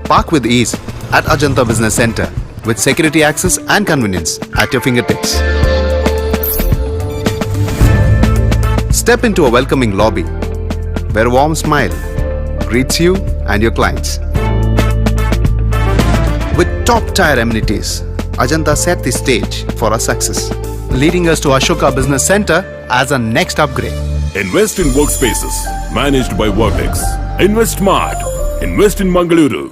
Park with ease at Ajanta Business Center with security access and convenience at your fingertips. Step into a welcoming lobby where a warm smile greets you and your clients. With top-tier amenities, Ajanta set the stage for our success, leading us to Ashoka Business Center as a next upgrade. Invest in workspaces managed by Vertex. Invest Smart. Invest in Mangaluru.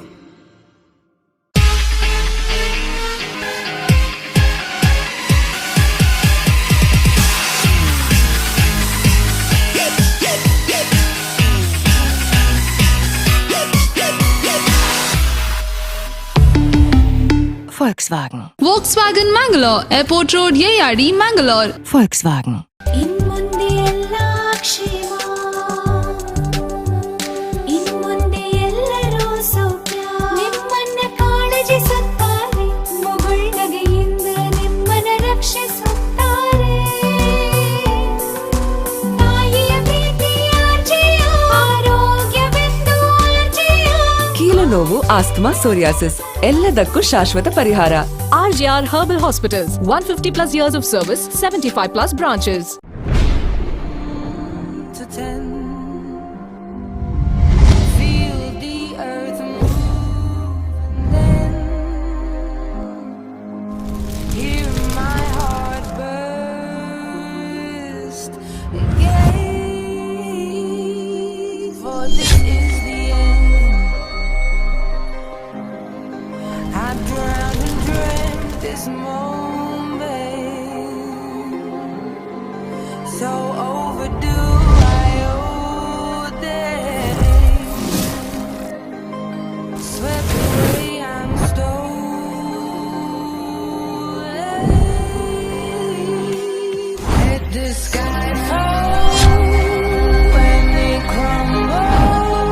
Volkswagen. Volkswagen Mangalore, Airport Road, Yeyadi, Mangalore. Volkswagen. ನೋವು, asthma, psoriasis ಎಲ್ಲದಕ್ಕೂ ಶಾಶ್ವತ ಪರಿಹಾರ. RJR Herbal Hospitals, 150 plus years of service, 75 plus branches. This moment, so overdue, I owe them. Swept away, I'm stolen. Let the sky fall when they crumble.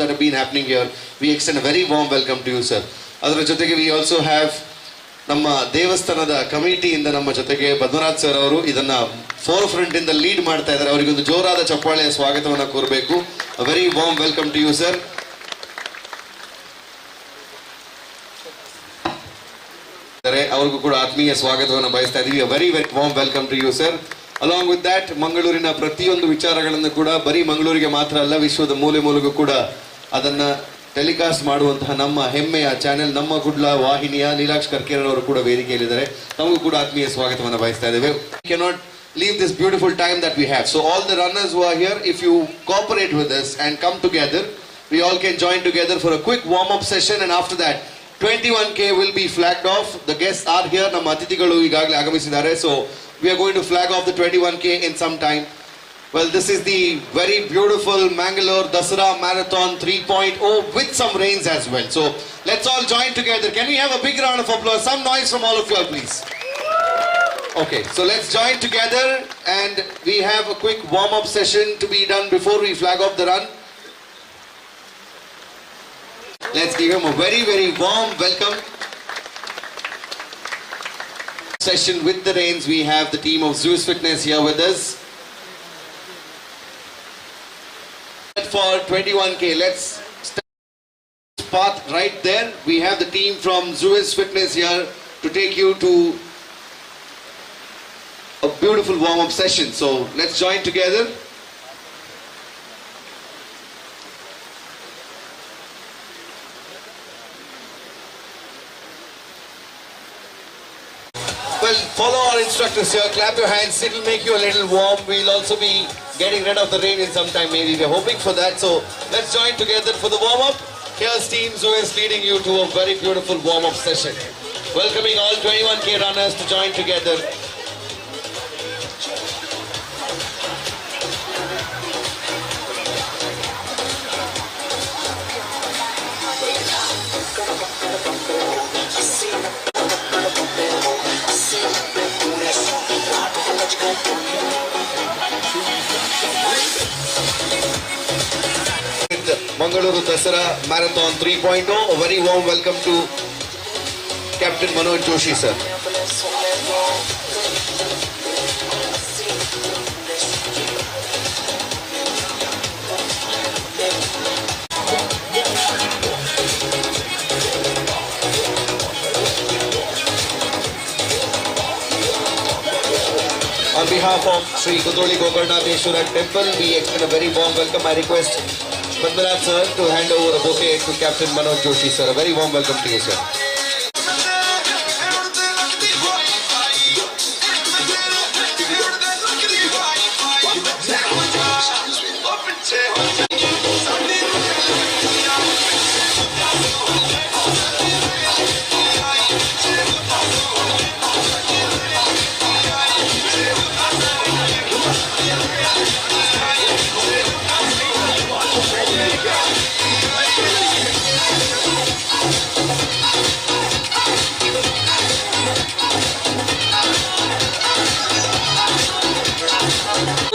that have been happening here. We extend a very warm welcome to you, sir. ಅದರ ಜೊತೆಗೆ we also have ನಮ್ಮ ದೇವಸ್ಥಾನದ ಕಮಿಟಿಯಿಂದ ನಮ್ಮ ಜೊತೆಗೆ Padmanath sir ಅವರು ಇದನ್ನ four front ಇಂದ lead ಮಾಡ್ತಾ ಇದ್ದಾರೆ. ಅವರಿಗೊಂದು ಜೋರಾದ ಚಪ್ಪಾಳೆಯ ಸ್ವಾಗತವನ್ನು ಕೋರಬೇಕು. Very warm welcome to you sir. ಅವ್ರಿಗೂ ಕೂಡ ಆತ್ಮೀಯ ಸ್ವಾಗತವನ್ನು ಬಯಸ್ತಾ ಇದೀವಿ. Very very warm welcome to you sir. Along with that ಮಂಗಳೂರಿನ ಪ್ರತಿಯೊಂದು ವಿಚಾರಗಳನ್ನು ಕೂಡ ಬರೀ ಮಂಗಳೂರಿಗೆ ಮಾತ್ರ ಅಲ್ಲ, ವಿಶ್ವದ ಮೂಲೆ ಮೂಲೆಗೂ ಕೂಡ ಅದನ್ನ ಟೆಲಿಕಾಸ್ಟ್ ಮಾಡುವಂತಹ ನಮ್ಮ ಹೆಮ್ಮೆಯ ಚಾನೆಲ್ ನಮ್ಮ ಗುಡ್ಲ ವಾಹಿನಿಯ ನೀಲಾಕ್ಷ್ ಕರ್ಕೇರರ್ ಅವರು ಕೂಡ ವೇದಿಕೆಯಲ್ಲಿದ್ದಾರೆ. ತಮಗೂ ಕೂಡ ಆತ್ಮೀಯ ಸ್ವಾಗತವನ್ನು ಬಯಸ್ತಾ ಇದ್ದೇವೆ. Cannot leave this beautiful time that we have. So all the runners who are here, if you cooperate with us and come together, we all can join together for a quick warm-up session, and after that 21K will be flagged off. The guests are here. ನಮ್ಮ ಅತಿಥಿಗಳು ಈಗಾಗಲೇ ಆಗಮಿಸಿದ್ದಾರೆ. So we are going to flag off the 21K in some time. Well, this is the very beautiful Mangalore Dasara Marathon 3.0 with some rains as well. So let's all join together. Can we have a big round of applause? Some noise from all of you all, please. Okay, so let's join together, and we have a quick warm-up session to be done before we flag off the run. Let's give him a very, very warm welcome. Session with the rains. We have the team of Zeus Fitness here with us. For 21K, let's start this path right there. We have the team from Zeus Fitness here to take you to a beautiful warm-up session. So let's join together. Well, follow our instructors here. Clap your hands. It'll make you a little warm. We'll also be getting rid of the rain in some time. Maybe we're hoping for that. So let's join together for the warm-up. Here's Team Zeus leading you to a very beautiful warm-up session. Welcoming all 21K runners to join together. Mangalore Dasara Marathon 3.0. A very warm welcome to Captain Manoj Joshi, sir. On behalf of Sri Kudroli Gokarnateshwara Temple, we extend a very warm welcome. I request Padmanath sir to hand over a bouquet to Captain Manoj Joshi, sir. A very warm welcome to you, sir.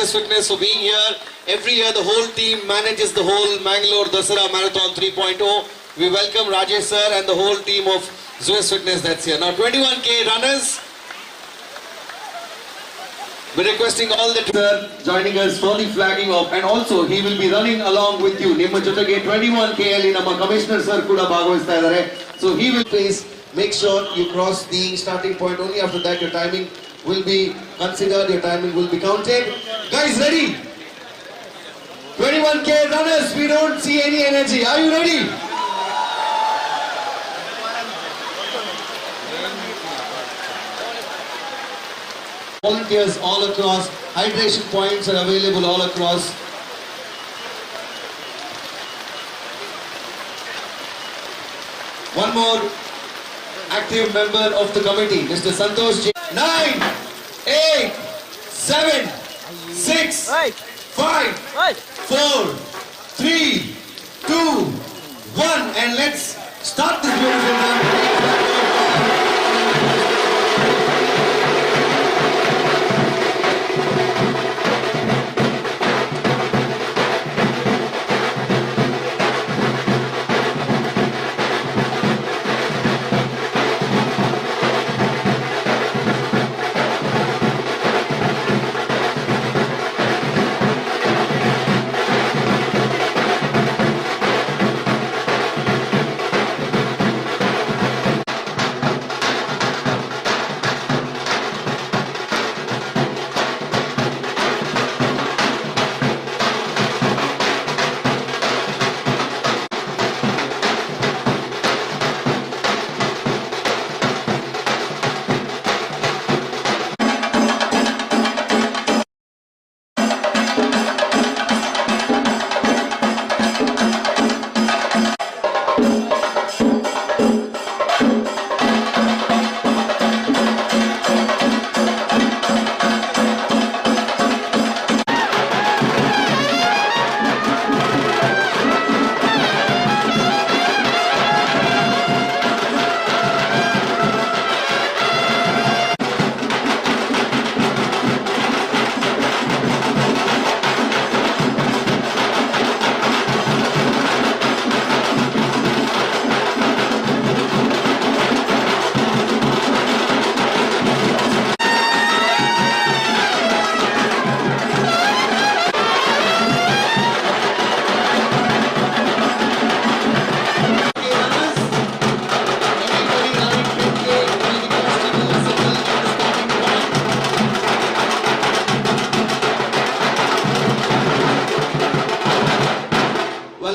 Fitness for being here. Every year the whole team manages the whole Mangalore Dasara Marathon 3.0. We welcome Rajesh sir and the whole team of Zeus Fitness that's here. Now 21K runners. We're requesting all the sir joining us for the flagging off, and also he will be running along with you. Nimma jotege 21K alli namma commissioner sir kuda bhagavahista idare. So he will please make sure you cross the starting point. Only after that your timing will be considered, your timing will be counted. Guys, ready? 21K runners, we don't see any energy. Are you ready? Volunteers all across, hydration points are available all across. One more active member of the committee, Mr. Santosh J. 9, 8, 7, 6, 5, 4, 3, 2, 1, and let's start this beautiful run.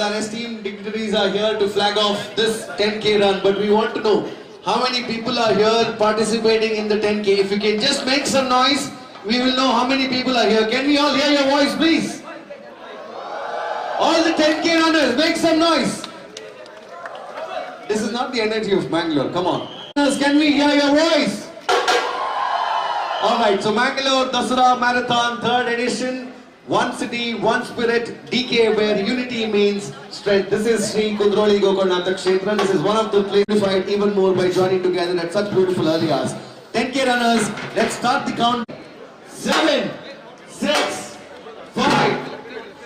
our esteemed dignitaries are here to flag off this 10K run, but we want to know how many people are here participating in the 10K. If you can just make some noise, we will know how many people are here. Can we all hear your voice, please? All the 10K runners, make some noise. This is not the energy of Mangalore. Come on. Can we hear your voice? All right. So Mangalore Dasara Marathon 3rd edition. One city, one spirit, DK, where unity means strength. This is Sri Kundroli Gokarnatha Kshetra. This is one of the clarified even more by joining together at such beautiful early hours. 10K runners, let's start the count. 7, 6, 5,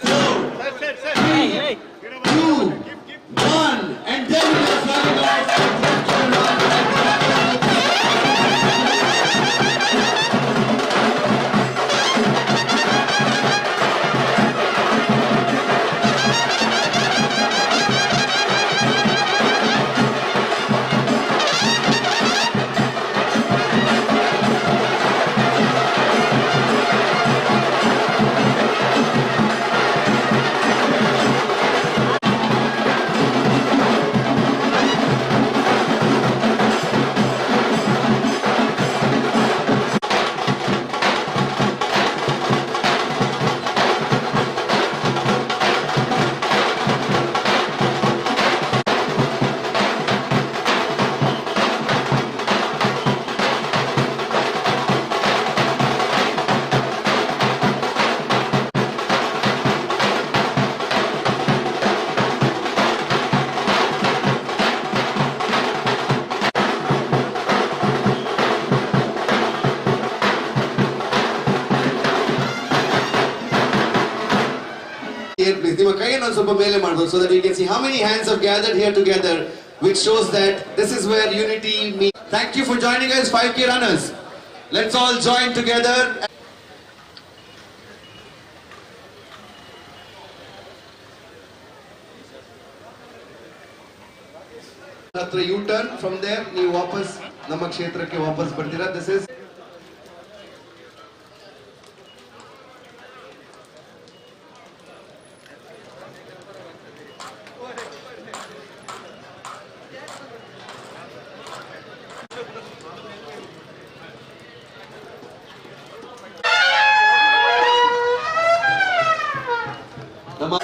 4, 3, 2, 1, and then we are flying off. Please, ನಿಮ್ಮ ಕೈಯನ್ನು ಸ್ವಲ್ಪ ಮೇಲೆ ಮಾಡಬಹುದು so that you can see how many hands have gathered here together, which shows that this is where unity means. Thank you for joining us, 5K runners. Let's all join together. ಹತ್ರ you turn from there ನೀವು ವಾಪಸ್ ನಮ್ಮ ಕ್ಷೇತ್ರಕ್ಕೆ ವಾಪಸ್ ಬರ್ತೀರಾ. This is ನಮ್ಮ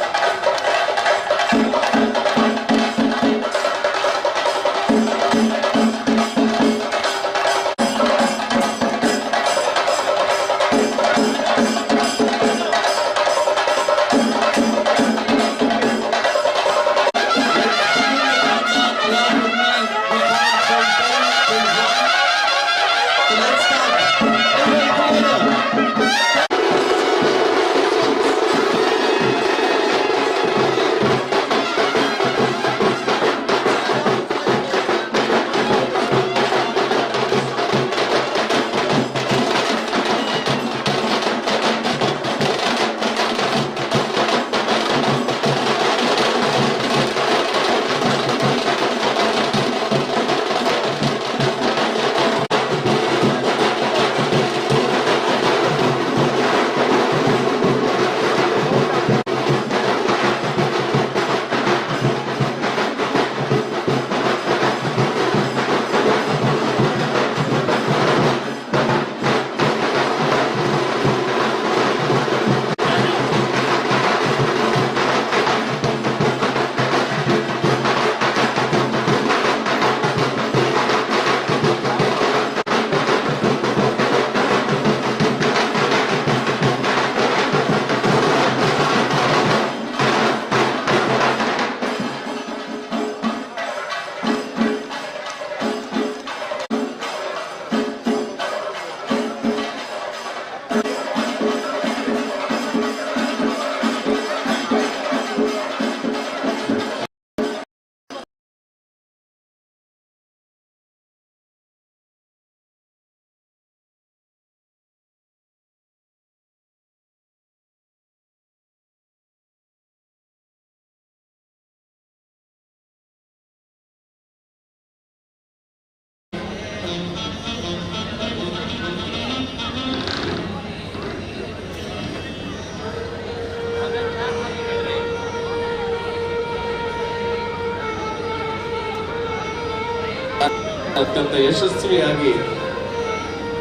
ಅತ್ಯಂತ ಯಶಸ್ವಿಯಾಗಿ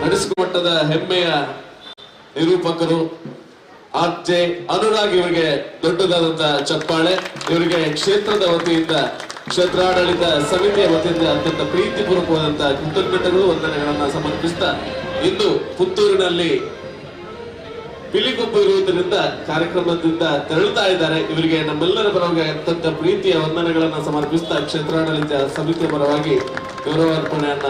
ನಡೆಸುವ ಮಟ್ಟದ ಹೆಮ್ಮೆಯ ನಿರೂಪಕರು ಆರ್ಜೆ ಅನುರಾಗ್ ಇವರಿಗೆ ದೊಡ್ಡದಾದಂತಹ ಚಪ್ಪಾಳೆ. ಇವರಿಗೆ ಕ್ಷೇತ್ರದ ವತಿಯಿಂದ ಕ್ಷೇತ್ರಾಡಳಿತ ಸಮಿತಿಯ ವತಿಯಿಂದ ಅತ್ಯಂತ ಪ್ರೀತಿಪೂರ್ವಕವಾದಂತಹ ಕೃತಜ್ಞತೆಗಳು ವಂದನೆಗಳನ್ನ ಸಮರ್ಪಿಸ್ತಾ ಇಂದು ಪುತ್ತೂರಿನಲ್ಲಿ ಬಿಳಿಗೊಬ್ಬು ಇರುವುದರಿಂದ ಕಾರ್ಯಕ್ರಮದಿಂದ ತೆರಳುತ್ತಾ ಇದ್ದಾರೆ. ಇವರಿಗೆ ನಮ್ಮೆಲ್ಲರ ಪರವಾಗಿ ಅತ್ಯಂತ ಪ್ರೀತಿಯ ವಂದನೆಗಳನ್ನ ಸಮರ್ಪಿಸ್ತಾ ಕ್ಷೇತ್ರಾಡಳಿತ ಸಮಿತಿಯ ಪರವಾಗಿ ಗೌರವಾರ್ಪಣೆಯನ್ನ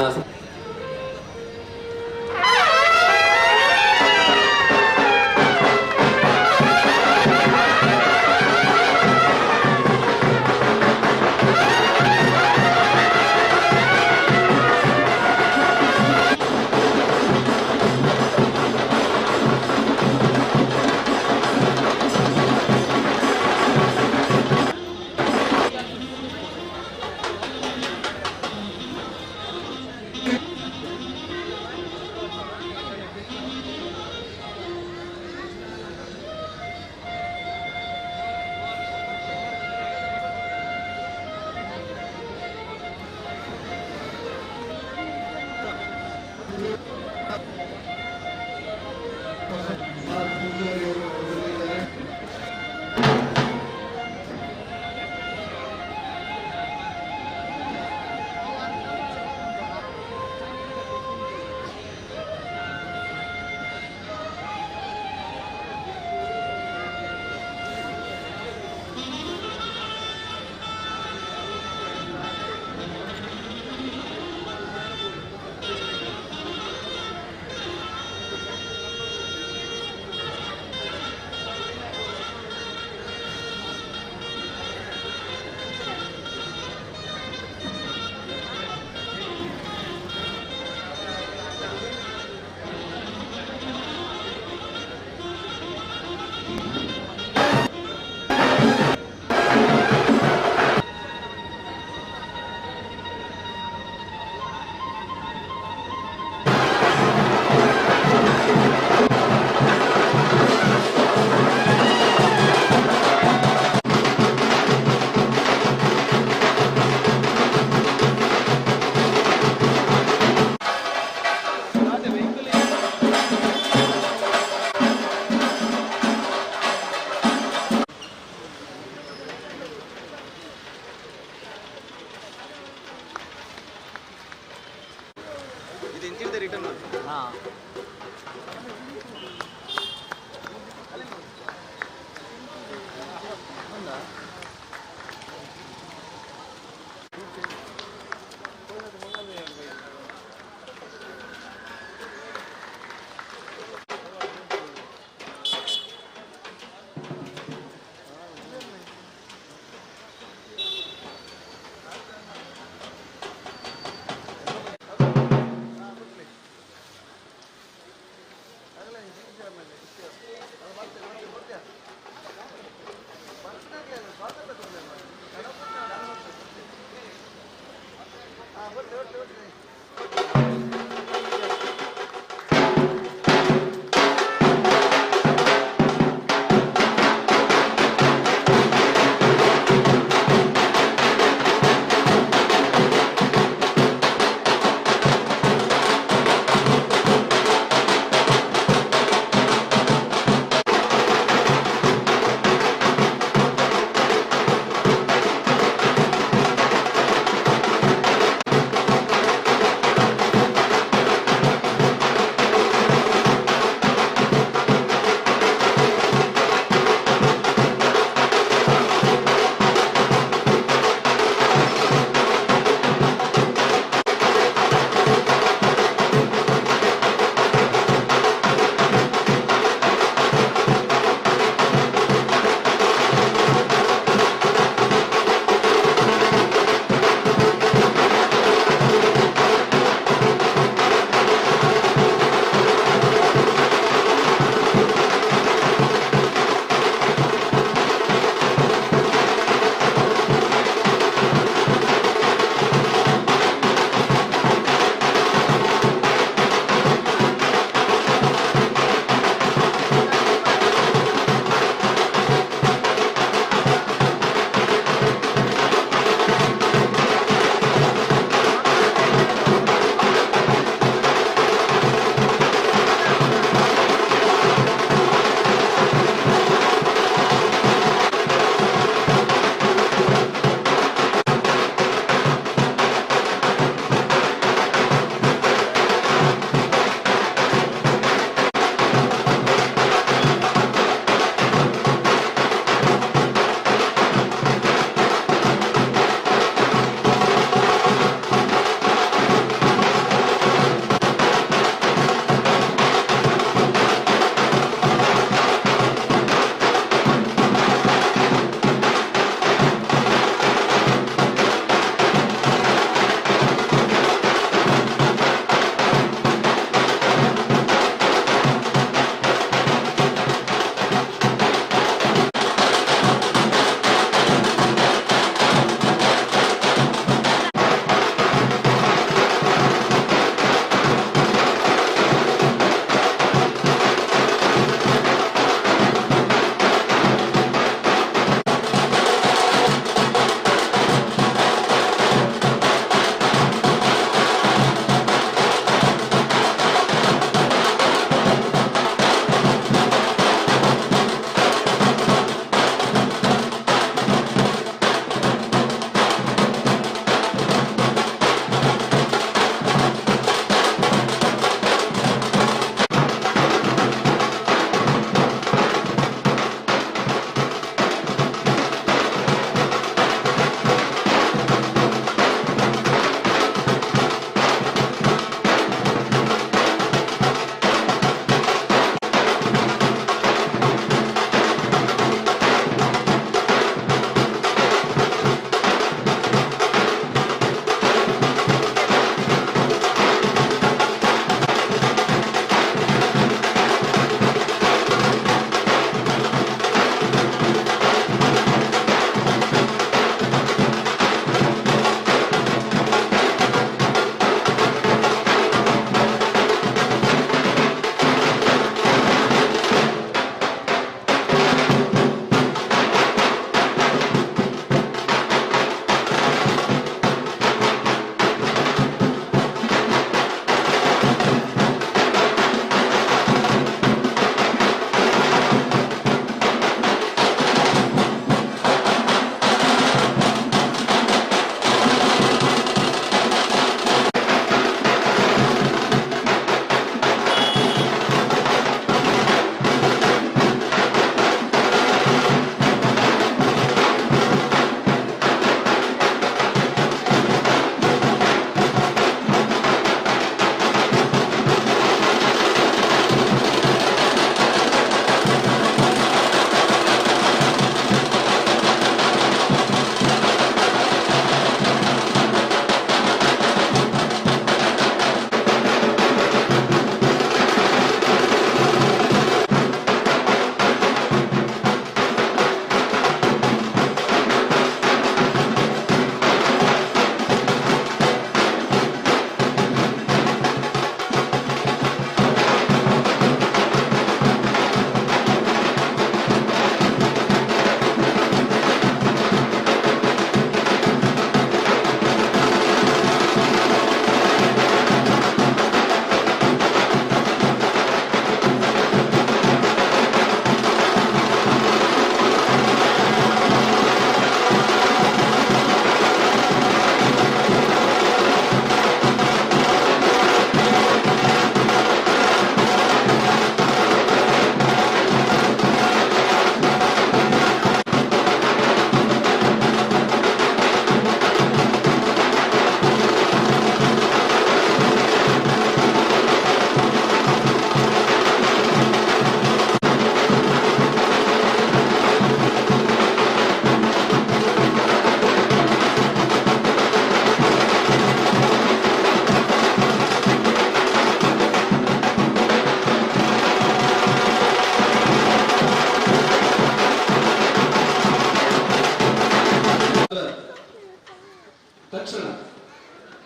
ತಕ್ಷಣ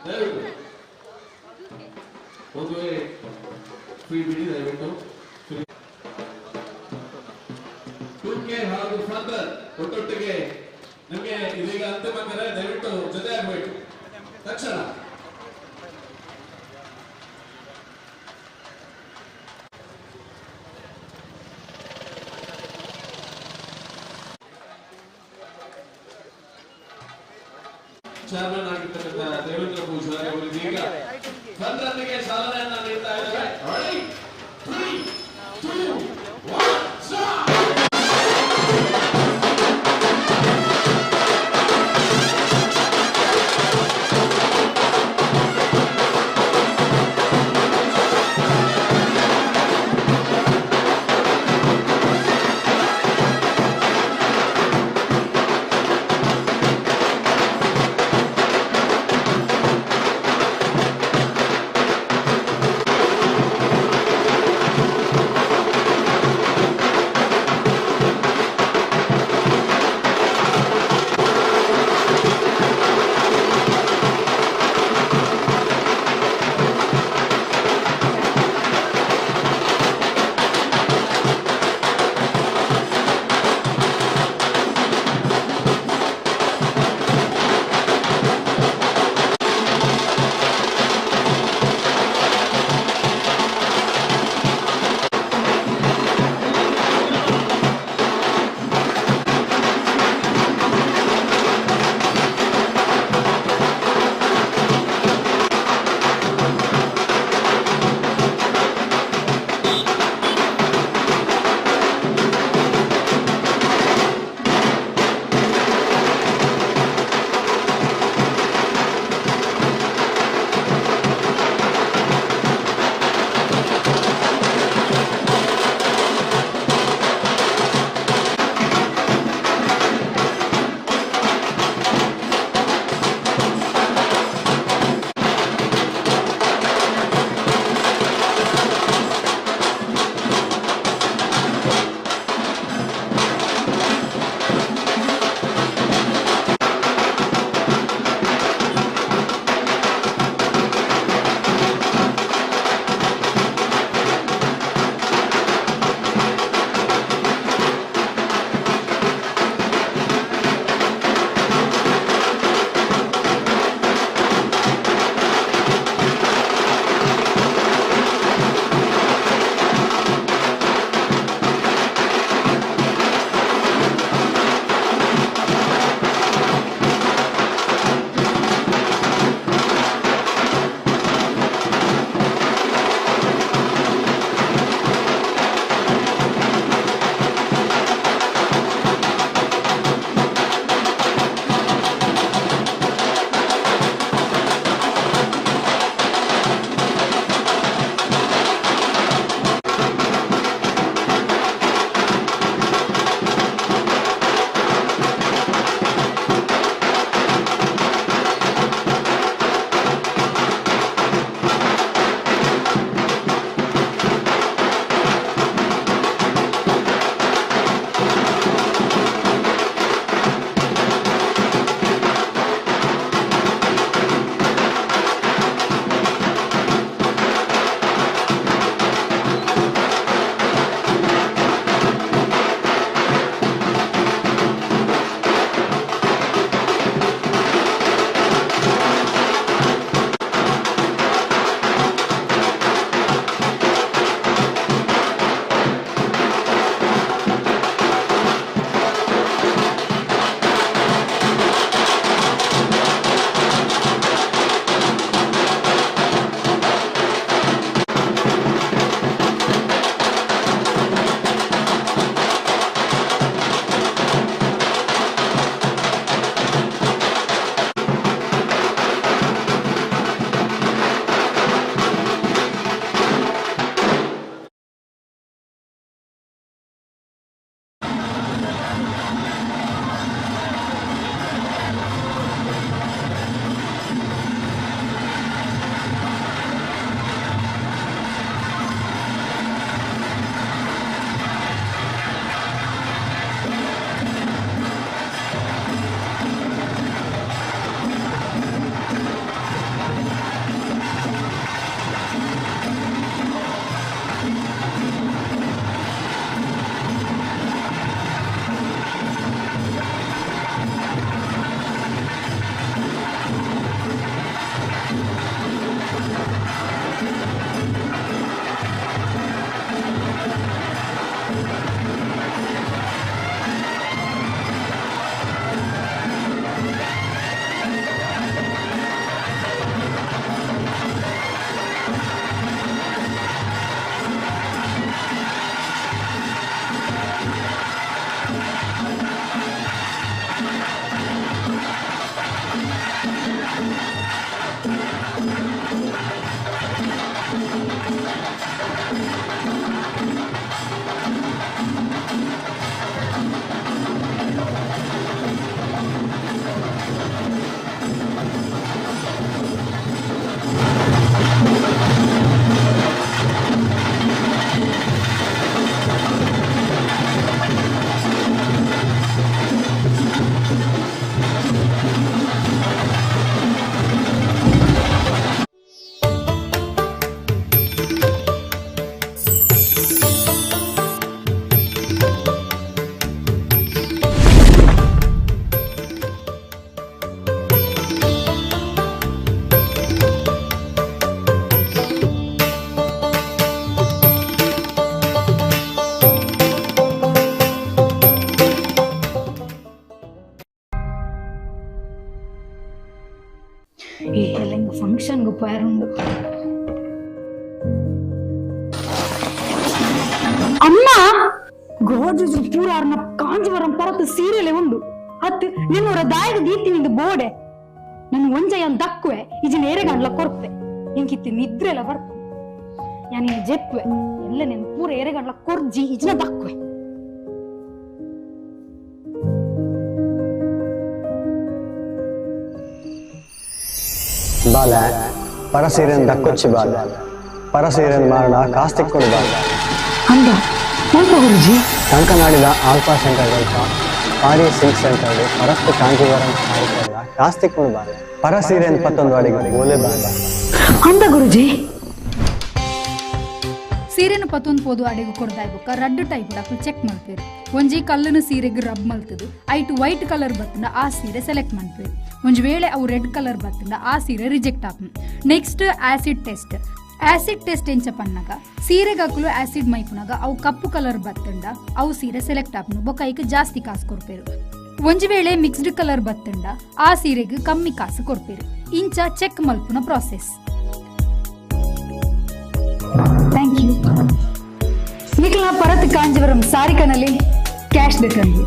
ದಯವಿಟ್ಟು ಮದುವೆ ಫ್ರೀ ಬಿಡಿ ದಯವಿಟ್ಟು 2K ಹಾಗೂ ಫಾದರ್ ಒಟ್ಟೊಟ್ಟಿಗೆ ನಿಮಗೆ ಇದೀಗ ಅಂತಿಮ ಕರೆ ದಯವಿಟ್ಟು ಜೊತೆ ಆಗಬೇಕು ತಕ್ಷಣ ಚೇರ್ಮನ್ ಆಗಿರ್ತಕ್ಕಂಥ ದೇವೇಂದ್ರ ಪೂಜಾರಿ ಅವರು ಇದೀಗ ಚಂದ್ರನಿಗೆ ಚಾಲನೆಯನ್ನ ನೀಡ್ತಾ ಇದ್ದಾರೆ. Ready? 3, 2, 1, start! ಎಲ್ಲ ಹಿಂಗೆ ಫಂಕ್ಷನ್ಗೆ ಉಪಯೋಗ ಅಮ್ಮ ಗೋಜು ಪೂರಾರ್ನ ಕಾಂಜಿವರಂ ಪರತು ಸೀರೆಲೆ ಉಂಡು ಅತ್ತು ನಿನ್ನೂರ ದಾಯಗ ದೀತಿನಿಂದ ಬೋಡೆ ನನ್ ಒಂಜಯ ದಕ್ಕುವೆ ಇಜಿನ ಏರೆಗಂಡ್ಲ ಕೊರ್ಪೆ ಎಂಕಿತ್ತು ನಿದ್ರೆ ಎಲ್ಲ ಬರ್ತು ಯಾನಿ ಜೆಪ್ಪೆ ಎಲ್ಲ ನೆನ್ ಪೂರ ಏರೆಗಂಡ್ಲ ಕೊರ್ಜಿ ಇಜಿನ ದಕ್ಕುವೆ ಬಾಲ ಪರಸೀರೆನ್ ದಕ್ಕೊಚ್ಚಿ ಬಾಲ ಪರಸೀರೆನ್ ಮಾರಣ ಕಾಸ್ತಿಕ್ ಕೊಡು ಬಾಲ ಅಂದ ಸ್ವಲ್ಪ ಗುರುಜಿ ಕಂಕನಾಡಿದ ಆಲ್ಫಾ ಸೆಂಟರ್ ಪಾರಿ ಸಿಲ್ಕ್ ಸೆಂಟರ್ ಪರಸ್ತು ಕಾಂಜೀವರಂ ಸಾರಿಕೆಲ್ಲ ಕಾಸ್ತಿಕ್ ಕೊಡು ಬಾಲ ಪರಸೀರೆನ್ ಪತ್ತೊಂದು ಅಡಿಗೆ ಬೋಲೆ ಬಾಲ ಅಂದ ಗುರುಜಿ ಸೀರೆನು ಪತ್ತೊಂದು ಪೋದು ಅಡೆಗು ಕೊಡ್ದಾಯ್ಬುಕ್ಕ ರಡ್ಡು ಟೈಪ್ ಡಾಕ್ಟರ್ ಚೆಕ್ ಮಾಡ್ತೀರಿ ಒಂಜಿ ಕಲ್ಲನು ಸೀರೆಗೆ ರಬ್ ಮಲ್ತದು ಐಟು ವೈಟ್ ಕಲರ್ ಬತ್ತಂಡ ಆ ಸೀರೆ ಸೆಲೆಕ್ಟ್ ಮಾಡ್ತೀರಿ ಒಂಜಿ ವೇಳೆ ಅವು ರೆಡ್ ಕಲರ್ ಬತ್ತಂಡ ಆ ಸೀರೆ reject app next acid test ಎಂಚ ಪನ್ನಗ ಸೀರೆಗೆ ಹಾಕಲು ಆಸಿಡ್ ಮೈಪುನಾಗ ಅವು ಕಪ್ಪು ಕಲರ್ ಬತ್ತಂಡ ಅವು ಸೀರೆ ಸೆಲೆಕ್ಟ್ ಆಪುನು ಬೊಕ್ಕ ಐಕ್ ಜಾಸ್ತಿ ಕಾಸು ಕೊಡ್ಪೇರು ಒಂಜಿ ವೇಳೆ ಮಿಕ್ಸ್ಡ್ ಕಲರ್ ಬತ್ತಂಡ ಆ ಸೀರೆಗೆ ಕಮ್ಮಿ ಕಾಸು ಕೊಡ್ಪೇರು ಇಂಚ ಚೆಕ್ ಮಲ್ಪುನ ಪ್ರಾಸೆಸ್. ಥ್ಯಾಂಕ್ ಯು ನಿಖಿಲ ಪರತ್ ಕಾಂಜೀವರಂ ಸಾರಿಕನಲ್ಲಿ ಕ್ಯಾಶ್ ಬೇಕಂದ್ರೆ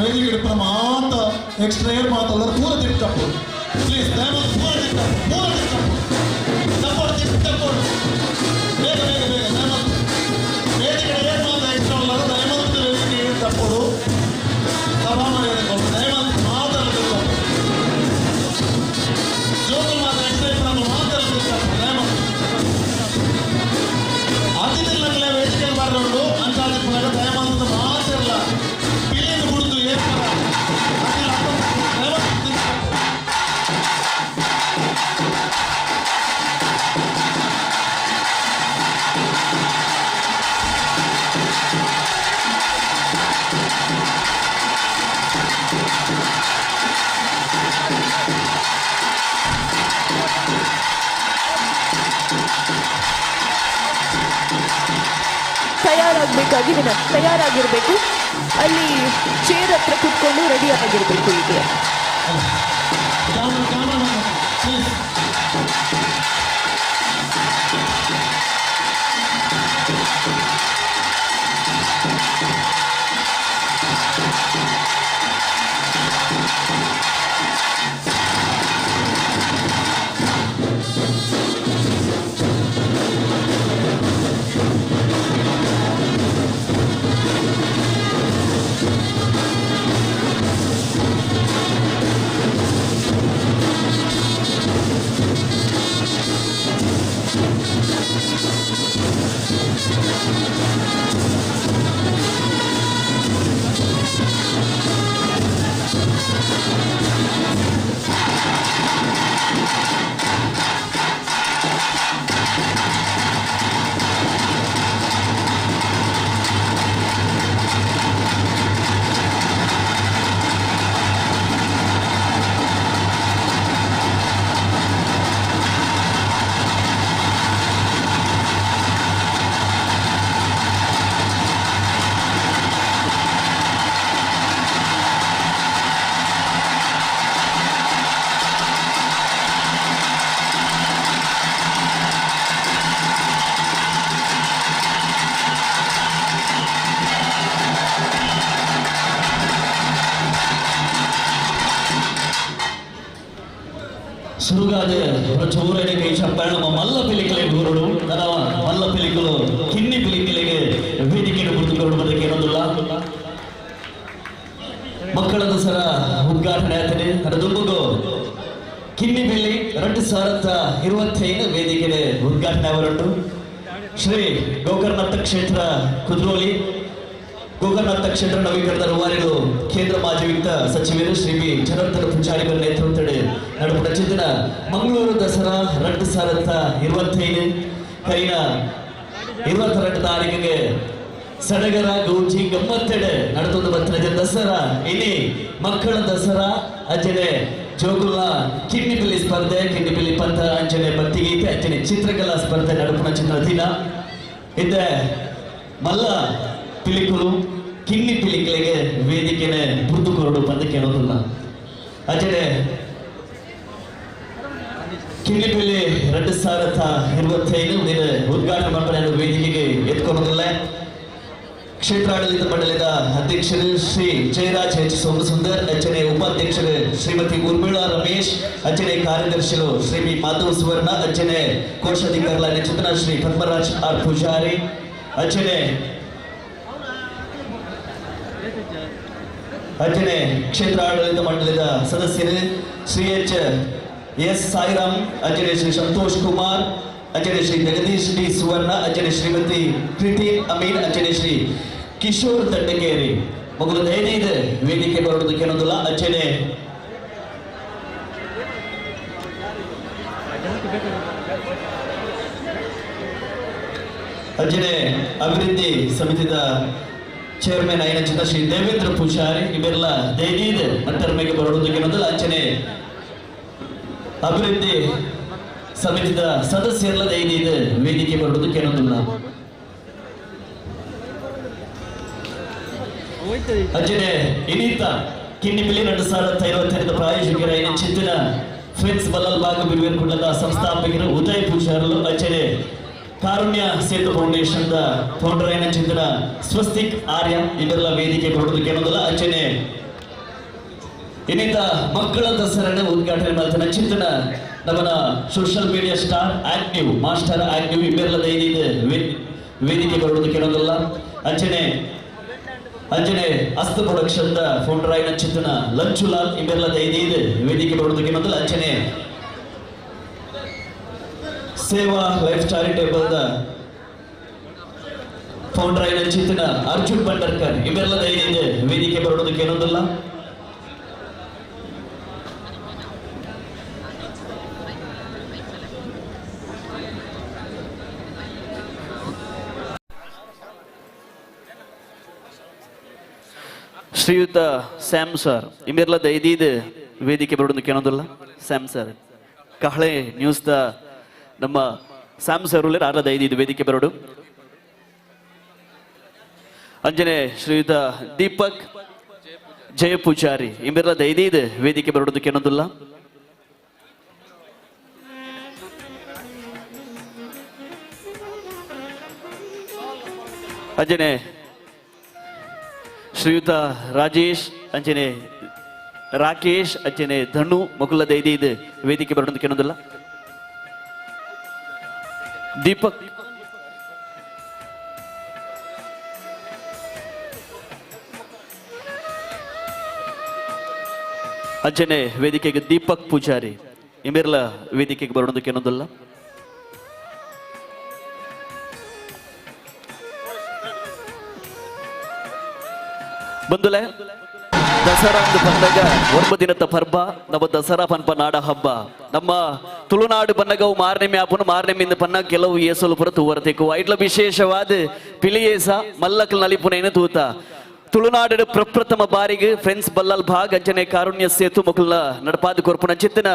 ವೇದಿಕೆ ಇಡ್ತಾರೆ ಮಾತ ಎಕ್ಸ್ಟ್ರಾ ಏರ್ ಮಾತಲ್ಲರು ಪೂರ ತಿಟ್ಟಪ್ಪು ಪ್ಲೀಸ್ ದಯಮಾಡಿ ಪೂರ ತಿಟ್ಟಪ್ಪು ಬೇಗ ಬೇಗ ಬೇಗ ದಯಮಾಡಿ ವೇದಿಕೆ ಏರ್ ಮಾತ ಎಕ್ಸ್ಟ್ರಾ ಅಲ್ಲರು ದಯಮಾಡಿ ವೇದಿಕೆ ತಪ್ಪೋಡು ಸಭಾ ಮರ್ಯಾದೆ ಕೊಡು ದಯಮಾಡಿ ಮಾತಾಡಬೇಕು ಜೋಕು ಮಾತ ಎಕ್ಸ್ಟ್ರಾ ನಮ್ಮ ಮಾತಾಡಬೇಕು ದಯಮಾಡಿ ಅತಿಥಿಗಳೇ ವೇದಿಕೆ ಬರಲು ಅಂತಾದ ದಯಮಾಡಿ ಮಾತಿರಲ್ಲ ಬಿಲ್ಲಿನ ಕುಡಿದು ಏರ್ಪಡ ತಯಾರಾಗಬೇಕಾಗಿ ತಯಾರಾಗಿರಬೇಕು. ಅಲ್ಲಿ ಚೇರ್ ಹತ್ರ ಕುತ್ಕೊಂಡು ರೆಡಿ ಆಗಿರಬೇಕು. ಈಗ సురుగాదే చూరని కై చెప్పాడు మల్ల పిలికలే గురుడు తనವ మల్ల పిలికలు కిన్ని పిలికಲಿಗೆ ವೇದಿಕೆಯನ್ನು ಕುಳಿತುಕೊಳ್ಳುವುದಕ್ಕೆ ಏನೊಂದಿಲ್ಲ. ಮಕ್ಕಳ ದಸರಾ ಉದ್ಘಾಟನೆ ಆಗ್ತದೆ. ಅದೊಂದು ಕಿನ್ನಿ ಬೆಳ್ಳಿ 2025 ವೇದಿಕೆ ಉದ್ಘಾಟನೆ ಅವರುಂಟು. ಶ್ರೀ ಗೋಕರ್ಣನಾಥ ಕ್ಷೇತ್ರ ಕುದ್ರೋಲಿ ಗೋಕರ್ಣನಾಥ ಕ್ಷೇತ್ರ ನವೀಕರಣದ ರೂವಾರಿಗಳು ಕೇಂದ್ರ ಮಾಜಿ ವಿತ್ತ ಸಚಿವರು ಶ್ರೀ ಬಿ ಜನಾರ್ದನ ಪೂಜಾರಿ ಅವರ ನೇತೃತ್ವದಲ್ಲಿ ನಡುಪಡ ಚಿಂತನ ಮಂಗಳೂರು ದಸರಾ 2025 ಕೈನ 22 ತಾರೀಕಿಗೆ ಸಡಗರ ಗೌಜಿ ಗಮ್ಮತ್ತೆಡೆ ನಡೆದು ಬರ್ತಿದೆ ದಸರಾ. ಇಲ್ಲಿ ಮಕ್ಕಳ ದಸರಾ ಅಂಜನೆ ಜೋಗುಲ ಕಿನ್ನಿಪಿಲಿ ಸ್ಪರ್ಧೆ ಕಿನ್ನಿಪಿಲಿ ಪಂಥ ಅಂಜನೆ ಭಕ್ತಿಗೀತೆ ಅಂಜನೆ ಚಿತ್ರಕಲಾ ಸ್ಪರ್ಧೆ ನಡುಪಣ ಚಿತ್ರ ದಿನ ಇದೆ. ಮಲ್ಲ ಪಿಲಿಕುಲು ಕಿನ್ನಿ ಪಿಲಿಕಲಿಗೆ ವೇದಿಕೆನೆ ಬುದ್ದು ಕೊರಡು ಪದಕ್ಕೆ ಅನ್ನೋದಿಲ್ಲ. ಅಂಜನೆ ಕಿನ್ನಿ ಪಿಲಿ 2025 ಉದ್ಘಾಟನೆ ಮಾಡ್ಕೊಂಡು ವೇದಿಕೆಗೆ ಎತ್ಕೊಳ್ಳೋದಿಲ್ಲ. ಕ್ಷೇತ್ರಾಡಳಿತ ಮಂಡಲದ ಅಧ್ಯಕ್ಷರು ಶ್ರೀ ಜಯರಾಜ್ ಎಚ್ ಸೋಮಸುಂದರ್, ಅಂಚನೆ ಉಪಾಧ್ಯಕ್ಷರು ಶ್ರೀಮತಿ ಉರ್ಮಿಳಾ ರಮೇಶ್, ಅಂಚನೆ ಕಾರ್ಯದರ್ಶಿಗಳು ಶ್ರೀ ಬಿ ಮಾಧವ್ ಸುವರ್ಣ, ಅಂಚನೆ ಕೋಶಾಧಿಕಾರಿಗಳ ಚಿಂತನ ಶ್ರೀ ಪದ್ಮರಾಜ್ ಆರ್ ಪೂಜಾರಿ, ಅಂಚನೆ ಕ್ಷೇತ್ರ ಆಡಳಿತ ಮಂಡಲದ ಸದಸ್ಯರು ಶ್ರೀ ಎಸ್ ಸಾಯಿರಾಮ್, ಅಂಚನೆ ಶ್ರೀ ಸಂತೋಷ್ ಕುಮಾರ್, ಅಂಚನೆ ಶ್ರೀ ಜಗದೀಶ್ ಡಿ ಸುವರ್ಣ, ಅಂಚನೆ ಶ್ರೀಮತಿ ಪ್ರೀತಿ ಅಮೀನ್, ಅಂಚನೆ ಶ್ರೀ ಕಿಶೋರ್ ದಂಡಗೇರಿ ಮಗಳು ದಯನೀದೆ ವೇದಿಕೆ ಬರೋದಕ್ಕೆ ಅನ್ನೋದಿಲ್ಲ. ಅಂಚನೆ ಅಭಿವೃದ್ಧಿ ಸಮಿತಿದ ಚೇರ್ಮನ್ ಆಯ್ನ ಶ್ರೀ ದೇವೇಂದ್ರ ಪೂಜಾರಿ ಇವೆಲ್ಲ ದಯನೀದೆ ಮಂಟರ್ಮೆಗೆ ಬರೋದಕ್ಕೆ ಅನ್ನೋದಿಲ್ಲ. ಅಂಚನೆ ಅಭಿವೃದ್ಧಿ ಸಮಿತಿದ ಸದಸ್ಯರೆಲ್ಲ ದಯನೀದೆ ವೇದಿಕೆ ಬರೋದಕ್ಕೆ ಅನ್ನೋದಿಲ್ಲ. ಅಂಜನೆ ಇನ್ನಿತ ಕಿನ್ನಿಪಿಲಿ 2025 ಪ್ರಾಯೋಜಕರಾಯಿನ ಚಿಂತನ ಫ್ರೆಂಡ್ಸ್ ಬಲ್ಲಲ್ ಬಾಗ ಬಿಲ್ವೇರ್ ಕುಂಡದ ಸಂಸ್ಥಾಪಕರು ಉದಯ್ ಪೂಜಾರಲು, ಅಂಚನೆ ಕಾರುಣ್ಯ ಸೇತು ಫೌಂಡೇಶನ್ ಫೌಂಡರ್ ಆಯ್ನ ಚಿಂತನ ಸ್ವಸ್ತಿಕ್ ಆರ್ಯ ಇವೆಲ್ಲ ವೇದಿಕೆ ಬರೋದಕ್ಕೆ ಅನ್ನೋದಿಲ್ಲ. ಅಂಚನೆ ಇನ್ನಿತ ಮಕ್ಕಳ ದಸರಾನ ಉದ್ಘಾಟನೆ ಮಾಡ್ತಾನೆ ಚಿಂತನ ನಮ್ಮನ social media star active master active ಇವೆಲ್ಲದ ಇದೆ ವೇದಿಕೆ ಬರುವುದು ಕೇಳೋದಲ್ಲ ಅಂಜನೆ ಅಸ್ತ ಪ್ರೊಡಕ್ಷನ್ ದ ಫೌಂಡರ್ ಆಯ್ನ ಚಿಂತನ ಲಂಚುಲಾಲ್ ಇವೆಲ್ಲದ ಇದೆ ವೇದಿಕೆ ಬರುವುದು ಕೇಳೋದಲ್ಲ ಅಂಜನೆ Seva life charitable the founder ಆಯ್ನ ಚಿಂತನ ಅರ್ಜುನ್ ಬಂಡರ್ಕರ್ ಇವೆಲ್ಲದ ಇದೆ ವೇದಿಕೆ ಬರುವುದು ಕೇಳೋದಲ್ಲ ಶ್ರೀಯುತ ಸ್ಯಾಮ್ ಸರ್ ಇವೆಲ್ಲ ದೈದೀದ ವೇದಿಕೆ ಬರೋದು ಕೇಳೋದಿಲ್ಲ ಸ್ಯಾಮ್ ಸರ್ ಕಹಳೆ ನ್ಯೂಸ್ ದ ನಮ್ಮ ಸ್ಯಾಮ್ ಸರ್ ಆರ ದೈದೀದ ವೇದಿಕೆ ಬರೋಡು ಅಂಜನೆ ಶ್ರೀಯುತ ದೀಪಕ್ ಜಯ ಪೂಜಾರಿ ಇವೆಲ್ಲ ದೈದೀದ ವೇದಿಕೆ ಬರೋದು ಕೇಳೋದಿಲ್ಲ ಅಂಜನೆ ಶ್ರೀಯುತ ರಾಜೇಶ್ ಅಂಚನೆ ರಾಕೇಶ್ ಅಂಚನೆ ಧನು ಮಗುಲ ದೈದಿ ವೇದಿಕೆ ಬರೋದು ಕೇಳೋದಿಲ್ಲ ದೀಪಕ್ ಅಂಚನೆ ವೇದಿಕೆಗೆ ದೀಪಕ್ ಪೂಜಾರಿ ಇಮೆರ್ಲ ವೇದಿಕೆಗೆ ಬರೋದು ಕೇಳೋದಿಲ್ಲ ಬಂದುಲೆ ದಸರಾ ಅಂದು ಬಂದಾಗ ಒಂದು ದಿನದ ಪರ್ಬ ನಮ್ಮ ದಸರಾ ಪನ್ಪ ನಾಡ ಹಬ್ಬ ನಮ್ಮ ತುಳುನಾಡು ಬನ್ನಗವು ಮಾರನೇ ಮ್ಯಾಪನು ಮಾರನೆಮಿಂದ ಪನ್ನ ಕೆಲವು ಏಸಲು ಪುರ ತೂವರತೆಕು ಐಟ್ಲ ವಿಶೇಷವಾದ ಪಿಲಿಯೇಸ ಮಲ್ಲಕಲ್ ನಲಿಪುನೇನ ತೂತ ತುಳುನಾಡು ಪ್ರಪ್ರಥಮ ಬಾರಿಗೆ ಫ್ರೆಂಡ್ಸ್ ಬಲ್ಲಲ್ ಭಾಗ್ ಅಂಚನೆ ಕಾರುಣ್ಯ ಸೇತು ಮಕ್ಕಳ ನಡಪಾದ ಕೊರ್ಪುನ ಚಿತ್ತನ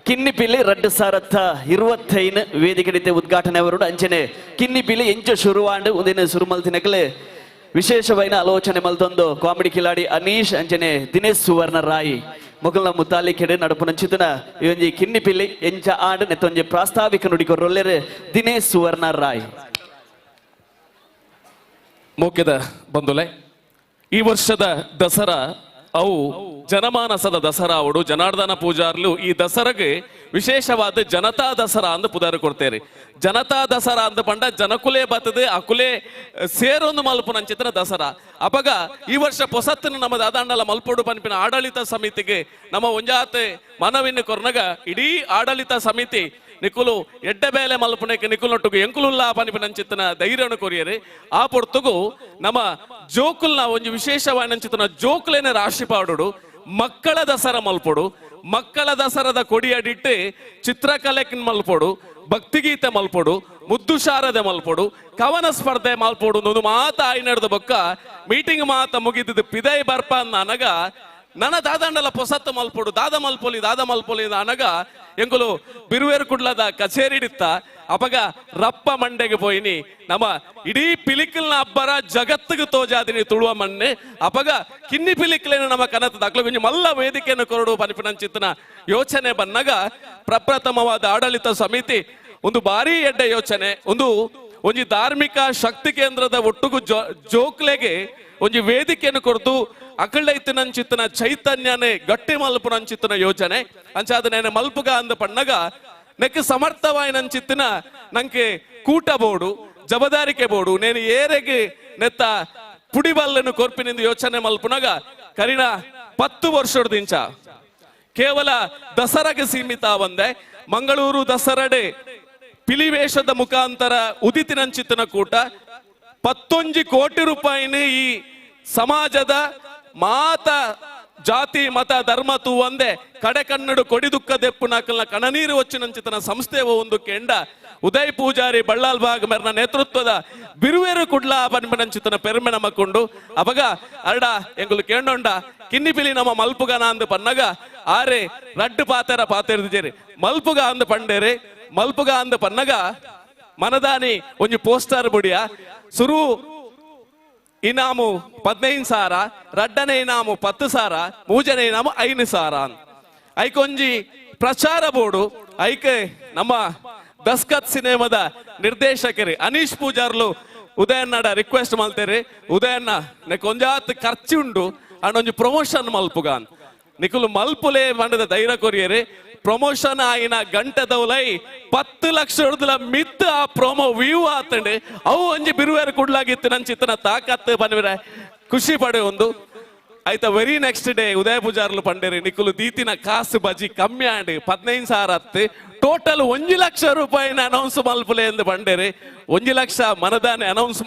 ಕಿನ್ನಿ ಪಿಲಿ 2025 ವೇದಿಕೆ ಉದ್ಘಾಟನೆ ಅವರು ಅಂಚನೆ ಕಿನ್ನಿ ಪಿಲಿ ಎಂಚ ಶುರುವಾಂಡು ಒಂದಿನ ಶುರುಮಲ್ತಿನಕಲೆ ವಿಶೇಷವಾದ ಆಲೋಚನೆ ಮಲ್ತೊಂದು ಕಾಮಿಡಿ ಕಿಲಾಡಿ ಅನೀಶ್ ಅಂಚನೆ ದಿನೇಶ್ ಸುವರ್ಣ ರಾಯಿ ಮೊಗಲ್ನ ಮುತಾಲಿ ಕೆಡೆ ನಡುಪುನಂಚಿತನ ಇವೊಂಜಿ ಕಿನ್ನಿ ಪಿಲ್ಲಿ ಎಂಚ ಆಂಡ್ ನೆತ್ತೊಂಜಿ ಪ್ರಾಸ್ತಾವಿಕ ನುಡಿಕೊರೊಲ್ಲೆರೆ ದಿನೇಶ್ ಸುವರ್ಣ ರಾಯ್ ಮುಖ್ಯದ ಬಂಧುಲೆ ಈ ವರ್ಷದ ದಸರಾ ಅವು ಜನಮಾನಸದ ದಸರಾ ಅವಡು ಜನಾರ್ದನ ಪೂಜಾರ್ಲು ಈ ದಸರಾಗೆ ವಿಶೇಷವಾದ ಜನತಾ ದಸರಾ ಅಂದು ಪುದಾರ ಕೊಡ್ತೇರಿ ಜನತಾ ದಸರಾ ಅಂದ ಪಂಡ ಜನಕುಲೆ ಬತ್ತದ ಅಕುಲೆ ಸೇರೊಂದು ಮಲ್ಪು ನಂಚಿತ್ರ ದಸರಾ ಅಪಗ ಈ ವರ್ಷ ಪೊಸತ್ತನ ನಮ್ಮ ದಾದಾಂಡಲ ಮಲ್ಪೋಡು ಪನ್ಪಿನ ಆಡಳಿತ ಸಮಿತಿಗೆ ನಮ್ಮ ಒಂಜಾತೆ ಮನವಿನ ಕೊರ್ನಗ ಇಡೀ ಆಡಳಿತ ಸಮಿತಿ ನಿಕುಲು ಎಡ್ಡೆ ಬೇಲೆ ಮಲ್ಪುನಕ್ಕೆ ನಿಕುಲೊಟ್ಟುಗು ಎಂಕುಲುಲ್ಲಾ ಪನಿಪಿನಂಚಿತ್ತನ ಧೈರ್ಯವನ್ನು ಕೊರಿಯರೆ ಆ ಪೊರ್ತುಗು ನಮ್ಮ ಜೋಕುಲ್ನ ಒಂದು ವಿಶೇಷವಾದಂಚಿತ್ತನ ಜೋಕುಲೇನೆ ರಾಶಿ ಪಾಡುಡು ಮಕ್ಕಳ ದಸರಾ ಮಲ್ಪೊಡು ಮಕ್ಕಳ ದಸರದ ಕೊಡಿಯಡಿಟ್ಟು ಚಿತ್ರಕಲೆಕಿನ್ ಮಲ್ಪೊಡು ಭಕ್ತಿಗೀತೆ ಮಲ್ಪೊಡು ಮುದ್ದು ಶಾರದೆ ಮಲ್ಪೊಡು ಕವನ ಸ್ಪರ್ಧೆ ಮಲ್ಪೊಡು ಒಂದು ಮಾತ ಆಯ್ ನಡೆದ ಬೊಕ್ಕ ಮೀಟಿಂಗ್ ಮಾತ ಮುಗಿದಿದ್ದು ಪಿದೈ ಬರ್ಪ ಅನ್ನಗ ನನ್ನ ದಾದಂಡಲ ಪೊಸತ್ತು ಮಲ್ಪೊಡು ದಾದ ಮಲ್ಪೊಲಿ ಅನಗ ಎಂಗುಲು ಬಿರುವೇರು ಕುಡ್ಲದ ಕಚೇರಿಡಿತ್ತ ಅಪಗ ರಪ್ಪ ಮಂಡೆಗೆ ಪೋಯಿನಿ ನಮ್ಮ ಇಡೀ ಪಿಲಿಕಲ್ನ ಅಬ್ಬರ ಜಗತ್ತಿಗೆ ತೋಜಾದಿನಿ ತುಳುವ ಮಣ್ಣೆ ಅಪಗ ಕಿನ್ನಿ ಪಿಲಿಕಲೇನು ನಮ್ಮ ಕನತ ದಾಖಲೆ ಕೊಂಚ ಮಲ್ಲ ವೇದಿಕೆಯನ್ನು ಕೊರಡು ಪನಿಪಿನಂಚಿತ್ತನ ಯೋಚನೆ ಬನ್ನಗ ಪ್ರಪ್ರಥಮವಾದ ಆಡಳಿತ ಸಮಿತಿ ಒಂದು ಭಾರಿ ಎಡ್ಡೆ ಯೋಚನೆ ಒಂಜಿ ಧಾರ್ಮಿಕ ಶಕ್ತಿ ಕೇಂದ್ರದ ಒಟ್ಟುಗು ಜೋಕ್ಲೆಗೆ ಒಂಜಿ ವೇದಿಕೆಯನ್ನು ಕೊರದು ಅಕಳೈತಿನಂಚಿತ್ತನ ಚೈತನ್ಯನೇ ಗಟ್ಟಿ ಮಲ್ಪುನಂಚಿತ್ತನ ಯೋಚನೆ ಅಂಚಾದ ಮಲ್ಪುಗ ಅಂದ ಪಣ್ಣಗ ನೆಕ್ ಸಮರ್ಥವಾಯಿನಂಚಿತ್ತಿನ ನಂಗೆ ಕೂಟ ಬೋಡು ಜಬದಾರಿಕೆ ಬೋಡು ನೇನು ಏರೆಗೆ ನೆತ್ತ ಪುಡಿಬಲ್ಲನ್ನು ಕೊರ್ಪಿನಿಂದ ಯೋಚನೆ ಮಲ್ಪುನಗ ಕರಿನ 10 ವರ್ಷದಿಂಚ ಕೇವಲ ದಸರಾಗೆ ಸೀಮಿತ ಬಂದೆ ಮಂಗಳೂರು ದಸರಡೆ ಪಿಲಿವೇಷದ ಮುಖಾಂತರ ಉದಿತಿನಂಚಿತ್ತಿನ ಕೂಟ 11 ಕೋಟಿ ರೂಪಾಯಿನ ಈ ಸಮಾಜದ ಮಾತ ಜಾತಿ ಮತ ಧರ್ಮ ತೂ ಒಂದೇ ಕಡೆ ಕನ್ನಡು ಕೊಡಿ ದುಃಖ ದೆಪ್ಪು ನಾಕಲ್ನ ಕಣನೀರು వచ్చినంಚಿತನ ಸಂಸ್ಥೆ ಒಂದು ಕೆಂಡ ಉದಯ್ ಪೂಜಾರಿ ಬಳ್ಳಾಲ್ ಬಾಗ್ ಮೆರ್ನ ನೇತೃತ್ವದ ಬಿರುವೇರು ಕುಡ್ಲ ಪನ್ಪನಂಚಿತನ ಪೆರ್ಮೆ ನಮಕೊಂಡು ಅಪಗ ಅರಡ ಎಂಗುಲು ಕೇಂಡೊಂಡ ಕಿನ್ನಿಪಿಲಿ ನಮ್ಮ ಮಲ್ಪುಗನ ಅಂದು ಪನ್ನಗ ಆರೆ ರಡ್ಡು ಪಾತೆರ್ದಿಜೇರಿ ಮಲ್ಪುಗ ಅಂದು ಪಂಡೇರೆ ಮಲ್ಪುಗ ಅಂದು ಪನ್ನಗ ಮನದಾನಿ ಒಂಜಿ ಪೋಸ್ಟರ್ ಬುಡಿಯ ಸುರು ಇನಾಮು 15,000 ರಡ್ಡನೆ ಇನಾಮು 10,000 ಮೂಜನೆ ಇನಾಮು 5,000 ಐಕೊಂಜಿ ಪ್ರಚಾರ ಬೋರ್ಡು ಐಕೆ ನಮ್ಮ ದಸ್ಕತ್ ಸಿನಿಮಾದ ನಿರ್ದೇಶಕರಿ ಅನೀಶ್ ಪೂಜಾರ್ಲು ಉದಯನ್ನಡ ರಿಕ್ವೆಸ್ಟ್ ಮಲ್ತೇರಿ ಉದಯನ್ನ ನೆಕ್ ಒಂಜಾತ್ ಖರ್ಚು ಉಂಡು ಅಂಡ್ ಒಂಜಿ ಪ್ರಮೋಷನ್ ಮಲ್ಪುಗಾನ್ ನಿಕುಲು ಮಲ್ಪುಲೆ ಬಂಡದ ಧೈರ್ಯ ಕೊರಿಯರೆ ಪ್ರಮೋಷನ್ ಆಯಿನ ಗಂಟದವಲೈ 10 ಲಕ್ಷ ಹಿಡಿದಲ ಮಿತ್ ಆ ಪ್ರೊಮೋ ವ್ಯೂ ಆತಂಡೆ ಅವು ಒಂಜಿ ಬಿರುವೇರು ಕುಡ್ಲಾಗಿತ್ತು ನನ್ನ ಚಿತ್ತನ ತಾಕತ್ತು ಬಂದ್ಬಿರೆ ಖುಷಿ ಪಡೆ ಒಂದು ಆಯ್ತಾ. ವೆರಿ ನೆಕ್ಸ್ಟ್ ಡೇ ಉದಯ ಪೂಜಾರ್ಲು ಪಂಡೇರಿ ನಿಕುಲು ದೀತಿನ ಕಾಸು ಬಜಿ ಕಮ್ಮಿ ಆಂಡಿ 15,000 ಹತ್ತು ಟೋಟಲ್ 1 ಲಕ್ಷ ರೂಪಾಯಿನ ಅನೌನ್ಸ್ ಮಲ್ಪುಲೆ ಎಂದು ಪಂಡೇರಿ 1 ಲಕ್ಷ ಮನದಾನೆ ಅನೌನ್ಸ್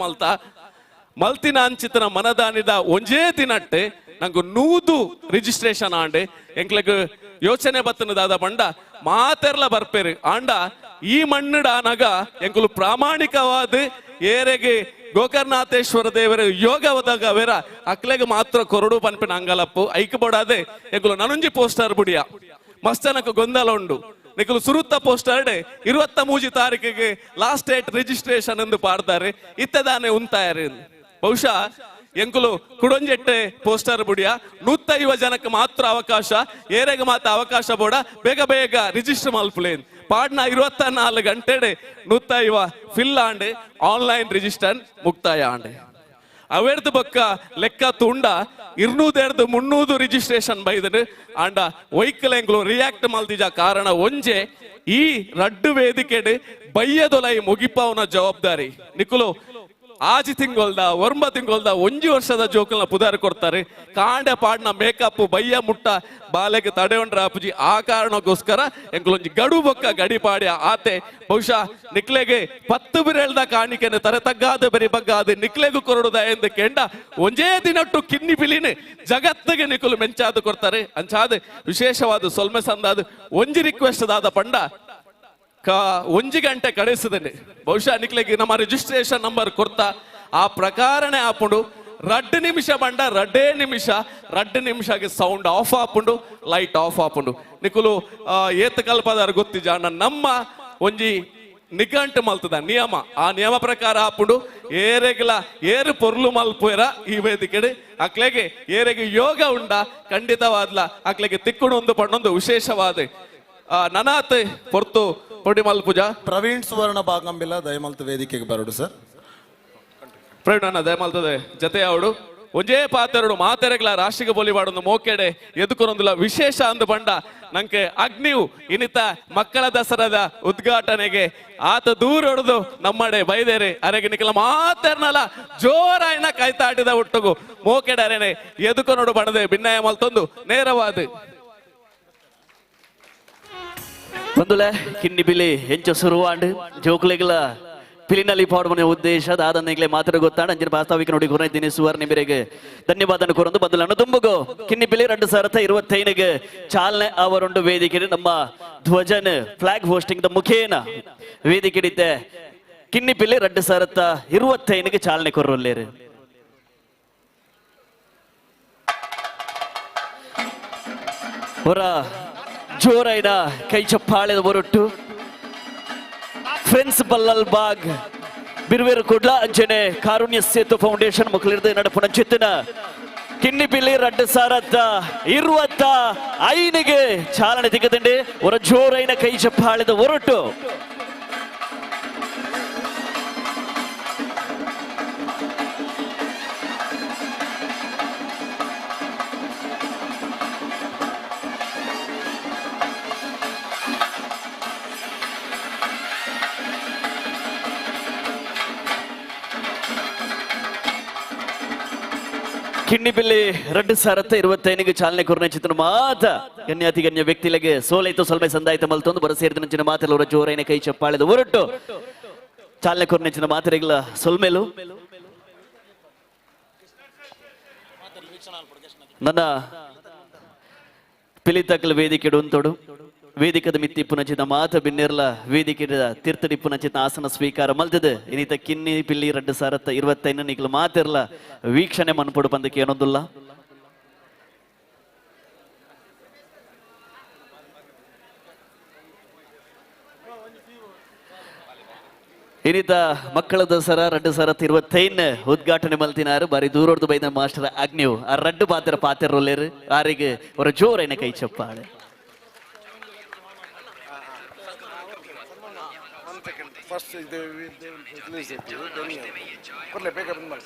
ಮಲ್ತಿನ ಅಂಚಿತನ ಮನದಾನಿದ ಒಂಜೇ ದಿನಟ್ಟೆ ನಂಗೆ 100 ರಿಜಿಸ್ಟ್ರೇಷನ್ ಆಂಡೆ ಎಂಕ್ಲೆಗ್ ಯೋಚನೆ ಬತ್ತನದಾದ ಪಂಡ ಮಾತೆರ್ಲ ಬರ್ಪೇರಿ ಆಂಡ ಈ ಮಣ್ಣುಡ ನಗ ಎಂಕುಲು ಪ್ರಾಮಾಣಿಕವಾದ ಏರೆಗೆ ಗೋಕರ್ಣನಾಥೇಶ್ವರ ದೇವರ ಯೋಗ ಒದಗ ವೇರ ಅಕ್ಲೆಗೆ ಮಾತ್ರ ಕೊರಡು ಪನ್ಪಿನ ಅಂಗಲಪ್ಪು ಐಕ್ ಬೋಡಾದೆ ಎಂಕುಲು ನನೊಂಜಿ ಪೋಸ್ಟರ್ ಬುಡಿಯ ಮಸ್ತನಕ ಗೊಂದಲ ಉಂಡು ನಿಕುಲು ಸುರುತ್ತ ಪೋಸ್ಟರ್ 23 ತಾರೀಕಿಗೆ ಲಾಸ್ಟ್ ಡೇಟ್ ರಿಜಿಸ್ಟ್ರೇಷನ್ ಎಂದು ಪಾಡ್ತಾರೆ ಇತ್ತದಾನೆ ಉಂತಾಯರಿ ಬಹುಶಃ ಎಂಕುಲು ಕುಡೊಂಜೆಟ್ಟೆ ಪೋಸ್ಟರ್ ಬುಡಿಯ 150 ಜನಕ್ಕೆ ಮಾತ್ರ ಅವಕಾಶ ಏರೆಗೆ ಮಾತ್ರ ಅವಕಾಶ ಬೋಡ ಬೇಗ ಬೇಗ ರಿಜಿಸ್ಟರ್ ಮಲ್ಪುಲೇನ್ ಪಾಡ್ನ 24 ಗಂಟೆಡೆ 150 ಫಿಲ್ ಆಂಡೆ ಆನ್ಲೈನ್ ರಿಜಿಸ್ಟರ್ ಮುಕ್ತಾಯ ಆಂಡೆ ಅವೆರ್ದು ಬೊಕ್ಕ ಲೆಕ್ಕ ತುಂಡ 200-300 ರಿಜಿಸ್ಟ್ರೇಷನ್ ಬೈದನು ಆಂಡ ಒಯ್ಕಲ್ ಎಂಗ್ಲು ರಿಯಾಕ್ಟ್ ಮಲ್ತಿಜ ಕಾರಣ ಒಂಜೆ ಈ ರಡ್ಡು ವೇದಿಕೆಡೆ ಬಯ್ಯದೊಲೈ ಮುಗಿಪವನ ಜವಾಬ್ದಾರಿ ನಿಕುಲು ಆಜಿ ತಿಂಗೊಲ್ದ 9 ತಿಂಗೊಲ್ದ 1 ವರ್ಷದ ಜೋಕಲ್ನ ಪುದಾರ ಕೊಡ್ತಾರೆ ಕಾಂಡೆ ಪಾಡ್ನ ಮೇಕಪ್ ಬಯ್ಯ ಮುಟ್ಟ ಬಾಲೆಗೆ ತಡೆಯೊಂಡ್ರ ಅಪ್ಪುಜಿ ಆ ಕಾರಣಕ್ಕೋಸ್ಕರ ಎಂಕುಲೊಂಜಿ ಗಡು ಬೊಕ್ಕ ಗಡಿ ಪಾಡಿ ಆತೆ ಬಹುಶಃ ನಿಕ್ಲೆಗೆ 10 ಬಿರೇಳ್ದ ಕಾಣಿಕೆನೆ ತರತಗ್ಗಾದ ಬೆರಿ ಬಗ್ಗಾದ ನಿಕ್ಲೆಗೂ ಕೊರಡುದ ಎಂದು ಕೆಂಡ ಒಂಜೇ ದಿನಟ್ಟು ಕಿನ್ನಿ ಪಿಲಿನಿ ಜಗತ್ತಿಗೆ ನಿಕುಲು ಮೆಂಚಾದು ಕೊಡ್ತಾರೆ ಅಂಚಾದ ವಿಶೇಷವಾದ ಸೊಲ್ಮೆ ಸಂದಾದ ಒಂಜಿ ರಿಕ್ವೆಸ್ಟ್ ದಾದ ಪಂಡ 1 ಗಂಟೆ ಕಳಿಸಿದ್ದೇನೆ ಬಹುಶಃ ನಿಕ್ಲೆಗೆ ನಮ್ಮ ರಿಜಿಸ್ಟ್ರೇಷನ್ ನಂಬರ್ ಕೊಡ್ತಾ ಆ ಪ್ರಕಾರನೇ ಆಪುಂಡು 2 ನಿಮಿಷ ಬಂಡ 2 ನಿಮಿಷಗೆ ಸೌಂಡ್ ಆಫ್ ಆಪುಂಡು ಲೈಟ್ ಆಫ್ ಆಪುಂಡು ನಿಕುಲು ಏತ್ ಕಲ್ಪದಾರ ಗೊತ್ತಿಜ ನಮ್ಮ ಒಂಜಿ ನಿಘಂಟು ಮಲ್ತದ ನಿಯಮ ಆ ನಿಯಮ ಪ್ರಕಾರ ಆಪುಂಡು ಏರೆಗ್ಲ ಏರು ಪೊರ್ಲು ಮಲ್ಪುರ ಈ ವೇದಿಕೆಡೆ ಅಕ್ಲೆಗೆ ಏರೆಗೆ ಯೋಗ ಉಂಡ ಖಂಡಿತವಾದ್ಲ ಅಕ್ಲೆಗೆ ತಿಕ್ಕುಡು ಒಂದು ಪಣ್ಣೊಂದು ವಿಶೇಷವಾದ ನನಾತ್ ಪೊರ್ತು ಪೊಡಿ ಮಲ್ಪುಜ ಪ್ರವೀಣ್ ಸುವರ್ಣ ಬಾಗಂಬಿಲ್ಲ ದಯಮಲ್ತ ವೇದಿಕೆಗೆ ಬರಡು ಸರ್ ಪ್ರವೀಣ್ ದಯಮಲ್ತದೆ ಜೊತೆ ಅವಡು ಒಂಜೇ ಪಾತೆರಡು ಮಾತೆರೆಗ್ಲ ರಾಷ್ಟ್ರೀಯ ಬೋಲಿವಾಡೊಂದು ಮೋಕೆಡೆ ಎದುಕೊರೊಂದುಲ ವಿಶೇಷ ಅಂದು ಬಂಡ ನಂಗೆ ಅಗ್ನಿಯು ಇನ್ನಿತ ಮಕ್ಕಳ ದಸರಾದ ಉದ್ಘಾಟನೆಗೆ ಆತ ದೂರ ಹೊಡೆದು ನಮ್ಮಡೆ ಬೈದೇರೆ ಅರೆಗೆ ನಿಖಲ ಮಾತೆರ್ನಲ ಜೋರಾಯಿನ ಕೈತಾಟಿದ ಒಟ್ಟುಗು ಮೋಕೆಡೆ ಅರೆನೆ ಎದುಕೊನೋಡು ಬಣದೆ ಭಿನ್ನಾಯ ಮಲ್ತೊಂದು ನೇರವಾದ ಬಂದುಲೆ ಕಿನ್ನಿ ಬಿಲಿ ಹೆಂಚ ಸುರುವಾಂಡು ಜೋಕುಲೆಗಳ ಪಿಲಿನಲ್ಲಿ ಪಾಡುವ ಉದ್ದೇಶ ದಾದನಿಗೆ ಮಾತ್ರ ಗೊತ್ತಾಡ ಅಂಜಿನ ವಾಸ್ತವಿಕ ನೋಡಿ ಗುರೈದಿನಿ ಸುವರ್ಣ ನಿಮಿರೆಗೆ ಧನ್ಯವಾದ ಕೊರಂದು ಬಂದುಲನ್ನು ತುಂಬುಗೋ ಕಿನ್ನಿ ಬಿಲಿ 2025 ಚಾಲನೆ ಅವರೊಂದು ವೇದಿಕೆ ನಮ್ಮ ಧ್ವಜನ್ ಫ್ಲಾಗ್ ಹೋಸ್ಟಿಂಗ್ ದ ಮುಖೇನ ವೇದಿಕೆ ಇದ್ದೆ ಕಿನ್ನಿ ಬಿಲಿ 2025 ಚಾಲನೆ ಕೊರ್ರೊಲ್ಲೇರು ಹೊರ ಜೋರೈನ ಕೈ ಚಪ್ಪಾಳೆದ ಹೊರಟು ಫ್ರೆಂಡ್ಸ್ ಬಲ್ಲಲ್ ಬಾಗ್ ಬಿರುವೇರು ಕುಡ್ಲ ಅಂಚನೆ ಕಾರುಣ್ಯ ಸೇತು ಫೌಂಡೇಶನ್ ಮಕ್ಕಳಿರ್ದು ನಡಪುಣ ಚಿತ್ತನ ಕಿನ್ನಿ ಬಿಲ್ಲಿ 2025 ಚಾಲನೆ ದಿಗದಂಡೆ ಹೊರ ಜೋರೈನ ಕೈ ಚಪ್ಪಾಳೆದ ಹೊರಟು ಕಿನ್ನಿ ಬಿಲ್ಲಿ 2025 ಚಾಲನೆ ಕೊರ್ನೆ ಚಿತ್ರ ಮಾತ ಗಣ್ಯಾತಿ ಗಣ್ಯ ವ್ಯಕ್ತಿಗಳಿಗೆ ಸೋಲೈತು ಸ್ವಲ್ಪ ಸಂದಾಯಿತ ಮಲ್ತೊಂದು ಬರ ಸೇರಿದ ಮಾತೆಲ್ಲ ಜೋರೈನ ಕೈ ಚಪ್ಪಾಳೆದ ಹೊರಟು ಚಾಲನೆ ಕೊರ್ನೆಚ್ಚಿನ ಮಾತೆರೆಗಳ ಸೊಲ್ಮೇಲು ನನ್ನ ಪಿಲಿತಕ್ಕಲ ವೇದಿಕೆ ಉಂತೋಡು ವೇದಿಕದ ಮಿತ್ತಿಪ್ಪು ನಚಿತ ಮಾತ ಬಿನ್ನೆರ್ಲ ವೇದಿಕೆ ತೀರ್ಥಡಿಪ್ಪು ನಚಿತ ಆಸನ ಸ್ವೀಕಾರ ಮಲ್ತದ ಇನ್ನಿತ ಕಿನ್ನಿ ಪಿಲ್ಲಿ 2025 ನಿಕ್ಲು ಮಾತೆರ್ಲ ವೀಕ್ಷಣೆ ಮನ್ಪೊಡು ಬಂದಕ್ಕೆ ಏನೊಂದುಲ್ಲ ಇನ್ನಿತ ಮಕ್ಕಳ ದಸರಾ 2025 ಉದ್ಘಾಟನೆ ಮಲ್ತಿನಾರು ಬಾರಿ ದೂರೊಡ್ದು ಬೈದ ಮಾಸ್ಟರ್ ಅಗ್ನಿಯು ಆ ರಡ್ಡು ಪಾತೆರೊಲ್ಲೇರು ಆರಿಗೆ ಅವರ ಜೋರೈನ ಕೈ ಚಪ್ಪಾಳೆ ಫಸ್ಟ್ ಇದು ರಿಲೀಸ್ ಇತ್ತು ಕೊಡ್ಲೆ ಬೇಗ ಬಂದು ಮಾಡಿ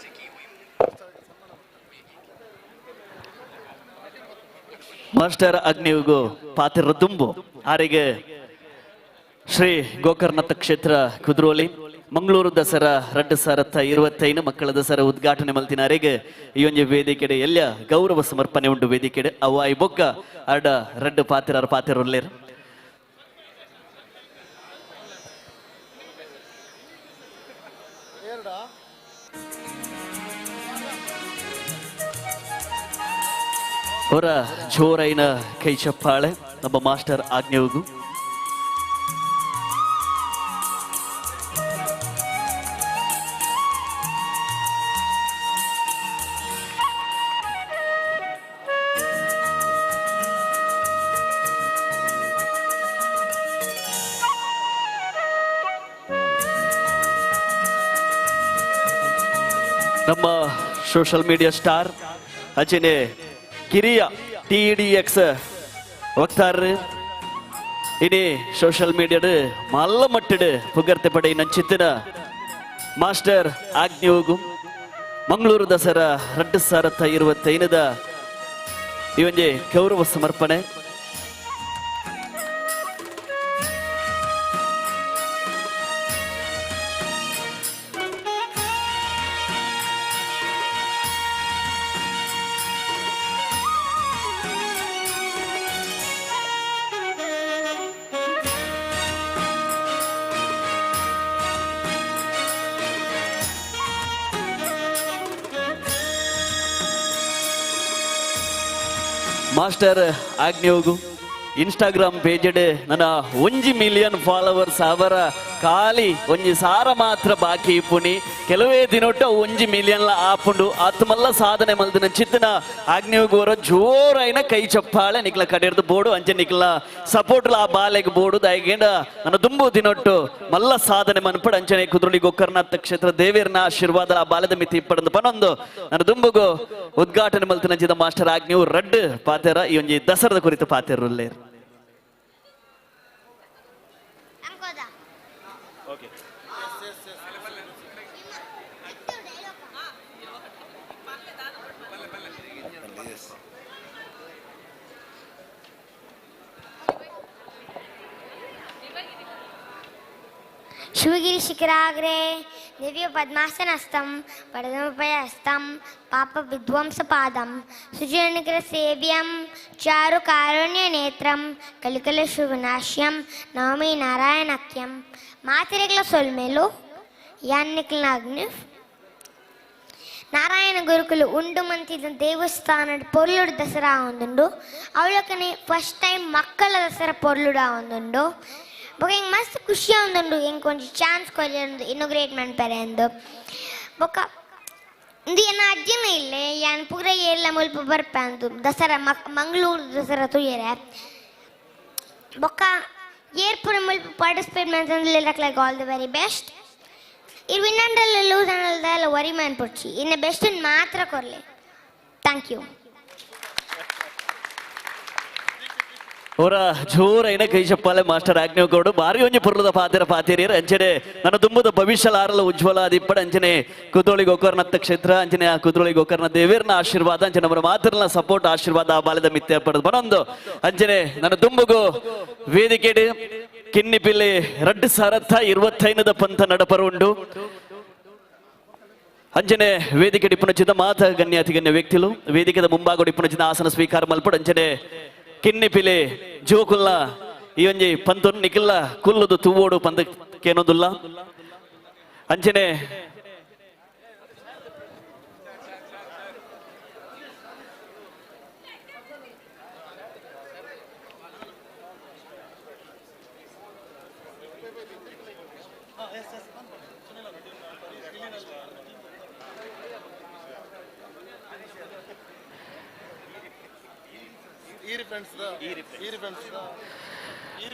ಮಾಸ್ಟರ್ ಅಗ್ನಿಯುಗು ಪಾತ್ರ ತುಂಬು ಆರಿಗೆ ಶ್ರೀ ಗೋಕರ್ಣತ ಕ್ಷೇತ್ರ ಕುದ್ರೋಲಿ ಮಂಗಳೂರು ದಸರಾ 2025 ಮಕ್ಕಳ ದಸರಾ ಉದ್ಘಾಟನೆ ಮಲ್ತಿನಾರಿಗೆ ಈ ಒಂದು ವೇದಿಕೆಡೆ ಎಲ್ಲ ಗೌರವ ಸಮರ್ಪಣೆ ಉಂಟು ವೇದಿಕೆಡೆ ಅವಾಯಿ ಬೊಕ್ಕ ಅಡ ರಡ್ಡು ಪಾತಿರೊಲ್ಲೇರು ಅವರ ಜೋರೈನ ಕೈ ಚಪ್ಪಾಳೆ ನಮ್ಮ ಮಾಸ್ಟರ್ ಆಜ್ಞೆಗೂ ನಮ್ಮ ಸೋಷಿಯಲ್ ಮೀಡಿಯಾ ಸ್ಟಾರ್ ಅಚೆನೆ ಕಿರಿಯ TDX ವಕ್ತಾರರು ಇನಿ ಸೋಷಿಯಲ್ ಮೀಡಿಯಾದ ಮಲ್ಲ ಮಟ್ಟದ ಪುಗರ್ತೆ ಪಡೆ ನಂಚಿತ್ತಿನ ಮಾಸ್ಟರ್ ಆಜ್ಞೆಗೂ ಮಂಗಳೂರು ದಸರಾ 2025 ಈ ಒಂದು ಗೌರವ ಸಮರ್ಪಣೆ ಮಾಸ್ಟರ್ ಆಜ್ಞೆಗೂ ಇನ್ಸ್ಟಾಗ್ರಾಮ್ ಪೇಜ್ ನನ್ನ 1 ಮಿಲಿಯನ್ ಫಾಲೋವರ್ಸ್ ಅವರ ಖಾಲಿ 1 ಸಾರ ಮಾತ್ರ ಬಾಕಿ ಇಪ್ಪುನಿ ಕೆಲವೇ ದಿನೊಟ್ಟ 1 ಮಿಲಿಯನ್ ಆಪುಂಡು ಆತ್ಮಲ್ಲ ಸಾಧನೆ ಮಲ್ದಿನ ಚಿತ್ತನ ಆಜ್ಞೆಗೋರ ಜೋರೈನ ಕೈ ಚಪ್ಪಾಳೆ ನಿಕ್ಲ ಕಡೆರ್ದು ಬೋಡು ಅಂಚೆ ನಿಕ್ಲ ಸಪೋರ್ಟ್ ಆ ಬಾಲೆಗೆ ಬೋಡು ದಯಗೇಂಡ ನನ್ನ ದುಂಬು ದಿನೊಟ್ಟು ಮಲ್ಲ ಸಾಧನೆ ಮನ್ಪಡ ಅಂಚನೆ ಕುದ್ರೋಳಿ ಗೋಕರ್ಣಾಥ ಕ್ಷೇತ್ರ ದೇವೇರ್ನ ಆಶೀರ್ವಾದ ಆ ಬಾಲದ ಮಿತಿ ಇಪ್ಪಡಂದು ಪನೊಂದು ನನ್ನ ದುಂಬುಗು ಉದ್ಘಾಟನೆ ಮಲ್ತಿನ ಮಾಸ್ಟರ್ ಆಜ್ಞೆವು ರಡ್ ಪಾತೆರ ಈ ಒಂದು ದಸರದ ಕುರಿತು ಪಾತೆರುಲ್ಲೇರು ಶಿವಗಿರಿ ಶಿಖರಾಗ್ರೆ ದಿವ್ಯ ಪದ್ಮಾಸನಸ್ಥಂ ಪರಮೋಪಯಸ್ಥಂ ಪಾಪ ವಿಧ್ವಂಸ ಪಾದಂ ಸುಜನಗ್ರ ಸೇವ್ಯಂ ಚಾರು ಕಾರುಣ್ಯ ನೇತ್ರಂ ಕಲಿಕಲ ಶುಭನಾಶ್ಯಂ ನವಮಿ ನಾರಾಯಣಕ್ಯಂ ಮಾತಿರೆಗಳ ಸೊಲ್ಮೇಲು ಯಾನ್ನಿಕ್ಲಾಗ್ನಿ ನಾರಾಯಣ ಗುರುಕುಲು ಉಂಡು ಮಂತಿದ ದೇವಸ್ಥಾನದ ಪೊರ್ಲುಡು ದಸರಾ ಒಂದುಂಡು ಅವಳಕನೆ ಫಸ್ಟ್ ಟೈಮ್ ಮಕ್ಕಳ ದಸರಾ ಪೊರ್ಲುಡ ಒಂದುಂಡು ಬೊಕ್ಕ ಹಿಂಗೆ ಮಸ್ತ್ ಖುಷಿ ಒಂದುಂಡು ಹಿಂಗೆ ಕೊಂಚ ಚಾನ್ಸ್ ಕೊಯ್ಯೊಂದು ಇನೋಗ್ರೇಟ್ ಮನ್ಪರೆ ಅಂದು ಬೊಕ್ಕ ಇಂದು ಏನ ಅಜ್ಜಿನ ಇಲ್ಲೇ ಯಾನ್ ಪೂರ ಎಲ್ಲ ಮುಲ್ಪ ಬರ್ಪೆ ಅಂದು ದಸರಾ ಮಂಗಳೂರು ದಸರಾ ತುಯ್ಯರೆ ಬೊಕ್ಕ ಏರ್ಪುರ ಮುಲ್ಪ ಪಾರ್ಟಿಸಿಪೇಟ್ ಮಾಡ್ತಂದ್ರೆ like all the very best ಇದು ವಿನ್ನಂಡಲ್ಲ ಲೂಸ್ ಅನ್ನಲ್ದಲ್ಲ ವರಿ ಮಾಡ್ಬಿಡ್ಚಿ ಇನ್ನು ಬೆಸ್ಟ್ ಮಾತ್ರ ಕೊರಲಿ ಥ್ಯಾಂಕ್ ಯು ಅವರ ಜೋರೈನ ಕೈ ಚಪ್ಪಾಲೆ ಮಾಸ್ಟರ್ ಆಜ್ಞೆಗೋಡು ಬಾರಿ ಒಂಜಿ ಪುರ್ಲದ ಪಾತಿರಿಯರು ಅಂಚನೆ ನನ್ನ ತುಂಬದ ಭವಿಷ್ಯ ಆರಲ ಉಜ್ವಲ ದಿಪ್ಪಡ ಅಂಚನೆ ಕುದ್ರೋಳಿ ಗೋಕರ್ಣತ್ತ ಕ್ಷೇತ್ರ ಅಂಚನೆ ಆ ಕುದ್ರೋಳಿ ಗೋಕರ್ಣ ದೇವೇರ್ನ ಆಶೀರ್ವಾದ ಅಂಚನೆ ಅವರ ಮಾತ್ರನ ಸಪೋರ್ಟ್ ಆಶೀರ್ವಾದ ಆ ಬಾಲ್ಯದ ಮಿಥ್ಯ ಪಡೆದು ಬನೊಂದು ಅಂಚನೆ ನನ್ನ ತುಂಬಗು ವೇದಿಕೆಡೆ ಕಿನ್ನಿಪಿಲ್ಲಿ 2025 ಪಂಥ ನಡಪರುಂಡು ಅಂಚನೆ ವೇದಿಕೆ ಡಿಪ್ಪುನಚಿದ ಮಾತ ಗಣ್ಯಾತಿ ಗಣ್ಯ ವ್ಯಕ್ತಿಲು ವೇದಿಕೆದ ಮುಂಭಾಗ ಡಿಪ್ಪುನಚಿದ ಆಸನ ಸ್ವೀಕಾರ ಮಲ್ಪಡು ಅಂಚನೆ ಕಿನ್ನಿಪಿಲೆ ಜೋಕುಲ್ಲ ಈ ಒಂಜಿ ಪಂತು ನಿಖಿಲ್ಲ ಕುಲ್ಲುದು ತುವೋಡು ಪಂದಕ್ಕೇನೋದುಲ್ಲ ಅಂಚನೆ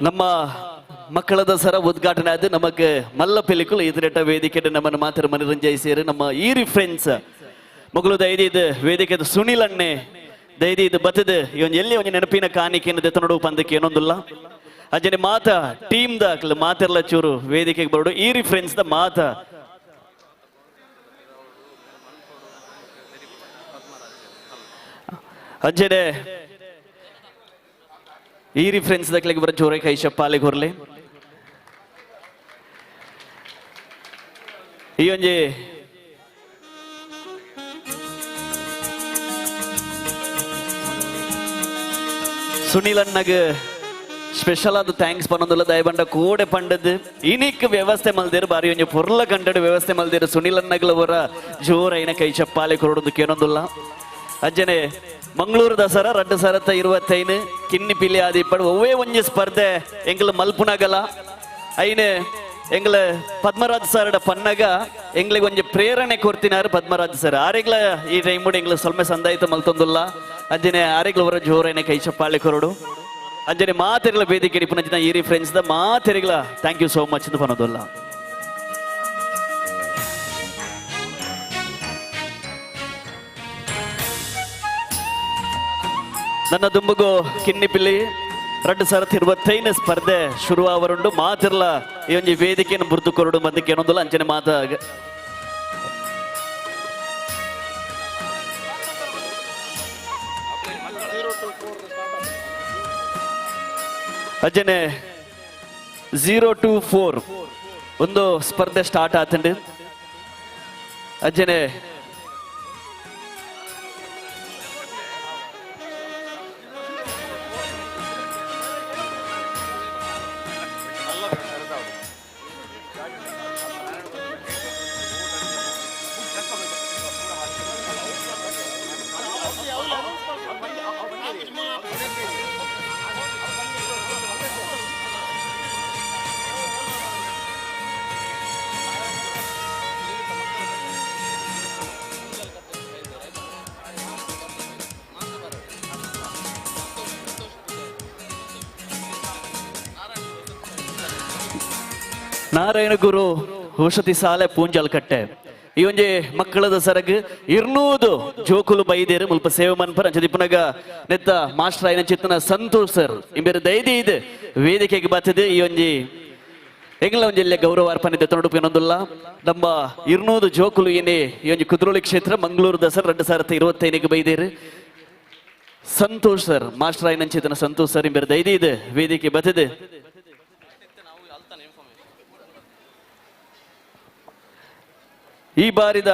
ನಮ್ಮ ಮಕ್ಕಳ ದಸರಾ ಉದ್ಘಾಟನೆ ಆದ ನಮಗೆ ಮಲ್ಲ ಪೆಲಿಕುಲು ಇದ್ರೆಟ ವೇದಿಕೆ ನಮ್ಮನ್ನು ಮಾತ್ರ ಮನರಂಜಿಸಿರು ನಮ್ಮ ಈರಿ ಫ್ರೆಂಡ್ಸ್ ಮಗಳು ದೈದಿದ ವೇದಿಕೆ ಸುನಿಲ್ ಅಣ್ಣೆ ದೈದಿದ ಬತ್ತದ ಇವನ್ ಎಲ್ಲಿ ಒಂದು ನೆನಪಿನ ಕಾಣಿಕೆಯನ್ನು ದೆತ್ತನೋಡು ಪಂದಕ್ಕೆ ಏನೊಂದಿಲ್ಲ ಅಂಜನೆ ಮಾತ ಟೀಮ್ ದ ಮಾತೆಲ್ಲ ಚೂರು ವೇದಿಕೆಗೆ ಬರೋಡು ಈರಿ ಫ್ರೆಂಡ್ಸ್ ದ ಮಾತ ಅಂಜನೆ ಈರಿ ಫ್ರೆಂಡ್ಸ್ ದಕ್ಲಿಗೆ ಬರ ಜೋರೆ ಕೈ ಚಪ್ಪಾಲೆ ಕೊರ್ಲೆ ಈ ಒಂಜಿ ಸುನಿಲ್ ಅಣ್ಣಗ ಸ್ಪೆಷಲ್ ಆದ ಥ್ಯಾಂಕ್ಸ್ ಪನ್ನೊಂದುಲ್ಲ ದಯಬಂಡ ಕೋಡೆ ಪಂಡದ್ ಇನಿಕ್ ವ್ಯವಸ್ಥೆ ಮಲ್ದೇರು ಬಾರಿ ಒಂಜಿ ಪೊರ್ಲ ಕಂಡಡು ವ್ಯವಸ್ಥೆ ಮಲ್ದೇರು ಸುನಿಲ್ ಅಣ್ಣಗಳ ಅವರ ಜೋರ ಐನ ಕೈ ಚಪ್ಪಾಲೆ ಕೊರೋದು ಕೇನೊಂದುಲ್ಲ ಅಜ್ಜನೆ ಮಂಗಳೂರು ದಸರಾ 2025 ಕಿನ್ನಿ ಪಿಲಿ ಆದಿ ಪಡು ಒವ್ವೇ ಒಂಜಿ ಸ್ಪರ್ಧೆ ಎಂಗ್ಲ ಮಲ್ಪುನಗಲ ಐನೆ ಎಂಗ್ಲ ಪದ್ಮರಾಜ್ ಸರ್ಡ ಪನ್ನಗ ಎಂಗ್ಲಿಗೆ ಒಂಜಿ ಪ್ರೇರಣೆ ಕೊರ್ತಿನಾರು ಪದ್ಮರಾಜ್ ಸರ್ ಆರೆಗ್ಲ ಈ ಟೈಮ್ ಎಂಗ್ಲ ಸ್ವಲ್ಪ ಸಂದಾಯಿತ ಮಲ್ತೊಂದುಲ್ಲ ಅಂಜನೆ ಆರೆಗ್ಲ ಅವರ ಜೋರೈನ ಕೈ ಚಪ್ಪಾಳೆ ಕೊರಡು ಅಂಜನೆ ಮಾತೆರೆಗ್ಲ ವೇದಿಕೆ ಇಡಿಪುನಂಚಿನ ಈರಿ ಫ್ರೆಂಡ್ಸ್ ದ ಮಾತೆರೆಗ್ಲ ಥ್ಯಾಂಕ್ ಯು ಸೋ ಮಚ್ ಅಂತ ಪನ್ನೋದಲ್ಲ ನನ್ನ ದುಂಬುಗು ಕಿನ್ನಿಪಿಲ್ಲಿ 2025 ಸ್ಪರ್ಧೆ ಶುರುವಾವರುಂಡು ಮಾತಿರ್ಲ ಈ ಒಂಜಿ ವೇದಿಕೆಯನ್ನು ಬುರ್ದು ಕೊರಡು ಮದ್ದಕ್ಕೆ ಏನೊಂದಲ್ಲ ಅಂಚನೆ ಮಾತ ಅಜ್ಜನೆ 0 to 4 ಒಂದು ಸ್ಪರ್ಧೆ ಸ್ಟಾರ್ಟ್ ಆತಂಡು ಅಜ್ಜನೆ ನಾರಾಯಣ ಗುರು ಔಷಧಿ ಸಾಲೆ ಪೂಂಜಲ್ ಕಟ್ಟೆ ಈ ಒಂಜಿ ಮಕ್ಕಳದ ಸರಗ್ 200 ಜೋಕುಲು ಬೈದೇರು ಮುಲ್ಪ ಸೇವೆ ಮನ್ಪರ ಅಂಚದಿಪ್ಪುನಗ ನೆತ್ತ ಮಾಸ್ಟರ್ ಆಯ್ನ ಚಿತ್ತನ ಸಂತೋಷ್ ಸರ್ ಇಂಬೇರು ದೈದಿ ಇದೆ ವೇದಿಕೆಗೆ ಬರ್ತದೆ ಈ ಒಂಜಿ ಎಂಗ್ಲ ಒಂಜಿ ಗೌರವ ಅರ್ಪಣೆ ತೆತ್ತೊಂಡು ಏನೊಂದುಲ್ಲ ನಮ್ಮ 200 ಜೋಕುಲು ಏನೇ ಈ ಒಂಜಿ ಕುದ್ರೋಳಿ ಕ್ಷೇತ್ರ ಮಂಗಳೂರು ದಸರಾ 2025 ಬೈದೇರು ಸಂತೋಷ್ ಸರ್ ಮಾಸ್ಟರ್ ಆಯ್ನ ಚಿತ್ತನ ಸಂತೋಷ್ ಸರ್ ಇಂಬೇರು ದೈದಿ ಇದೆ ವೇದಿಕೆ ಬರ್ತದೆ ಈ ಬಾರಿದ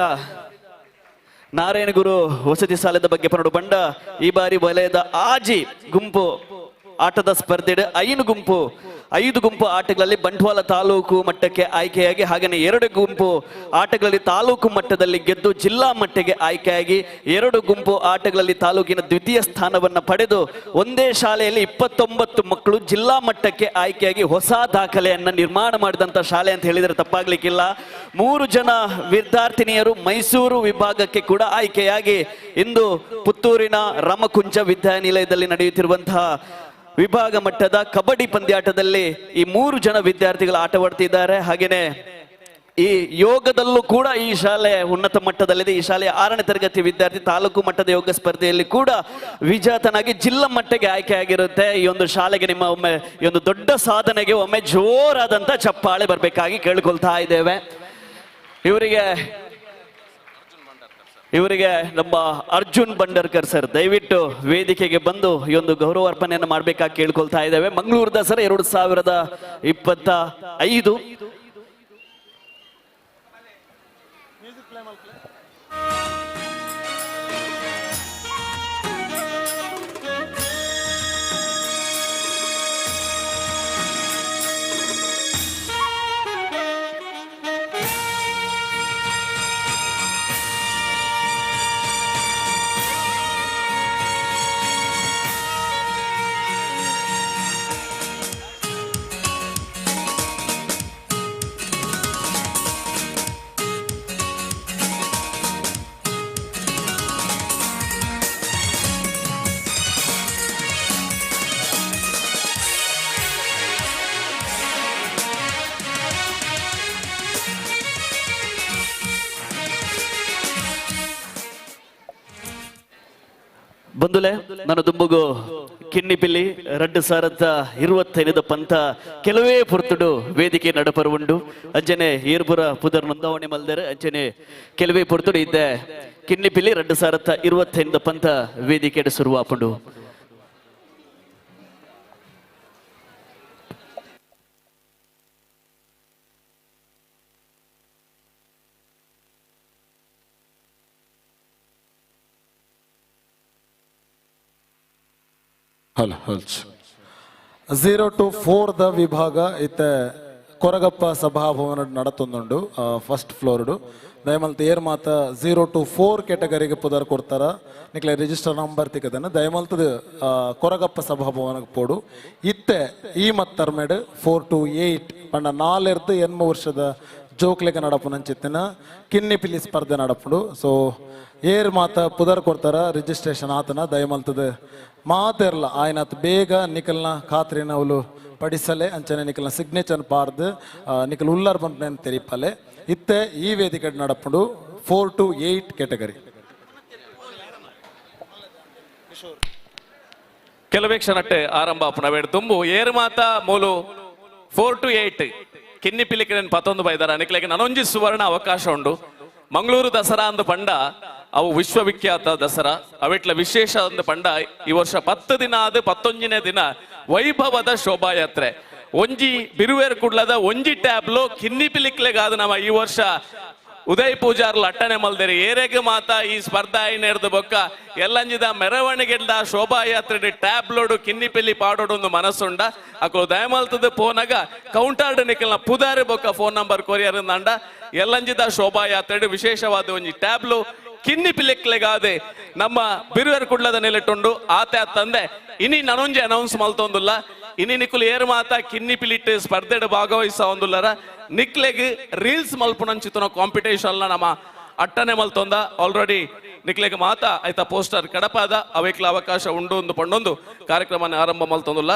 ನಾರಾಯಣ ಗುರು ವಸತಿ ಶಾಲೆದ ಬಗ್ಗೆ ಪನ್ನಡು ಬಂಡ ಈ ಬಾರಿ ವಲಯದ ಆಜಿ ಗುಂಪು ಆಟದ ಸ್ಪರ್ಧೆ 5 ಗುಂಪು ಆಟಗಳಲ್ಲಿ ಬಂಟ್ವಾಳ ತಾಲೂಕು ಮಟ್ಟಕ್ಕೆ ಆಯ್ಕೆಯಾಗಿ ಹಾಗೆಯೇ 2 ಗುಂಪು ಆಟಗಳಲ್ಲಿ ತಾಲೂಕು ಮಟ್ಟದಲ್ಲಿ ಗೆದ್ದು ಜಿಲ್ಲಾ ಮಟ್ಟಕ್ಕೆ ಆಯ್ಕೆಯಾಗಿ 2 ಗುಂಪು ಆಟಗಳಲ್ಲಿ ತಾಲೂಕಿನ ದ್ವಿತೀಯ ಸ್ಥಾನವನ್ನು ಪಡೆದು ಒಂದೇ ಶಾಲೆಯಲ್ಲಿ 29 ಮಕ್ಕಳು ಜಿಲ್ಲಾ ಮಟ್ಟಕ್ಕೆ ಆಯ್ಕೆಯಾಗಿ ಹೊಸ ದಾಖಲೆಯನ್ನು ನಿರ್ಮಾಣ ಮಾಡಿದಂಥ ಶಾಲೆ ಅಂತ ಹೇಳಿದರೆ ತಪ್ಪಾಗ್ಲಿಕ್ಕಿಲ್ಲ 3 ಜನ ವಿದ್ಯಾರ್ಥಿನಿಯರು ಮೈಸೂರು ವಿಭಾಗಕ್ಕೆ ಕೂಡ ಆಯ್ಕೆಯಾಗಿ ಇಂದು ಪುತ್ತೂರಿನ ರಾಮಕುಂಜ ವಿದ್ಯಾನಿಲಯದಲ್ಲಿ ನಡೆಯುತ್ತಿರುವಂತಹ ವಿಭಾಗ ಮಟ್ಟದ ಕಬಡ್ಡಿ ಪಂದ್ಯಾಟದಲ್ಲಿ ಈ 3 ಜನ ವಿದ್ಯಾರ್ಥಿಗಳು ಆಟವಾಡ್ತಿದ್ದಾರೆ ಹಾಗೇನೆ ಈ ಯೋಗದಲ್ಲೂ ಕೂಡ ಈ ಶಾಲೆ ಉನ್ನತ ಮಟ್ಟದಲ್ಲಿದೆ ಈ ಶಾಲೆಯ 6ನೇ ತರಗತಿ ವಿದ್ಯಾರ್ಥಿ ತಾಲೂಕು ಮಟ್ಟದ ಯೋಗ ಸ್ಪರ್ಧೆಯಲ್ಲಿ ಕೂಡ ವಿಜೇತನಾಗಿ ಜಿಲ್ಲಾ ಮಟ್ಟಕ್ಕೆ ಆಯ್ಕೆ ಆಗಿರುತ್ತೆ ಈ ಒಂದು ಶಾಲೆಗೆ ನಿಮ್ಮ ಒಮ್ಮೆ ಈ ಒಂದು ದೊಡ್ಡ ಸಾಧನೆಗೆ ಒಮ್ಮೆ ಜೋರಾದಂತ ಚಪ್ಪಾಳೆ ಬರಬೇಕಾಗಿ ಕೇಳಿಕೊಳ್ತಾ ಇದ್ದೇವೆ ಇವರಿಗೆ ನಮ್ಮ ಅರ್ಜುನ್ ಬಂಡರ್ಕರ್ ಸರ್ ದಯವಿಟ್ಟು ವೇದಿಕೆಗೆ ಬಂದು ಈ ಒಂದು ಗೌರವ ಅರ್ಪಣೆಯನ್ನು ಮಾಡಬೇಕಾಗಿ ಕೇಳ್ಕೊಳ್ತಾ ಇದ್ದೇವೆ ಮಂಗಳೂರು ದಸರಾ 2025 ಬಂಧುಲೆ ನನ್ನ ದುಂಬುಗು ಕಿನ್ನಿಪಿಲ್ಲಿ 2025 ಪಂತ ಕೆಲವೇ ಪುರ್ತುಡು ವೇದಿಕೆ ನಡಪರುಂಡು ಅಂಚನೆ ಏರ್ಪುರ ಪುದರ್ ನೋಂದಾವಣೆ ಮಲ್ದರೆ ಅಂಚನೆ ಕೆಲವೇ ಪುರ್ತುಡು ಇದ್ದೆ ಕಿನ್ನಿಪಿಲ್ಲಿ 2025 ಪಂತ ವೇದಿಕೆ ಶುರುವಾಪುಂಡು ಹಲೋ ಹಲ್ಚ್ 0 to 4 ವಿಭಾಗ ಇತ್ತೆ ಕೊರಗಪ್ಪ ಸಭಾಭವನ ನಡತೊಂದುಂಡು ಫಸ್ಟ್ ಫ್ಲೋರ್ಡು ದಯಮಲ್ತು ಏರ್ ಮಾತ 0 to 4 ಕೆಟಗರಿಗೆ ಪುದರ್ ಕೊಡ್ತಾರ ನಿಕ್ಲೆ ರಿಜಿಸ್ಟರ್ ನಂಬರ್ ತಿಕ್ಕದನ್ನು ದಯಮಲ್ತದ ಕೊರಗಪ್ಪ ಸಭಾಭವನಕ್ಕೆ ಪೋಡು ಇತ್ತೆ ಈ ಮತ್ತರ್ಮೆಡ್ 4 to 8 ಪಂಡ 4 8 ವರ್ಷದ ಜೋಕ್ಲೆಗ ನಡಪು ನಂಚಿತ್ತಿನ ಕಿನ್ನಿ ಪಿಲಿ ಸ್ಪರ್ಧೆ ನಡಪುಡು ಸೊ ಏರ್ ಮಾತ ಪುದರ್ ಕೊಡ್ತಾರ ರಿಜಿಸ್ಟ್ರೇಷನ್ ಆತನ ದಯಮಲ್ತದ ಮಾತಿರಲ್ಲ ಆಯ್ನತ್ ಬೇಗ ನಿಖಲ್ನ ಖಾತ್ರಿನ ಅವಳು ಪಡಿಸಲೆ ಅಂಚನೆ ನಿಖಲ್ನ ಸಿಗ್ನೇಚರ್ ಪಾರ್ದು ನಿಖಲ್ ಉಲ್ಲರ್ ಬಂಪನೇನು ತೆರಿಪಲೆ ಇತ್ತೆ ಈ ವೇದಿಕೆ ನಡಪುಡು 4 to 8 ಕೆಟಗರಿ ಕೆಲವೇ ಕ್ಷಣಟ್ಟೆ ಆರಂಭ ಪುನವೇಡು ತುಂಬು ಏರು ಮಾತ ಮೂಲು 4 to 8 ಕಿನ್ನಿ ಪಿಲಿಕಿನ 11 ಬೈದಾರ ನಿಕ್ಲೆಗೆ ನನೊಂಜಿ ಸುವರ್ಣ ಅವಕಾಶ ಉಂಡು ಮಂಗಳೂರು ದಸರಾ ಅಂದ ಪಂಡ ಅವು ವಿಶ್ವವಿಖ್ಯಾತ ದಸರಾ ಅವಿಟ್ಲ ವಿಶೇಷ ಅಂದ ಪಂಡ ಈ ವರ್ಷ 10 ದಿನ ಆದ 11ನೇ ದಿನ ವೈಭವದ ಶೋಭಾಯಾತ್ರೆ ಒಂಜಿ ಬಿರುವೇರು ಕುಡ್ಲದ ಒಂಜಿ ಟ್ಯಾಬ್ಲು ಕಿನ್ನಿ ಪಿಲಿಕ್ಲೆಗಾದ ನಮ್ಮ ಈ ವರ್ಷ ಉದಯ್ ಪೂಜಾರ್ಲ ಅಟ್ಟನೆ ಮಲ್ದೇರಿ ಏರೆಗೆ ಮಾತ ಈ ಸ್ಪರ್ಧಾ ಐನೆರ್ದು ಬೊಕ್ಕ ಎಲ್ಲಂಜಿದ ಮೆರವಣಿಗೆಡ್ದ ಶೋಭಾಯಾತ್ರೆ ಟ್ಯಾಬ್ಲೋಡು ಕಿನ್ನಿ ಪಿಲ್ಲಿ ಪಾಡೋಡು ಒಂದು ಮನಸ್ಸುಂಡ ಅಕ್ಕಳು ದಯಮಲ್ತದ ಫೋನಾಗ ಕೌಂಟಾರ್ಡ್ ನಿಖಲ್ನ ಪುದಾರಿ ಬೊಕ್ಕ ಫೋನ್ ನಂಬರ್ ಕೊರಿಯರ್ ಅಂಡ ಎಲ್ಲಂಜಿದ ಶೋಭಾಯಾತ್ರೆ ವಿಶೇಷವಾದ ಒಂಜಿ ಟ್ಯಾಬ್ಲು ಕಿನ್ನಿ ಪಿಲಿಕ್ಲೆಗಾದೆ ನಮ್ಮ ಬಿರುವೇರು ಕುಡ್ಲದ ನೆಲೆಟ್ಟುಂಡು ಆತೆ ತಂದೆ ಇನಿ ನನೊಂಜಿ ಅನೌನ್ಸ್ ಮಲ್ತೊಂದುಲ್ಲ ಇನಿ ನಿಕುಲು ಏರ್ ಮಾತ ಕಿನ್ನಿ ಪಿಲಿಟ್ ಸ್ಪರ್ಧೆಡ್ ಭಾಗವಹಿಸ ಒಂದುಲ್ಲರ ನಿಕ್ಲೆಗ್ ರೀಲ್ಸ್ ಮಲ್ಪುನಂಚಿತನ ಕಾಂಪಿಟೇಷನ್ ನಮ್ಮ ಅಟ್ಟನೆ ಮಲ್ತೊಂದ ಆಲ್ರೆಡಿ ನಿಕ್ಲೆಗ್ ಮಾತ ಆಯ್ತಾ ಪೋಸ್ಟರ್ ಕಡಪಾದ ಅವೈಕ್ಲ ಅವಕಾಶ ಉಂಡು ಒಂದು ಪಂಡೊಂದು ಕಾರ್ಯಕ್ರಮ ಆರಂಭ ಮಲ್ತೊಂದುಲ್ಲ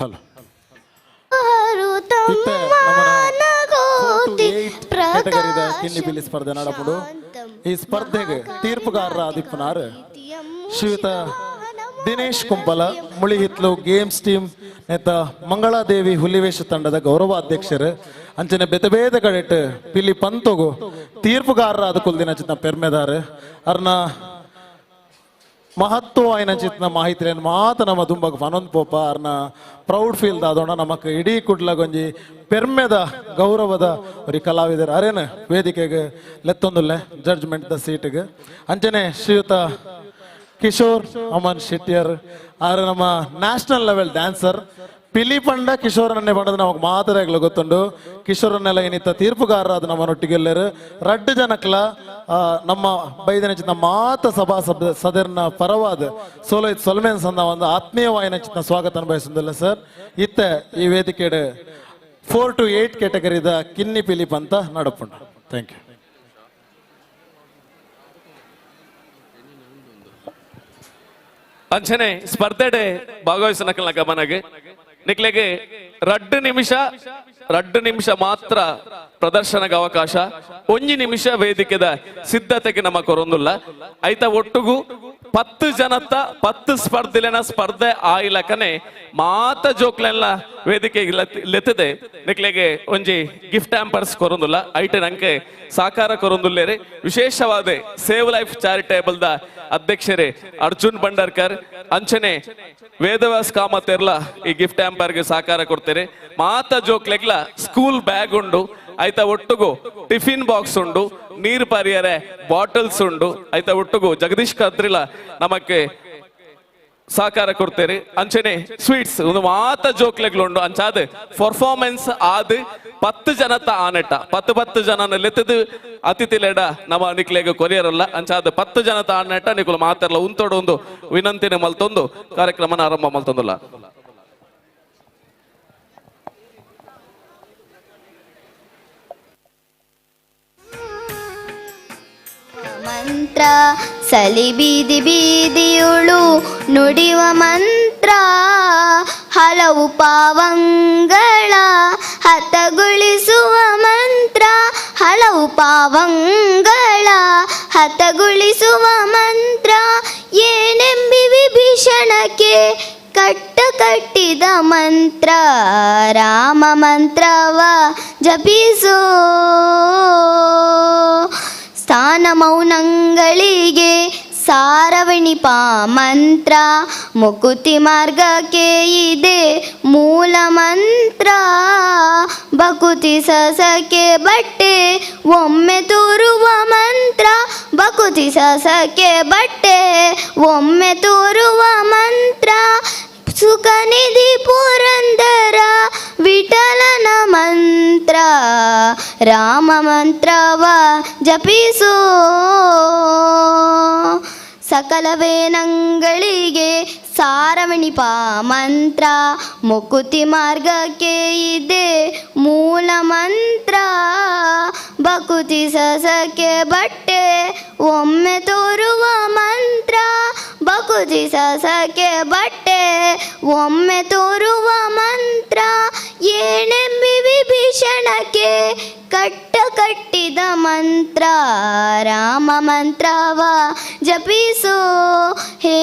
ಹಲೋ ಕಿನ್ನಿ ಪಿಲಿ ಸ್ಪರ್ಧೆ ನಡಪುಡು ಈ ಸ್ಪರ್ಧೆಗೆ ತೀರ್ಪುಗಾರರ ಆದಿಪ್ಪನಾರ್ ಶ್ರೀಯುತ ದಿನೇಶ್ ಕುಂಪಲ ಮುಳಿಹಿತ್ಲು ಗೇಮ್ಸ್ ಟೀಮ್ ನೇತ ಮಂಗಳಾದೇವಿ ಹುಲಿವೇಶ ತಂಡದ ಗೌರವಾಧ್ಯಕ್ಷರು ಅಂಚನೆ ಬೇತೆ ಬೇತೆ ಕಡೆಟ್ ಪಿಲಿ ಪಂತೋಗು ತೀರ್ಪುಗಾರರ ಆದ ಕುಲ್ದಿನ ಚಿತ್ನ ಪೆರ್ಮೆದಾರ್ ಅರ್ನ ಮಹತ್ವ ಆಯ್ನ ಚಿತ್ನ ಮಾಹಿತಿ ಮಾತ ನಮ್ಮ ದುಂಬಗ್ ಫನೊಂದ್ ಪೋಪ ಅರ್ನ ಪ್ರೌಡ್ ಫೀಲ್ ದಾದೋಣ ನಮಕ್ ಇಡೀ ಕುಡ್ಲಗೊಂಜಿ ಪೆರ್ಮೆದ ಗೌರವದ ஒரு ಕಲಾವಿದರು ಅರೇನ ವೇದಿಕೆಗೆ ಲೆತ್ತೊಂದುಲ್ಲೆ ಜಡ್ಜ್ಮೆಂಟ್ ದ ಸೀಟ್ಗೆ ಅಂಚನೆ ಶ್ರೀಯುತ ಕಿಶೋರ್ ಅಮನ್ ಶೆಟ್ಟಿಯರ್ ಆರು ನಮ್ಮ ನ್ಯಾಷನಲ್ ಲೆವೆಲ್ ಡ್ಯಾನ್ಸರ್ ಪಿಲಿ ಪಂಡ ಕಿಶೋರನ್ನೇ ಪಂಡದ ನಮಗೆ ಮಾತದಾಗಲು ಗೊತ್ತುಂಡು ಕಿಶೋರನ್ನೆಲ್ಲ ಏನಿತ್ತ ತೀರ್ಪುಗಾರರಾದ ನಮ್ಮನೊಟ್ಟಿಗೆಲ್ಲರು ರಡ್ಡು ಜನಕ್ಲ ನಮ್ಮ ಬೈದನ ಚಿತ್ತ ಮಾತ ಸಭಾ ಸದರ್ನ ಪರವಾದ ಸೋಲೈತ್ ಸೊಲ್ಮೇನ್ ಸಂದ ಒಂದು ಆತ್ಮೀಯವಾಯಿನ ಚಿತ್ತ ಸ್ವಾಗತ ಅನುಭವಿಸಿಲ್ಲ ಸರ್ ಇತ್ತೆ ಈ ವೇದಿಕೆ 4 to 8 ಕೆಟಗರಿದ ಕಿನ್ನಿ ಪಿಲಿಪ್ ಅಂತ ನಡಪುಂಡು ಥ್ಯಾಂಕ್ ಯು ಅಂಚನೆ ಸ್ಪರ್ಧೆಡೆ ಭಾಗವಹಿಸನಕಲ್ನ ಗಮನಗೆ ನಿಕ್ಲೆಗೆ 2 ನಿಮಿಷ ಮಾತ್ರ ಪ್ರದರ್ಶನಕ್ಕೆ ಅವಕಾಶ 1 ನಿಮಿಷ ವೇದಿಕೆದ ಸಿದ್ಧತೆಗೆ ನಮ್ಮ ಕೊರೊಂದುಲ್ಲ ಐತ ಒಟ್ಟುಗು 10 ಜನತ 10 ಸ್ಪರ್ಧೆಲೆನ ಸ್ಪರ್ಧೆ ಆಯ್ಲಕನೆ ಮಾತ ಜೋಕ್ಲೆಲ್ಲ ವೇದಿಕೆ ಲೆತ್ತದೆ ನಿಕ್ಲೆಗೆ ಒಂಜಿ ಗಿಫ್ಟ್ ಹ್ಯಾಂಪರ್ಸ್ ಕೊರೊಂದುಲ್ಲ ಐಟೆ ನಂಗೆ ಸಾಕಾರ ಕೊರೊಂದುಲ್ಲೇರೆ ವಿಶೇಷವಾದ ಸೇವ್ ಲೈಫ್ ಚಾರಿಟೇಬಲ್ ದ ಅಧ್ಯಕ್ಷರೇ ಅರ್ಜುನ್ ಭಂಡಾರ್ಕರ್ ಅಂಚನೆ ವೇದವ್ಯಾಸ್ ಕಾಮತೆರ್ಲ ಈ ಗಿಫ್ಟ್ ಹ್ಯಾಂಪರ್ಗೆ ಸಾಕಾರ ಕೊಡ್ತಾರೆ ಮಾತ ಜೋಕ್ಲೆಗ್ಲ ಸ್ಕೂಲ್ ಬ್ಯಾಗ್ ಉಂಡು ಐತ ಒಟ್ಟುಗು ಟಿಫಿನ್ ಬಾಕ್ಸ್ ಉಂಡು ನೀರು ಪರಿಯರೆ ಬಾಟಲ್ಸ್ ಉಂಡು ಐತ ಒಟ್ಟುಗು ಜಗದೀಶ್ ಕದ್ರಿಲ ನಮಕ್ಕೆ ಸಾಕಾರ ಕೊಡ್ತೇನೆ ಅಂಚನೆ ಸ್ವೀಟ್ಸ್ ಒಂದು ಮಾತ ಜೋಕ್ಲೆಗ್ಲುಂಡು ಅಂಚಾದ ಪರ್ಫಾರ್ಮೆನ್ಸ್ ಆದ 10 ಜನತ ಆನೆಟ 10 ಜನನ ಲೆತ್ತದು ಅತಿಥಿ ಲೆಡ ನಮ್ಮ ನಿಕ್ಲೆಗೆ ಕೊರಿಯರಲ್ಲ ಅಂಚಾದ 10 ಜನತ ಆನೆಟ ನಿಕುಲು ಮಾತಾರಲ್ಲ ಉಂತೋಡು ಒಂದು ವಿನಂತಿನ ಮಲ್ತೊಂದು ಕಾರ್ಯಕ್ರಮನ ಆರಂಭ ಮಲ್ತೊಂದುಲ್ಲ ಮಂತ್ರ ಸಲಿ ಬೀದಿ ಬೀದಿಯುಳು ನುಡಿವ ಮಂತ್ರ ಹಲವು ಪಾವಂಗಳ ಹತಗೊಳಿಸುವ ಮಂತ್ರ ಹಲವು ಪಾವಂಗಳ ಹತಗೊಳಿಸುವ ಮಂತ್ರ ಏನೆಂಬಿ ವಿಭೀಷಣಕ್ಕೆ ಕಟ್ಟಿದ ಮಂತ್ರ ರಾಮ ಮಂತ್ರವ ಜಪಿಸೋ ಸ್ಥಾನ ಮೌನಗಳಿಗೆ ಸಾರವಣಿಪ ಮಂತ್ರ ಮುಕುತಿ ಮಾರ್ಗಕ್ಕೆ ಇದೆ ಮೂಲ ಮಂತ್ರ ಬಕುತಿ ಸಸಕ್ಕೆ ಬಟ್ಟೆ ಒಮ್ಮೆ ತೋರುವ ಮಂತ್ರ ಬಕುತಿ ಸಸಕ್ಕೆ ಬಟ್ಟೆ ಒಮ್ಮೆ ತೋರುವ ಮಂತ್ರ ಸುಖನಿಧಿ ಪುರಂದರ ವಿಠಲನ ಮಂತ್ರ ರಾಮ ಮಂತ್ರವ ಜಪಿಸೋ ಸಕಲ ವೇನಗಳಿಗೆ ಸಾರವಣಿಪ ಮಂತ್ರ ಮುಕುತಿ ಮಾರ್ಗಕ್ಕೆ ಇದೆ ಮೂಲ ಮಂತ್ರ ಬಕುತಿ ಸಸಕ್ಕೆ ಬಟ್ಟೆ ಒಮ್ಮೆ ತೋರುವ ಮಂತ್ರ ಬಕುತಿ ಸಸಕ್ಕೆ ಬಟ್ಟೆ ಒಮ್ಮೆ ತೋರುವ ಮಂತ್ರ ಏನೆಂಬಿ ವಿಭೀಷಣಕ್ಕೆ ಕಟ್ಟಿದ ಮಂತ್ರ ರಾಮ ಮಂತ್ರವ ಜಪಿಸೋ ಹೇ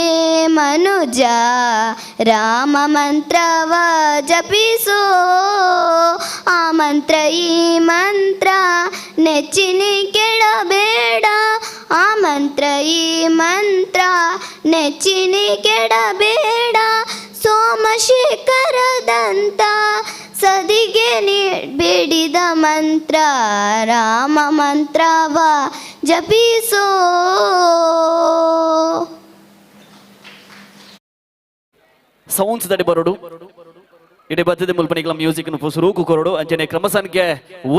ಮನುಜ ರಾಮ ಮಂತ್ರವ ಜಪಿಸೋ ಆ ಮಂತ್ರ ಈ ಮಂತ್ರ ನೆಚ್ಚಿನಿ ಕೆಡಬೇಡ ಆ ಮಂತ್ರ ಈ ಮಂತ್ರ ನೆಚ್ಚಿನಿ ಕೆಡಬೇಡ ಸೋಮಶೇಖರದಂತ ಸದಿಗೆ ಬೇಡಿದ ಮಂತ್ರ ರಾಮ ಮಂತ್ರವ ಜಪಿಸೋ ಸೌಂಡ್ಸ್ ದಡಿ ಬರೋಡು ಇಡೀ ಬದ್ದದ ಮುಲ್ಪನಿಗಳ ಮ್ಯೂಸಿಕ್ ನು ಪುಸುರೂಕು ಕೊರಡು ಅಂಚನೆ ಕ್ರಮಸಂಖ್ಯೆ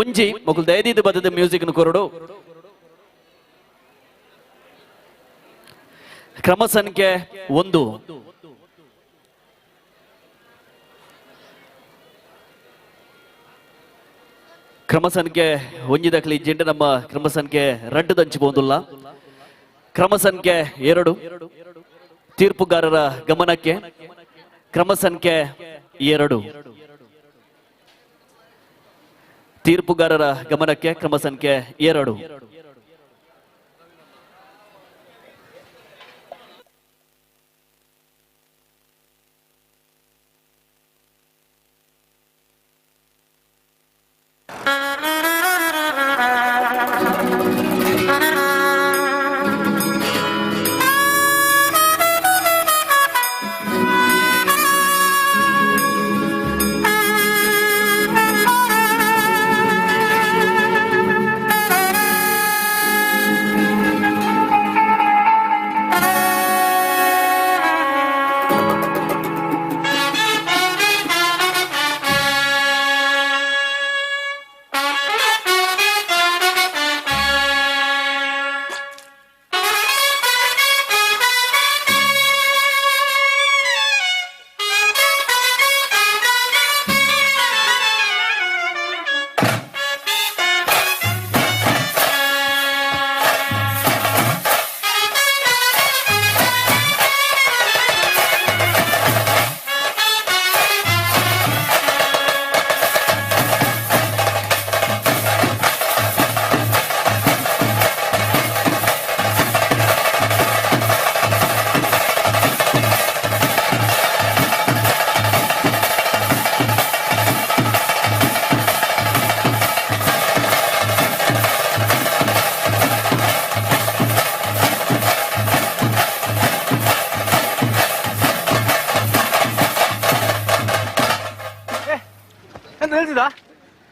ಒಂಜಿ ಮಕ್ಕಳು ದಯದಿದ್ದ ಬದ್ದದ ಮ್ಯೂಸಿಕ್ ನು ಕೊರಡು ಕ್ರಮ ಸಂಖ್ಯೆ 1 ಕ್ರಮ ಸಂಖ್ಯೆ ಒಂಜಿದಕ್ಲಿ ಜೆಂಡ ನಮ್ಮ ಕ್ರಮ ಸಂಖ್ಯೆ 2 ದಂಚಿಬೋದಿಲ್ಲ ಕ್ರಮ ಸಂಖ್ಯೆ 2 ತೀರ್ಪುಗಾರರ ಗಮನಕ್ಕೆ ಕ್ರಮ ಸಂಖ್ಯೆ 2 ತೀರ್ಪುಗಾರರ ಗಮನಕ್ಕೆ ಕ್ರಮ ಸಂಖ್ಯೆ 2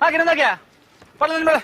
ಹಾಗೆ ಪಡದ ಮೇಲೆ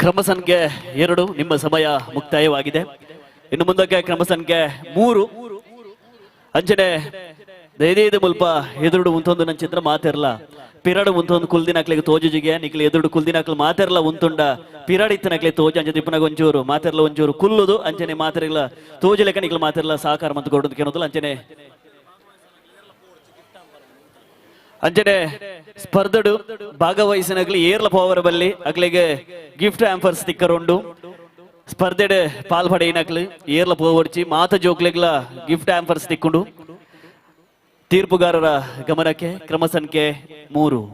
ಕ್ರಮ ಸಂಖ್ಯೆ 2 ನಿಮ್ಮ ಸಮಯ ಮುಕ್ತಾಯವಾಗಿದೆ. ಇನ್ನು ಮುಂದಕ್ಕೆ ಕ್ರಮ ಸಂಖ್ಯೆ 3 ಅಂಚನೆ ದಯದೇದು ಮುಲ್ಪ ಎದುರುಡು ಉಂತೊಂದು ನನ್ನ ಚಿತ್ರ ಮಾತಿರಲ್ಲ ಪಿರಾಡ್ ಒಂದು ಕುಲ್ದಿನಾಕ್ಲಿಗೆ ತೋಜುಜಿಗೆ ನಿಕ್ಲಿ ಎದುರು ಕುಲ್ದಿನಾಕ್ಲು ಮಾತೆರ್ಲ ಉಂತುಂಡ ಪಿರಾಡ್ ಇತ್ತನಕ್ಲೆ ತೋಜ ಅಂಚೆ ತಿಪ್ಪನಾಗ ಒಂಚೂರು ಮಾತೆರ್ಲ ಒಂಚೂರು ಕುಲ್ಲುದು ಅಂಚನೆ ಮಾತೆರ್ಲ ತೋಜಲೆಕ ನಿಕ್ಲು ಮಾತೆರ್ಲ ಸಹಕಾರ ಮತ್ತು ಕೊಡೋದು ಕೇಳೋದಿಲ್ಲ ಅಂಚನೆ ಸ್ಪರ್ಧಡು ಭಾಗವಹಿಸಿನಾಗ್ಲಿ ಏರ್ಲ ಪವರ್ ಬಲ್ಲಿ ಅಕ್ಲಿಗೆ ಗಿಫ್ಟ್ ಆಂಫರ್ಸ್ ತಿಕ್ಕರುಂಡು ಸ್ಪರ್ಧೆಡ್ ಪಾಲ್ಪಡೆಯಿನಕ್ಲು ಏರ್ಲ ಪೋವರ್ಚಿ ಮಾತ ಜೋಕ್ಲೆಗ್ಲ ಗಿಫ್ಟ್ ಆಂಫರ್ಸ್ ತಿಕ್ಕೊಂಡು ತೀರ್ಪುಗಾರರ ಗಮನಕ್ಕೆ ಕ್ರಮ ಸಂಖ್ಯೆ 3.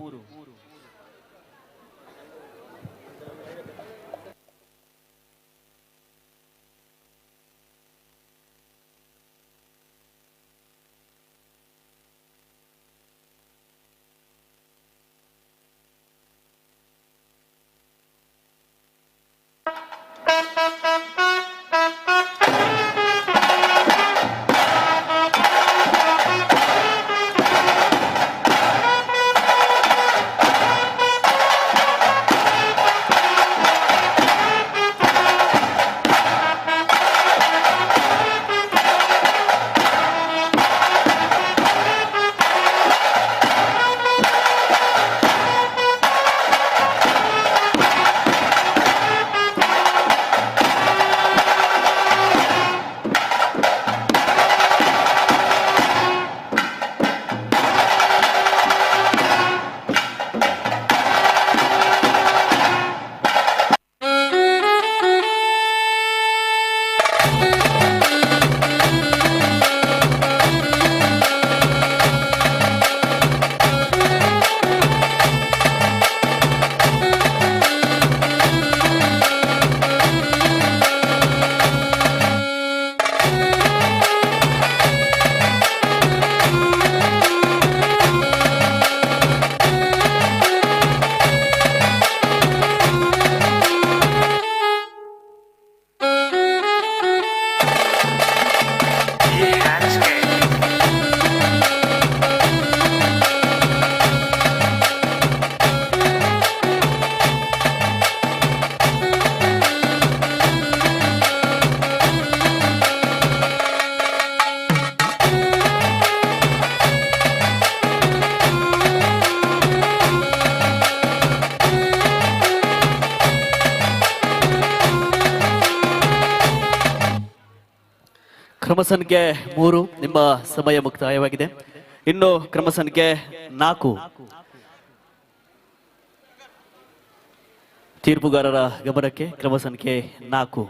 ಕ್ರಮ ಸಂಖ್ಯೆ 3 ನಿಮ್ಮ ಸಮಯ ಮುಕ್ತಾಯವಾಗಿದೆ. ಇನ್ನು ಕ್ರಮ ಸಂಖ್ಯೆ 4 ತೀರ್ಪುಗಾರರ ಗಮನಕ್ಕೆ ಕ್ರಮ ಸಂಖ್ಯೆ 4.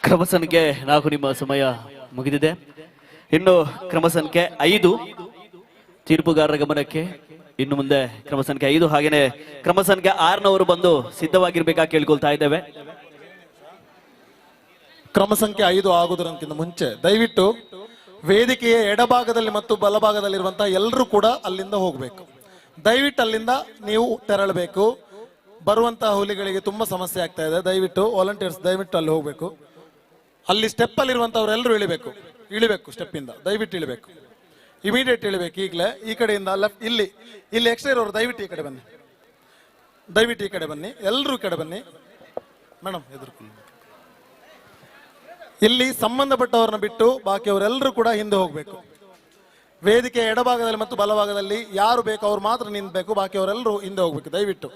ಕ್ರಮ ಸಂಖ್ಯೆ 4 ನಿಮ್ಮ ಸಮಯ ಮುಗಿದಿದೆ. ಇನ್ನು ಕ್ರಮ ಸಂಖ್ಯೆ 5 ತೀರ್ಪುಗಾರರ ಗಮನಕ್ಕೆ. ಇನ್ನು ಮುಂದೆ ಕ್ರಮ ಸಂಖ್ಯೆ 5 ಹಾಗೇನೆ ಕ್ರಮ ಸಂಖ್ಯೆ 6ನವರು ಬಂದು ಸಿದ್ಧವಾಗಿರ್ಬೇಕಾಗಿ ಕೇಳ್ಕೊಳ್ತಾ ಇದ್ದೇವೆ. ಕ್ರಮ ಸಂಖ್ಯೆ 5 ಆಗುವುದಕ್ಕಿಂತ ಮುಂಚೆ ದಯವಿಟ್ಟು ವೇದಿಕೆಯ ಎಡಭಾಗದಲ್ಲಿ ಮತ್ತು ಬಲಭಾಗದಲ್ಲಿರುವಂತಹ ಎಲ್ಲರೂ ಕೂಡ ಅಲ್ಲಿಂದ ಹೋಗಬೇಕು. ದಯವಿಟ್ಟು ಅಲ್ಲಿಂದ ನೀವು ತೆರಳಬೇಕು. ಬರುವಂತಹ ಹುಲಿಗಳಿಗೆ ತುಂಬಾ ಸಮಸ್ಯೆ ಆಗ್ತಾ ಇದೆ. ದಯವಿಟ್ಟು ವಾಲಂಟಿಯರ್ಸ್ ದಯವಿಟ್ಟು ಅಲ್ಲಿ ಹೋಗಬೇಕು. ಅಲ್ಲಿ ಸ್ಟೆಪ್ ಅಲ್ಲಿ ಇರುವಂತವರೆಲ್ಲರೂ ಇಳಿಬೇಕು ಸ್ಟೆಪ್ ಇಂದ ದಯವಿಟ್ಟು ಇಳಿಬೇಕು. ಇಮಿಡಿಯೇಟ್ ಇಳಿಬೇಕು ಈಗಲೇ. ಈ ಕಡೆಯಿಂದ ಲೆಫ್ಟ್ ಇಲ್ಲಿ ಎಕ್ಸ್ಟ್ರಾ ಇರೋರು ದಯವಿಟ್ಟು ಈ ಕಡೆ ಬನ್ನಿ. ದಯವಿಟ್ಟು ಈ ಕಡೆ ಬನ್ನಿ. ಎಲ್ಲರೂ ಈ ಕಡೆ ಬನ್ನಿ ಮೇಡಮ್. ಎದುರ್ಕೊಂಡು ಇಲ್ಲಿ ಸಂಬಂಧಪಟ್ಟವ್ರನ್ನ ಬಿಟ್ಟು ಬಾಕಿಯವರೆಲ್ಲರೂ ಕೂಡ ಹಿಂದೆ ಹೋಗಬೇಕು. ವೇದಿಕೆ ಎಡಭಾಗದಲ್ಲಿ ಮತ್ತು ಬಲಭಾಗದಲ್ಲಿ ಯಾರು ಬೇಕು ಅವ್ರು ಮಾತ್ರ ನಿಂತಬೇಕು. ಬಾಕಿಯವರೆಲ್ಲರೂ ಹಿಂದೆ ಹೋಗ್ಬೇಕು ದಯವಿಟ್ಟು.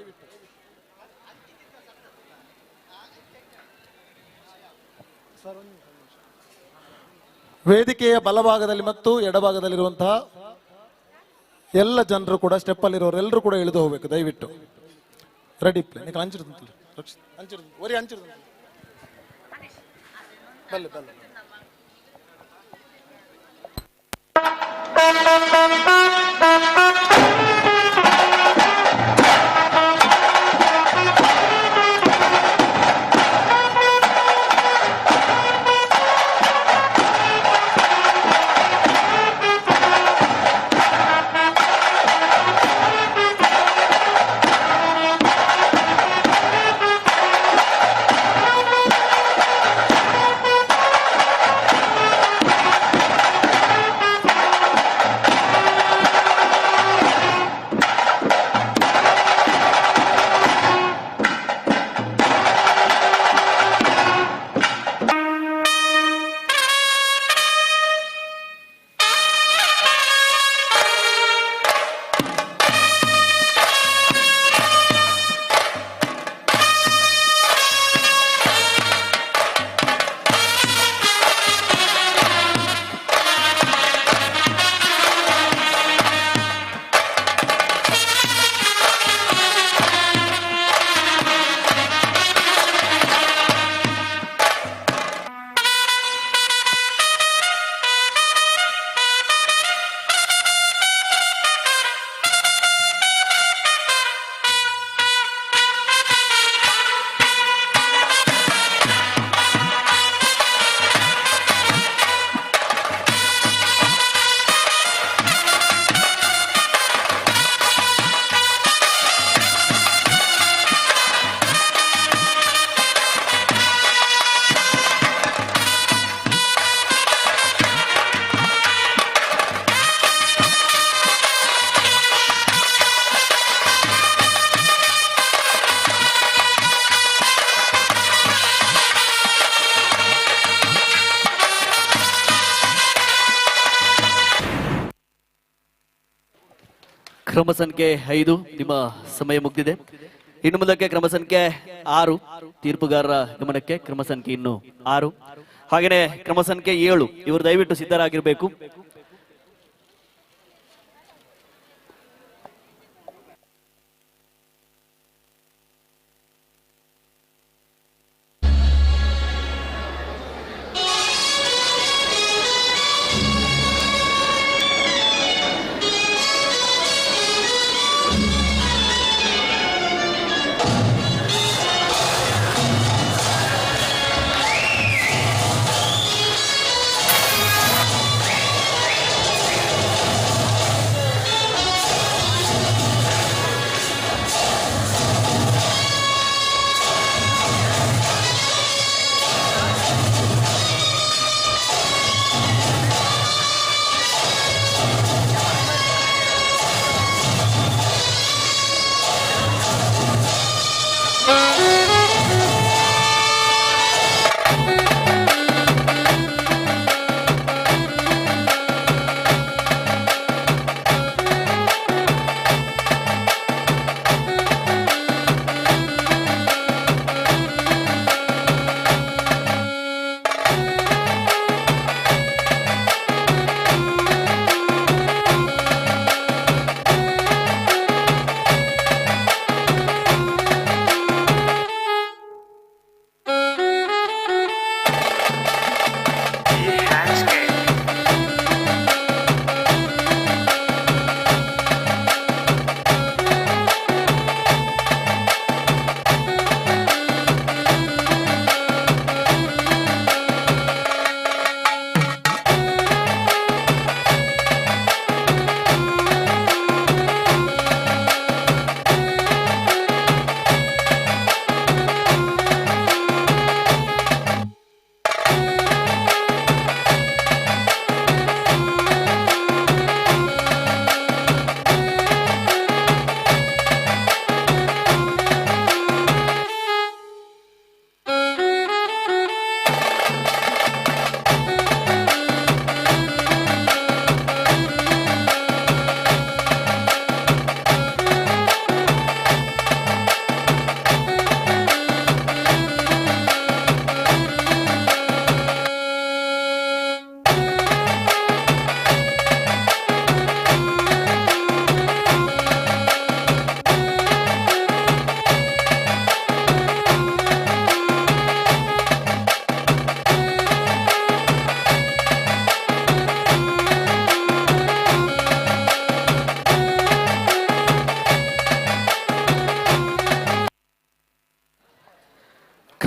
ವೇದಿಕೆಯ ಬಲಭಾಗದಲ್ಲಿ ಮತ್ತು ಎಡಭಾಗದಲ್ಲಿರುವಂತಹ ಎಲ್ಲ ಜನರು ಕೂಡ ಸ್ಟೆಪ್ ಅಲ್ಲಿರೋರು ಎಲ್ಲರೂ ಕೂಡ ಇಳಿದು ಹೋಗಬೇಕು ದಯವಿಟ್ಟು. ರೆಡಿ ಪ್ಲೇ ನೀವು ಹಂಚಿರ್ತಂತಲ್ಲ ಒರಿ ಹಂಚಿರ್ತಂತ ಬಲ್ಲೆ ಬಲ್ಲೆ. ಕ್ರಮ ಸಂಖ್ಯೆ 5 ನಿಮ್ಮ ಸಮಯ ಮುಗಿದಿದೆ. ಇನ್ನು ಮುಂದಕ್ಕೆ ಕ್ರಮ ಸಂಖ್ಯೆ 6 ತೀರ್ಪುಗಾರರ ಗಮನಕ್ಕೆ. ಕ್ರಮ ಸಂಖ್ಯೆ ಇನ್ನು 6 ಹಾಗೇನೆ ಕ್ರಮ ಸಂಖ್ಯೆ 7 ಇವರು ದಯವಿಟ್ಟು ಸಿದ್ಧರಾಗಿರ್ಬೇಕು.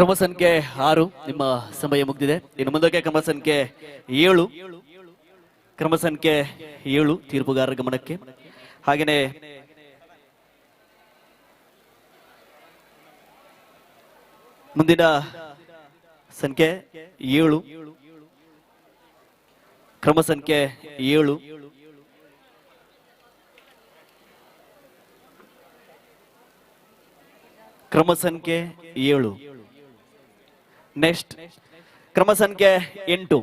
ಕ್ರಮ ಸಂಖ್ಯೆ 6 ನಿಮ್ಮ ಸಮಯ ಮುಗಿದಿದೆ. ಇನ್ನು ಮುಂದಕ್ಕೆ ಕ್ರಮ ಸಂಖ್ಯೆ 7 ಕ್ರಮ ಸಂಖ್ಯೆ 7 ತೀರ್ಪುಗಾರರ ಗಮನಕ್ಕೆ. ಹಾಗೆಯೇ ಮುಂದಿನ ಸಂಖ್ಯೆ 7 ಕ್ರಮ ಸಂಖ್ಯೆ 7 ಕ್ರಮ ಸಂಖ್ಯೆ 7. ನೆಕ್ಸ್ಟ್ ಕ್ರಮ ಸಂಖ್ಯೆ 8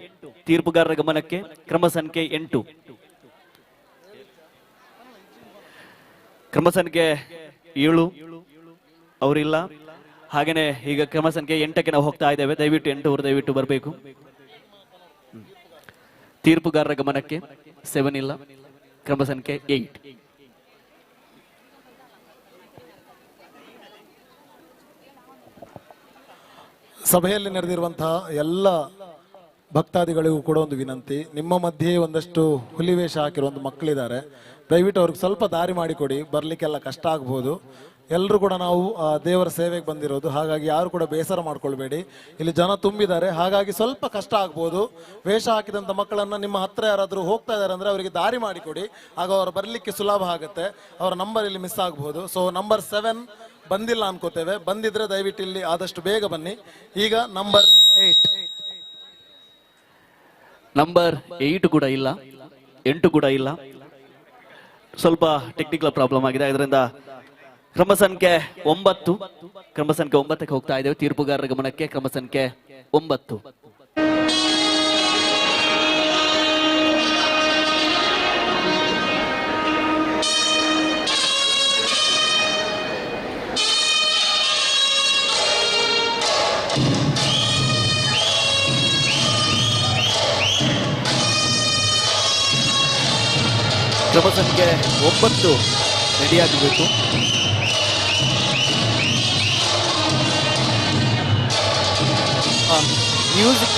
ತೀರ್ಪುಗಾರರ ಗಮನಕ್ಕೆ. ಕ್ರಮ ಸಂಖ್ಯೆ 8 ಕ್ರಮ ಸಂಖ್ಯೆ 7 ಅವರಿಲ್ಲ. ಹಾಗೇನೆ ಈಗ ಕ್ರಮ ಸಂಖ್ಯೆ 8ಕ್ಕೆ ನಾವು ಹೋಗ್ತಾ ಇದ್ದೇವೆ. ದಯವಿಟ್ಟು 8 ಅವರು ದಯವಿಟ್ಟು ಬರಬೇಕು. ತೀರ್ಪುಗಾರರ ಗಮನಕ್ಕೆ 7 ಇಲ್ಲ. ಕ್ರಮ ಸಂಖ್ಯೆ 8. ಸಭೆಯಲ್ಲಿ ನಡೆದಿರುವಂತಹ ಎಲ್ಲ ಭಕ್ತಾದಿಗಳಿಗೂ ಕೂಡ ಒಂದು ವಿನಂತಿ, ನಿಮ್ಮ ಮಧ್ಯೆ ಒಂದಷ್ಟು ಹುಲಿವೇಷ ಹಾಕಿರೋ ಒಂದು ಮಕ್ಕಳಿದ್ದಾರೆ, ದಯವಿಟ್ಟು ಅವ್ರಿಗೆ ಸ್ವಲ್ಪ ದಾರಿ ಮಾಡಿಕೊಡಿ. ಬರಲಿಕ್ಕೆಲ್ಲ ಕಷ್ಟ ಆಗ್ಬೋದು. ಎಲ್ಲರೂ ಕೂಡ ನಾವು ದೇವರ ಸೇವೆಗೆ ಬಂದಿರೋದು, ಹಾಗಾಗಿ ಯಾರು ಕೂಡ ಬೇಸರ ಮಾಡ್ಕೊಳ್ಬೇಡಿ. ಇಲ್ಲಿ ಜನ ತುಂಬಿದ್ದಾರೆ, ಹಾಗಾಗಿ ಸ್ವಲ್ಪ ಕಷ್ಟ ಆಗ್ಬೋದು. ವೇಷ ಹಾಕಿದಂಥ ಮಕ್ಕಳನ್ನು ನಿಮ್ಮ ಹತ್ರ ಯಾರಾದರೂ ಹೋಗ್ತಾ ಇದ್ದಾರೆ ಅಂದರೆ ಅವರಿಗೆ ದಾರಿ ಮಾಡಿಕೊಡಿ, ಆಗ ಅವರು ಬರಲಿಕ್ಕೆ ಸುಲಭ ಆಗುತ್ತೆ. ಅವರ ನಂಬರ್ ಇಲ್ಲಿ ಮಿಸ್ ಆಗ್ಬೋದು. ಸೊ ನಂಬರ್ 7 ಬಂದಿಲ್ಲ ಅನ್ಕೋತೇವೆ. ಬಂದಿದ್ರೆ ದಯವಿಟ್ಟು ಇಲ್ಲಿ ಆದಷ್ಟು ಬೇಗ ಬನ್ನಿ. ಈಗ ನಂಬರ್ 8 ನಂಬರ್ 8 ಕೂಡ ಇಲ್ಲ, 8 ಕೂಡ ಇಲ್ಲ. ಸ್ವಲ್ಪ ಟೆಕ್ನಿಕಲ್ ಪ್ರಾಬ್ಲಮ್ ಆಗಿದೆ. ಅದರಿಂದ ಕ್ರಮ ಸಂಖ್ಯೆ 9 ಕ್ರಮ ಸಂಖ್ಯೆ 9ಕ್ಕೆ ಹೋಗ್ತಾ ಇದ್ದೇವೆ. ತೀರ್ಪುಗಾರರ ಗಮನಕ್ಕೆ ಕ್ರಮ ಸಂಖ್ಯೆ 9. ಕ್ರಮ ಸಂಖ್ಯೆ 9 ರೆಡಿಯಾಗಬೇಕು. ಮ್ಯೂಸಿಕ್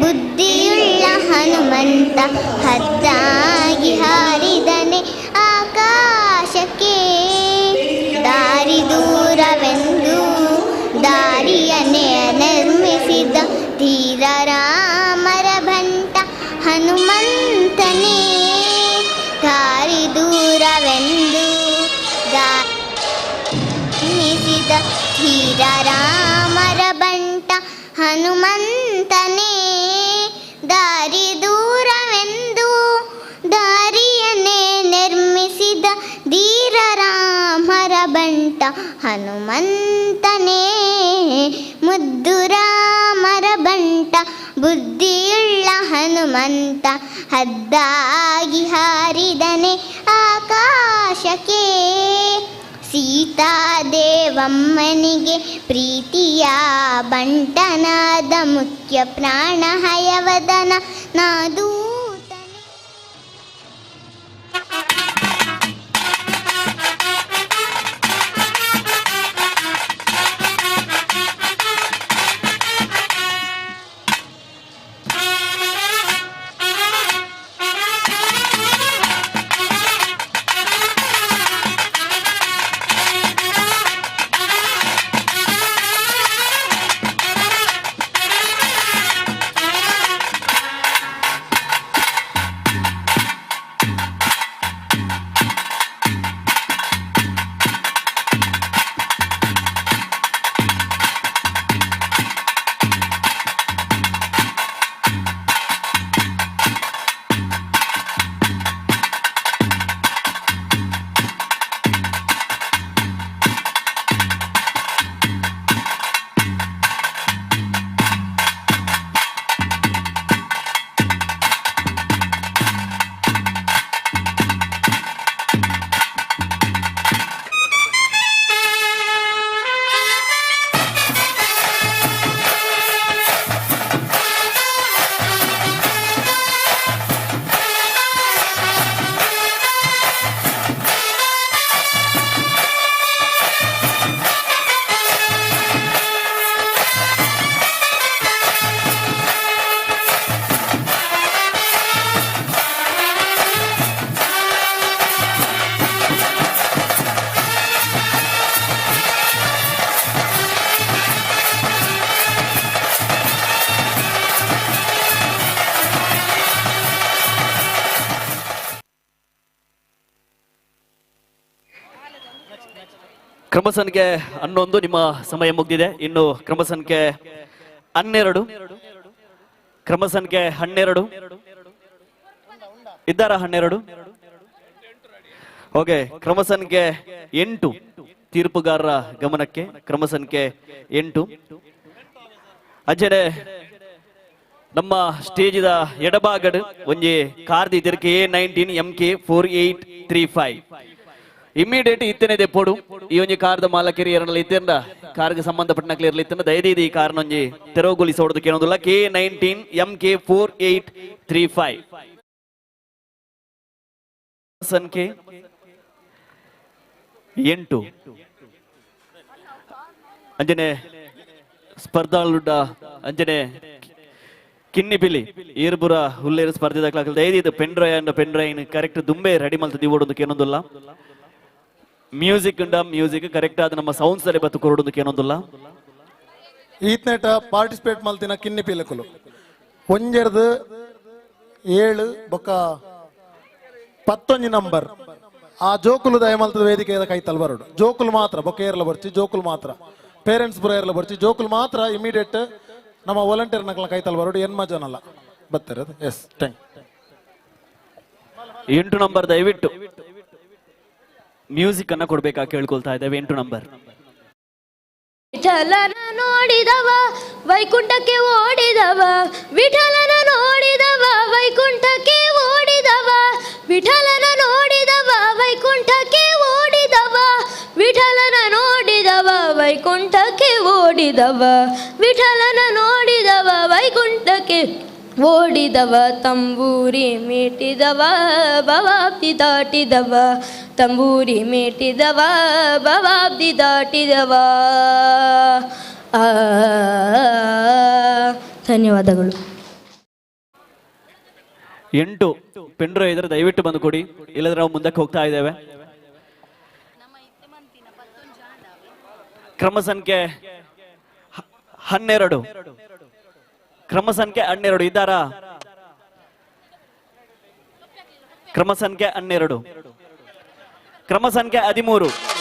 ಬುದ್ಧಿಯುಳ್ಳ ಹನುಮಂತ ಹದ್ದಾಗಿ ಹಾರಿದನೆ ಆಕಾಶಕ್ಕೆ. ದಾರಿ ದೂರವೆಂದು ದಾರಿಯನ್ನೇ ನಿರ್ಮಿಸಿದ ಧೀರ ರಾಮರ ಬಂಟ ಹನುಮಂತನೇ. ದಾರಿ ದೂರವೆಂದು ನಿರ್ಮಿಸಿದ ಧೀರ ರಾಮರ ಬಂಟ ಹನುಮಂತನೇ. ದಾರಿ ದೂರವೆಂದು ದಾರಿಯನ್ನೇ ನಿರ್ಮಿಸಿದ ಧೀರ ರಾಮರ ಬಂಟ ಹನುಮಂತನೇ. ಮುದ್ದು ರಾಮರ ಬಂಟ ಬುದ್ಧಿಯುಳ್ಳ ಹನುಮಂತ ಹದ್ದಾಗಿ ಹಾರಿದನೆ ಆಕಾಶಕ್ಕೆ. ಸೀತಾದೇವಮ್ಮನಿಗೆ ಪ್ರೀತಿಯ ಬಂಟನಾದ ಮುಖ್ಯ ಪ್ರಾಣ ಹಯವದನ ನಾದೂತನೆ. ಕ್ರಮ ಸಂಖ್ಯೆ 11 ನಿಮ್ಮ ಸಮಯ ಮುಗಿದಿದೆ. ಇನ್ನು ಕ್ರಮ ಸಂಖ್ಯೆ 12 ಕ್ರಮ ಸಂಖ್ಯೆ 12 ಇದ್ದಾರ 12 ಓಕೆ. ಕ್ರಮ ಸಂಖ್ಯೆ 8 ತೀರ್ಪುಗಾರರ ಗಮನಕ್ಕೆ. ಕ್ರಮ ಸಂಖ್ಯೆ 8 ಅಜ್ಜನೆ ನಮ್ಮ ಸ್ಟೇಜಿದ ಎಡಭಾಗಡ್ ಒಂಜಿ ಕಾರ್ದಿ ಇದಕ್ಕೆ A19 MK 4835 ಇಮಿಡಿಯೇಟ್ ಇತ್ತನೆ ದೆಪ್ಪೋಡು ಈ ಒಂಜಿ ಕಾರ್ದ ಮಾಲಕರಿ ಎರಡಲ್ಲಿ ಇತ್ತಂಡ ಕಾರ್ಗೆ ಸಂಬಂಧಪಟ್ಟ ಕ್ಲಿಯರ್ಲಿ ಇತ್ತಂಡ ದಯದೀದಿ ಈ ಕಾರ್ನ ಒಂಜಿ ತೆರವುಗೊಳಿಸೋದು ಕೇಳೋದಿಲ್ಲ. K19 MK 4835 ಸಂಖ್ಯೆ 8 ಅಂಜನೆ ಸ್ಪರ್ಧಾಳುಡ ಅಂಜನೆ ಕಿನ್ನಿಪಿಲಿ ಈರ್ಬುರ ಹುಲ್ಲೇರು ಸ್ಪರ್ಧೆ ದಯದಿ ಪೆಂಡ್ರೈನ್ ಕರೆಕ್ಟ್ ದುಂಬೆ ರೆಡಿ ಮಲ್ತ ದಿವೋಡು ಕೇನೊಂದಿಲ್ಲ. ಮ್ಯೂಸಿಕ್ ಉಂಡ ಮ್ಯೂಸಿಕ್ ಕರೆಕ್ಟ್ ಆದ ನಮ್ಮ ಸೌಂಡ್ಸ್ ಅಲ್ಲಿ ಬತ್ತು ಕೊರಡು ಕೇನೊಂದಿಲ್ಲ. ಈತ್ನೆಟ ಪಾರ್ಟಿಸಿಪೇಟ್ ಮಲ್ತಿನ ಕಿನ್ನಿಪಿಲಕುಲು ಒಂಜೆರ್ದು 7 ಬೊಕ್ಕ 11 ನಂಬರ್ ಆ ಜೋಕುಲು ದಯಮಲ್ತದ ವೇದಿಕೆಯ ಕೈತಲ್ ಬರೋಡು ಜೋಕುಲು ಮಾತ್ರ ಬೊಕ್ಕ ಏರ್ಲ ಬರ್ಚಿ ಜೋಕುಲು ಮಾತ್ರ ಪೇರೆಂಟ್ಸ್ ಪುರ ಏರ್ಲ ಬರ್ಚಿ ಜೋಕುಲು ಮಾತ್ರ ಇಮಿಡಿಯೇಟ್ ನಮ್ಮ ವಾಲಂಟಿಯರ್ ನಕಲ ಕೈತಲ್ ಬರೋಡು ಎನ್ಮ ಜನಲ್ಲ ಬತ್ತಿರೋದು. ಎಸ್ ಥ್ಯಾಂಕ್ 8 ನಂಬರ್ ದಯವಿಟ್ಟು ಮ್ಯೂಸಿಕ್ ಅನ್ನ ಕೊಡ್ಬೇಕಾ ಕೇಳ್ಕೊಳ್ತಾ ಇದ್ದೇವೆ. 8 ನಂಬರ್ ವಿಠಲನ ನೋಡಿದವ ವೈಕುಂಠಕ್ಕೆ ಓಡಿದವ, ವಿಠಲನ ನೋಡಿದವ ವೈಕುಂಠಕ್ಕೆ ಓಡಿದವ, ವಿಠಲನ ನೋಡಿದವ ವೈಕುಂಠಕ್ಕೆ ಓಡಿದವ, ವಿಠಲನ ನೋಡಿದವ ವೈಕುಂಠಕ್ಕೆ ಓಡಿದವ, ವಿಠಲನ ನೋಡಿದವ ವೈಕುಂಠಕ್ಕೆ ಓಡಿದವ, ತಂಬೂರಿ ಮೀಟಿದವ ಭವಾಬ್ದಿ ದಾಟಿದವ, ತಂಬೂರಿ ಮೀಟಿದವ ಭವಾಬ್ದಿ ದಾಟಿದವ. ಧನ್ಯವಾದಗಳು. 8 ಪೆಂಡ್ರೋ ಇದ್ರೆ ದಯವಿಟ್ಟು ಬಂದು ಕೊಡಿ, ಇಲ್ಲದ್ರೆ ನಾವು ಮುಂದಕ್ಕೆ ಹೋಗ್ತಾ ಇದ್ದೇವೆ. ಕ್ರಮ ಸಂಖ್ಯೆ 12 ಕ್ರಮ ಸಂಖ್ಯೆ 12 ಇದ್ದಾರಾ? ಕ್ರಮ ಸಂಖ್ಯೆ 12 ಕ್ರಮ ಸಂಖ್ಯೆ 13 13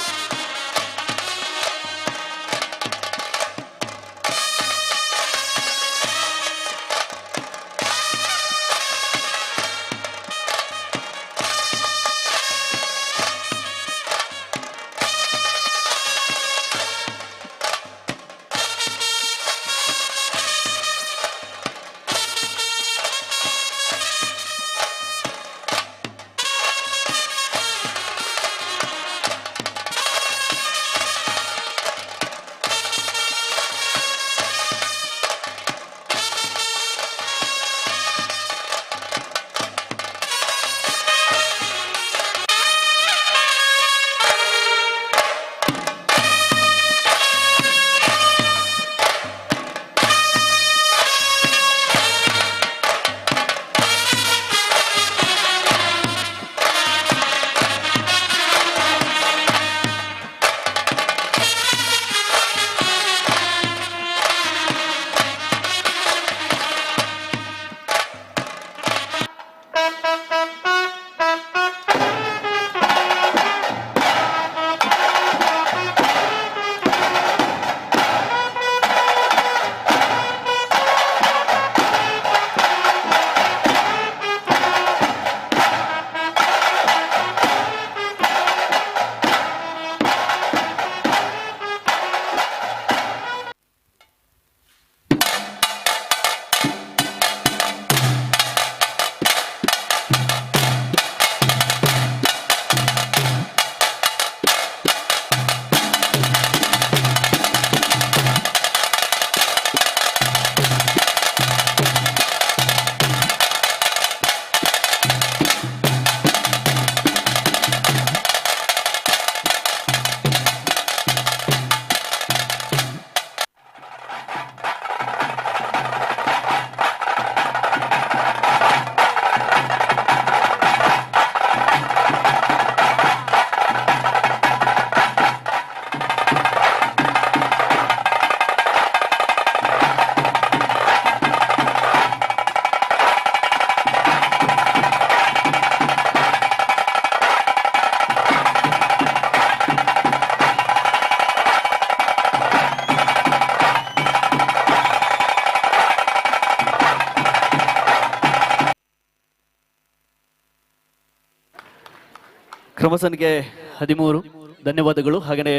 ಕ್ರಮ ಸಂಖ್ಯೆ 13 ಧನ್ಯವಾದಗಳು. ಹಾಗೆಯೇ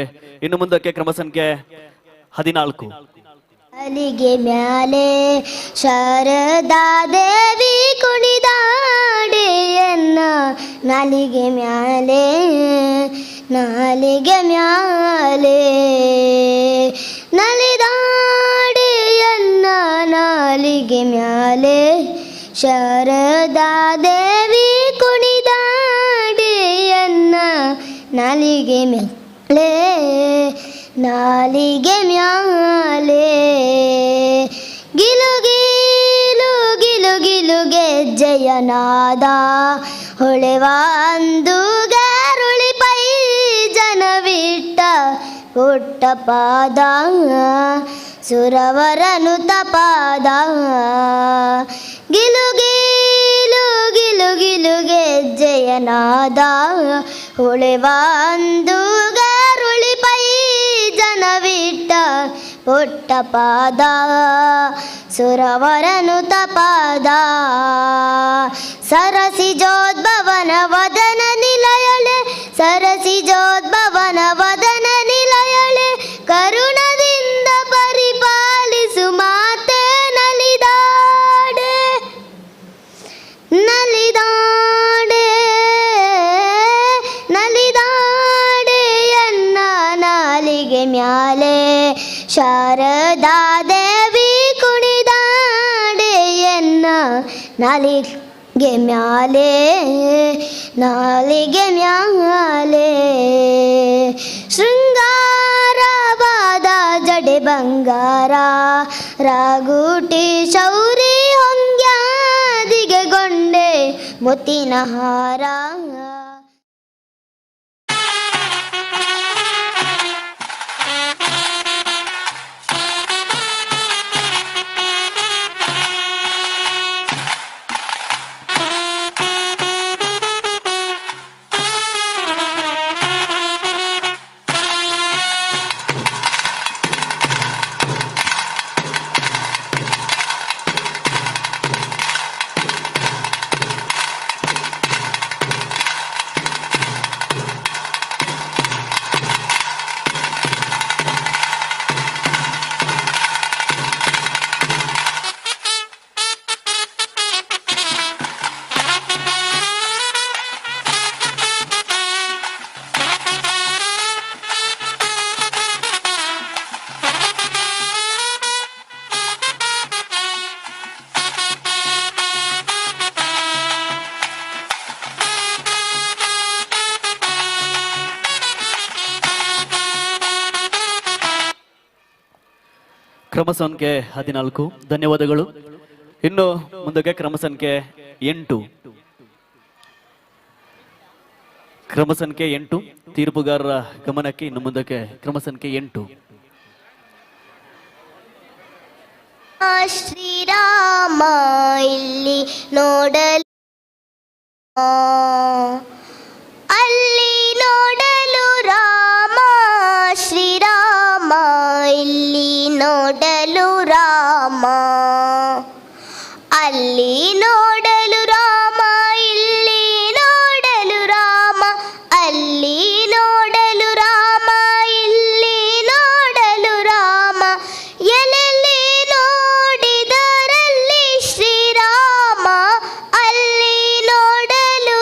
ಇನ್ನು ಮುಂದಕ್ಕೆ ಕ್ರಮ ಸಂಖ್ಯೆ 14. ನಾಲಿಗೆ ಮ್ಯಾಲೆ ಶಾರದಾ ದೇವಿ ಕುಣಿದಾಡೆಯನ್ನ ನಾಲಿಗೆ ಮ್ಯಾಲೆ ನಾಲಿಗೆ ಮ್ಯಾಲೆ ನಲಿದಾಡೆಯನ್ನ ನಾಲಿಗೆ ಮ್ಯಾಲೆ ಶಾರದಾ ದೇವಿ ಕುಣಿದಾಡೆಯನ್ನ ನಾಲಿಗೆ ಮ್ಯಾಲೆ ನಾಲಿಗೆ ಮ್ಯಾಲೆ ಗಿಲು ಗಿಲು ಗಿಲು ಗಿಲು ಗೆಜ್ಜೆಯನಾದ ಹೊಳೆವಾಂದು ಗಾರುಳಿ ಪೈ ಜನವಿಟ್ಟ ಪುಟ್ಟ ಪಾದ ಸುರವರನು ತಪಾದ ಗಿಲು ಗಿಲು ಗಿಲು ಗಿಲು ಗೆಜ್ಜೆಯನಾದ ಹೊಳೆವಾಂದು ಗಾರುಳಿ ಪೈ ಜನವಿಟ್ಟ ಪುಟ್ಟ ಪಾದ ಸುರವರನು ತಪಾದ ಸರಸಿ ಜೋದ್ಭವನ ವದನ ನಿಲಯಳೆ ಸರಸಿ ಜೋದ್ಭವನ ವದನ ನಿಲಯಳೆ ಕರುಣದಿಂದ ಪರಿಪಾಲಿಸು ಮಾತೆ ನಲಿದಾಡೆ ನಲಿದಾಡೆ ನಲಿದಾಡೆಯನ್ನ ನಾಲಿಗೆ ಮ್ಯಾಲೆ ಶಾರದಾ ದೇವಿ ಕುಣಿದಾಡೆಯನ್ನ ನಾಲಿಗೆ ಮ್ಯಾಲೆ ನಾಲಿಗೆ ಮ್ಯಾಲೆ ಶೃಂಗಾರವಾದ ಜಡೆ ಬಂಗಾರ ರಾಗುಟಿ ಶೌರಿ ಹೊಂಗ್ಯಾದಿಗೆ ಗೊಂಡೆ ಮುತ್ತಿನ ಹಾರ ಕ್ರಮ ಸಂಖ್ಯೆ 14 ಧನ್ಯವಾದಗಳು. ಇನ್ನು ಮುಂದಕ್ಕೆ ಕ್ರಮ ಸಂಖ್ಯೆ 8. ಕ್ರಮ ಸಂಖ್ಯೆ 8 ತೀರ್ಪುಗಾರರ ಗಮನಕ್ಕೆ ಇನ್ನು ಮುಂದಕ್ಕೆ ಕ್ರಮ ಸಂಖ್ಯೆ 8. ಶ್ರೀರಾಮ ಇಲ್ಲಿ ನೋಡಲು ಅಲ್ಲಿ ನೋಡಲು ರಾಮ ಶ್ರೀರಾಮ ಇಲ್ಲಿ ನೋಡಲು ರಾಮ ಅಲ್ಲಿ ನೋಡಲು ರಾಮ ಇಲ್ಲಿ ನೋಡಲು ರಾಮ ಅಲ್ಲಿ ನೋಡಲು ರಾಮ ಇಲ್ಲಿ ನೋಡಲು ರಾಮ ಎಲ್ಲೆಲ್ಲಿ ನೋಡಿದರಲ್ಲಿ ಶ್ರೀರಾಮ ಅಲ್ಲಿ ನೋಡಲು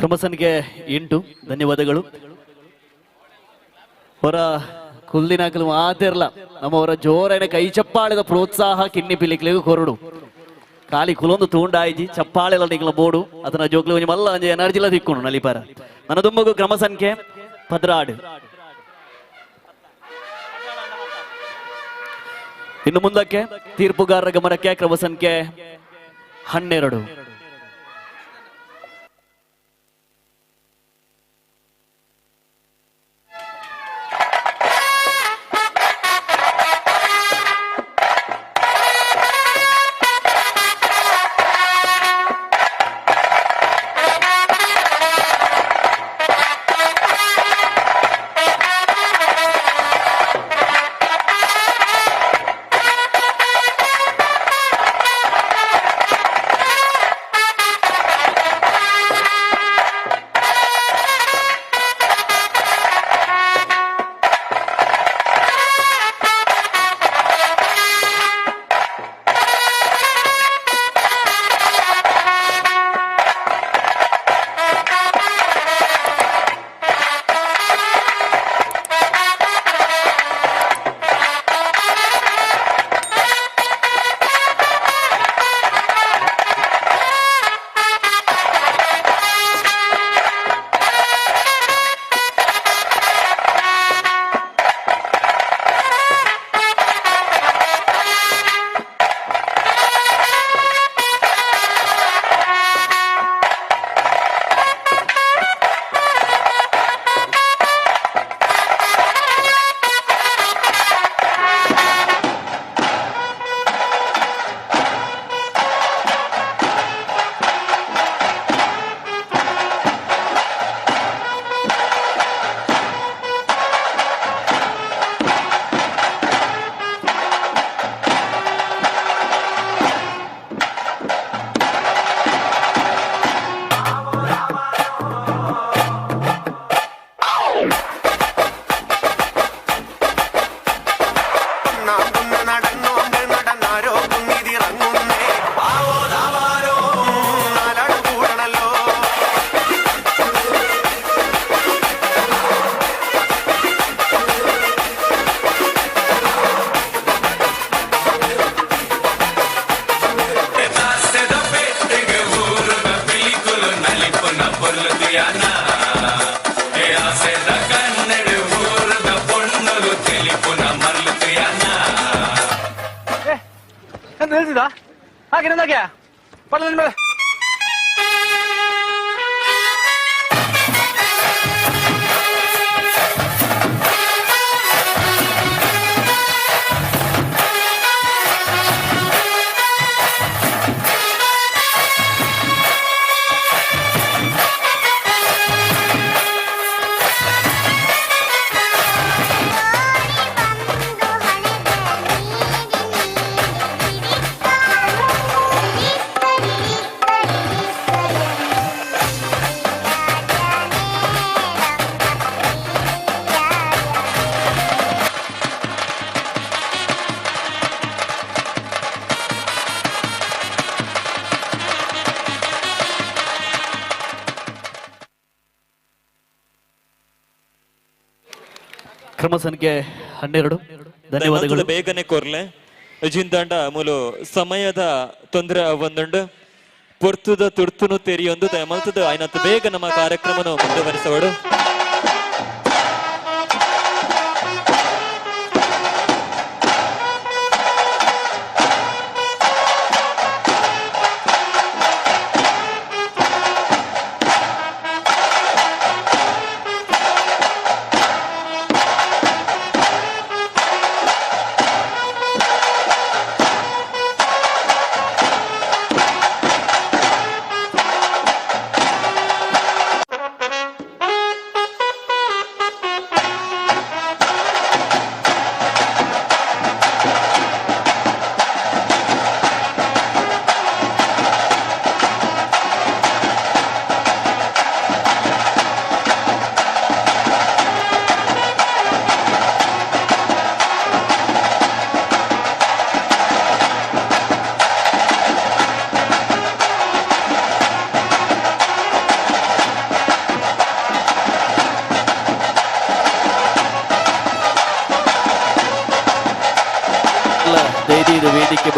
ಕ್ರಮ ಸಂಖ್ಯೆ 8 ಧನ್ಯವಾದಗಳು. ಹೊರ ಕುಲ್ದಿನಾಕಲು ಮಾತಿರಲ್ಲ ನಮ್ಮವರ ಜೋರನೆ ಕೈ ಚಪ್ಪಾಳೆದ ಪ್ರೋತ್ಸಾಹ ಕಿನ್ನಿ ಪಿಲಿಕ್ಲಿಗೂ ಕೊರಡು ಖಾಲಿ ಕುಲೊಂದು ತೂಂಡಾಯ್ಜಿ ಚಪ್ಪಾಳೆಲ್ಲ ನಿಂಗಳ ಬೋಡು ಅದನ್ನ ಜೋಕ್ಲಿ ಒಂಜಿ ಮಲ್ಲ ಅಂಜೆ ಎನರ್ಜಿಲ ತಿಕ್ಕೊಂಡು ನಲಿಪಾರ ನನ್ನ ದುಂಬಗು ಕ್ರಮ ಸಂಖ್ಯೆ 16. ಇನ್ನು ಮುಂದಕ್ಕೆ ತೀರ್ಪುಗಾರರ ಗಮನಕ್ಕೆ ಕ್ರಮ ಸಂಖ್ಯೆ 12. ಕ್ರಮ ಸಂಖ್ಯೆ 12 ಧನ್ಯವಾದಗಳು. ಬೇಗನೆ ಕೋರ್ಲೆ ಜಿಂದಾಂಡ ಮೂಲು ಸಮಯದ ತೊಂದರೆ ಒಂದುಂಡು ಪೊರ್ತುದ ತುರ್ತುನು ತೆರಿಯೊಂದು ದಯಮಲ್ತದ ಆಯ್ನತ್ತು ಬೇಗ ನಮ್ಮ ಕಾರ್ಯಕ್ರಮವನ್ನು ಮುಂದುವರಿಸೋಡು.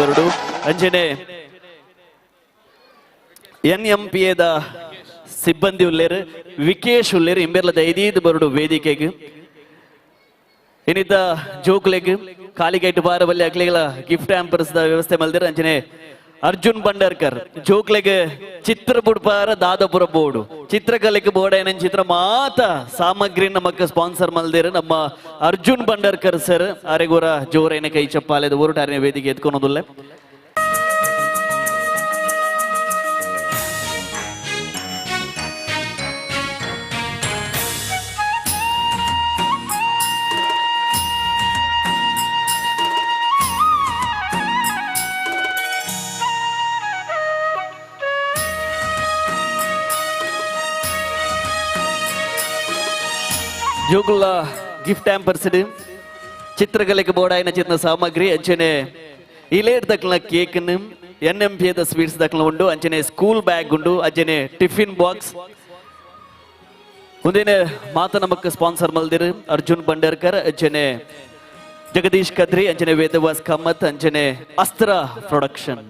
ಬರುಡು ಅಂಜನೆ NMPA ಸಿಬ್ಬಂದಿ ಉಲ್ಲೇರು ವಿಕೇಶ್ ಉಲ್ಲೇರು ಇಂಬೆರ್ಲ ದೈದೀದ್ ಬರುಡು ವೇದಿಕೆಗೆ ಇನ್ನಿದ್ದ ಜೋಕ್ಲೆಗ್ ಕಾಲಿಗೈಟ್ ಬಾರಬಲ್ಲಿ ಅಕ್ಲೆಗಳ ಗಿಫ್ಟ್ ಹ್ಯಾಂಪರ್ಸ್ ವ್ಯವಸ್ಥೆ ಮಲ್ದಿರ ಅಂಜನೆ ಅರ್ಜುನ್ ಬಂಡರ್ಕರ್ ಜೋಕ್ಲೆಗ್ ಚಿತ್ರ ಬುಡ್ಪಾರ ದಾದಪುರ ಬೋರ್ಡು ಚಿತ್ರಕಲೆಗೆ ಬೋರ್ಡ್ ಏನ ಚಿತ್ರ ಮಾತ ಸಾಮಗ್ರಿ ನಮಕ್ ಸ್ಪಾನ್ಸರ್ ಮಲ್ದಿರ ನಮ್ಮ ಅರ್ಜುನ್ ಬಂಡರ್ಕರ್ ಸರ್ ಅರೆಗೋರ ಜೋರೇನ ಕೈ ಚಪ್ಪಾಲೆದ ಊರುಟಾರಿನ ವೇದಿಕೆ ಎತ್ಕೊಳೋದಿಲ್ಲ ಜೋಗುಲ್ಲ ಗಿಫ್ಟ್ ಹ್ಯಾಂಪರ್ಸ್ ಚಿತ್ರಕಲೆಗೆ ಬೋರ್ಡ್ ಚಿತ್ರ ಸಾಮಗ್ರಿ ಅಂಚನೆ ಇಲೇಟ್ ದಕ್ಲ ಕೇಕ್ NMPA ಸ್ವೀಟ್ಸ್ ದಕ್ಲ ಉಂಡು ಅಂಚನೆ ಸ್ಕೂಲ್ ಬ್ಯಾಗ್ ಉಂಡು ಅಂಚನೆ ಟಿಫಿನ್ ಬಾಕ್ಸ್ ಮುಂದೇನೆ ಮಾತ ನಮಕ್ ಸ್ಪಾನ್ಸರ್ ಮಲ್ದಿರು ಅರ್ಜುನ್ ಬಂಡರ್ಕರ್ ಅಂಚನೆ ಜಗದೀಶ್ ಕದ್ರಿ ಅಂಚನೆ ವೇದವಾಸ್ ಕಮ್ಮತ್ ಅಂಚನೆ ಅಸ್ತ್ರ ಪ್ರೊಡಕ್ಷನ್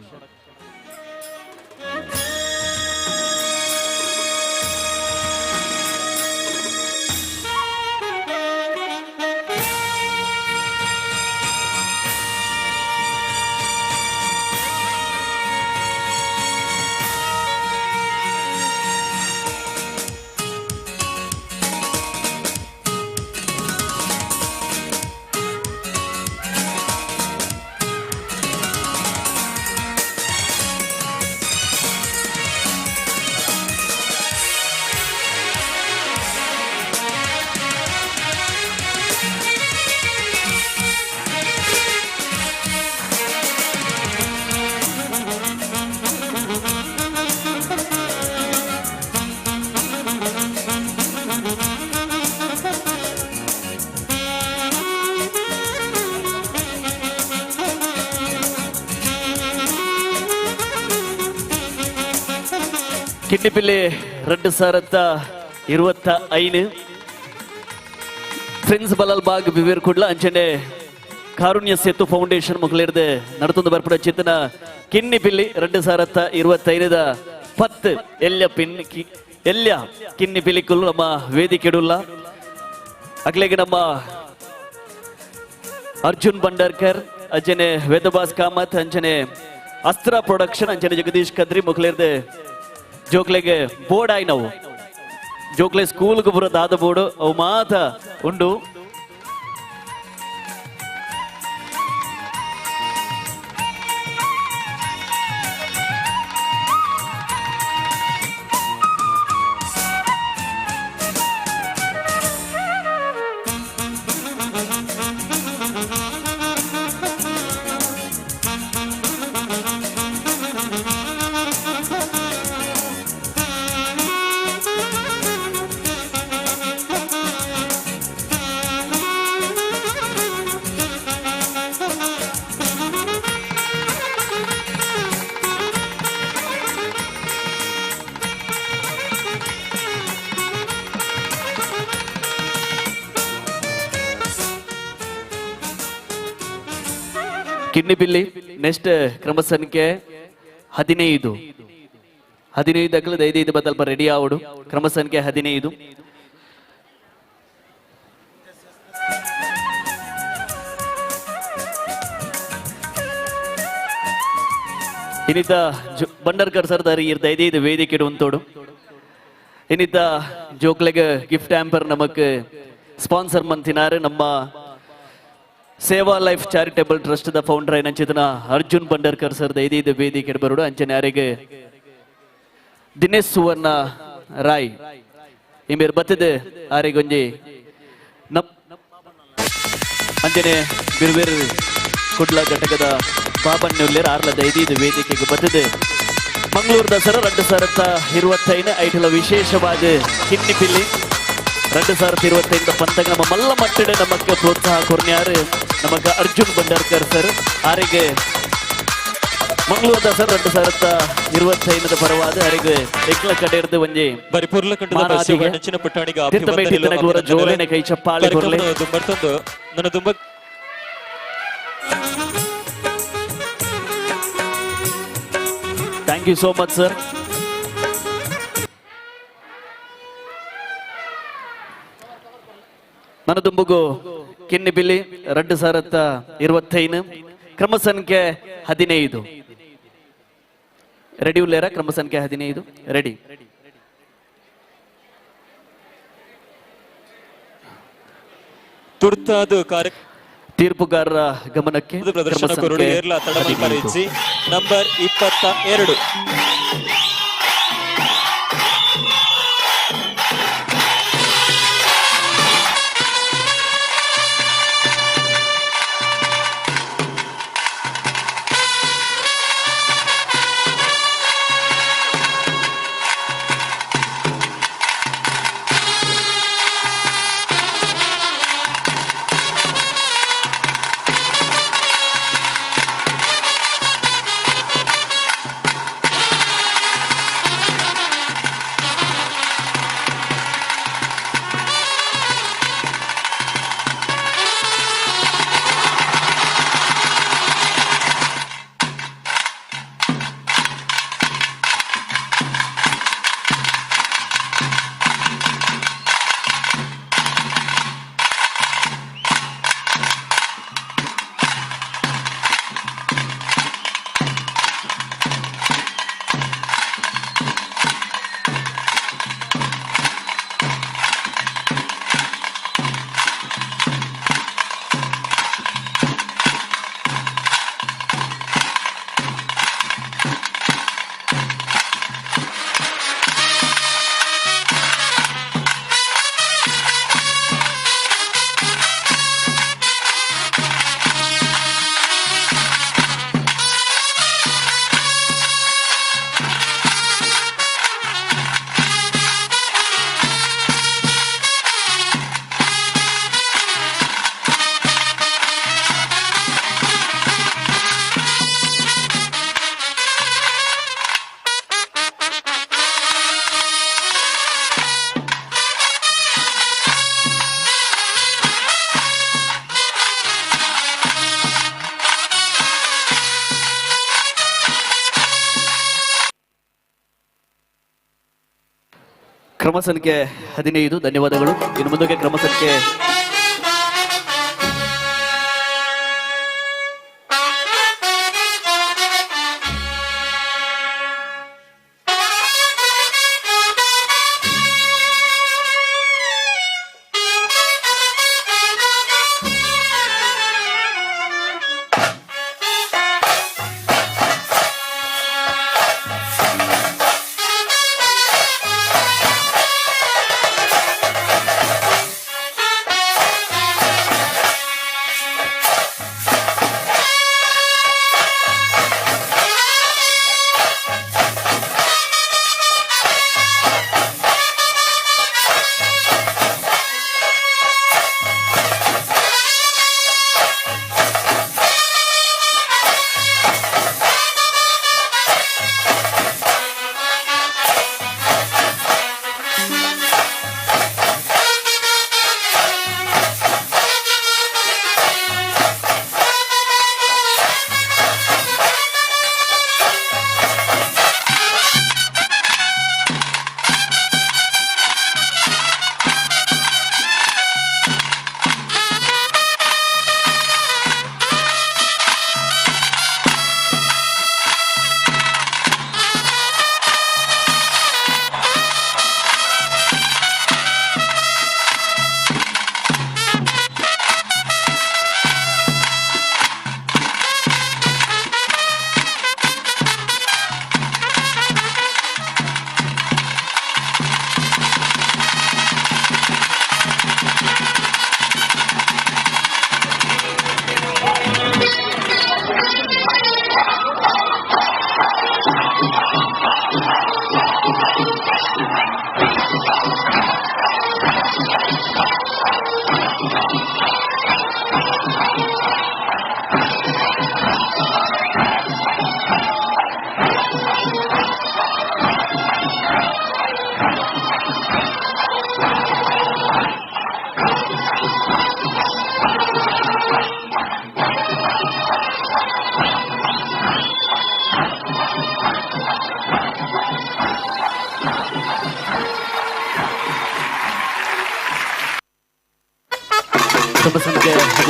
ಕಿಡ್ನಿಪಿಲ್ಲಿ 2025 ಫ್ರೆಂಡ್ಸ್ ಬಲಲ್ ಬಾಗ್ ಬಿವೇರ್ ಕುಡ್ಲ ಅಂಚನೆ ಕಾರುಣ್ಯ ಸೇತು ಫೌಂಡೇಶನ್ ಮುಖಲೇರ್ದೆ ನಡತೊಂದು ಬರ್ಪಡ ಚಿತ್ತನ ಕಿನ್ನಿಪಿಲ್ಲಿ 2025 10 ಎಲ್ಯ ಕಿನ್ನಿಪಿಲ್ಲಿ ಕುಲ್ಲು ನಮ್ಮ ವೇದಿಕೆಡುಲ್ಲ ಅಗ್ಲೆಗೆ ನಮ್ಮ ಅರ್ಜುನ್ ಬಂಡರ್ಕರ್ ಅಂಚನೆ ವೇದಬಾಸ್ ಕಾಮತ್ ಅಂಚನೆ ಅಸ್ತ್ರ ಪ್ರೊಡಕ್ಷನ್ ಅಂಚನೆ ಜಗದೀಶ್ ಕದ್ರಿ ಮುಖಲೇರ್ದೆ ಜೋಕ್ಲೆಗೆ ಬೋರ್ಡ್ ಆಯ್ ನಾವು ಜೋಕ್ಲೆ ಸ್ಕೂಲ್ಗೆ ಬರೋ ದಾದ ಬೋರ್ಡ್ ಅವು ಮಾತ ಉಂಡು ಕಿಡ್ನಿಪಿಲ್ಲಿ ನೆಕ್ಸ್ಟ್ ಕ್ರಮ ಸಂಖ್ಯೆ 15 5 ಬದಲ್ಪ ರೆಡಿ ಆವಡು ಕ್ರಮ ಸಂಖ್ಯೆ 15 ಇನ್ನಿತ ಬಂಡರ್ಕರ್ ಸರ್ ದಾರಿ 5 ವೇದಿಕೆ ಉಂತೋಡು ಇನ್ನಿತ ಜೋಕ್ಲೆಗೆ ಗಿಫ್ಟ್ ಹ್ಯಾಂಪರ್ ನಮಕ್ ಸ್ಪಾನ್ಸರ್ ಮಂತಿನಾರು ನಮ್ಮ ಸೇವಾ ಲೈಫ್ ಚಾರಿಟೇಬಲ್ ಟ್ರಸ್ಟ್ ದ ಫೌಂಡರ್ ಐನಂಚಿತನ ಅರ್ಜುನ್ ಬಂಡರ್ಕರ್ ಸರ್ 5 ವೇದಿಕೆ ಬರೋಡು ಅಂಚನೆ ಯಾರಿಗೆ ದಿನೇಶ್ ಸುವರ್ಣ ರಾಯ್ ಇಮೇರ್ ಬತ್ತದ ಆರೆಗೊಂಜಿ ಅಂಚನೆ ಬಿರ್ಬೇರ್ ಕುಡ್ಲ ಘಟಕದ ಬಾಬಣ್ಣುಲ್ಲೇರ್ 5 ವೇದಿಕೆಗೆ ಬತ್ತದ ಮಂಗಳೂರು ದಸರಾ 2025 ಐಟಲ ವಿಶೇಷವಾದ ಕಿನ್ನಿಪಿಲ್ಲಿ 2025 ಪಂತಂಗ ನಮ್ಮ ಮಲ್ಲ ಮಟ್ಟಡೆ ನಮಕ್ಕೆ ಪ್ರೋತ್ಸಾಹ ಕೊರ್ನ್ಯಾರು ನಮಗ ಅರ್ಜುನ್ ಬಂಡರ್ಕರ್ ಸರ್ ಆರಿಗೆ ಮಂಗಳೂರು ದಸರಾ 2025 ಪರವಾದ ಆರಿಗೆ ಎಕ್ಲ ಕಡೆರ್ದು ಒಂಜಿ ಪರಿಪೂರ್ಣ ಕಂಡದ ಹೆಚ್ಚಿನ ಪುಟ್ಟಾಣಿಗೆ ಅಭಿನಂದನೆಗಳು ಜೋರೇನೆ ಕೈ ಚಪ್ಪಾಳೆ ಕೊರ್ಲೆ ದುಂಬರ್ತಂದು ನನ್ನ ದುಂಬ thank you so much sir. ನನ್ನ ದುಂಬುಗು ಕಿನ್ನಿ ಬಿಲ್ಲಿ 2025 ಕ್ರಮ ಸಂಖ್ಯೆ 15 ರೆಡಿ ಉಲ್ಲೇರ ಕ್ರಮ ಸಂಖ್ಯೆ 15 ರೆಡಿ. ತುರ್ತಾದ ತೀರ್ಪುಗಾರರ ಗಮನಕ್ಕೆ ಪ್ರದರ್ಶನ ಕೊರಡು ಏರ್ಲ ತಡಮಲ್ಪರಿಸಿ ನಂಬರ್ 22. ಕ್ರಮ ಸಂಖ್ಯೆ 15 ಧನ್ಯವಾದಗಳು. ಇನ್ನು ಮುಂದಕ್ಕೆ ಕ್ರಮ ಸಂಖ್ಯೆ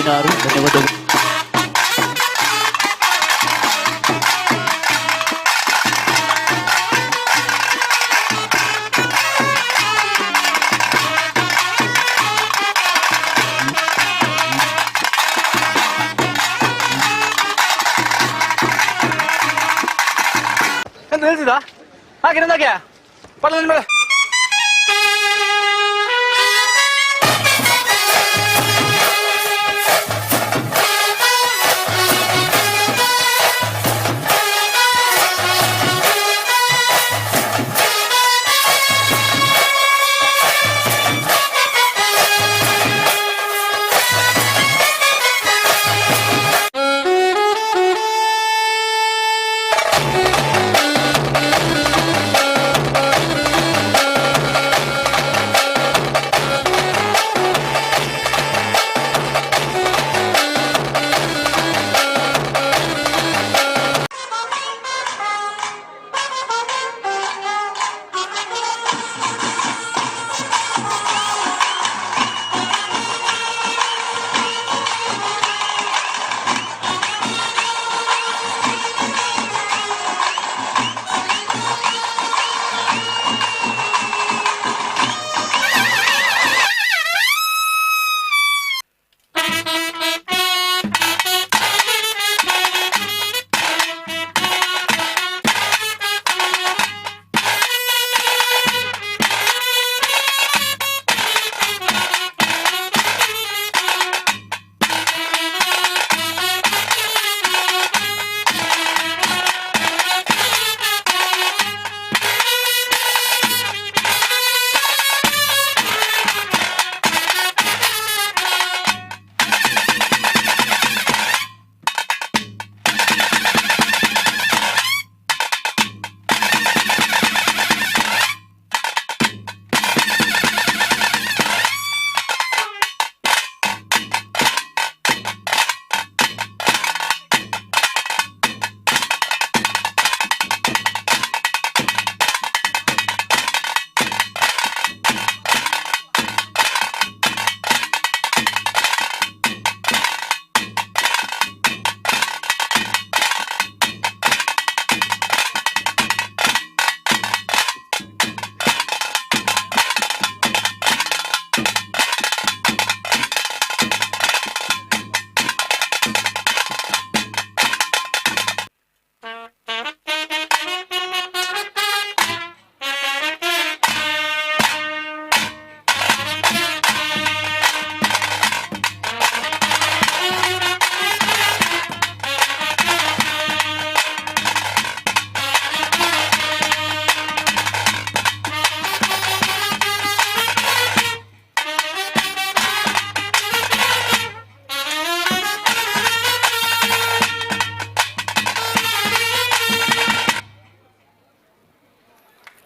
16 ಧನ್ಯವಾದಗಳು. ನಿಲ್ಸಿದ ಹಾಗೆ ಪರ್ಲ ಮೇಲೆ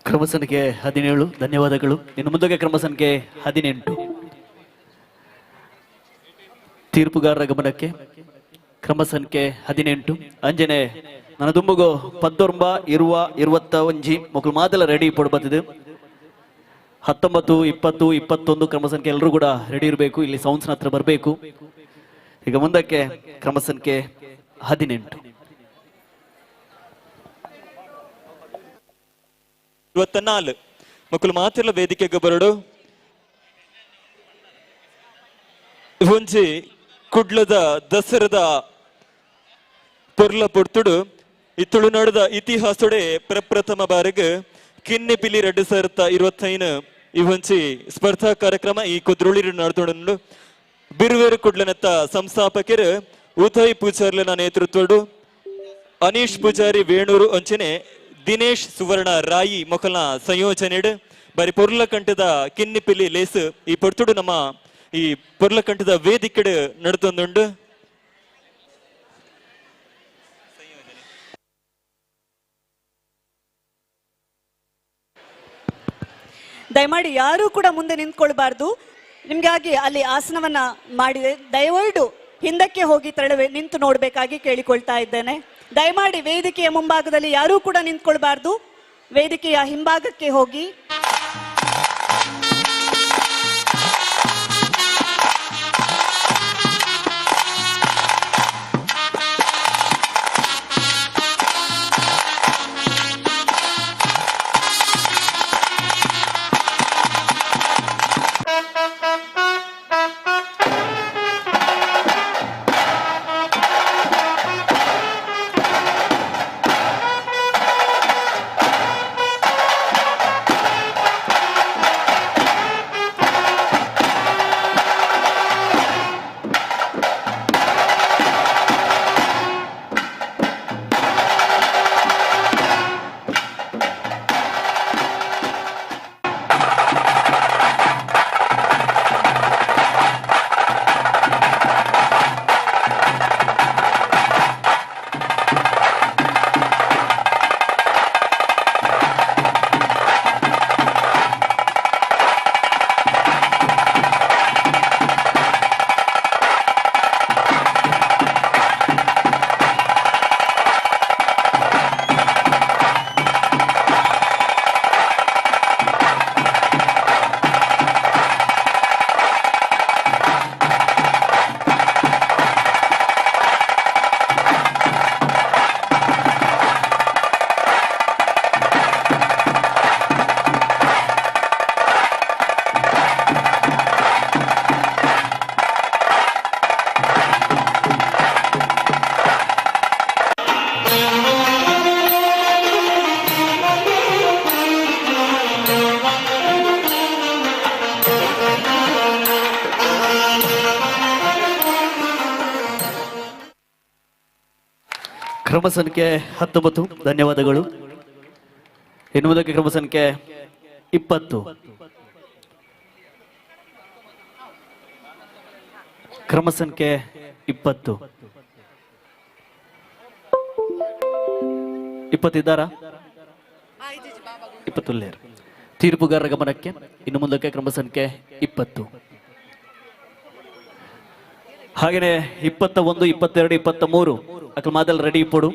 ಕ್ರಮ ಸಂಖ್ಯೆ 17 ಧನ್ಯವಾದಗಳು. ಇನ್ನು ಮುಂದಕ್ಕೆ ಕ್ರಮ ಸಂಖ್ಯೆ 18 ತೀರ್ಪುಗಾರರ ಗಮನಕ್ಕೆ. ಕ್ರಮ ಸಂಖ್ಯೆ 18 ಅಂಜನೆ ನನ್ನ ತುಂಬಗೋ 19 20 21 ಮಕ್ಕಳು ಮಾದಲ ರೆಡಿ ಪಡ್ಬತ್ತಿದೆ. 19 20 21 ಕ್ರಮ ಸಂಖ್ಯೆ ಎಲ್ಲರೂ ಕೂಡ ರೆಡಿ ಇರಬೇಕು. ಇಲ್ಲಿ ಸೌಂಡ್ಸ್ನ ಹತ್ರ ಬರಬೇಕು. ಈಗ ಮುಂದಕ್ಕೆ ಕ್ರಮ ಸಂಖ್ಯೆ 18 24 ಮಕ್ಕಳು ಮಾತಿರ್ಲ ವೇದಿಕೆಗೆ ಬರಡು. ಒಂಜಿ ಕುಡ್ಲದ ದಸರದ ಪೊರ್ಲ ಪೊರ್ತುಡು ಇತ್ತುಳು ನಡೆದ ಇತಿಹಾಸಡೆ ಪ್ರಪ್ರಥಮ ಬಾರಿಗೆ ಕಿನ್ನಿ ಪಿಲಿ 2025 ಇವೊಂಚಿ ಸ್ಪರ್ಧಾ ಕಾರ್ಯಕ್ರಮ ಈ ಕುದ್ರುಳಿರು ನಡೆದೊಂಡು ಬಿರುವೇರು ಕುಡ್ಲನತ್ತ ಸಂಸ್ಥಾಪಕರು ಉದಯ್ ಪೂಜಾರ್ಲನ ನೇತೃತ್ವಡು ಅನೀಶ್ ಪೂಜಾರಿ ವೇಣೂರು ಅಂಚನೆ ದಿನೇಶ್ ಸುವರ್ಣ ರಾಯಿ ಮೊಕಲ್ನ ಸಂಯೋಜನೆ ಬಾರಿ ಪೊರ್ಲಕಂಠದ ಕಿನ್ನಿಪಿಲಿ ಲೇಸ್ ಈ ಪೊರ್ತುಡು ನಮ್ಮ ಈ ಪೊರ್ಲಕಂಠದ ವೇದಿಕೆ ನಡೆದೊಂದುಂಡು. ದಯಮಾಡಿ ಯಾರು ಕೂಡ ಮುಂದೆ ನಿಂತ್ಕೊಳ್ಬಾರ್ದು. ನಿಮ್ಗಾಗಿ ಅಲ್ಲಿ ಆಸನವನ್ನ ಮಾಡಿದೆ, ದಯವಿಟ್ಟು ಹಿಂದಕ್ಕೆ ಹೋಗಿ ನಿಂತು ನೋಡ್ಬೇಕಾಗಿ ಕೇಳಿಕೊಳ್ತಾ ಇದ್ದೇನೆ. ದಯಮಾಡಿ ವೇದಿಕೆಯ ಮುಂಭಾಗದಲ್ಲಿ ಯಾರೂ ಕೂಡ ನಿಂತ್ಕೊಳ್ಬಾರ್ದು, ವೇದಿಕೆಯ ಹಿಂಭಾಗಕ್ಕೆ ಹೋಗಿ. ಕ್ರಮ ಸಂಖ್ಯೆ 19 ಧನ್ಯವಾದಗಳು. ಇನ್ನು ಮುಂದಕ್ಕೆ ಕ್ರಮ ಸಂಖ್ಯೆ 20. ಕ್ರಮ ಸಂಖ್ಯೆ 20 ಇದ್ದಾರಾ? 20 ತೀರ್ಪುಗಾರರ ಗಮನಕ್ಕೆ. ಇನ್ನು ಮುಂದಕ್ಕೆ ಕ್ರಮ ಸಂಖ್ಯೆ 20. ಹಾಗೆಯೇ 21, 22, 23 ಅಕ್ಲ ಮಾದಲ್ ರೆಡಿ ಇಪ್ಪಡು.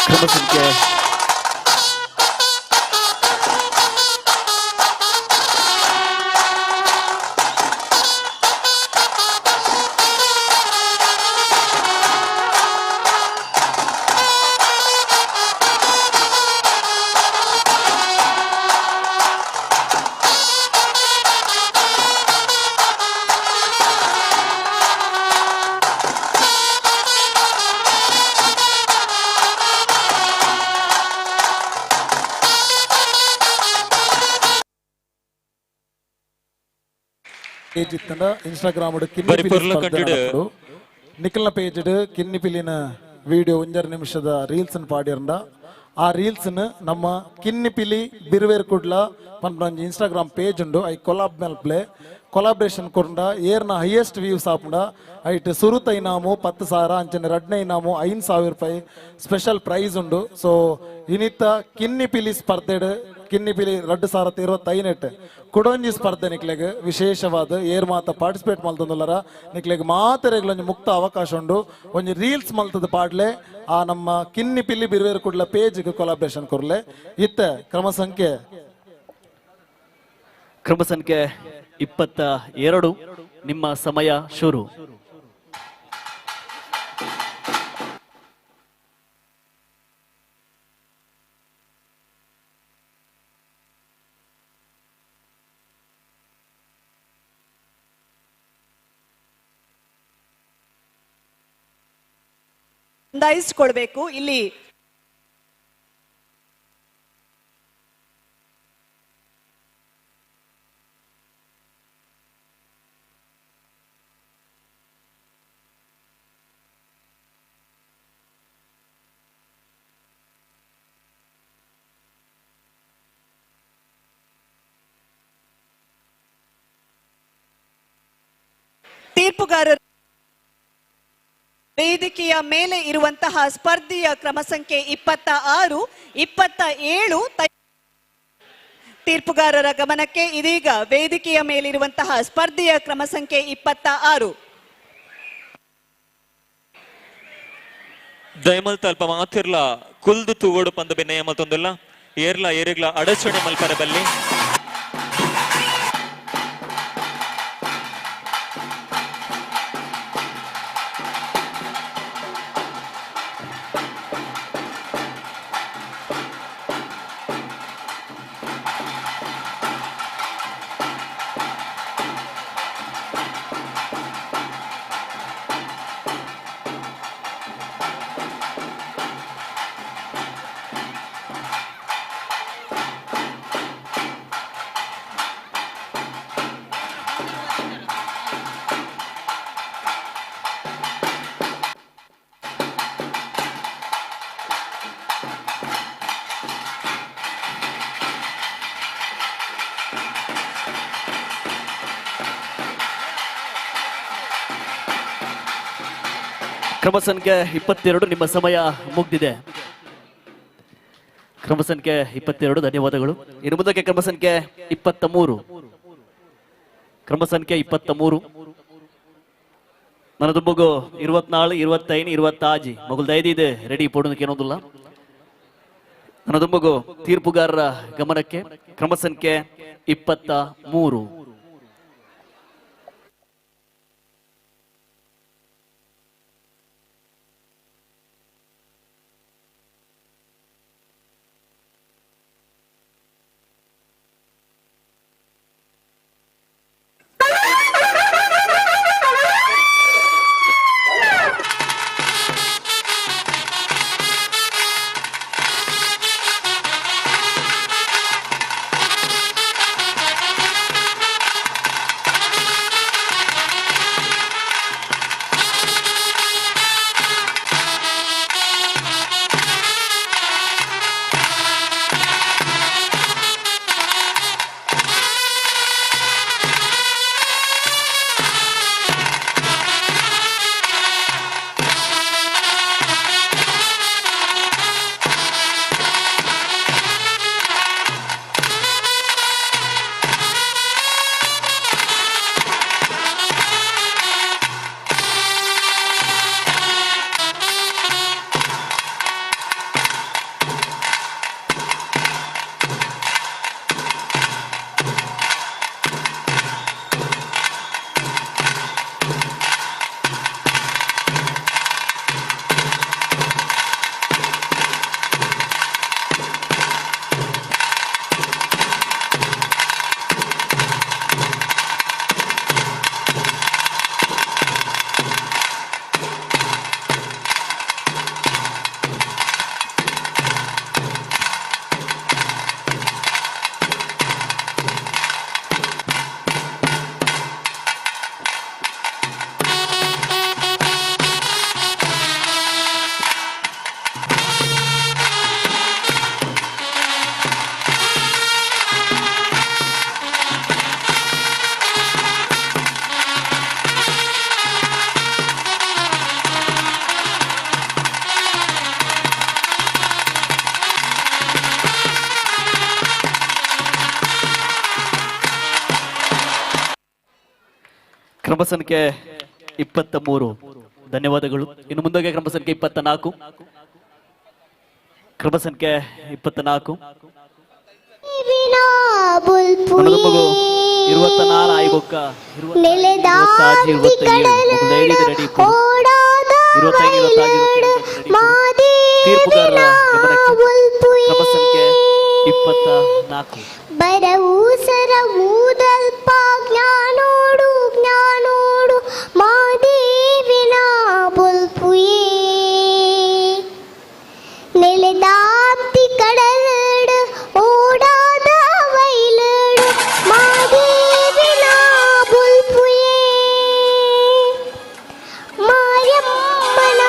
ಕ್ರಮ ಸಂಖ್ಯೆ పేజ్ ఇత్తన ఇన్స్టాగ్రామ్ ನಿಖಲ್ನ ಪೇಜ್ ಕಿನ್ನಿ ಪಿಲಿನ ವಿಡಿಯೋ 1.5 ನಿಮಿಷದ ರೀಲ್ಸ್ ಪಾಡಿರಂಡ ಆ ರೀಲ್ಸ್ ನಮ್ಮ ಕಿನ್ನಿ ಪಿಲಿ ಬಿರ್ವೇರ್ ಕುಡ್ಲ ಪನ್ಪಂಜಿ ಇನ್ಸ್ಟಾಗ್ರಾಮ್ ಪೇಜ್ ಉಂಡು ಐ ಕೊಲಾಬ್ ಮೇಲ್ಪ್ಲೆ ಕೊಲಾಬ್ರೇಷನ್ ಕೊರಂಡ ಏರ್ನ ಹೈಯೆಸ್ಟ್ ವ್ಯೂಸ್ ಆಪುಂಡ ಐಟ್ ಸುರುತ ಇನಾಮು 10,000 ಅಂಚನೆ ರಡ್ನೆ ಇನಾಮು 5,000 ರೂಪಾಯಿ ಸ್ಪೆಷಲ್ ಪ್ರೈಸ್ ಉಂಡು. ಸೊ ಇನಿತ್ತ ಕಿನ್ನಿ ಪಿಲಿ ಸ್ಪರ್ಧೆಡ್ ಕಿನ್ನಿ ಪಿಲಿ 2025 ಕುಡೊಂಜಿ ಸ್ಪರ್ಧೆ ನಿಕ್ಲೆಗ್ ವಿಶೇಷವಾದ ಏರ್ ಮಾತ ಪಾರ್ಟಿಸಿಪೇಟ್ ಮಲ್ತಂದುಲ್ಲರ ನಿಕ್ಲೆಗ್ ಮಾತೆರೆಗ್ಲ ಒಂಜಿ ಮುಕ್ತ ಅವಕಾಶ ಉಂಡು. ಒಂಜಿ ರೀಲ್ಸ್ ಮಲ್ತದ ಪಾಡ್ಲೆ ಆ ನಮ್ಮ ಕಿನ್ನಿ ಪಿಲ್ಲಿ ಬಿರ್ವೇರ್ ಕುಡ್ಲ ಪೇಜ್ ಕೊಲಾಬ್ರೇಷನ್ ಕೊರ್ಲೆ ಇತ್ತ ಕ್ರಮ ಸಂಖ್ಯೆ 22. ನಿಮ್ಮ ಸಮಯ ಶುರು. ನೋಂದಾಯಿಸಿಕೊಳ್ಬೇಕು. ಇಲ್ಲಿ ತೀರ್ಪುಗಾರರು ವೇದಿಕೆಯ ಮೇಲೆ ಇರುವಂತಹ ಸ್ಪರ್ಧೆಯ ಕ್ರಮ ಸಂಖ್ಯೆ 26, 27 ತೀರ್ಪುಗಾರರ ಗಮನಕ್ಕೆ ಇದೀಗ ವೇದಿಕೆಯ ಮೇಲಿರುವಂತಹ ಸ್ಪರ್ಧೆಯ ಕ್ರಮ ಸಂಖ್ಯೆ 26. ದಯಮಲ್ತ ಅಲ್ಪ ಮಾತಿರ್ಲ ಕುಲ್ದು ತೂಗೋಡು ಪಂದ ಬೆನ್ನೆಯ ಮತ್ತೊಂದಿಲ್ಲ ಏರ್ಲ ಏರಿಗ್ಲ ಅಡಚಣೆ ಮಲ್ಪರ ಬಲ್ಲಿ ಕ್ರಮ ಸಂಖ್ಯೆ 22 ನಿಮ್ಮ ಸಮಯ ಮುಗ್ದಿದೆ. ಕ್ರಮ ಸಂಖ್ಯೆ 22 ಧನ್ಯವಾದಗಳು. ಇನ್ನು ಮುಂದಕ್ಕೆ ಕ್ರಮ ಸಂಖ್ಯೆ 23. ಕ್ರಮ ಸಂಖ್ಯೆ 23 ನನ್ನ ದುಬ್ಬಗು 24, 25, 26 ಮಗುಲ್ ದಯದಿದೆ ರೆಡಿ ಪೋಡೋದಕ್ಕೆ ಏನೊಂದಿಲ್ಲ. ನನ್ನ ದುಬ್ಬಗು ತೀರ್ಪುಗಾರರ ಗಮನಕ್ಕೆ ಕ್ರಮ ಸಂಖ್ಯೆ 23. ಕ್ರಮ ಸಂಖ್ಯೆ 23 ಧನ್ಯವಾದಗಳು. ಇನ್ನು ಮುಂದೆ ಕ್ರಮ ಸಂಖ್ಯೆ 24. ಕ್ರಮ ಸಂಖ್ಯೆ 24 24 ಆಯ್ಗೊಕ್ಕ 25 ತೀರ್ಪುಗಾರರ ಕ್ರಮ ಸಂಖ್ಯೆ 24. ಬರವೂಸರ ಮೂದಲ್ಪ ಜ್ಞಾನೋಡು ಜ್ಞಾನೋಡು ಮಾದೇವಿನ ಬುಲ್ಪುಯೇ ನೆಲೆದಾಪ್ತಿ ಕಡಲಡು ಓಡಾದ ವೈಲಡು ಮಾದೇವಿನ ಬುಲ್ಪುಯೇ ಮಾಯಮ್ಮನ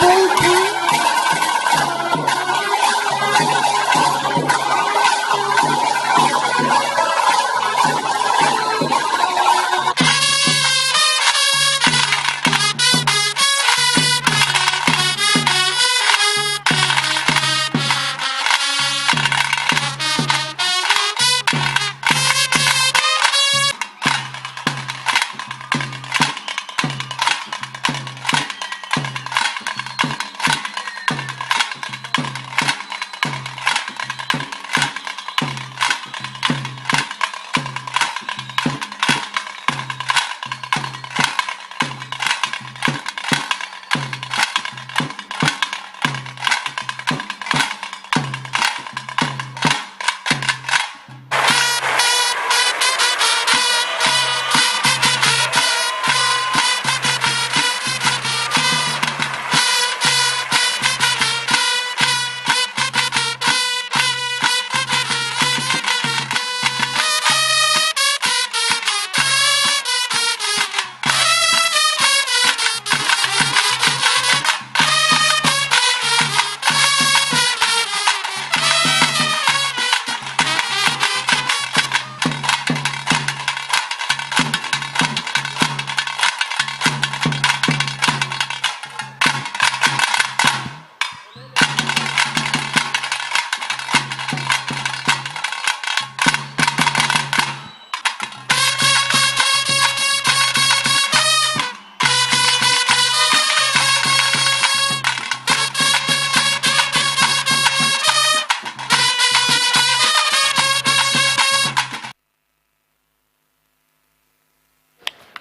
ಬುಲ್ಪುಯೇ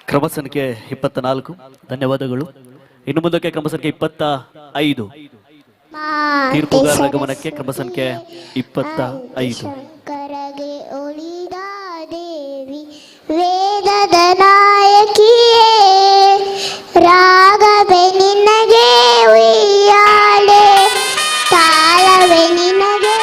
ಕ್ರಮ ಸಂಖ್ಯೆ 24 ಧನ್ಯವಾದಗಳು. ಇನ್ನು ಮುಂದಕ್ಕೆ ಕ್ರಮ ಸಂಖ್ಯೆ 25 ತೀರ್ಪುಗಾರರ ಗಮನಕ್ಕೆ. ಕ್ರಮ ಸಂಖ್ಯೆ 25 ಶಂಕರಗೆ ಒಲಿದ ದೇವಿ ವೇದದ ನಾಯಕಿಯೇ ರಾಗವೇ ನಿನಗೆ ಉಯ್ಯಾಲೆ ತಾಳವೇ ನಿನಗೆ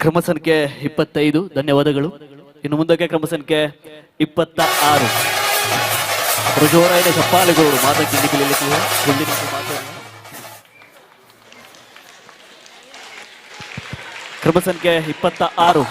ಕ್ರಮ ಸಂಖ್ಯೆ 25 ಧನ್ಯವಾದಗಳು. ಇನ್ನು ಮುಂದಕ್ಕೆ ಕ್ರಮ ಸಂಖ್ಯೆ 26 ಜೋರಾಯಿನ ಚಪ್ಪಾಳೆಗಳು ಕ್ರಮ ಸಂಖ್ಯೆ 26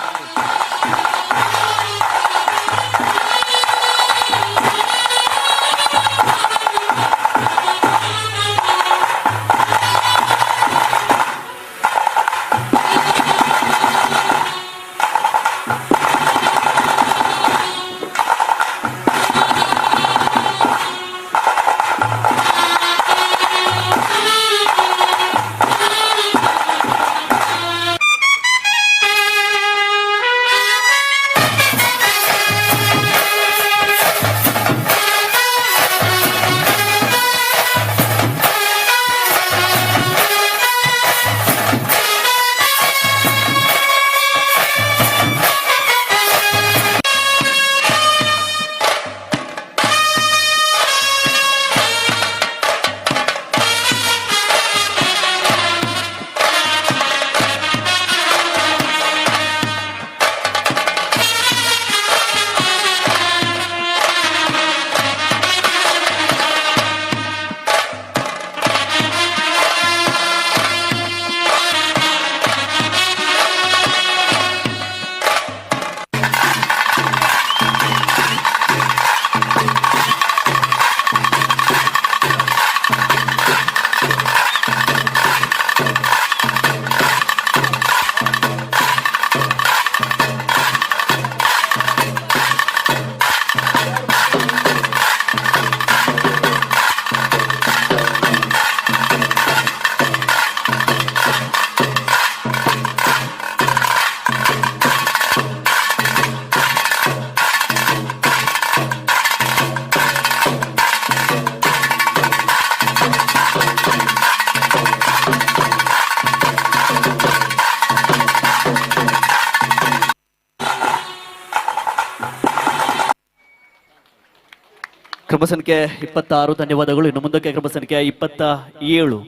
ಕ್ರಮ ಸಂಖ್ಯೆ 26 ಧನ್ಯವಾದಗಳು. ಇನ್ನು ಮುಂದಕ್ಕೆ ಕ್ರಮ ಸಂಖ್ಯೆ 27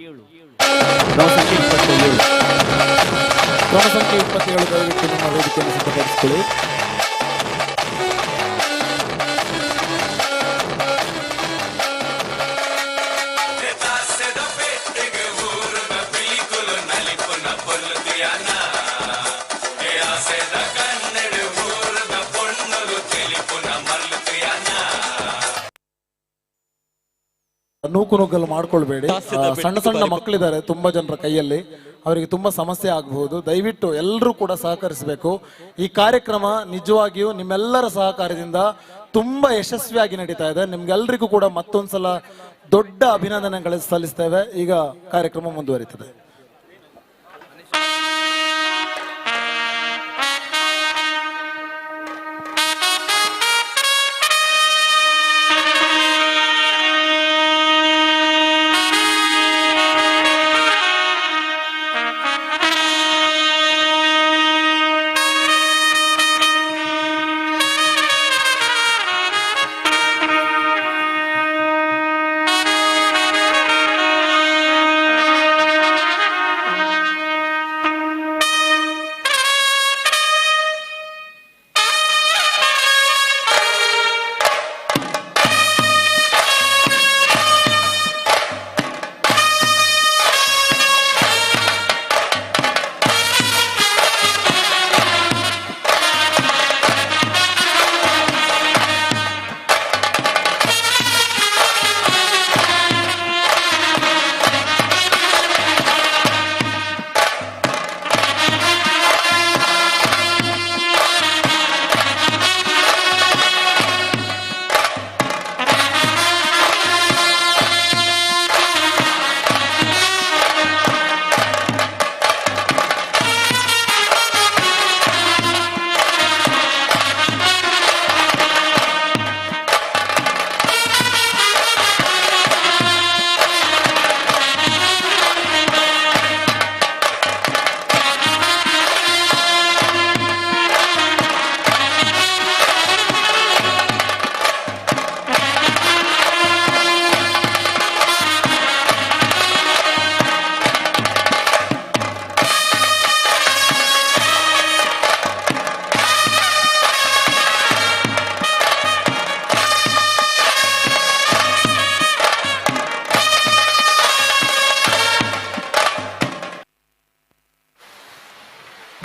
ಕ್ರಮ ಸಂಖ್ಯೆ 27 ದಯವಿಟ್ಟು ನಿಮ್ಮ ವೇದಿಕೆಯನ್ನು ಸಿದ್ಧಪಡಿಸಿಕೊಳ್ಳಿ. ನೂಕುನುಗ್ಗಲು ಮಾಡ್ಕೊಳ್ಬೇಡಿ. ಸಣ್ಣ ಸಣ್ಣ ಮಕ್ಕಳಿದ್ದಾರೆ ತುಂಬಾ ಜನರ ಕೈಯಲ್ಲಿ, ಅವರಿಗೆ ತುಂಬಾ ಸಮಸ್ಯೆ ಆಗಬಹುದು. ದಯವಿಟ್ಟು ಎಲ್ಲರೂ ಕೂಡ ಸಹಕರಿಸಬೇಕು. ಈ ಕಾರ್ಯಕ್ರಮ ನಿಜವಾಗಿಯೂ ನಿಮ್ಮೆಲ್ಲರ ಸಹಕಾರದಿಂದ ತುಂಬಾ ಯಶಸ್ವಿಯಾಗಿ ನಡೀತಾ ಇದೆ. ನಿಮ್ಗೆಲ್ರಿಗೂ ಕೂಡ ಮತ್ತೊಂದ್ಸಲ ದೊಡ್ಡ ಅಭಿನಂದನೆಗಳು ಸಲ್ಲಿಸ್ತೇವೆ. ಈಗ ಕಾರ್ಯಕ್ರಮ ಮುಂದುವರಿತದೆ.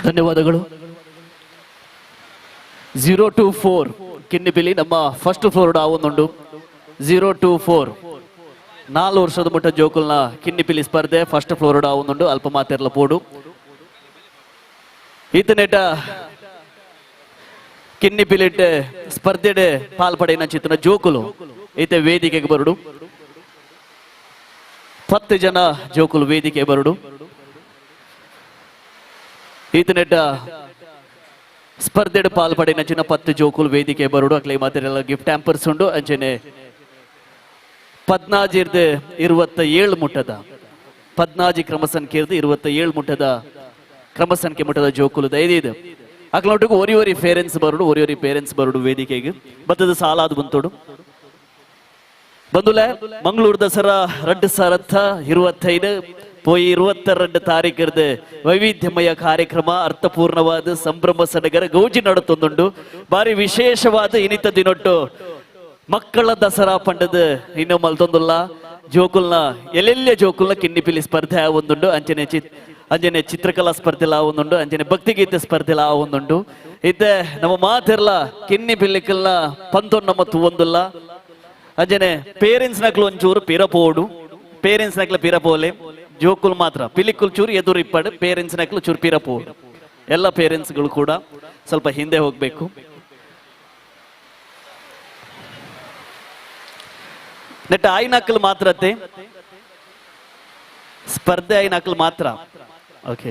ಧನ್ಯವಾದಗಳು. 0 to 4 ಕಿನ್ನಿಪಿಲಿ ನಮ್ಮ ಫಸ್ಟ್ ಫ್ಲೋರ್ ಆವೊಂದುಂಡು. 0 to 4 4 ವರ್ಷದ ಮುಟ್ಟ ಜೋಕುಲ್ನ ಕಿನ್ನಿಪಿಲಿ ಸ್ಪರ್ಧೆ ಫಸ್ಟ್ ಫ್ಲೋರ್ ಆವೊಂದುಂಡು. ಅಲ್ಪ ಮಾತೆರ್ಲ ಪೋಡು ಈತನೆಟ ಕಿನ್ನಿಪಿಲಿಟ್ ಸ್ಪರ್ಧೆಡೆ ಪಾಲ್ಪಡೆನ ಚಿತ್ರನ ಜೋಕುಲು ಈತ ವೇದಿಕೆಗೆ ಬರುಡು. 10 ಜನ ಜೋಕುಲು ವೇದಿಕೆ ಬರುಡು. ಈತನೆಟ ಸ್ಪರ್ಧೆಡ್ ಪಾಲ್ಪಡಿನ ಚಿನ್ನ 10 ಜೋಕುಲು ವೇದಿಕೆ ಬರುಡು. ಅಕ್ಲೈ ಮಾತೆರೆಲ್ಲ ಗಿಫ್ಟ್ ಹ್ಯಾಂಪರ್ಸ್ ಉಂಡು. ಅಂಚನೆ 27 ಮುಟ್ಟದ 14 ಕ್ರಮ ಸಂಖ್ಯೆ 27 ಮುಟ್ಟದ ಕ್ರಮ ಸಂಖ್ಯೆ ಮುಟ್ಟದ ಜೋಕುಲು ದೈದಿದೆ. ಅಕ್ಲೊಟ್ಟಿಗೆ ಒರಿ ಪೇರೆಂಟ್ಸ್ ಬರುಡು ವೇದಿಕೆಗೆ ಬತ್ತದ ಸಾಲಾದ ಬಂತೋಡು. ಬಂದುಲೆ ಮಂಗಳೂರು ದಸರಾ 2025 പോയി 22 താരീഖിരുത് വൈവിധ്യമയ ಕಾರ್ಯಕ್ರಮ ಅರ್ಥಪೂರ್ಣವಾದ ಸಂಭ್ರಮ ಸಡಗರ ಗೌಜಿ ನಡುತ್ತೊಂದುಂಡು. ಬಾರಿ ವಿಶೇಷವಾದ ಇನಿತ ದಿನೊಟ್ಟು ಮಕ್ಕಳ ದಸರಾ ಪಂಡದ ಇನ್ನು ಮಲ್ತೊಂದುಲ್ಲ ಜೋಕುಲ್ನ ಎಲ್ಲೆಲ್ಲ ಜೋಕುಲ್ನ ಕಿನ್ನಿಪಿಲಿ ಸ್ಪರ್ಧೆ ಆವೊಂದುಂಡು. ಅಂಜನೆ ಚಿತ್ರಕಲಾ ಸ್ಪರ್ಧೆಲ ಆವೊಂದುಂಡು. ಅಂಜನೆ ಭಕ್ತಿಗೀತೆ ಸ್ಪರ್ಧೆಲ ಆವೊಂದುಂಡು. ಇತ್ತೆ ನಮ್ಮ ಮಾತೆರ್ಲ ಕಿನ್ನಿಪಿಲಿಕಲ್ನ ಪಂತೊನ್ ನಮ್ಮ ತೂವೊಂದುಲ್ಲ. ಅಂಜನೆ ಪೇರೆಂಟ್ಸ್ ನಕ್ಲು ಒಂಚೂರು ಪಿರಪೋಡು. ಪೇರೆಂಟ್ಸ್ ನಕ್ಲ ಪಿರಪೋಲೆ ಜೋಕುಲ್ ಮಾತ್ರ ಪಿಲಿಕುಲ್ ಚೂರು ಎದುರು ಇಪ್ಪಡು. ಪೇರೆಂಟ್ಸ್ ನಕ್ಲು ಚೂರು ಪಿರಪೋಡು. ಎಲ್ಲ ಪೇರೆಂಟ್ಸ್ಗಳು ಕೂಡ ಸ್ವಲ್ಪ ಹಿಂದೆ ಹೋಗ್ಬೇಕು. ನೆಟ್ಟ ಐನಕ್ಕಲು ಮಾತ್ರತೆ ಸ್ಪರ್ಧೆ ಐನಕ್ಕಲು ಮಾತ್ರ. ಓಕೆ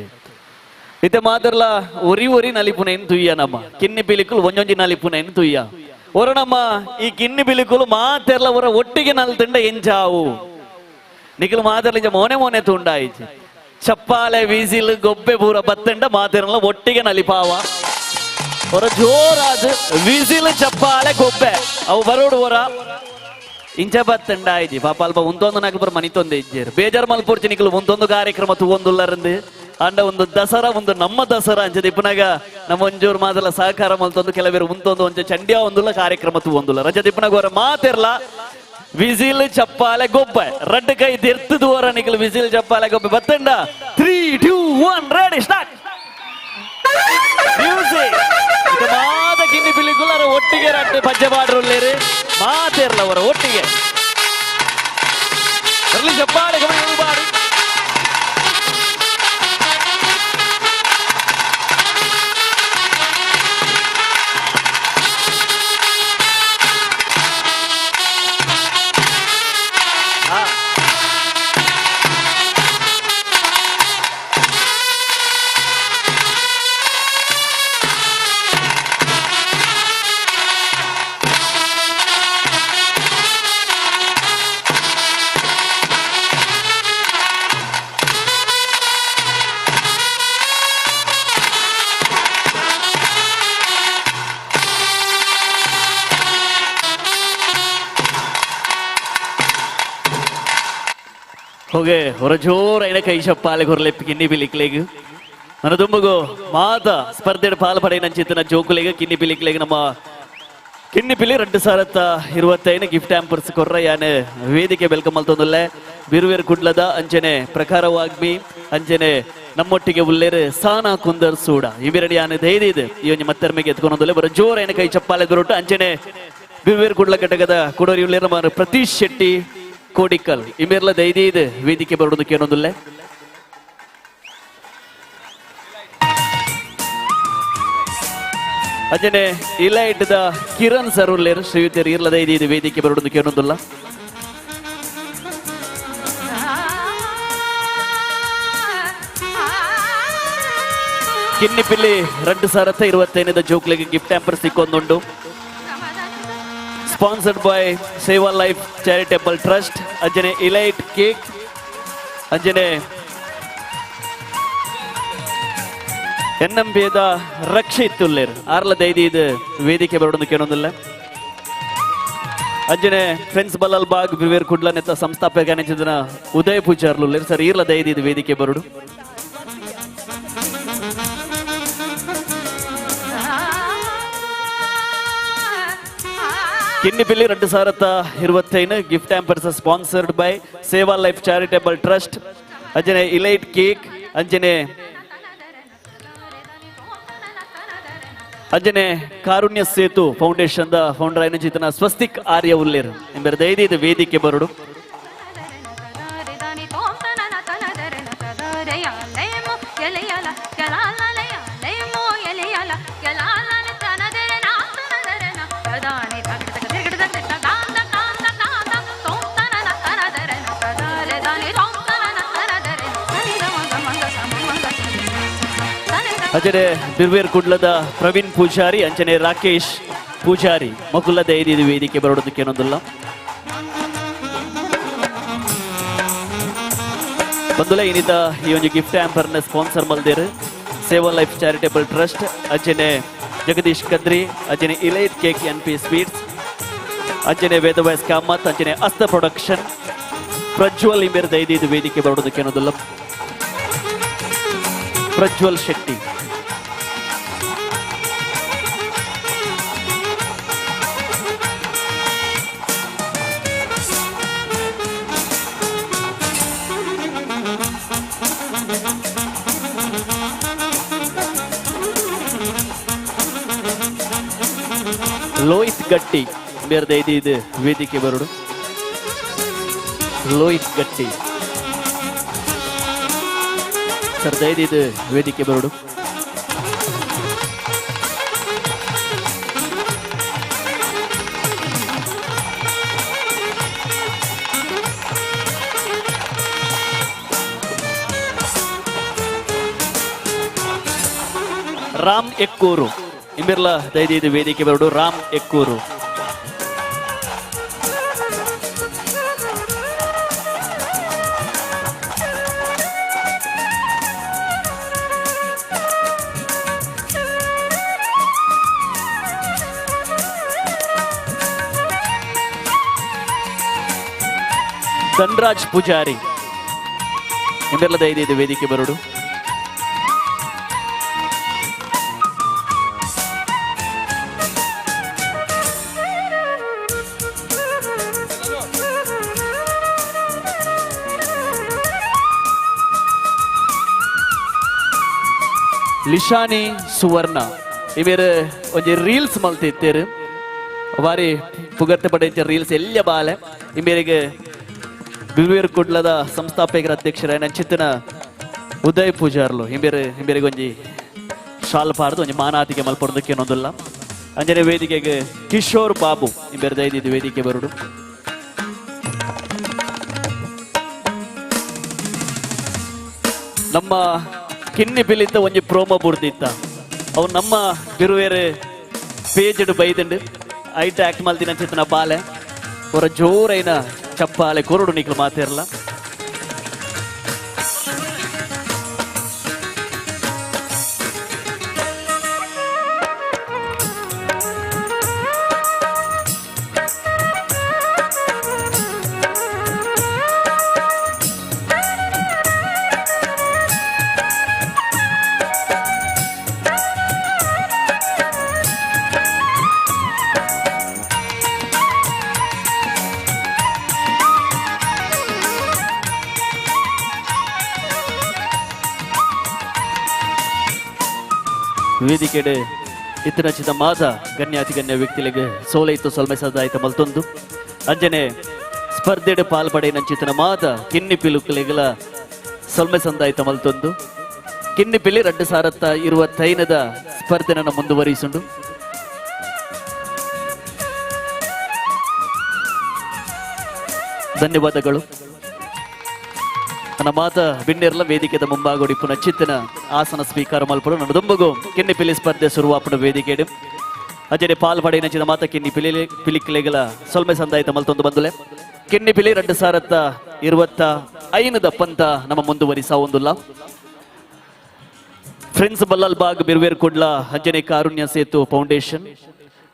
ಇತ್ತೆ ಮಾತ್ರಲ್ಲ ಒರಿ ನಲಿಪುನೇನು ತುಯ್ಯ ನಮ್ಮ ಕಿನ್ನಿ ಪಿಲಿಕುಲು ಒಂಜೊಂಜಿ ನಲಿಪುನೇನು ತುಯ್ಯ ಒರ ನಮ್ಮ ಈ ಕಿನ್ನಿ ಪಿಲಿಕುಲು ಮಾತೆರ್ಲ ಒರ ಒಟ್ಟಿಗೆ ನಲ್ತಂಡ ಎಂಜಾವು ನಿಖಿಲ್ ಮಾತೆರ್ಲ ಮೋನೆ ತುಂಡಾಯಿತು ಚಪ್ಪಾಲೆ ವಿಸಿಲ್ ಗೊಬ್ಬೆ ಪೂರ ಬತ್ತಂಡ ಮಾತೆರ್ಲ ಒಟ್ಟಿಗೆ ನಲಿಪಾವ ಒರ ಜೋರಾದ ವಿಸಿಲ್ ಚಪ್ಪಾಲೆ ಗೊಬ್ಬೆ ಅವು ಬರೋಡು ಒರ ಇಂಚ ಬತ್ತಂಡ ಆಯ್ತು ಪಾಪ ಅಲ್ಪ ಒಂದೊಂದು ನಾಲ್ಕು ಮನಿತೊಂದೆ ಇಜ್ಜೇರು ಬೇಜಾರು ಮಲ್ಪುರ್ಚಿ ನಿಖಿಲ್ ಒಂದೊಂದು ಕಾರ್ಯಕ್ರಮ ತೂವೊಂದುಲ್ಲರಂದು ಅಂಡ ಒಂದು ದಸರಾ ಒಂದು ನಮ್ಮ ದಸರಾ ಅಂಚದ ಇಪ್ಪನಾಗ ನಮ್ಮ ಒಂಜೂರು ಮಾದಲ ಸಹಕಾರ ಮಲ್ತೊಂದು ಕೆಲವೇರು ಮುಂತೊಂದು ಒಂಚ ಚಂಡ್ಯಾ ಒಂದುಲ್ಲ ಕಾರ್ಯಕ್ರಮ ತೂವೊಂದುಲ್ಲ ರಜದ ಇಪ್ಪನಾಗ ಅವರ ಮಾತೆರ್ಲ ವಿಸಿಲ್ ಚಪ್ಪಾಲೆ ಗೊಬ್ಬೆ ರಡ್ಡು ಕೈ ತೆರ್ತದು ವರ ನಿಖಿಲ್ ವಿಸಿಲ್ ಚಪ್ಪಾಲೆ ಗೊಬ್ಬೆ ಬತ್ತಂಡ 3, 2, 1 ರೆಡಿ ಸ್ಟಾರ್ಟ್ ಮ್ಯೂಸಿಕ್ ಇದು ಮಾದ ಕಿನ್ನಿ ಪಿಲಿಕುಲರ ಒಟ್ಟಿಗೆ ರಡ್ಡು ಪಜ್ಜೆ ಬಾಡ್ರುಲ್ಲೇರಿ ಮಾತೆರ್ಲ ಅವರ ಒಟ್ಟಿಗೆ ಚಪ್ಪಾಳೆ ಬಾಡಿ. ಹೋಗೆ ಹೊರ ಜೋರೈನ ಕೈ ಚಪ್ಪಾಲೆ ಹೊರಲೆಪ್ಪಿ ಕಿನ್ನಿ ಬಿಲಿಕ್ಲೆಗ್ ನನ್ನ ತುಂಬಗು ಮಾತ ಸ್ಪರ್ಧೆಡ್ ಪಾಲ್ಪಡೆಯ ಚಿತ್ತನ ಜೋಕುಲೆಗ್ ಕಿನ್ನಿ ಬಿಲಿಕ್ಲೆಗ್ ನಮ್ಮ ಕಿನ್ನಿ ಪಿಲಿ 2025 ಗಿಫ್ಟ್ ಆಂಪರ್ಸ್ ಕೊರ್ರ ಯಾನೆ ವೇದಿಕೆ ವೆಲ್ಕಮ್ ಅಲ್ತೊಂದುಲ್ಲೆ ಬಿರುವೇರ್ ಕುಡ್ಲದ ಅಂಚನೆ ಪ್ರಕಾರವಾಗ್ಮಿ ಅಂಚನೆ ನಮ್ಮೊಟ್ಟಿಗೆ ಉಲ್ಲೇರು ಸಾನಾ ಕುಂದರ್ ಸೂಡ ಇವೆರಡು ಯಾನೆ ಧೈರ್ಯ ಈ ಒಂದು ಮತ್ತರ್ಮೆಗೆ ಎತ್ಕೊಂಡೊಂದುಲ್ಲೆ ಬರೋ ಜೋರೈನ ಕೈ ಚಪ್ಪಾಲೆ ದೊರಟು ಅಂಚನೆ ಬಿರುವೇರ್ ಕುಡ್ಲ ಘಟಕದ ಕುಡೋರಿ ಉಲ್ಲೇರ ಮಾರು ಪ್ರತೀಶ್ ಶೆಟ್ಟಿ ಕೋಡಿಕಲ್ ಇವೆಲ್ಲ ಧೈರ್ಯ ವೇದಿಕೆ ಬರೋದಕ್ಕೆ ಏನೊಂದುಲ್ಲೆ ಅಂಜನೆ ಇಲ್ಲ ಇಟ್ಟದ ಕಿರಣ್ ಸರುಲ್ಲೇರ್ ಶ್ರೀಯುತರು ಇರ್ಲದ ಇದು ವೇದಿಕೆ ಬರೋದಕ್ಕೆ ಏನೊಂದಿಲ್ಲ ಕಿನ್ನಿಪಿಲ್ಲಿ 2025 ಜೋಕ್ಲೆಗೆ ಗಿಫ್ಟ್ ಆಂಪರ್ ಸಿಕ್ಕೊಂದುಂಡು sponsored by Seva life charitable trust ಅಂಜನೆ ಇಲೈಟ್ ಕೇಕ್ ಅಂಜನೆ ಎನ್ನಂಬೇದ ರಕ್ಷಿತ್ ಉಲ್ಲೇರ್ ಆರ್ಲ ದೈದಿ ವೇದಿಕೆ ಬರೋದಕ್ಕೆ ಏನೊಂದಿಲ್ಲ ಅಂಜನೆ ಫ್ರೆಂಡ್ಸ್ ಬಲ್ಲಲ್ ಬಾಗ್ ಬಿವೇರ್ ಕುಡ್ಲ ನೆತ್ತ ಸಂಸ್ಥಾಪಕ ಅನಿಸಿದ ಉದಯ ಪೂಜಾರ್ಲು ಉಲ್ಲೇರ್ ಸರ್ ಈರ್ಲ ದೈದಿ ವೇದಿಕೆ ಬರೋಡು Kinnipili 2025 gift hampers sponsored by Seva life charitable trust ಅಂಜನೆ ಇಲೈಟ್ ಕೇಕ್ ಅಂಜನೆ ಅಂಜನೆ ಕಾರುಣ್ಯ ಸೇತು ಫೌಂಡೇಶನ್ ದ ಫೌಂಡರ್ ಐನ ಚಿತನ ಸ್ವಸ್ತಿಕ್ ಆರ್ಯ ಉಲ್ಲೇರ್ ಎಂಬರ ದೈದಿ ವೇದಿಕೆ ಬರೋಡು ಅಂಚನೆ ಬಿರ್ವೇರ್ ಕುಡ್ಲದ ಪ್ರವೀಣ್ ಪೂಜಾರಿ ಅಂಚನೆ ರಾಕೇಶ್ ಪೂಜಾರಿ ಮಗುಲ ಧೈರ್ಯದ ವೇದಿಕೆ ಬರೋದಕ್ಕೆ ಏನೊಂದಿಲ್ಲ ಬಂದುಲ ಏನಿದ್ದ ಈ ಒಂದು ಗಿಫ್ಟ್ ಆಂಪರ್ನ ಸ್ಪಾನ್ಸರ್ ಮಲ್ದೇರ್ ಸೇವಾ ಲೈಫ್ ಚಾರಿಟೇಬಲ್ ಟ್ರಸ್ಟ್ ಅಂಚನೆ ಜಗದೀಶ್ ಕದ್ರಿ ಅಂಚನೆ ಇಲೈಟ್ ಕೇಕ್ NP ಸ್ವೀಟ್ಸ್ ಅಂಚನೆ ವೇದವಾಯ್ಸ್ ಕಾಮತ್ ಅಂಚನೆ ಅಸ್ತ ಪ್ರೊಡಕ್ಷನ್ ಪ್ರಜ್ವಲ್ ಇಂಬೇರ್ ಧೈರ್ಯದ ವೇದಿಕೆ ಬರೋದಕ್ಕೆ ಏನೊಂದಿಲ್ಲ ಪ್ರಜ್ವಲ್ ಶೆಟ್ಟಿ ಲೋಹಿತ್ ಗಟ್ಟಿ ಬೇರೆ ದೈದಿ ಇದು ವೇದಿಕೆ ಬರೋಡು ಲೋಹಿತ್ ಗಟ್ಟಿ ಸರ್ ದೈದಿ ಇದು ವೇದಿಕೆ ಬರೋಡು ರಾಮ್ ಎಕ್ಕೂರು ಇಂಬಿರ್ಲ ದೈದಿ ವೇದಿಕೆ ಬರೋಡು ರಾಮ್ ಎಕ್ಕೂರು ಧನ್ರಾಜ್ ಪೂಜಾರಿ ಇಂಬಿರ್ಲ ದೈದಿ ವೇದಿಕೆ ಬರೋಡು ಲಿಶಾನಿ ಸುವರ್ಣ ಇವೇರು ಒಂಜಿ ರೀಲ್ಸ್ ಮಲ್ತಿತ್ತೇರು ಬಾರಿ ಪುಗರ್ತೆ ಪಡೆಯ ರೀಲ್ಸ್ ಎಲ್ಲ ಬಾಲೆ ಇಮೇರಿಗೆ ಬಿರುವೇರು ಕುಡ್ಲದ ಸಂಸ್ಥಾಪಕರ ಅಧ್ಯಕ್ಷರ ನಂಚಿತ್ತಿನ ಉದಯ್ ಪೂಜಾರ್ಲು ಹಿಂಬೇರಿಗೊಂಜಿ ಶಾಲ್ ಪಾರ್ದು ಒಂಜಿ ಮಾನಾತಿಗೆ ಮಲ್ಪೊಡದಕ್ಕೆ ಅನ್ನೋದಿಲ್ಲ ಅಂಜನೆ ವೇದಿಕೆಗೆ ಕಿಶೋರ್ ಬಾಬು ಹಿಂಬೇರು ದೈದಿದ್ದು ವೇದಿಕೆ ಬರುಡು ನಮ್ಮ ಕಿನ್ನಿ ಬಿಲ್ಲಿದ್ದ ಒಂಜಿ ಪ್ರೋಮೋ ಬುರ್ದಿತ್ತ ಅವು ನಮ್ಮ ಬಿರುವೇರು ಪೇಜ್ ಬೈದಂಡು ಐಟ್ ಆಕ್ಟ್ ಮಲ್ದಿನ ಚಿತ್ತನ ಬಾಲೆ ಅವರ ಜೋರೈನ ಚಪ್ಪಾಲೆ ಕೊರಡು ನಿಕ್ಲು ಮಾತಿರಲ್ಲ ವೇದಿಕೆಡೆ ಇತ್ತಿನಚಿದ ಮಾದ ಗಣ್ಯಾತಿ ಗಣ್ಯ ವ್ಯಕ್ತಿಗಳಿಗೆ ಸೋಲೈತು ಸೊಲ್ಮೆ ಸದಾಯಿತ ಮಲ್ತೊಂದು ಅಂಜನೆ ಸ್ಪರ್ಧೆಡೆ ಪಾಲ್ಪಡೆ ನಂಚಿತನ ಮಾದ ಕಿನ್ನಿ ಪಿಲುಕಲಿಗಳ ಸೊಲ್ಮೆ ಸಂದಾಯಿತ ಮಲ್ತೊಂದು ಕಿನ್ನಿ ಪಿಲಿ 2025 ಸ್ಪರ್ಧೆನ ಮುಂದುವರಿಸುಂಡು ಧನ್ಯವಾದಗಳು ನನ್ನ ಮಾತ ಬಿನ್ನೆರ್ಲ ವೇದಿಕೆದ ಮುಂಭಾಗೋಡಿ ಪುನಃ ಚಿತ್ತನ ಆಸನ ಸ್ವೀಕಾರ ಮಲ್ಪಡು ನನ್ನ ದುಂಬಗು ಕಿನ್ನಿ ಪಿಲಿ ಸ್ಪರ್ಧೆ ಶುರುವಾಪುಣ ವೇದಿಕೆಡು ಅಜಡೆ ಪಾಲ್ಪಡೆ ನಚಿದ ಮಾತ ಕಿನ್ನಿ ಪಿಲಿಕ್ಲೆಗಳ ಸೊಲ್ಮೆ ಸಂದಾಯಿತ ಮಲ್ತೊಂದು ಬಂದುಲೆ ಕಿನ್ನಿ ಪಿಲಿ 2025 ಪಂತ ನಮ್ಮ ಮುಂದುವರಿಸಾ ಒಂದುಲ್ಲ ಫ್ರೆಂಡ್ಸ್ ಬಲ್ಲಲ್ ಬಾಗ್ ಬಿರ್ವೇರ್ ಕುಡ್ಲ ಅಂಜನೆ ಕಾರುಣ್ಯ ಸೇತು ಫೌಂಡೇಶನ್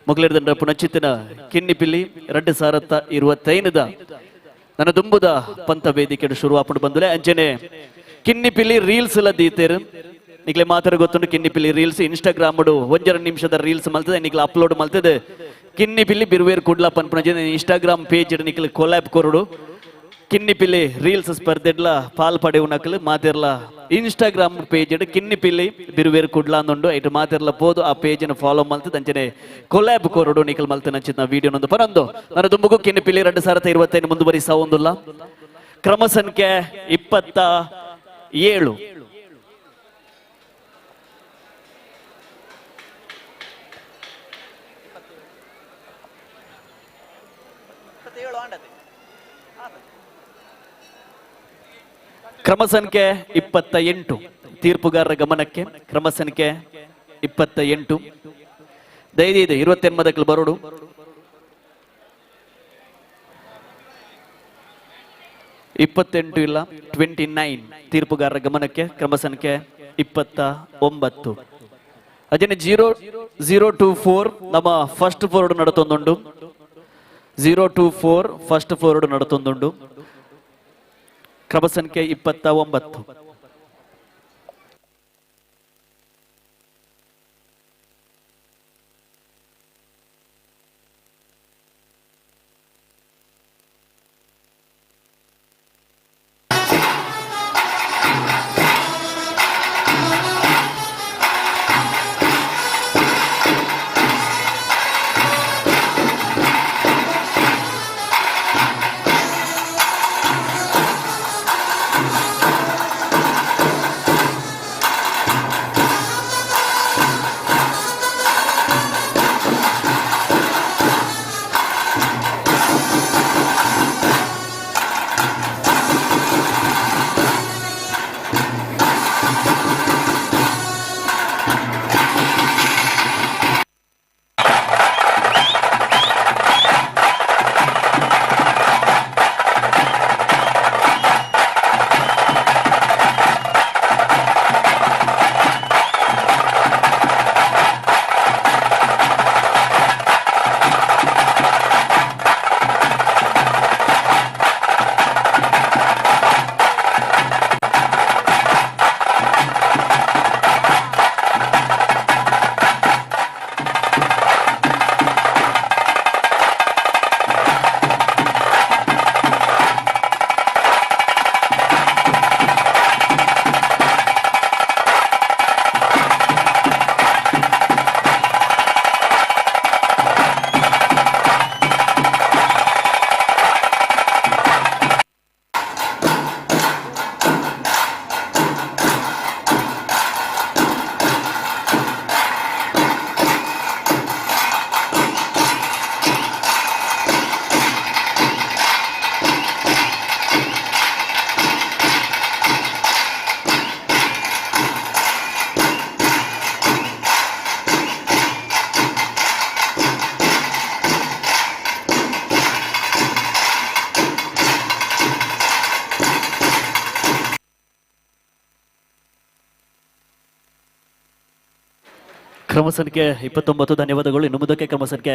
ಮೊಗಲೇರ್ದಂಡ ಪುನಚಿತ್ತಿನ ಕಿನ್ನಿ ಪಿಲಿ 2025 ನನ್ನ ದುಂಬುದ ಪಂತ ವೇದಿಕೆ ಶುರುವಾಪುಡು ಬಂದುಲೆ ಅಂಚನೆ ಕಿನ್ನಿ ಪಿಲಿ ರೀಲ್ಸ್ ಎಲ್ಲ ದೀತೇರು ನಿಕ್ಲೆ ಮಾತಾಡ ಗೊತ್ತುಂಡು ಕಿನ್ನಿ ಪಿಲಿ ರೀಲ್ಸ್ ಇನ್ಸ್ಟಾಗ್ರಾಮ್ 1 ನಿಮಿಷದ ರೀಲ್ಸ್ ಮಲ್ತದೆ ನಿಕ್ಲೆ ಅಪ್ಲೋಡ್ ಮಲ್ತದೆ ಕಿನ್ನಿ ಪಿಲಿ ಬಿರುವೇರು ಕುಡ್ಲ ಪನ್ಪುನ ಇನ್ಸ್ಟಾಗ್ರಾಮ್ ಪೇಜ್ ನಿಕ್ಲೆ ಕೊಲ್ಯಾಬ್ ಕೊರಡು ಕಿನ್ನಿ ಪಿಲಿ ರೀಲ್ಸ್ ಸ್ಪರ್ಧೆಡ್ಲ ಪಾಲ್ಪಡೆ ನಕಲು ಮಾತಿರ್ಲ ಇನ್ಸ್ಟಾಗ್ರಾಮ್ ಪೇಜ್ ಕಿನ್ನಿ ಪಿಲಿ ಬಿರುವೇರು ಕುಡ್ಲ ಅಂದುಂಡು ಐಟು ಮಾತಿರ್ಲ ಪೋದು ಆ ಪೇಜ್ ಫಾಲೋ ಮಲ್ತದೆ ಅಂಚನೆ ಕೊಲ್ಯಾಬ್ ಕೊರಡು ನಿಖಲ್ ಮಲ್ತ ನಂಚಿನ ವಿಡಿಯೋ ನೊಂದು ಪರಂದು ನನ್ನ ದುಂಬುಗು ಕಿನ್ನಿ ಪಿಲಿ 2025 ಮುಂದುವರಿಸಾ ಒಂದುಲ್ಲ ಕ್ರಮ ಸಂಖ್ಯೆ 27 ಕ್ರಮ ಸಂಖ್ಯೆ 28 ತೀರ್ಪುಗಾರರ ಗಮನಕ್ಕೆ ಕ್ರಮ ಸಂಖ್ಯೆ 28 ದಯವಿದು 28 ಬರೋಡು ಇಲ್ಲ 29 ತೀರ್ಪುಗಾರರ ಗಮನಕ್ಕೆ ಕ್ರಮ ಸಂಖ್ಯೆ 29 ಅಜನೆ 024 ನಮ್ಮ ಫಸ್ಟ್ ಫೋರ್ಡ್ ನಡತೊಂದುಂಡು 024 ಫಸ್ಟ್ ಫೋರ್ಡ್ ನಡತೊಂದುಂಡು ಕ್ರಮ ಸಂಖ್ಯೆ 29 ಿ ಕ್ರಮ ಸಂಖ್ಯೆ 29 ಧನ್ಯವಾದಗಳು. ಇನ್ನು ಮುಂದಕ್ಕೆ ಕ್ರಮ ಸಂಖ್ಯೆ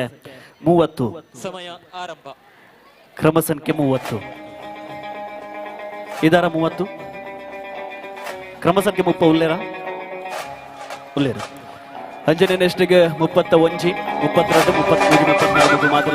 30. ಸಮಯ ಆರಂಭ. ಕ್ರಮ ಸಂಖ್ಯೆ 30 ಇದಾರ 30 ಕ್ರಮ ಸಂಖ್ಯೆ 30 ಉಲ್ಲೇರ ಅಂಜನೆ ನೆಸ್ಟಿಗೆ 31 32 33 34 ಮಾತ್ರ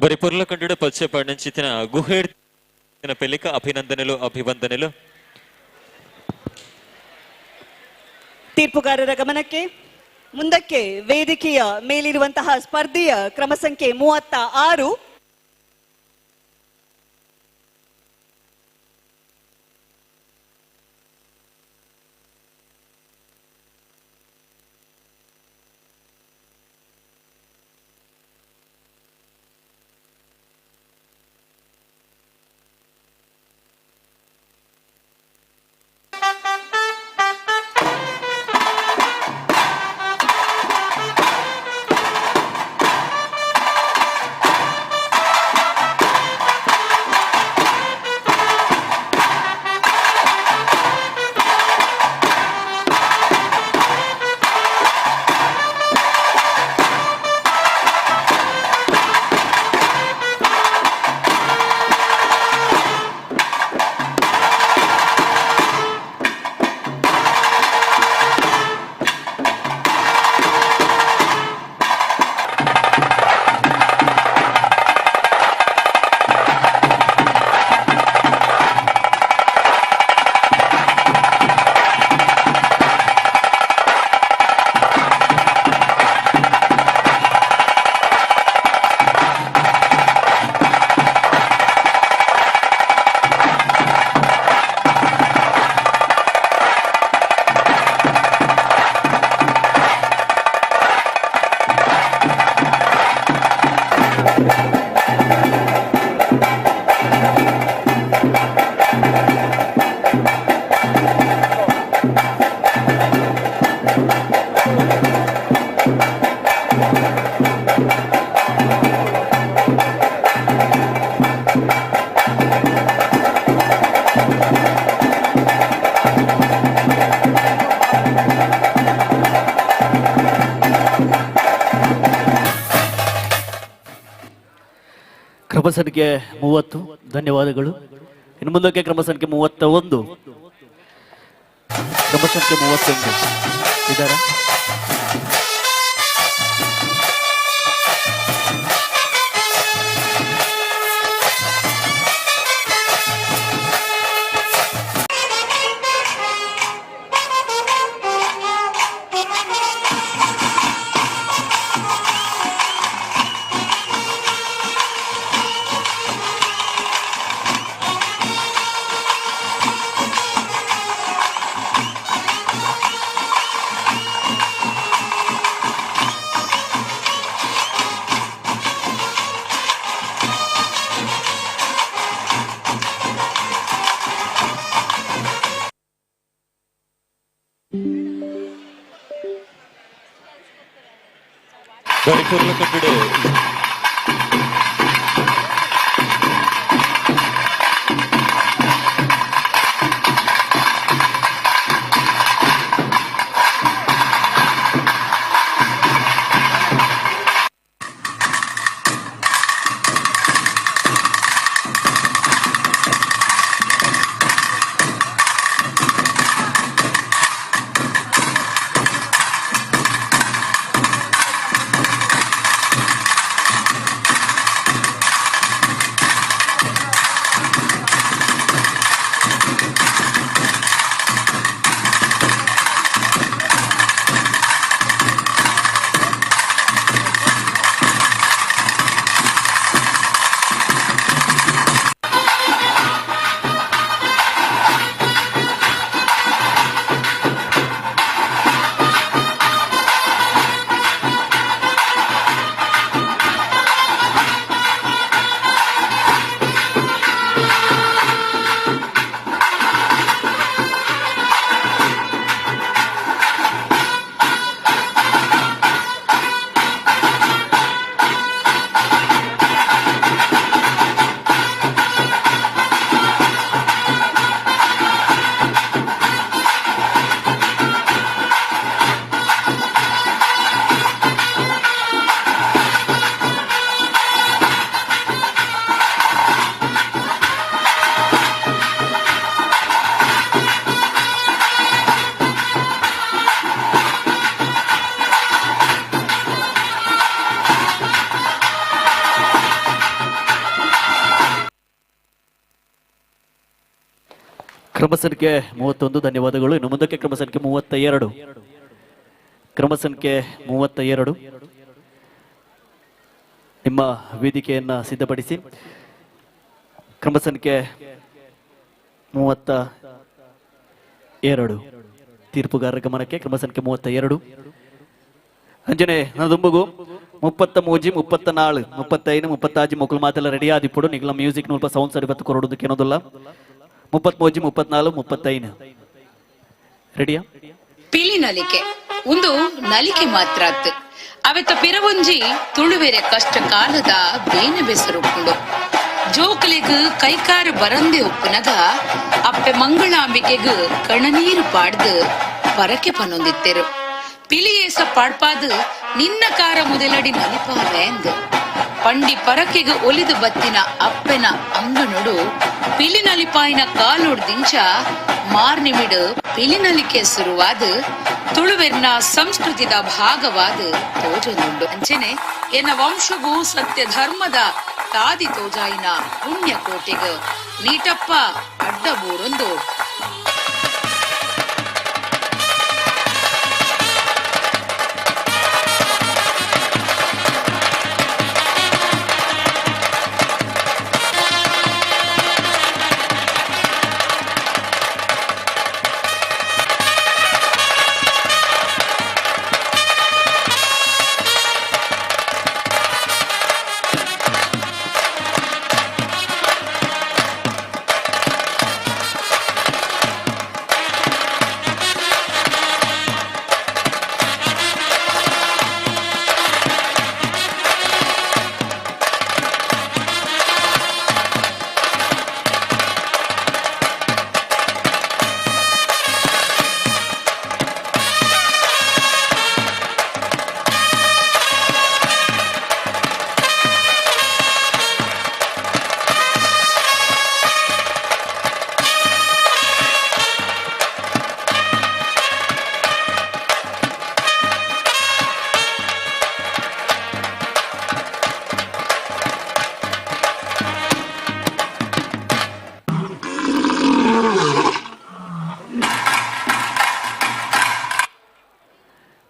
బరి పొర్ల కండు పచ్చ పండించిన గుహేడ్ పెళ్లిక అభినందనలు అభివందనలు. ತೀರ್ಪುಗಾರರ ಗಮನಕ್ಕೆ ಮುಂದಕ್ಕೆ ವೇದಿಕೆಯ ಮೇಲಿರುವಂತಹ ಸ್ಪರ್ಧೆಯ ಕ್ರಮ ಸಂಖ್ಯೆ 36. ಕ್ರಮ ಸಂಖ್ಯೆ 30 ಧನ್ಯವಾದಗಳು. ಇನ್ನು ಮುಂದಕ್ಕೆ ಕ್ರಮ ಸಂಖ್ಯೆ 31 ಕ್ರಮ ಸಂಖ್ಯೆ 31 ಇದಾರ ಬರಿ పొర్ల కండు ಕ್ರಮ ಸಂಖ್ಯೆ 31 ಧನ್ಯವಾದಗಳು. ಇನ್ನು ಮುಂದಕ್ಕೆ ಕ್ರಮ ಸಂಖ್ಯೆ 32. ಕ್ರಮ ಸಂಖ್ಯೆ 32 ನಿಮ್ಮ ವೇದಿಕೆಯನ್ನ ಸಿದ್ಧಪಡಿಸಿ. ಕ್ರಮ ಸಂಖ್ಯೆ 32 ತೀರ್ಪುಗಾರರ ಗಮನಕ್ಕೆ. ಕ್ರಮ ಸಂಖ್ಯೆ 32 ಅಂಜನೆ ನದುಂಬುಗು 30 ಮೂಜಿ 34 35 35 ಮೊಕ್ಕಲು ಮಾತೆಲ್ಲ ರೆಡಿ ಆದಿಪ್ಪುಡು ನಿಗ್ಲ ಮ್ಯೂಸಿಕ್ ನೂಲ್ಪ ಸೌಂಡ್ ಸರಿ ಬತ್ತು ಕೊರಡುದು ಕೆನೋದಿಲ್ಲ. 30 ಮೂಜಿ 34 35 ರೆಡಿಯಾ? ಪಿಲಿ ನಲಿಕೆ ಒಂದು ನಲಿಕೆ ಮಾತ್ರ ಅತ್ತು ಅವೆತ್ತ ಪಿರವೊಂಜಿ ತುಳುವೆರೆ ಕಷ್ಟ ಕಾಲದ ಬೇನೆ ಬೆಸರುಕೊಂಡು ಜೋಕಲೆಗ್ ಕೈಕಾರ ಬರಂದೆ ಒಪ್ಪುನಗ ಅಪ್ಪೆ ಮಂಗಳಾಂಬಿಕೆಗ್ ಕಣನೀರು ಪಾಡ್ದು ಪರಕೆ ಪನೊಂದಿತ್ತೆರು. ಪಿಲಿಯೇಸ ಪಾಡ್ಪಾದು ನಿನ್ನ ಕಾರ ಮುದಲಡಿ ನಲಿಪಾವೆಂದು ಪಂಡಿ ಪರಕೆಗ್ ಒಲಿದು ಬತ್ತಿನ ಅಪ್ಪೆನ ಅಂಗನೊಡು ಪಿಲಿ ನಲಿಪಾಯಿನ ಕಾಲೊಡ್ದಿಂಚ ಮಾರ್ನಿಮಿಡು ಪಿಲಿ ನಲಿಕೆ ಶುರುವಾದ ತುಳುವೆರ್ನ ಸಂಸ್ಕೃತಿದ ಭಾಗವಾದ ತೋಜೊಂದುಂಡು. ಅಂಚೆನೆ ಎನ್ನ ವಂಶಗೂ ಸತ್ಯ ಧರ್ಮದ ತಾದಿ ತೋಜಾಯಿನ ಪುಣ್ಯ ಕೋಟೆಗ್ ನೀಟಪ್ಪ ಅಡ್ಡಬೂರೊಂದು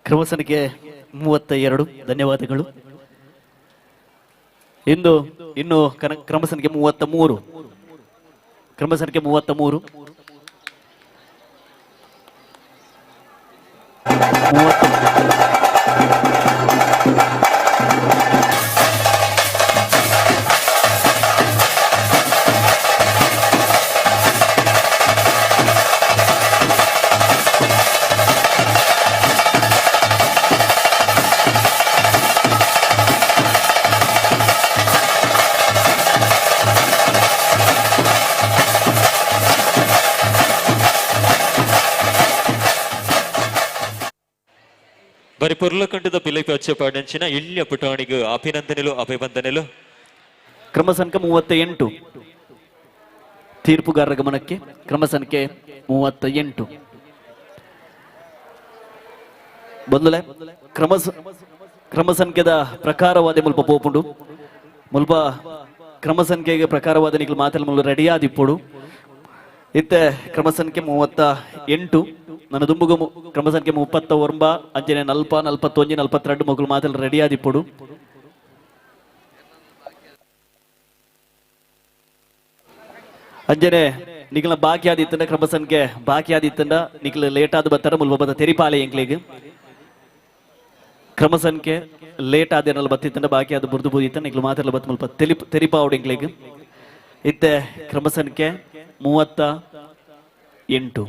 ಕ್ರಮ ಸಂಖ್ಯೆ 32 ಧನ್ಯವಾದಗಳು. ಇನ್ನು ಕ್ರಮ ಸಂಖ್ಯೆ 33. ಕ್ರಮ ಸಂಖ್ಯೆ 33 ಬರಿ ಪೊರ್ಲಕಂಡದ ಪಿಲೈಪಿ ಅಚ್ಚಪಾಡಿಂಚಿನ ಇಳ್ಯ ಪುಟಾಣಿಗೂ ಅಭಿನಂದನೆಲು ಅಭಿವಂದನೆಲು. ಕ್ರಮ ಸಂಖ್ಯೆ 38 ತೀರ್ಪುಗಾರರ ಗಮನಕ್ಕೆ. ಕ್ರಮ ಸಂಖ್ಯೆ 38 ಬಂದುಲೆ ಕ್ರಮ ಸಂಖ್ಯೆದ ಪ್ರಕಾರವಾದ ಮುಲ್ಪ ಪೋಪುಂಡು ಮುಲ್ಪ ಕ್ರಮ ಸಂಖ್ಯೆಗೆ ಪ್ರಕಾರವಾದ ನಿಖಲು ಮಾತಲ್ಲ ಮುಲ್ಪ ರೆಡಿ ಆದಿಪ್ಪುಡು. ಇತ್ತೆ ಕ್ರಮ ಸಂಖ್ಯೆ 38 ನನ್ನ ದುಂಬುಗ ಕ್ರಮ ಸಂಖ್ಯೆ 39 ಅಂಜನೆ 40 41 42 ಮಕ್ಕಳು ಮಾತಲ್ಲ ರೆಡಿ ಆದಿಪ್ಪುಡು. ಅಂಜನೆ ನಿಖಲ ಬಾಕಿ ಆದಿತ್ತಂಡ ಕ್ರಮ ಸಂಖ್ಯೆ ಬಾಕಿ ಆದಿತ್ತಂಡ ನಿಖಲ ಲೇಟ್ ಆದ ಬತ್ತರ ಮುಲ್ಪ ಬತ್ತ ತೆರಿಪಾಲೆ ಎಂಕ್ಲಿಗೆ ಕ್ರಮ ಸಂಖ್ಯೆ ಲೇಟ್ ಆದೇನಲ್ಲ ಬತ್ತಿತ್ತಂಡ ಬಾಕಿ ಆದ ಬುರ್ದು ಬೂದಿತ್ತ ನಿಖಲು ಮಾತಲ್ಲ ಬತ್ತ ಮುಲ್ಪ ತೆರಿಪಾವಡು ಎಂಕ್ಲಿಗೆ. ಇತ್ತೆ ಕ್ರಮ ಸಂಖ್ಯೆ 38.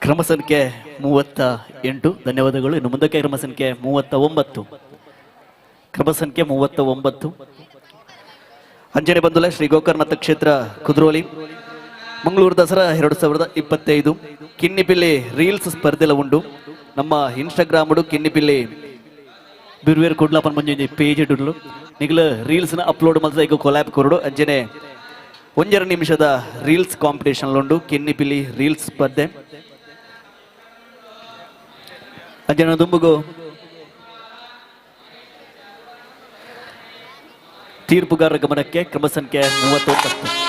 ಕ್ರಮ ಸಂಖ್ಯೆ 38. ಧನ್ಯವಾದಗಳು. ಇನ್ನು ಮುಂದಕ್ಕೆ ಕ್ರಮ ಸಂಖ್ಯೆ 39. ಕ್ರಮ ಸಂಖ್ಯೆ 39 ಅಂಜನೆ ಬಂಧುಲೆ ಶ್ರೀ ಗೋಕರ್ಣನಾಥ ಕ್ಷೇತ್ರ ಕುದ್ರೋಲಿ ಮಂಗಳೂರು ದಸರಾ 2025 ಕಿನ್ನಿಪಿಲ್ಲಿ ರೀಲ್ಸ್ ಸ್ಪರ್ಧೆಲ ಉಂಡು. ನಮ್ಮ ಇನ್ಸ್ಟಾಗ್ರಾಮ್ ಕಿನ್ನಿಪಿಲ್ಲಿ ಬಿರ್ವೇರ್ ಕೊಡ್ಲಪ್ಪನ ಮುಂಜೆ ಪೇಜ್ ಇಡಲು ನಿಗಲು ರೀಲ್ಸ್ನ ಅಪ್ಲೋಡ್ ಮಾಡ್ತಾ ಈಗ ಕೊಲ್ಯಾಬ್ ಕೊರಡು ಅಂಜನೆ 1 ನಿಮಿಷದ ರೀಲ್ಸ್ ಕಾಂಪಿಟೇಷನ್ ಉಂಡು. ಕಿನ್ನಿಪಿಲ್ಲಿ ರೀಲ್ಸ್ ಸ್ಪರ್ಧೆ ಅಂಜನ ದುಂಬುಗು ತೀರ್ಪುಗಾರರ ಗಮನಕ್ಕೆ ಕ್ರಮ ಸಂಖ್ಯೆ 39.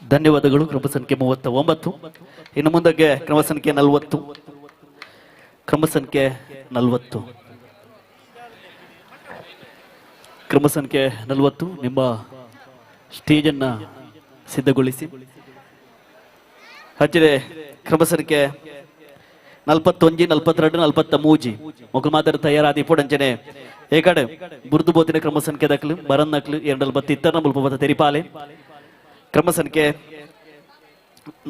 ಧನ್ಯವಾದಗಳು. ಕ್ರಮ ಸಂಖ್ಯೆ 39. ಇನ್ನು ಮುಂದಕ್ಕೆ ಕ್ರಮ ಸಂಖ್ಯೆ 40. ಕ್ರಮ ಸಂಖ್ಯೆ 40. ಕ್ರಮ ಸಂಖ್ಯೆ 40 ನಿಮ್ಮ ಸ್ಟೇಜನ್ನು ಸಿದ್ಧಗೊಳಿಸಿ. ಹಚ್ಚಿದೆ ಕ್ರಮ ಸಂಖ್ಯೆ 41, 42, 43 ಮೊಕಲ್ ಮಾತ್ರ ತಯಾರಾದಿ ಪೋಡಂಚನೆ ಏಕಡೆ ಬುರ್ದು ಬೋತಿನ ಕ್ರಮ ಸಂಖ್ಯೆ ದಕ್ಲು ಬರನ್ ನಕ್ಲು 2 ಇತ್ತರ ಮುಲ್ಪ ತೆರಿಪಾಲೆ. ಕ್ರಮ ಸಂಖ್ಯೆ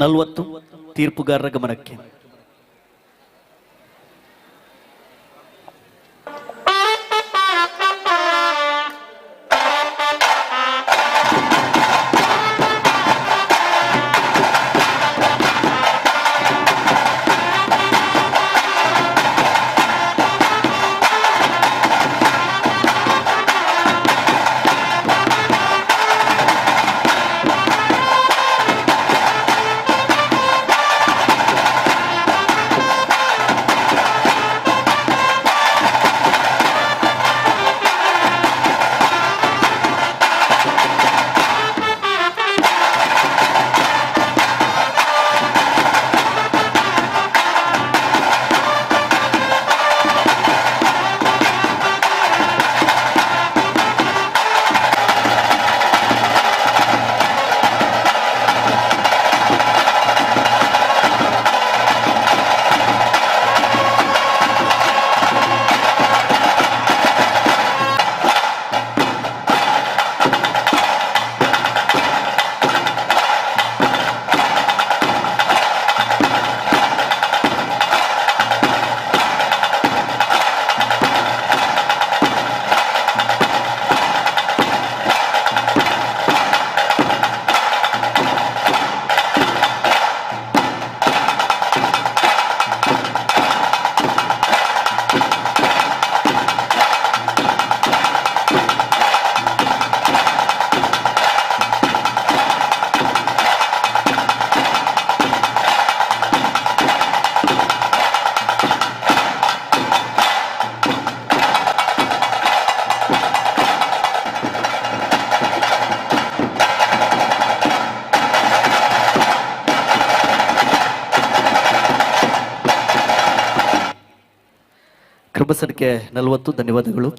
40 ತೀರ್ಪುಗಾರರ ಗಮನಕ್ಕೆ. ಕ್ರಮ ಸಂಖ್ಯೆ 40 ಧನ್ಯವಾದಗಳು.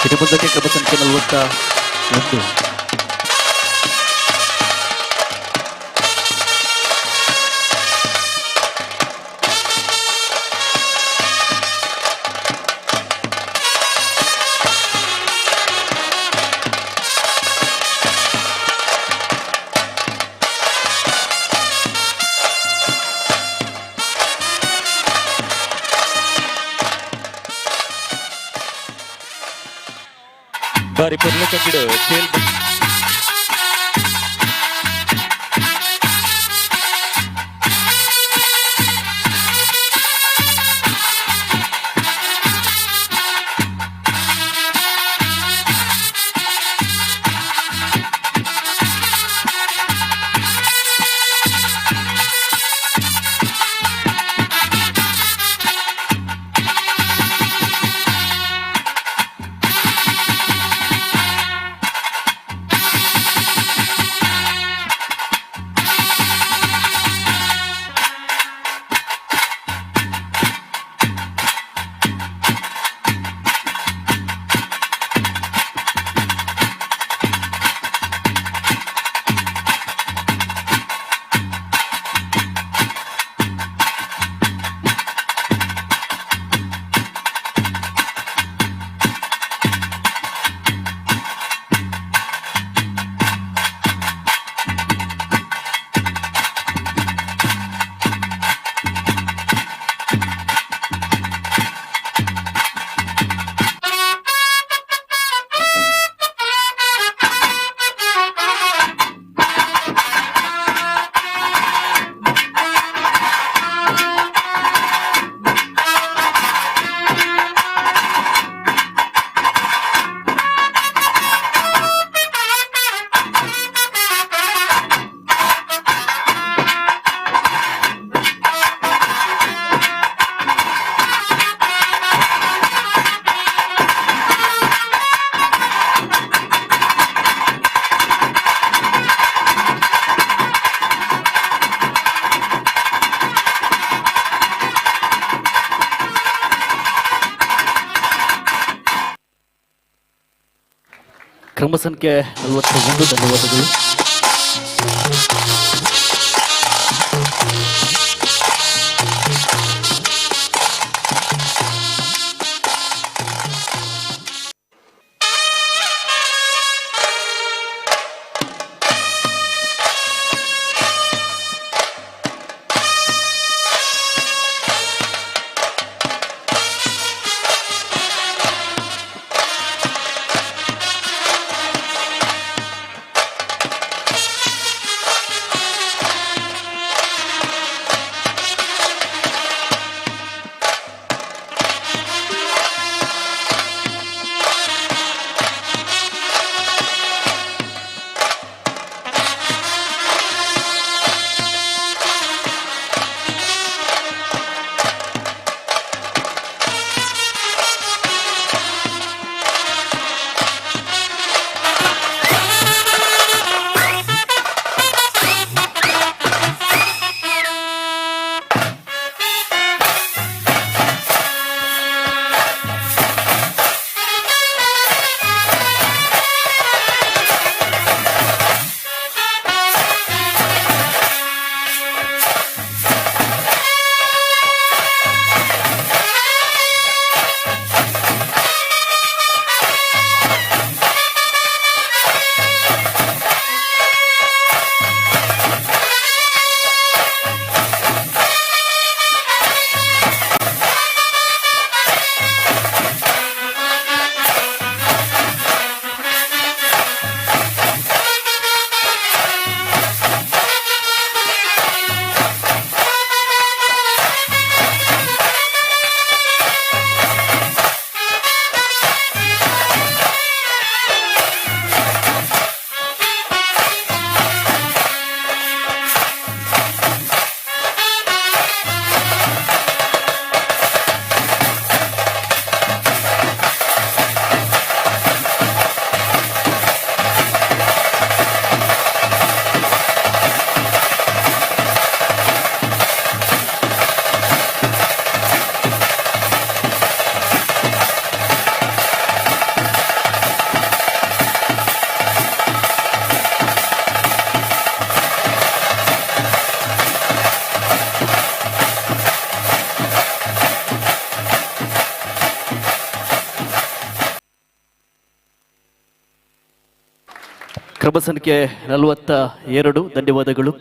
ಇನ್ನು ಮುಂದಕ್ಕೆ ಕ್ರಮ ಸಂಖ್ಯೆ 41. ಬಾರಿ ಪೊರ್ಲು ಕಂಕಿಡು ಚೇಲ್ ಕ್ರಮ ಸಂಖ್ಯೆ 41 ಧನ್ಯವಾದಗಳು. ಕ್ರಮ ಸಂಖ್ಯೆ 42 ಧನ್ಯವಾದಗಳು.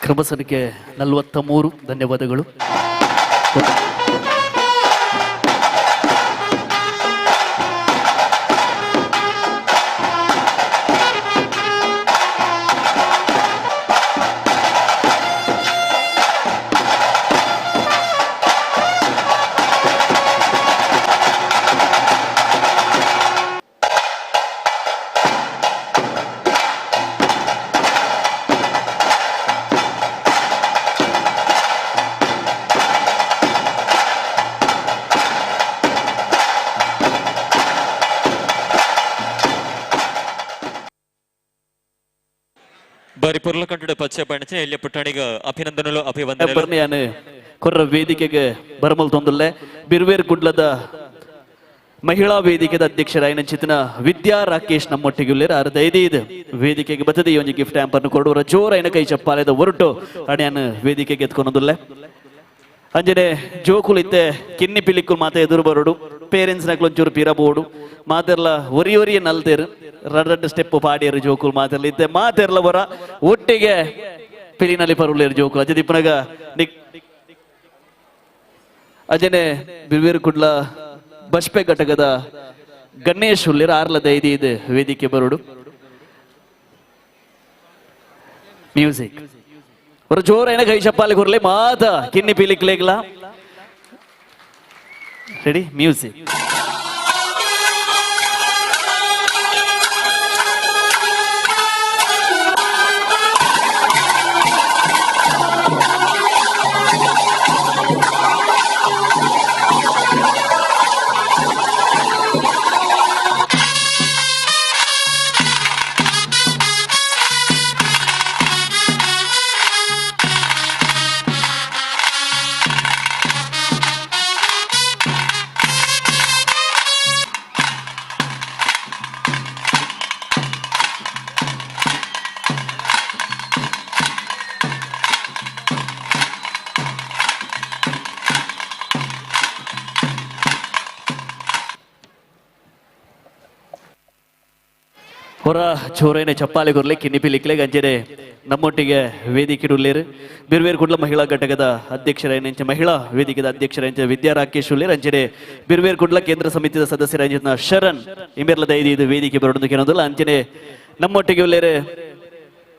ಕ್ರಮ ಸಂಖ್ಯೆ 43 ಧನ್ಯವಾದಗಳು. ಬಾರಿ ಪುರ್ಲ ಕಂಡು ಪಚ್ಚೆ ಬಣ್ಣ ಎಲ್ಲಿ ಪುಟ್ಟಾಣಿಗ ಅಭಿನಂದನలు ಅಭಿವಂದನೆ ಕೊರ್ರ ವೇದಿಕೆಗೆ ಬರಮಲ್ ತೊಂದಲ್ಲೇ ಬಿರ್ವೇರ್ ಗುಡ್ಲದ ಮಹಿಳಾ ವೇದಿಕೆದ ಅಧ್ಯಕ್ಷರಾಯಿನ ಚಿತ್ನ ವಿದ್ಯಾ ರಾಕೇಶ್ ನಮ್ಮೊಟ್ಟಿಗೆ ಅರ್ಧೈದು ವೇದಿಕೆಗೆ ಬರ್ತದೆ ಈ ಒಂದು ಗಿಫ್ಟ್ ಹ್ಯಾಂಪರ್ನು ಕೊಡುವರ ಜೋರೈನ ಕೈ ಚಪ್ಪಾಲೆದ ಹೊರಟು ಅಣ್ಯಾನ ವೇದಿಕೆಗೆ ಎತ್ಕೊಂಡಲ್ಲೇ ಅಂಜನೆ ಜೋಕುಲ್ ಇತ್ತೆ ಕಿನ್ನಿ ಪಿಲಿಕ್ಕುಲ್ ಮಾತ ಎದುರು ಬರೋಡು ಪೇರೆಂಟ್ಸ್ ನಕ್ಲು ಒಂಚೂರು ಪಿರಬೋಡು ಮಾತೆರ್ಲ ಒರಿ ನಲ್ದೇರು ರಡ್ ಸ್ಟೆಪ್ ಪಾಡಿಯರು ಜೋಕುಲ್ ಮಾತೆರ್ಲ ಇತ್ತೆ ಮಾತೆರ್ಲ ಬರ ಒಟ್ಟಿಗೆ ಪಿಲಿನಲ್ಲಿ ಪರುಲೇರು ಜೋಕುಲ್ ಅಜೆ ದಿಪ್ಪನಾಗ ಅಜನೆ ಬಿರ್ವೇರು ಕುಡ್ಲ ಬಸ್ಪೆ ಘಟಕದ ಗಣೇಶ್ ಹುಲ್ಲಿರ ಆರ್ಲದ ಐದು ವೇದಿಕೆ ಬರೋಡು ಮ್ಯೂಸಿಕ್ ஒரு ஜோரான கை சப்பாலை குரலே மாதா கிண்ணி பிலிக்கலேங்களா ரெடி மியூசிக் ಹೊರ ಚೋರೇನೆ ಚಪ್ಪಾಲೆ ಕೊರ್ಲೆ ಕಿನ್ನಿ ಪಿಲಿಕ್ಲೆ ಗಂಜೆನೆ ನಮ್ಮೊಟ್ಟಿಗೆ ವೇದಿಕೆರುಳ್ಳೇರು ಬಿರ್ವೇರ್ ಕುಡ್ಲ ಮಹಿಳಾ ಘಟಕದ ಅಧ್ಯಕ್ಷರಾಯಂಚ ಮಹಿಳಾ ವೇದಿಕೆದ ಅಧ್ಯಕ್ಷರಾಯಂಚ ವಿದ್ಯಾ ರಾಕೇಶ್ ಉಳ್ಳೇರ್ ಅಂಚನೆ ಬಿರ್ವೇರ್ ಕುಡ್ಲ ಕೇಂದ್ರ ಸಮಿತಿಯ ಸದಸ್ಯರಾಯಂಚಿನ ಶರಣ್ ಇಮೆರ್ಲದ ಇದು ವೇದಿಕೆ ಬರೋದು ಏನೋದಿಲ್ಲ ಅಂಚನೆ ನಮ್ಮೊಟ್ಟಿಗೆ ಉಳ್ಳೇರು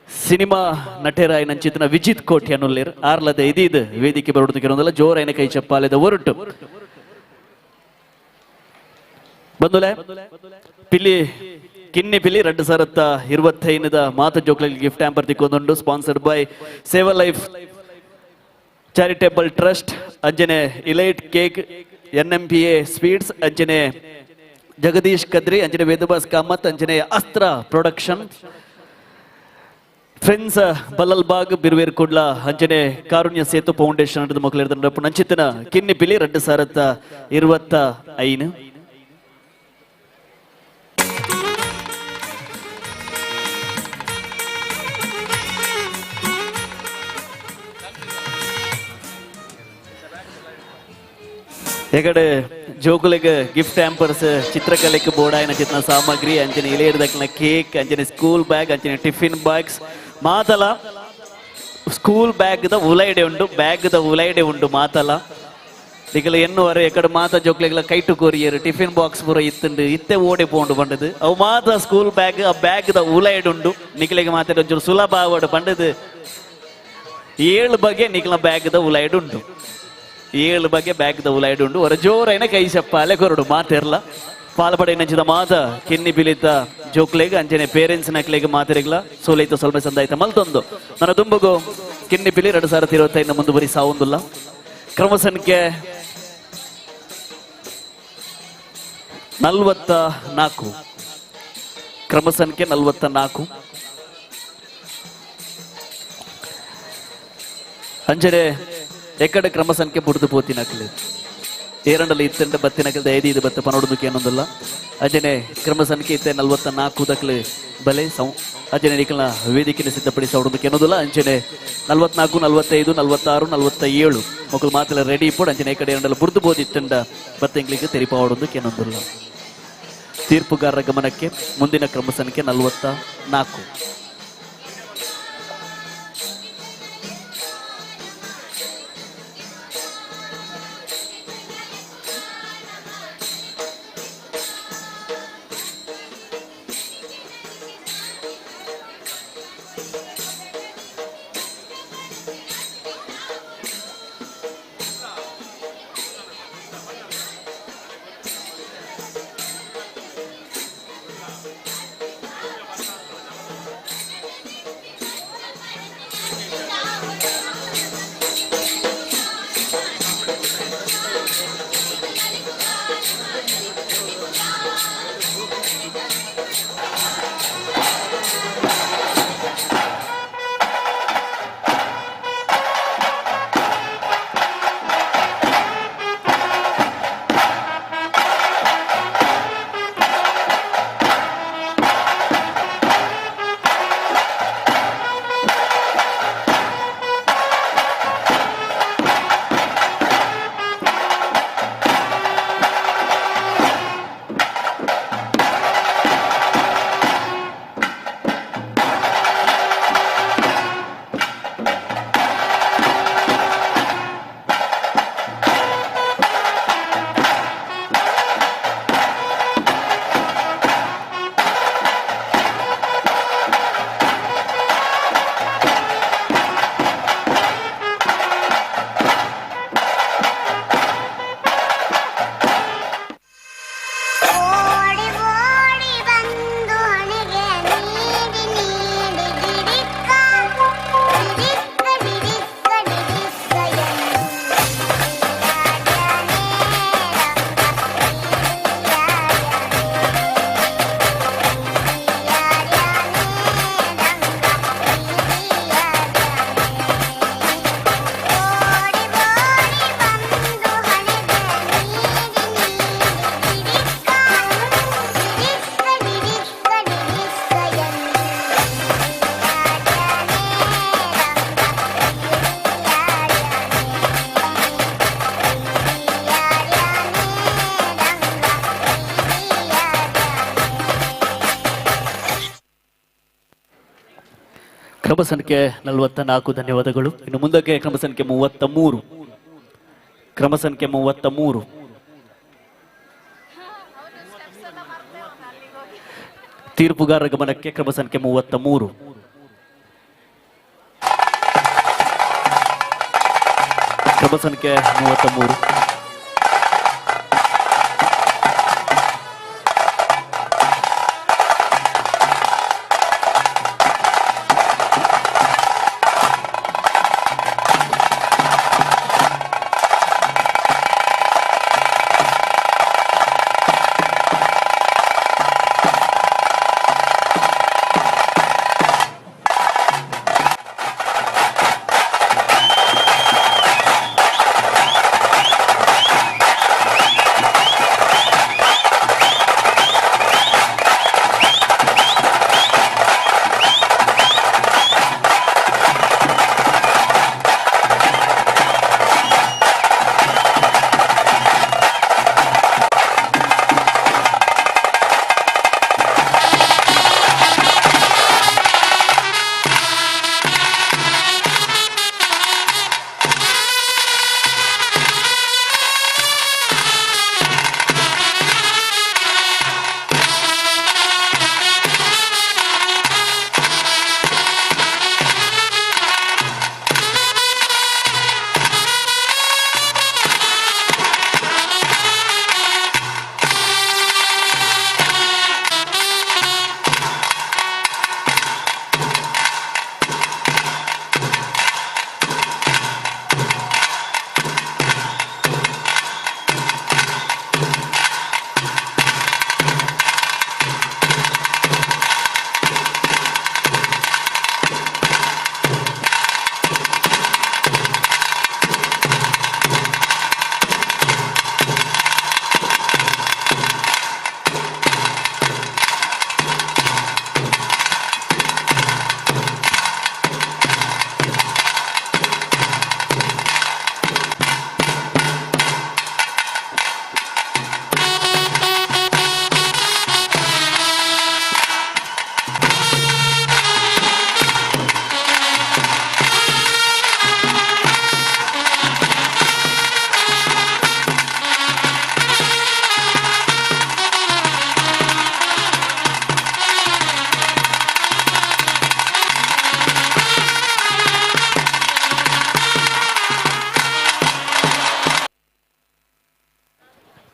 ಸಿನಿಮಾ ನಟರಾಯನಂಚಿತನ ವಿಜಿತ್ ಕೋಟಿ ಅನ್ನುಳ್ಳೇರು ಆರ್ಲದ ಇದು ವೇದಿಕೆ ಬರೋದು ಏನೋದಿಲ್ಲ ಜೋರಾಯನ ಕೈ ಚಪ್ಪಾಲೆದ ಹೊರಟು ಬಂದುಲೆ ಪಿಲ್ಲಿ ಕಿನ್ನಿ ಪಿಲಿ 2025 ಮಾತ ಜೋಕ್ಲಲ್ ಗಿಫ್ಟ್ ಹ್ಯಾಂಪರ್ ತಿಕ್ಕೊಂದುಂಡು sponsored by Seva life charitable trust ಅಂಜನೆ ಇಲೈಟ್ ಕೇಕ್ NMPA ಸ್ವೀಟ್ಸ್ ಅಂಜನೆ ಜಗದೀಶ್ ಕದ್ರಿ ಅಂಜನೆ ವೇದಬಾಸ್ ಕಾಮತ್ ಅಂಜನೆ ಅಸ್ತ್ರ ಪ್ರೊಡಕ್ಷನ್ ಫ್ರೆಂಡ್ಸ್ ಬಲ್ಲಲ್ ಬಾಗ್ ಬಿರ್ವೇರ್ ಕುಡ್ಲ ಅಂಜನೆ ಕಾರುಣ್ಯ ಸೇತು ಫೌಂಡೇಶನ್ ಅಂತ ಮಕ್ಕಳು ಇರ್ತಾರೆ ನಂಚಿತನ ಕಿನ್ನಿ ಪಿಲಿ 2025 ಎಗಡೆ ಜೋಕುಲೆಗ್ ಗಿಫ್ಟ್ ಹ್ಯಾಂಪರ್ಸ್ ಚಿತ್ರಕಲೆಗೆ ಬೋರ್ಡಾಯಿನ ಚಿತ್ರ ಸಾಮಗ್ರಿ ಅಂಚನೆ ಇಲೆ ಹಿಡ್ದಕ್ಕಿನ ಕೇಕ್ ಅಂಚನೆ ಸ್ಕೂಲ್ ಬ್ಯಾಗ್ ಅಂಚನೆ ಟಿಫಿನ್ ಬಾಕ್ಸ್ ಮಾತಲ ಸ್ಕೂಲ್ ಬ್ಯಾಗ್ ದ ಉಲೈಡೆ ಉಂಡು ಮಾತಲ ಈಗಲ ಎನ್ನುವರೆ ಎಕಡೆ ಮಾತ ಜೋಕ್ಲೆಗ್ಲ ಕೈಟು ಕೊರಿಯರ್ ಟಿಫಿನ್ ಬಾಕ್ಸ್ ಪೂರ ಇತ್ತುಂಡು ಇತ್ತೆ ಓಡಿ ಪೋಂಡು ಪಂಡದು ಅವು ಮಾತ ಸ್ಕೂಲ್ ಬ್ಯಾಗ್ ಆ ಬ್ಯಾಗ್ ದ ಉಲೈಡ್ ಉಂಡು ನಿಖಿಲೆಗೆ ಮಾತಾಡ ಒಂಚೂರು ಸುಲಭ ಆವಡು ಪಂಡದು 7 ಬಗೆ ನಿಖಿಲ ಬ್ಯಾಗ್ ದ ಉಲೈಡ್ ಉಂಡು 7 ಬಗೆ ಬ್ಯಾಗ್ ದ ಉಲೈಡ್ ಉಂಡು ಹೊರ ಜೋರೈನ ಕೈ ಚಪ್ಪಾಲೆ ಕೊರಡು ಮಾತಿರ್ಲ ಪಾಲ್ಪಡೆ ನಂಚಿದ ಮಾತ ಕಿನ್ನಿ ಬಿಲಿತ ಜೋಕ್ಲೆಗ್ ಅಂಜನೆ ಪೇರೆಂಟ್ಸ್ ನಕ್ಲೆಗ್ ಮಾತಿರ್ಲ ಸೋಲೈತ ಸ್ವಲ್ಪ ಸಂದಾಯ್ತ ಮಲ್ತೊಂದು ನನ್ನ ದುಂಬುಗು ಕಿನ್ನಿ ಪಿಲಿ 2025 ಮುಂದುವರಿ ಸಾವೊಂದುಲ್ಲ ಕ್ರಮ ಸಂಖ್ಯೆ 44 ಕ್ರಮ ಸಂಖ್ಯೆ 44 ಅಂಜನೆ ಎಕಡೆ ಕ್ರಮ ಸಂಖ್ಯೆ ಬುಡ್ದು ಪೋತಿನಕ್ಲೆ ಏರಂಡಲ್ಲಿ ಇತ್ತಂಡ ಬತ್ತಿನಕಲ್ದ ಐದು ಬತ್ತ ಪನೋಡುದಕ್ಕೆ ಏನೊಂದಲ್ಲ ಅಂಜನೆ ಕ್ರಮ ಸಂಖ್ಯೆ ಇತ್ತೆ 44 ದಕ್ಲೆ ಬಲೆ ಅಂಜನೆ ನಿಖಲ್ನ ವೇದಿಕೆನ ಸಿದ್ಧಪಡಿಸಿ ಅವಡೋದಕ್ಕೆ ಏನೋದಿಲ್ಲ ಅಂಜನೆ 44 45 46 47 ಮಕ್ಕಳು ಮಾತೆಲ್ಲ ರೆಡಿ ಇಪ್ಪಡು ಅಂಜನೆ ಈ ಕಡೆ ಎರಡಲ್ಲ ಬುಡ್ದು ಬೋದಿತ್ತಂಡ ಬತ್ತಂಗ್ಲಿಗೆ ತೆರಿಪ ಅವಡೋದಕ್ಕೆ ಏನೊಂದಿಲ್ಲ ತೀರ್ಪುಗಾರರ ಗಮನಕ್ಕೆ ಮುಂದಿನ ಕ್ರಮ ಸಂಖ್ಯೆ 44 ಕ್ರಮ ಸಂಖ್ಯೆ 44 ಧನ್ಯವಾದಗಳು. ಇನ್ನು ಮುಂದಕ್ಕೆ ಕ್ರಮ ಸಂಖ್ಯೆ 33. ಕ್ರಮ ಸಂಖ್ಯೆ 33. ತೀರ್ಪುಗಾರರ ಗಮನಕ್ಕೆ ಕ್ರಮ ಸಂಖ್ಯೆ 33. ಕ್ರಮ ಸಂಖ್ಯೆ 33.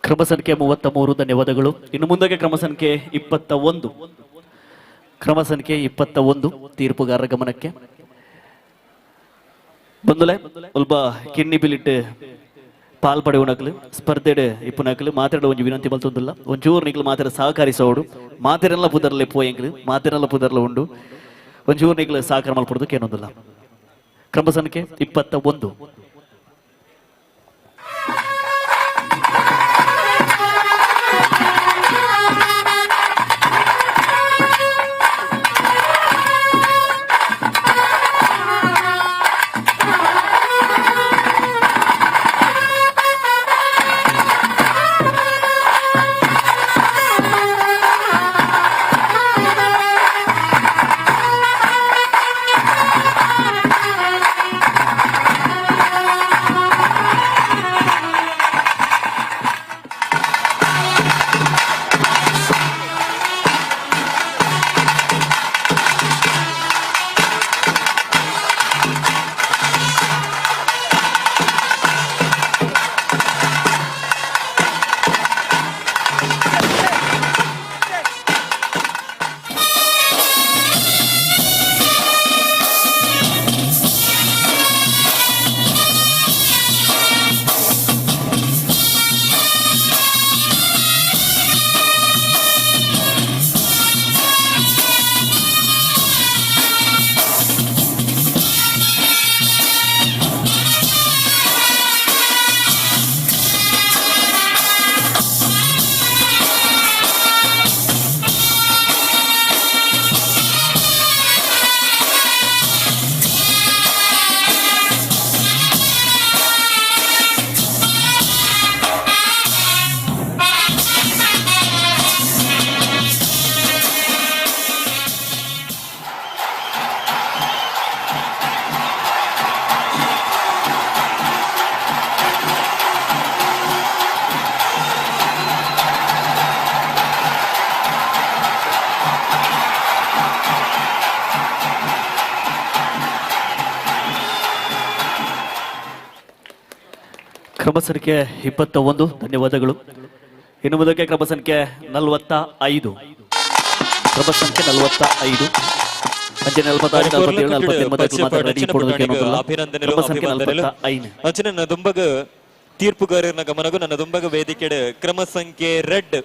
ಕ್ರಮ ಸಂಖ್ಯೆ 33 ಧನ್ಯವಾದಗಳು. ಇನ್ನು ಮುಂದಕ್ಕೆ ಕ್ರಮ ಸಂಖ್ಯೆ 21. ಕ್ರಮ ಸಂಖ್ಯೆ 21 ತೀರ್ಪುಗಾರರ ಗಮನಕ್ಕೆ. ಬಂದುಲೆ ಸ್ವಲ್ಪ ಕಿನ್ನಿ ಬಿಲಿಟ್ ಪಾಲ್ಪಡೆಯುನಕ್ಲು ಸ್ಪರ್ಧೆಡ್ ಇಪ್ಪುನಕ್ಲು ಮಾತಾಡ ಒಂಜಿ ವಿನಂತಿ ಮಲ್ತೊಂದುಲ್ಲ. ಒಂಚೂರು ನಿಕ್ಲು ಮಾತಾಡ ಸಹಕರಿಸೋಡು ಮಾತೆರೆಲ್ಲ ಪುದರ್ಲೆ ಪೋಯಂಕ್ಲು ಮಾತೆರೆಲ್ಲ ಪುದರ್ಲ ಉಂಡು ಒಂಚೂರು ನಿಕ್ಲು ಸಹಕಾರ ಮಲ್ಪಡುದು ಕೇನೊಂದುಲ್ಲ. ಕ್ರಮ ಸಂಖ್ಯೆ 21. ಕ್ರಮ ಸಂಖ್ಯೆ 21 ಧನ್ಯವಾದಗಳು. ಇನ್ನು ಮುಂದಕ್ಕೆ ಕ್ರಮ ಸಂಖ್ಯೆ 45 ಕ್ರಮ ಸಂಖ್ಯೆ 45 ಅಂಚನೆ 46 ಅಂಚನೆ ನನ್ನ ದುಂಬಗ ತೀರ್ಪುಗಾರನ ಗಮನಗೂ ನನ್ನ ದುಂಬಗ ವೇದಿಕೆಡ್ ಕ್ರಮ ಸಂಖ್ಯೆ ರೆಡ್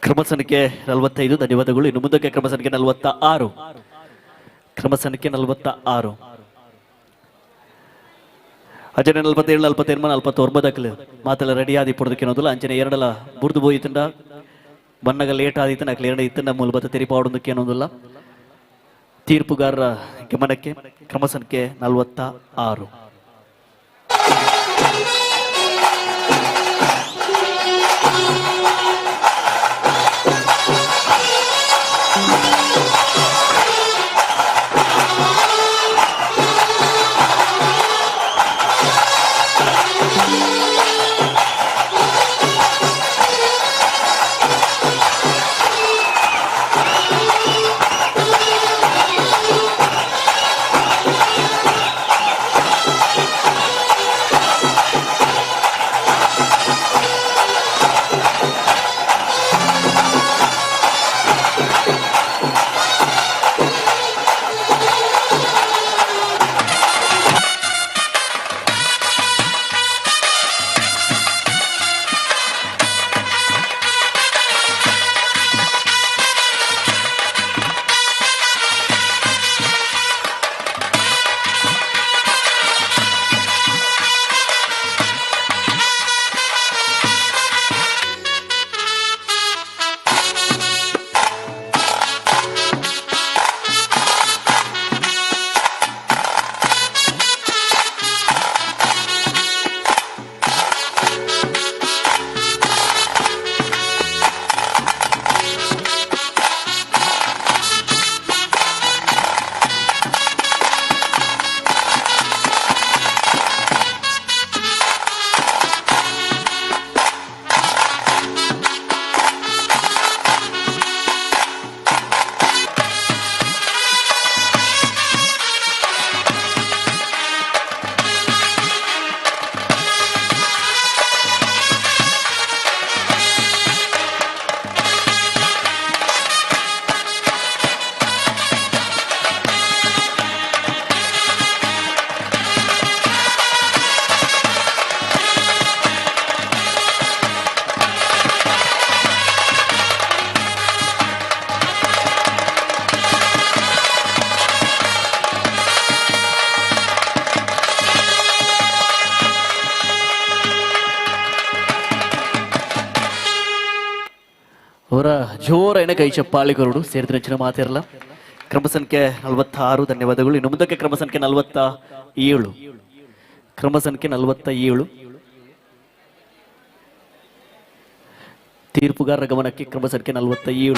ಕ್ರಮ ಸಂಖ್ಯೆ 45 ಧನ್ಯವಾದಗಳು. ಇನ್ನು ಮುಂದಕ್ಕೆ ಕ್ರಮ ಸಂಖ್ಯೆ 46 ಕ್ರಮ ಸಂಖ್ಯೆ 46 ಅಂಚನೆ 47 48 ಮಾತೆಲ್ಲ ರೆಡಿ ಆದಿ ಪೊಡದಕ್ಕೆ ಅನ್ನೋದಿಲ್ಲ. ಅಂಚನೆ ಎರಡಲ ಬುರ್ದು ಹೋಯ್ತಂಡ ಬನ್ನಗ ಲೇಟ್ ಆದಿತ್ತು ನಾಲ್ಕು ಎರಡು ಇತ್ತಂಡ ಮೂಲಭೂತ ತೆರಿಪಾಡೋದಕ್ಕೆ ಅನ್ನೋದಿಲ್ಲ. ತೀರ್ಪುಗಾರರ ಗಮನಕ್ಕೆ ಕ್ರಮ ಸಂಖ್ಯೆ 46 ಅವರ ಜೋರೈನ ಕೈ ಚಪ್ಪಾಳಿಗರುಡು ಸೇರಿದ ನೆಚ್ಚಿನ ಮಾತಿರಲ್ಲ. ಕ್ರಮ ಸಂಖ್ಯೆ 46 ಧನ್ಯವಾದಗಳು. ಇನ್ನು ಮುಂದಕ್ಕೆ ಕ್ರಮ ಸಂಖ್ಯೆ 47 ಕ್ರಮ ಸಂಖ್ಯೆ 47 ತೀರ್ಪುಗಾರರ ಗಮನಕ್ಕೆ ಕ್ರಮ ಸಂಖ್ಯೆ 47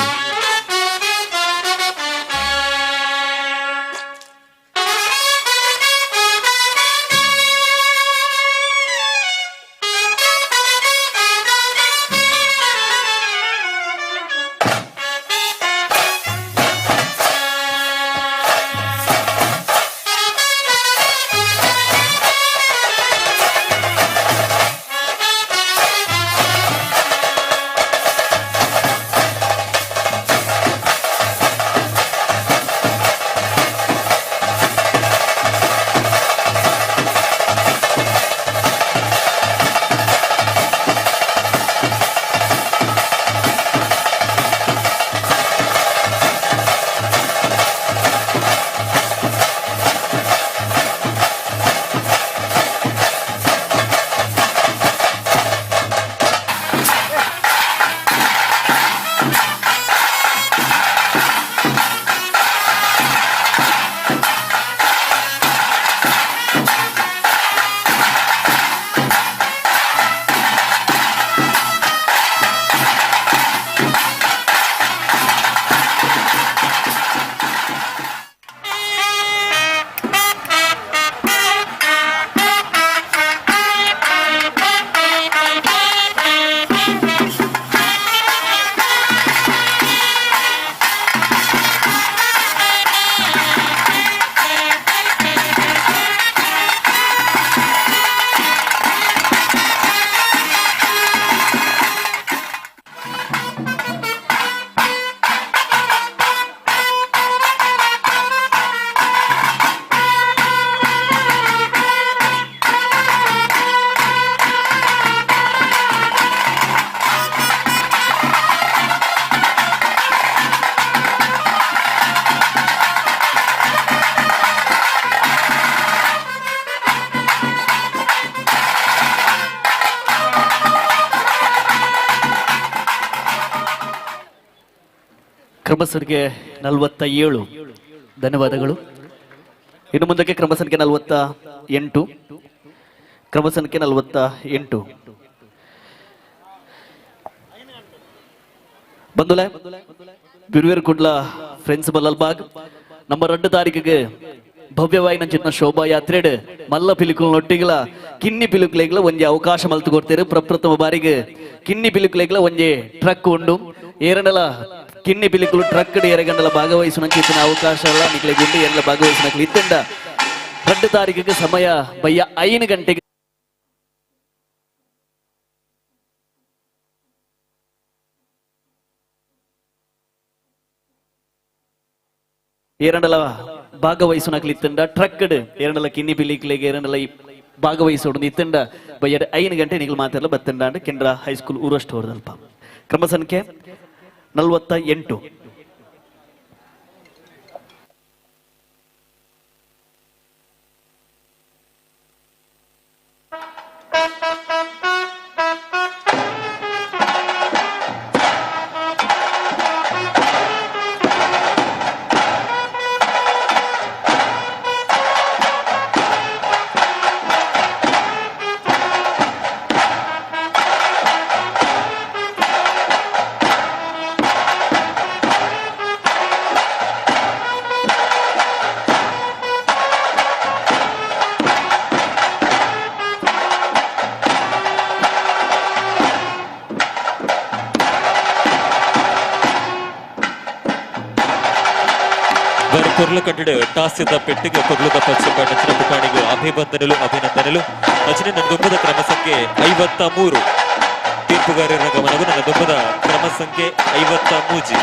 ಕ್ರಮ ಸಂಖ್ಯೆ 47 ಧನ್ಯವಾದಗಳು. ಇನ್ನು ಮುಂದಕ್ಕೆ ಕ್ರಮ ಸಂಖ್ಯೆ 48 ಕ್ರಮ ಸಂಖ್ಯೆ 48 ಬಂದುಲೆ ಬಿರುವೇರು ಕುಡ್ಲ ಫ್ರೆಂಡ್ಸ್ ಬಲ್ಲಲ್ಬಾಗ್ ನಮ್ಮ 2 ತಾರೀಕಿಗೆ ಭವ್ಯವಾಯಿನ ಚಿನ್ನ ಶೋಭಾ ಯಾತ್ರೆಡ್ ಮಲ್ಲ ಪಿಲಿಕುಲೊಟ್ಟಿಗಲ ಕಿನ್ನಿ ಪಿಲಿಕುಲೆಗ್ಲ ಒಂಜಿ ಅವಕಾಶ ಮಲ್ತು ಕೊಡ್ತೇರು. ಪ್ರಪ್ರಥಮ ಬಾರಿಗೆ ಕಿನ್ನಿ ಪಿಲಿಕುಲೆಗ್ಲ ಒಂಜಿ ಟ್ರಕ್ ಉಂಡು ಏರನಲ ಕಿನ್ನಿ ಪಿಲಿಕುಲು ಟ್ರಕ್ ಏರಗಂಡಲ ಭಾಗವಹಿಸುವ ಚಿತ್ತಿನ ಅವಕಾಶ ಎಲ್ಲ ನಿಕ್ಲೆಗುಂಡು ಏರಲ ಭಾಗವಹಿಸಿನ ಇತ್ತಂಡ 2 ತಾರೀಕಿಗೆ ಸಮಯ ಬಯ್ಯ 5 ಗಂಟೆಗೆ ಏರಂಡಲ ಭಾಗವಹಿಸುವ ಇತ್ತಂಡ ಟ್ರಕ್ ಏರಂಡಲ ಕಿನ್ನಿ ಪಿಲಿಕ್ಲೆಗೆ ಏರಂಡಲ ಭಾಗವಹಿಸೋಡು ಇತ್ತಂಡ ಬಯ್ಯ 5 ಗಂಟೆ ನಿಗಲ್ ಮಾತೆಲ್ಲ ಬತ್ತಂಡ ಕೆನರಾ ಹೈಸ್ಕೂಲ್ ಊರಷ್ಟು ಹೊರದಲ್ಪ. ಕ್ರಮ ಸಂಖ್ಯೆ 48 పొర్లు కట్టడు టాస్ ఇద్ద పెట్టిಗೆ పొర్లుಗ ಪಚ್ಚಪಾಡಿನ ದುಕಾಣಿಗೆ ಅಭಿನಂದನೆಗಳು ಅಚನೆ ನನ್ನ ದುಂಬದ ಕ್ರಮ ಸಂಖ್ಯೆ 53 ತೀರ್ಪುಗಾರರ ಗಮನವು ನನ್ನ ದುಂಬದ ಕ್ರಮ ಸಂಖ್ಯೆ 53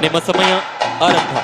ನಿಮ್ಮ ಸಮಯ ಆರಂಭ.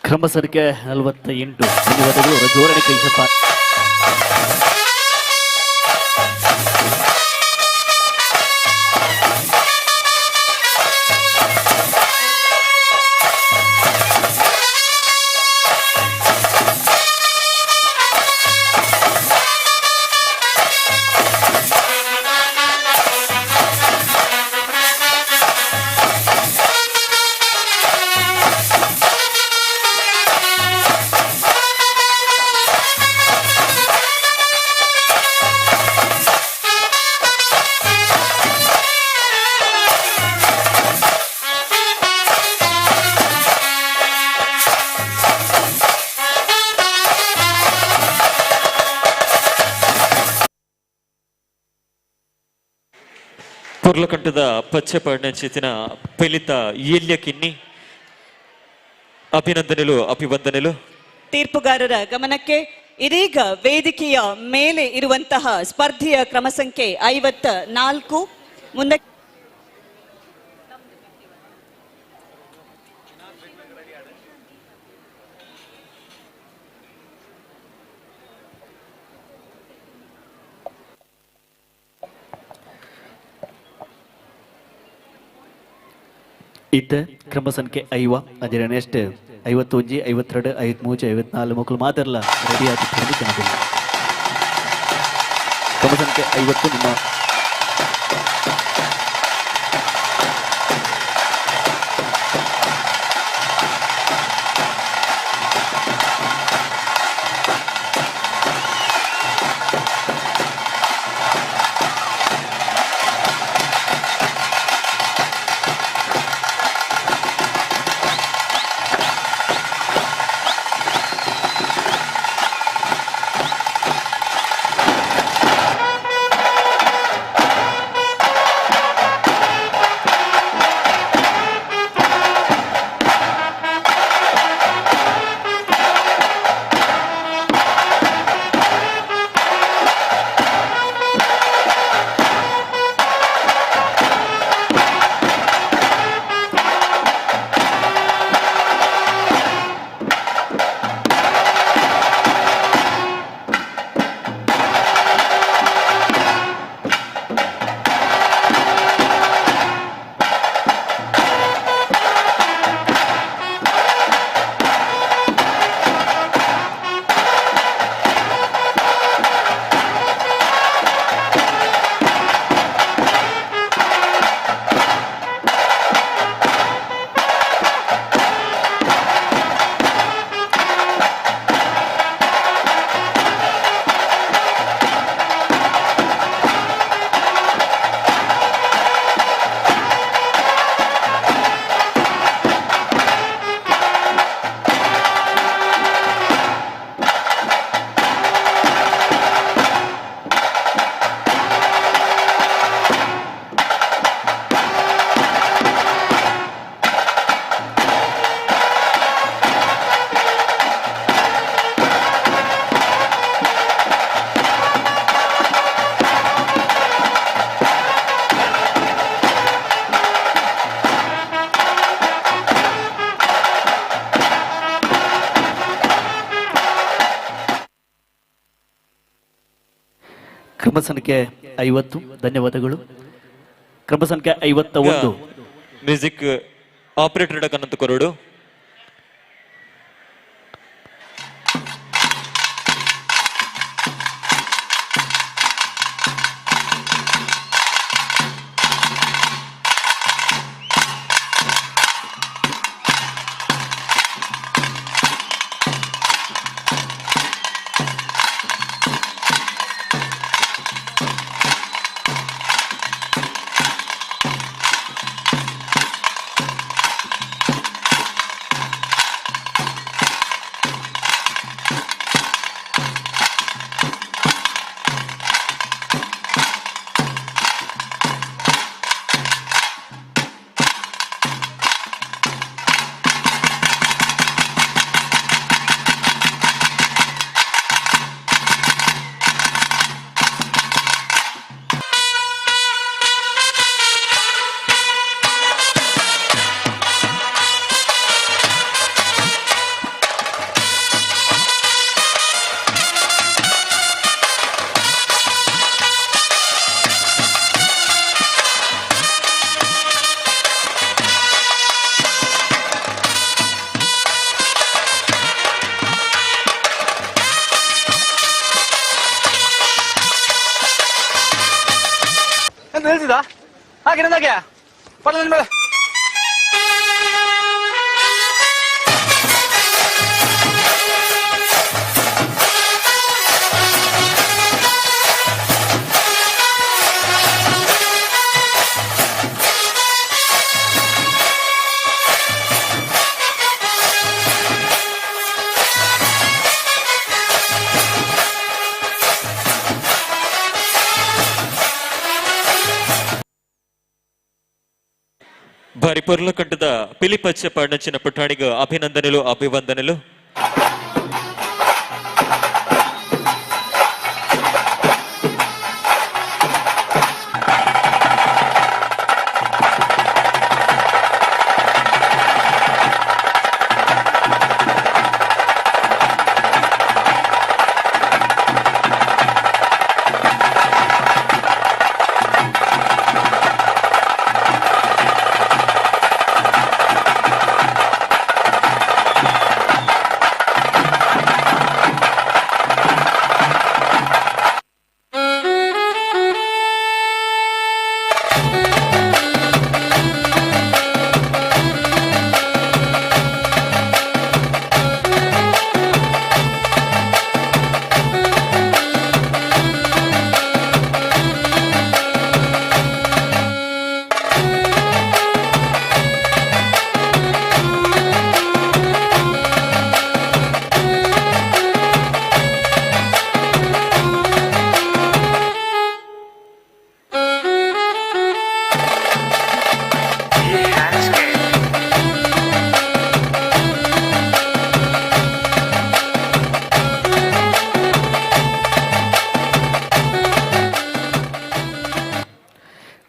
ಕ್ರಮ ಸಂಖ್ಯೆ 48 ಧನ್ಯವಾದಗಳು. ಜೋರಣೆ ಕೈಸಪ್ಪ. ಪೊರ್ಲಕಂಠದ ಪಚ್ಚಪಾಡಿನ ಚಿತ್ತಿನ ಫಲಿತ ಏಲ್ಯ ಕಿನ್ನಿ ಅಭಿವಂದನೆಗಳು. ತೀರ್ಪುಗಾರರ ಗಮನಕ್ಕೆ ಇದೀಗ ವೇದಿಕೆಯ ಮೇಲೆ ಇರುವಂತಹ ಸ್ಪರ್ಧೆಯ ಕ್ರಮ ಸಂಖ್ಯೆ 54 ಮುಂದಕ್ಕೆ ಇತ್ತ ಕ್ರಮ ಸಂಖ್ಯೆ 50 ಅದರ ನೆಕ್ಸ್ಟ್ 51 52 53 54 ಮಕ್ಕಳು ಮಾತ್ರಲ್ಲ ರೆಡಿ ಆಗಿತ್ತು ಕಾಣಬಹುದು. ಕ್ರಮ ಸಂಖ್ಯೆ 50 ನಿಮ್ಮ ಕ್ರಮ ಸಂಖ್ಯೆ 50 ಧನ್ಯವಾದಗಳು. ಕ್ರಮ ಸಂಖ್ಯೆ 51 ಮ್ಯೂಸಿಕ್ ಆಪರೇಟರ್ ಕನ್ನಂತ ಕೊರಡು. ನಿಲ್ಸಿದ ಹಾಗೆ ನಂದಾಗೆ ಪರ್ಲ ಮೇಲೆ భారీ పొరల కట్టದ పిలిపచ్చ పడిన పుట్టాడిగా అభినందనలు అభివందనలు.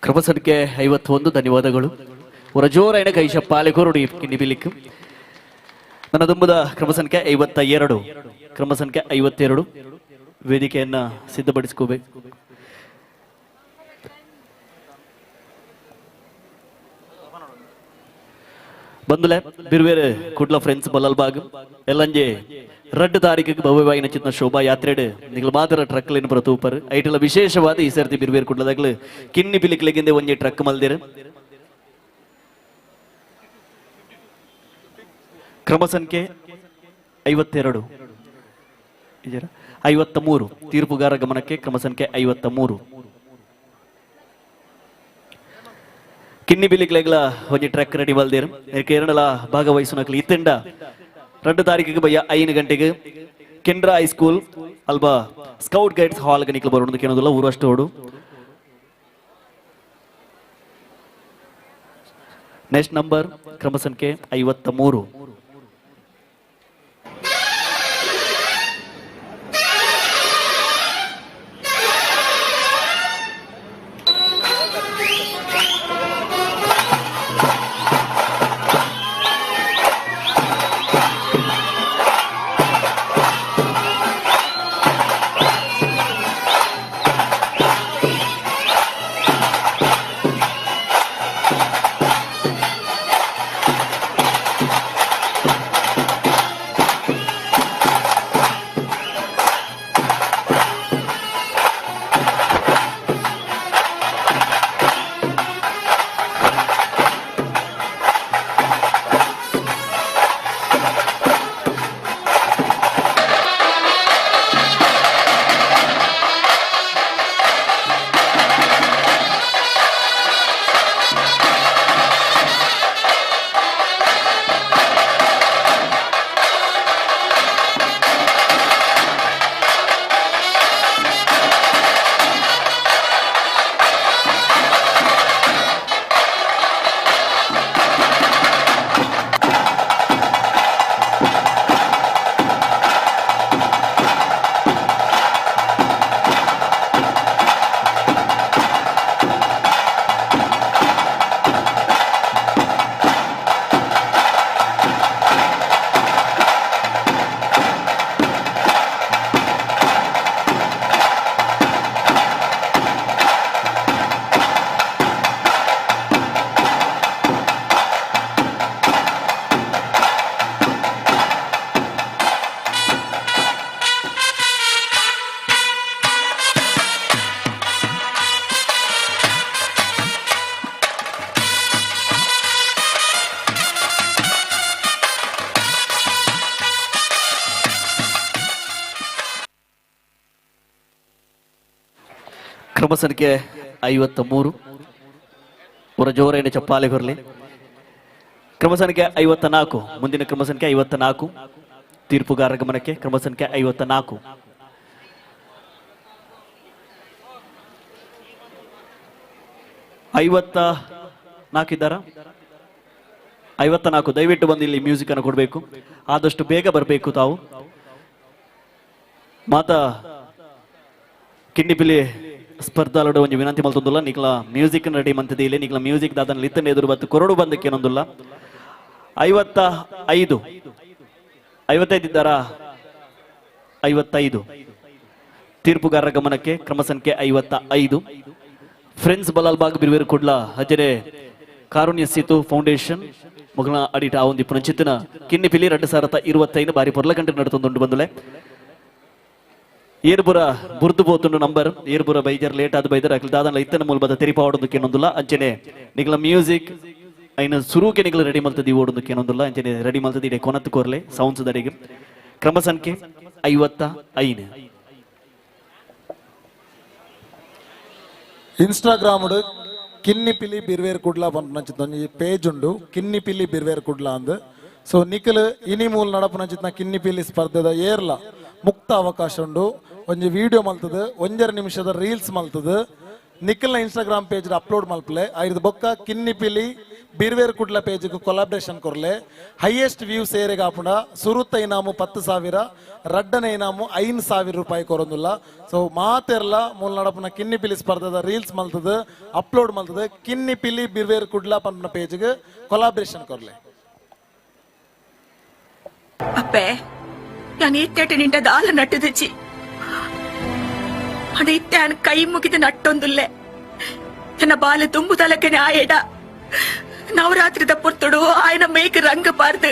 ಕ್ರಮ ಸಂಖ್ಯೆ 51 ಧನ್ಯವಾದಗಳು. ಅವರ ಜೋರೈನ ಕೈ ಶಪ್ಪಾಲೆ ಕೊರಡಿ ಕಿಂಡಿಬಿಲಿಕ್. ನನ್ನ ದುಂಬದ ಕ್ರಮ ಸಂಖ್ಯೆ 52 ಕ್ರಮ ಸಂಖ್ಯೆ 52 ವೇದಿಕೆಯನ್ನ ಸಿದ್ಧಪಡಿಸಿಕೋಬೇಕು. ಬಂದುಲೆ ಬಿರ್ವೇರೆ ಕುಡ್ಲ ಫ್ರೆಂಡ್ಸ್ ಬಲ್ಲಲ್ಬಾಗ್ ಎಲ್ಲಂಜೆ 2 ತಾರೀಕಿಗೆ ಭವ್ಯವಾಗಿ ಚಿತ್ನ ಶೋಭಾ ಯಾತ್ರೆಡೆ ನಿಗಲು ಮಾತ್ರ ಟ್ರಕ್ ಲೇನು ಪ್ರತೂಪರ್ ಐಟೆಲ್ಲ ವಿಶೇಷವಾದ ಈ ಸರ್ತಿ ಬಿರ್ವೇರ್ ಕುಡ್ಲದಾಗ್ಲು ಕಿನ್ನಿ ಬಿಲಿಕ್ಲೆಗಿಂದೆ ಒಂಜೆ ಟ್ರಕ್ ಮಲ್ದಿರ. ಕ್ರಮ ಸಂಖ್ಯೆ 52 53 ತೀರ್ಪುಗಾರ ಗಮನಕ್ಕೆ ಕ್ರಮ ಸಂಖ್ಯೆ 53 ಕಿನ್ನಿ ಬಿಲಿಕ್ಲೆಗ್ಲ ಒಂಜಿ ಟ್ರಕ್ ರೆಡಿ ಮಲ್ದಿರ ಕೇರಳ ಭಾಗವಹಿಸುನಕ್ಲು ಇತ್ತಂಡ 2 ತಾರೀಕಿಗೆ ಬಯ್ಯ 5 ಗಂಟೆಗೆ ಕೆನರಾ ಹೈಸ್ಕೂಲ್ ಅಲ್ಬಾ ಸ್ಕೌಟ್ ಗೈಡ್ಸ್ ಹಾಲ್ ಗನಿಕ್ಲು ಬರೋದು ಕೇಳೋದಿಲ್ಲ ಊರಷ್ಟು ಹೊಡು. ನೆಕ್ಸ್ಟ್ ನಂಬರ್ ಕ್ರಮ ಸಂಖ್ಯೆ 53 ಿ ಕ್ರಮ ಸಂಖ್ಯೆ 53 ಅವರ ಜೋರೇನೆ ಚಪ್ಪಾಳೆ ಕೊರಲಿ. ಕ್ರಮ ಸಂಖ್ಯೆ 54 ಮುಂದಿನ ಕ್ರಮ ಸಂಖ್ಯೆ 54 ತೀರ್ಪುಗಾರರ ಗಮನಕ್ಕೆ. ಕ್ರಮ ಸಂಖ್ಯೆ 54 54 ಇದ್ದಾರಾ? 54 ದಯವಿಟ್ಟು ಬಂದು ಇಲ್ಲಿ ಮ್ಯೂಸಿಕ್ ಅನ್ನು ಕೊಡಬೇಕು. ಆದಷ್ಟು ಬೇಗ ಬರಬೇಕು ತಾವು. ಮಾತಾ ಕಿನ್ನಿಪಿಲಿ ಸ್ಪರ್ಧಾಲುಡು ಒಂದು ವಿನಂತಿ ಮಲ್ತೊಂದುಲ್ಲ ನಿಕ್ಲ ಮ್ಯೂಸಿಕ್ ರೆಡಿ ಮಂತದಿ ಇಲ್ಲಿ ನಿಕ್ಲ ಮ್ಯೂಸಿಕ್ ದಾದನ ಲಿತ್ತನೆ ಎದುರು ಬತ್ತು ಕೊರಡು ಬಂದಕ್ಕೆ ಏನೊಂದುಲ್ಲ. 55 ಇದ್ದಾರಾ? 55 ತೀರ್ಪುಗಾರರ ಗಮನಕ್ಕೆ. ಕ್ರಮ ಸಂಖ್ಯೆ 55 ಫ್ರೆಂಡ್ಸ್ ಬಲಾಲ್ಬಾಗ್ ಬಿರ್ವೇರು ಕುಡ್ಲ ಹಜರೆ ಕಾರುಣ್ಯ ಸೇತು ಫೌಂಡೇಶನ್ ಮೊಗಲ ಅಡಿಟ ಆ ಒಂದು ಪುನಚಿತ್ತಿನ ಕಿನ್ನಿಪಿಲಿ 2025 ಬಾರಿ ಪೊರ್ಲಗಂಟೆ ನಡುತ್ತೊಂದುಂಡು ಬಂದುಲೆ. ಏರ್ಬುರ ಬುರ್ದು ಬೋತುಂಡು ನಂಬರ್ ಏರ್ಬುರ ಬೈಜರ್ ಲೇಟ್ ಆದ ಬೈದರ್ ಅಕ್ಲ ದಾದನ ಇತ್ತನ ಮೂಲಬದ ತೆರಿಪಾವಡೋದಕ್ಕೆ ಏನೊಂದುಲ್ಲ. ಅಂಚನೆ ನಿಗ್ಲ ಮ್ಯೂಸಿಕ್ ಐನ ಸುರುಕೆ ನಿಗ್ಲ ರೆಡಿ ಮಲ್ತದಿ ಓಡೋದಕ್ಕೆ ಏನೊಂದುಲ್ಲ. ಅಂಚನೆ ರೆಡಿ ಮಲ್ತದಿ ಇಡೆ ಕೊನತ್ತು ಕೋರ್ಲೆ ಸೌಂಡ್ಸ್ ದಡಿಗೆ. ಕ್ರಮ ಸಂಖ್ಯೆ 55 ಇನ್ಸ್ಟಾಗ್ರಾಮ್ ಕಿನ್ನಿಪಿಲಿ ಬಿರ್ವೇರ್ ಕುಡ್ಲ ಪಂಪನಂಚಿತ್ತ ಪೇಜ್ ಉಂಡು ಕಿನ್ನಿಪಿಲಿ ಬಿರ್ವೇರ್ ಕುಡ್ಲ ಅಂದ್. ಸೊ ನಿಖಲ್ ಇನಿ ಮೂಲ ನಡಪನಂಚಿತ್ನ ಕಿನ್ನಿಪಿಲಿ ಸ್ಪರ್ಧೆದ ಏರ್ಲ ಮುಕ್ತ ಅವಕಾಶ ಉಂಡು. ಒಂಜಿ ವಿಡಿಯೋ ಮಲ್ತದ 1 ನಿಮಿಷದ ರೀಲ್ಸ್ ಮಲ್ತದ ನಿಖಲ್ನ ಇನ್ಸ್ಟಾಗ್ರಾಮ್ ಪೇಜ್ ಅಪ್ಲೋಡ್ ಮಲ್ಪಲೆ. ಐದು ಬೊಕ್ಕ ಕಿನ್ನಿಪಿಲಿ ಬಿರ್ವೇರ್ ಕುಡ್ಲ ಪೇಜ್ ಕೊಲಾಬ್ರೇಷನ್ ಕೊರ್ಲೆ. ಹೈಯೆಸ್ಟ್ ವ್ಯೂಸ್ ಏರೆಗ ಆಪುಂಡ ಸುರುತ್ತ ಇನಾಮು 10,000 ರಡ್ಡನ ಇನಾಮು 5,000 ರೂಪಾಯಿ ಕೊರೊಂದುಲ್ಲ. ಸೊ ಮಾತೆರ್ಲ ಮೂಲ ನಡಪನ ಕಿನ್ನಿಪಿಲಿ ಸ್ಪರ್ಧೆದ ರೀಲ್ಸ್ ಮಲ್ತದ ಅಪ್ಲೋಡ್ ಮಲ್ತದ ಕಿನ್ನಿಪಿಲಿ ಬಿರ್ವೇರ್ ಕುಡ್ಲ ಪಂಪನ ಪೇಜ್ಗೆ ಕೊಲಾಬ್ರೇಷನ್ ಕೊರ್ಲೆ. ಅಪ್ಪೆ ನಾನು ಇತ್ತೇಟೆ ನಿಂಟ ದಾಲ ನಟ್ಟುದಚ್ಚಿ ಅದು ಇತ್ತೆ ಅನ್ ಕೈ ಮುಗಿದ ನಟ್ಟೊಂದುಲ್ಲೆ ನನ್ನ ಬಾಲ ತುಂಬು ತಲಕನೆ ಆಯಡ ನವರಾತ್ರಿದ ಪುರ್ತುಡು ಆಯ್ನ ಮೇಕ್ ರಂಗ ಪಾರ್ದು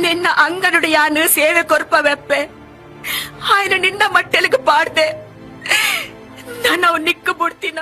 ನಿನ್ನ ಅಂಗನುಡು ಯಾನು ಸೇವೆ ಕೊರ್ಪವೆಪ್ಪೆ ಆಯ್ನ ನಿನ್ನ ಮಟ್ಟೆಲಿಗೆ ಪಾಡ್ದೆ ನಾನು ಅವ್ ನಿಕ್ಕು ಬಿಡ್ತೀನ.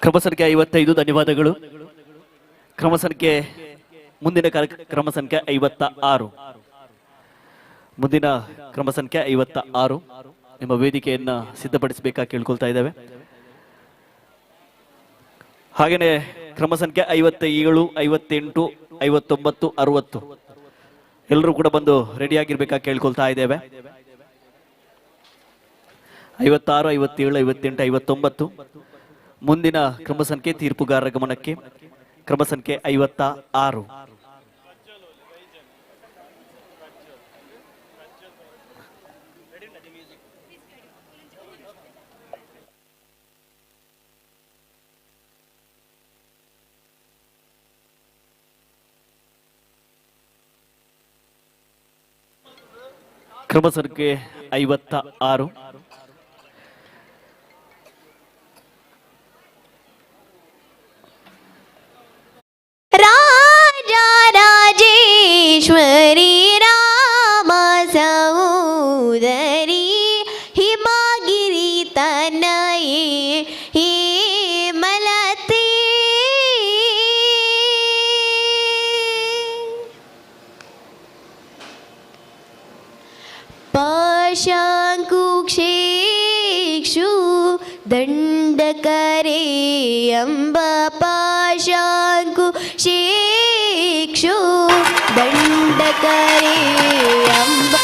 ಕ್ರಮ ಸಂಖ್ಯೆ 55 ಧನ್ಯವಾದಗಳು. ಕ್ರಮ ಸಂಖ್ಯೆ ಮುಂದಿನ ಕ್ರಮ ಸಂಖ್ಯೆ 56 ಮುಂದಿನ ಕ್ರಮ ಸಂಖ್ಯೆ 56 ನಿಮ್ಮ ವೇದಿಕೆಯನ್ನ ಸಿದ್ಧಪಡಿಸಬೇಕಾಗಿ ಕೇಳ್ಕೊಳ್ತಾ ಇದ್ದೇವೆ. ಹಾಗೇನೆ ಕ್ರಮ ಸಂಖ್ಯೆ 57, 58, 59, 60 ಎಲ್ಲರೂ ಕೂಡ ಬಂದು ರೆಡಿ ಆಗಿರ್ಬೇಕಾಗಿ ಕೇಳ್ಕೊಳ್ತಾ ಇದ್ದೇವೆ. 56, 57, 58, 59 ಮುಂದಿನ ಕ್ರಮ ಸಂಖ್ಯೆ ತೀರ್ಪುಗಾರರ ಗಮನಕ್ಕೆ. ಕ್ರಮ ಸಂಖ್ಯೆ 56 ಕ್ರಮ ಸಂಖ್ಯೆ 56 ರಾ ದಂಡಕರೆ ಎಂಬ ಪಾಶಾಂಕು ಶಿಕ್ಷು ದಂಡಕರೆ ಎಂಬ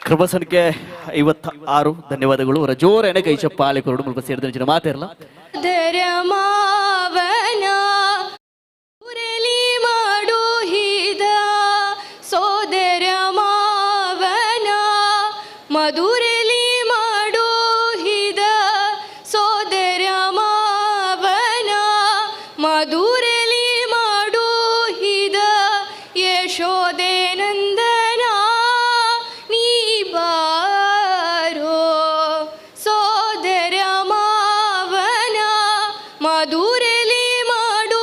ಕ್ರಮ ಸಂಖ್ಯೆ 56 ಧನ್ಯವಾದಗಳು ರಜೋರೇನೆ ಕೈ ಚಪ್ಪಾಳೆ ಕೊರಡು ಮುಲ್ಪ ಸೇರಿದ ಮಾತಿರಲ್ಲ ಮಾವನ ಉರಲಿ ಮಾಡು ಹಿದ ಸೋದರ ಮಾವನ ಮಧುರಲಿ ಮಾಡು ಹಿದ ಸೋದರ ಮಾವನ ಮಧುರಲಿ ಮಾಡು ಹಿದ ಯಶೋದೆ ನಂದನ ನೀ ಬಾರೋ ಸೋದರ ಮಾವನ ಮಧುರಲಿ ಮಾಡು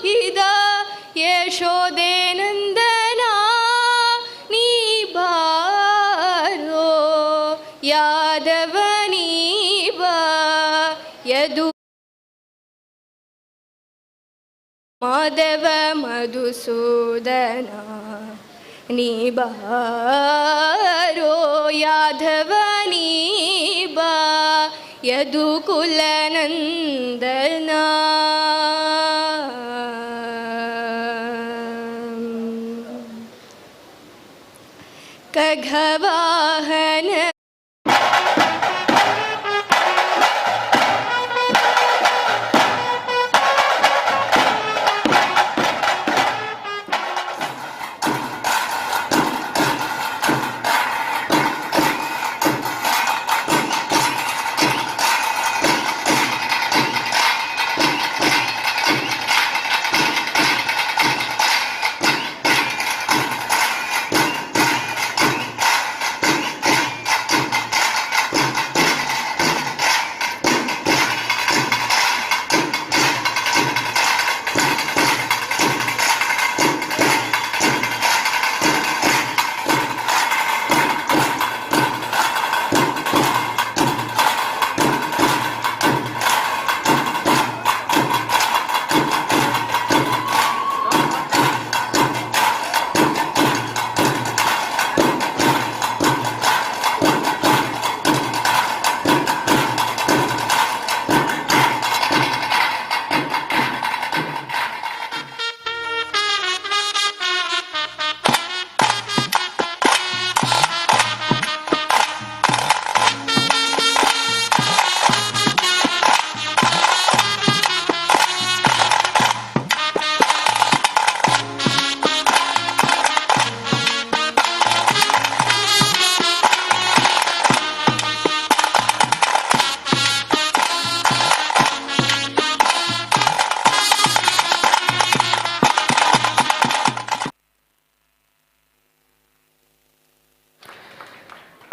ಹಿದ ಯಶೋದೆ ನಂದನ ನೀ ಬಾರೋ ಯಾದವ ನೀ ಬಾ ಯದು ಮಾಧವ ಮಧುಸೂದನ ನೀ ಬಾರೋ ಯಾದವ ನೀ ಬಾ ಯದುಕುಲ ನಂದನ ಖಗವಾಹನ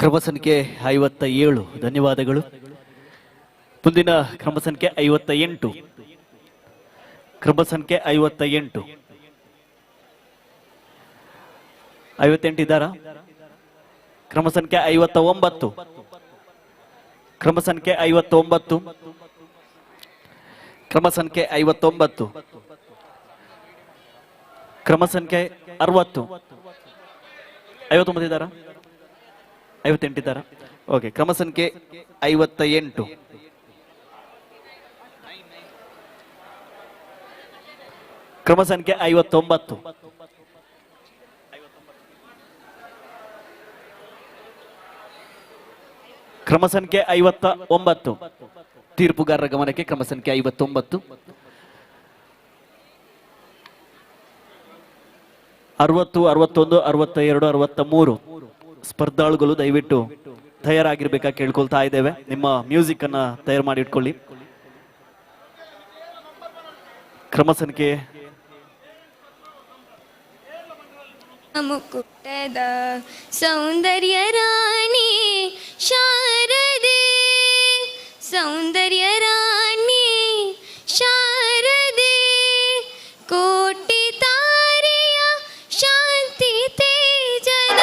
ಕ್ರಮ ಸಂಖ್ಯೆ 57 ಧನ್ಯವಾದಗಳು. ಮುಂದಿನ ಕ್ರಮ ಸಂಖ್ಯೆ 58. ಕ್ರಮ ಸಂಖ್ಯೆ 58 ಇದ್ದಾರಾ? ಕ್ರಮ ಸಂಖ್ಯೆ 59. ಕ್ರಮ ಸಂಖ್ಯೆ 59. ಕ್ರಮ ಸಂಖ್ಯೆ 59. ಕ್ರಮ ಸಂಖ್ಯೆ 60. 59 ಇದ್ದಾರಾ? 58 ಇದ್ದಾರಾ? ಓಕೆ. ಕ್ರಮ ಸಂಖ್ಯೆ 58. ಕ್ರಮ ಸಂಖ್ಯೆ 59. ಕ್ರಮ ಸಂಖ್ಯೆ 59. ತೀರ್ಪುಗಾರರ ಗಮನಕ್ಕೆ ಕ್ರಮ ಸಂಖ್ಯೆ 59. 60, 61, 62, 63 ಸ್ಪರ್ಧಾಳುಗಳು ದಯವಿಟ್ಟು ತಯಾರಾಗಿರ್ಬೇಕಾಗಿ ಕೇಳ್ಕೊಳ್ತಾ ಇದ್ದೇವೆ. ನಿಮ್ಮ ಮ್ಯೂಸಿಕ್ ಅನ್ನ ತಯಾರು ಮಾಡಿ ಇಟ್ಕೊಳ್ಳಿ. ಕ್ರಮ ಸಂಖ್ಯೆ ಮುಕುಟದ ಸೌಂದರ್ಯ ರಾಣಿ ಶಾರದೆ, ಸೌಂದರ್ಯ ರಾಣಿ ಶಾರದೆ, ಕೋಟಿ ತಾರೆಯ ಶಾಂತಿ ತೇಜನ.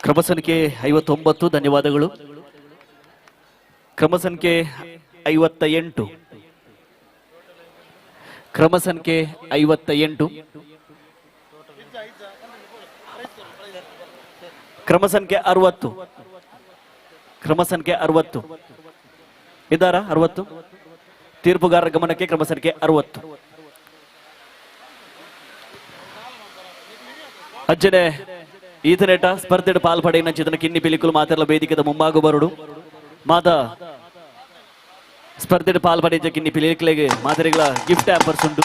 ಕ್ರಮ ಸಂಖ್ಯೆ 59 ಧನ್ಯವಾದಗಳು. ಕ್ರಮ ಸಂಖ್ಯೆ 58. ಕ್ರಮ ಸಂಖ್ಯೆ 58. ಕ್ರಮ ಸಂಖ್ಯೆ 60. ಕ್ರಮ ಸಂಖ್ಯೆ 60 ಇದ್ದಾರಾ? 60 ತೀರ್ಪುಗಾರರ ಗಮನಕ್ಕೆ ಕ್ರಮ ಸಂಖ್ಯೆ 60. ಅಜ್ಜನೆ ಈತನೇಟ ಸ್ಪರ್ಧೆಡ್ ಪಾಲ್ಪಡೆಯಿನ ಚಿತನ ಕಿನ್ನಿ ಪಿಲಿಕುಲು ಮಾತೆರ್ಲ ವೇದಿಕೆದ ಮುಂಭಾಗ ಬರುಡು ಮಾತ ಸ್ಪರ್ಧೆಡ್ ಪಾಲ್ಪಡೆ ಕಿನ್ನಿ ಪಿಲಿಕಲೆಗೆ ಮಾತೆರೆಗಳ ಗಿಫ್ಟ್ ಹ್ಯಾಂಪರ್ಸ್ ಉಂಟು.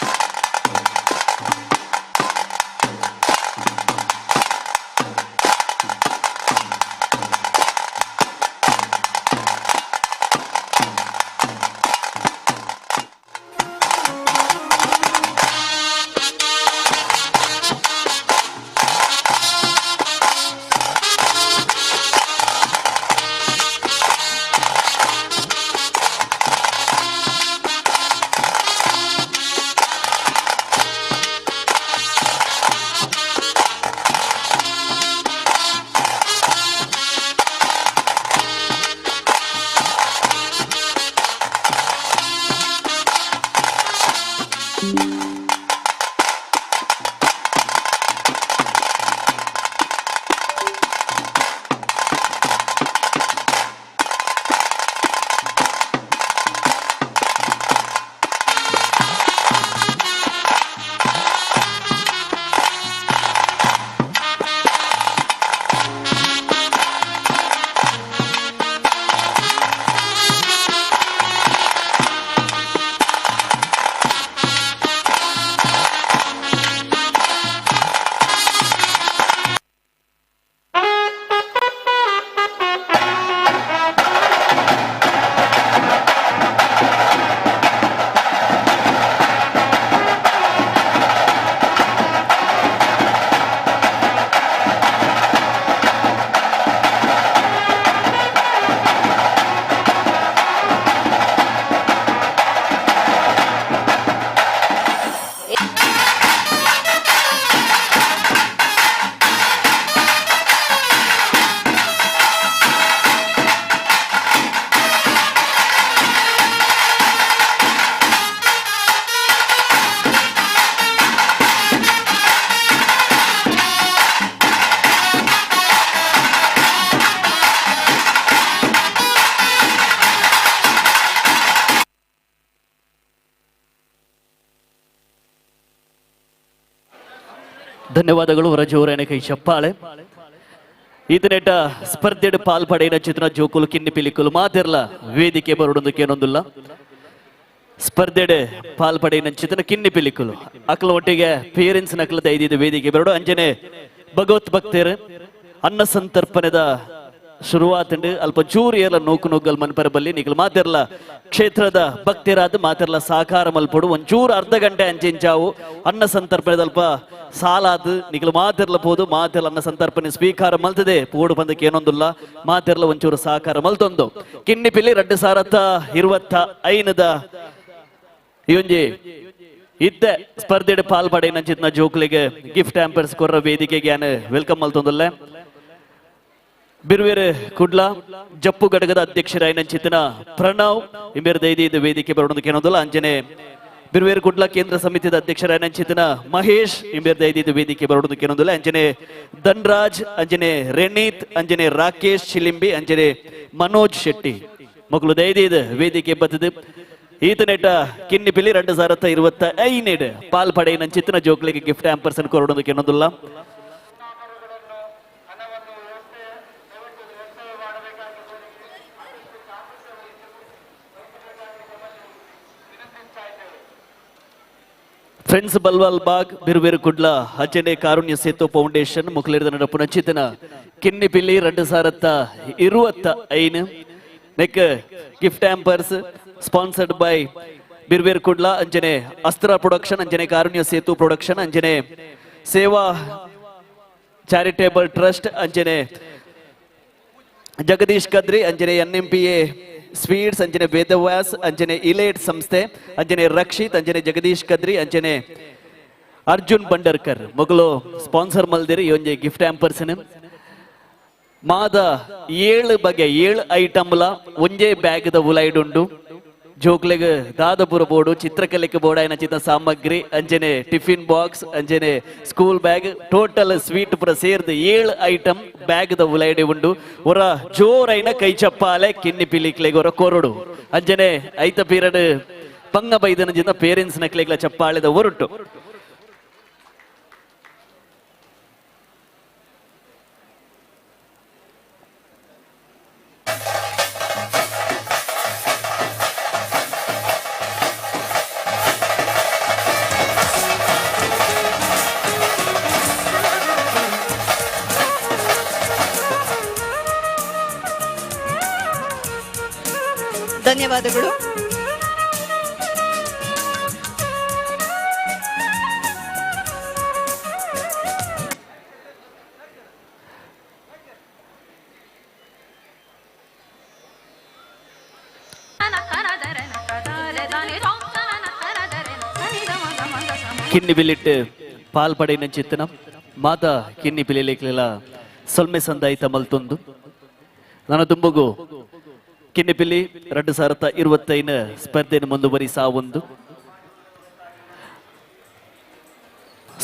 ಧನ್ಯವಾದಗಳು ರಜೋರೇನೆ ಕೈ ಚಪ್ಪಾಳೆ ಇದನ್ನೆಟ ಸ್ಪರ್ಧೆಡ್ ಪಾಲ್ಪಡೆಯ ಚಿತ್ರ ಜೋಕುಲು ಕಿನ್ನಿ ಪಿಲಿಕುಲು ಮಾತಿರ್ಲ ವೇದಿಕೆ ಬರೋದಕ್ಕೆ ಏನೊಂದಿಲ್ಲ ಸ್ಪರ್ಧೆಡ್ ಪಾಲ್ಪಡೆಯ ಚಿತ್ರ ಕಿನ್ನಿ ಪಿಲಿಕುಲು ಅಕ್ಲ ಒಟ್ಟಿಗೆ ಪೇರೆಂಟ್ಸ್ ನಕ್ಲ ದೈದಿದ ವೇದಿಕೆ ಬರೋಡು ಅಂಜನೆ ಭಗವತ್ ಭಕ್ತರು ಅನ್ನ ಸಂತರ್ಪಣೆದ ಶುರುವಾತಂಡ್ ಅಲ್ಪ ಚೂರು ಏರ್ಲ ನೋಕು ನುಗ್ಗಲ್ ಮನ್ಪರ ಬಲ್ಲಿ ನಿಖಲ್ ಮಾತಿರ್ಲ ಕ್ಷೇತ್ರದ ಭಕ್ತಿರಾದ ಮಾತಿರ್ಲ ಸಾಕಾರ ಮಲ್ಪಡು ಒಂಚೂರು ಅರ್ಧ ಗಂಟೆ ಅಂಚಿಂಚಾವು ಅನ್ನ ಸಂತರ್ಪಣೆದ ಅಲ್ಪ ಸಾಲಾದ ನಿಖಲ್ ಮಾತಿರ್ಲ ಪೋದು ಮಾತಿರ್ಲ ಅನ್ನ ಸಂತರ್ಪಣೆ ಸ್ವೀಕಾರ ಮಲ್ತದೆ ಪೋಡು ಬಂದಕ್ಕೆ ಏನೊಂದಿಲ್ಲ ಮಾತಿರ್ಲ ಒಂಚೂರು ಸಾಕಾರ ಮಲ್ತೊಂದು ಕಿನ್ನಿ ಪಿಲ್ಲಿ 2025 ಇವಂಜಿ ಇದ್ದೆ ಸ್ಪರ್ಧೆಡ್ ಪಾಲ್ಪಡೆ ನಂಚಿತ್ನ ಜೋಕ್ಲಿಗೆ ಗಿಫ್ಟ್ ಆಂಪರ್ಸ್ ಕೊರ್ರ ವೇದಿಕೆಗೆ ವೆಲ್ಕಮ್ ಮಲ್ತೊಂದಲ್ಲ ಬಿರ್ವೇರ್ ಕುಡ್ಲ ಜಪ್ಪು ಘಟಕದ ಅಧ್ಯಕ್ಷರಾಯ ಚಿತ್ತನ ಪ್ರಣವ್ ಇಂಬೇರ್ ದೈದಿ ವೇದಿಕೆ ಬರೋದಕ್ಕೆ ಏನೊಂದಲ್ಲ ಅಂಜನೆ ಬಿರ್ವೇರ್ ಕುಡ್ಲ ಕೇಂದ್ರ ಸಮಿತಿದ ಅಧ್ಯಕ್ಷರಾಯ ಚಿತ್ತನ ಮಹೇಶ್ ಇಂಬೇರ್ ದೈದಿ ವೇದಿಕೆ ಬರೋದಕ್ಕೆ ಏನೊಂದಲ್ಲ ಅಂಜನೆ ಧನ್ರಾಜ್ ಅಂಜನೆ ರೆನೀತ್ ಅಂಜನೆ ರಾಕೇಶ್ ಚಿಲಿಂಬಿ ಅಂಜನೆ ಮನೋಜ್ ಶೆಟ್ಟಿ ಮಕ್ಕಳು ದೈದಿ ವೇದಿಕೆ ಬತ್ತದು ಈತನೆಟ ಕಿನ್ನಿ ಪಿಲಿ 2025 ಪಾಲ್ಪಡೆ ಚಿತ್ತನ ಜೋಕ್ಲಿಗೆ ಗಿಫ್ಟ್ ಆಂಪರ್ಸ್ ಕೊರೋದಕ್ಕೆ ಏನೊಂದಿಲ್ಲ ಫ್ರೆಂಡ್ಸ್ ಬಲ್ವಾಲ್ ಬಾಗ್ ಬಿರ್ವೇರು ಕುಡ್ಲ ಅಜನೆ ಕಾರುಣ್ಯ ಸೇತು ಫೌಂಡೇಶನ್ ಮುಖಲಿರದ ನಡಪುನ ಚಿತನ ಕಿನ್ನಿ ಪಿಲ್ಲಿ 2025 ನೆಕ್ gift hampers sponsored by Biruver Kudla ಅಂಜನೆ ಅಸ್ತ್ರ ಪ್ರೊಡಕ್ಷನ್ ಅಂಜನೆ ಕಾರುಣ್ಯ ಸೇತು ಪ್ರೊಡಕ್ಷನ್ ಅಂಜನೆ ಸೇವಾ ಚಾರಿಟೇಬಲ್ ಟ್ರಸ್ಟ್ ಅಂಜನೆ ಜಗದೀಶ್ ಕದ್ರಿ ಅಂಜನೆ NMPA ಸ್ವೀಟ್ಸ್ ಅಂಜನೆ ವೇದವ್ಯಾಸ್ ಅಂಜನೆ ಇಲೇಟ್ ಸಂಸ್ಥೆ ಅಂಜನೆ ರಕ್ಷಿತ್ ಅಂಜನೆ ಜಗದೀಶ್ ಕದ್ರಿ ಅಂಜನೆ ಅರ್ಜುನ್ ಬಂಡರ್ಕರ್ ಮೊಗಲು ಸ್ಪಾನ್ಸರ್ ಮಲ್ದಿರಿ ಒಂಜೆ ಗಿಫ್ಟ್ ಆಂಪರ್ಸ್ ಮಾದ 7 ಬಗೆ 7 ಐಟಮ್ಲ ಒಂಜೇ ಬ್ಯಾಗ್ ದ ಉಲೈಡುಂಡು ಜೋಕ್ಲೆಗ್ ದಾದಪುರ ಬೋರ್ಡು ಚಿತ್ರಕಲೆಗೆ ಬೋರ್ಡ್ ಆಯ್ನ ಚಿತ್ರ ಸಾಮಗ್ರಿ ಅಂಜನೆ ಟಿಫಿನ್ ಬಾಕ್ಸ್ ಅಂಜನೆ ಸ್ಕೂಲ್ ಬ್ಯಾಗ್ ಟೋಟಲ್ ಸ್ವೀಟ್ ಪುರ ಸೇರ್ದು 7 ಐಟಮ್ ಬ್ಯಾಗ್ ದ ಉಲೈಡೆ ಉಂಡು ಒರ ಜೋರೈನ ಕೈ ಚಪ್ಪಾಲೆ ಕಿನ್ನಿ ಪಿಲಿಕ್ಲೆಗ್ ಒರ ಕೊರಡು ಅಂಜನೆ ಐತ ಪೀರಿಯಡ್ ಪಂಗ ಬೈದನ ಜಿಂದ ಪೇರೆಂಟ್ಸ್ ನಕ್ಲೆಗ್ಲ ಚಪ್ಪಾಳೆದ ಹೊರಟು ಧನ್ಯವಾದಗಳು. ಕಿನ್ನಿ ಬಿಲ್ಲಿಟ್ಟು ಪಾಲ್ಪಡೆಯ ಚಿತ್ತನ ಮಾತ ಕಿನ್ನಿ ಪಿಲಿಕ್ಲೆಲ್ಲ ಸೊಲ್ಮೆ ಸಂದಾಯಿತ ಮಲ್ತೊಂದು ನನ್ನ ತುಂಬುಗು ಕಿನ್ನಿ ಪಿಲ್ಲಿ 2025 ಸ್ಪರ್ಧೆಯನ್ನು ಮುಂದುವರಿಸಾ ಒಂದು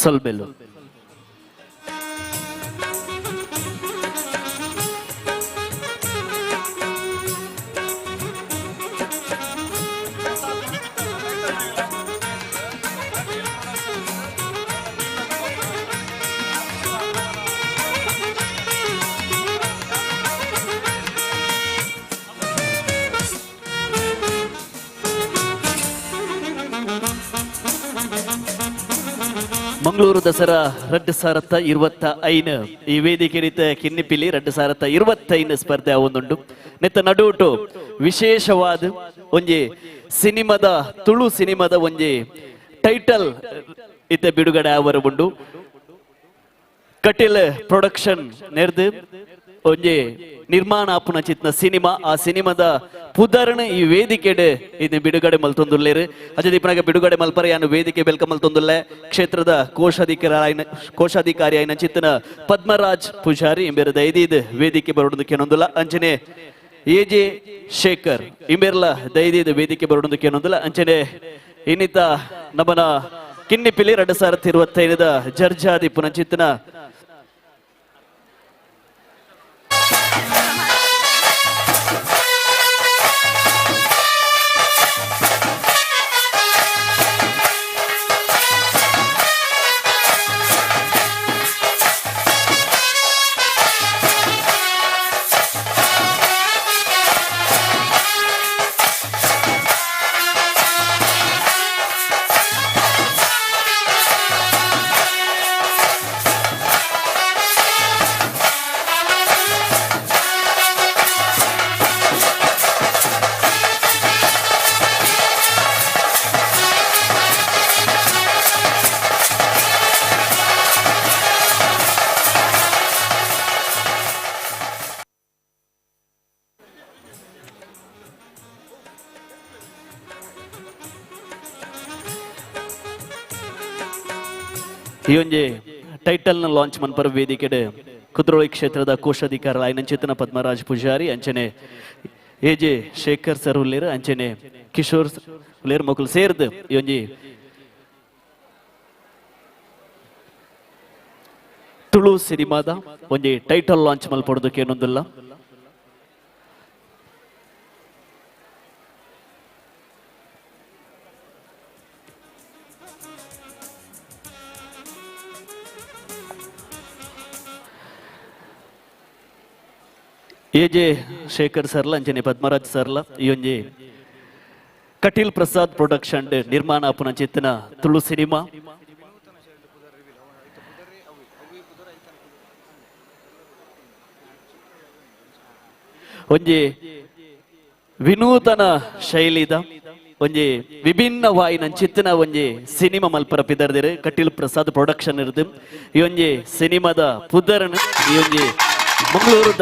ಸೊಲ್ಬೆಲ್ಲು ಮಂಗಳೂರು ದಸರಾ 2025 ಈ ವೇದಿಕೆ ರೀತಿಯ ಕಿನ್ನಿಪಿಲಿ 2025 ಸ್ಪರ್ಧೆ ಆವೊಂದುಂಡು ನೆತ್ತ ನಡುಟು ವಿಶೇಷವಾದ ಒಂಜಿ ಸಿನಿಮಾದ ತುಳು ಸಿನಿಮಾದ ಒಂಜಿ ಟೈಟಲ್ ಇತ್ತೆ ಬಿಡುಗಡೆ ಆವರವುಂಡು ಕಟೀಲ್ ಪ್ರೊಡಕ್ಷನ್ ನೆರ್ದು ಒಂಜಿ ನಿರ್ಮಾಣ ಆಪುನ ಚಿತ್ನ ಸಿನಿಮಾ ಆ ಸಿನಿಮಾದ ಪುದರ್ನ ಈ ವೇದಿಕೆಡೆ ಇದು ಬಿಡುಗಡೆ ಮಲ್ತೊಂದುಲ್ಲೇರು ಅಜ ದೀಪನಾಗ ಬಿಡುಗಡೆ ಮಲ್ಪರ ಯಾನು ವೇದಿಕೆ ಬೆಲ್ಕ ಮಲ್ತೊಂದುಲ್ಲೆ ಕ್ಷೇತ್ರದ ಕೋಶಾಧಿಕಾರಿ ಆಯ್ನ ಚಿತ್ತನ ಪದ್ಮರಾಜ್ ಪೂಜಾರಿ ಇಂಬೇರ ದೈದಿದ್ ವೇದಿಕೆ ಬರೋದಕ್ಕೆ ಏನೊಂದಿಲ್ಲ ಅಂಚನೆ AJ ಶೇಖರ್ ಇಂಬೇರ್ಲ ದೈದಿದ್ ವೇದಿಕೆ ಬರೋದಕ್ಕೆ ಏನೊಂದಿಲ್ಲ ಅಂಚನೆ ಇನ್ನಿತ ನಮ್ಮನ ಕಿನ್ನಿಪಿಲಿ 2025 ಜರ್ಜಾದಿ ಪುನಚಿತ್ತನ ಈ ಒಂಜಿ ಟೈಟಲ್ ನ ಲಾಂಚ್ ಮನ್ಪರ ವೇದಿಕೆಡೆ ಕುದ್ರೋಳಿ ಕ್ಷೇತ್ರದ ಕೋಶಾಧಿಕಾರ ಆಯ್ನಂಚಿತನ ಪದ್ಮರಾಜ್ ಪೂಜಾರಿ ಅಂಚನೆ ಎಜೆ ಶೇಖರ್ ಸರ್ ಉಲ್ಲೇರು ಅಂಚನೆ ಕಿಶೋರ್ ಉಲ್ಲೇರು ಮಕ್ಕಳು ಸೇರ್ದು ಈ ಒಂಜಿ ತುಳು ಸಿನಿಮಾದ ಒಂಜಿ ಟೈಟಲ್ ಲಾಂಚ್ ಮಲ್ಪಡೋದಕ್ಕೆ ಏನೊಂದಿಲ್ಲ. ಎಜೆ ಶೇಖರ್ ಸರ್ಲ ಅಂಚನೆ ಪದ್ಮರಾಜ್ ಸರ್ಲ ಈ ಒಂಜಿ ಕಟೀಲ್ ಪ್ರಸಾದ್ ಪ್ರೊಡಕ್ಷನ್ ನಿರ್ಮಾಣ ಆಪುನ ಚಿತ್ತನ ತುಳು ಸಿನಿಮಾ ಒಂಜಿ ವಿನೂತನ ಶೈಲಿದ ಒಂಜಿ ವಿಭಿನ್ನವಾಯಿನ ಚಿತ್ತನ ಒಂಜಿ ಸಿನಿಮಾ ಮಲ್ಪರ ಪಿದರ್ದಿರು ಕಟೀಲ್ ಪ್ರಸಾದ್ ಪ್ರೊಡಕ್ಷನ್ ಇರ್ದು ಈ ಒಂಜಿ ಸಿನಿಮಾದ ಪುದರನ್ ಈ ಒಂಜಿ ಮಂಗಳೂರು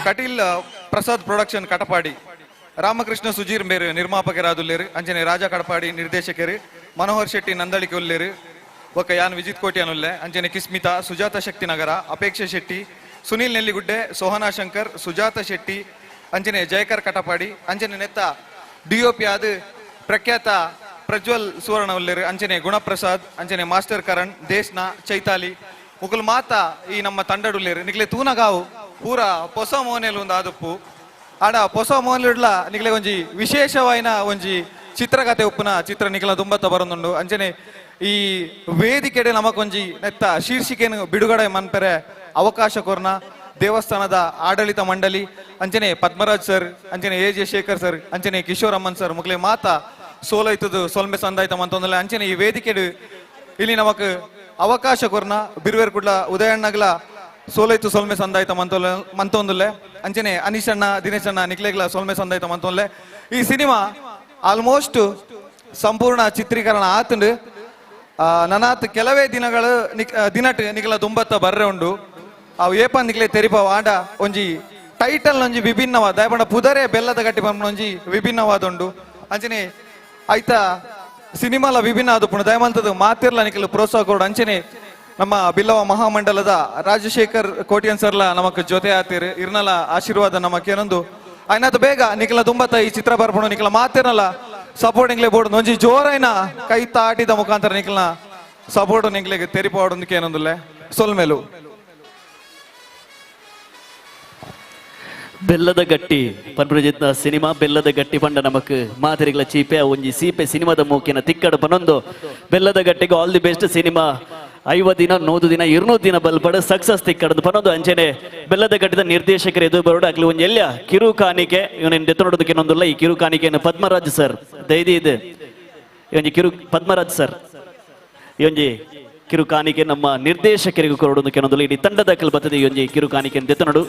ಕಟೀಲ್ ಪ್ರಸಾದ್ ಪ್ರೊಡಕ್ಷನ್ ಕಟಪಾಡಿ ರಾಮಕೃಷ್ಣ ಸುಜೀರ್ ಮೇರು ನಿರ್ಮಾಪಕರಾದುಲ್ಲೇರು ಅಂಚನೆ ರಾಜ ಕಟಪಾಡಿ ನಿರ್ದೇಶಕರು ಮನೋಹರ್ ಶೆಟ್ಟಿ ನಂದಳಿಕೆ ಉಲ್ಲೇರು ಒಕ್ಕ ಯಾನ್ ವಿಜಿತ್ ಕೋಟಿ ಅನ್ನುಲ್ಲೆ ಅಂಚನೆ ಕಿಸ್ಮಿತಾ ಸುಜಾತ ಶಕ್ತಿ ನಗರ ಅಪೇಕ್ಷೆ ಶೆಟ್ಟಿ ಸುನೀಲ್ ನೆಲ್ಲಿಗುಡ್ಡೆ ಸೋಹನಾ ಶಂಕರ್ ಸುಜಾತ ಶೆಟ್ಟಿ ಅಂಚನೆ ಜಯಕರ್ ಕಟಪಾಡಿ ಅಂಚನೆ ನೆತ್ತ ಡಿಒಪಿ ಆದ ಪ್ರಖ್ಯಾತ ಪ್ರಜ್ವಲ್ ಸುವರ್ಣ ಉಲ್ಲೇರು ಅಂಚನೆ ಗುಣಪ್ರಸಾದ್ ಅಂಚನೆ ಮಾಸ್ಟರ್ ಕರಣ್ ದೇಶ್ನ ಚೈತಾಲಿ ಮುಕುಲ್ ಮಾತ ಈ ನಮ್ಮ ತಂಡಡುಲ್ಲೇರು ನಿಕ್ಲೆ ತೂನಗಾವು ಪೂರ ಹೊಸ ಮೋನೆಲು ಒಂದು ಆದಪ್ಪು ಆಡ ಹೊಸ ಮೋನೆಡ್ಲ ನಿಕ್ಲೆ ಒಂಜಿ ವಿಶೇಷವಾಯಿನ ಒಂಜಿ ಚಿತ್ರಕಥೆ ಉಪ್ಪುನ ಚಿತ್ರ ನಿಕ್ಲ ದುಂಬತ್ತ ಬರೋದುಂಡು ಅಂಚನೆ ಈ ವೇದಿಕೆಡೆ ನಮಕೊಂಜಿ ನೆತ್ತ ಶೀರ್ಷಿಕೆನು ಬಿಡುಗಡೆ ಮನ್ಪೆರೆ ಅವಕಾಶ ಕೊರ್ನ ದೇವಸ್ಥಾನದ ಆಡಳಿತ ಮಂಡಳಿ ಅಂಚನೆ ಪದ್ಮರಾಜ್ ಸರ್ ಅಂಚನೆ ಎ ಜೆ ಶೇಖರ್ ಸರ್ ಅಂಚನೆ ಕಿಶೋರ್ ಅಮ್ಮನ್ ಸರ್ ಮುಕ್ಲೆ ಮಾತ ಸೋಲೈತದು ಸೊಲ್ಮೆ ಸಂದಾಯ್ತ ಮಂತೊಂದಲ್ಲ ಅಂಚನೆ ಈ ವೇದಿಕೆಡು ಇಲ್ಲಿ ನಮಕ್ ಅವಕಾಶ ಕೊರ್ನ ಬಿರುವೇರ್ ಕುಡ್ಲ ಉದಯಣ್ಣಗ್ಲ ಸೋಲೈತು ಸೊಲ್ಮೆ ಸಂದಾಯ್ತ ಮಂತೊಂದುಲ್ಲೆ ಅಂಚನೆ ಅನೀಶ್ ಅಣ್ಣ ದಿನೇಶ್ ಅಣ್ಣ ನಿಕ್ಲೆಗ್ಲ ಸೊಲ್ಮೆ ಸಂದಾಯ್ತ ಮಂತೊಂದುಲ್ಲೆ ಈ ಸಿನಿಮಾ ಆಲ್ಮೋಸ್ಟ್ ಸಂಪೂರ್ಣ ಚಿತ್ರೀಕರಣ ಆತುಂಡು ನನಾತ್ ಕೆಲವೇ ದಿನಗಳು ದಿನಟ್ ನಿಕ್ಲ ದುಂಬತ್ತ ಬರ್ರೆ ಉಂಡು ಅವು ಏಪ ನಿಕ್ಲೆ ತೆರಿಪಾವ ಆಂಡ ಒಂಜಿ ಟೈಟಲ್ ಒಂಜಿ ವಿಭಿನ್ನವಾದ ದಯಪಂಡ ಪುದರೆ ಬೆಲ್ಲದ ಗಟ್ಟಿ ಪಂಪನ ಒಂಜಿ ವಿಭಿನ್ನವಾದ ಉಂಡು ಅಂಚನೆ ಐತ ಸಿನಿಮಾಲ ವಿಭಿನ್ನ ಆದುಪ್ಪುಂಡು ದಯಮಂತದ ಮಾತಿರ್ಲ ನಿಕ್ಲು ಪ್ರೋತ್ಸಾಹ ಕೊಡು ಅಂಚನೆ ನಮ್ಮ ಬಿಲ್ಲವ ಮಹಾಮಂಡಲದ ರಾಜಶೇಖರ್ ಕೋಟಿಯನ್ ಸರ್ಲ ನಮಕ್ ಜೊತೆ ಆತಿರು ಇರ್ನಲ ಆಶೀರ್ವಾದ ನಮಕ್ ಏನೊಂದು ಆಯ್ನತ್ ಬೇಗ ನಿಕ್ಲ ದುಂಬತ್ತ ಈ ಚಿತ್ರ ಬರ್ಪುಂಡು ನಿಕ್ಲ ಮಾತಿರ್ನಲ್ಲ ಸಪೋರ್ಟ್ ನಿಕ್ಲೆ ಬೋರ್ಡ್ ಒಂಜಿ ಜೋರೈನ ಕೈ ತಾಟಿದ ಮುಖಾಂತರ ನಿಕ್ಲ ಸಪೋರ್ಟ್ ನಿಕ್ಲೆಗೆ ತೆರಿಪಾವಡೊಂದಕ್ಕೆ ಏನೊಂದುಲ್ಲೆ ಸೊಲ್ಮೇಲು ಬೆಲ್ಲದ ಗಟ್ಟಿ ಪನ್ಪ್ರಜಿತ್ನ ಸಿನಿಮಾ ಬೆಲ್ಲದ ಗಟ್ಟಿ ಪಂಡ ನಮಕ್ ಮಾದರಿಗಳ ಚೀಪೆ ಒಂಜಿ ಸೀಪೆ ಸಿನಿಮಾದ ಮೂಕಿನ ತಿಕ್ಕಡ ಪನೊಂದು ಬೆಲ್ಲದ ಗಟ್ಟಿಗೆ ಆಲ್ ದಿ ಬೆಸ್ಟ್ ಸಿನಿಮಾ 50 ದಿನ 100 ದಿನ 200 ದಿನ ಬಲ್ಪಡ ಸಕ್ಸಸ್ ತಿಕ್ಕಡದು ಪನೊಂದು ಅಂಚನೆ ಬೆಲ್ಲದ ಗಟ್ಟಿದ ನಿರ್ದೇಶಕರು ಎದು ಬರೋಡು ಆಗ್ಲಿ ಒಂಜಿ ಎಲ್ಲ ಕಿರು ಕಾಣಿಕೆ ಇವನೇನು ದೆತ್ತನೋಡೋದಕ್ಕೆ ಇನ್ನೊಂದಿಲ್ಲ ಈ ಕಿರು ಕಾಣಿಕೆಯನ್ನು ಪದ್ಮರಾಜ್ ಸರ್ ದೈದಿ ಇದೆ ಇವೊಂಜಿ ಕಿರು ಪದ್ಮರಾಜ್ ಸರ್ ಇವೊಂಜಿ ಕಿರು ಕಾಣಿಕೆ ನಮ್ಮ ನಿರ್ದೇಶಕರಿಗೂ ಕೊರಡೋದಕ್ಕೆ ಅನ್ನೋದಿಲ್ಲ ಇಡೀ ತಂಡದ ಕಲ್ ಬರ್ತದೆ ಈ ಒಂಜಿ ಕಿರು ಕಾಣಿಕೆಯನ್ನು ದೆತ್ತನೋಡು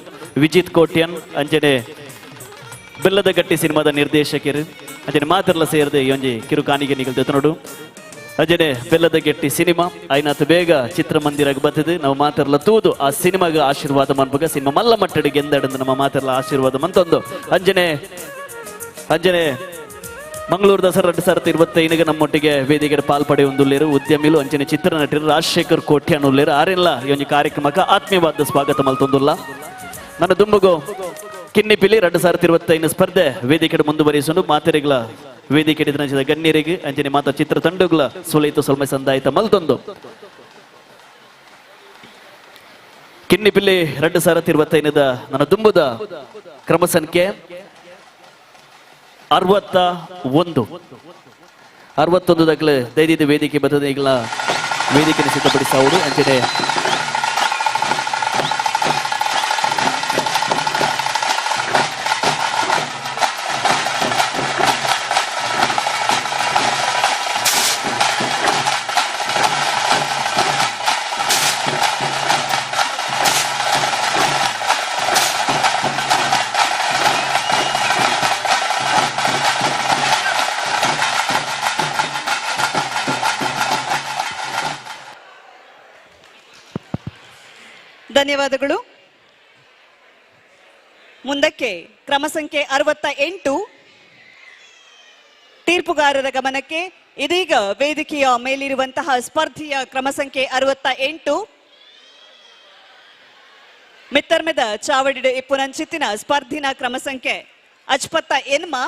ವಿಜಿತ್ ಕೋಟ್ಯನ್ ಅಂಚನೆ ಬೆಲ್ಲದ ಗಟ್ಟಿ ಸಿನಿಮಾದ ನಿರ್ದೇಶಕರು ಅಂಚನೆ ಮಾತಿರ್ಲ ಸೇರಿದೆ ಈ ಒಂಜಿ ಕಿರು ಕಾಣಿಕೆ ನಿಗಲ್ ದೆತ್ತನೋಡು ಅಜನೆ ಬೆಲ್ಲದ ಗೆಟ್ಟಿ ಸಿನಿಮಾ ಐನಾತ್ ಬೇಗ ಚಿತ್ರಮಂದಿರಾಗ ಬರ್ತದೆ ನಾವು ಮಾತಾಡಲ ತೂದು ಆ ಸಿನಿಮಾಗ ಆಶೀರ್ವಾದ ಮನ್ಬಗ ಸಿನಿಮಾ ಮಲ್ಲ ಮಟ್ಟಡಿಗೆ ಎಂದಡಂದು ನಮ್ಮ ಮಾತಾಡಲ ಆಶೀರ್ವಾದ ಮಂತೊಂದು ಅಂಜನೆ ಮಂಗಳೂರು ದಸರಾ 2025 ನಮ್ಮೊಟ್ಟಿಗೆ ವೇದಿಕೆಗೆ ಪಾಲ್ಪಡೆಯೊಂದುಲ್ಲೇರು ಉದ್ಯಮಿಲು ಅಂಚನೆ ಚಿತ್ರನಟರು ರಾಜಶೇಖರ್ ಕೋಟ್ಯ ಅನ್ನುಲ್ಲೇರು ಆರೆಲ್ಲ ಈ ಒಂದು ಕಾರ್ಯಕ್ರಮಕ್ಕೆ ಆತ್ಮೀಯವಾದ ಸ್ವಾಗತ ಮಲ್ತೊಂದುಲ್ಲ ನನ್ನ ದುಂಬುಗು ಕಿನ್ನಿಪಿಲಿ 2025 ಸ್ಪರ್ಧೆ ವೇದಿಕೆ ಮುಂದುವರಿಸಲು ಮಾತೆರೆಗಳ ವೇದಿಕೆ ದಿನದ ಗಣ್ಯರಿಗೆ ಅಂಚನೆ ಮಾತ ಚಿತ್ರ ತಂಡಗಳ ಸುಲೈತು ಸೊಲ್ಮೆ ಸಂದಾಯಿತ ಮಲ್ತೊಂದು ಕಿನ್ನಿಪಿಲ್ಲಿ 2025 ನನ್ನ ದುಂಬುದ ಕ್ರಮ ಸಂಖ್ಯೆ 61 ದಾಖಲೆ ದೈದಿದ ವೇದಿಕೆ ಬರ್ತದೆ ಈಗಲ ವೇದಿಕೆ ಸಿದ್ಧಪಡಿಸವರು ಅಂಚನೆ ಧನ್ಯವಾದಗಳು. ಮುಂದಕ್ಕೆ ಕ್ರಮ ಸಂಖ್ಯೆ 68 ತೀರ್ಪುಗಾರರ ಗಮನಕ್ಕೆ. ಇದೀಗ ವೇದಿಕೆಯ ಮೇಲಿರುವಂತಹ ಸ್ಪರ್ಧೆಯ ಕ್ರಮ ಸಂಖ್ಯೆ 68 ಮಿತ್ತರ್ಮೆದ ಚಾವಡಿಡ ಇಪ್ಪುನಂಚಿತ್ತಿನ ಸ್ಪರ್ಧಿನ ಕ್ರಮ ಸಂಖ್ಯೆ 58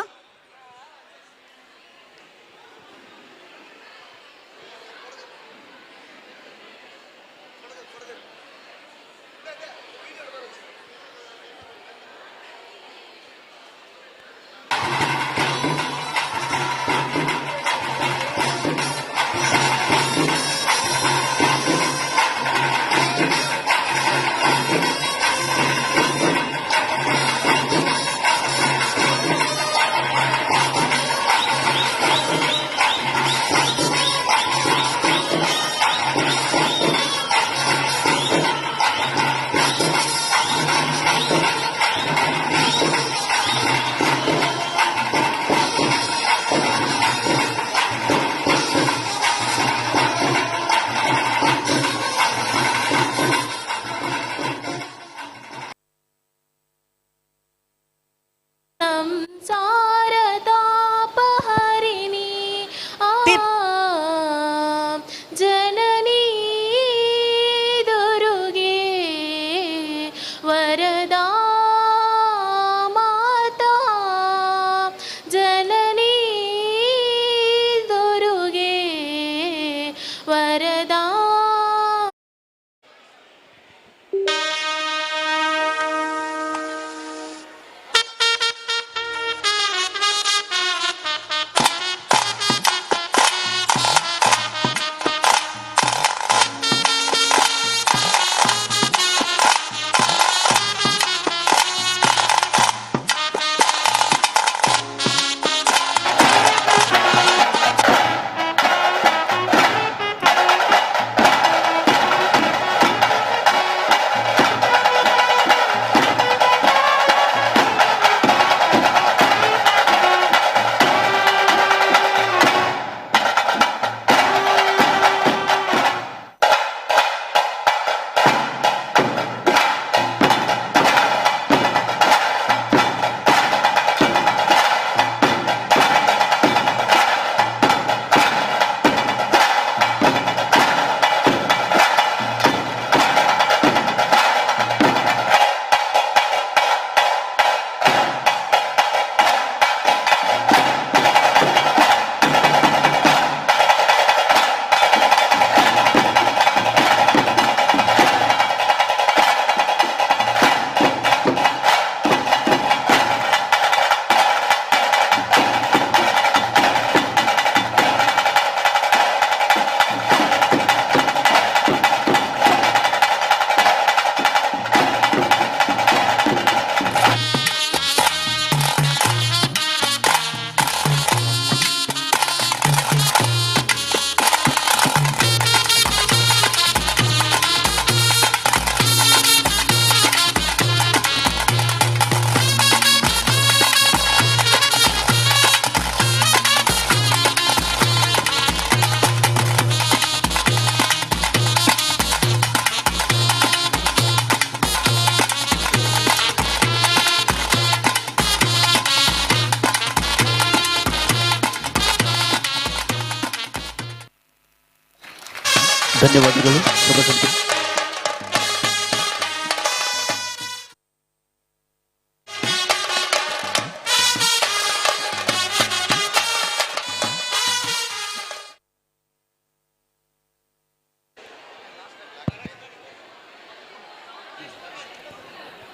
ಧನ್ಯವಾದಗಳು. ಕ್ರಮ ಸಂಖ್ಯೆ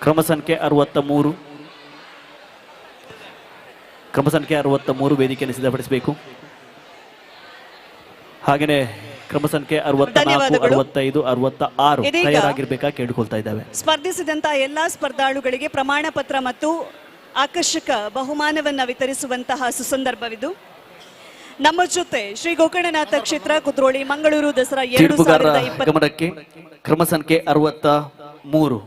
ಕ್ರಮ ಸಂಖ್ಯೆ 63. ಕ್ರಮ ಸಂಖ್ಯೆ 63 ವೇದಿಕೆಯನ್ನು ಸಿದ್ಧಪಡಿಸಬೇಕು. ಹಾಗೆಯೇ ಕ್ರಮ ಸಂಖ್ಯೆ 64, 65, 66 ಇದೀಗ ತಯಾರಾಗಿರ್ಬೇಕಾ ಕೇಳಿಕೊಳ್ತಾ ಇದ್ದಾವೆ. ಸ್ಪರ್ಧಿಸಿದಂತಹ ಎಲ್ಲಾ ಸ್ಪರ್ಧಾಳುಗಳಿಗೆ ಪ್ರಮಾಣ ಪತ್ರ ಮತ್ತು ಆಕರ್ಷಕ ಬಹುಮಾನವನ್ನ ವಿತರಿಸುವಂತಹ ಸುಸಂದರ್ಭವಿದು. ನಮ್ಮ ಜೊತೆ ಶ್ರೀ ಗೋಕರ್ಣನಾಥ ಕ್ಷೇತ್ರ ಕುದ್ರೋಳಿ ಮಂಗಳೂರು ದಸರಾ 2020 ಗಮನಕ್ಕೆ ಕ್ರಮ ಸಂಖ್ಯೆ 63.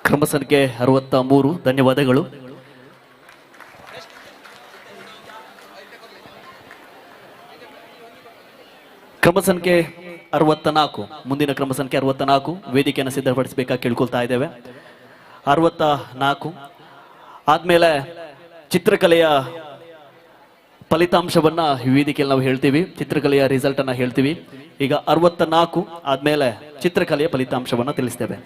ಕ್ರಮ ಸಂಖ್ಯೆ 63. ಧನ್ಯವಾದಗಳು. ಕ್ರಮ ಸಂಖ್ಯೆ 64. ಮುಂದಿನ ಕ್ರಮ ಸಂಖ್ಯೆ 64 ವೇದಿಕೆಯನ್ನು ಸಿದ್ಧಪಡಿಸಬೇಕಾ ಕೇಳ್ಕೊಳ್ತಾ ಇದ್ದೇವೆ. 64 ಆದ್ಮೇಲೆ ಚಿತ್ರಕಲೆಯ ಫಲಿತಾಂಶವನ್ನ ವೇದಿಕೆಯಲ್ಲಿ ನಾವು ಹೇಳ್ತೀವಿ, ಚಿತ್ರಕಲೆಯ ರಿಸಲ್ಟ್ ಅನ್ನ ಹೇಳ್ತೀವಿ. ಈಗ 64 ಆದ್ಮೇಲೆ ಚಿತ್ರಕಲೆಯ ಫಲಿತಾಂಶವನ್ನ ತಿಳಿಸ್ತೇವೆ.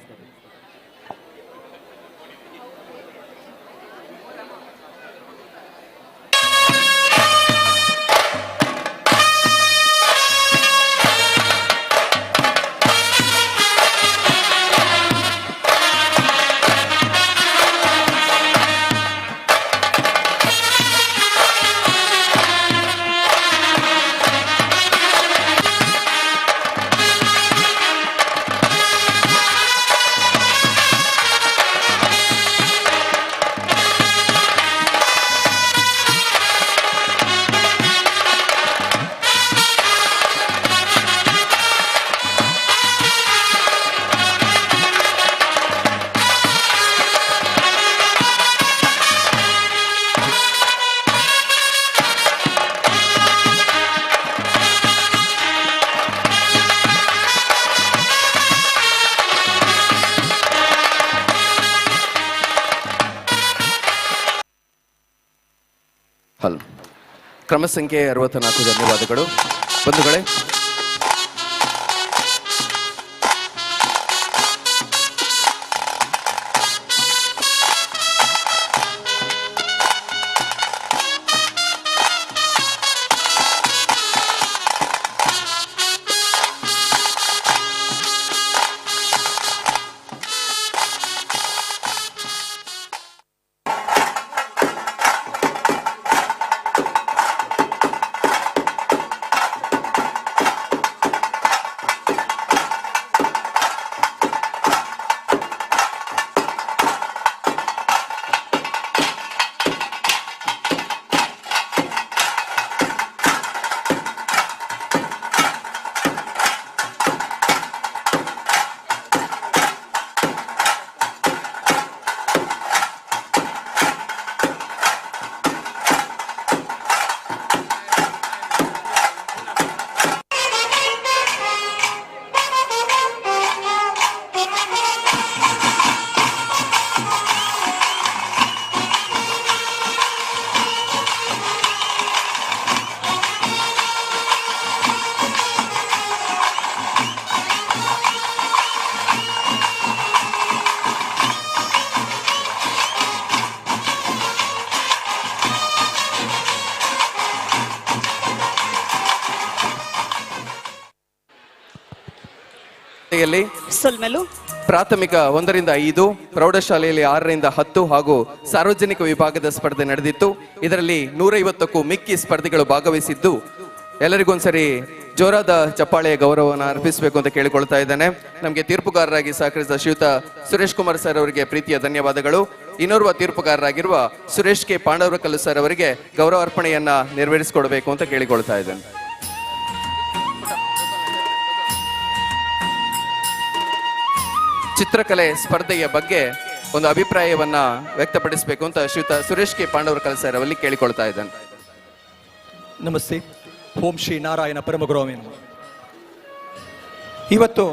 ಕ್ರಮ ಸಂಖ್ಯೆ 64. ಧನ್ಯವಾದಗಳು ಬಂಧುಗಳೇ. ಸ್ಪರ್ಧೆಯಲ್ಲಿ ಸೊಲ್ಮೆಲು ಪ್ರಾಥಮಿಕ 1ರಿಂದ 5, ಪ್ರೌಢಶಾಲೆಯಲ್ಲಿ 6ರಿಂದ 10 ಹಾಗೂ ಸಾರ್ವಜನಿಕ ವಿಭಾಗದ ಸ್ಪರ್ಧೆ ನಡೆದಿತ್ತು. ಇದರಲ್ಲಿ 150ಕ್ಕೂ ಮಿಕ್ಕಿ ಸ್ಪರ್ಧಿಗಳು ಭಾಗವಹಿಸಿದ್ದು, ಎಲ್ಲರಿಗೂ ಒಂದ್ಸರಿ ಜೋರಾದ ಚಪ್ಪಾಳೆಯ ಗೌರವವನ್ನು ಅರ್ಪಿಸಬೇಕು ಅಂತ ಕೇಳಿಕೊಳ್ತಾ ಇದ್ದೇನೆ. ನಮಗೆ ತೀರ್ಪುಗಾರರಾಗಿ ಸಹಕರಿಸಿದ ಶ್ರೀಯುತ ಸುರೇಶ್ ಕುಮಾರ್ ಸರ್ ಅವರಿಗೆ ಪ್ರೀತಿಯ ಧನ್ಯವಾದಗಳು. ಇನ್ನೋರ್ವ ತೀರ್ಪುಗಾರರಾಗಿರುವ ಸುರೇಶ್ ಕೆ ಪಾಂಡವರಕಲ್ಲು ಸರ್ ಅವರಿಗೆ ಗೌರವ ಅರ್ಪಣೆಯನ್ನ ನೆರವೇರಿಸಿಕೊಡಬೇಕು ಅಂತ ಕೇಳಿಕೊಳ್ತಾ ಇದ್ದೇನೆ. ಚಿತ್ರಕಲೆ ಸ್ಪರ್ಧೆಯ ಬಗ್ಗೆ ಒಂದು ಅಭಿಪ್ರಾಯವನ್ನ ವ್ಯಕ್ತಪಡಿಸಬೇಕು ಅಂತ ಶ್ರೀಯುತ ಸುರೇಶ್ ಕೆ ಪಾಂಡವರಕಲ್ಲು ಸರ್ ಅವರಲ್ಲಿ ಕೇಳಿಕೊಳ್ತಾ ಇದ್ದೇನೆ. ನಮಸ್ತೆ. ಓಂ ಶ್ರೀ ನಾರಾಯಣ ಪರಮಗುರುವೇ ನಮಃ. ಇವತ್ತು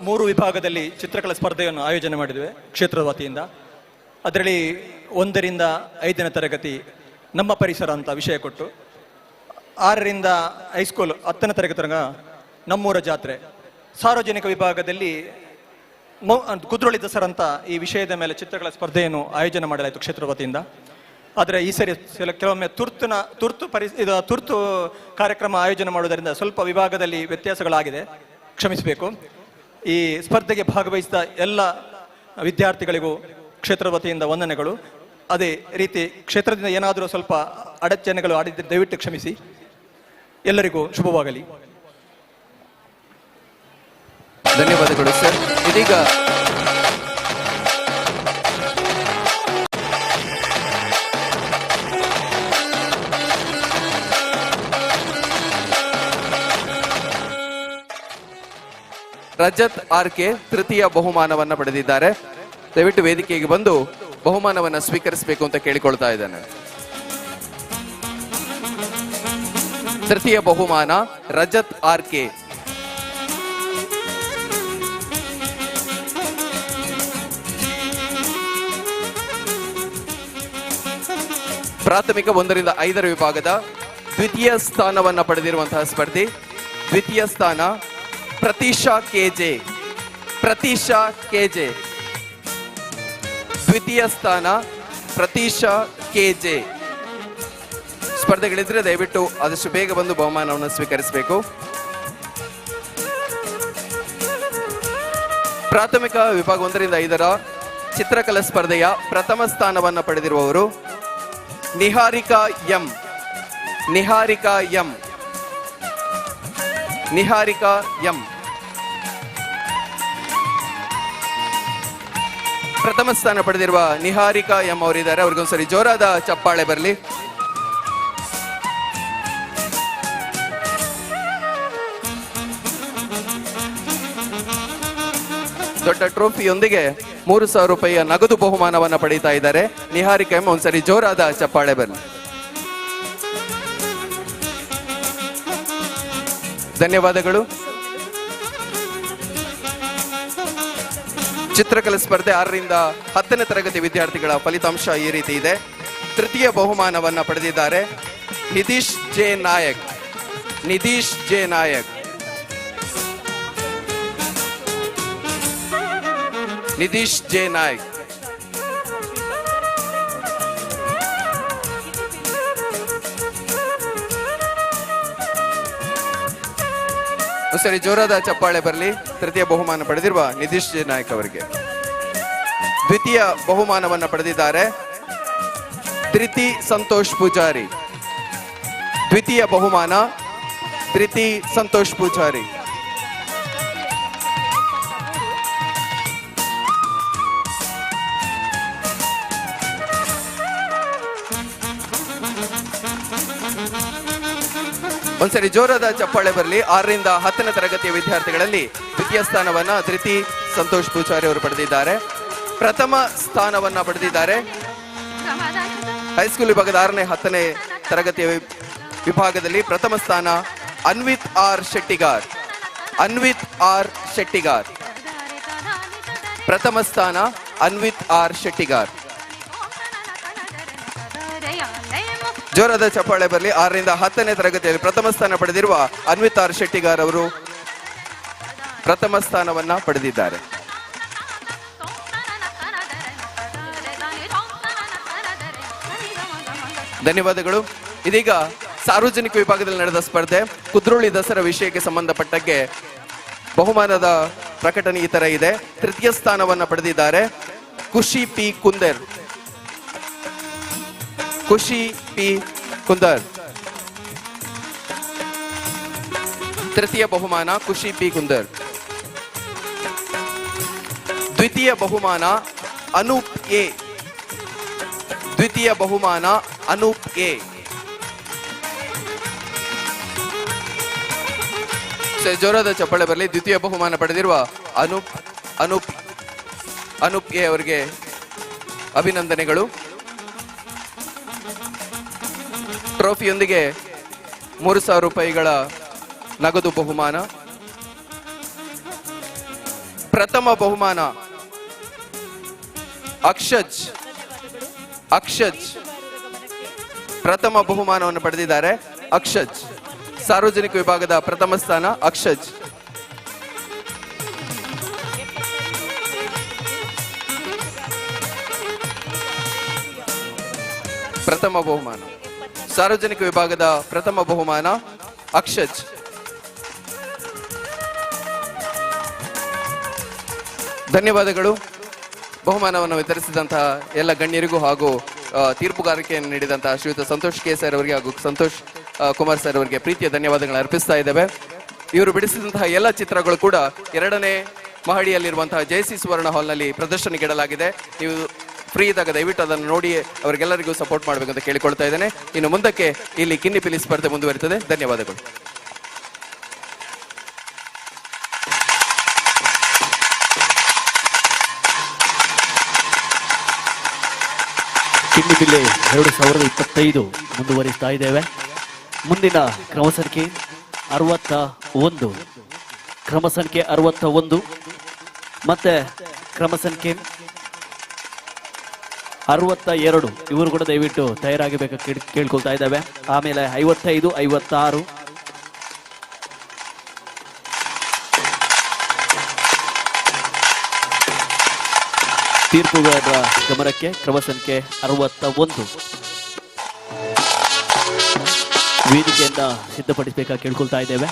3 ವಿಭಾಗದಲ್ಲಿ ಚಿತ್ರಕಲಾ ಸ್ಪರ್ಧೆಯನ್ನು ಆಯೋಜನೆ ಮಾಡಿದ್ದೇವೆ ಕ್ಷೇತ್ರದ ವತಿಯಿಂದ. ಅದರಲ್ಲಿ 1ರಿಂದ 5ನೇ ತರಗತಿ ನಮ್ಮ ಪರಿಸರ ಅಂತ ವಿಷಯ ಕೊಟ್ಟು, 6ರಿಂದ ಹೈಸ್ಕೂಲ್ 10ನೇ ತರಗತಿ ತನಕ ನಮ್ಮೂರ ಜಾತ್ರೆ, ಸಾರ್ವಜನಿಕ ವಿಭಾಗದಲ್ಲಿ ಕುದ್ರೋಳಿ ದಸರಾ ಅಂತ ಈ ವಿಷಯದ ಮೇಲೆ ಚಿತ್ರಕಲಾ ಸ್ಪರ್ಧೆಯನ್ನು ಆಯೋಜನೆ ಮಾಡಲಾಯಿತು ಕ್ಷೇತ್ರದ ವತಿಯಿಂದ. ಆದರೆ ಈ ಸರಿ ಕೆಲವೊಮ್ಮೆ ತುರ್ತು ಕಾರ್ಯಕ್ರಮ ಆಯೋಜನೆ ಮಾಡುವುದರಿಂದ ಸ್ವಲ್ಪ ವಿಭಾಗದಲ್ಲಿ ವ್ಯತ್ಯಾಸಗಳಾಗಿದೆ, ಕ್ಷಮಿಸಬೇಕು. ಈ ಸ್ಪರ್ಧೆಗೆ ಭಾಗವಹಿಸಿದ ಎಲ್ಲ ವಿದ್ಯಾರ್ಥಿಗಳಿಗೂ ಕ್ಷೇತ್ರದ ವತಿಯಿಂದ ವಂದನೆಗಳು. ಅದೇ ರೀತಿ ಕ್ಷೇತ್ರದಿಂದ ಏನಾದರೂ ಸ್ವಲ್ಪ ಅಡಚಣೆಗಳು ಆಡಿದ್ದರೆ ದಯವಿಟ್ಟು ಕ್ಷಮಿಸಿ. ಎಲ್ಲರಿಗೂ ಶುಭವಾಗಲಿ. ಧನ್ಯವಾದಗಳು ಸರ್. ಇದೀಗ ರಜತ್ ಆರ್ಕೆ ತೃತೀಯ ಬಹುಮಾನವನ್ನ ಪಡೆದಿದ್ದಾರೆ. ದಯವಿಟ್ಟು ವೇದಿಕೆಗೆ ಬಂದು ಬಹುಮಾನವನ್ನ ಸ್ವೀಕರಿಸಬೇಕು ಅಂತ ಕೇಳಿಕೊಳ್ತಾ ಇದ್ದೇನೆ. ತೃತೀಯ ಬಹುಮಾನ ರಜತ್ ಆರ್ಕೆ. ಪ್ರಾಥಮಿಕ 1ರಿಂದ 5ರ ವಿಭಾಗದ ದ್ವಿತೀಯ ಸ್ಥಾನವನ್ನ ಪಡೆದಿರುವಂತಹ ಸ್ಪರ್ಧಿ. ದ್ವಿತೀಯ ಸ್ಥಾನ ಪ್ರತೀಶಾ ಕೆಜೆ. ಪ್ರತೀಶಾ ಕೆಜೆ. ದ್ವಿತೀಯ ಸ್ಥಾನ ಪ್ರತೀಶಾ ಕೆಜೆ. ಸ್ಪರ್ಧೆಗಳಿದ್ರೆ ದಯವಿಟ್ಟು ಆದಷ್ಟು ಬೇಗ ಬಂದು ಬಹುಮಾನವನ್ನು ಸ್ವೀಕರಿಸಬೇಕು. ಪ್ರಾಥಮಿಕ ವಿಭಾಗ 1ರಿಂದ 5ರ ಚಿತ್ರಕಲಾ ಸ್ಪರ್ಧೆಯ ಪ್ರಥಮ ಸ್ಥಾನವನ್ನ ಪಡೆದಿರುವವರು Niharika M. Niharika M. Niharika M. ಪ್ರಥಮ ಸ್ಥಾನ ಪಡೆದಿರುವ ನಿಹಾರಿಕಾ ಎಂ ಅವರಿದ್ದಾರೆ. ಅವರಿಗೊಂದ್ಸರಿ ಜೋರಾದ ಚಪ್ಪಾಳೆ ಬರಲಿ. ದೊಡ್ಡ ಟ್ರೋಫಿಯೊಂದಿಗೆ 3,000 ರೂಪಾಯಿಯ ನಗದು ಬಹುಮಾನವನ್ನ ಪಡೀತಾ ಇದ್ದಾರೆ ನಿಹಾರಿಕಾ ಎಂ. ಒಂದ್ಸರಿ ಜೋರಾದ ಚಪ್ಪಾಳೆ ಬರಲಿ. ಧನ್ಯವಾದಗಳು. ಚಿತ್ರಕಲಾ ಸ್ಪರ್ಧೆ 6ರಿಂದ 10ನೇ ತರಗತಿ ವಿದ್ಯಾರ್ಥಿಗಳ ಫಲಿತಾಂಶ ಈ ರೀತಿ ಇದೆ. ತೃತೀಯ ಬಹುಮಾನವನ್ನ ಪಡೆದಿದ್ದಾರೆ Nidheesh J Nayak. Nidheesh J Nayak. Nidheesh J Nayak. ಸರಿ, ಜೋರಾದ ಚಪ್ಪಾಳೆ ಬರಲಿ ತೃತೀಯ ಬಹುಮಾನ ಪಡೆದಿರುವ ನಿಧೀಶ್ ಜೆ ನಾಯಕ್ ಅವರಿಗೆ. ದ್ವಿತೀಯ ಬಹುಮಾನವನ್ನ ಪಡೆದಿದ್ದಾರೆ ಧೃತಿ ಸಂತೋಷ್ ಪೂಜಾರಿ. ದ್ವಿತೀಯ ಬಹುಮಾನ ಧೃತಿ ಸಂತೋಷ್ ಪೂಜಾರಿ. ಒಂದ್ಸರಿ ಜೋರಾದ ಚಪ್ಪಾಳೆ ಬರಲಿ. 6ರಿಂದ 10ನೇ ತರಗತಿಯ ವಿದ್ಯಾರ್ಥಿಗಳಲ್ಲಿ ದ್ವಿತೀಯ ಸ್ಥಾನವನ್ನ ಧೃತಿ ಸಂತೋಷ್ ಪೂಜಾರಿ ಅವರು ಪಡೆದಿದ್ದಾರೆ. ಪ್ರಥಮ ಸ್ಥಾನವನ್ನ ಪಡೆದಿದ್ದಾರೆ ಹೈಸ್ಕೂಲ್ ವಿಭಾಗದ 6ನೇ 10ನೇ ತರಗತಿಯ ವಿಭಾಗದಲ್ಲಿ ಪ್ರಥಮ ಸ್ಥಾನ ಅನ್ವಿತ್ ಆರ್ ಶೆಟ್ಟಿಗಾರ್. ಅನ್ವಿತ್ ಆರ್ ಶೆಟ್ಟಿಗಾರ್. ಪ್ರಥಮ ಸ್ಥಾನ ಅನ್ವಿತ್ ಆರ್ ಶೆಟ್ಟಿಗಾರ್. ಜೋರಾದ ಚಪ್ಪಾಳೆ ಬರಲಿ. 6ರಿಂದ 10ನೇ ತರಗತಿಯಲ್ಲಿ ಪ್ರಥಮ ಸ್ಥಾನ ಪಡೆದಿರುವ ಅನ್ವಿತ್ ಆರ್ ಶೆಟ್ಟಿಗಾರ್ ಅವರು ಪ್ರಥಮ ಸ್ಥಾನವನ್ನ ಪಡೆದಿದ್ದಾರೆ. ಧನ್ಯವಾದಗಳು. ಇದೀಗ ಸಾರ್ವಜನಿಕ ವಿಭಾಗದಲ್ಲಿ ನಡೆದ ಸ್ಪರ್ಧೆ ಕುದ್ರೋಳಿ ದಸರಾ ವಿಷಯಕ್ಕೆ ಸಂಬಂಧಪಟ್ಟಂಗೆ ಬಹುಮಾನದ ಪ್ರಕಟಣೆ ಈ ತರ ಇದೆ. ತೃತೀಯ ಸ್ಥಾನವನ್ನ ಪಡೆದಿದ್ದಾರೆ ಖುಷಿ ಪಿ ಕುಂದರ್. ಖುಷಿ ಪಿ ಕುಂದರ್ ತೃತೀಯ ಬಹುಮಾನ ಖುಷಿ ಪಿ ಕುಂದರ್. ದ್ವಿತೀಯ ಬಹುಮಾನ ಅನೂಪ್ ಎ. ದ್ವಿತೀಯ ಬಹುಮಾನ ಅನೂಪ್ ಎ. ಜೋರಾದ ಚಪ್ಪಾಳೆ ಬರಲಿ. ದ್ವಿತೀಯ ಬಹುಮಾನ ಪಡೆದಿರುವ ಅನೂಪ್ ಎ ಅವರಿಗೆ ಅಭಿನಂದನೆಗಳು. ಟ್ರೋಫಿಯೊಂದಿಗೆ 3,000 ರೂಪಾಯಿಗಳ ನಗದು ಬಹುಮಾನ. ಪ್ರಥಮ ಬಹುಮಾನ ಅಕ್ಷಜ್ ಪ್ರಥಮ ಬಹುಮಾನವನ್ನು ಪಡೆದಿದ್ದಾರೆ. ಅಕ್ಷಜ್ ಸಾರ್ವಜನಿಕ ವಿಭಾಗದ ಪ್ರಥಮ ಸ್ಥಾನ ಅಕ್ಷಜ್. ಪ್ರಥಮ ಬಹುಮಾನ ಸಾರ್ವಜನಿಕ ವಿಭಾಗದ ಪ್ರಥಮ ಬಹುಮಾನ ಅಕ್ಷಜ್. ಧನ್ಯವಾದಗಳು. ಬಹುಮಾನವನ್ನು ವಿತರಿಸಿದಂತಹ ಎಲ್ಲ ಗಣ್ಯರಿಗೂ ಹಾಗೂ ತೀರ್ಪುಗಾರಿಕೆಯನ್ನು ನೀಡಿದಂತಹ ಶ್ರೀಯುತ ಸಂತೋಷ್ ಕೆ ಸರ್ ಅವರಿಗೆ ಹಾಗೂ ಸಂತೋಷ್ ಕುಮಾರ್ ಸರ್ ಅವರಿಗೆ ಪ್ರೀತಿಯ ಧನ್ಯವಾದಗಳನ್ನು ಅರ್ಪಿಸ್ತಾ ಇದ್ದೇವೆ. ಇವರು ಬಿಡಿಸಿದಂತಹ ಎಲ್ಲ ಚಿತ್ರಗಳು ಕೂಡ 2ನೇ ಮಹಡಿಯಲ್ಲಿರುವಂತಹ ಜಯಸಿ ಸುವರ್ಣ ಹಾಲ್ನಲ್ಲಿ ಪ್ರದರ್ಶನಕ್ಕೆ ಇಡಲಾಗಿದೆ. ನೀವು ಫ್ರೀ ಇದ್ದಾಗ ದಯವಿಟ್ಟು ಅದನ್ನು ನೋಡಿ ಅವರಿಗೆಲ್ಲರಿಗೂ ಸಪೋರ್ಟ್ ಮಾಡಬೇಕಂತ ಕೇಳಿಕೊಳ್ತಾ ಇದ್ದೇನೆ. ಇನ್ನು ಮುಂದಕ್ಕೆ ಇಲ್ಲಿ ಕಿನ್ನಿ ಪಿಲಿ ಸ್ಪರ್ಧೆ ಮುಂದುವರಿತದೆ. ಧನ್ಯವಾದಗಳು. ಕಿನ್ನಿ ಪಿಲ್ಲಿ 2025 ಮುಂದುವರಿಸ್ತಾ ಇದ್ದೇವೆ. ಮುಂದಿನ ಕ್ರಮ ಸಂಖ್ಯೆ 61, ಕ್ರಮ ಸಂಖ್ಯೆ 61 ಮತ್ತೆ ಕ್ರಮ ಸಂಖ್ಯೆ 62 ಇವರು ಕೂಡ ದಯವಿಟ್ಟು ತಯಾರಾಗಬೇಕು ಕೇಳ್ಕೊಳ್ತಾ ಇದ್ದಾವೆ. ಆಮೇಲೆ 55, 56 ತೀರ್ಪುಗಾರರ ಗಮನಕ್ಕೆ ಕ್ರಮ ಸಂಖ್ಯೆ 61 ವೇದಿಕೆಯನ್ನ ಸಿದ್ಧಪಡಿಸಬೇಕಾಗಿ ಕೇಳ್ಕೊಳ್ತಾ ಇದ್ದೇವೆ.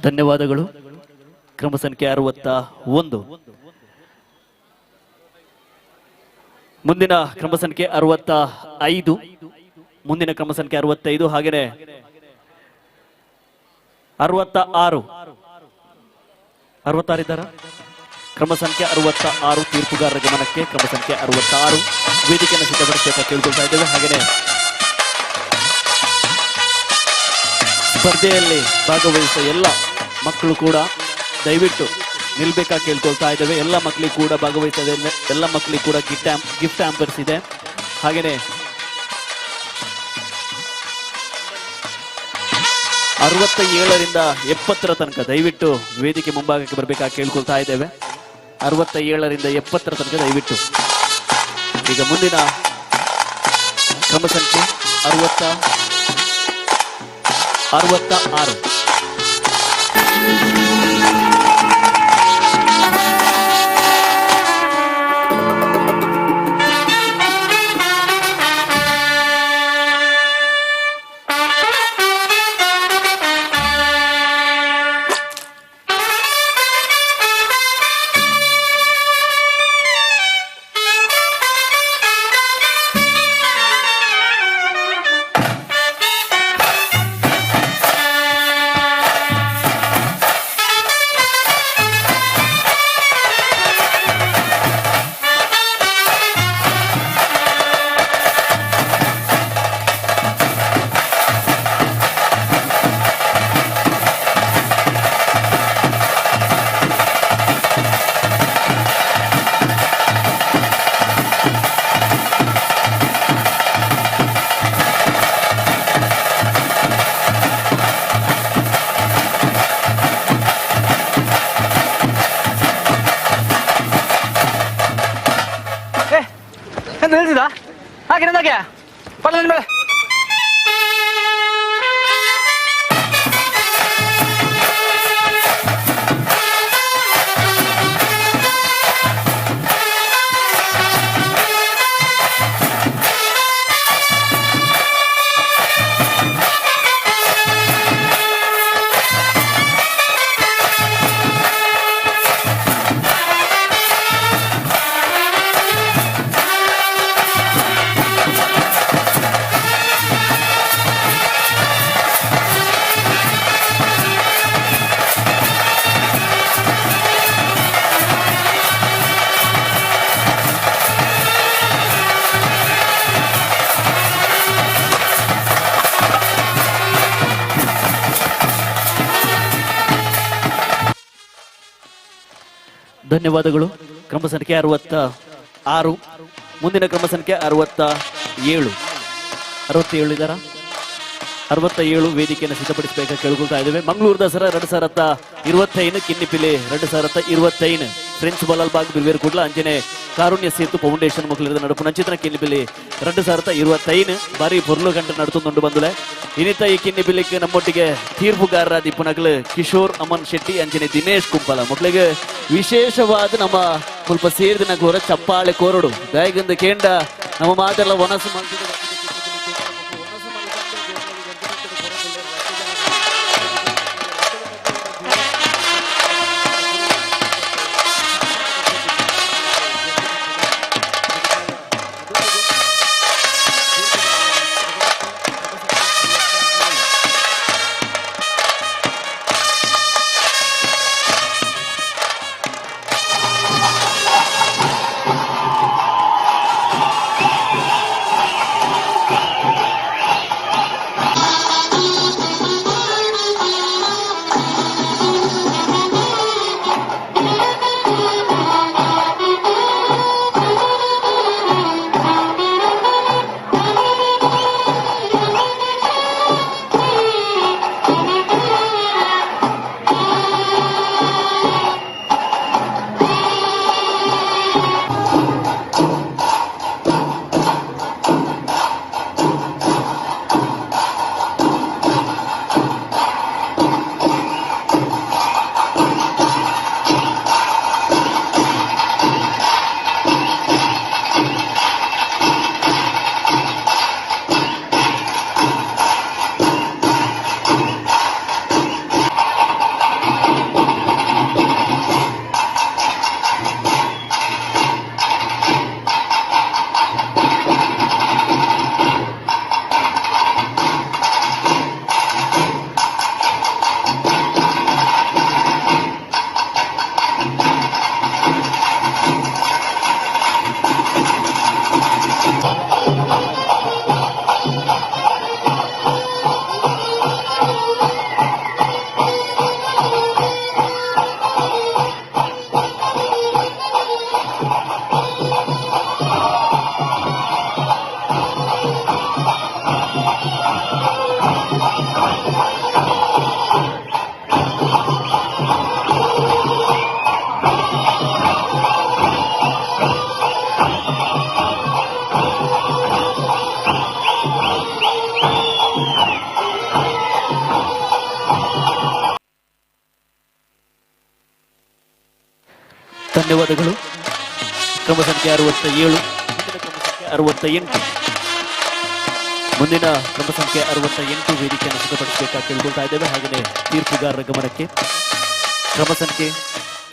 ಧನ್ಯವಾದಗಳು. ಕ್ರಮ ಸಂಖ್ಯೆ 61. ಮುಂದಿನ ಕ್ರಮ ಸಂಖ್ಯೆ 65, ಮುಂದಿನ ಕ್ರಮ ಸಂಖ್ಯೆ 65 ಹಾಗೆಯೇ 66 66 ಇದ್ದಾರಾ? ಕ್ರಮ ಸಂಖ್ಯೆ 66 ತೀರ್ಪುಗಾರರ ಗಮನಕ್ಕೆ. ಕ್ರಮ ಸಂಖ್ಯೆ 66 ವೇದಿಕೆಯನ್ನು ಸಿದ್ಧಪಡಿಸಬೇಕು ಕೇಳ್ಕೊಳ್ತಾ ಇದ್ದೇವೆ. ಹಾಗೆಯೇ ಸ್ಪರ್ಧೆಯಲ್ಲಿ ಭಾಗವಹಿಸುವ ಎಲ್ಲ ಮಕ್ಕಳು ಕೂಡ ದಯವಿಟ್ಟು ನಿಲ್ಬೇಕಾಗಿ ಕೇಳ್ಕೊಳ್ತಾ ಇದ್ದೇವೆ. ಎಲ್ಲ ಮಕ್ಕಳಿಗೆ ಕೂಡ ಭಾಗವಹಿಸದೆ ಎಲ್ಲ ಮಕ್ಕಳಿಗೆ ಕೂಡ ಗಿಫ್ಟ್ ಹ್ಯಾಂಪರ್ಸ್ ಇದೆ. ಹಾಗೆಯೇ 67ರಿಂದ 70 ತನಕ ದಯವಿಟ್ಟು ವೇದಿಕೆ ಮುಂಭಾಗಕ್ಕೆ ಬರಬೇಕಾಗಿ ಕೇಳ್ಕೊಳ್ತಾ ಇದ್ದೇವೆ. 67ರಿಂದ 70 ತನಕ ದಯವಿಟ್ಟು. ಈಗ ಮುಂದಿನ ಕ್ರಮ ಸಂಖ್ಯೆ 66. ಎಂತ ಹೇಳ್ತಿದ್ದ ಹಾಗೆ ನಂದಾಗೆ ಪಲ್ಲ ಮೇಲೆ ಧನ್ಯವಾದಗಳು. ಕ್ರಮ ಸಂಖ್ಯೆ 66. ಮುಂದಿನ ಕ್ರಮ ಸಂಖ್ಯೆ 67 ಇದ್ದಾರಾ? 67 ವೇದಿಕೆಯನ್ನು ಸಿದ್ಧಪಡಿಸಬೇಕಾಗಿ ಕೇಳ್ಕೊಳ್ತಾ ಇದ್ದೇವೆ. ಮಂಗಳೂರು ದಸರಾ 2025 ಕಿನ್ನಿಪಿಲೆ 2025 ಫ್ರೆಂಚ್ ಬಲಾಲ್ಬಾಗ್ ಬಿಲ್ವೇರ್ ಕುಡ್ಲ ಅಂಜನೆ ಕಾರುಣ್ಯ ಸೇತು ಫೌಂಡೇಶನ್ ಮಕ್ಕಳಿದ ನಡುಪು ನಂಚಿನ ಕಿನ್ನಿಪಿಲೆ 2025 ಬಾರಿ ಪೊರ್ಲು ಗಂಟೆ ನಡುತ್ತುಂಡು ಬಂದುಲೆ. ಇನ್ನಿತ ಈ ಕಿನ್ನಿಪಿಲಿಕ್ಕೆ ನಮ್ಮೊಟ್ಟಿಗೆ ತೀರ್ಪುಗಾರರ ದಿಪ್ಪನಗಳು ಕಿಶೋರ್ ಅಮನ್ ಶೆಟ್ಟಿ ಅಂಜನೆ ದಿನೇಶ್ ಕುಂಪಲ ಮಕ್ಕಳಿಗೆ ವಿಶೇಷವಾದ ನಮ್ಮ ಸ್ವಲ್ಪ ಸೇರಿದ ಕೋರ ಚಪ್ಪಾಳೆ ಕೋರಡು ದಯಗಂದ ಕೇಂಡ ನಮ್ಮ ಮಾತೆಲ್ಲ ಒನಸು ಮಾಡ್ತಿದ್ದ ಧನ್ಯವಾದಗಳು. ಕ್ರಮ ಸಂಖ್ಯೆ 67, ಮುಂದಿನ ಕ್ರಮ ಸಂಖ್ಯೆ 68. ಮುಂದಿನ ಕ್ರಮ ಸಂಖ್ಯೆ 68 ವೇದಿಕೆಯನ್ನು ಸಿದ್ಧಪಡಿಸಬೇಕಾಗಿ ಕೇಳ್ಕೊಳ್ತಾ ಇದ್ದೇವೆ. ಹಾಗೆಯೇ ತೀರ್ಪುಗಾರರ ಗಮನಕ್ಕೆ ಕ್ರಮ ಸಂಖ್ಯೆ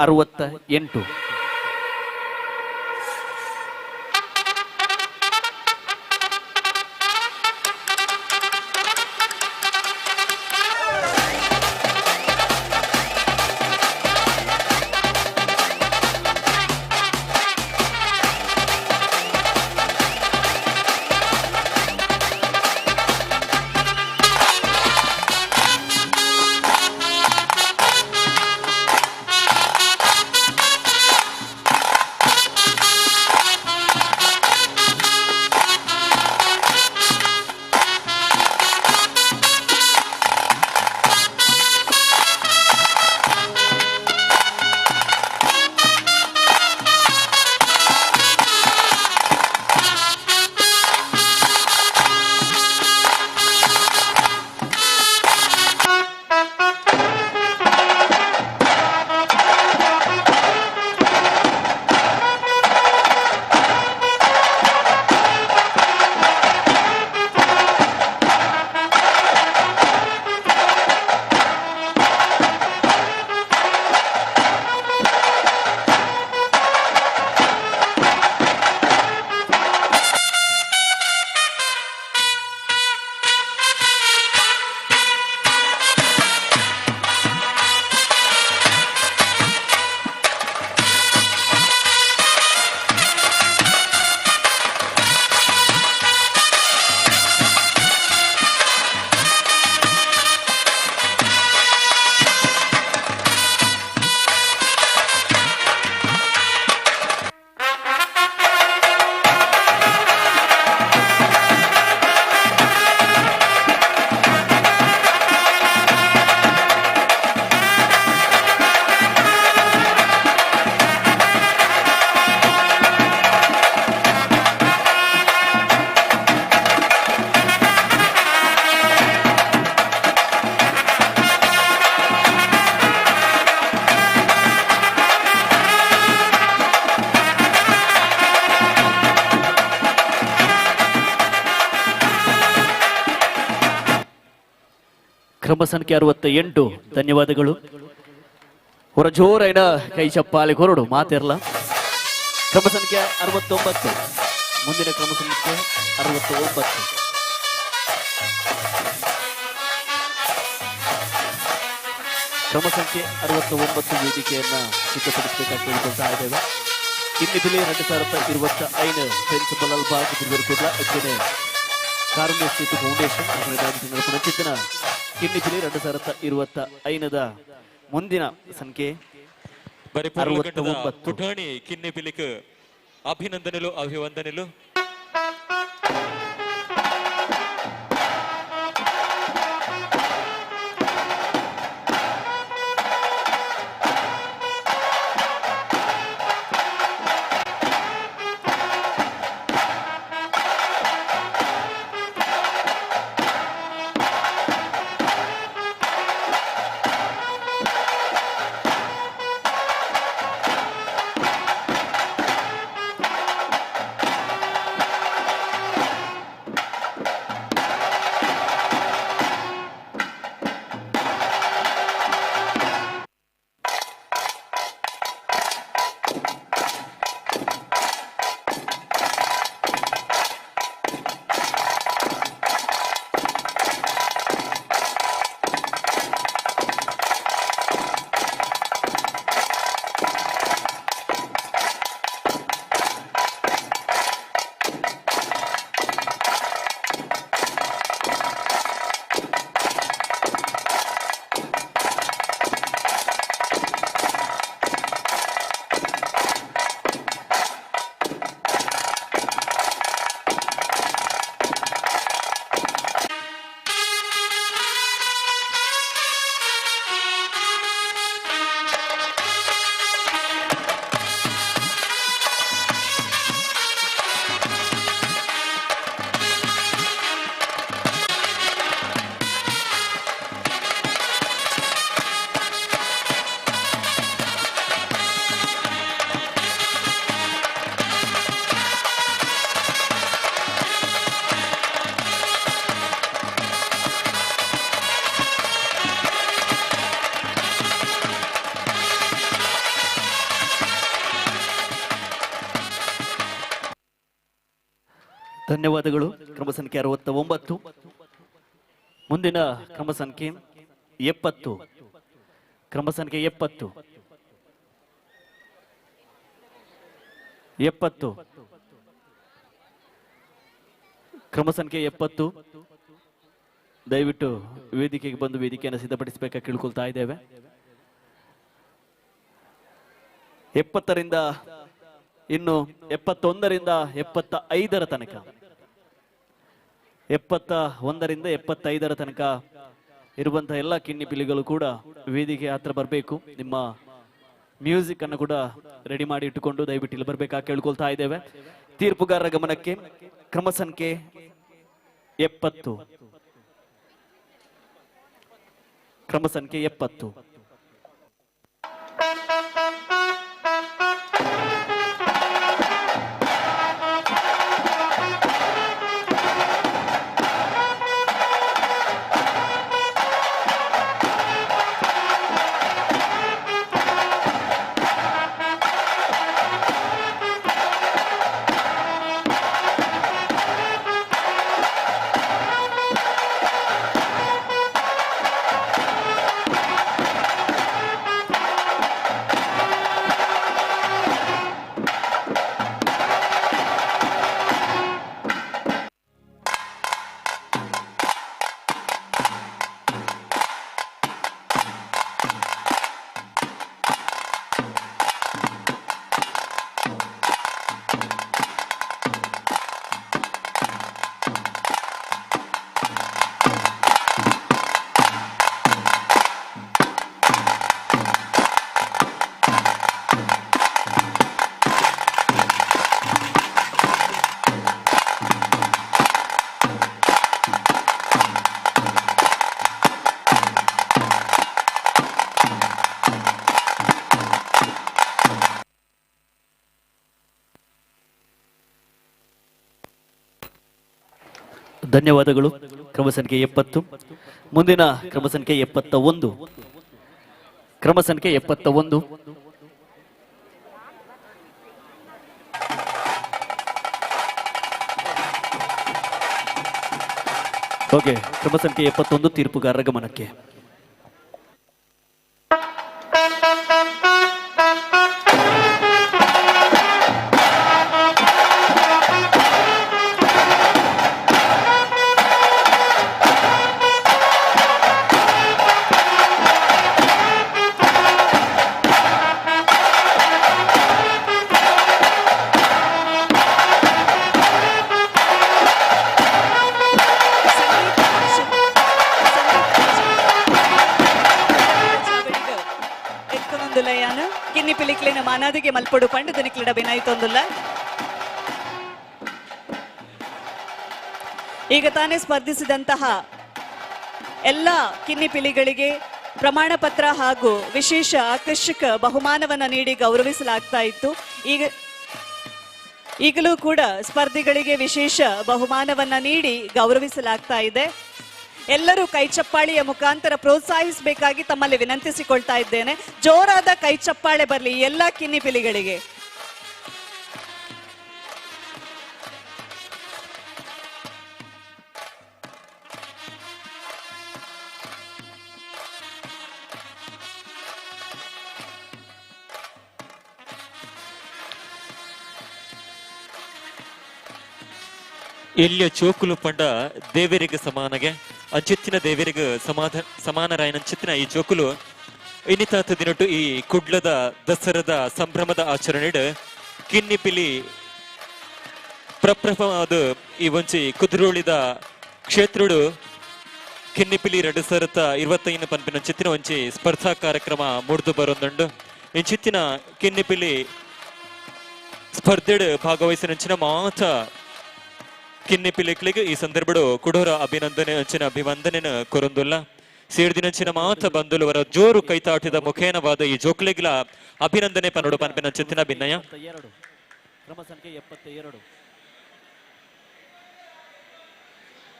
68. ಕ್ರಮ ಸಂಖ್ಯೆ 68. ಧನ್ಯವಾದಗಳು. ಹೊರ ಜೋರೈನ ಕೈ ಚಪ್ಪಾಲೆ ಕೊರಡು ಮಾತಿರಲ್ಲ. ಕ್ರಮ ಸಂಖ್ಯೆ 69. ಮುಂದಿನ ಕ್ರಮ ಸಂಖ್ಯೆ 69. ಕ್ರಮ ಸಂಖ್ಯೆ 69 ವೇದಿಕೆಯನ್ನ ಸಿದ್ಧಪಡಿಸಬೇಕಾಗಿ ಕೇಳಿಕೊಳ್ತಾ ಇದ್ದೇವೆ. ಕಿನ್ನಿಬಿಲಿ 2025 ಪ್ರಿನ್ಸಿಪಲ್ ಅಲ್ಬಾಗ್ ತಿರುವರ್ಕುಡ್ಲ ಅಜ್ಜನೆ ಕಾರುಣ್ಯ ಸ್ಥಿತಿ ಫೌಂಡೇಶನ್ ಪುನಚಿತ್ತನ ಕಿನ್ನಿಬಿಲಿ 2025 ಮುಂದಿನ ಸಂಖ್ಯೆ 69. ಪುಟಾಣಿ ಕಿನ್ನಿಬಿಲಿಗೆ ಅಭಿನಂದನೆలు ಅಭಿವಂದನೆలు. ಧನ್ಯವಾದಗಳು. ಕ್ರಮ ಸಂಖ್ಯೆ 69. ಮುಂದಿನ ಕ್ರಮ ಸಂಖ್ಯೆ 70. ಕ್ರಮ ಸಂಖ್ಯೆ 70. 70. ಕ್ರಮ ಸಂಖ್ಯೆ 70. ದಯವಿಟ್ಟು ವೇದಿಕೆಗೆ ಬಂದು ವೇದಿಕೆಯನ್ನು ಸಿದ್ಧಪಡಿಸಬೇಕಾಗಿ ಕೇಳ್ಕೊಳ್ತಾ ಇದ್ದೇವೆ. 70ರಿಂದ ಇನ್ನು 71ರಿಂದ 75ರ ತನಕ 71ರಿಂದ 75ರ ತನಕ ಇರುವಂತಹ ಎಲ್ಲ ಕಿನ್ನಿ ಪಿಲಿಗಳು ಕೂಡ ವೇದಿಕೆ ಹತ್ರ ಬರಬೇಕು. ನಿಮ್ಮ ಮ್ಯೂಸಿಕ್ ಅನ್ನು ಕೂಡ ರೆಡಿ ಮಾಡಿ ಇಟ್ಟುಕೊಂಡು ದಯವಿಟ್ಟು ಇಲ್ಲಿ ಬರಬೇಕಾಗಿ ಕೇಳ್ಕೊಳ್ತಾ ಇದ್ದೇವೆ. ತೀರ್ಪುಗಾರರ ಗಮನಕ್ಕೆ ಕ್ರಮ ಸಂಖ್ಯೆ 70. ಕ್ರಮ ಸಂಖ್ಯೆ 70. ಧನ್ಯವಾದಗಳು. ಕ್ರಮ ಸಂಖ್ಯೆ 70. ಮುಂದಿನ ಕ್ರಮ ಸಂಖ್ಯೆ 71. ಕ್ರಮ ಸಂಖ್ಯೆ 71. ಓಕೆ, ಕ್ರಮ ಸಂಖ್ಯೆ 71 ತೀರ್ಪುಗಾರರ ಗಮನಕ್ಕೆ. ಕಿನ್ನಿ ಪಿಲಿಕ್ಲಿನ ಮಾನಾದಿಗೆ ಮಲ್ಪಡು ಪಂಡು ದನಿಕ್ಲಿಡ ಬೆನಾಯ್ತೊಂದುಲ್ಲ. ಈಗ ತಾನೇ ಸ್ಪರ್ಧಿಸಿದಂತಹ ಎಲ್ಲ ಕಿನ್ನಿ ಪಿಲಿಗಳಿಗೆ ಪ್ರಮಾಣ ಪತ್ರ ಹಾಗೂ ವಿಶೇಷ ಆಕರ್ಷಕ ಬಹುಮಾನವನ್ನ ನೀಡಿ ಗೌರವಿಸಲಾಗ್ತಾ ಇತ್ತು. ಈಗಲೂ ಕೂಡ ಸ್ಪರ್ಧಿಗಳಿಗೆ ವಿಶೇಷ ಬಹುಮಾನವನ್ನ ನೀಡಿ ಗೌರವಿಸಲಾಗ್ತಾ ಇದೆ. ಎಲ್ಲರೂ ಕೈ ಚಪ್ಪಾಳಿಯ ಮುಖಾಂತರ ಪ್ರೋತ್ಸಾಹಿಸಬೇಕಾಗಿ ತಮ್ಮಲ್ಲಿ ವಿನಂತಿಸಿಕೊಳ್ತಾ ಇದ್ದೇನೆ. ಜೋರಾದ ಕೈ ಚಪ್ಪಾಳೆ ಬರಲಿ ಎಲ್ಲ ಕಿನ್ನಿ ಪಿಲಿಗಳಿಗೆ. ಎಲ್ಲಿಯ ಚೋಕುಲು ಪಂಡ ದೇವರಿಗೆ ಸಮಾನಗೆ ಅಂಚಿತ್ತಿನ ದೇವರಿಗೆ ಸಮಾನರಾಯನಂಚಿತ್ತಿನ ಈ ಚೋಕುಲು ಇನ್ನಿತಾತ ದಿನಟು ಈ ಕುಡ್ಲದ ದಸರದ ಸಂಭ್ರಮದ ಆಚರಣೆಡ್ ಕಿನ್ನಿ ಪಿಲಿ ಪ್ರಪ್ರಭವಾದ ಈ ಒಂಚಿ ಕುದುರೋಳಿದ ಕ್ಷೇತ್ರುಡು ಕಿನ್ನಿ ಪಿಲಿ 2025 ಪನ್ಪಿನ ಚಿತ್ತಿನ ಒಂಚಿ ಸ್ಪರ್ಧಾ ಕಾರ್ಯಕ್ರಮ ಮುಡ್ದು ಬರೊಂದುಂಡು. ಈ ಚಿತ್ತಿನ ಕಿನ್ನಿ ಪಿಲಿ ಸ್ಪರ್ಧೆಡ್ ಭಾಗವಹಿಸಿನ ಮಾತ ಕಿನ್ನಿ ಪಿಲಿಕ್ಲಿಗೆ ಈ ಸಂದರ್ಭಡು ಕುಡೋರ ಅಭಿನಂದನೆ ಅಂಚಿನ ಅಭಿವಂದನೆನ ಕೊರೊಂದುಲ್ಲ. ಸೇರ್ದಿನಂಚಿನ ಮಾತ ಬಂದುಲವರ ಜೋರು ಕೈತಾಟಿದ ಮುಖೇನವಾದ ಈ ಜೋಕ್ಲಿಗ್ಲ ಅಭಿನಂದನೆ ಪನ್ನೋಡು ಪನ್ಪಿನ ಚಿತ್ತಿನ ಭಿನ್ನಯ. ಕ್ರಮ ಸಂಖ್ಯೆ 72.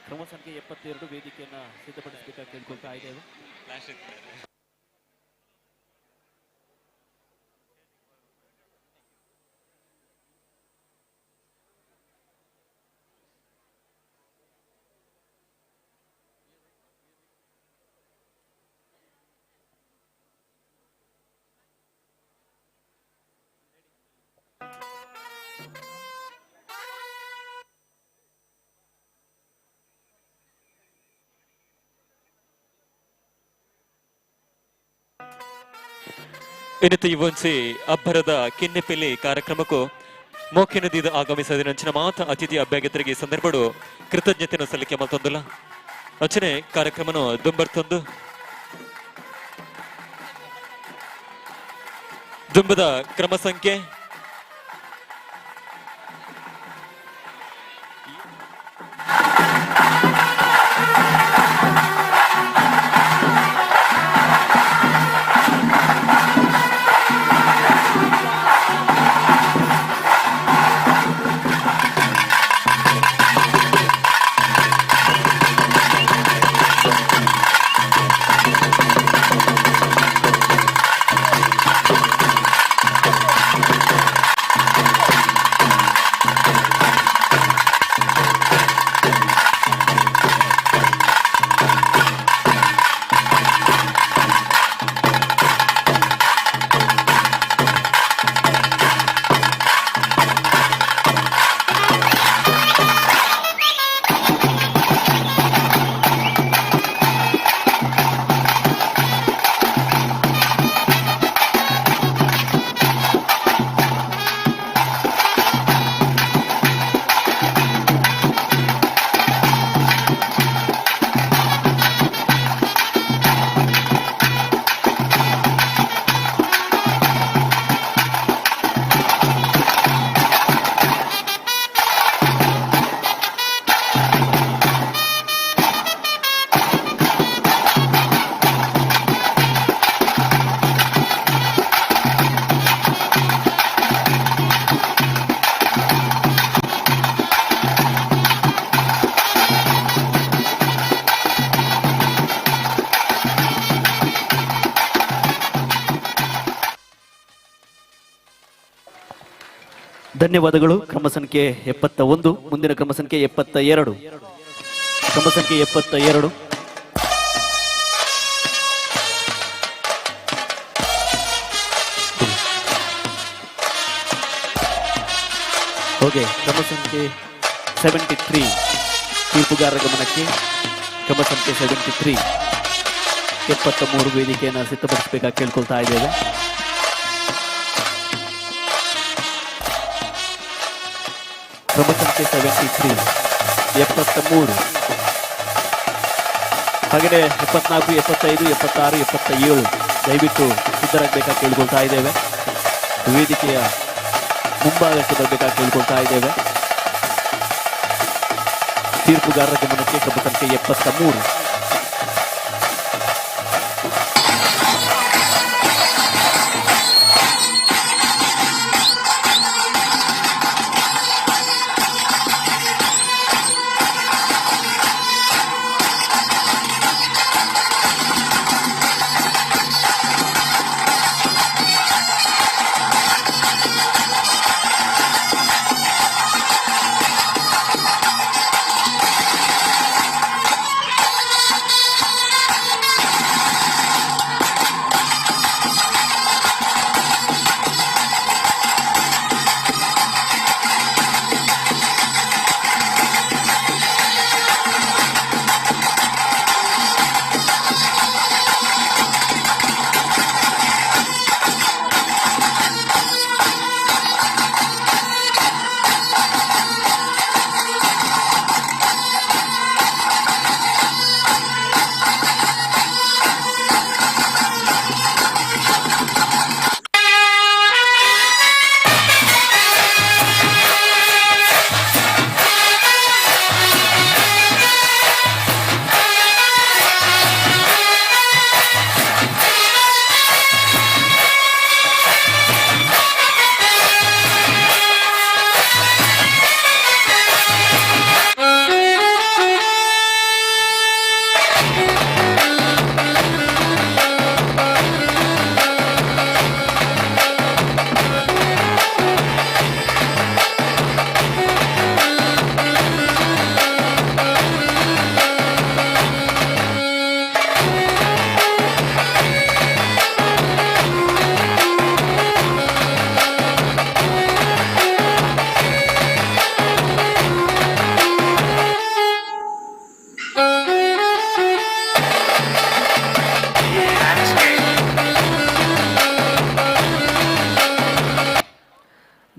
ಕ್ರಮ ಸಂಖ್ಯೆ 72 ವೇದಿಕೆಯನ್ನ ಸಿದ್ಧಪಡಿಸಬೇಕಾಗಿ ಕೇಳ್ಕೊಳ್ತಾ ಇದ್ದೇವೆ. ಇನ್ನಿತ ಇವೊಂಚಿ ಅಬ್ಬರದ ಕಿನ್ನೆಪೆಲ್ಲಿ ಕಾರ್ಯಕ್ರಮಕ್ಕೂ ಮೋಖಿನದಿದ ಆಗಮಿಸದಿನಂಚಿನ ಮಾತ ಅತಿಥಿ ಅಭ್ಯರ್ಥಿಗಳಿಗೆ ಸಂದರ್ಭಡು ಕೃತಜ್ಞತೆಯನ್ನು ಸಲ್ಲಿಕೆ ಮತ್ತೊಂದಲ್ಲ ಅಂಚನೆ ಕಾರ್ಯಕ್ರಮನು ದುಂಬರ್ತೊಂದು ದುಂಬದ ಕ್ರಮ ಸಂಖ್ಯೆ ಧನ್ಯವಾದಗಳು. ಕ್ರಮ ಸಂಖ್ಯೆ 71, ಮುಂದಿನ ಕ್ರಮ ಸಂಖ್ಯೆ 72. ಕ್ರಮ ಸಂಖ್ಯೆ 72. ಓಕೆ, ಕ್ರಮ ಸಂಖ್ಯೆ 73 ತೀರ್ಪುಗಾರರ ಗಮನಕ್ಕೆ. ಕ್ರಮ ಸಂಖ್ಯೆ 73 73 ವೇದಿಕೆಯನ್ನು ಸಿದ್ಧಪಡಿಸಬೇಕಾಗಿ ಕೇಳ್ಕೊಳ್ತಾ ಇದ್ದೇವೆ. ಕ್ರಮ ಸಂಖ್ಯೆ 73 73. ಹಾಗೆಯೇ 74, 75, 76, 77 ದಯವಿಟ್ಟು ಸಿದ್ಧರಾಗಬೇಕಾಗಿ ಕೇಳ್ಕೊಳ್ತಾ ಇದ್ದೇವೆ. ವೇದಿಕೆಯ ಮುಂಭಾಗಕ್ಕೆ ಬರಬೇಕಾಗಿ ಕೇಳ್ಕೊಳ್ತಾ ಇದ್ದೇವೆ. ತೀರ್ಪುಗಾರರ ಗಮನಕ್ಕೆ ಕ್ರಮ ಸಂಖ್ಯೆ 73.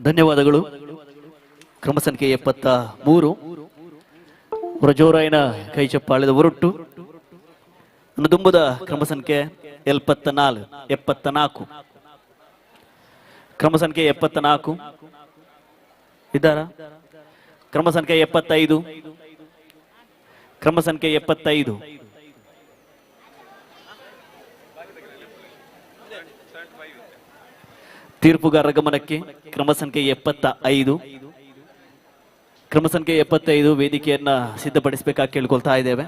ಧನ್ಯವಾದಗಳು. ಕ್ರಮ ಸಂಖ್ಯೆ 73 ಹೊರಜೋರಾಯಿನ ಕೈ ಚಪ್ಪಾಳದ ಹೊರಟು ದುಂಬುದ ಕ್ರಮ ಸಂಖ್ಯೆ 74 ಕ್ರಮ ಸಂಖ್ಯೆ 74 ಇದ್ದಾರಾ? ಕ್ರಮ ಸಂಖ್ಯೆ 75 ಕ್ರಮ ಸಂಖ್ಯೆ 75 ತೀರ್ಪುಗಾರರ ಗಮನಕ್ಕೆ ಕ್ರಮ ಸಂಖ್ಯೆ 75 ಕ್ರಮ ಸಂಖ್ಯೆ 75 ವೇದಿಕೆಯನ್ನ ಸಿದ್ಧಪಡಿಸಬೇಕಾಗಿ ಕೇಳ್ಕೊಳ್ತಾ ಇದ್ದೇವೆ.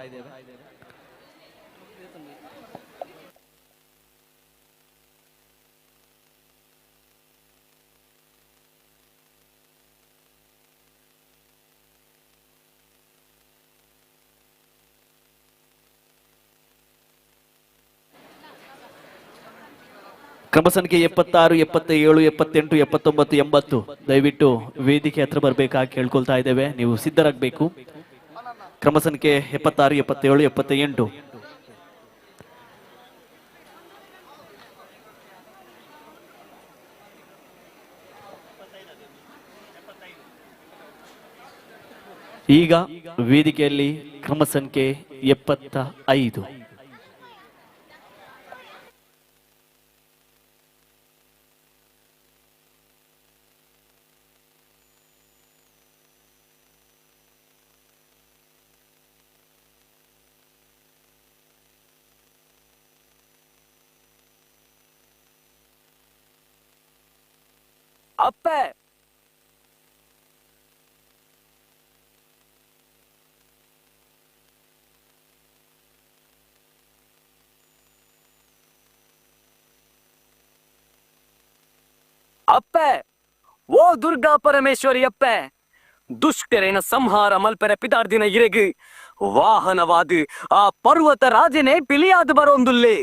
ಕ್ರಮ ಸಂಖ್ಯೆ 76 77 78 79 80 ದಯವಿಟ್ಟು ವೇದಿಕೆ ಹತ್ರ ಬರಬೇಕಾಗಿ ಕೇಳ್ಕೊಳ್ತಾ ಇದ್ದೇವೆ. ನೀವು ಸಿದ್ಧರಾಗಬೇಕು. ಕ್ರಮ ಸಂಖ್ಯೆ 76 77 78 ಈಗ ವೇದಿಕೆಯಲ್ಲಿ ಕ್ರಮ ಸಂಖ್ಯೆ 75 ಅಪ್ಪೆ ಅಪ್ಪೆ ಓ ದುರ್ಗಾ ಪರಮೇಶ್ವರಿ ಅಪ್ಪೆ ದುಷ್ಟರೇನ ಸಂಹಾರ ಮಲ್ಪೆರ ಪಿತಾರ್ದಿನ ಇರೆಗು ವಾಹನವಾದು ಆ ಪರ್ವತ ರಾಜನೇ ಪಿಲಿಯಾದು ಬರೋಂದುಲ್ಲೇ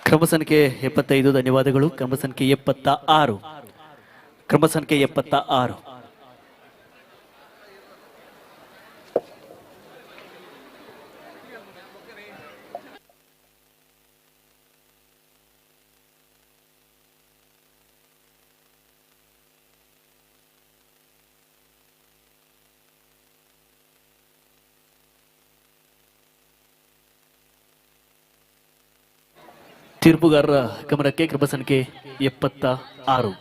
ಕ್ರಮ ಸಂಖ್ಯೆ 75 ಧನ್ಯವಾದಗಳು. ಕ್ರಮ ಸಂಖ್ಯೆ 76 ಕ್ರಮ ಸಂಖ್ಯೆ 76 ತೀರ್ಪುಗಾರರ ಗಮನಕ್ಕೆ ಕ್ರಮ ಸಂಖ್ಯೆ 76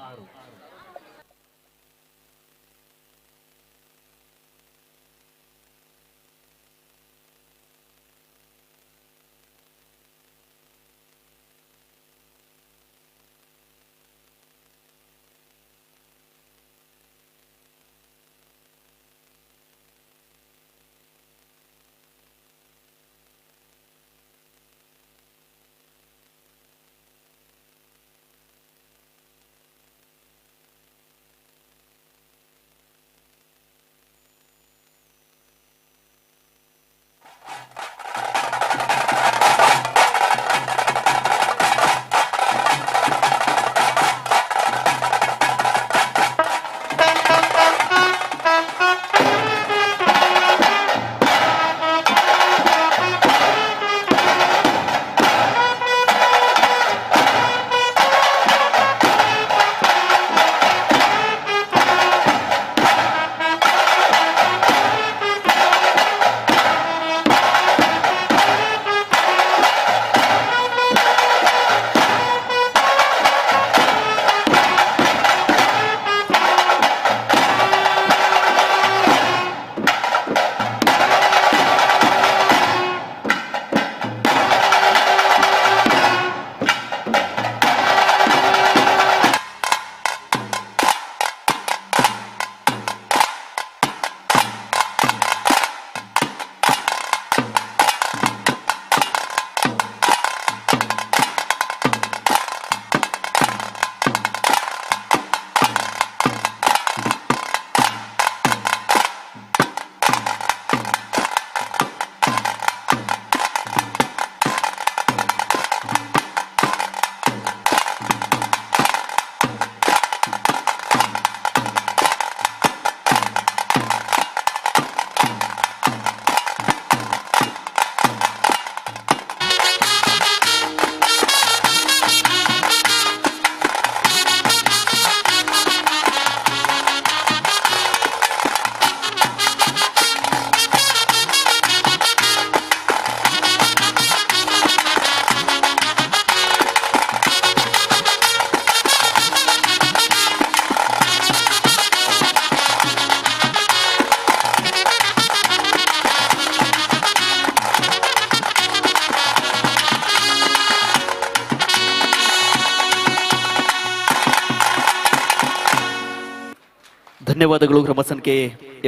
ಧನ್ಯವಾದಗಳು. ಕ್ರಮ ಸಂಖ್ಯೆ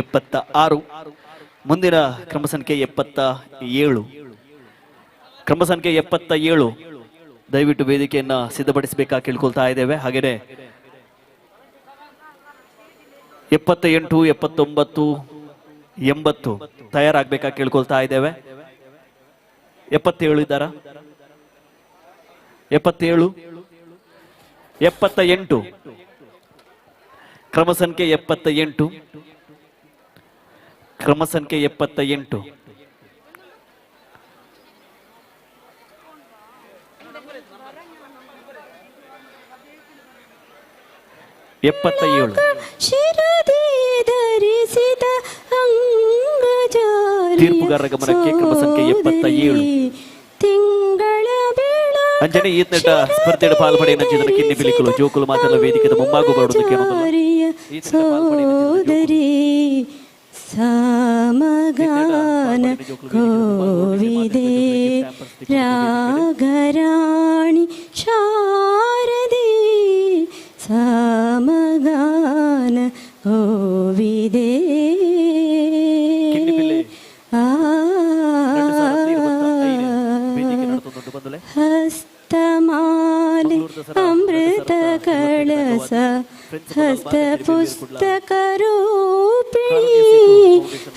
76. ಮುಂದಿನ ಕ್ರಮ ಸಂಖ್ಯೆ 77. ಕ್ರಮ ಸಂಖ್ಯೆ 77 ದಯವಿಟ್ಟು ವೇದಿಕೆಯನ್ನ ಸಿದ್ಧಪಡಿಸಬೇಕಾಗಿ ಕೇಳ್ಕೊಳ್ತಾ ಇದ್ದೇವೆ. ಹಾಗೇನೆ 78, 79, 80 ತಯಾರಾಗಬೇಕಾಗಿ ಕೇಳ್ಕೊಳ್ತಾ ಇದ್ದೇವೆ. 77 ಇದ್ದಾರಾ? 77, 78 ಕ್ರಮ ಸಂಖ್ಯೆ 78. ಕ್ರಮ ಸಂಖ್ಯೆ 78. ತೀರ್ಪುಗಾರರ ಗಮನಕ್ಕೆ ಕ್ರಮ ಸಂಖ್ಯೆ 77. ಅಂಜನೆ ಈತ್ನಟ ಸ್ಪರ್ಧೆಯ ಪಾಲ್ಪಡೆ ನಂಚಿದ ಕಿನ್ನಿ ಬಿಲಿಕಲು ಜೋಕುಲು ಮಾತೆಲ್ಲ ವೇದಿಕೆದ ಮುಂಭಾಗ ಬರುವುದಕ್ಕೆ ಸೋದರಿ ಸಮಗಾನ ಕೋವಿದೆ ರಾಗರಾಣಿ ಶಾರದೆ ಸಮಗಾನ ಕೋವಿದೆ ಹಸ್ತಮಾಲೆ ಅಮೃತ ಕಳಸ ಹಸ್ತ ಪುಸ್ತಕ ರೂಪಿಣಿ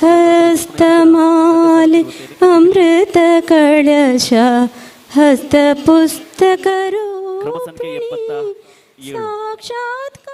ಹಸ್ತಮಾಲೆ ಅಮೃತ ಕಳಶ ಹಸ್ತ ಪುಸ್ತಕ ರೂಪಿಣಿ ಸಾಕ್ಷಾತ್ಕಾರ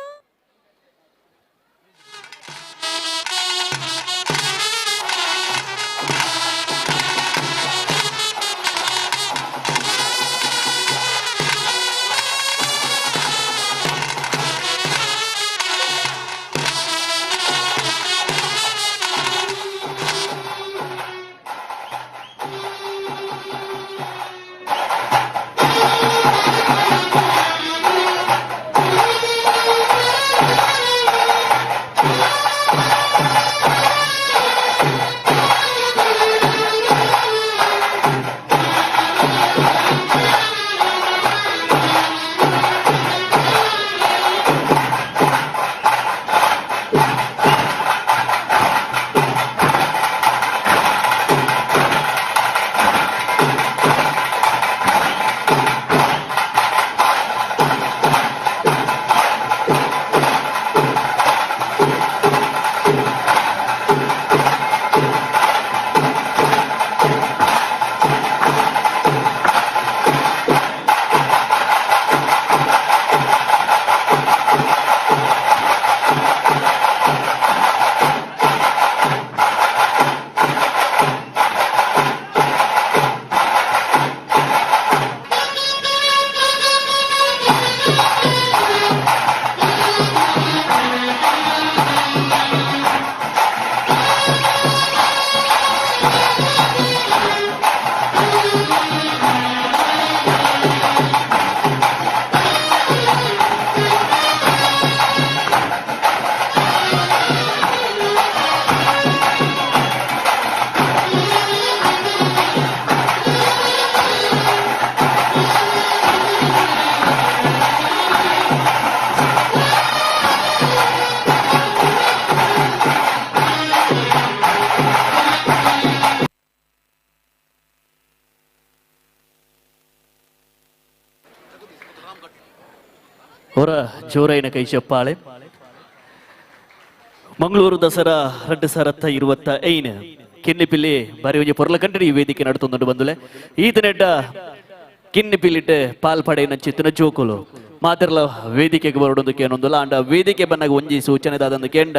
ಹೊರ ಜೋರೈನ ಕೈ ಚಪ್ಪಾಳೆ. ಮಂಗಳೂರು ದಸರಾ 2025 ಕಿನ್ನಿಪಿಲ್ಲಿ ಬಾರಿ ಒಂಜಿ ಪೊರ್ಲ ಕಂಡ್ರಿ ಈ ವೇದಿಕೆ ನಡುತ್ತೊಂದು ಬಂದುಲೆ ಈತನೆಡ್ಡ ಕಿನ್ನಿಪಿಲ್ಲಿಟ್ಟು ಪಾಲ್ಪಡೆ ಚಿತ್ತಿನ ಜೋಕುಲು ಮಾತಿರಲ ವೇದಿಕೆಗೆ ಬರೋದಕ್ಕೆ ಏನೊಂದಲ್ಲ ಅಂಡ ವೇದಿಕೆ ಬನ್ನಾಗ ಒಂಜಿ ಸೂಚನೆ ದಾದಂದು ಕೆಂಡ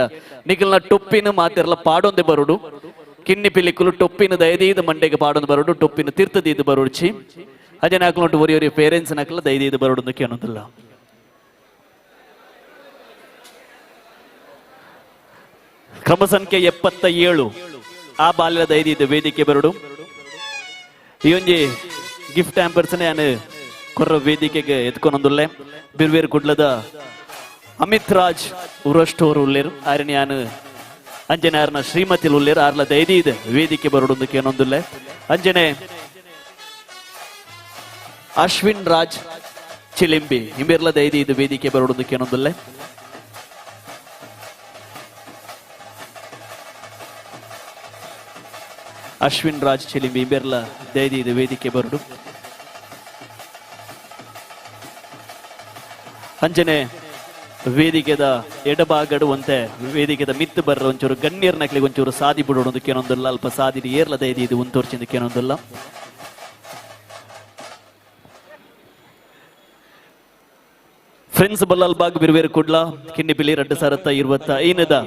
ನಿಖಲ್ನ ಟೊಪ್ಪಿನ ಮಾತಿರಲ ಪಾಡೊಂದೆ ಬರೋಡು ಕಿನ್ನಿ ಪಿಲ್ಲಿಕ್ಕಲು ಟೊಪ್ಪಿನ ದಯದೀದ ಮಂಡೆಗೆ ಪಾಡೊಂದು ಬರೋಡು ಟೊಪ್ಪಿನ ತೀರ್ಥದೀದ ಬರೋಡ್ಚಿ ಅದೇ ನಾಲ್ಕು ಒರಿ ಪೇರೆಂಟ್ಸ್ ನಾಕಲ್ಲ ದಯದೀದ ಬರೋದಕ್ಕೆ ಏನೊಂದಿಲ್ಲ. ಕ್ರಮ ಸಂಖ್ಯೆ 77 ಆ ಬಾಲ್ಯದ ಐದಿದ್ದು ವೇದಿಕೆ ಬರಡು ಈ ಒಂಜಿ ಗಿಫ್ಟ್ ಆಂಪರ್ಸ್ನೇ ನಾನು ಕೊರ್ರ ವೇದಿಕೆಗೆ ಎತ್ಕೊಂಡೊಂದುಲ್ಲೆ ಬಿರ್ವೇರು ಕುಡ್ಲದ ಅಮಿತ್ ರಾಜ್ ಉರಸ್ಟೋರ್ ಉಲ್ಲೇರು ಆರ್ನಿ ನಾನು ಅಂಜನೆ ಆರ್ನ ಶ್ರೀಮತಿ ಉಲ್ಲೇರು ಆರ್ಲ ದೈದಿದ ವೇದಿಕೆ ಬರೋದಕ್ಕೆ ಏನೊಂದುಲ್ಲೆ ಅಂಜನೆ ಅಶ್ವಿನ್ ರಾಜ್ ಚಿಲಿಂಬಿ ಹಿಂಬಿರ್ಲ ದೈದಿದ ವೇದಿಕೆ ಬರೋದಕ್ಕೆ ಏನೊಂದುಲ್ಲೆ ಅಶ್ವಿನ್ ರಾಜ್ ಚಿಲಿಂಬಿ ಬೆರ್ಲ ದೈದಿ ಇದು ವೇದಿಕೆ ಬರುಡು ಅಂಜನೆ ವೇದಿಕೆದ ಎಡಭಾಗಡು ಒಂತೆ ವೇದಿಕೆದ ಮಿತ್ತು ಬರ್ರ ಒಂಚೂರು ಗಣ್ಯರ್ನಕ್ಲಿಗೆ ಒಂಚೂರು ಸಾದಿ ಬಿಡೋದು ಕೇನೊಂದಿಲ್ಲ ಅಲ್ಪ ಸಾದಿ ಏರ್ಲ ದೈದಿ ಇದು ಒಂತೋರ್ಚಿಂದ ಕೇನೊಂದಿಲ್ಲ ಫ್ರೆಂಡ್ಸ್ ಬಲ್ಲಲ್ ಬಾಗ್ ಬಿರ್ವೇರ್ ಕುಡ್ಲ ಕಿನ್ನಿ ಬಿಲಿ 2025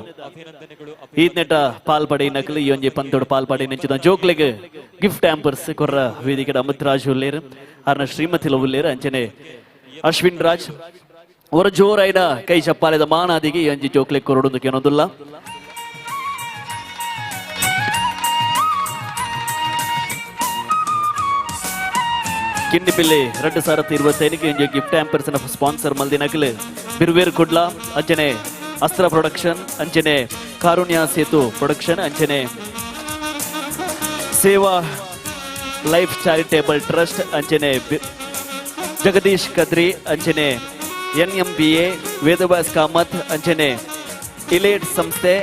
ಈದ್ನೆಟ ಪಾಲ್ಪಡೆ ನಕಲಿ ಈ ಒಂಜಿ ಪಂತೋಡು ಪಾಲ್ಪಡೆ ನೆಂಚಿದ ಜೋಕ್ಲೆಗೆ ಗಿಫ್ಟ್ ಆಂಪರ್ಸ್ ಕೊರ್ರ ವೇದಿಕೆದ ಅಮಿತ್ ರಾಜ್ ಉಲ್ಲೇರ್ ಅರ್ನ ಶ್ರೀಮತಿ ಉಲ್ಲೇರ್ ಅಂಚನೆ ಅಶ್ವಿನ್ ರಾಜ್ ஒரு ஜோரைட கை ಚಪ್ಪಾಲೆದ ಮಾನಾದಿಗೆ ಈ ಒಂಜಿ ಜೋಕ್ಲೆ ಕೊರಡುದು ಕೇನೋದಿಲ್ಲ ಕಿನ್ನಿ ಪಿಲ್ಲಿ 2025 ಇಂಜಿ ಗಿಫ್ಟ್ ಆಂಪರ್ಸ್ ನ ಸ್ಪಾನ್ಸರ್ ಮಲ್ದಿನಕಲೆ ಬಿರ್ವೇರ್ ಕುಡ್ಲ ಅಂಚನೆ ಅಸ್ತ್ರ ಪ್ರೊಡಕ್ಷನ್ ಅಂಚನೆ ಕಾರುಣ್ಯ ಸೇತು ಪ್ರೊಡಕ್ಷನ್ ಅಂಚನೆ ಸೇವಾ ಲೈಫ್ ಚಾರಿಟೇಬಲ್ ಟ್ರಸ್ಟ್ ಅಂಚನೆ ಜಗದೀಶ್ ಕದ್ರಿ ಅಂಚನೆ NMBA ವೇದವ್ಯಾಸ್ ಕಾಮತ್ ಅಂಚನೆ ಇಲೇಟ್ ಸಂಸ್ಥೆ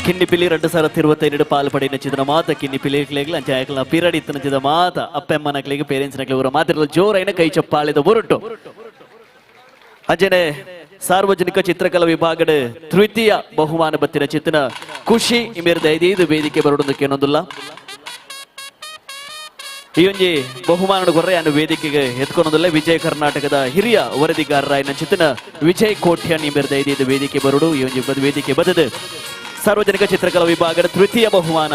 ಕಿನ್ನಿ ಪಿಲಿ 2025 ಪಾಲ್ಪಡೆ ನೆಚ್ಚಿದ ಮಾತ ಕಿನ್ನಿ ಪಿಲಿಗ್ಲೆಗ್ಲ ಅಂಚಾಯಕಲ ಪಿರಡಿ ಇತ್ತನಚಿದ ಮಾತ ಅಪ್ಪೆಮ್ಮನಕ್ಲಿಗೆ ಪೇರೆಂಟ್ಸ್ ನಕ್ಲಿಗೆ ಅವರ ಮಾತಿರಲು ಜೋರೈನ ಕೈ ಚಪ್ಪಾಳೆದ ಹೊರಟು ಅಂಜನೆ ಸಾರ್ವಜನಿಕ ಚಿತ್ರಕಲಾ ವಿಭಾಗದ ತೃತೀಯ ಬಹುಮಾನ ಬತ್ತಿನ ಚಿತ್ತನ ಖುಷಿ ಇಮೇರ್ದ 5 ವೇದಿಕೆ ಬರೋದಕ್ಕೆ ಏನೊಂದಿಲ್ಲ ಈ ಒಂಜಿ ಬಹುಮಾನ ಗೊರ್ರೆಯನ್ನು ವೇದಿಕೆಗೆ ಎತ್ಕೊಂಡಲ್ಲ ವಿಜಯ ಕರ್ನಾಟಕದ ಹಿರಿಯ ವರದಿಗಾರರಾಯನ ಚಿತ್ತನ ವಿಜಯ್ ಕೋಟ್ಯಾನ್ ಇಮೇರ್ದ 5 ವೇದಿಕೆ ಬರೋಡು ಈ ಒಂಜಿ ವೇದಿಕೆ ಬದದು ಸಾರ್ವಜನಿಕ ಚಿತ್ರಕಲಾ ವಿಭಾಗದ ತೃತೀಯ ಬಹುಮಾನ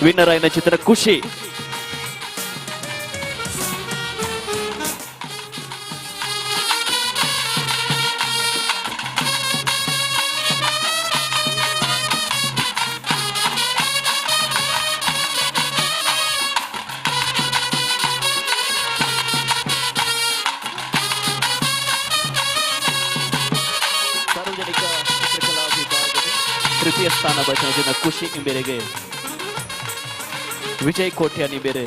ವಿನ್ನರ್ ಆಯ್ನ ಚಿತ್ರ ಖುಷಿ ಸಾರ್ವಜನಿಕ ಚಿತ್ರಕಲಾ ವಿಭಾಗದ ತೃತೀಯ ಸ್ಥಾನ ಬಯಸಿದ ಖುಷಿ ಇಂಬೇರೆಗೆ ವಿಜಯ್ ಕೋಟ್ಯಾನಿ ಬೇರೆ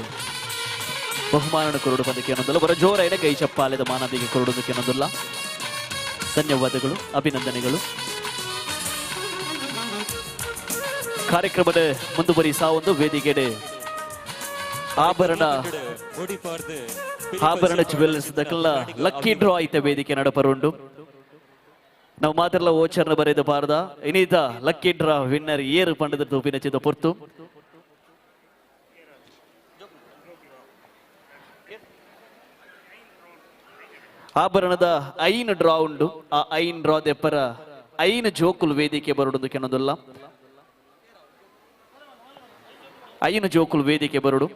ಬಹುಮಾನ ಕೊರಡು ಬಂದಕ್ಕೆ ಅನ್ನೋದಲ್ಲ ಬರ ಜೋರೈನ ಕೈ ಚಪ್ಪಾಲೆದ ಮಾನದಿಗೆ ಕೊರಡೋದಕ್ಕೆ ಅನ್ನೋದಲ್ಲ ಧನ್ಯವಾದಗಳು ಅಭಿನಂದನೆಗಳು ಕಾರ್ಯಕ್ರಮದ ಮುಂದುವರಿಸಾ ಒಂದು ವೇದಿಕೆಡೆ ಆಭರಣ ಜುವೆಲ್ಲರ್ಸ್ ದಕ್ಕಲ್ಲ ಲಕ್ಕಿ ಡ್ರಾ ಐತೆ ವೇದಿಕೆ ನಡಪರುಂಡು ನಾವು ಮಾತ್ರಲ್ಲ ಓಚರ್ನ ಬರೆದು ಬಾರ್ದ ಇನ್ನೀತ ಲಕ್ಕಿ ಡ್ರಾ ವಿನ್ನರ್ ಏರು ಪಂಡದ ತೂಪಿನ ಚಿದ ಪೊರ್ತು ಆಭರಣದ ಐನ್ ಡ್ರಾ ಉಂಡು ಆ ಐನ್ ಡ್ರಾ ದೆಪ್ಪರ ಐನ್ ಜೋಕುಲ್ ವೇದಿಕೆ ಬರೋದು ಕೆನ್ನೋದಲ್ಲ ಐನ್ ಜೋಕುಲ್ ವೇದಿಕೆ ಬರೋಡು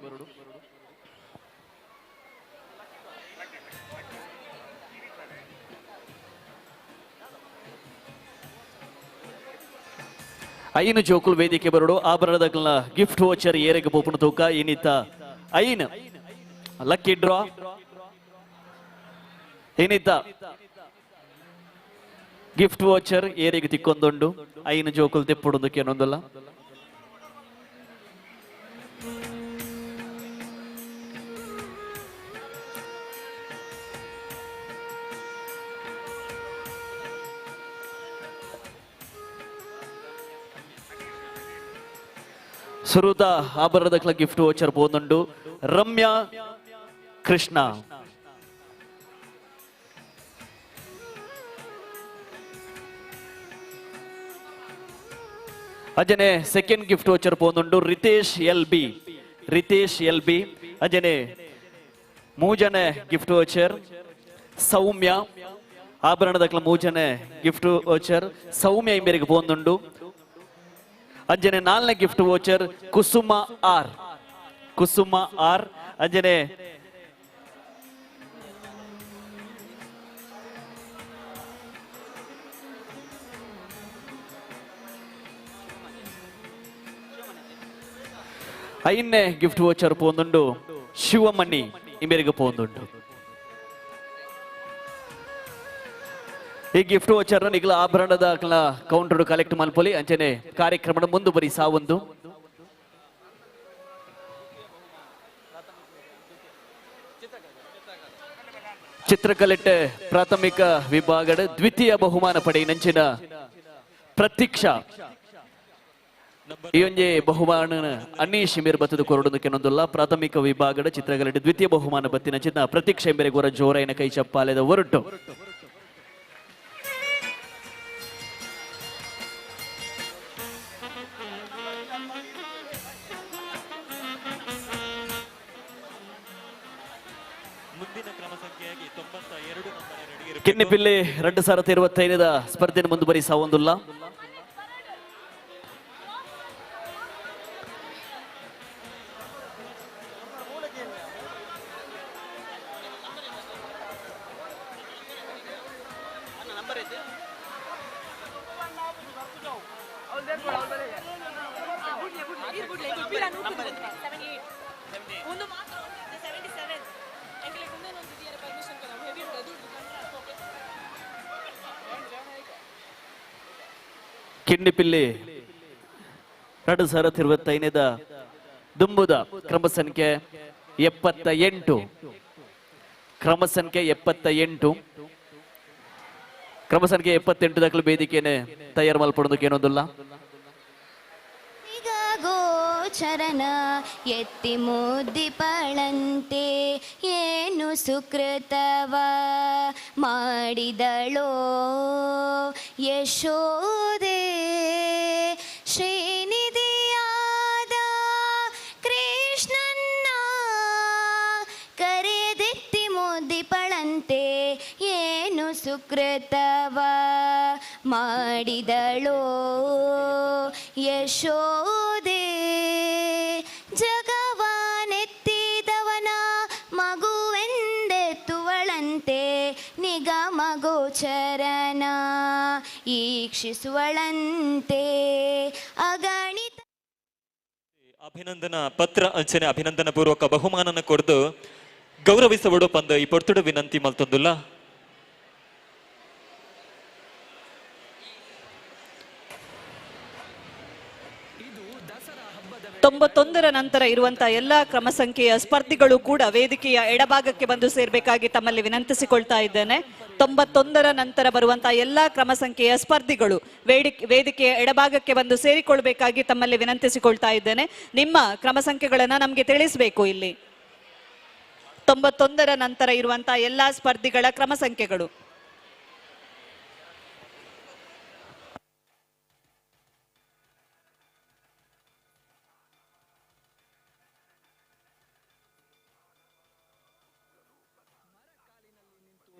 ಐನು ಜೋಕುಲ್ ವೇದಿಕೆ ಬರೋಡು ಆಭರಣದ ಗಿಫ್ಟ್ ವೋಚರ್ ಏರೆಗೆ ಪೋಪುಣ ತೂಕ ಏನಿತ್ತ ಐನ್ ಲಕ್ಕಿ ಡ್ರಾ ಏನಿತ್ತ ಗಿಫ್ಟ್ ವಾಚರ್ ಏರಿಗೆ ತಿಕ್ಕೊಂದುಂಡು ಐನು ಜೋಕುಲು ತೆಪ್ಪುಡುದಕ್ಕೆ ಏನೊಂದಲ್ಲ. ಸುರುದ ಆಭರಣದ ಗಿಫ್ಟ್ ವಾಚರ್ പോകുന്നുണ്ട്. ರಮ್ಯಾ ಕೃಷ್ಣ ಅಜನೆ ಸೆಕೆಂಡ್ ಗಿಫ್ಟ್ ವಾಚರ್ പോകുന്നുണ്ട്. ರಿತೇಶ್ ಎಲ್ ಬಿ ಅಜನೆ ಮೂಜನೆ ಗಿಫ್ಟ್ ವಾಚರ್. ಸೌಮ್ಯ ಆಭರಣದ ಮೂಜನೆ ಗಿಫ್ಟ್ ವಾಚರ್ ಸೌಮ್ಯ ಇಂಬೇರಿಗೆ പോകുന്നുണ്ട്. ಅಂಜನೆ 4ನೇ ಗಿಫ್ಟ್ ವೋಚರ್ ಕುಸುಮ ಆರ್ ಅಂಜನೆ ಐದನೇ ಗಿಫ್ಟ್ ವೋಚರ್ പോകുന്നുണ്ട്. ಶಿವಮಣಿ ಇಂಬೇರಿಗೆ പോകുന്നുണ്ട്. ಈ ಗಿಫ್ಟ್ ವೋಚರ್ ನಿಗಲ ಆಭರಣದ ಕೌಂಟರ್ ಕಲೆಕ್ಟ್ ಮಲ್ಪೊಲಿ ಅಂಚನೆ ಕಾರ್ಯಕ್ರಮದ ಮುಂದುವರಿ ಸಾವೊಂದು. ಚಿತ್ರಕಲೆಟ್ ಪ್ರಾಥಮಿಕ ವಿಭಾಗದ ದ್ವಿತೀಯ ಬಹುಮಾನ ಪಡೆಯಿನಂಚಿನ ಪ್ರತೀಕ್ಷಾ ಈ ಒಂಜೆ ಬಹುಮಾನ ಅನೀಶ್ ಮೇರ್ ಬತ್ತದ ಕೊರಡೋದಕ್ಕೆ ಏನೊಂದಲ್ಲ. ಪ್ರಾಥಮಿಕ ವಿಭಾಗದ ಚಿತ್ರಕಲೆಟ್ ದ್ವಿತೀಯ ಬಹುಮಾನ ಬತ್ತಿನಂಚಿನ ಪ್ರತೀಕ್ಷಾ ಎಂಬೆರೆ ಗೊರ ಜೋರೈನ ಕೈ ಚಪ್ಪಾಲೆದ ಹೊರಟು. ಕಿನ್ನಿಪಿಲ್ಲಿ 2025 ಸ್ಪರ್ಧೆಯನ್ನು ಮುಂದುವರಿಸ ಒಂದುಲ್ಲ. ಕಿನ್ನಿಪಿಲ್ಲಿ 2025 ದುಂಬುದ ಕ್ರಮ ಸಂಖ್ಯೆ 78 ಕ್ರಮ ಸಂಖ್ಯೆ 78 ದಕ್ಕಲು ವೇದಿಕೆನೆ ತಯಾರು ಮಲ್ಪಡೋದಕ್ಕೆ ಏನೊಂದಿಲ್ಲ. ಗೋಚರನ ಎತ್ತಿ ಮುದ್ದಿಪಳಂತೆ ಏನು ಸುಕೃತವ ಮಾಡಿದಳೋ ಯಶೋದೆ ಶ್ರೀನಿಧಿಯಾದ ಕೃಷ್ಣನ್ನ ಕರೆದೆತ್ತಿ ಮುದ್ದಿಪಳಂತೆ ಏನು ಸುಕೃತವ ಮಾಡಿದಳೋ ಯಶೋದೆ ಜಗವನೆತ್ತಿದವನ ಮಗುವೆಂದೆತ್ತುವಳಂತೆ ನಿಗಮ ಗೋಚರನ ಈಕ್ಷಿಸುವಳಂತೆ ಅಗಣಿತ ಅಭಿನಂದನಾ ಪತ್ರ ಅಂಚನೆ ಅಭಿನಂದನ ಪೂರ್ವಕ ಬಹುಮಾನನ ಕೊಡ್ದು ಗೌರವಿಸಬಡು ಪಂದ ಈ ಪೊರ್ತುಡು ವಿನಂತಿ ಮಲ್ತೊಂದುಲ್ಲ. 91 ನಂತರ ಇರುವಂತಹ ಎಲ್ಲಾ ಕ್ರಮ ಸಂಖ್ಯೆಯ ಸ್ಪರ್ಧಿಗಳು ಕೂಡ ವೇದಿಕೆಯ ಎಡಭಾಗಕ್ಕೆ ಬಂದು ಸೇರ್ಬೇಕಾಗಿ ತಮ್ಮಲ್ಲಿ ವಿನಂತಿಸಿಕೊಳ್ತಾ ಇದ್ದೇನೆ. 91 ನಂತರ ಬರುವಂತಹ ಎಲ್ಲಾ ಕ್ರಮ ಸಂಖ್ಯೆಯ ಸ್ಪರ್ಧಿಗಳು ವೇದಿಕೆಯ ಎಡಭಾಗಕ್ಕೆ ಬಂದು ಸೇರಿಕೊಳ್ಬೇಕಾಗಿ ತಮ್ಮಲ್ಲಿ ವಿನಂತಿಸಿಕೊಳ್ತಾ ಇದ್ದೇನೆ. ನಿಮ್ಮ ಕ್ರಮ ಸಂಖ್ಯೆಗಳನ್ನ ನಮಗೆ ತಿಳಿಸಬೇಕು. ಇಲ್ಲಿ 91 ನಂತರ ಇರುವಂತಹ ಎಲ್ಲಾ ಸ್ಪರ್ಧಿಗಳ ಕ್ರಮ ಸಂಖ್ಯೆಗಳು.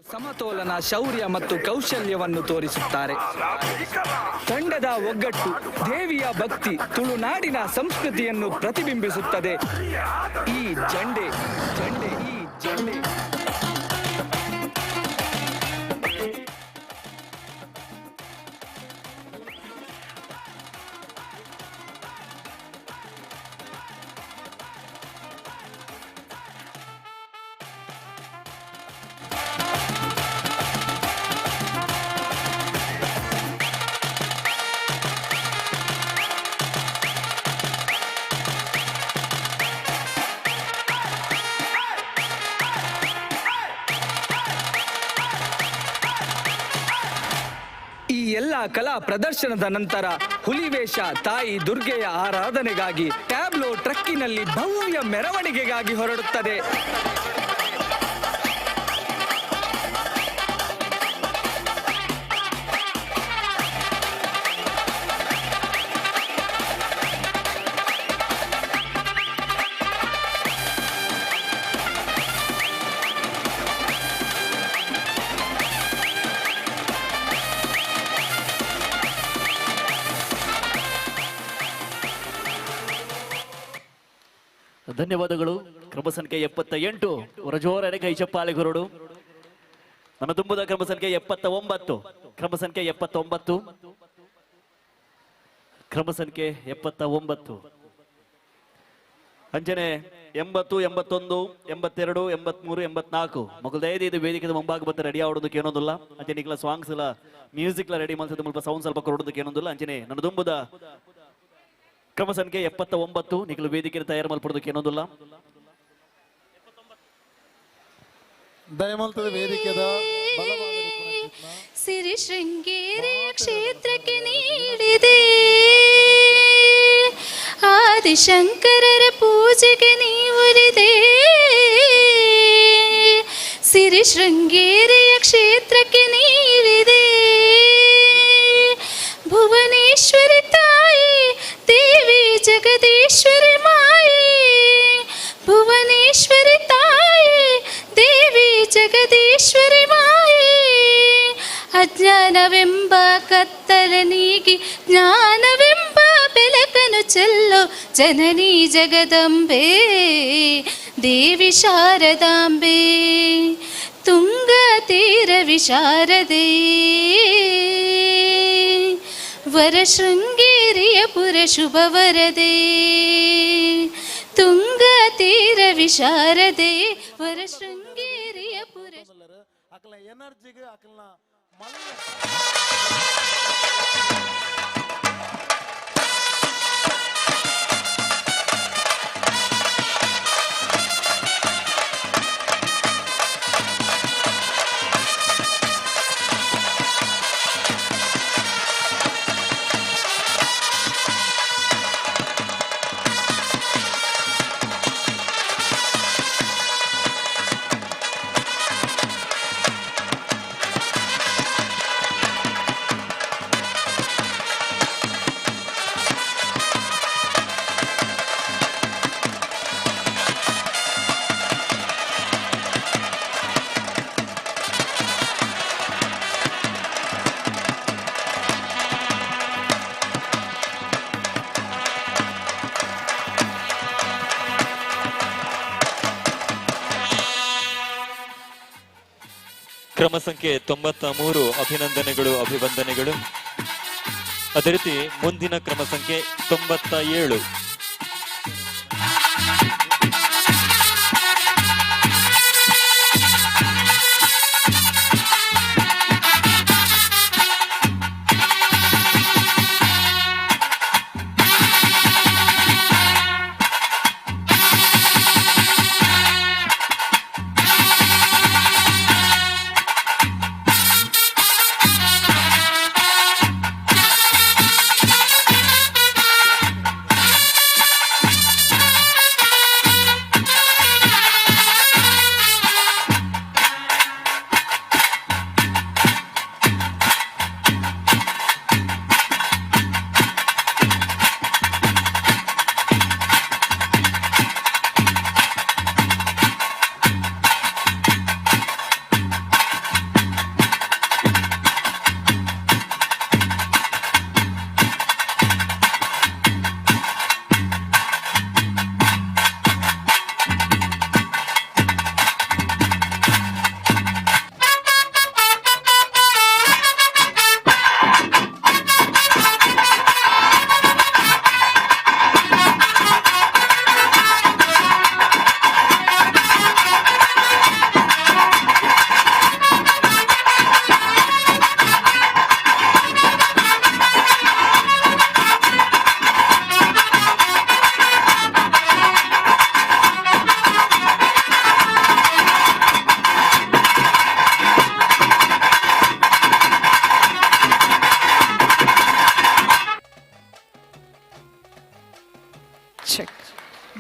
ಸಮತೋಲನ, ಶೌರ್ಯ ಮತ್ತು ಕೌಶಲ್ಯವನ್ನು ತೋರಿಸುತ್ತಾರೆ. ತಂಡದ ಒಗ್ಗಟ್ಟು, ದೇವಿಯ ಭಕ್ತಿ, ತುಳುನಾಡಿನ ಸಂಸ್ಕೃತಿಯನ್ನು ಪ್ರತಿಬಿಂಬಿಸುತ್ತದೆ. ಈ ಜಂಡೆ ಕಲಾ ಪ್ರದರ್ಶನದ ನಂತರ ಹುಲಿವೇಷ ತಾಯಿ ದುರ್ಗೆಯ ಆರಾಧನೆಗಾಗಿ ಟ್ಯಾಬ್ಲೋ ಟ್ರಕ್ಕಿನಲ್ಲಿ ಭವ್ಯ ಮೆರವಣಿಗೆಗಾಗಿ ಹೊರಡುತ್ತದೆ. ಧನ್ಯವಾದಗಳು. ಕ್ರಮ ಸಂಖ್ಯೆ 78 ಹೊರಜೋರನೆ ಕೈ ಚಪ್ಪಾಳೆ ಗುರುಡು. ನನ್ನ ತುಂಬುದ ಕ್ರಮ ಸಂಖ್ಯೆ 79, ಕ್ರಮ ಸಂಖ್ಯೆ 79, ಕ್ರಮ ಸಂಖ್ಯೆ 79. ಅಂಜನೆ 80, 81, 82, 83, 84 ಮಗುದೈದು ಇದು ವೇದಿಕೆ ಮುಂಭಾಗ ಬಂದು ರೆಡಿ ಆಡೋದಕ್ಕೆ ಏನೊಂದಿಲ್ಲ. ಅಂಜನೆ ಈಗಲ ಸಾಂಗ್ಸ್ ಎಲ್ಲ ಮ್ಯೂಸಿಕ್ ಎಲ್ಲ ರೆಡಿ ಮಾಡ್ತಿದ್ದ ಸ್ವಲ್ಪ ಸೌಂಡ್ ಸ್ವಲ್ಪ ಕೊಡೋದಕ್ಕೆ ಏನೊಂದಿಲ್ಲ. ಅಂಜನೆ ನನ್ನ ತುಂಬುದ ಕ್ರಮ ಸಂಖ್ಯೆ 79 ನಿಖಲು ವೇದಿಕೆ ತಯಾರು ಮಲ್ಪಡೋದಕ್ಕೆ ಏನೊಂದಿಲ್ಲ. ದಯಮಾಡ್ತದೆ ವೇದಿಕೆದ ಸಿರಿ ಶೃಂಗೇರಿಯ ಕ್ಷೇತ್ರಕ್ಕೆ ನೀಡಿದೆ ಆದಿಶಂಕರರ ಪೂಜೆಗೆ ನೀವುರಿದೆ. ಸಿರಿ ಶೃಂಗೇರಿಯ ಕ್ಷೇತ್ರಕ್ಕೆ ನೀಡಿದೆ ಭುವನೇಶ್ವರಿ ತಾಯಿ ದೇವಿ ಜಗದೀಶ್ವರಿ ಮಾಯೆ. ಭುವನೇಶ್ವರಿ ತಾಯಿ ದೇವಿ ಜಗದೀಶ್ವರಿ ಮಾಯೆ. ಅಜ್ಞಾನವೆಂಬ ಕತ್ತಲ ನೀಗಿ ಜ್ಞಾನವೆಂಬ ಬೆಳಕನ್ನು ಚೆಲ್ಲೋ ಜನನಿ ಜಗದಂಬೆ ದೇವಿ ಶಾರದಾಂಬೆ. ತುಂಗ ತೀರ ವಿಶಾರದೆ ವರ ಶೃಂಗೇರಿಯ ಪುರ ಶುಭ ವರದೆ. ತುಂಗ ತೀರ ವಿಶಾರದೆ ವರ ಶೃಂಗೇರಿಯ ಪುರ ಅಕಲ ಎನರ್ಜಿಗೆ ಅಕಲ್ನ ಕ್ರಮ ಸಂಖ್ಯೆ 93 ಅಭಿನಂದನೆಗಳು, ಅಭಿವಂದನೆಗಳು. ಅದೇ ರೀತಿ ಮುಂದಿನ ಕ್ರಮ ಸಂಖ್ಯೆ 97.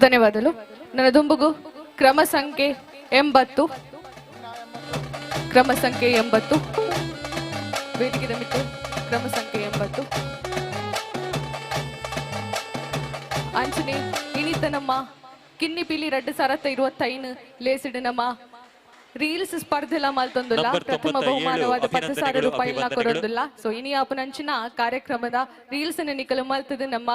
ಧನ್ಯವಾದಗಳು. ನನ್ನ ದುಂಬುಗು ಕ್ರಮ ಸಂಖ್ಯೆ 80. ಕ್ರಮ ಸಂಖ್ಯೆ 80. ವೇದಿಕೆ ಮಿತ್ತು ಕ್ರಮ ಸಂಖ್ಯೆ 80. ಅಂಚನೆ ಇನಿತ ನಮ್ಮ ಕಿನ್ನಿ ಪಿಲಿ 2025 ಲೇಸಿಡ್ ನಮ್ಮ ರೀಲ್ಸ್ ಸ್ಪರ್ಧೆಲ ಮಲ್ತೊಂದುಲ್ಲ. ಪ್ರಥಮ ಬಹುಮಾನವಾದ 10,000 ರೂಪಾಯಿನ ಕೊರೊಂದುಲ್ಲ. ಸೊ ಇನಿ ಆಪನಂಚಿನ ಕಾರ್ಯಕ್ರಮದ ರೀಲ್ಸ್ ನಿಕಲು ಮಲ್ತದ ನಮ್ಮ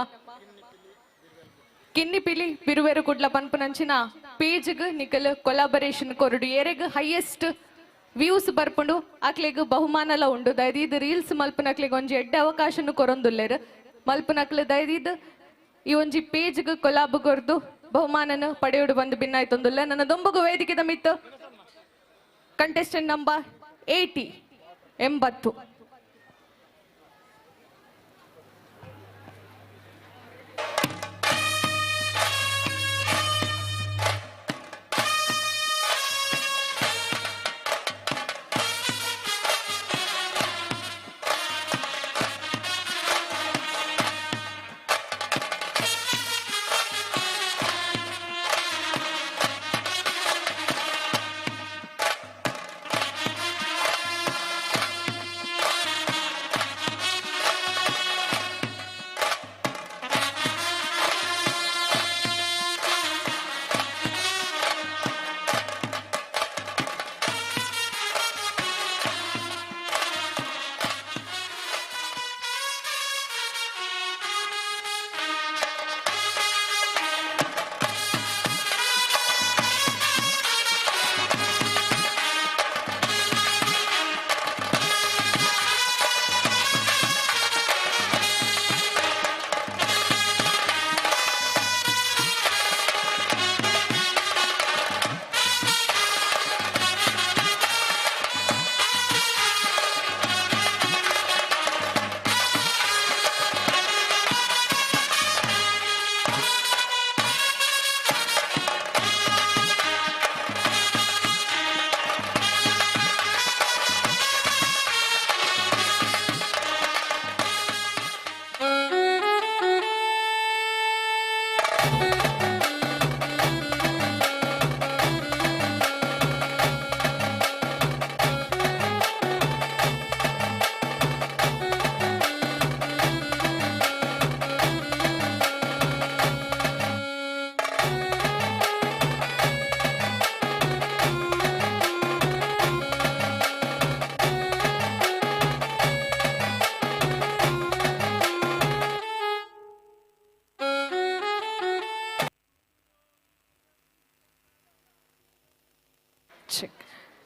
ಕಿನ್ನಿ ಪಿಲಿ ಬಿರುವೆರು ಕುಡ್ಲ ಪನ್ಪನಂಚಿನ ಪೇಜ್ಗ್ ನಿಕಲ್ ಕೊಲಾಬರೇಷನ್ ಕೊರಡು ಏರೆಗ್ ಹೈಯೆಸ್ಟ್ ವ್ಯೂಸ್ ಬರ್ಪುಂಡು ಅಕ್ಲೆಗ್ ಬಹುಮಾನಲ ಉಂಡು. ದಯದೀದ್ ರೀಲ್ಸ್ ಮಲ್ಪನಕ್ಲೆಗ್ ಒಂಜಿ ಎಡ್ಡೆ ಅವಕಾಶನು ಕೊರೊಂದುಲ್ಲೆರ್. ಮಲ್ಪನಕ್ಲೆ ದಯದೀದ್ ಈ ಒಂಜಿ ಪೇಜ್ಗ್ ಕೊಲಾಬ್ ಕೊರ್ದು ಬಹುಮಾನನ ಪಡೆಯುಡು ಬಂದು ಭಿನ್ನಾಯ್ತೊಂದುಲ್ಲ. ನನ್ನ ದೊಂಬಗು ವೇದಿಕೆದ ಮಿತ್ತು ಕಂಟೆಸ್ಟೆಂಟ್ ನಂಬರ್ 80.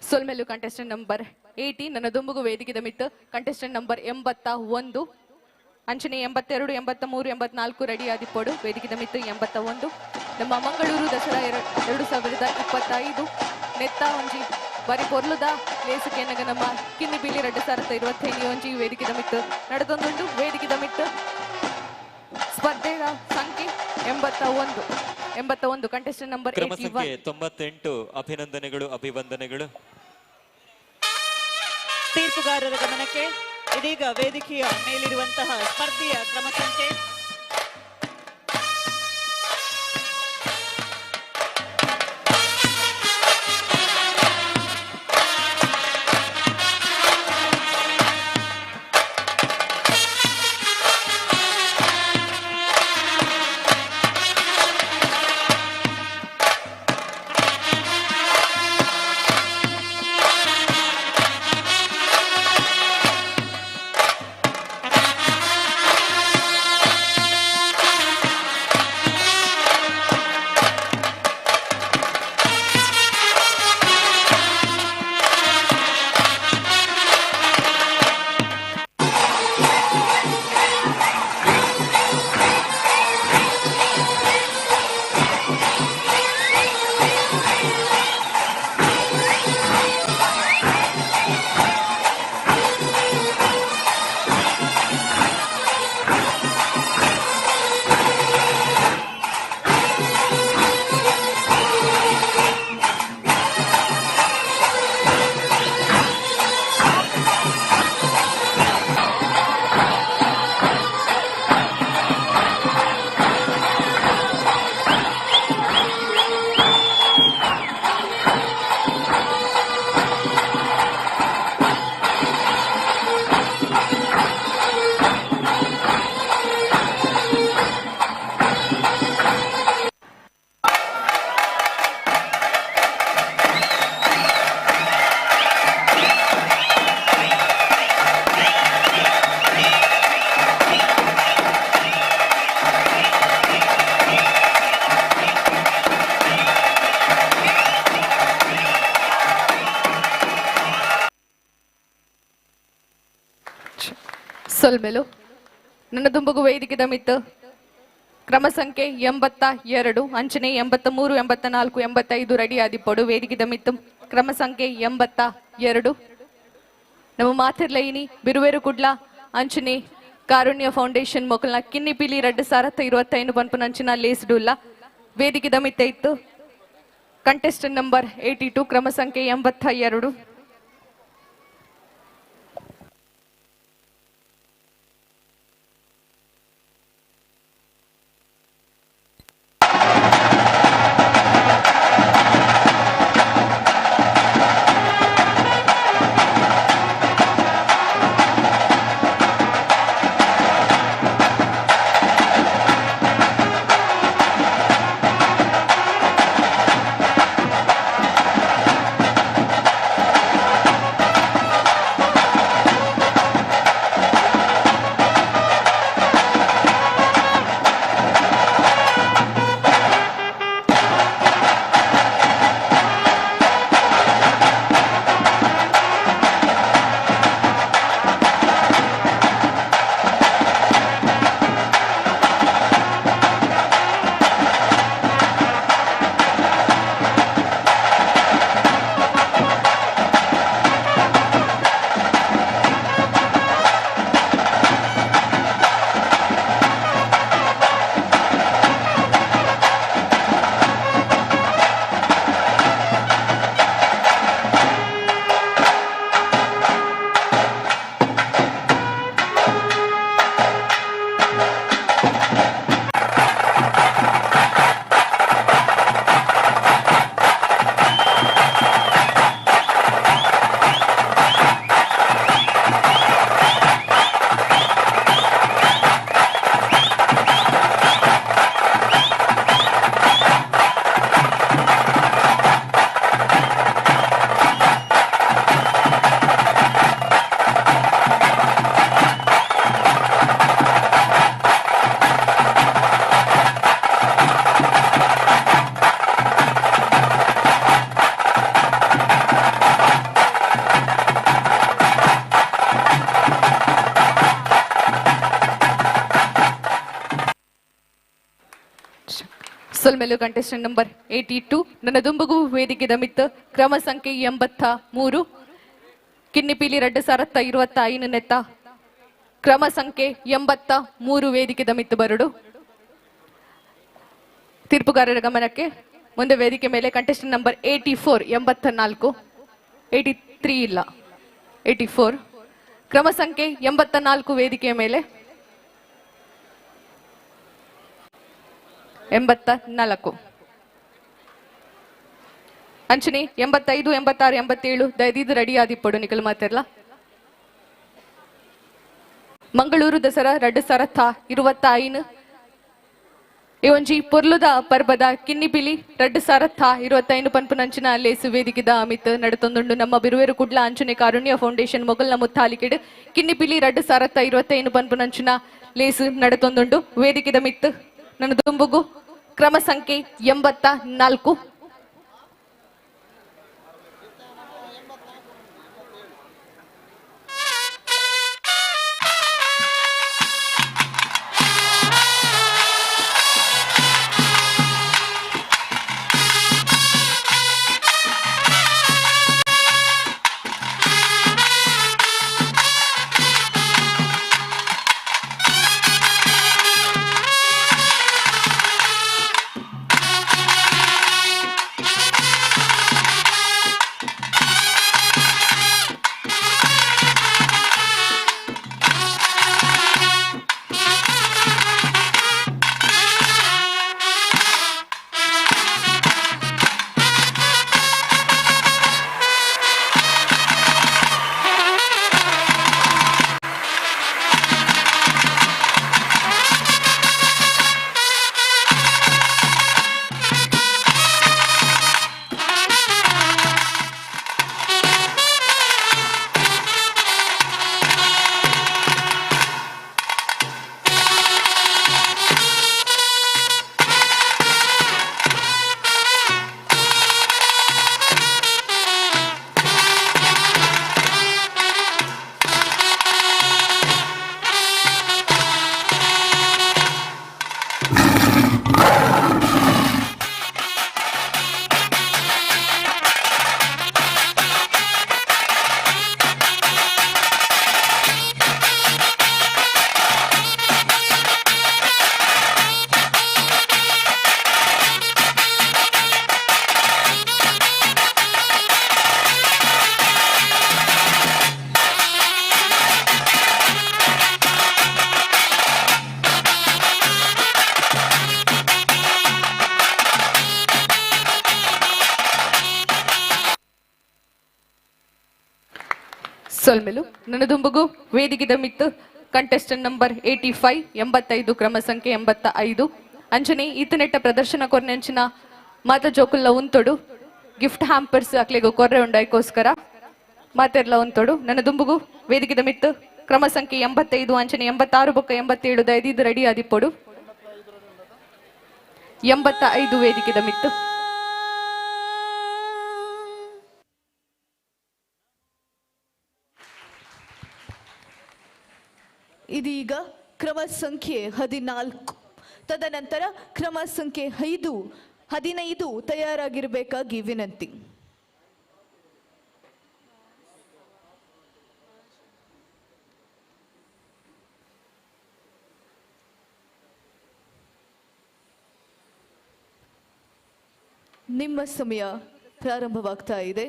ಸೊಲ್ಮೆಲ್ಲು ಕಂಟೆಸ್ಟೆಂಟ್ ನಂಬರ್ 80. ನನ್ನ ದುಂಬುಗು ವೇದಿಕೆದ ಮಿತ್ತು ಕಂಟೆಸ್ಟೆಂಟ್ ನಂಬರ್ 81. ಅಂಚನೆ 82, 83, 84 ರೆಡಿ ಆದಿಪ್ಪೋಡು. ವೇದಿಕೆದ ಮಿತ್ತು 81. ನಮ್ಮ ಮಂಗಳೂರು ದಸರಾ 2025 ನೆತ್ತ ಒಂಜಿ ಬರಿ ಪೊರ್ಲುದ ಲೇಸುಕೆ ಎನ್ನಗ ನಮ್ಮ ಕಿನ್ನಿ ಬಿಲಿ 2025 ಒಂಜಿ ವೇದಿಕೆದ ಮಿತ್ತು ನಡೆದೊಂದುಂಡು. ವೇದಿಕೆದ ಮಿತ್ತು ಸ್ಪರ್ಧೆಯ ಸಂಖ್ಯೆ 81 ಕಂಟೆಸ್ಟೆಂಟ್ ನಂಬರ್ 98. ಅಭಿನಂದನೆಗಳು, ಅಭಿವಂದನೆಗಳು. ತೀರ್ಪುಗಾರರ ಗಮನಕ್ಕೆ ಇದೀಗ ವೇದಿಕೆಯ ಮೇಲಿರುವಂತಹ ಸ್ಪರ್ಧೆಯ ಕ್ರಮ ಸಂಖ್ಯೆ ಸೊಲ್ಮೆಲು ನನ್ನ ದುಂಬುಗು ವೇದಿಕೆ ದಮಿತ್ತು ಕ್ರಮ ಸಂಖ್ಯೆ 82 ಅಂಚನೆ 83 84 85 ರೆಡಿ ಆದಿಪ್ಪಡು ವೇದಿಕೆ ದಮಿತ್ತು ಕ್ರಮ ಸಂಖ್ಯೆ 82 ನಮ್ಮ ಮಾತಿರ್ಲೈನಿ ಬಿರುವೇರು ಕುಡ್ಲ ಅಂಚನೆ ಕಾರುಣ್ಯ ಫೌಂಡೇಶನ್ ಮೊಕಲ್ನ ಕಿನ್ನಿ ಪಿಲಿ 2025 ಪನ್ಪು ಅಂಚಿನ ಲೇಸ್ಡುಲ್ಲ ವೇದಿಕೆ ದಮಿತ್ತ ಇತ್ತು ಕಂಟೆಸ್ಟೆಂಟ್ ನಂಬರ್ 82 ಕ್ರಮ ಸಂಖ್ಯೆ 82. ಸೊಲ್ಮೆಲು ಕಂಟೆಸ್ಟೆಂಟ್ ನಂಬರ್ 82 ನನ್ನ ದುಂಬುಗು ವೇದಿಕೆ ದಮಿತ್ತು ಕ್ರಮ ಸಂಖ್ಯೆ 83 ಕಿನ್ನಿಪೀಲಿ 2025 ನೆತ್ತ ಕ್ರಮ ಸಂಖ್ಯೆ 83 ವೇದಿಕೆ ದಮಿತ್ತು ಬರಡು ತೀರ್ಪುಗಾರರ ಗಮನಕ್ಕೆ ಮುಂದೆ ವೇದಿಕೆ ಮೇಲೆ ಕಂಟೆಸ್ಟೆಂಟ್ ನಂಬರ್ 84 84 83 ಇಲ್ಲ 84 ಕ್ರಮ ಸಂಖ್ಯೆ 84 ವೇದಿಕೆಯ ಮೇಲೆ 84 ಅಂಚನೆ 85 86 87 ದಯದಿದ್ದು ರೆಡಿ ಆದಿಪ್ಪಡು ನಿಖಲ್ ಮಾತಿರ್ಲ ಮಂಗಳೂರು ದಸರಾ 2025 ಇವೊಂಜಿ ಪೊರ್ಲುದ ಪರ್ಬದ ಕಿನ್ನಿಪಿಲಿ 2025 ಪನ್ಪುನಂಚಿನ ಲೇಸು ವೇದಿಕೆದ ಅಮಿತ್ ನಡತೊಂದುಂಡು ನಮ್ಮ ಬಿರುವೇರು ಕುಡ್ಲ ಅಂಚನೆ ಕಾರುಣ್ಯ ಫೌಂಡೇಶನ್ ಮೊಗಲ್ನ ಮುತ್ತಾಲಿಕೆಡ್ ಕಿನ್ನಿಪಿಲಿ 2025 ಪನ್ಪುನಂಚಿನ ಲೇಸು ನಡತೊಂದುಂಡು ವೇದಿಕೆದ ಮಿತ್ ನನ್ನ ದುಂಬುಗು ಕ್ರಮ ಸಂಖ್ಯೆ 84. ಸೊಲ್ಮೆಲು ನನದುಂಬುಗು ವೇದಿಕೆದ ಮಿತ್ತು ಕಂಟೆಸ್ಟೆಂಟ್ ನಂಬರ್ 85 85 ಕ್ರಮ ಸಂಖ್ಯೆ 85 ಅಂಚನೆ ಈತನೆಟ್ಟ ಪ್ರದರ್ಶನ ಕೊರ್ನೆಂಚಿನ ಮಾತ ಜೋಕುಲ್ಲ ಉಂತೊಡು ಗಿಫ್ಟ್ ಹ್ಯಾಂಪರ್ಸ್ ಅಕ್ಲೆಗು ಕೊರ್ರೆ ಉಂಡಾಯ್ಕೋಸ್ಕರ ಮಾತೆರ್ಲ ಉಂತೊಡು ನನದುಂಬುಗು ವೇದಿಕೆದ ಮಿತ್ತು ಕ್ರಮ ಸಂಖ್ಯೆ 85 ಅಂಚನೆ 86 ಬೊಕ್ಕ 87 ದಯದಿದ್ದು ರೆಡಿ ಆದಿಪ್ಪೊಡು 85 ವೇದಿಕೆದ ಮಿತ್ತು ಇದೀಗ ಕ್ರಮ ಸಂಖ್ಯೆ 14 ತದನಂತರ ಕ್ರಮ ಸಂಖ್ಯೆ 5 15 ತಯಾರಾಗಿರಬೇಕಾಗಿ ವಿನಂತಿ. ನಿಮ್ಮ ಸಮಯ ಪ್ರಾರಂಭವಾಗ್ತಾ ಇದೆ.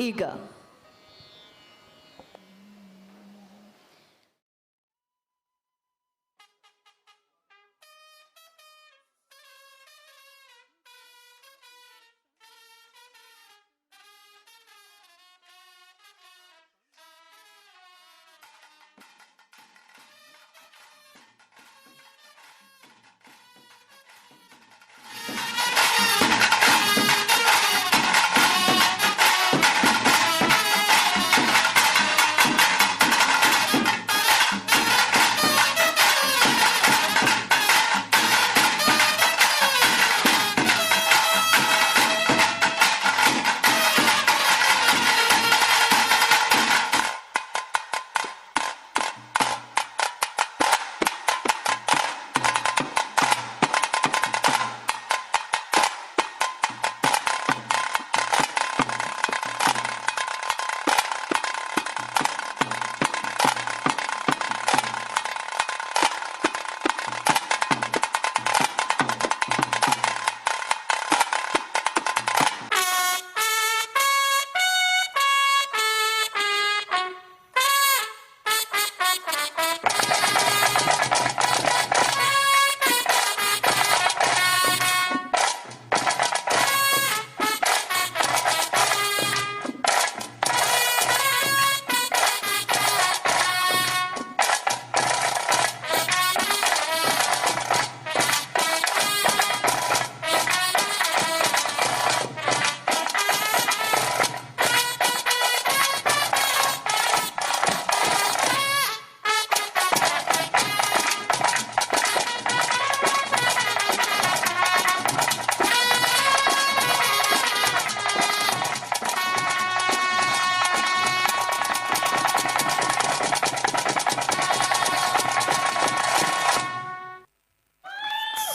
ಈಗ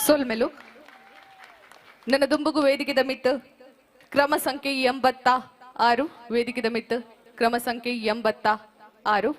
ಸೊಲ್ಮೆಲು ನನದುಂಬುಗು ವೇದಿಕೆದ ಮಿತ್ತು ಕ್ರಮ ಸಂಖ್ಯೆ 86 ವೇದಿಕೆದ ಮಿತ್ತು ಕ್ರಮ ಸಂಖ್ಯೆ 86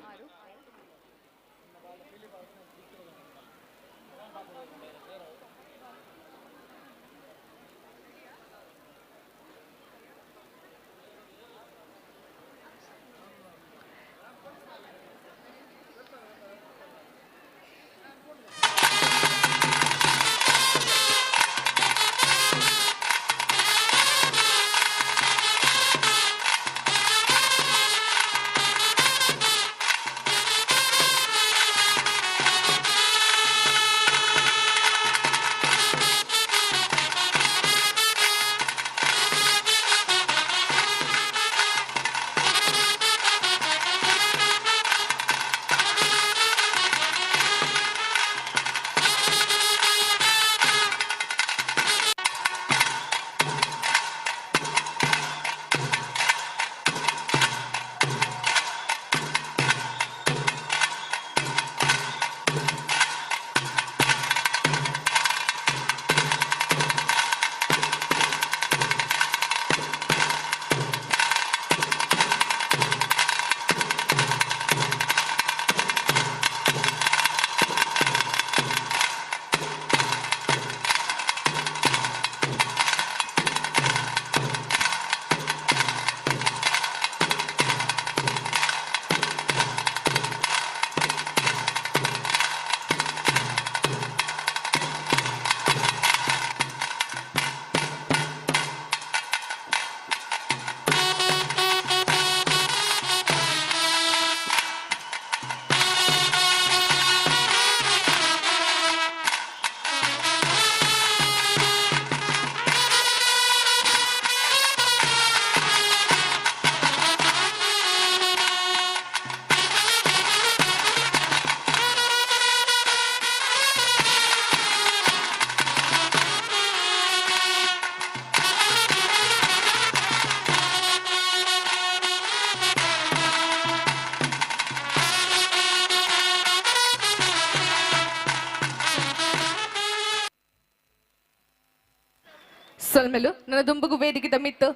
ಸೊಲ್ಮೆಲು ನನ್ನ ದುಂಬುಗು ವೇದಿಕೆ ಮಿತ್ತು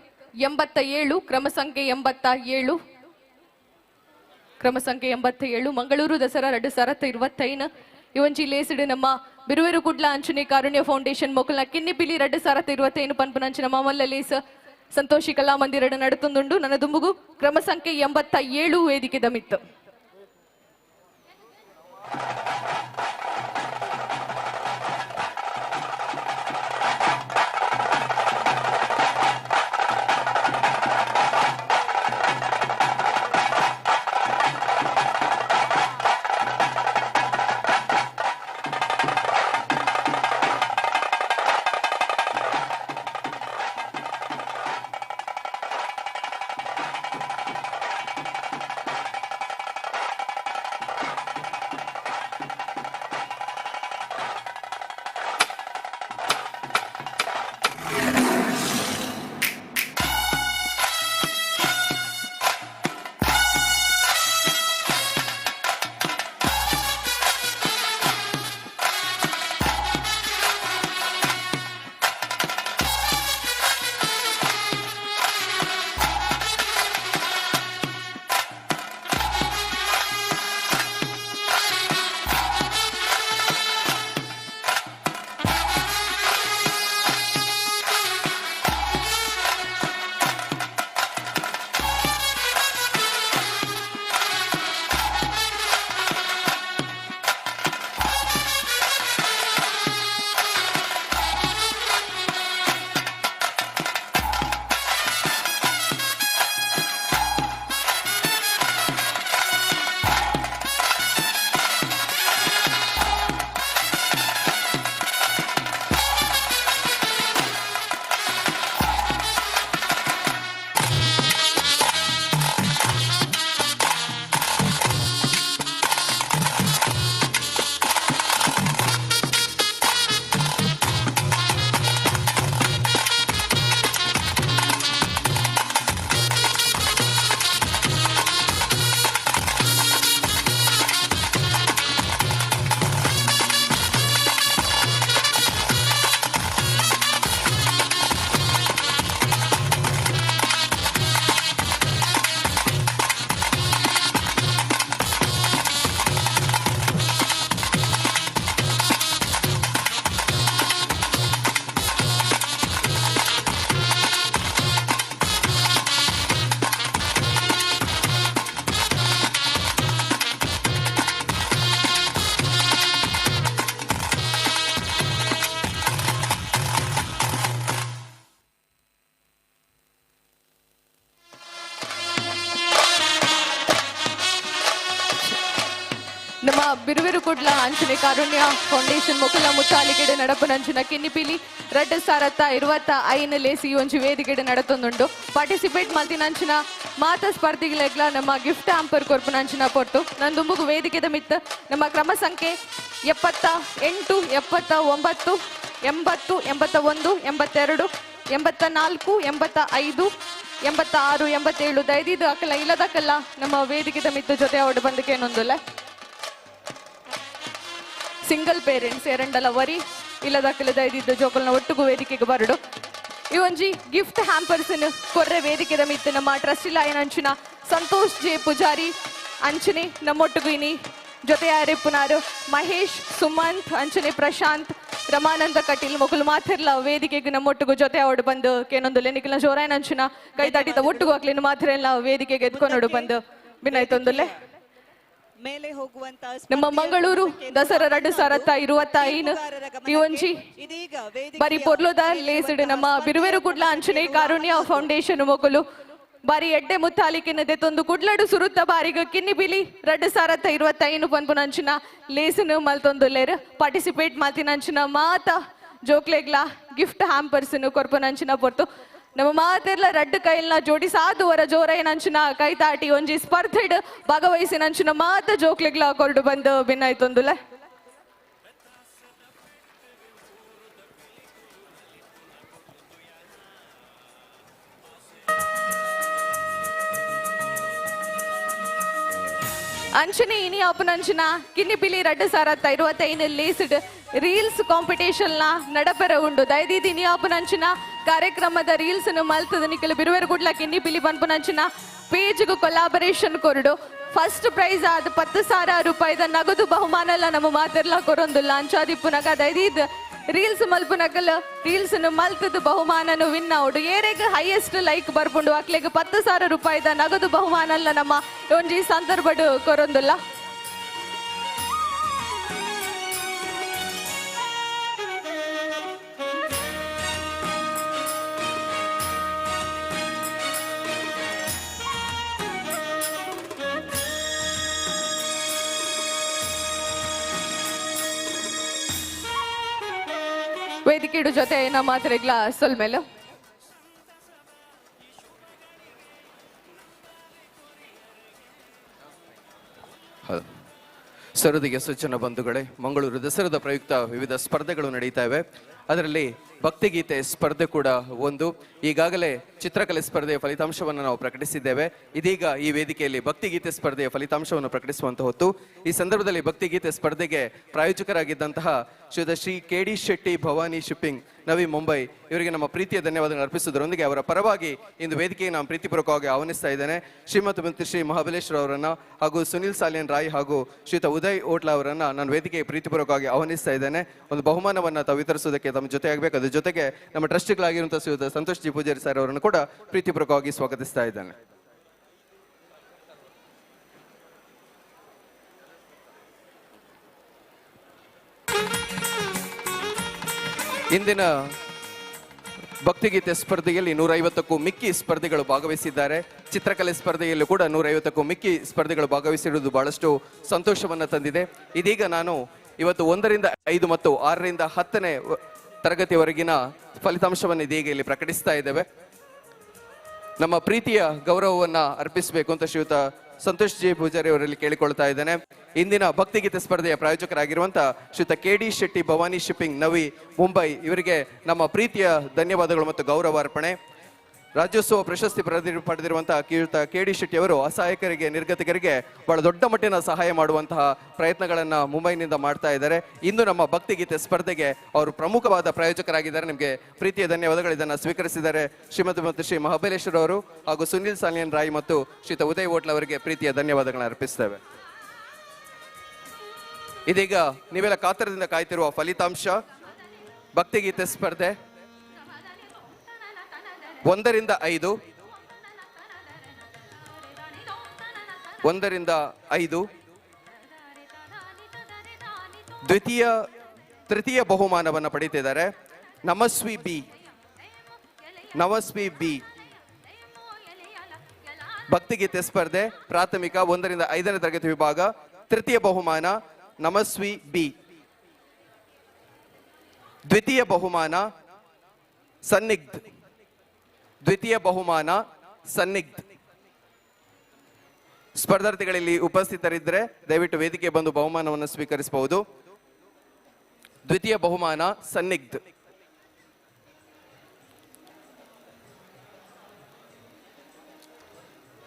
87 ಕ್ರಮ ಸಂಖ್ಯೆ 87 ಮಂಗಳೂರು ದಸರಾ 2025 ಇವಂಚಿ ಲೇಸಿಡ್ ನಮ್ಮ ಬಿರುವೇರು ಕುಡ್ಲ ಅಂಚನೆ ಕಾರುಣ್ಯ ಫೌಂಡೇಶನ್ ಮೊಕಲ್ನ ಕಿನ್ನಿಪಿಲಿ 2025 ಪನ್ಪುನಂಚಿನ ಮಾಮಲ್ಲ ಲೇಸ ಸಂತೋಷಿ ಕಲಾ ಮಂದಿರ ನಡುತ್ತೊಂದುಂಡು ನನ್ನ ದುಂಬುಗು ಕ್ರಮ ಸಂಖ್ಯೆ 87 ವೇದಿಕೆ ಮಿತ್ತು. ನಮ್ಮ ಬಿರುವಿರು ಕುಡ್ಲ ಅಂಚನೆ ಕಾರುಣ್ಯ ಫೌಂಡೇಶನ್ ಮೊಕಲ ಮುತ್ತಾಲಿಗೆಡೆ ನಡಪನಂಚಿನ ಕಿನ್ನಿಪಿಲಿ 2025 ಲೇಸಿ ಒಂಜಿ ವೇದಿಕೆಡೆ ನಡತೊಂದುಂಡು ಪಾರ್ಟಿಸಿಪೇಟ್ ಮಲ್ತಿನಂಚಿನ ಮಾತ ಸ್ಪರ್ಧಿಗಳೆಗ್ಲ ನಮ್ಮ ಗಿಫ್ಟ್ ಹ್ಯಾಂಪರ್ ಕೊರ್ಪುನಂಚಿನ ಪೊರ್ತು ನಂದುಂಬುಗು ವೇದಿಕೆದ ಮಿತ್ತ ನಮ್ಮ ಕ್ರಮ ಸಂಖ್ಯೆ 78 79 80 81 82 84 85 86 87 ದಯದಿದ್ದು ಅಕ್ಕಲ್ಲ ಇಲ್ಲದಕ್ಕಲ್ಲ ನಮ್ಮ ವೇದಿಕೆದ ಮಿತ್ತ ಜೊತೆ ಅವಡು ಬಂದಕ್ಕೆ ಏನೊಂದುಲ್ಲ ಸಿಂಗಲ್ ಪೇರೆಂಟ್ಸ್ ಎರಡಲ್ಲ ವರಿ ಇಲ್ಲದಕ್ಕಲ್ಲ ದಯದಿದ್ದು ಜೋಕಲ್ನ ಒಟ್ಟಿಗೂ ವೇದಿಕೆಗೆ ಬರಡು ಈ ಒಂಜಿ ಗಿಫ್ಟ್ ಹ್ಯಾಂಪರ್ಸ್ ಕೊರ್ರೆ ವೇದಿಕೆದ ಮಿತ್ತ ನಮ್ಮ ಟ್ರಸ್ಟಿ ಲಾಯನ್ ಅಂಚಿನ ಸಂತೋಷ್ ಜೆ ಪೂಜಾರಿ ಅಂಚನೆ ನಮ್ಮೊಟ್ಟಿಗೂ ಇನಿ ಜೊತೆ ಯಾರೆಪ್ಪುನಾರು ಮಹೇಶ್ ಸುಮಂತ್ ಅಂಚನೆ ಪ್ರಶಾಂತ್ ರಮಾನಂದ ಕಟೀಲ್ ಮೊಕಲು ಮಾತಿರ್ಲ ವೇದಿಕೆಗೆ ನಮ್ಮೊಟ್ಟಿಗೂ ಜೊತೆ ಅವಡು ಬಂದು ಕೇನೊಂದು ಲೆನಿಕಲ್ನ ಜೋರಾಯನ ಅಂಚಿನ ಕೈ ದಾಟಿದ ಒಟ್ಟಿಗೂ ಹಾಕ್ಲಿನ ಮಾತಿರಲ್ಲ ವೇದಿಕೆಗೆ ಎತ್ಕೊಂಡು ಬಂದು ಬಿನ್ನಾಯ್ತೊಂದುಲ್ಲೆ ಮೇಲೆ ಹೋಗುವಂತ ನಮ್ಮ ಮಂಗಳೂರು ದಸರಾ 2025 ಈ ಒಂಜಿ ಬಾರಿ ಪೊರ್ಲೋದ ಲೇಸಿಡ್ ನಮ್ಮ ಬಿರುವೇರು ಕುಡ್ಲ ಅಂಚನೆ ಕಾರುಣ್ಯ ಫೌಂಡೇಶನ್ ಮೊಕಲು ಬಾರಿ ಎಡ್ಡೆ ಮುತ್ತಾಲಿಕಿನ ದೆತ್ತೊಂದು ಕುಡ್ಲಡು ಸುರುತ್ತ ಬಾರಿಗ ಕಿನ್ನಿ ಬಿಲಿ 2025 ಪನ್ಪುನಂಚಿನ ಲೇಸಿನ ಮಲ್ತೊಂದುಲ್ಲೇರು ಪಾರ್ಟಿಸಿಪೇಟ್ ಮಾತಿನಂಚಿನ ಮಾತ ಜೋಕ್ಲೆಗ್ಲ ಗಿಫ್ಟ್ ಹ್ಯಾಂಪರ್ಸ್ ಕೊರ್ಪುನಂಚಿನ ಪೊರ್ತು ನಮ್ಮ ಮಾತೆರ್ಲ ರಡ್ಡು ಕೈಲ್ನ ಜೋಡಿ ಸಾಧುವರ ಜೋರೈನಂಚಿನ ಕೈ ತಾಟಿ ಒಂಜಿ ಸ್ಪರ್ಧೆಡ್ ಭಾಗವಹಿಸಿನಂಚಿನ ಮಾತ ಜೋಕ್ಲೆಗ್ಲ ಕೊರಡು ಬಂದು ಭಿನ್ನಾಯ್ತೊಂದುಲೆ ಅಂಚನೆ ಇನಿ ಅಪ್ಪನಂಚಿನ ಕಿನ್ನಿಪಿಲಿ 2025 ಲೇಸಿಡ್ ರೀಲ್ಸ್ ಕಾಂಪಿಟೇಷನ್ ನ ನಡಪೆರ ಉಂಡು ದಯದೀದಿ ಇನಿ ಅಪ್ಪನಂಚಿನ ಕಾರ್ಯಕ್ರಮದ ರೀಲ್ಸ್ ಮಲ್ತದ ನಿಖಲು ಬಿರುವೇರು ಗುಡ್ಲಕ್ಕೆ ಇನ್ನಿ ಪಿಲಿ ಪನ್ಪುನಂಚಿನ ಪೇಜ್ಗೂ ಕೊಲಾಬರೇಷನ್ ಕೊರಡು ಫಸ್ಟ್ ಪ್ರೈಸ್ ಆದ 10,000 ರೂಪಾಯಿದ ನಗದು ಬಹುಮಾನ ನಮ್ಮ ಮಾತೆರ್ಲ ಕೊರೊಂದುಲ್ಲ ಅಂಚಾದಿಪ್ಪುನಗ ದೈದೀದ್ ರೀಲ್ಸ್ ಮಲ್ಪುನಕಲ್ ರೀಲ್ಸ್ ಮಲ್ತದ ಬಹುಮಾನನು ವಿನ್ ಔಡು ಏರೆಗ್ ಹೈಯೆಸ್ಟ್ ಲೈಕ್ ಬರ್ಪುಂಡು ಅಕ್ಲೆಗ್ 10,000 ರೂಪಾಯಿದ ನಗದು ಬಹುಮಾನ ನಮ್ಮ ಒಂಜಿ ಸಂದರ್ಭಡು ಕೊರೊಂದುಲ್ಲ. ವೇದಿಕೆಡು ಜೊತೆ ನಮ್ಮ ಮಾತ್ರೆಗ್ಲ ಸೊಲ್ಮೇಲು ಸರದಿಗೆ ಸೂಚನಾ ಬಂಧುಗಳೇ, ಮಂಗಳೂರು ದಸರಾದ ಪ್ರಯುಕ್ತ ವಿವಿಧ ಸ್ಪರ್ಧೆಗಳು ನಡೀತಾ ಇವೆ. ಅದರಲ್ಲಿ ಭಕ್ತಿಗೀತೆ ಸ್ಪರ್ಧೆ ಕೂಡ ಒಂದು. ಈಗಾಗಲೇ ಚಿತ್ರಕಲೆ ಸ್ಪರ್ಧೆಯ ಫಲಿತಾಂಶವನ್ನು ನಾವು ಪ್ರಕಟಿಸಿದ್ದೇವೆ. ಇದೀಗ ಈ ವೇದಿಕೆಯಲ್ಲಿ ಭಕ್ತಿಗೀತೆ ಸ್ಪರ್ಧೆಯ ಫಲಿತಾಂಶವನ್ನು ಪ್ರಕಟಿಸುವಂತ ಹೊತ್ತು. ಈ ಸಂದರ್ಭದಲ್ಲಿ ಭಕ್ತಿಗೀತೆ ಸ್ಪರ್ಧೆಗೆ ಪ್ರಾಯೋಜಕರಾಗಿದ್ದಂತಹ ಶ್ರೀ KD ಶೆಟ್ಟಿ ಭವಾನಿ ಶಿಪ್ಪಿಂಗ್ ನವಿ ಮುಂಬೈ ಇವರಿಗೆ ನಮ್ಮ ಪ್ರೀತಿಯ ಧನ್ಯವಾದಗಳನ್ನು ಅರ್ಪಿಸುವುದರೊಂದಿಗೆ ಅವರ ಪರವಾಗಿ ಇಂದು ವೇದಿಕೆಗೆ ನಾನು ಪ್ರೀತಿಪೂರ್ವಕವಾಗಿ ಆಹ್ವಾನಿಸ್ತಾ ಇದ್ದೇನೆ ಶ್ರೀಮತಿ ಶ್ರೀ ಮಹಾಬಲೇಶ್ವರ ಅವರನ್ನ ಹಾಗೂ ಸುನಿಲ್ ಸಾಲಿಯನ್ ರಾಯ್ ಹಾಗೂ ಶ್ರೀಯುತ ಉದಯ್ ಓಟ್ಲಾ ಅವರನ್ನ ನಾನು ವೇದಿಕೆಗೆ ಪ್ರೀತಿಪೂರ್ವಕವಾಗಿ ಆಹ್ವಾನಿಸ್ತಾ ಇದ್ದೇನೆ. ಒಂದು ಬಹುಮಾನವನ್ನು ತಾವು ವಿತರಿಸುವುದಕ್ಕೆ ತಮ್ಮ ಜೊತೆ ಆಗಬೇಕು. ಅದ್ರ ಜೊತೆಗೆ ನಮ್ಮ ಟ್ರಸ್ಟಿಗಳಾಗಿರುವಂತಹ ಶ್ರೀಯುತ ಸಂತೋಷ್ ಜಿ ಪೂಜಾರಿ ಸರ್ ಅವರನ್ನು ಕೂಡ ಪ್ರೀತಿಪೂರ್ವಕವಾಗಿ ಸ್ವಾಗತಿಸ್ತಾ ಇದ್ದೇನೆ. ಇಂದಿನ ಭಕ್ತಿಗೀತೆ ಸ್ಪರ್ಧೆಯಲ್ಲಿ 150ಕ್ಕೂ ಮಿಕ್ಕಿ ಸ್ಪರ್ಧೆಗಳು ಭಾಗವಹಿಸಿದ್ದಾರೆ. ಚಿತ್ರಕಲೆ ಸ್ಪರ್ಧೆಯಲ್ಲೂ ಕೂಡ 150ಕ್ಕೂ ಮಿಕ್ಕಿ ಸ್ಪರ್ಧೆಗಳು ಭಾಗವಹಿಸಿರುವುದು ಬಹಳಷ್ಟು ಸಂತೋಷವನ್ನು ತಂದಿದೆ. ಇದೀಗ ನಾನು ಇವತ್ತು 1ರಿಂದ 5 ಮತ್ತು 6ರಿಂದ 10ನೇ ತರಗತಿಯವರೆಗಿನ ಫಲಿತಾಂಶವನ್ನು ಇದೀಗ ಇಲ್ಲಿ ಪ್ರಕಟಿಸ್ತಾ ಇದ್ದೇವೆ. ನಮ್ಮ ಪ್ರೀತಿಯ ಗೌರವವನ್ನ ಅರ್ಪಿಸಬೇಕು ಅಂತ ಶ್ರೀಯುತ ಸಂತೋಷ್ ಜಿ ಪೂಜಾರಿ ಅವರಲ್ಲಿ ಕೇಳಿಕೊಳ್ತಾ ಇದ್ದೇನೆ. ಇಂದಿನ ಭಕ್ತಿಗೀತೆ ಸ್ಪರ್ಧೆಯ ಪ್ರಾಯೋಜಕರಾಗಿರುವಂತಹ ಶ್ರೀಯುತ KD ಶೆಟ್ಟಿ ಭವಾನಿ ಶಿಪ್ಪಿಂಗ್ ನವಿ ಮುಂಬೈ ಇವರಿಗೆ ನಮ್ಮ ಪ್ರೀತಿಯ ಧನ್ಯವಾದಗಳು ಮತ್ತು ಗೌರವ ಅರ್ಪಣೆ. ರಾಜ್ಯೋತ್ಸವ ಪ್ರಶಸ್ತಿ ಪಡೆದಿರುವಂತಹ ಶ್ರೀಯುತ KD ಶೆಟ್ಟಿ ಅವರು ಅಸಹಾಯಕರಿಗೆ, ನಿರ್ಗತಿಕರಿಗೆ ಬಹಳ ದೊಡ್ಡ ಮಟ್ಟಿನ ಸಹಾಯ ಮಾಡುವಂತಹ ಪ್ರಯತ್ನಗಳನ್ನ ಮುಂಬೈನಿಂದ ಮಾಡ್ತಾ ಇದ್ದಾರೆ. ಇಂದು ನಮ್ಮ ಭಕ್ತಿಗೀತೆ ಸ್ಪರ್ಧೆಗೆ ಅವರು ಪ್ರಮುಖವಾದ ಪ್ರಾಯೋಜಕರಾಗಿದ್ದಾರೆ. ನಿಮಗೆ ಪ್ರೀತಿಯ ಧನ್ಯವಾದಗಳು. ಇದನ್ನು ಸ್ವೀಕರಿಸಿದ್ದಾರೆ ಶ್ರೀಮತಿ ಮತ್ತು ಶ್ರೀ ಮಹಾಬಲೇಶ್ವರ ಅವರು ಹಾಗೂ ಸುನಿಲ್ ಸಾಲಿಯನ್ ರಾಯ್ ಮತ್ತು ಶ್ರೀಯುತ ಉದಯ್ ಓಟ್ಲ ಅವರಿಗೆ ಪ್ರೀತಿಯ ಧನ್ಯವಾದಗಳನ್ನ ಅರ್ಪಿಸ್ತೇವೆ. ಇದೀಗ ನೀವೆಲ್ಲ ಕಾತರದಿಂದ ಕಾಯ್ತಿರುವ ಫಲಿತಾಂಶ. ಭಕ್ತಿಗೀತೆ ಸ್ಪರ್ಧೆ 1ರಿಂದ 5 ತೃತೀಯ ಬಹುಮಾನವನ್ನು ಪಡೆಯುತ್ತಿದ್ದಾರೆ ನಮಸ್ವಿ ಬಿ ಭಕ್ತಿಗೀತೆ ಸ್ಪರ್ಧೆ ಪ್ರಾಥಮಿಕ 1ರಿಂದ 5ನೇ ತರಗತಿ ವಿಭಾಗ. ತೃತೀಯ ಬಹುಮಾನ ನಮಸ್ವಿ ಬಿ. ದ್ವಿತೀಯ ಬಹುಮಾನ ಸನ್ನಿಗ್ಧ್. ಸ್ಪರ್ಧಾರ್ಥಿಗಳಲ್ಲಿ ಉಪಸ್ಥಿತರಿದ್ದರೆ ದಯವಿಟ್ಟು ವೇದಿಕೆ ಬಂದು ಬಹುಮಾನವನ್ನು ಸ್ವೀಕರಿಸಬಹುದು. ದ್ವಿತೀಯ ಬಹುಮಾನ ಸನ್ನಿಗ್ಧ್.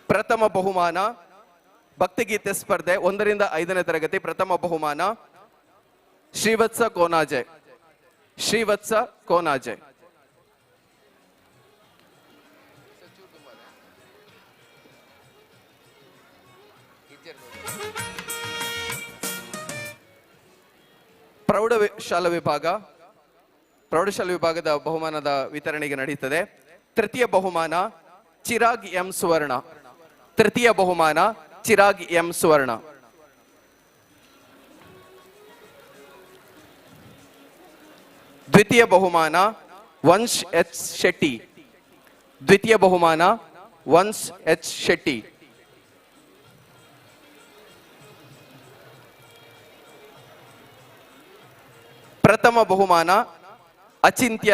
ಪ್ರಥಮ ಬಹುಮಾನ ಭಕ್ತಿಗೀತೆ ಸ್ಪರ್ಧೆ 1ರಿಂದ 5ನೇ ತರಗತಿ ಪ್ರಥಮ ಬಹುಮಾನ ಶ್ರೀವತ್ಸ ಕೋನಾಜೆ. ಪ್ರೌಢಶಾಲಾ ವಿಭಾಗದ ಬಹುಮಾನದ ವಿತರಣೆಗೆ ನಡೆಯುತ್ತದೆ. ತೃತೀಯ ಬಹುಮಾನ ಚಿರಾಗ್ ಎಂ ಸುವರ್ಣ. ದ್ವಿತೀಯ ಬಹುಮಾನ ವಂಶ್ ಎಚ್ ಶೆಟ್ಟಿ. ಪ್ರಥಮ ಬಹುಮಾನ ಅಚಿಂತ್ಯ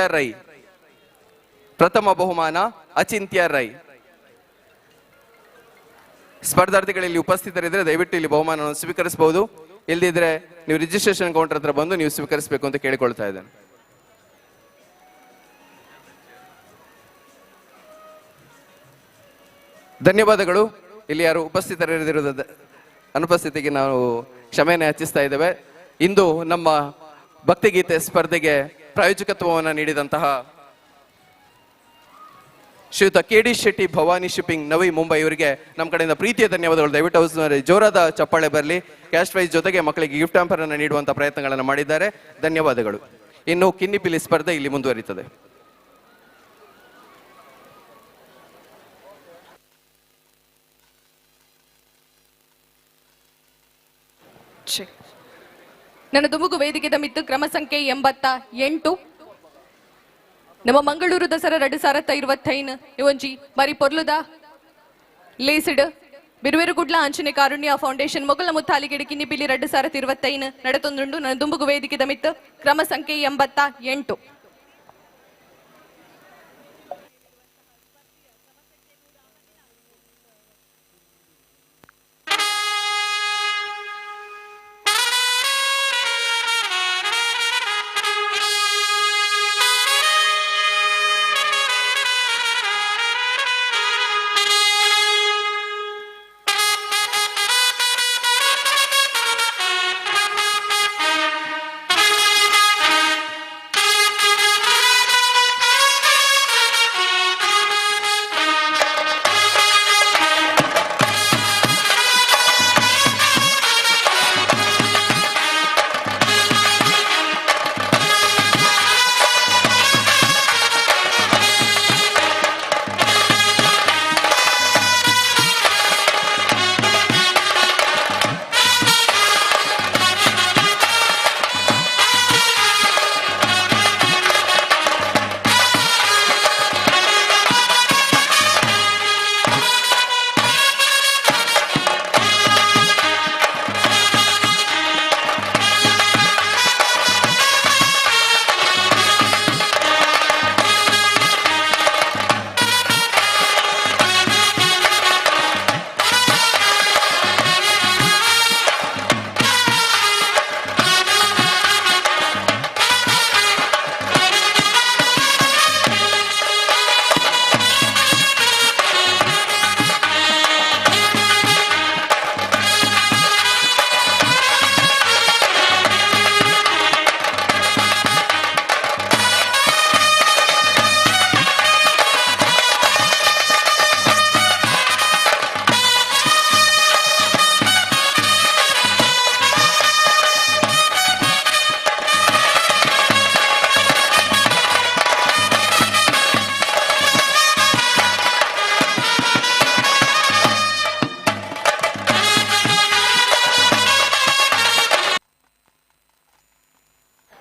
ರೈ. ಸ್ಪರ್ಧಾರ್ಥಿಗಳಲ್ಲಿ ಉಪಸ್ಥಿತರಿದ್ದರೆ ದಯವಿಟ್ಟು ಇಲ್ಲಿ ಬಹುಮಾನವನ್ನು ಸ್ವೀಕರಿಸಬಹುದು. ಇಲ್ಲದಿದ್ರೆ ನೀವು ರಿಜಿಸ್ಟ್ರೇಷನ್ ಕೌಂಟರ್ ಹತ್ರ ಬಂದು ನೀವು ಸ್ವೀಕರಿಸಬೇಕು ಅಂತ ಕೇಳಿಕೊಳ್ತಾ ಇದ್ದೇನೆ. ಧನ್ಯವಾದಗಳು. ಇಲ್ಲಿ ಯಾರು ಉಪಸ್ಥಿತರಿರುವುದ ಅನುಪಸ್ಥಿತಿಗೆ ನಾವು ಕ್ಷಮೆಯನ್ನು ಯಾಚಿಸ್ತಾ ಇದ್ದೇವೆ. ಇಂದು ನಮ್ಮ ಭಕ್ತಿಗೀತೆ ಸ್ಪರ್ಧೆಗೆ ಪ್ರಾಯೋಜಕತ್ವವನ್ನು ನೀಡಿದಂತಹ ಶ್ರೀಯುತ KD ಶೆಟ್ಟಿ ಭವಾನಿ ಶಿಪ್ಪಿಂಗ್ ನವಿ ಮುಂಬೈ ಇವರಿಗೆ ನಮ್ಮ ಕಡೆಯಿಂದ ಪ್ರೀತಿಯ ಧನ್ಯವಾದಗಳು. ದಯವಿಟ್ಟು ಹೌಸ್ ಜೋರಾದ ಚಪ್ಪಾಳೆ ಬರಲಿ. ಕ್ಯಾಶ್ ಪ್ರೈಸ್ ಜೊತೆಗೆ ಮಕ್ಕಳಿಗೆ ಗಿಫ್ಟ್ ಹ್ಯಾಂಪರ್ ಅನ್ನು ನೀಡುವಂತ ಪ್ರಯತ್ನಗಳನ್ನು ಮಾಡಿದ್ದಾರೆ. ಧನ್ಯವಾದಗಳು. ಇನ್ನು ಕಿನ್ನಿಪಿಲಿ ಸ್ಪರ್ಧೆ ಇಲ್ಲಿ ಮುಂದುವರಿಯುತ್ತದೆ. ನನ್ನ ದುಮುಗು ವೇದಿಕೆದ ಮಿತ್ತು ಕ್ರಮ ಸಂಖ್ಯೆ 88 ನಮ್ಮ ಮಂಗಳೂರು ದಸರಾ 2025 ಇವೊಂಜಿ ಮರಿ ಪೊರ್ಲುದ ಲೇಸಿಡ್ ಬಿರುವೆರುಗುಡ್ಲ ಆಂಚನೆ ಕಾರುಣ್ಯ ಫೌಂಡೇಶನ್ ಮೊಗಲ ಮುತ್ತಾಲಿಗೆಡೆ ಕಿನ್ನಿಪಿಲಿ 2025 ನಡೆತೊಂದುಂಡು. ನನ್ನ ದುಂಬುಗು ವೇದಿಕೆದ ಮಿತ್ತು ಕ್ರಮ ಸಂಖ್ಯೆ 88.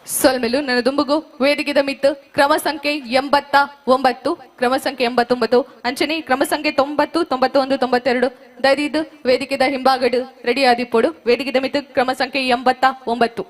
ಸೊಲ್ಮೆಲು ನನ್ನ ದುಂಬುಗು ವೇದಿಕೆದ ಮಿತ್ತು ಕ್ರಮ ಸಂಖ್ಯೆ 89 ಕ್ರಮ ಸಂಖ್ಯೆ 89 ಅಂಚನೆ ಕ್ರಮ ಸಂಖ್ಯೆ 90 91 92 ದೈದಿದ್ದು ವೇದಿಕೆದ ಹಿಂಭಾಗಡು ರೆಡಿ ಆದಿಪ್ಪೋಡು ವೇದಿಕೆದ ಮಿತ್ತು ಕ್ರಮ ಸಂಖ್ಯೆ 89.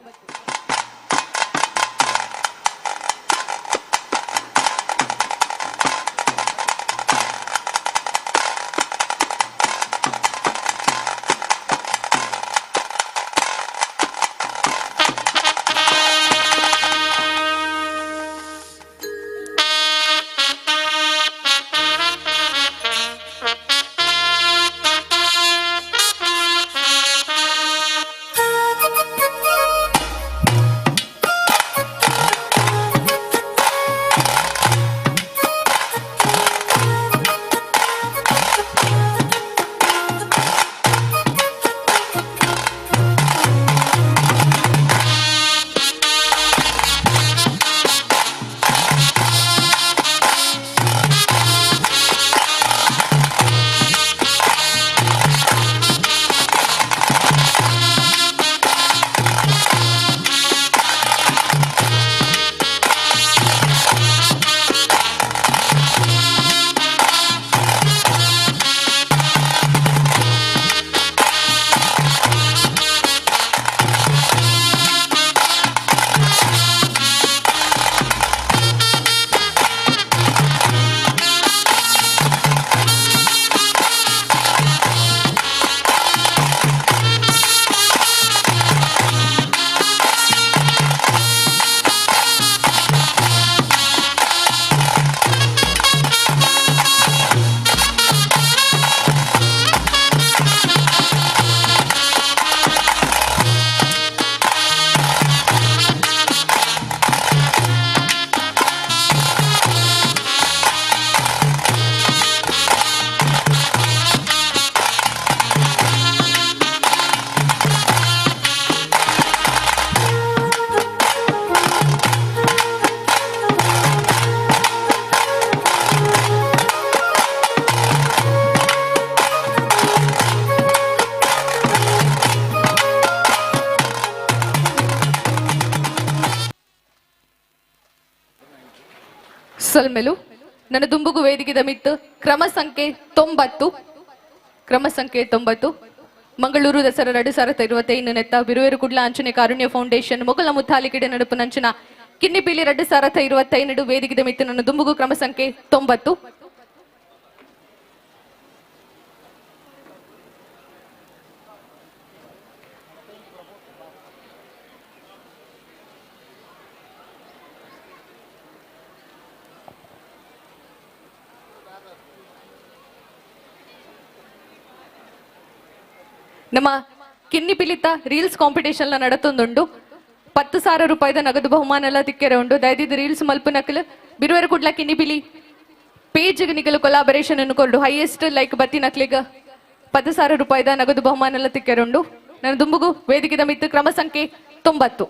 ಸೊಲ್ಮೆಲು ನನ್ನ ದುಂಬುಗು ವೇದಿಕೆದ ಮಿತ್ತು ಕ್ರಮ ಸಂಖ್ಯೆ 90 ಮಂಗಳೂರು ದಸರಾ 2025 ನೆತ್ತ ಬಿರುವೇರು ಕುಡ್ಲ ಅಂಚನೆ ಕಾರುಣ್ಯ ಫೌಂಡೇಶನ್ ಮೊಗಲ ಮುತ್ತಾಲಿಕೆಡೆ ನಡುಪು ನಂಚನ ಕಿನ್ನಿಪೀಲಿ 2025 ವೇದಿಕೆದ ಮಿತ್ತು ನನ್ನ ದುಂಬುಗು ಕ್ರಮ ಸಂಖ್ಯೆ 90. ನಮ್ಮ ಕಿನ್ನಿ ಪಿಲಿತ ರೀಲ್ಸ್ ಕಾಂಪಿಟೇಷನ್ ನಡತೊಂದುಂಡು 10,000 ರೂಪಾಯಿದ ನಗದು ಬಹುಮಾನ ಎಲ್ಲ ತಿಕ್ಕೆರೆ ಉಂಡು ದಯದಿದ್ದು ರೀಲ್ಸ್ ಮಲ್ಪ ನಕಲು ಬಿರುವೆರ ಕುಡ್ಲ ಕಿನ್ನಿ ಪಿಲಿ ಪೇಜ್ ನಿಕಲು ಕೊಲಾಬರೇಷನ್ ಅನ್ನು ಕೊರಡು ಹೈಯೆಸ್ಟ್ ಲೈಕ್ ಬತ್ತಿ ನಕ್ಲಿಗ 10,000 ರೂಪಾಯಿದ ನಗದು ಬಹುಮಾನ ಎಲ್ಲ ತಿಕ್ಕೆರೆ ಉಂಡು ನನ್ನ ದುಂಬುಗು ವೇದಿಕೆದ ಮಿತ್ತು ಕ್ರಮ ಸಂಖ್ಯೆ 90.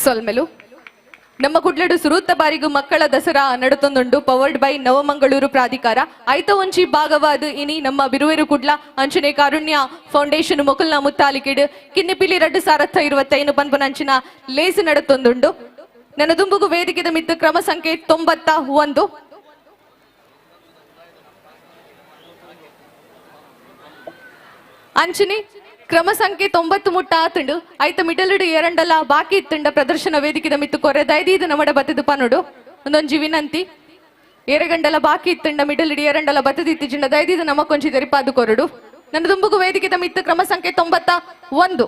ಸೊಲ್ಮೆಲು ನಮ್ಮ ಕುಡ್ಲಡು ಸುರೂತ ಬಾರಿಗು ಮಕ್ಕಳ ದಸರಾ ನಡತೊಂದುಂಡು ಪವರ್ಡ್ ಬೈ ನವಮಂಗಳೂರು ಪ್ರಾಧಿಕಾರ ಐತ ಒಂಚಿ ಭಾಗವಾದ ಇನಿ ನಮ್ಮ ಬಿರುವೇರು ಕುಡ್ಲ ಅಂಚನೆ ಕಾರುಣ್ಯ ಫೌಂಡೇಶನ್ ಮೊಕಲ್ನ ಮುತ್ತಾಲಿಕೆಡು ಕಿನ್ನಿಪಿಲಿ 2025 ಪನ್ಪುನಂಚಿನ ಲೇಸು ನಡತೊಂದುಂಡು ನನ್ನ ದುಂಬುಗು ವೇದಿಕೆದ ಮಿತ್ತು ಕ್ರಮ ಸಂಖ್ಯೆ 91. ಅಂಚನೆ ಕ್ರಮ ಸಂಖ್ಯೆ 90 ಮುಟ್ಟ ಆತುಂಡು ಐತ ಮಿಡಲುಡು ಎರಡಲ ಬಾಕಿ ಇತ್ತುಂಡ ಪ್ರದರ್ಶನ ವೇದಿಕೆದ ಮಿತ್ತು ಕೊರೆ ದಯದೀದು ನಮಡ ಬತ್ತದು ಪನುಡು ಒಂದೊಂಜಿ ವಿನಂತಿ ಏರೆಗಂಡಲ ಬಾಕಿ ಇತ್ತುಂಡ ಮಿಡಲುಡು ಎರಡಲ ಬತ್ತದು ಇತ್ತಿಜಿಂಡ ದಯದೀದು ನಮಕೊಂಚಿ ತೆರಿಪಾದು ಕೊರಡು ನನ್ನ ದುಂಬುಗು ವೇದಿಕೆದ ಮಿತ್ತು ಕ್ರಮ ಸಂಖ್ಯೆ 91.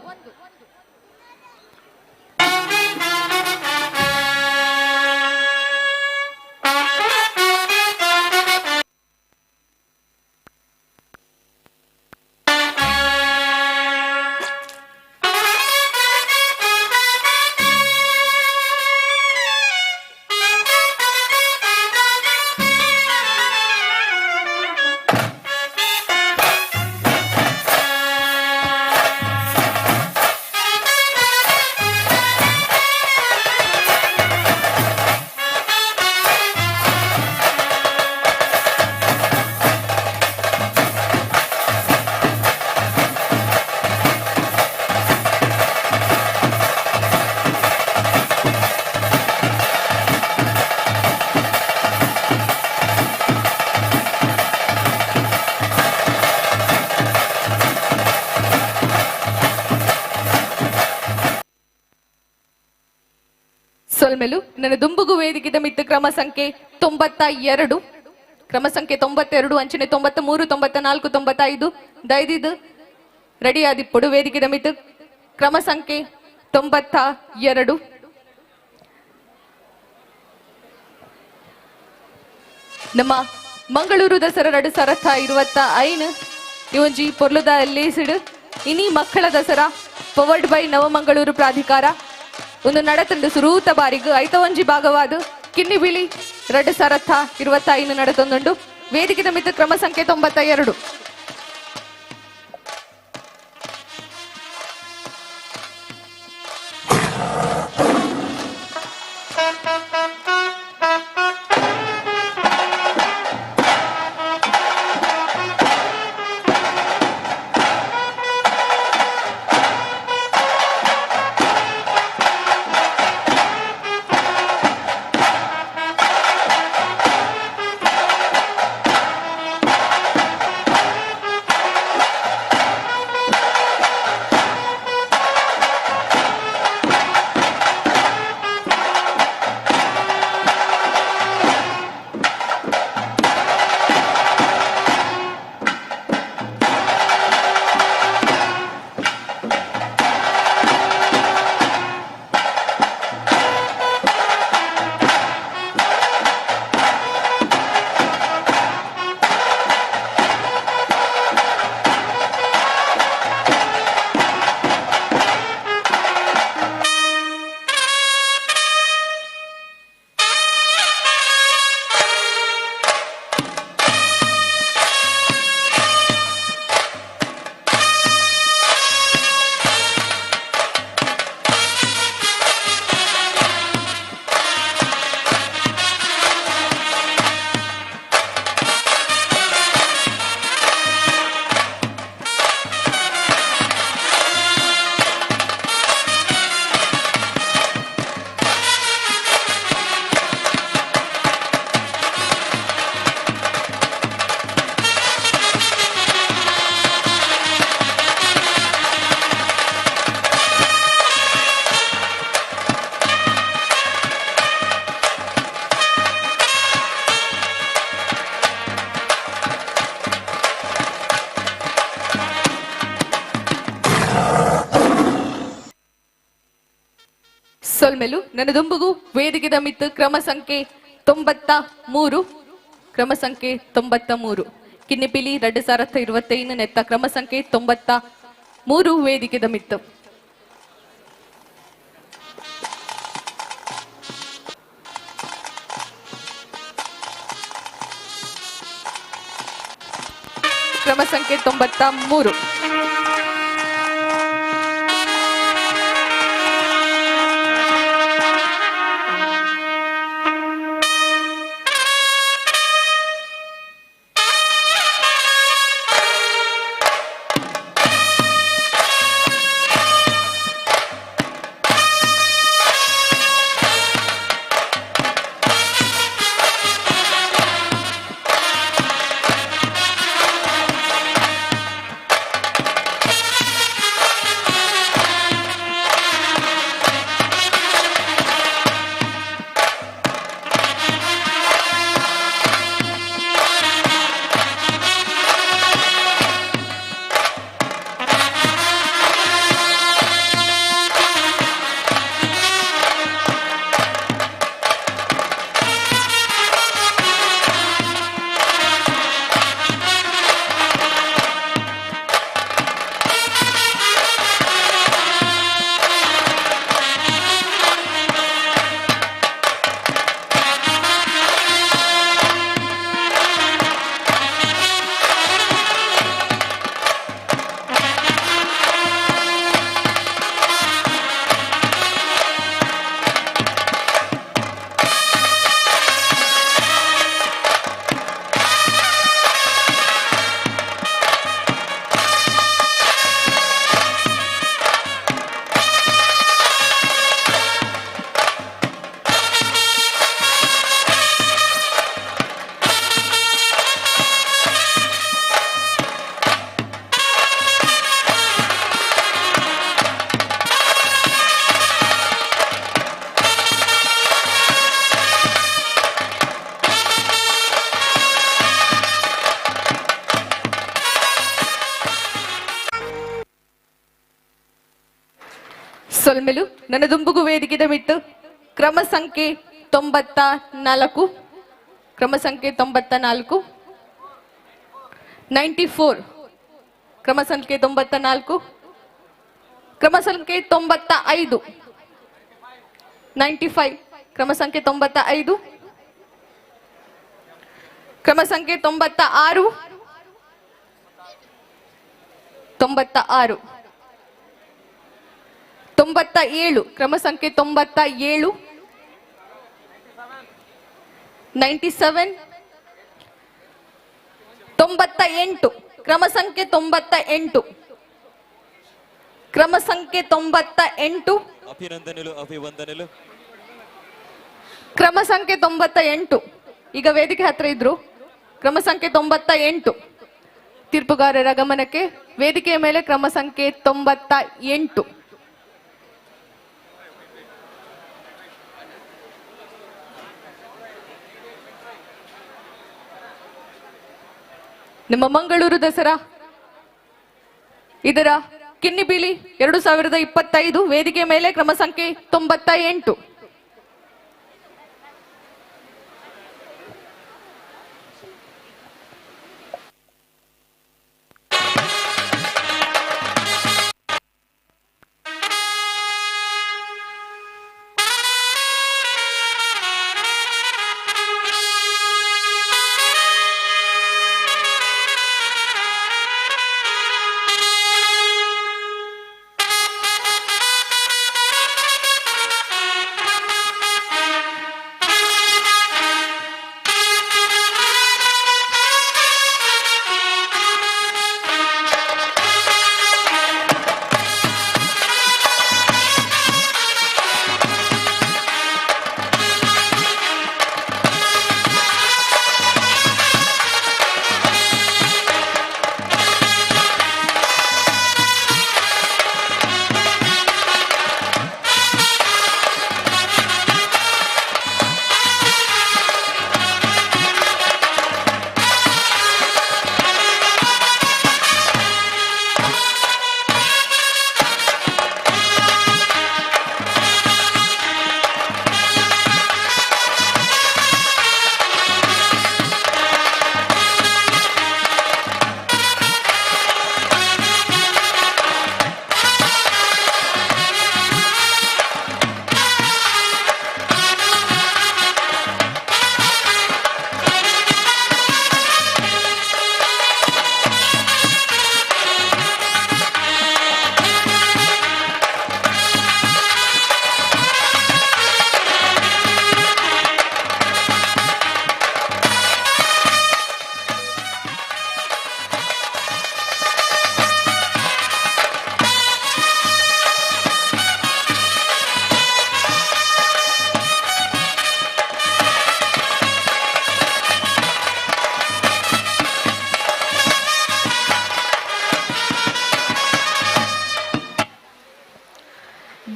ಸೊಲ್ಮೆಲು ನನ್ನ ದುಂಬುಗು ವೇದಿಕೆದ ಮಿತ್ತು ಕ್ರಮ ಸಂಖ್ಯೆ 92 ಕ್ರಮ ಸಂಖ್ಯೆ 92 ಅಂಚನೆ 93 94 95 ದೈದಿದು ರೆಡಿ ಆದಿಪ್ಪುಡು ವೇದಿಕೆದ ಮಿತ್ತು ಕ್ರಮ ಸಂಖ್ಯೆ 92 ನಮ್ಮ ಮಂಗಳೂರು ದಸರಾ 2025 ಇವೊಂಜಿ ಪೊರ್ಲುದ ಲೇಸಿಡು ಇನಿ ಮಕ್ಕಳ ದಸರಾ ಪವರ್ಡ್ ಬೈ ನವಮಂಗಳೂರು ಪ್ರಾಧಿಕಾರ ಒಂದು ನಡತಂಡು ಸುರೂತ ಬಾರಿಗು ಐತ ಒಂಜಿ ಭಾಗವಾದ ಕಿನ್ನಿ ಬಿಳಿ 2025 ನಡತೊಂದುಂಡು ವೇದಿಕೆದ ಮಿತ್ತು ಕ್ರಮ ಸಂಖ್ಯೆ 92 ಸೊಲ್ಮೆಲು ನನ್ನ ದುಂಬುಗು ವೇದಿಕೆದ ಮಿತ್ತು ಕ್ರಮ ಸಂಖ್ಯೆ 93 ಕ್ರಮ ಸಂಖ್ಯೆ 93 ಕಿನ್ನಿಪಿಲಿ 2025 ನೆತ್ತ ಕ್ರಮ ಸಂಖ್ಯೆ 93 ವೇದಿಕೆದ ಮಿತ್ತು ಕ್ರಮ ಸಂಖ್ಯೆ 93 ಸೊಲ್ಮೆಲು ನನ್ನ ದುಂಬುಗು ವೇದಿಕೆದ ಮಿಟ್ಟು ಕ್ರಮ ಸಂಖ್ಯೆ 94 ಕ್ರಮ ಸಂಖ್ಯೆ 94 94 ಕ್ರಮ ಸಂಖ್ಯೆ 94 ಕ್ರಮ ಸಂಖ್ಯೆ 95 95 ಕ್ರಮ ಸಂಖ್ಯೆ 95 ಕ್ರಮ ಸಂಖ್ಯೆ 96 96 97 ಕ್ರಮ ಸಂಖ್ಯೆ 97 97 98 ಕ್ರಮ ಸಂಖ್ಯೆ 98 ಕ್ರಮ ಸಂಖ್ಯೆ 98 ಅಭಿನಂದನೆಗಳು ಅಭಿವಂದನೆಗಳು ಕ್ರಮ ಸಂಖ್ಯೆ 98 ಈಗ ವೇದಿಕೆ ಹತ್ರ ಇದ್ರು ಕ್ರಮ ಸಂಖ್ಯೆ 98 ತೀರ್ಪುಗಾರರ ಗಮನಕ್ಕೆ ವೇದಿಕೆಯ ಮೇಲೆ ಕ್ರಮ ಸಂಖ್ಯೆ 98 ನಮ್ಮ ಮಂಗಳೂರು ದಸರಾ ಇದರ ಕಿನ್ನಿಬೀಲಿ 2025 ವೇದಿಕೆ ಮೇಲೆ ಕ್ರಮ ಸಂಖ್ಯೆ 98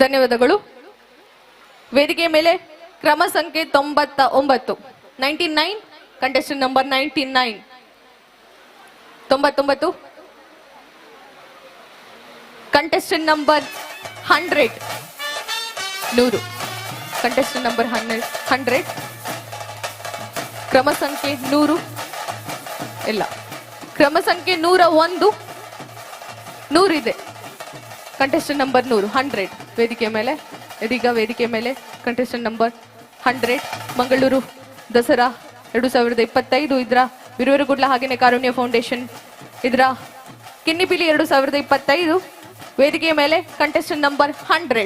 ಧನ್ಯವಾದಗಳು. ವೇದಿಕೆ ಮೇಲೆ ಕ್ರಮ ಸಂಖ್ಯೆ 99 99 contestant number 99 99 contestant number 100 100 contestant number 100 ಕ್ರಮ ಸಂಖ್ಯೆ 100 ಇಲ್ಲ ಕ್ರಮ ಸಂಖ್ಯೆ 101 100 ಇದೆ ಕಂಟೆಸ್ಟೆಂಟ್ ನಂಬರ್ 100 ವೇದಿಕೆ ಮೇಲೆ ಇದೀಗ ವೇದಿಕೆ ಮೇಲೆ ಕಂಟೆಸ್ಟೆಂಟ್ ನಂಬರ್ 100 ಮಂಗಳೂರು ದಸರಾ 2025 ಇದರ ವಿರುವರುಗುಡ್ಲ ಹಾಗೇನೆ ಕಾರುಣ್ಯ ಫೌಂಡೇಶನ್ ಇದರ ಕಿನ್ನಿಪಿಲಿ 2025 ವೇದಿಕೆ ಮೇಲೆ ಕಂಟೆಸ್ಟೆಂಟ್ ನಂಬರ್ 100.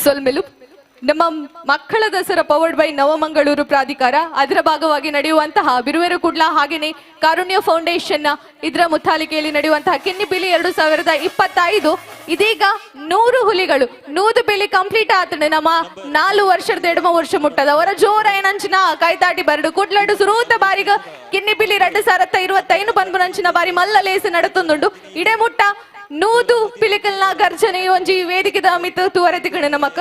ಸೊಲ್ಮೆಲು ನಮ್ಮ ಮಕ್ಕಳ ದಸರಾ ಪವರ್ಡ್ ಬೈ ನವಮಂಗಳೂರು ಪ್ರಾಧಿಕಾರ ಅದರ ಭಾಗವಾಗಿ ನಡೆಯುವಂತಹ ಬಿರುವೆರು ಕುಡ್ಲ ಹಾಗೇನೆ ಕಾರುಣ್ಯ ಫೌಂಡೇಶನ್ ಇದರ ಮುತ್ತಾಲಿಕೆಯಲ್ಲಿ ನಡೆಯುವಂತಹ ಕಿನ್ನಿಪಿಲಿ 2025 ಇದೀಗ 100 ಹುಲಿಗಳು 100 ಪಿಲಿ ಕಂಪ್ಲೀಟ್ ಆತಂಡೆ ನಮ್ಮ 4 ವರ್ಷದ 2 ವರ್ಷ ಮುಟ್ಟದ ಅವರ ಜೋರ ಏನಂಚಿನ ಕೈತಾಟಿ ಬರಡು ಕುಡ್ಲಡು ಸುರೂತ ಬಾರಿಗ ಕಿನ್ನಿಪಿಲಿ 2025 ಬಂದ್ಬುನಂಚಿನ ಬಾರಿ ಮಲ್ಲ ಲೇಸು ನಡತುಂದುಂಡು ಇಡೆ ಮುಟ್ಟ 100 ಪಿಲಿಕಲ್ನ ಗರ್ಜನೆ ಒಂಜಿ ವೇದಿಕೆದ ಮಿತ್ ತೂವರೆತಿಕಣ ನಮಕ್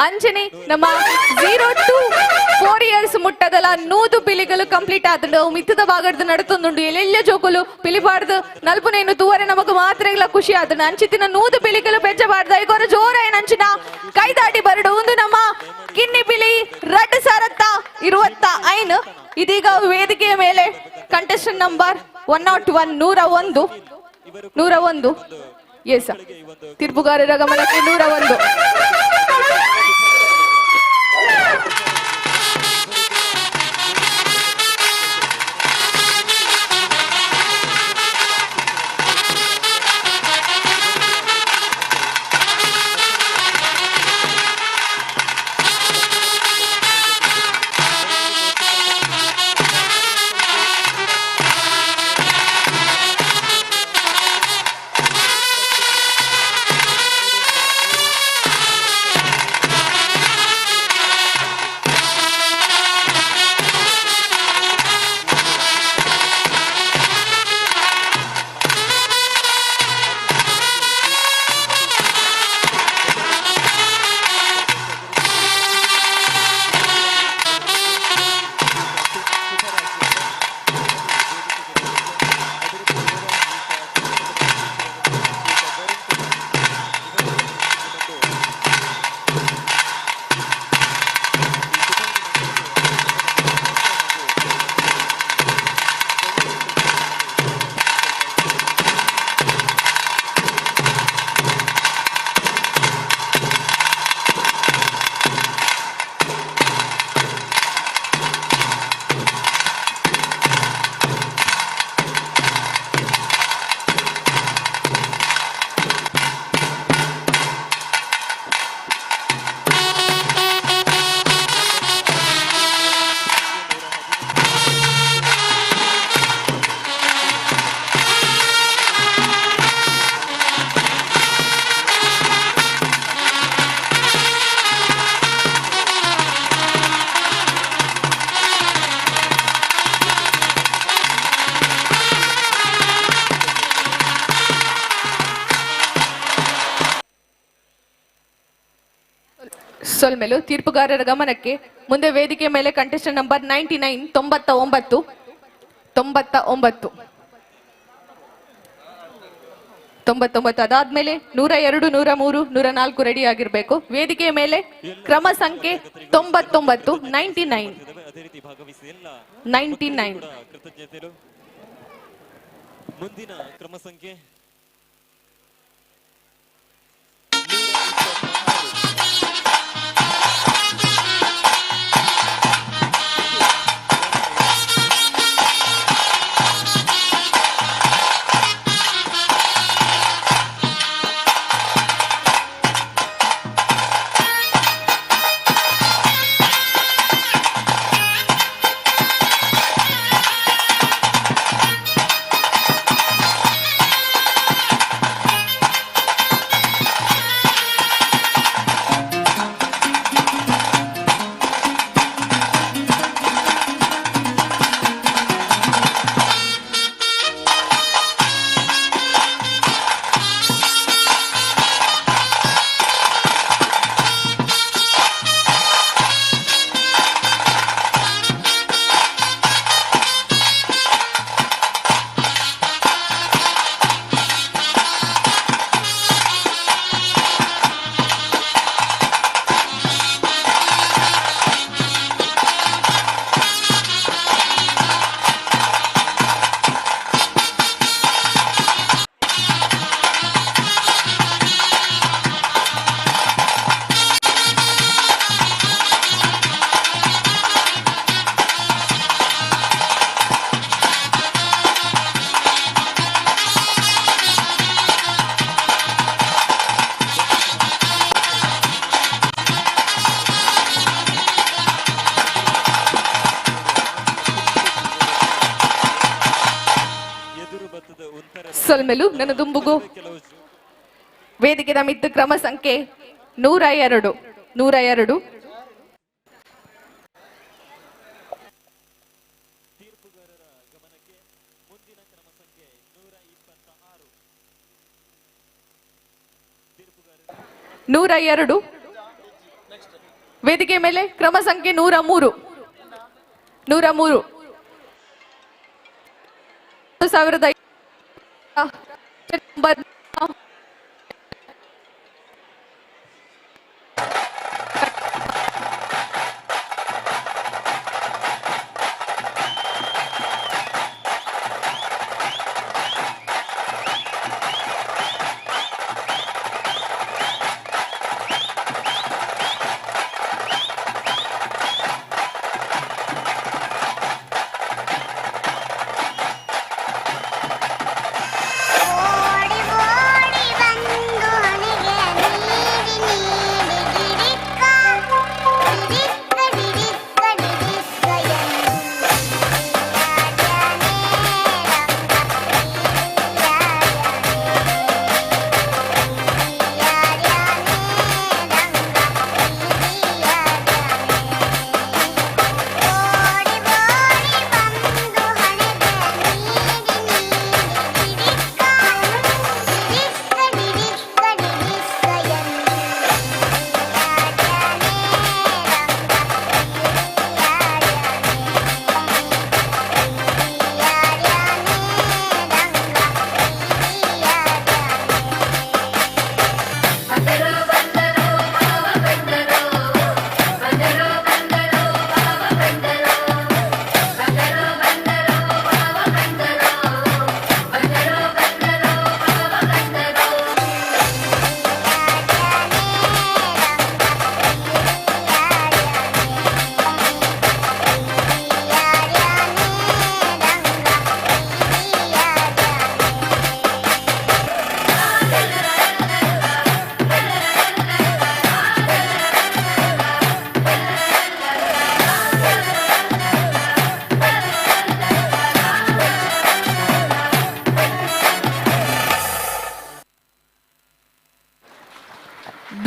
ಅಂಜನೆ ನಮ್ಮ 0 to 4 years ಮುಟ್ಟದಲ್ಲ 100 ಪಿಲಿಗಳು ಕಂಪ್ಲೀಟ್ ಆತಂಡು ಮಿತ್ತದ ಬಾಗಡ್ದು ನಡತುಂದುಂಡು ಎಲ್ಲೆಲ್ಲ ಜೋಕುಲು ಪಿಲಿಬಾರ್ದು ನಲ್ಪುನೇನು ತೂವರೆ ನಮಗ ಮಾತ್ರ ಇಲ್ಲ ಖುಷಿ ಆತಂಡು ಅಂಚಿತಿನ 100 ಪಿಲಿಗಳು ಬೆಚ್ಚಬಾರ್ದ ಈಗೊರ ಜೋರ ಏನಂಚಿನ ಕೈದಾಟಿ ಬರಡು ಒಂದು ನಮ್ಮ ಕಿನ್ನಿ ಪಿಲಿ 2025 ಇದೀಗ ವೇದಿಕೆಯ ಮೇಲೆ ಕಂಟೆಸ್ಟೆಂಟ್ ನಂಬರ್ 101 101 ಎಸ್ ತೀರ್ಪುಗಾರರ ಗಮನಕ್ಕೆ 101 ಸೊಲ್ಮೆಲು ತೀರ್ಪುಗಾರರ ಗಮನಕ್ಕೆ ಮುಂದೆ ವೇದಿಕೆ ಮೇಲೆ ಕಂಟೆಸ್ಟೆಂಟ್ ನಂಬರ್ 99 ಅದಾದ್ಮೇಲೆ 102 103 104 ರೆಡಿ ಆಗಿರ್ಬೇಕು ವೇದಿಕೆಯ ಮೇಲೆ ಕ್ರಮ ಸಂಖ್ಯೆ 99 ಮುಂದಿನ ಕ್ರಮ ಸಂಖ್ಯೆ ಸೊಲ್ಮೆಲು ನನ್ನ ದುಂಬುಗು ವೇದಿಕೆದ ಮಿತ್ತು ಕ್ರಮ ಸಂಖ್ಯೆ 102. ವೇದಿಕೆ ಮೇಲೆ ಕ್ರಮ ಸಂಖ್ಯೆ 103. 2005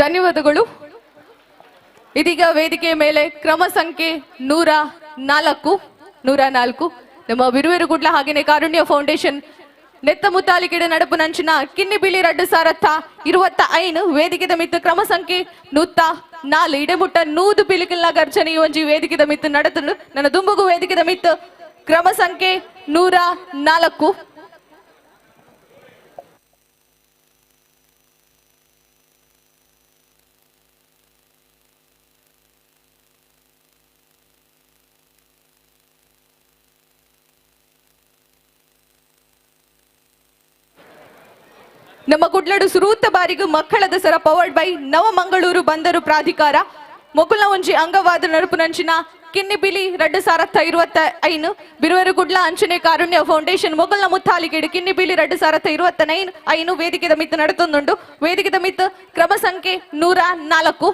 ಧನ್ಯವಾದಗಳು. ಇದೀಗ ವೇದಿಕೆ ಮೇಲೆ ಕ್ರಮ ಸಂಖ್ಯೆ 104 ನಮ್ಮ ಬಿರುವೇರುಗುಡ್ಲ ಹಾಗೇನೆ ಕಾರುಣ್ಯ ಫೌಂಡೇಶನ್ ನೆತ್ತ ಮುತ್ತಾಲಿಕೆಡೆ ನಡಪು ನಂಚಿನ ಕಿನ್ನಿ ಬಿಳಿ ರಡ್ಡು ಸಾರತ್ತ 25 ವೇದಿಕೆದ ಮಿತ್ತು ಕ್ರಮ ಸಂಖ್ಯೆ 104 ಇಡೆಮುಟ್ಟ 100 ಪಿಲಿಕಲ್ನ ಗರ್ಜನೆ ಒಂಜಿ ವೇದಿಕೆದ ಮಿತ್ತು ನಡೆತಲು ನನ್ನ ದುಂಬುಗು ವೇದಿಕೆದ ಮಿತ್ತು ಕ್ರಮ ಸಂಖ್ಯೆ 104. ನಮ್ಮ ಕುಡ್ಲಡು ಸುರೂತ ಬಾರಿಗೂ ಮಕ್ಕಳ ದಸರಾ ಪವರ್ಡ್ ಬೈ ನವಮಂಗಳೂರು ಬಂದರು ಪ್ರಾಧಿಕಾರ ಮೊಗುಲ್ನ ಒಂಜಿ ಅಂಗವಾದ ನಡುಪು ನಂಚಿನ ಕಿನ್ನಿ ಬಿಳಿ ರಡ್ಡು ಸಾರತ್ತ 25 ಬಿರುವರು ಗುಡ್ಲ ಅಂಚನೆ ಕಾರುಣ್ಯ ಫೌಂಡೇಶನ್ ಮೊಗುಲ್ನ ಮುತ್ತಾಲಿಕೆಡು ಕಿನ್ನಿ ಬಿಳಿ ರಡ್ಡು ಸಾರತ್ತ 25 ವೇದಿಕೆದ ಮಿತ್ತು ನಡೆತೊಂದುಂಡು ವೇದಿಕೆದ ಮಿತ್ತು ಕ್ರಮ ಸಂಖ್ಯೆ 104.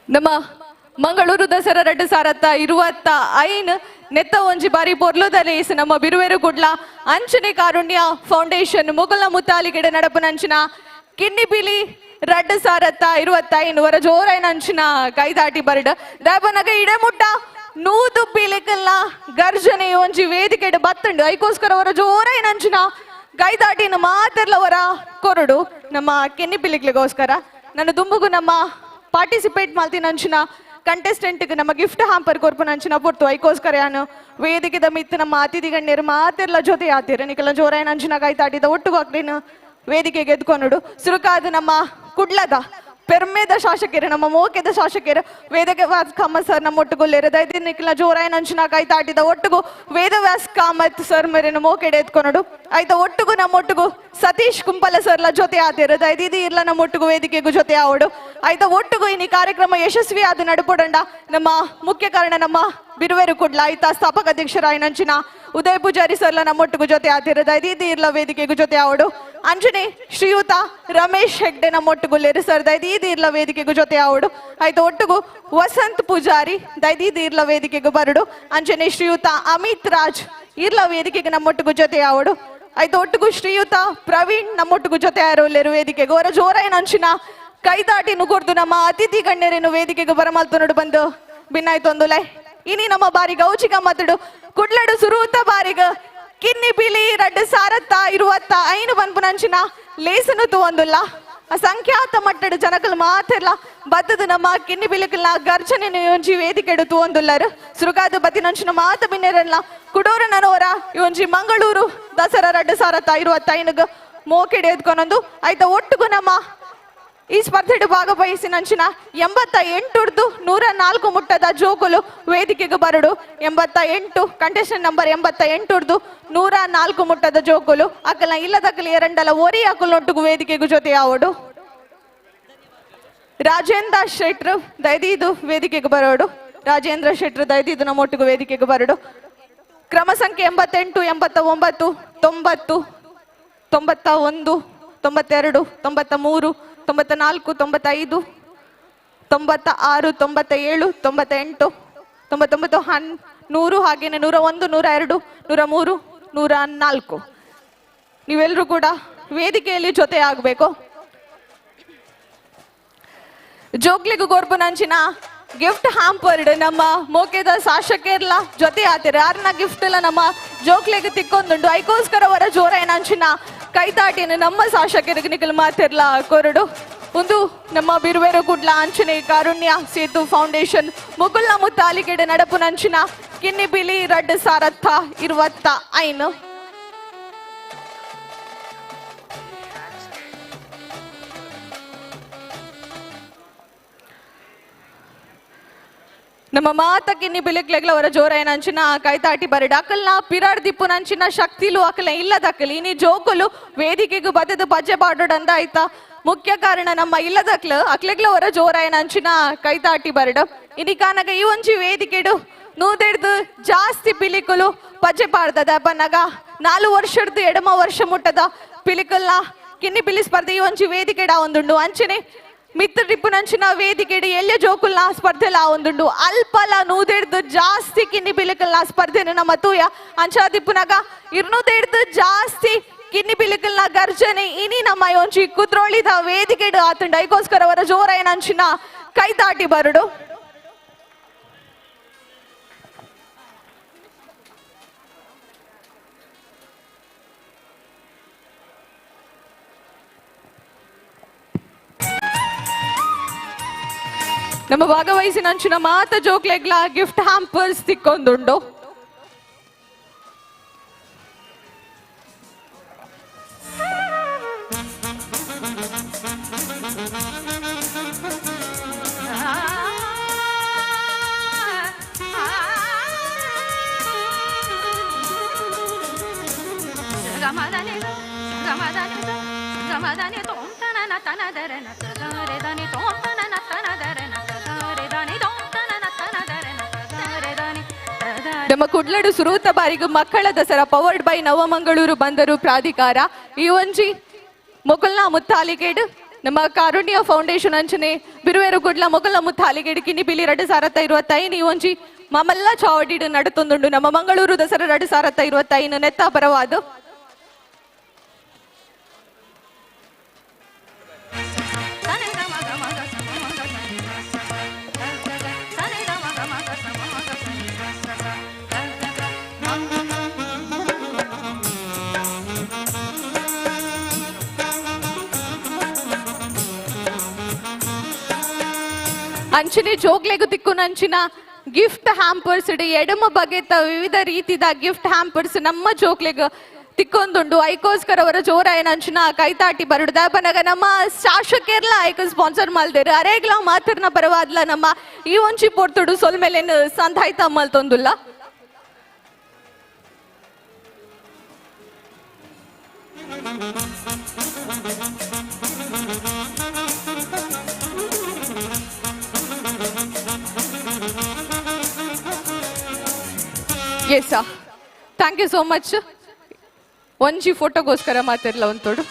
ನಮ್ಮ ಮಂಗಳೂರು ದಸರಾ 2025 ನೆತ್ತ ಒಂಜಿ ಬಾರಿ ಪೊರ್ಲುದಲ್ಲಿ ನಮ್ಮ ಬಿರುವೇರು ಕುಡ್ಲ ಅಂಚನೆ ಕಾರುಣ್ಯ ಫೌಂಡೇಶನ್ ಮುಗುಲ ಮುತ್ತಾಲಿಗಿಡ ನಡಪುನಂಚಿನ ಕಿನ್ನಿ ಬಿಲಿ 2025 ವರ ಜೋರೈನ ಅಂಚಿನ ಕೈದಾಟಿ ಬರಡ್ ದಾಪನಗ ಇಡಮುಟ್ಟ ನೂದು ಪೀಲಿಕಲ್ನ ಗರ್ಜನೆ ಒಂಜಿ ವೇದಿಕೆಡ್ ಬತ್ತಂಡು ಐಕೋಸ್ಕರ ಅವರ ಜೋರೈನ ಅಂಚಿನ ಕೈದಾಟಿನ ಮಾತೆರ್ಲವರ ಕೊರಡು ನಮ್ಮ ಕಿನ್ನಿ ಪಿಲಿಕ್ಲಿಗೋಸ್ಕರ ನನ್ನ ದುಂಬುಗು ನಮ್ಮ ಪಾರ್ಟಿಸಿಪೇಟ್ ಮಾಡ್ತೀನಂಚಿನ ಕಂಟೆಸ್ಟೆಂಟ್ಗೆ ನಮ್ಮ ಗಿಫ್ಟ್ ಹ್ಯಾಂಪರ್ ಕೊರ್ಪುನಂಚಿನ ಪೊರ್ತು ಐಕೋಸ್ಕರ ಯಾನು ವೇದಿಕೆದ ಮಿತ್ತು ನಮ್ಮ ಅತಿಥಿ ಗಣ್ಯರು ಮಾತೆರ್ಲ ಜೊತೆ ಆತೀರ ನಿಕಲ ಜೋರೈನ ಅಂಚಿನ ಕೈದಾಟಿದ ಒಟ್ಟಿಗೆ ಹಾಕ್ಲಿನ ವೇದಿಕೆಗೆ ಎದ್ಕೊಂಡು ಸುರುಕಾದ ನಮ್ಮ ಕುಡ್ಲದ ಪೆರ್ಮೆದ ಶಾಸಕರು ನಮ್ಮ ಮೋಕೆದ ಶಾಸಕರು ವೇದವ್ಯಾಸ್ ಕಾಮತ್ ಸರ್ ನಮ್ಮ ಒಟ್ಟುಗೊಳ್ಳಿರು ದೈದಿ ನಿಖಿಲ ಜೋರಾಯನ ಅಂಚಿನ ಕೈತಾಟಿದ ಒಟ್ಟಿಗೂ ವೇದವ್ಯಾಸ್ ಕಾಮತ್ ಸರ್ ಮೇರಿನ ಮೋಕೆಡೆ ಎತ್ಕೊಂಡು ಆಯ್ತಾ ಒಟ್ಟಿಗೂ ನಮ್ಮ ಒಟ್ಟಿಗೂ ಸತೀಶ್ ಕುಂಪಲ ಸರ್ಲ ಜೊತೆ ಆತಿರು ದೈದಿ ಇರ್ಲ ನಮ್ಮ ಒಟ್ಟಿಗೂ ವೇದಿಕೆಗೂ ಜೊತೆ ಆವಡು ಆಯ್ತಾ ಒಟ್ಟಿಗೂ ಇನ್ನು ಕಾರ್ಯಕ್ರಮ ಯಶಸ್ವಿ ಆದ ನಡುಪೊಡಂಡ ನಮ್ಮ ಮುಖ್ಯ ಕಾರಣ ನಮ್ಮ ಬಿರುವೇರು ಕುಡ್ಲ ಆಯ್ತಾ ಸ್ಥಾಪಕ ಅಧ್ಯಕ್ಷರಾಯನಂಚಿನ ಉದಯ್ ಪೂಜಾರಿ ಸರ್ಲ ನಮ್ಮ ಒಟ್ಟಿಗೂ ಜೊತೆ ಆತಿರು ದೈದಿ ಇರ್ಲ ವೇದಿಕೆಗೂ ಜೊತೆ ಆವಡು ಅಂಜನೆ ಶ್ರೀಯುತ ರಮೇಶ್ ಹೆಗ್ಡೆ ನಮ್ಮ ಒಟ್ಟುಗುಲ್ಲೇರು ಸರ್ ದೈದಿ ಇರ್ಲ ವೇದಿಕೆಗೂ ಜೊತೆ ಆವಡು ಆಯ್ತು ಒಟ್ಟಿಗೂ ವಸಂತ್ ಪೂಜಾರಿ ದೈದಿ ಇರ್ಲ ವೇದಿಕೆಗೂ ಬರಡು ಅಂಜನೆ ಶ್ರೀಯುತ ಅಮಿತ್ ರಾಜ್ ಇರ್ಲ ವೇದಿಕೆಗೆ ನಮ್ಮೊಟ್ಟಿಗೂ ಜೊತೆ ಆವಡು ಆಯ್ತು ಒಟ್ಟಿಗೂ ಶ್ರೀಯುತ ಪ್ರವೀಣ್ ನಮ್ಮೊಟ್ಟಿಗೂ ಜೊತೆ ಆರೋಲ್ಲೇರು ವೇದಿಕೆಗೆ ಅವರ ಜೋರಾಯನ ಅಂಚಿನ ಕೈದಾಟಿ ನುಗುರ್ದು ನಮ್ಮ ಅತಿಥಿ ಗಣ್ಯರೇನು ವೇದಿಕೆಗೆ ಬರಮಲ್ತು ನೋಡು ಬಂದು ಭಿನ್ನಾಯ್ತು ಒಂದುಲೆ ಇನಿ ನಮ್ಮ ಬಾರಿಗ ಔಚಿಕ ಮಾತಡು ಕುಡ್ಲಡು ಸುರೂತ ಬಾರಿಗ ಕಿನ್ನಿ ಬಿಲಿ 2025 ಬನ್ಪುನಂಚಿನ ಲೇಸನು ತೂವೊಂದುಲ್ಲ ಅಸಂಖ್ಯಾತ ಮಟ್ಟದ ಜನಕಲ್ ಮಾತೆರ್ಲ ಬತ್ತದ ನಮ್ಮ ಕಿನ್ನಿ ಬಿಲಿಕಲ್ನ ಗರ್ಜನೆ ಒಂಜಿ ವೇದಿಕೆಡು ತೂವೊಂದುಲ್ಲರು ಸುರುಗಾದ ಬತ್ತಿನಂಚಿನ ಮಾತ ಬಿನ್ನೆರಲ್ಲ ಕುಡೋರ ನನವರ ಒಂಜಿ ಮಂಗಳೂರು ದಸರಾ 2025 ಮೋಕೆಡೆ ಎದ್ಕೊನೊಂದು ಆಯ್ತಾ ಒಟ್ಟಿಗೂ ನಮ್ಮ ಈ ಸ್ಪರ್ಧೆಡು ಭಾಗವಹಿಸಿನಂಚಿನ 88 104 ಮುಟ್ಟದ ಜೋಗುಲು ವೇದಿಕೆಗೆ ಬರಡು 88 ಕಂಟೆಸ್ಟೆಂಟ್ ನಂಬರ್ 88 104 ಮುಟ್ಟದ ಜೋಗುಲು ಅಕಲ್ನ ಇಲ್ಲದಕ್ಕಲಿ ಎರಡಲ ಒರಿ ಅಕಲ್ನೊಟ್ಟಿಗೂ ವೇದಿಕೆಗೂ ಜೊತೆ ಆವಡು ರಾಜೇಂದ್ರ ಶೆಟ್ರು ದೈದಿದು ವೇದಿಕೆಗೆ ಬರೋಡು ರಾಜೇಂದ್ರ ಶೆಟ್ರು ದೈದಿದು ನಮ್ಮೊಟ್ಟಿಗೂ ವೇದಿಕೆಗೆ ಬರಡು ಕ್ರಮ ಸಂಖ್ಯೆ 88 89 90 91 92 93 94 95 96 97 98 99 100 ಹಾಗೇನೆ 101 102 103 104 ನೀವೆಲ್ಲರೂ ಕೂಡ ವೇದಿಕೆಯಲ್ಲಿ ಜೊತೆ ಆಗಬೇಕು ಜೋಗ್ಲಿಗು ಗೋರ್ಪುನಂಚಿನ ಗಿಫ್ಟ್ ಹ್ಯಾಂಪರ್ಡ್ ನಮ್ಮ ಮೋಕೆದ ಶಾಸಕರ್ಲ ಜೊತೆ ಆತಿರ ಯಾರನ್ನ ಗಿಫ್ಟ್ ಎಲ್ಲ ನಮ್ಮ ಜೋಗ್ಲಿಗೆ ತಿಕ್ಕೊಂದುಂಡು ಐಕೋಸ್ಕರ ಅವರ ಜೋರ ಏನಂಚಿನ ಕೈತಾಟಿನ ನಮ್ಮ ಶಾಸಕರಿಗೆ ನಿಖಲ್ ಮಾತಿರ್ಲ ಕೊರಡು ಒಂದು ನಮ್ಮ ಬಿರುವೇರು ಕುಡ್ಲ ಅಂಚನೆ ಕಾರುಣ್ಯ ಸೇತು ಫೌಂಡೇಶನ್ ಮುಗುಲ್ನ ಮುತ್ತಾಲಿಗೆಡೆ ನಡಪುನಂಚಿನ ಕಿನ್ನಿ ಬಿಲಿ 2025 ನಮ್ಮ ಮಾತ ಕಿನ್ನಿ ಬಿಲಿಕ್ಲೆಗ್ಲ ಅವರ ಜೋರ ಏನಂಚಿನ ಕೈತಾಟಿ ಬರಡು ಅಕಲ್ನ ಪಿರಾಡ್ ದಿಪ್ಪುನಂಚಿನ ಶಕ್ತಿಲು ಅಕಲ ಇಲ್ಲದಕ್ಕಲಿ ಇನಿ ಜೋಕುಲು ವೇದಿಕೆಗೂ ಬದದು ಪಜ್ಜೆ ಬಾಡೋಡಂದ ಆಯ್ತಾ ಮುಖ್ಯ ಕಾರಣ ನಮ್ಮ ಇಲ್ಲದಕ್ಲು ಅಕ್ಲೆಗ್ಲ ಅವರ ಜೋರ ಏನಂಚಿನ ಕೈತಾಟಿ ಬರಡು ಇನಿ ಕಾನಗ ಈ ಒಂಜಿ ವೇದಿಕೆಡು ನೂದೆಡ್ದು ಜಾಸ್ತಿ ಪಿಲಿಕುಲು ಪಜ್ಜೆ ಪಾಡ್ದದ ಬನ್ನಗ 4 ವರ್ಷದ್ದು ಎಡಮ ವರ್ಷ ಮುಟ್ಟದ ಪಿಲಿಕಲ್ನ ಕಿನ್ನಿ ಪಿಲಿ ಸ್ಪರ್ಧೆ ಈ ಒಂಜಿ ವೇದಿಕೆಡ ಒಂದುಂಡು ಅಂಚನೆ ಮಿತ್ರ ಟಿಪ್ಪುನಂಚಿನ ವೇದಿಕೆಡು ಎಲ್ಯ ಜೋಕುಲ್ನ ಸ್ಪರ್ಧೆಲ ಒಂದುಂಡು ಅಲ್ಪಲ ನೂದೆಡ್ದು ಜಾಸ್ತಿ ಕಿನ್ನಿ ಬಿಲಿಕಲ್ನ ಸ್ಪರ್ಧೆನು ನಮ್ಮ ತೂಯ ಅಂಚ ತಿಪ್ಪುನಗ ಇರ್ನೂದೆಡ್ದು ಜಾಸ್ತಿ ಕಿನ್ನಿ ಬಿಲಿಕಲ್ನ ಗರ್ಜನೆ ಇನಿ ನಮ್ಮ ಒಂಜಿ ಕುದ್ರೋಳಿದ ವೇದಿಕೆಡು ಆತುಂಡು ಐಕೋಸ್ಕರ ಅವರ ಜೋರ ಏನಂಚಿನ ಕೈದಾಟಿ ಬರಡು ನಮ್ಮ ಭಾಗವಹಿಸಿನಂಚಿನ ಮಾತ ಜೋಕ್ಲೆಗ್ಲ ಗಿಫ್ಟ್ ಹ್ಯಾಂಪರ್ಸ್ ತಿಕ್ಕೊಂದುಂಡು ನಮ್ಮ ಕುಡ್ಲಡು ಸುರೂತ ಬಾರಿಗು ಮಕ್ಕಳ ದಸರಾ ಪವರ್ಡ್ ಬೈ ನವಮಂಗಳೂರು ಬಂದರು ಪ್ರಾಧಿಕಾರ ಈ ಒಂಜಿ ಮೊಗಲ್ನ ಮುತ್ತಾಲಿಗೇಡ್ ನಮ್ಮ ಕಾರುಣ್ಯ ಫೌಂಡೇಶನ್ ಅಂಚನೆ ಬಿರುವೇರು ಗುಡ್ಲ ಮೊಗಲ್ನ ಮುತ್ತಾಲಿಗೇಡ್ ಕಿನಿಪಿಲಿ 2025 ಈ ಒಂಜಿ ಮಮಲ್ಲ ಚಾವಡಿಡ್ ನಡುತ್ತೊಂದುಂಡು ನಮ್ಮ ಮಂಗಳೂರು ದಸರಾ 2025 ನೆತ್ತ ಬರವಾದ ಅಂಚನೆ ಜೋಗ್ಲೆಗು ತಿಕ್ಕುನಂಚಿನ ಗಿಫ್ಟ್ ಹ್ಯಾಂಪರ್ಸ್ ಎಡಮ ಬಗೆತ ವಿವಿಧ ರೀತಿದ ಗಿಫ್ಟ್ ಹ್ಯಾಂಪರ್ಸ್ ನಮ್ಮ ಜೋಗ್ಲೆಗ್ ತಿಕ್ಕೊಂದುಂಡು ಐಕೋಸ್ಕರ ಅವರ ಜೋರಾಯನ ಅಂಚಿನ ಕೈತಾಟಿ ಬರುಡು ದಾಪನಗ ನಮ್ಮ ಶಾಸಕರ್ಲ ಐಕ ಸ್ಪಾನ್ಸರ್ ಮಲ್ದೇರು ಅರೆಗ್ಲ ಮಾತಿರ್ನ ಪರವಾದ್ಲ ನಮ್ಮ ಈ ಒಂಚಿ ಪೊರ್ತುಡು ಸೊಲ್ಮೇಲೆನ್ ಸಂಧಾಯ್ತ ಮಲ್ತೊಂದುಲ್ಲ yes thank you so much ಒಂಜಿ ಫೋಟೋಗೋಸ್ಕರ ಮಾತಿರ್ಲ ಒಂತೋಡು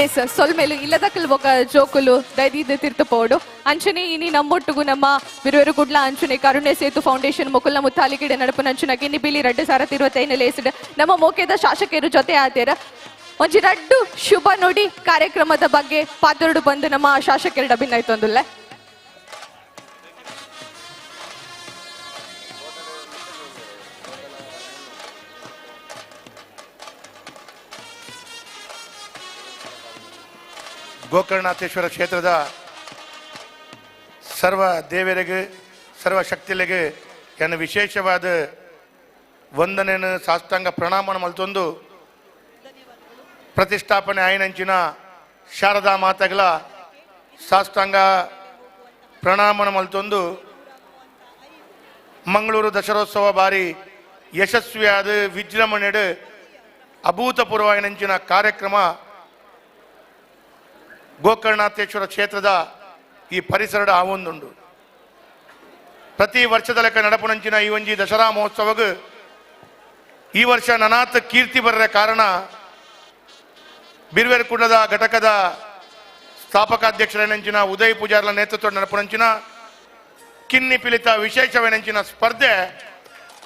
ಎಸ್ ಸೊಲ್ಮೇಲು ಇಲ್ಲದಕ್ಕಲ್ ఒక ಜೋಕುಲು ದೈದಿದ ತಿರ್ತಪೋಡು ಅಂಚನೆ ಇನಿ ನಮ್ಮೊಟ್ಟುಗು ನಮ್ಮ ಬಿರುವೆರು ಗುಡ್ಲ ಅಂಚನೆ ಕರುಣೆ ಸೇತು ಫೌಂಡೇಶನ್ ಮುಕುಲ್ನ ಮುತ್ತಾಲಿಗಿಡೆ ನಡಪು ನಂಚುನ ಗಿನ್ನಿಬಿಲಿ 2025 ಲೇಸಿಡ್ ನಮ್ಮ ಮೋಕೆದ ಶಾಸಕರು ಜೊತೆ ಆತೇರ ಒಂಜಿ ರಡ್ಡು ಶುಭ ನುಡಿ ಕಾರ್ಯಕ್ರಮದ ಬಗ್ಗೆ ಪಾತ್ರಡು ಬಂದು ನಮ್ಮ ಶಾಸಕರ ಅಭಿನಯಿತೊಂದುಲ್ಲೆ ಗೋಕರ್ಣನಾಥೇಶ್ವರ ಕ್ಷೇತ್ರದ ಸರ್ವ ದೇವರಿಗೆ ಸರ್ವ ಶಕ್ತಿಗಳಿಗೆ ಏನು ವಿಶೇಷವಾದ ವಂದನೆಯನ್ನು ಸಾಷ್ಟಾಂಗ ಪ್ರಣಾಮನ ಮಲ್ತೊಂದು ಪ್ರತಿಷ್ಠಾಪನೆ ಆಯ್ನಂಚಿನ ಶಾರದಾ ಮಾತೆಗಳ ಸಾಷ್ಟಾಂಗ ಪ್ರಣಾಮನ ಮಲ್ತೊಂದು ಮಂಗಳೂರು ದಸರೋತ್ಸವ ಬಾರಿ ಯಶಸ್ವಿಯಾದ ವಿಜೃಂಭಣೆಡು ಅಭೂತಪೂರ್ವ ಆಯ್ನಂಚಿನ ಕಾರ್ಯಕ್ರಮ ಗೋಕರ್ಣನಾಥೇಶ್ವರ ಕ್ಷೇತ್ರದ ಈ ಪರಿಸರದ ಆವೊಂದುಂಡು ಪ್ರತಿ ವರ್ಷದ ಲೆಕ್ಕ ನಡಪುನಂಚಿನ ಈ ಒಂಜಿ ದಸರಾ ಮಹೋತ್ಸವಗ್ ಈ ವರ್ಷ ನನಾತ್ ಕೀರ್ತಿ ಬರರ ಕಾರಣ ಬಿರ್ವೇರು ಕುಂಡದ ಘಟಕದ ಸ್ಥಾಪಕಾಧ್ಯಕ್ಷರೇನಂಚಿನ ಉದಯ್ ಪೂಜಾರ್ಲ ನೇತೃತ್ವ ನಡಪುನಂಚಿನ ಕಿನ್ನಿ ಪಿಲಿತ ವಿಶೇಷವೇನಂಚಿನ ಸ್ಪರ್ಧೆ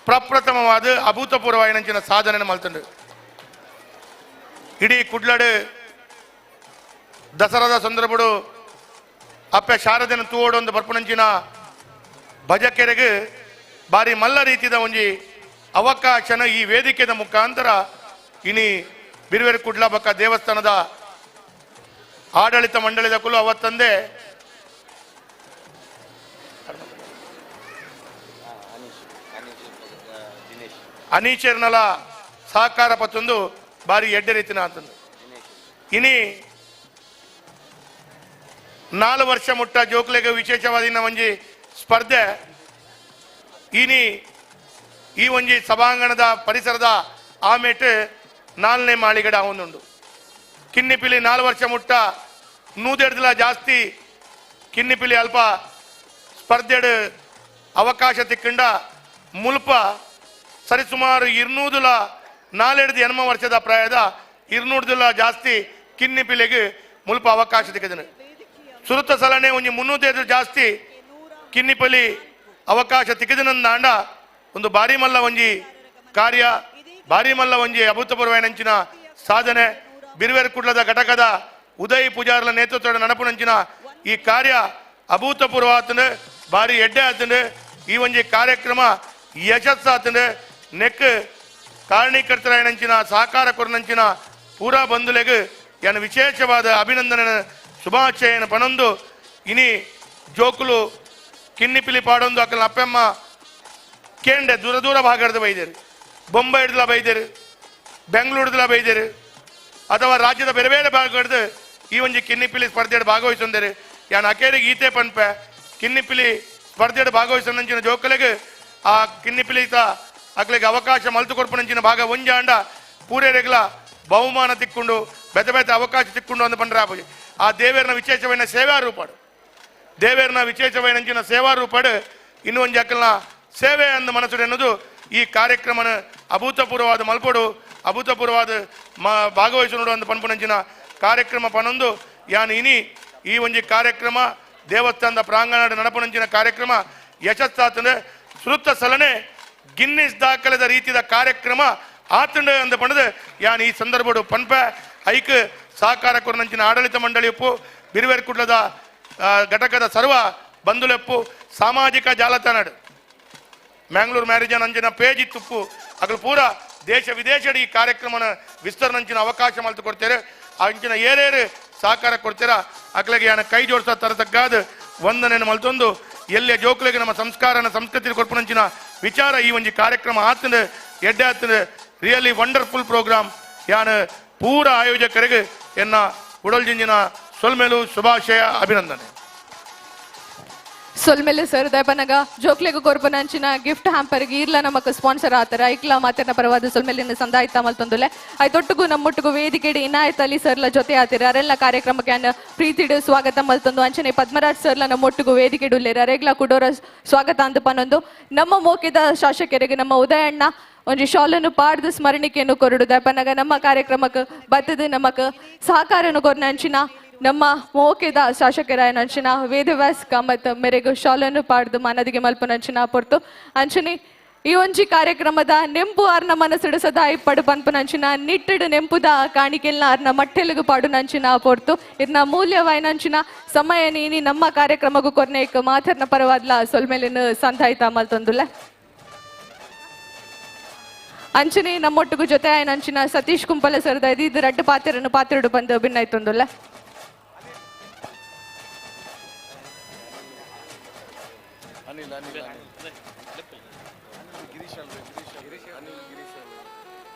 ಪ್ರಪ್ರಥಮವಾದ ಅಭೂತಪೂರ್ವ ಏನಂಚಿನ ಸಾಧನೆ ಮಲ್ತಂಡು ಇಡೀ ಕುಡ್ಲಡ್ ದಸರಾದ ಸಂದರ್ಭಡು ಅಪ್ಪೆ ಶಾರದೆನ ತೂವೊಂದು ಬರ್ಪುನಂಚಿನ ಭಜಕೆರೆಗೆ ಬಾರಿ ಮಲ್ಲ ರೀತಿಯ ಒಂಜಿ ಅವಕಾಶನ ಈ ವೇದಿಕೆದ ಮುಖಾಂತರ ಇನಿ ಬಿರುವೇರು ಕುಡ್ಲ ಬಕ್ಕ ದೇವಸ್ಥಾನದ ಆಡಳಿತ ಮಂಡಳಿದ ಕುಲು ಅವತ್ತಂದೆ ಅನೀಚರ್ನಲ ಸಹಕಾರ ಪತ್ತೊಂದು ಬಾರಿ ಎಡ್ಡೆ ರೀತಿನ ಅಂತಂದು ಇನಿ 4 ವರ್ಷ ಮುಟ್ಟ ಜೋಕ್ಲೆಗೆ ವಿಶೇಷವಾದ ಒಂಜಿ ಸ್ಪರ್ಧೆ ಇನಿ ಈ ಒಂಜಿ ಸಭಾಂಗಣದ ಪರಿಸರದ ಆಮೇಟ್ 4ನೇ ಮಾಳಿಗಡ ಆವೊಂದುಂಡು ಕಿನ್ನಿಪಿಲಿ 4 ವರ್ಷ ಮುಟ್ಟ 100 ಜಾಸ್ತಿ ಕಿನ್ನಿಪಿಲಿ ಅಲ್ಪ ಸ್ಪರ್ಧೆಡ್ ಅವಕಾಶ ತಿಕ್ಕಂಡ ಮುಲ್ಪ ಸರಿಸುಮಾರು 204 ವರ್ಷದ ಪ್ರಾಯದ 200 ಜಾಸ್ತಿ ಕಿನ್ನಿಪಿಲಿಗೆ ಮುಲ್ಪ ಅವಕಾಶ ತಿಕ್ಕದನು ಸುರುತ ಸಲನೆ ಒಂಜಿ 300 ಜಾಸ್ತಿ ಕಿನ್ನಿಪಲಿ ಅವಕಾಶ ತಿಕ್ಕದನಂದಾಂಡ ಒಂದು ಬಾರಿ ಮಲ್ಲ ಒಂಜಿ ಕಾರ್ಯ ಬಾರಿ ಮಲ್ಲ ಒಂಜಿ ಅಭೂತಪೂರ್ವನಂಚಿನ ಸಾಧನೆ ಬಿರುವೇರು ಕುಡ್ಲದ ಘಟಕದ ಉದಯ್ ಪೂಜಾರ್ಲ ನೇತೃತ್ವದ ನಡಪುನಂಚಿನ ಈ ಕಾರ್ಯ ಅಭೂತಪೂರ್ವ ಆತಂದು ಬಾರಿ ಎಡ್ಡೆ ಆತಂದು ಈ ಒಂಜಿ ಕಾರ್ಯಕ್ರಮ ಯಶಸ್ಸು ಆತಂದು ನೆಕ್ ಕಾರಣೀಕರ್ತರ ಸಹಕಾರ ಕೊರನಂಚಿನ ಪೂರಾ ಬಂಧುಲೆಗೆ ಏನು ವಿಶೇಷವಾದ ಅಭಿನಂದನೆ ಶುಭಾಶಯನ ಪನೊಂದು ಇನಿ ಜೋಕುಲು ಕಿನ್ನಿಪಿಲಿ ಪಾಡೊಂದು ಅಕ್ಕಲ ಅಪ್ಪಮ್ಮ ಕೇಂಡೆ ದೂರ ದೂರ ಭಾಗದ ಬೈದೇರು ಬೊಂಬೈ ಹಿಡ್ದಲ ಬೈದೇರು ಬೆಂಗಳೂರ್ದಲ ಬೈದೇರು ಅಥವಾ ರಾಜ್ಯದ ಬೇರೆ ಬೇರೆ ಭಾಗದ ಈ ಒಂಜಿ ಕಿನ್ನಿಪಿಲಿ ಸ್ಪರ್ಧೆಡ್ ಭಾಗವಹಿಸೊಂದೇರು ಯಾನ್ ಅಕೇರಿಗೆ ಈತೆ ಪನ್ಪೆ ಕಿನ್ನಿಪಿಲಿ ಸ್ಪರ್ಧೆಡ್ ಭಾಗವಹಿಸೊಂದಂಚಿನ ಜೋಕಲೆಗೆ ಆ ಕಿನ್ನಿಪಿಲಿತ ಅಕ್ಲಿಗೆ ಅವಕಾಶ ಮಲ್ತು ಕೊಡ್ಪನಂಚಿನ ಭಾಗ ಒಂಜಾಂಡ ಪೂರೇರೆಗಳ ಬಹುಮಾನ ತಿಕ್ಕೊಂಡು ಬೆತ್ತ ಬೆತ್ತ ಅವಕಾಶ ತಿಕ್ಕೊಂಡು ಅಂದು ಪಂಡ್ರೆ ಆ ದೇವೇರನ ವಿಶೇಷವೈನ ಸೇವಾ ರೂಪಾಡು ದೇವೇರನ ವಿಶೇಷವೈನಂಚಿನ ಸೇವಾ ರೂಪಾಡು ಇನ್ನೂ ಒಂದು ಅಕ್ಕಲ್ನ ಸೇವೆ ಅಂದ ಮನಸ್ಸು ಎನ್ನುವುದು ಈ ಕಾರ್ಯಕ್ರಮನ ಅಭೂತಪೂರ್ವವಾದ ಮಲ್ಪಡು ಅಭೂತಪೂರ್ವವಾದ ಭಾಗವಹಿಸೋಡು ಅಂದು ಪನ್ಪುನಂಚಿನ ಕಾರ್ಯಕ್ರಮ ಪನೊಂದು ಯಾನು ಇನಿ ಈ ಒಂದು ಕಾರ್ಯಕ್ರಮ ದೇವಸ್ಥಾನದ ಪ್ರಾಂಗಣ ನಡಪುನಂಚಿನ ಕಾರ್ಯಕ್ರಮ ಯಶಸ್ಸಾತಂದ್ರೆ ಸುರುತ್ತ ಸಲನೆ ಗಿನ್ನಿಸ್ ದಾಖಲೆದ ರೀತಿಯ ಕಾರ್ಯಕ್ರಮ ಆತಂಡ ಅಂದ ಪಣದು ಯಾನ್ ಈ ಸಂದರ್ಭಡು ಪನ್ಪ ಐಕ್ ಸಹಕಾರ ಕೊರನಂಚಿನ ಆಡಳಿತ ಮಂಡಳಿ ಉಪ್ಪು ಬಿರುವೇರ್ ಕುಡ್ಲದ ಘಟಕದ ಸರ್ವ ಬಂಧುಲೆಪ್ಪು ಸಾಮಾಜಿಕ ಜಾಲತಾಣ ಮ್ಯಾಂಗ್ಳೂರು ಮ್ಯಾರೇಜನ್ ಅಂಚಿನ ಪೇಜ್ ಇತ್ತುಪ್ಪು ಅಗಲು ಪೂರ ದೇಶ ವಿದೇಶದ ಈ ಕಾರ್ಯಕ್ರಮನ ವಿಸ್ತರಣಂಚಿನ ಅವಕಾಶ ಮಲ್ತು ಕೊಡ್ತೇವೆ ಅಂಚಿನ ಏರೇರು ಸಹಕಾರ ಕೊಡ್ತೀರ ಅಕ್ಲೆಗೆ ಯಾನ ಕೈ ಜೋಡಿಸೋ ತರತಕ್ಕಾದ ವಂದನೆಯನ್ನು ಮಲ್ತೊಂದು ಎಲ್ಲೇ ಜೋಕ್ಲೆಗೆ ನಮ್ಮ ಸಂಸ್ಕಾರನ ಸಂಸ್ಕೃತಿ ಕೊಡ್ಪುನಂಚಿನ ವಿಚಾರ ಈ ಒಂದು ಕಾರ್ಯಕ್ರಮ ಆತನ ಎಡ್ಡೆ ಆತನ ರಿಯಲಿ ವಂಡರ್ಫುಲ್ ಪ್ರೋಗ್ರಾಮ್ ಯಾನ ಪೂರ ಆಯೋಜಕರಿಗೆ ಎನ್ನ ಉಡಲ್ಜಿಂಜಿನ ಸೊಲ್ಮೆಲು ಶುಭಾಶಯ ಅಭಿನಂದನೆ ಸೊಲ್ಮೆಲೆ ಸರ್ ದಯಪನಗ ಜೋಕ್ಲೆಗ ಕೊರ್ಪನಂಚಿನ ಗಿಫ್ಟ್ ಹ್ಯಾಂಪರ್ಗೆ ಇರ್ಲ ನಮಕ್ ಸ್ಪಾನ್ಸರ್ ಆತರ ಐಕ್ಲ ಮಾತಿನ ಪರವಾದ ಸೊಲ್ಮೆಲಿನ ಸಂದಾಯಿತ ಮಲ್ತೊಂದುಲೆ ಐತೊಟ್ಟುಗು ನಮ್ಮೊಟ್ಟಿಗೂ ವೇದಿಕೆಡೆ ಇನಾಯತ್ ಅಲಿ ಸರ್ಲ ಜೊತೆ ಆತಿರ ಅರೆಲ್ಲ ಕಾರ್ಯಕ್ರಮಕ್ಕೆ ಪ್ರೀತಿಡು ಸ್ವಾಗತ ಮಲ್ತೊಂದು ಅಂಚನೆ ಪದ್ಮರಾಜ್ ಸರ್ಲ ನಮ್ಮೊಟ್ಟಿಗೂ ವೇದಿಕೆಡುಲ್ಲೇರ ಅರೆಗ್ಲ ಕುಡೋರ ಸ್ವಾಗತ ಅಂತ ಪನ್ನೊಂದು ನಮ್ಮ ಮೋಕಿದ ಶಾಸಕರಿಗೆ ನಮ್ಮ ಉದಯಣ್ಣ ಒಂಜಿ ಶಾಲನ್ನು ಪಾಡ್ದು ಸ್ಮರಣಿಕೆಯನ್ನು ಕೊರಡು ದಯಪನಗ ನಮ್ಮ ಕಾರ್ಯಕ್ರಮಕ್ಕೆ ಬತ್ತದ ನಮಕ್ ಸಹಕಾರನು ಕೊರ್ನಂಚಿನ ನಮ್ಮ ಮೋಕೆದ ಶಾಸಕರಾಯನಂಚಿನ ವೇದವ್ಯಾಸ್ ಕಾಮತ್ ಮೇರೆಗೂ ಶಾಲನ್ನು ಪಾಡ್ದು ಮನದಿಗೆ ಮಲ್ಪನಂಚಿನ ಪೊರ್ತು ಅಂಚನೆ ಈ ಒಂಜಿ ಕಾರ್ಯಕ್ರಮದ ನೆಂಪು ಆರ್ನ ಮನಸ್ಸುಡು ಸದಾ ಇಪ್ಪಡು ಪನ್ಪನಂಚಿನ ನಿಟ್ಟಡು ನೆಂಪುದ ಕಾಣಿಕೆಲ್ನ ಆರ್ನ ಮಟ್ಟೆಲುಗು ಪಾಡು ನಂಚಿನ ಪೊರ್ತು ಇರ್ನ ಮೂಲ್ಯವಾಯ್ನಂಚಿನ ಸಮಯ ನೀನಿ ನಮ್ಮ ಕಾರ್ಯಕ್ರಮಗೂ ಕೊರ್ನೇಕ್ ಮಾತರ್ನ ಪರವಾದ್ಲ ಸೊಲ್ಮೇಲಿನ ಸಂಧಾಯಿತ ಮಲ್ತೊಂದುಲ್ಲ ಅಂಚನೆ ನಮ್ಮೊಟ್ಟಿಗೂ ಜೊತೆ ಆಯ್ನಂಚಿನ ಸತೀಶ್ ಕುಂಪಲ ಸರ್ದ ಇದು ರಡ್ಡು ಪಾತ್ರಡು ಬಂದು ಭಿನ್ನಾಯ್ತೊಂದುಲ್ಲ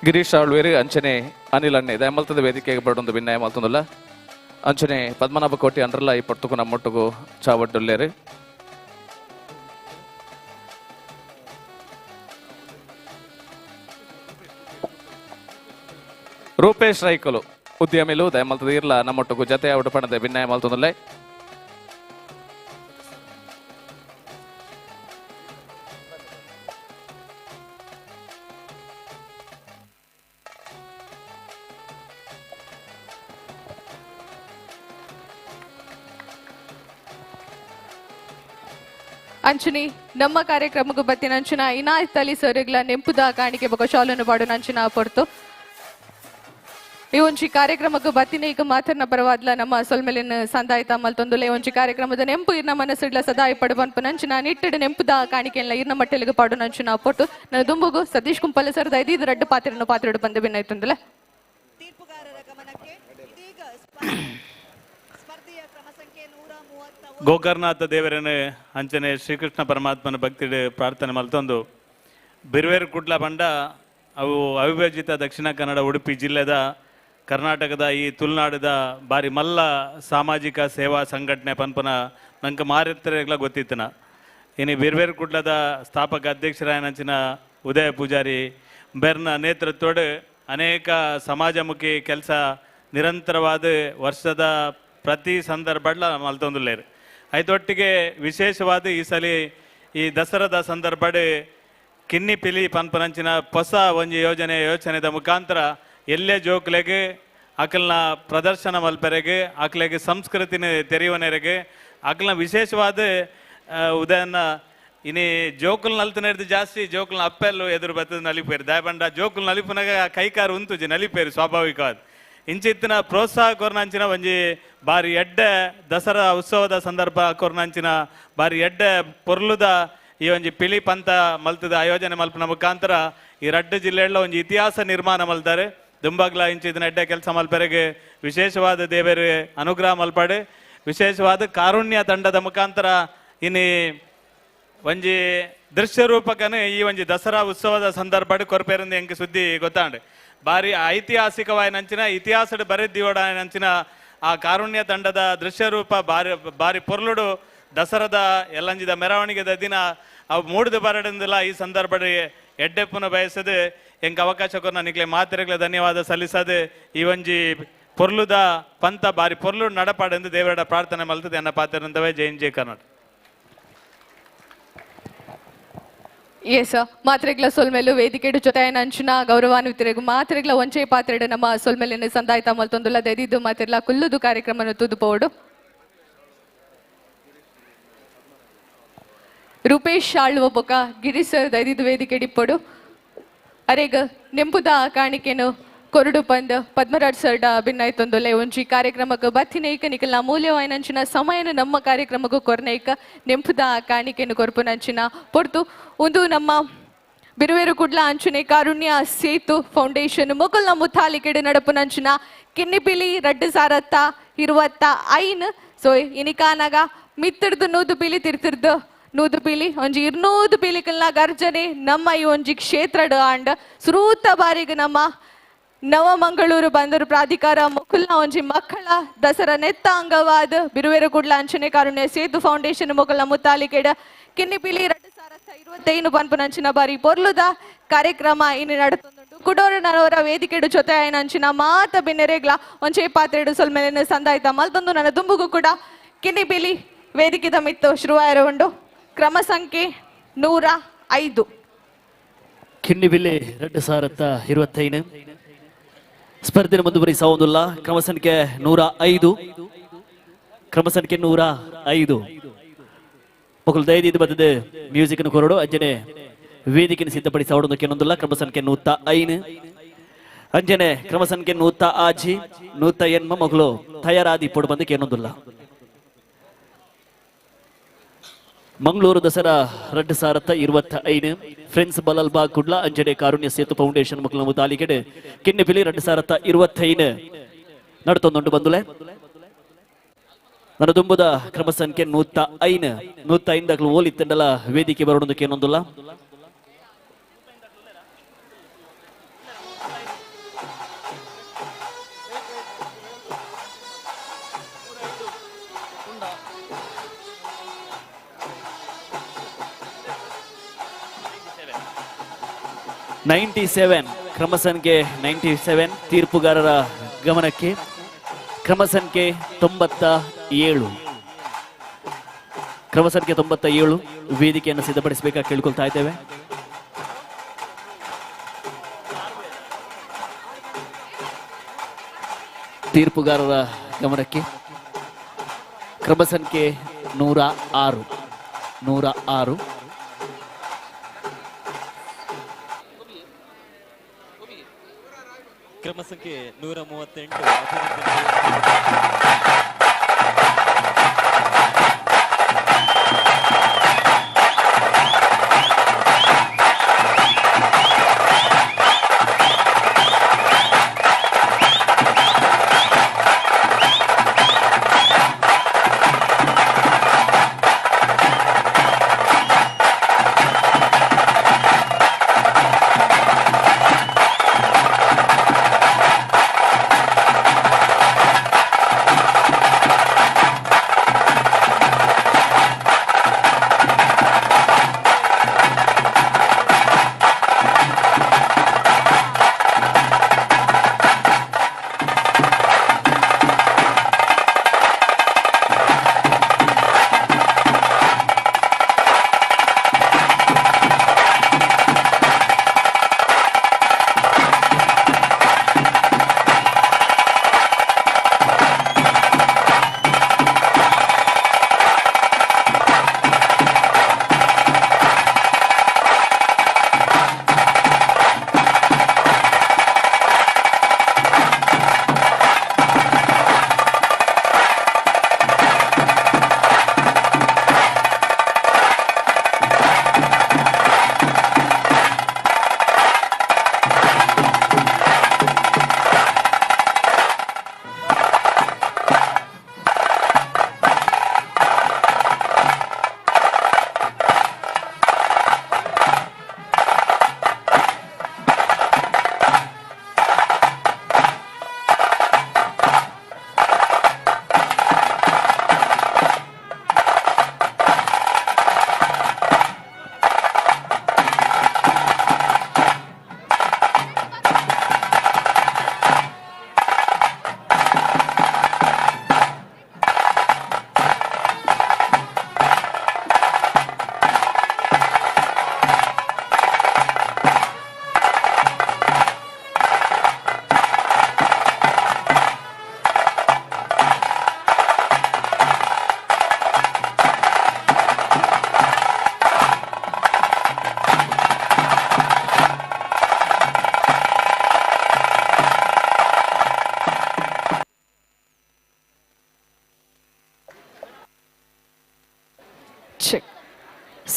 ಗಿರೀಶ್ ಆಳ್ವೇರು ಅಂಚನೆ ಅನಿಲ್ ಅಣ್ಣೆ ದಯಮಲ್ತದ ವೇದಿಕೆಗೆ ಬರೋದು ಭಿನ್ನಾಯ ಮಲ್ತೊಂದುಲ್ಲ ಅಂಚನೆ ಪದ್ಮನಾಭ ಕೋಟಿ ಅಂಡ್ರಲ್ಲ ಈ ಪೊರ್ತುಕು ನಮ್ಮೊಟ್ಟಿಗೂ ಚಾವಡ್ಡುಲ್ಲೇರು ರೂಪೇಶ್ ರೈಕಲು ಉದ್ಯಮಿಲು ದಯಮಲ್ತದ ಇರ್ಲ ನಮ್ಮೊಟ್ಟಿಗೂ ಜತೆ ಉಡುಪಣದ ಭಿನ್ನಾಯ ಮಲ್ತೊಂದುಲ್ಲೆ ಅಂಚನೆ ನಮ್ಮ ಕಾರ್ಯಕ್ರಮಕ್ಕೂ ಬತ್ತಿನ ಅಂಚಿನ ಇನಾಯತ್ ಅಲಿ ಸರ್ಗಳ ನೆಂಪುದ ಕಾಣಿಕೆ ಬೊಕ ಶಾಲನ್ನು ಬಾಡು ನಂಚಿನ ಪೊರ್ತು ಈ ಒಂಜಿ ಕಾರ್ಯಕ್ರಮಕ್ಕೂ ಬತ್ತಿನ ಈಗ ಮಾತನ್ನ ಪರವಾದ್ಲ ನಮ್ಮ ಸೊಲ್ಮೆಲಿನ ಸಂದಾಯಿತ ಮಲ್ತೊಂದುಲೆ ಒಂಜಿ ಕಾರ್ಯಕ್ರಮದ ನೆಂಪು ಇರ್ನ ಮನಸ್ಸಿಡ್ಲ ಸದಾ ಇಪ್ಪಡು ಪನ್ಪು ನಂಚಿನ ನಿಟ್ಟಡು ನೆಂಪುದ ಕಾಣಿಕೆಲ್ಲ ಇರ್ನ ಮಟ್ಟೆಲಿಗೆ ಪಾಡು ನಂಚಿನ ಪೊರ್ತು ನನ್ನ ದುಂಬುಗು ಸತೀಶ್ ಕುಂಪಲ ಸರ್ದ ಇದು ರಡ್ಡು ಪಾತ್ರಡು ಬಂದು ಭಿನ್ನಾಯ್ತೊಂದುಲೆ ಗೋಕರ್ನಾಥ ದೇವರನ್ನು ಅಂಚನೆ ಶ್ರೀಕೃಷ್ಣ ಪರಮಾತ್ಮನ ಭಕ್ತಿಡ್ ಪ್ರಾರ್ಥನೆ ಮಲ್ತೊಂದು ಬಿರುವೇರು ಕುಡ್ಲ ಪಂಡ ಅವು ಅವಿಭಜಿತ ದಕ್ಷಿಣ ಕನ್ನಡ ಉಡುಪಿ ಜಿಲ್ಲೆದ ಕರ್ನಾಟಕದ ಈ ತುಳುನಾಡದ ಬಾರಿ ಮಲ್ಲ ಸಾಮಾಜಿಕ ಸೇವಾ ಸಂಘಟನೆ ಪನ್ಪನ ನಂಗೆ ಮಾರಿತ್ರೆಗಳ ಗೊತ್ತಿತ್ತನ ಇನ್ನು ಬಿರುವೇರು ಕುಡ್ಲದ ಸ್ಥಾಪಕ ಅಧ್ಯಕ್ಷರಾಯನಂಚಿನ ಉದಯ ಪೂಜಾರಿ ಬೆರ್ನ ನೇತೃತ್ವಡ್ ಅನೇಕ ಸಮಾಜಮುಖಿ ಕೆಲಸ ನಿರಂತರವಾದ ವರ್ಷದ ಪ್ರತಿ ಸಂದರ್ಭಡ್ಲ ಮಲ್ತೊಂದುಲ್ಲೇರು ಐತೊಟ್ಟಿಗೆ ವಿಶೇಷವಾದ ಈ ಸಲ ಈ ದಸರಾದ ಸಂದರ್ಭಡ್ ಕಿನ್ನಿ ಪಿಲಿ ಪನ್ಪನಂಚಿನ ಹೊಸ ಒಂಜಿ ಯೋಚನೆದ ಮುಖಾಂತರ ಎಲ್ಲೇ ಜೋಕ್ಲೆಗೆ ಅಕಲ್ನ ಪ್ರದರ್ಶನ ಮಲ್ಪೆರೆಗೆ ಅಕ್ಲೆಗೆ ಸಂಸ್ಕೃತಿನ ತೆರೆಯುವನೆರೆಗೆ ಅಕಲ್ನ ವಿಶೇಷವಾದ ಉದಯನ ಇನಿ ಜೋಕುಲ್ ನಲ್ತನೆರ್ದು ಜಾಸ್ತಿ ಜೋಕುಲ್ನ ಅಪ್ಪೆಲ್ಲು ಎದುರು ಬತ್ತದ ನಲಿಪೇರು ದಯಬಂಡ ಜೋಕುಲ್ ನಲಿಪುನಾಗ ಕೈಕಾರು ಉಂತುಜಿ ನಲಿಪೇರು ಸ್ವಾಭಾವಿಕವಾದ ಇಂಚಿತ್ತಿನ ಪ್ರೋತ್ಸಾಹ ಕೊರ್ನಂಚಿನ ಒಂಜಿ ಬಾರಿ ಎಡ್ಡೆ ದಸರಾ ಉತ್ಸವದ ಸಂದರ್ಭ ಕೊರ್ನಂಚಿನ ಬಾರಿ ಎಡ್ಡೆ ಪೊರ್ಲುದ ಈ ಒಂಜಿ ಪಿಳಿ ಪಂತ ಮಲ್ತದ ಆಯೋಜನೆ ಮಲ್ಪನ ಮುಖಾಂತರ ಈ ರಡ್ಡು ಜಿಲ್ಲೆಯ ಒಂಜಿ ಇತಿಹಾಸ ನಿರ್ಮಾಣ ಮಲ್ತಾರೆ ದುಂಬಗ್ಲ ಇಂಚಿನ ಎಡ್ಡೆ ಕೆಲಸ ಮಲ್ಪೆರೆಗೆ ವಿಶೇಷವಾದ ದೇವರು ಅನುಗ್ರಹ ಮಲ್ಪಡೆ ವಿಶೇಷವಾದ ಕಾರುಣ್ಯ ತಂಡದ ಮುಖಾಂತರ ಇನ್ನು ಒಂಜಿ ದೃಶ್ಯ ರೂಪಕನೇ ಈ ಒಂಜಿ ದಸರಾ ಉತ್ಸವದ ಸಂದರ್ಭ ಕೊರಪೇರಿಂದ ಎಂಗೆ ಸುದ್ದಿ ಗೊತ್ತಾಂಡೆ ಬಾರಿ ಐತಿಹಾಸಿಕವಾಯಿನಂಚಿನ ಇತಿಹಾಸದ ಬರೆದಿವಡಾಯನಂಚಿನ ಆ ಕಾರುಣ್ಯ ತಂಡದ ದೃಶ್ಯ ರೂಪ ಬಾರಿ ಪೊರ್ಲುಡು ದಸರಾದ ಎಲ್ಲಂಜಿದ ಮೆರವಣಿಗೆದ ದಿನ ಅವು ಮೂಡಿದ ಬರಡಿಂದಿಲ್ಲ ಈ ಸಂದರ್ಭ ಎಡ್ಡೆಪ್ಪನ ಬಯಸದೆ ಎಂಕ ಅವಕಾಶ ಕೊರ ನಿಕ್ಲೆ ಮಾತೆರೆಗ್ಲ ಧನ್ಯವಾದ ಸಲ್ಲಿಸದೆ ಈ ಒಂಜಿ ಪೊರ್ಲುದ ಪಂತ ಬಾರಿ ಪೊರ್ಲು ನಡಪಾಡೆಂದು ದೇವರ ಪ್ರಾರ್ಥನೆ ಮಲ್ತದೆ ಎನ್ನ ಪಾತ್ರವೇ ಜೈ ಕರ್ನಾಟಕ. ಎಸ್ ಮಾತ್ರೆಗ್ಲ ಸೊಲ್ಮೆಲು ವೇದಿಕೆಡು ಜೊತೆ ಅಂಚಿನ ಗೌರವಾನ್ವಿತರಿಗೂ ಮಾತ್ರೆಗ್ಲ ಒಂಚೆ ಪಾತ್ರೆಡು ನಮ್ಮ ಸೊಲ್ಮೆಲಿನ ಸಂದಾಯಿತ ಮಲ್ತೊಂದುಲ್ಲ ದೈದಿದ್ದು ಮಾತಿರ್ಲ ಕುಲ್ಲುದು ಕಾರ್ಯಕ್ರಮ ತೂದುಪೋಡು ರೂಪೇಶ್ ಆಳ್ವ ಬೊಕ ಗಿರೀಶ್ ಸರ್ ದೈದಿದ್ದು ವೇದಿಕೆ ಡಿಪ್ಪಡು ಅರೆಗ ನೆಂಪುದ ಕಾಣಿಕೆನು ಕೊರಡು ಪಂದ್ ಪದ್ಮರಾಜ್ ಸರ್ಡ ಭಿನ್ನಾಯ್ತೊಂದುಲ್ಲೆ ಒಂಜಿ ಕಾರ್ಯಕ್ರಮಕ್ಕೆ ಬತ್ತಿನೈಕ ನಿಕಲ್ನ ಮೂಲ್ಯವಾಯಿನಂಚಿನ ಸಮಯನ ನಮ್ಮ ಕಾರ್ಯಕ್ರಮಕ್ಕೂ ಕೊರ್ನೈಕ ನೆಂಪುದ ಕಾಣಿಕೆನು ಕೊರ್ಪುನಂಚಿನ ಪೊರ್ತು ಒಂದು ನಮ್ಮ ಬಿರುವೇರು ಕುಡ್ಲ ಅಂಚನೆ ಕಾರುಣ್ಯ ಸೇತು ಫೌಂಡೇಶನ್ ಮೊಗಲ್ನ ಮುತ್ತಾಲಿಕೆಡು ನಡಪುನಂಚಿನ ಕಿನ್ನಿಪಿಲಿ ರಡ್ಡು ಸಾರತ್ತ 25 ಸೊ ಇನಿಕಾನಾಗ ಮಿತ್ತಿಡ್ದು ನೂದು ಪಿಲಿ ತಿರ್ತಿರ್ದು ನೂದು ಪೀಲಿ ಒಂಜಿ 200 ಪೀಲಿಕಲ್ನ ಗರ್ಜನೆ ನಮ್ಮ ಈ ಒಂಜಿ ಕ್ಷೇತ್ರಡ್ ಆಂಡ್ ಸುರೂತ ಬಾರಿಗೆ ನಮ್ಮ ನವಮಂಗಳೂರು ಬಂದರು ಪ್ರಾಧಿಕಾರ ಮೊಕುಲ್ನ ಒಂಜಿ ಮಕ್ಕಳ ದಸರಾ ನೆತ್ತ ಅಂಗವಾದ ಬಿರುವೇರು ಕುಡ್ಲ ಅಂಚನೆ ಕಾರುಣ್ಯ ಸೇತು ಫೌಂಡೇಶನ್ ಮೊಕಲ್ನ ಮುತ್ತಾಲಿಕೆಡ ಕಿನ್ನಿಪಿಲಿ 2025 ಪನ್ಪುನಂಚಿನ ಬಾರಿ ಪೊರ್ಲುದ ಕಾರ್ಯಕ್ರಮ ಇನ್ನು ನಡುತ್ತುಂಡು ಕುಡೋರನವರ ವೇದಿಕೆಡು ಜೊತೆ ಆಯ್ನಂಚಿನ ಮಾತ ಬೆನ್ನೆರೆಗ್ಲ ಒಂಚೆ ಪಾತ್ರೆಡು ಸೊಲ್ಮೆಲಿನ ಸಂದಾಯಿತ ಮಲ್ತೊಂದು ನನ್ನ ದುಂಬುಗೂ ಕೂಡ ಕಿನ್ನಿಪಿಲಿ ವೇದಿಕೆದ ಮಿತ್ತು ಶುರುವಾಯಿರುಂಡು ಕ್ರಮ ಸಂಖ್ಯೆ 105 ಕಿನ್ನಿಬಿಲ್ಲೆ 2025 ಸ್ಪರ್ಧೆ ಮುಂದುವರಿಸುವುದಿಲ್ಲ. ಕ್ರಮ ಸಂಖ್ಯೆ 105 ಕ್ರಮ ಸಂಖ್ಯೆ 105 ಮಕ್ಕಳು ದಯದಿದ್ದು ಬರ್ತದೆ ಮ್ಯೂಸಿಕ್ ಕೊರಡು ಅಂಜನೆ ವೇದಿಕೆಯನ್ನು ಸಿದ್ಧಪಡಿಸೋದು ಕೆಲವೊಂದಿಲ್ಲ. ಕ್ರಮ ಸಂಖ್ಯೆ 105 ಅಂಜನೆ ಕ್ರಮ ಸಂಖ್ಯೆ 106 108 ಮಕ್ಕಳು ತಯಾರಾದಿ ಪೊಡು ಬಂದು ಕೇಳೊಂದಿಲ್ಲ. ಮಂಗಳೂರು ದಸರಾ 2025 ಫ್ರೆಂಡ್ಸ್ ಬಲಲ್ಬಾ ಕುಡ್ಲ ಅಂಜನೆ ಕಾರುಣ್ಯ ಸೇತು ಫೌಂಡೇಶನ್ ಮಕ್ಕಳ ಮುತಾಲಿಕೆಡೆ ಕಿನ್ನಿಪಿಲಿ 2025 ನಡುತ್ತೊಂದುಂಟು ಬಂದುಲೆ ನನ್ನ ದುಂಬುದ ಕ್ರಮ ಸಂಖ್ಯೆ 105 ಓಲಿತ್ತಂಡಲ ವೇದಿಕೆ ಬರೋದಕ್ಕೆ ಏನೊಂದಿಲ್ಲ. ಕ್ರಮ ಸಂಖ್ಯೆ 97 ತೀರ್ಪುಗಾರರ ಗಮನಕ್ಕೆ. ಕ್ರಮ ಸಂಖ್ಯೆ 97 ಕ್ರಮ ಸಂಖ್ಯೆ 97 ವೇದಿಕೆಯನ್ನು ಸಿದ್ಧಪಡಿಸಬೇಕಾಗಿ ಕೇಳಿಕೊಳ್ತಾ ಇದ್ದೇವೆ. ತೀರ್ಪುಗಾರರ ಗಮನಕ್ಕೆ ಕ್ರಮ ಸಂಖ್ಯೆ 106 ಕ್ರಮ ಸಂಖ್ಯೆ 138 ಧನ್ಯವಾದ.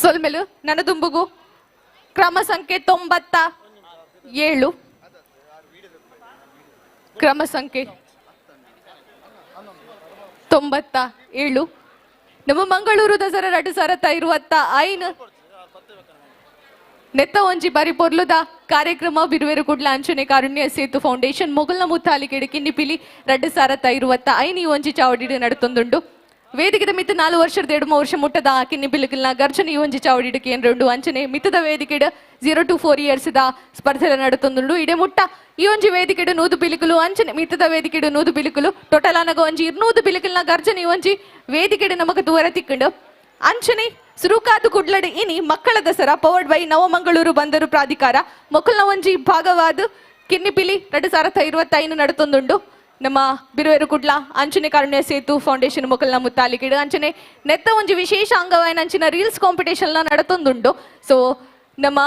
ಸೊಲ್ಮೆಲು ನನದುಂಬುಗು ಕ್ರಮ ಸಂಖ್ಯೆ 97 ಕ್ರಮ ಸಂಖ್ಯೆ 97 ನಮ್ಮ ಮಂಗಳೂರು ದಸರಾ 2025 ನೆತ್ತ ಒಂಜಿ ಬಾರಿ ಪೊರ್ಲುದ ಕಾರ್ಯಕ್ರಮ ಬಿರುವೆರು ಕುಡ್ಲ ಅಂಚನೆ ಕಾರುಣ್ಯ ಸೇತು ಫೌಂಡೇಶನ್ ಮೊಗಲ್ನ ಮುತ್ತಾಲಿಕೆಡು ಕಿನ್ನಿಪಿಲಿ 2025 ಒಂಜಿ ಚಾವಡಿಡು ನಡುತ್ತೊಂದುಂಡು ವೇದಿಕೆದ ಮಿತ್ತು 4 ವರ್ಷದ 2 ವರ್ಷ ಮುಟ್ಟದ ಕಿನ್ನಿ ಬಿಲುಕಿಲ್ನ ಗರ್ಜನೆ ಈ ಒಂಜಿ ಚಾವಡಿಡು ಕೇಂದ್ರಡು ಅಂಚನೆ ಮಿತ್ತದ ವೇದಿಕೆಡು 0 to 4 years ದ ಸ್ಪರ್ಧೆ ನಡುತ್ತೊಂದುಂಡು ಇಡೆ ಮುಟ್ಟ ಈ ಒಂಜಿ ವೇದಿಕೆಡು 100 ಬಿಲುಕುಲು ಅಂಚನೆ ಮಿತ್ತದ ವೇದಿಕೆಡು 100 ಬಿಲುಕುಲು ಟೋಟಲ್ ಅನಗ ಒಂಜಿ 200 ಬಿಲುಕಿಲ್ನ ಗರ್ಜನೆ ಈ ಒಂಜಿ ವೇದಿಕೆಡು ನಮಗ ದೂರ ತಿಕ್ಕಂಡು ಅಂಚನೆ ಸುರುಕಾದು ಕುಡ್ಲಡ್ ಇನಿ ಮಕ್ಕಳ ದಸರಾ ಪವರ್ಡ್ ಬೈ ನವಮಂಗಳೂರು ಬಂದರು ಪ್ರಾಧಿಕಾರ ಮೊಕಲ್ನ ಒಂಜಿ ಭಾಗವಾದ ಕಿನ್ನಿಪಿಲಿ 2025 ನಡುತ್ತೊಂದುಂಡು ನಮ್ಮ ಬಿರುವೆರು ಕುಡ್ಲ ಅಂಚನೆ ಕಾರುಣ್ಯ ಸೇತು ಫೌಂಡೇಶನ್ ಮೊಕಲ್ನ ಮುತ್ತಾಲಿಕೆಡು ಅಂಚನೆ ನೆತ್ತ ಒಂಜಿ ವಿಶೇಷ ಅಂಗವಾಯಿನ ಅಂಚಿನ ರೀಲ್ಸ್ ಕಾಂಪಿಟೇಷನ್ ನಡುತ್ತೊಂದುಂಡು ಸೊ ನಮ್ಮ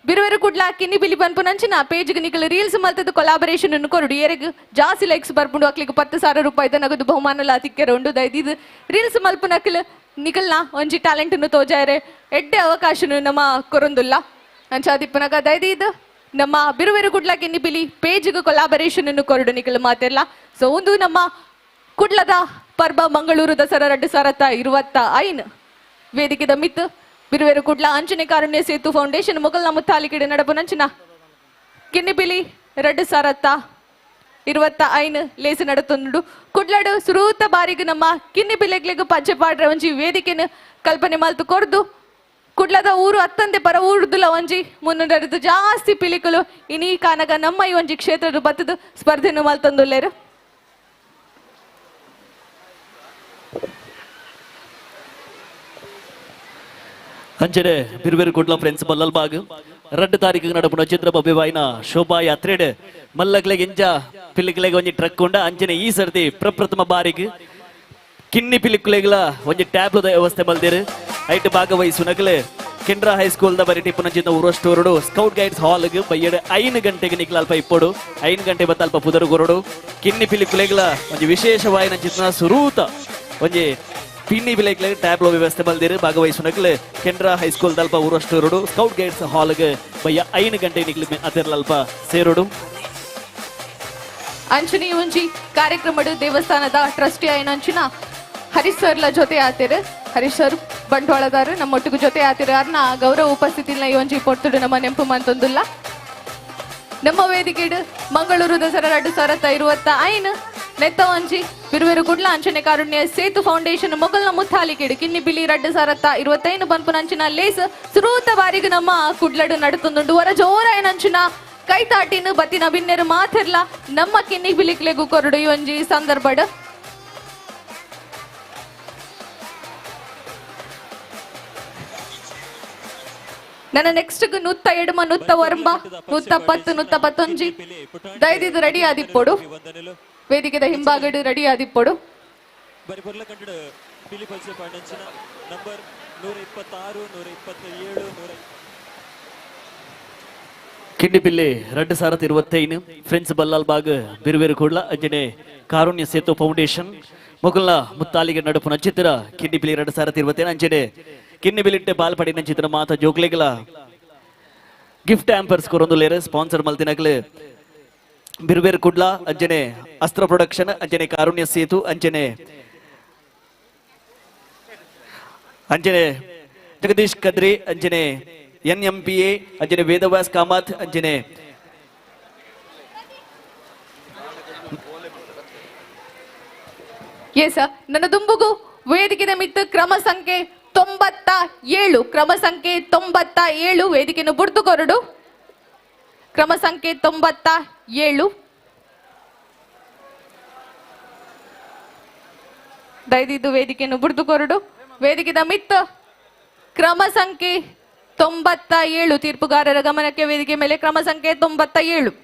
ಬಿರುವೆರು ಕುಡ್ಲ ಕಿನ್ನಿಪಿಲಿ ಪನ್ಪುನಂಚಿನ ಪೇಜ್ಗೆ ನಿಕಲ್ ರೀಲ್ಸ್ ಮಲ್ತದ ಕೊಲಾಬರೇಷನ್ ಅನ್ನು ಕೊರಡು ಏರೆಗ್ ಜಾಸ್ತಿ ಲೈಕ್ಸ್ ಬರ್ಪುಂಡು ಅಕ್ಲಿಗೆ 10,000 ರೂಪಾಯಿ ನಗದು ಬಹುಮಾನ ತಿಕ್ಕೆರ ಉಂಡು ದೈದಿದ್ ರೀಲ್ಸ್ ಮಲ್ಪನಕ್ಲ್ ನಿಕಲ್ನ ಒಂಜಿ ಟ್ಯಾಲೆಂಟ್ ತೋಜಾರೆ ಎಡ್ಡೆ ಅವಕಾಶ ನಮ್ಮ ಕೊರೊಂದುಲ್ಲ ಅಂಚಾದಿಪ್ಪನಗ ದೈದಿದ್ ನಮ್ಮ ಬಿರುವೆರು ಕುಡ್ಲ ಕಿನ್ನಿಪಿಲಿ ಪೇಜ್ಗೆ ಕೊಲಾಬರೇಷನ್ ಅನ್ನು ಕೊರಡು ನಿಕಲ್ ಮಾತೆಲ್ಲ ಸೊ ಒಂದು ನಮ್ಮ ಕುಡ್ಲದ ಪರ್ಬ ಮಂಗಳೂರು ದಸರಾ 2025 ವೇದಿಕೆದ ಮಿತ್ ಬಿರುವೆರು ಕುಡ್ಲ ಅಂಚನೆ ಕಾರುಣ್ಯ ಸೇತು ಫೌಂಡೇಶನ್ ಮೊಗಲ್ನ ಮುತ್ತಾಲಿಕೆಡು ನಡಪುನಂಚಿನ ಕಿನ್ನಿಪಿಲಿ 2025 ಲೇಸು ನಡುತ್ತೊಂದು ಕುಡ್ಲಡು ಸುರೂತ ಬಾರಿಗೆ ನಮ್ಮ ಕಿನ್ನಿ ಬಿಲೆಗ್ಲೆಗು ಪಂಚೆ ಪಾಡ್ರೆ ಒಂಜಿ ವೇದಿಕೆನ ಕಲ್ಪನೆ ಮಲ್ತು ಕೊರ್ದು ಕುಡ್ಲದ ಊರು ಅತ್ತಂದೆ ಪರ ಊರುದುಲ ಒಂಜಿ ಮುನ್ನಡೆದು ಜಾಸ್ತಿ ಪಿಲಿಕುಲು ಇನಿ ಕಾನಗ ನಮ್ಮ ಈ ಒಂಜಿ ಕ್ಷೇತ್ರದ ಬತ್ತದು ಸ್ಪರ್ಧೆನು ಮಲ್ತೊಂದುಲ್ಲೇರು ಅಂಚನೆ ಬಿರುವೆರು ಕುಡ್ಲ ಫ್ರೆಂಡ್ಸ್ ಮಲ್ಲಲ್ ಬಾಗ್ 2 ತಾರೀಕಿಗೆ ನಡಪುನ ಚಿತ್ರ ಭವ್ಯವಾಯಿನ ಶೋಭಾ ಯಾತ್ರೆಡ್ ಮಲ್ಲಗ್ಲೆಗೆ ಇಂಜ ಪಿಲಿಕ್ಲೆಗೆ ಒಂಜಿ ಟ್ರಕ್ ಉಂಡ ಅಂಚನೆ ಈ ಸರ್ತಿ ಪ್ರಪ್ರಥಮ ಬಾರಿಗೆ ಕಿನ್ನಿ ಪಿಲಿಕ್ಲೆಗ್ಲ ಒಂಜಿ ಟ್ಯಾಬ್ಲದ ವ್ಯವಸ್ಥೆ ಮಲ್ದೇರು ಐಟ್ ಭಾಗವಹಿಸುನಕ್ಲೆ ಕೆನರಾ ಹೈಸ್ಕೂಲ್ ದ ಬರಿ ಟಿಪ್ಪುನ ಚಿನ್ನ ಉರೋಸ್ಟೋರುಡು ಸ್ಕೌಟ್ ಗೈಡ್ಸ್ ಹಾಲ್ಗೆ ಬಯ್ಯಡೆ 5 ಗಂಟೆಗೆ ನಿಕ್ಲಲ್ಪ ಇಪ್ಪಡು 5 ಗಂಟೆ ಬತ್ತಲ್ಪ ಪುದರು ಗೊರಡು ಕಿನ್ನಿ ಪಿಲಿಕ್ಲೆಗ್ಲ ಒಂಜಿ ವಿಶೇಷವಾಯಿನ ಚಿತ್ರ ಸುರೂತ ಒಂಜಿ ಪಿನ್ನಿ ಬಿಲೆಗ್ಲೆ ಟ್ಯಾಬ್ಲೋ ವ್ಯವಸ್ಥೆ ಮಲ್ದಿರು ಭಾಗವಹಿಸುನಕ್ಲೆ ಕೆನರಾ ಹೈಸ್ಕೂಲ್ ದಲ್ಪ ಉರೋಸ್ಟೋರುಡು ಸ್ಕೌಟ್ ಗೈಡ್ಸ್ ಹಾಲ್ಗೆ ಬಯ್ಯ 5 ಗಂಟೆ ನಿಕ್ಲಿ ಅದರ್ಲಲ್ಪ ಸೇರುಡು ಅಂಚನೆ ಒಂಜಿ ಕಾರ್ಯಕ್ರಮಡು ದೇವಸ್ಥಾನದ ಟ್ರಸ್ಟಿ ಆಯ್ನಂಚಿನ ಹರೀಶ್ ಸರ್ಲ ಜೊತೆ ಆತಿರು ಹರೀಶ್ ಸರ್ ಬಂಟ್ವಾಳದಾರ ನಮ್ಮೊಟ್ಟಿಗೂ ಜೊತೆ ಆತಿರು ಅರ್ನ ಗೌರವ ಉಪಸ್ಥಿತಿನ ಈ ಒಂಜಿ ಪೊರ್ತುಡು ನಮ್ಮ ನೆಂಪು ಮಂತೊಂದುಲ್ಲ ನಮ್ಮ ವೇದಿಕೆಡು ಮಂಗಳೂರು ದಸರಾ 2025 ನೆತ್ತ ಒಂಜಿ ಬಿರುವೆರು ಕುಡ್ಲ ಅಂಚನೆ ಕಾರುಣ್ಯ ಸೇತು ಫೌಂಡೇಶನ್ ಮೊಗಲ್ನ ಮುತ್ತಾಲಿಕೆಡು ಕಿನ್ನಿಪಿಲಿ 2025 ಬಂಪುನಂಚಿನ ಲೇಸ್ ಸುರೂತ ಬಾರಿಗೆ ನಮ್ಮ ಕುಡ್ಲಡು ನಡುತ್ತೊಂದುಂಡು ವರ ಜೋರಾಯನಂಚಿನ ಕೈತಾಟಿನ ಬತ್ತಿನ ಬಿನ್ನೆರು ಮಾತಿರ್ಲ ನಮ್ಮ ಕಿನ್ನಿ ಬಿಲಿಕ್ಲೆಗು ಕೊರಡು ಈ ಒಂಜಿ ಸಂದರ್ಭಡ್ ನನ್ನ ನೆಕ್ಸ್ಟ್ ನುತ್ತ ಎಡಮ ನುತ್ತ ವರ್ಮ ನುತ್ತ 10 ನುತ್ತ 11 ದೈದಿದು ರೆಡಿ ಆದಿಪ್ಪೊಡು ವೇದಿಕೆದ ಹಿಂಭಾಗಡು ರೆಡಿ ಆದಿಪ್ಪೊಡು ಕಿಂಡಿಪಿಲ್ಲಿ 2025 ಫ್ರೆಂಡ್ಸ್ ಬಲ್ಲಾಲ್ ಬಾಗ್ ಬಿರುವೆರು ಕೂಡ್ಲ ಅಂಜನೆ ಕಾರುಣ್ಯ ಸೇತು ಫೌಂಡೇಶನ್ ಮೊಗಲ್ನ ಮುತ್ತಾಲಿಗೆ ನಡುಪುನ ಚಿತ್ರ ಕಿಂಡಿಪಿಲಿ 2025 ಅಂಜನೆ ಕಿನ್ನಿಬಿಲಿಟ್ಟೆ ಪಾಲ್ಪಡಿನ ಚಿತ್ರ ಮಾತ ಜೋಕ್ಲೆಗಲ ಗಿಫ್ಟ್ ಆಂಪರ್ಸ್ ಕೊರೊಂದುಲೇರೆ ಸ್ಪಾನ್ಸರ್ ಮಲ್ತಿನಕ್ಲೆ ಬಿರುವೆರು ಕುಡ್ಲ ಅಂಜನೆ ಅಸ್ತ್ರ ಪ್ರೊಡಕ್ಷನ್ ಅಂಜನೆ ಕಾರುಣ್ಯ ಸೇತು ಅಂಜನೆ ಜಗದೀಶ್ ಕದ್ರಿ ಅಂಜನೆ NMPA ಅಂಜನೆ ವೇದವ್ಯಾಸ್ ಕಾಮತ್ ಅಂಜನೆ ಎಸ್ ನನ್ನ ದುಂಬುಗು ವೇದಿಕೆದ ಮಿತ್ತು ಕ್ರಮ ಸಂಖ್ಯೆ 97 ವೇದಿಕೆಯನ್ನು ಬುಡ್ದು ಕೊರಡು ಕ್ರಮ ಸಂಖ್ಯೆ 97 ದಯದಿದ್ದು ವೇದಿಕೆಯನ್ನು ಬುಡ್ದು ಕೊರಡು ವೇದಿಕೆದ ಮಿತ್ತು ಕ್ರಮ ಸಂಖ್ಯೆ 97 ತೀರ್ಪುಗಾರರ ಗಮನಕ್ಕೆ ವೇದಿಕೆ ಮೇಲೆ ಕ್ರಮ ಸಂಖ್ಯೆ 97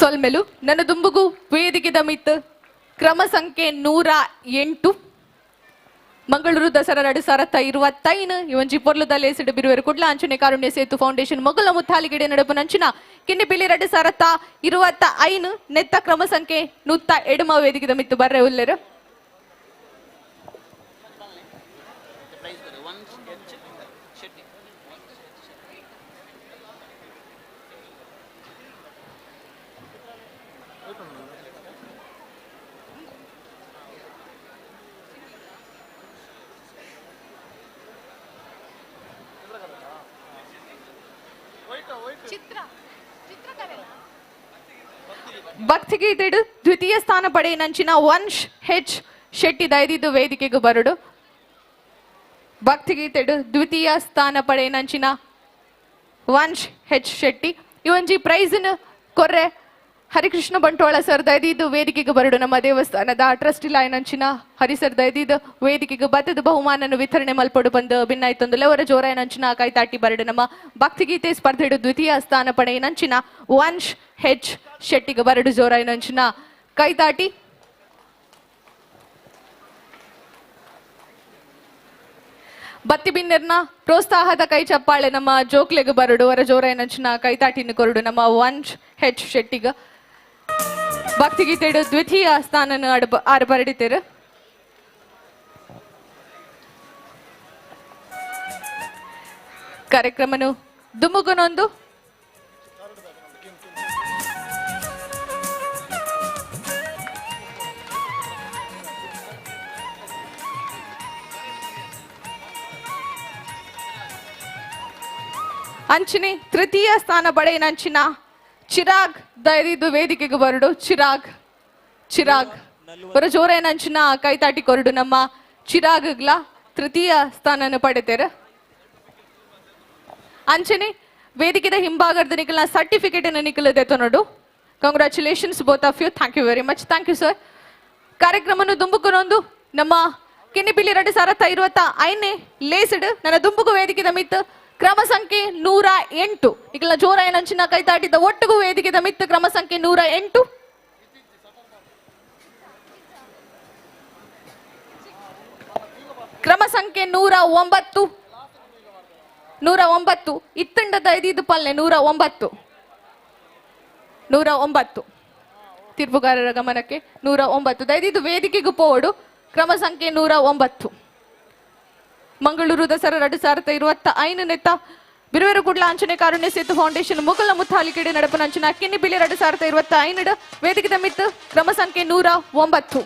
ಸೊಲ್ಮೆಲು ನನ್ನ ದುಂಬುಗು ವೇದಿಕೆ ದಮಿತ್ ಕ್ರಮ ಸಂಖ್ಯೆ 108 ಮಂಗಳೂರು ದಸರಾ 2025 ಇವಂಜಿ ಪೊರ್ಲುದಲ್ಲಿ ಎಸಿಡು ಬಿರುವೆರು ಕುಡ್ಲ ಅಂಚನೆ ಕಾರುಣ್ಯ ಸೇತು ಫೌಂಡೇಶನ್ ಮೊಗಲ ಮುತ್ತಾಲಿಗಿಡೆ ನಡುಪು ನಂಚಿನ ಕಿನ್ನಿ ಪಿಲಿ 2025 ನೆತ್ತ ಕ್ರಮ ಸಂಖ್ಯೆ 107 ವೇದಿಕೆ ದಮಿತ್ ಬರ್ರೆ ಉಲ್ಲೆರು ಭಕ್ತಿಗೀತೆಡು ದ್ವಿತೀಯ ಸ್ಥಾನ ಪಡೆಯನಂಚಿನ ವಂಶ್ ಹೆಚ್ ಶೆಟ್ಟಿ ದಯದಿದ್ದು ವೇದಿಕೆಗೂ ಬರಡು ಭಕ್ತಿಗೀತೆಡು ದ್ವಿತೀಯ ಸ್ಥಾನ ಪಡೆಯನಂಚಿನ ವಂಶ್ ಹೆಚ್ ಶೆಟ್ಟಿ ಇವೊಂಜಿ ಪ್ರೈಸ್ನ ಕೊರ್ರೆ ಹರಿಕೃಷ್ಣ ಬಂಟ್ವಾಳ ಸರ್ ದಯದಿದ್ದು ವೇದಿಕೆಗೆ ಬರಡು ನಮ್ಮ ದೇವಸ್ಥಾನದ ಟ್ರಸ್ಟಿ ಲಾಯನಂಚಿನ ಹರಿಸರ್ ದಯದಿದ್ದು ವೇದಿಕೆಗೆ ಬತ್ತದ ಬಹುಮಾನನ್ನು ವಿತರಣೆ ಮಲ್ಪಡು ಬಂದು ಭಿನ್ನಾಯ್ತೊಂದು ಅವರ ಜೋರಾಯನಂಚಿನ ಕೈತಾಟಿ ಬರಡು ನಮ್ಮ ಭಕ್ತಿಗೀತೆ ಸ್ಪರ್ಧೆಡು ದ್ವಿತೀಯ ಸ್ಥಾನ ಪಡೆಯನಂಚಿನ ವಂಶ್ ಹೆಚ್ ಶೆಟ್ಟಿಗೆ ಬರಡು ಜೋರಾಯನಂಚಿನ ಕೈತಾಟಿ ಬತ್ತಿ ಬಿನ್ನರ್ನ ಪ್ರೋತ್ಸಾಹದ ಕೈ ಚಪ್ಪಾಳೆ ನಮ್ಮ ಜೋಕ್ಲೆಗೆ ಬರಡು ಅವರ ಜೋರಾಯನಂಚಿನ ಕೈತಾಟಿನ ಕೊರಡು ನಮ್ಮ ವಂಶ್ ಹೆಚ್ ಶೆಟ್ಟಿಗ ಭಕ್ತಿಗೀತೆಡು ದ್ವಿತೀಯ ಸ್ಥಾನ ಆರ್ಬರಡಿತೇರು ಕಾರ್ಯಕ್ರಮನು ದುಮುಗುನೊಂದು ಅಂಚನೆ ತೃತೀಯ ಸ್ಥಾನ ಪಡೆಯನಂಚಿನ ಚಿರಾಗ್ ದಯದಿದ್ದು ವೇದಿಕೆಗೆ ಬರಡು ಚಿರಾಗ್ ಬರ ಜೋರೇನಂಚಿನ ಕೈತಾಟಿ ಕೊರಡು ನಮ್ಮ ಚಿರಾಗ್ಲ ತೃತೀಯ ಸ್ಥಾನ ಪಡೆತೇರು ಅಂಚನೆ ವೇದಿಕೆದ ಹಿಂಭಾಗದ ನಿಖಲ್ನ ಸರ್ಟಿಫಿಕೇಟ್ ಅನ್ನು ನಿಖಲದೆತ್ತು ನೋಡು congratulations both of you thank you very much thank you sir ಕಾರ್ಯಕ್ರಮನು ದುಂಬುಕುನೊಂದು ನಮ್ಮ ಕಿನ್ನಿಪಿಲಿ 2025 ಲೇಸಿಡ್ ನನ್ನ ದುಂಬುಕು ವೇದಿಕೆದ ಮಿತ್ ಕ್ರಮ ಸಂಖ್ಯೆ 108 ಈಗಲ ಜೋರಾಯನಂಚಿನ ಕೈತಾಟಿದ ಒಟ್ಟಿಗೂ ವೇದಿಕೆದ ಮಿತ್ ಕ್ರಮ ಸಂಖ್ಯೆ 108 ಕ್ರಮ ಸಂಖ್ಯೆ 109 ಇತ್ತಂಡದ ಐದು ಪಲ್ಲೆ 109 ತೀರ್ಪುಗಾರರ ಗಮನಕ್ಕೆ 109 ದಯದಿದ್ದು ವೇದಿಕೆಗೂ ಪೋಡು ಕ್ರಮ ಸಂಖ್ಯೆ 109 ಮಂಗಳೂರು ದಸರಾ 2025 ನೆತ್ತ ಬಿರುವೆರು ಕುಡ್ಲ ಅಂಚನೆ ಕಾರುಣ್ಯ ಸೇತು ಫೌಂಡೇಶನ್ ಮುಗಲ ಮುತ್ತಾಲಿಕೆಡೆ ನಡಪು ನಂಚಿನ ಕಿನ್ನಿಬಿಲಿ 2025 ವೇದಿಕೆ ಮಿತ್ ಕ್ರಮ ಸಂಖ್ಯೆ 109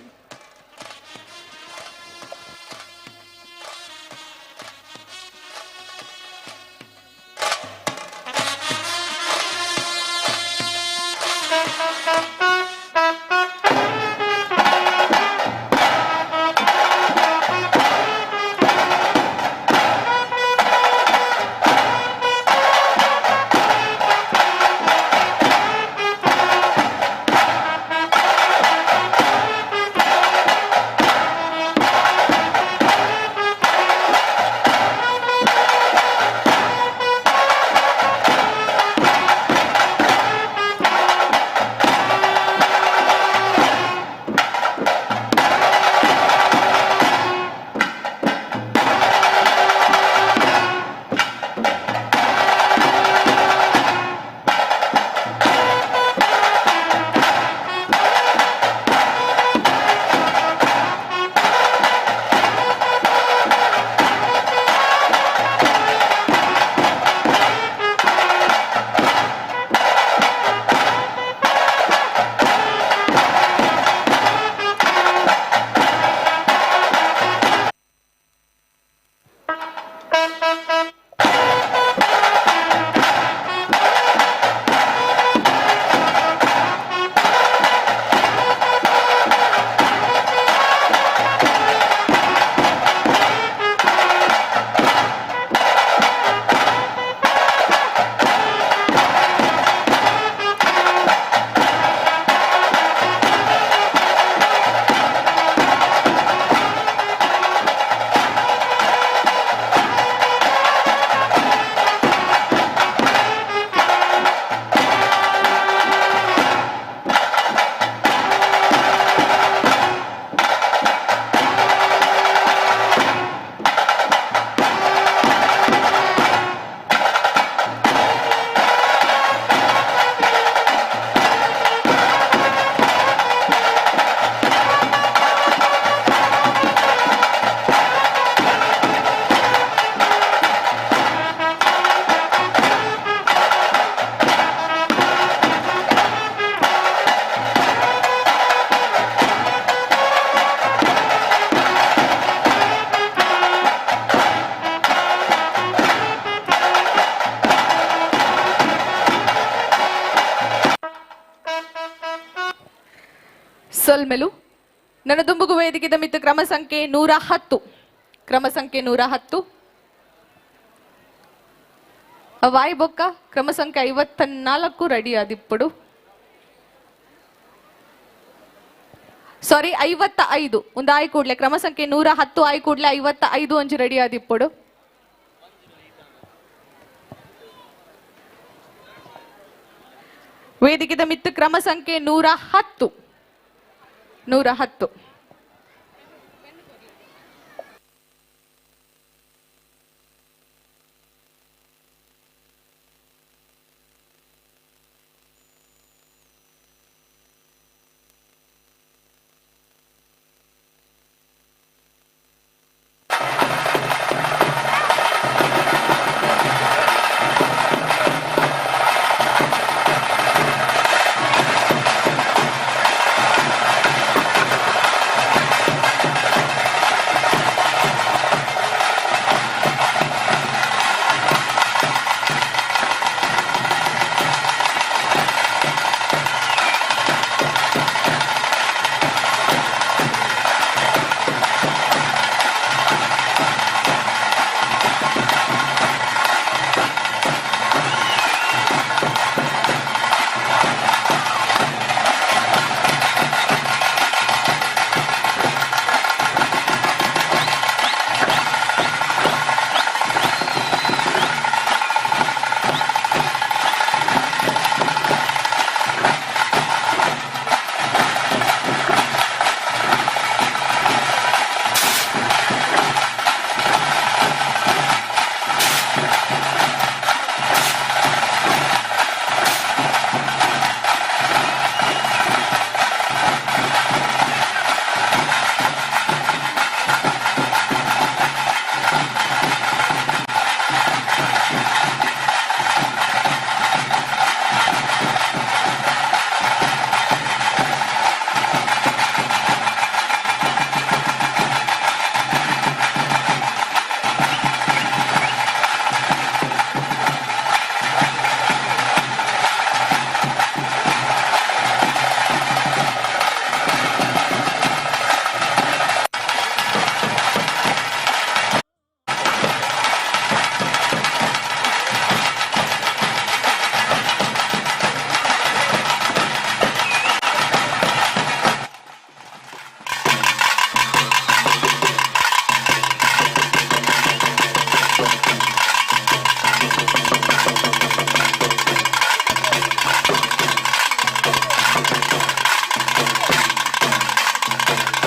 ಸೊಲ್ಮೆಲು ನನದುಂಬುಗು ವೇದಿಕೆದ ಮಿತ್ತು ಕ್ರಮ ಸಂಖ್ಯೆ 110. ಕ್ರಮ ಸಂಖ್ಯೆ 110. ವಾಯ್ ಬೊಕ್ಕ ಕ್ರಮ ಸಂಖ್ಯೆ 54 ರೆಡಿ ಆದಿಪ್ಪಡು. ಸಾರಿ 55 ಒಂದು ಆಯ್ ಕೂಡ್ಲೆ ಕ್ರಮ ಸಂಖ್ಯೆ 110 ಆಯ್ ಕೂಡ್ಲೆ 55 ಒಂಜಿ ರೆಡಿ ಆದಿಪ್ಪಡು. ವೇದಿಕೆದ ಮಿತ್ತು ಕ್ರಮ ಸಂಖ್ಯೆ 110. 110.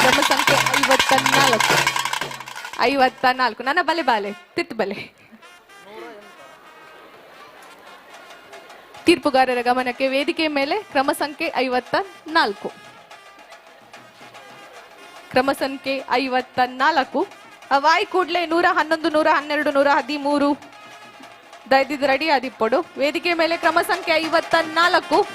ಕ್ರಮ ಸಂಖ್ಯೆ 54. 54 ನನ್ನ ಬಲೆ ಬಾಲೆ ತಿತ್ತು ಬಲೆ. ತೀರ್ಪುಗಾರರ ಗಮನಕ್ಕೆ ವೇದಿಕೆ ಮೇಲೆ ಕ್ರಮ ಸಂಖ್ಯೆ 54. ಕ್ರಮ ಸಂಖ್ಯೆ 54. ವಾಯ್ ಕೂಡ್ಲೆ 111 112 113 ದಯದಿದ್ದು ರೆಡಿ ಆದಿಪ್ಪಡು. ವೇದಿಕೆ ಮೇಲೆ ಕ್ರಮ ಸಂಖ್ಯೆ 54.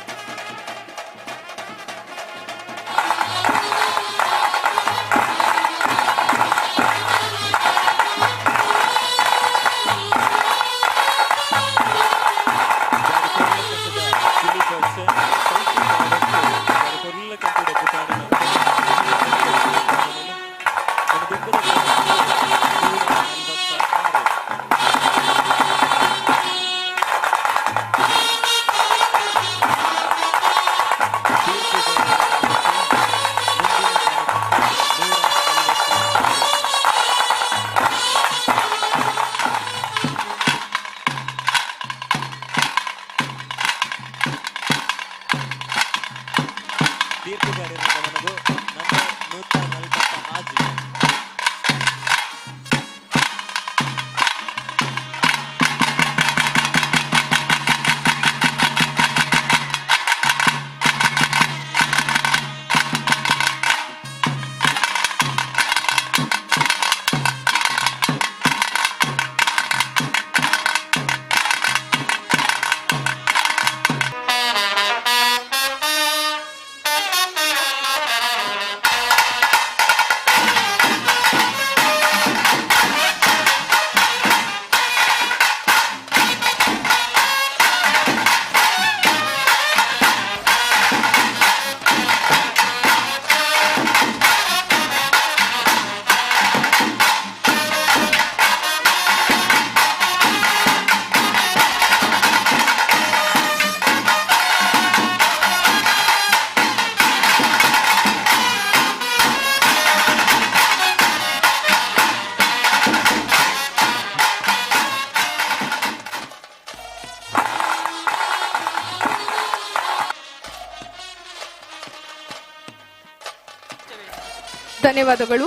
ಧನ್ಯವಾದಗಳು.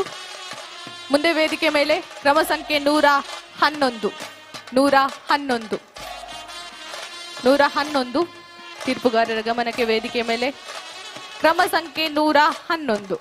ಮುಂದೆ ವೇದಿಕೆ ಮೇಲೆ ಕ್ರಮ ಸಂಖ್ಯೆ 111 111 ತೀರ್ಪುಗಾರರ ಗಮನಕ್ಕೆ ವೇದಿಕೆ ಮೇಲೆ ಕ್ರಮ ಸಂಖ್ಯೆ 111.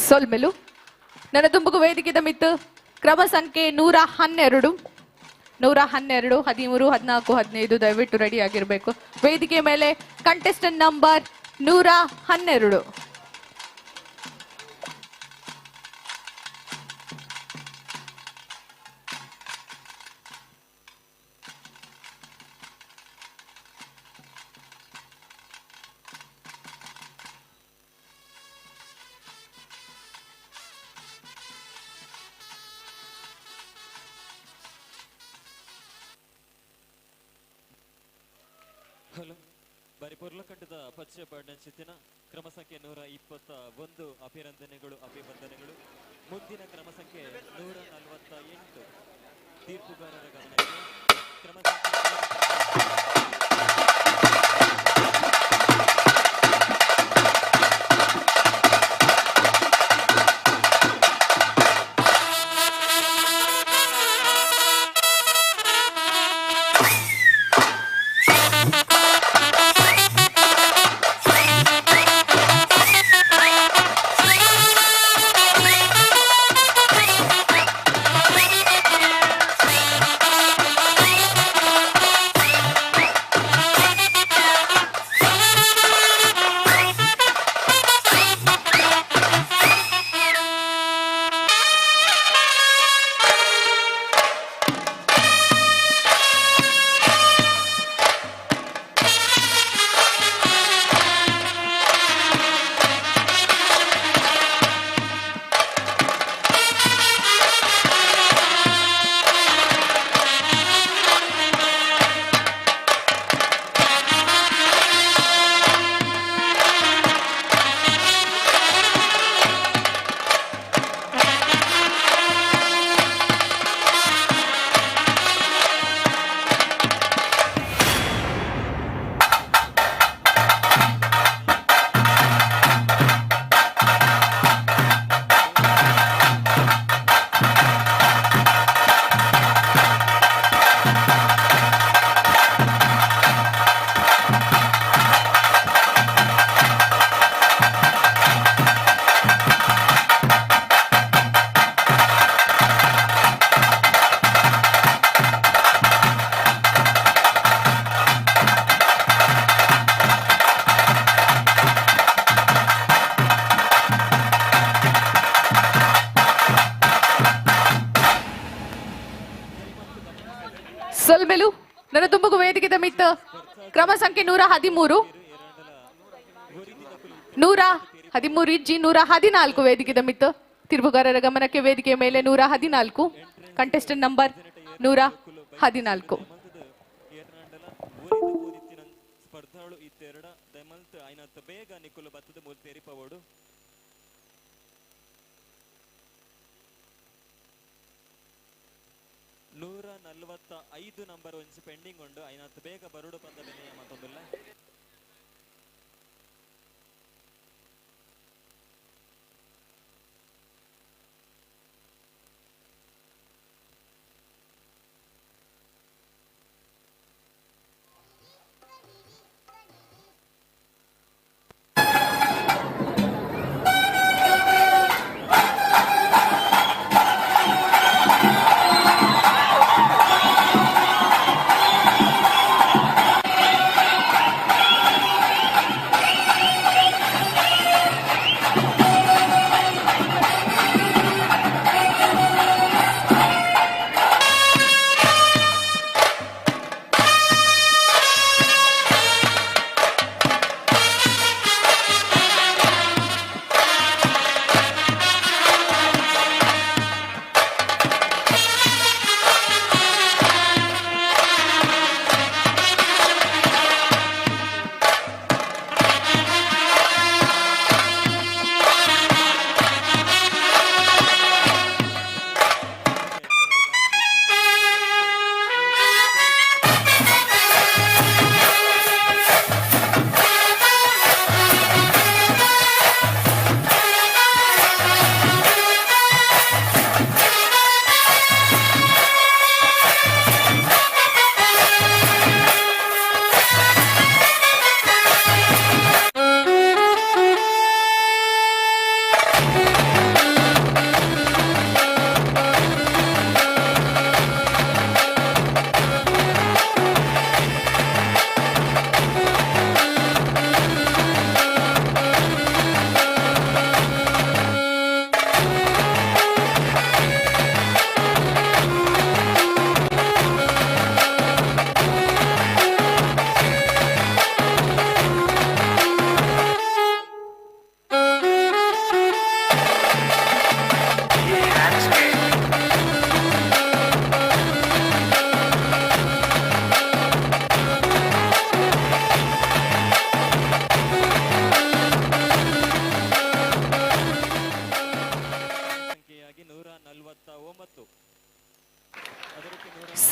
ಸೊಲ್ಮೆಲು ನನ್ನ ತುಂಬುಗು ವೇದಿಕೆದ ಮಿತ್ತು ಕ್ರಮ ಸಂಖ್ಯೆ 112 13 14 15 ದಯವಿಟ್ಟು ರೆಡಿ ಆಗಿರಬೇಕು. ವೇದಿಕೆ ಮೇಲೆ ಕಂಟೆಸ್ಟೆಂಟ್ ನಂಬರ್ 112. ಹಲೋ ಬರಿಪೊರ್ಲ ಕಟ್ಟದ ಪಚ್ಚೆ ಬಣ್ಣಚಿತ್ತಿನ ಕ್ರಮ ಸಂಖ್ಯೆ 121 ಅಭಿನಂದನೆಗಳು. ಮುಂದಿನ ಕ್ರಮ ಸಂಖ್ಯೆ 148 ತೀರ್ಪುಗಾರರ ಗಮನಕ್ಕೆ ಕ್ರಮ ನನ್ನ ತುಂಬುಗು ವೇದಿಕೆದ ಮಿತ್ತು ಕ್ರಮ ಸಂಖ್ಯೆ 113 113 ಇಜ್ಜಿ 114 ವೇದಿಕೆದ ಮಿತ್ತು ತಿರುವುಗಾರರ ಗಮನಕ್ಕೆ ವೇದಿಕೆಯ ಮೇಲೆ 114 ಕಂಟೆಸ್ಟೆಂಟ್ ನಂಬರ್ 114. ಸ್ಪರ್ಧಾಳು ಇತ್ತೆರಡ ದಮಲ್ತ್ ಐನತ್ತು ಬೇಗ ನಿಕ್ಕುಲು ಬತ್ತದ ಮೂಲ ತೆರಿಪವೋಡು 145 ನಂಬರ್ ಒಂಚು ಪೆಂಡಿಂಗ್ ಉಂಡು ಐನತ್ತು ಬೇಗ ಬರುಡು ಪಂದ ಬೆನೆಯ ಮತ್ತೊಂದುಲ್ಲ.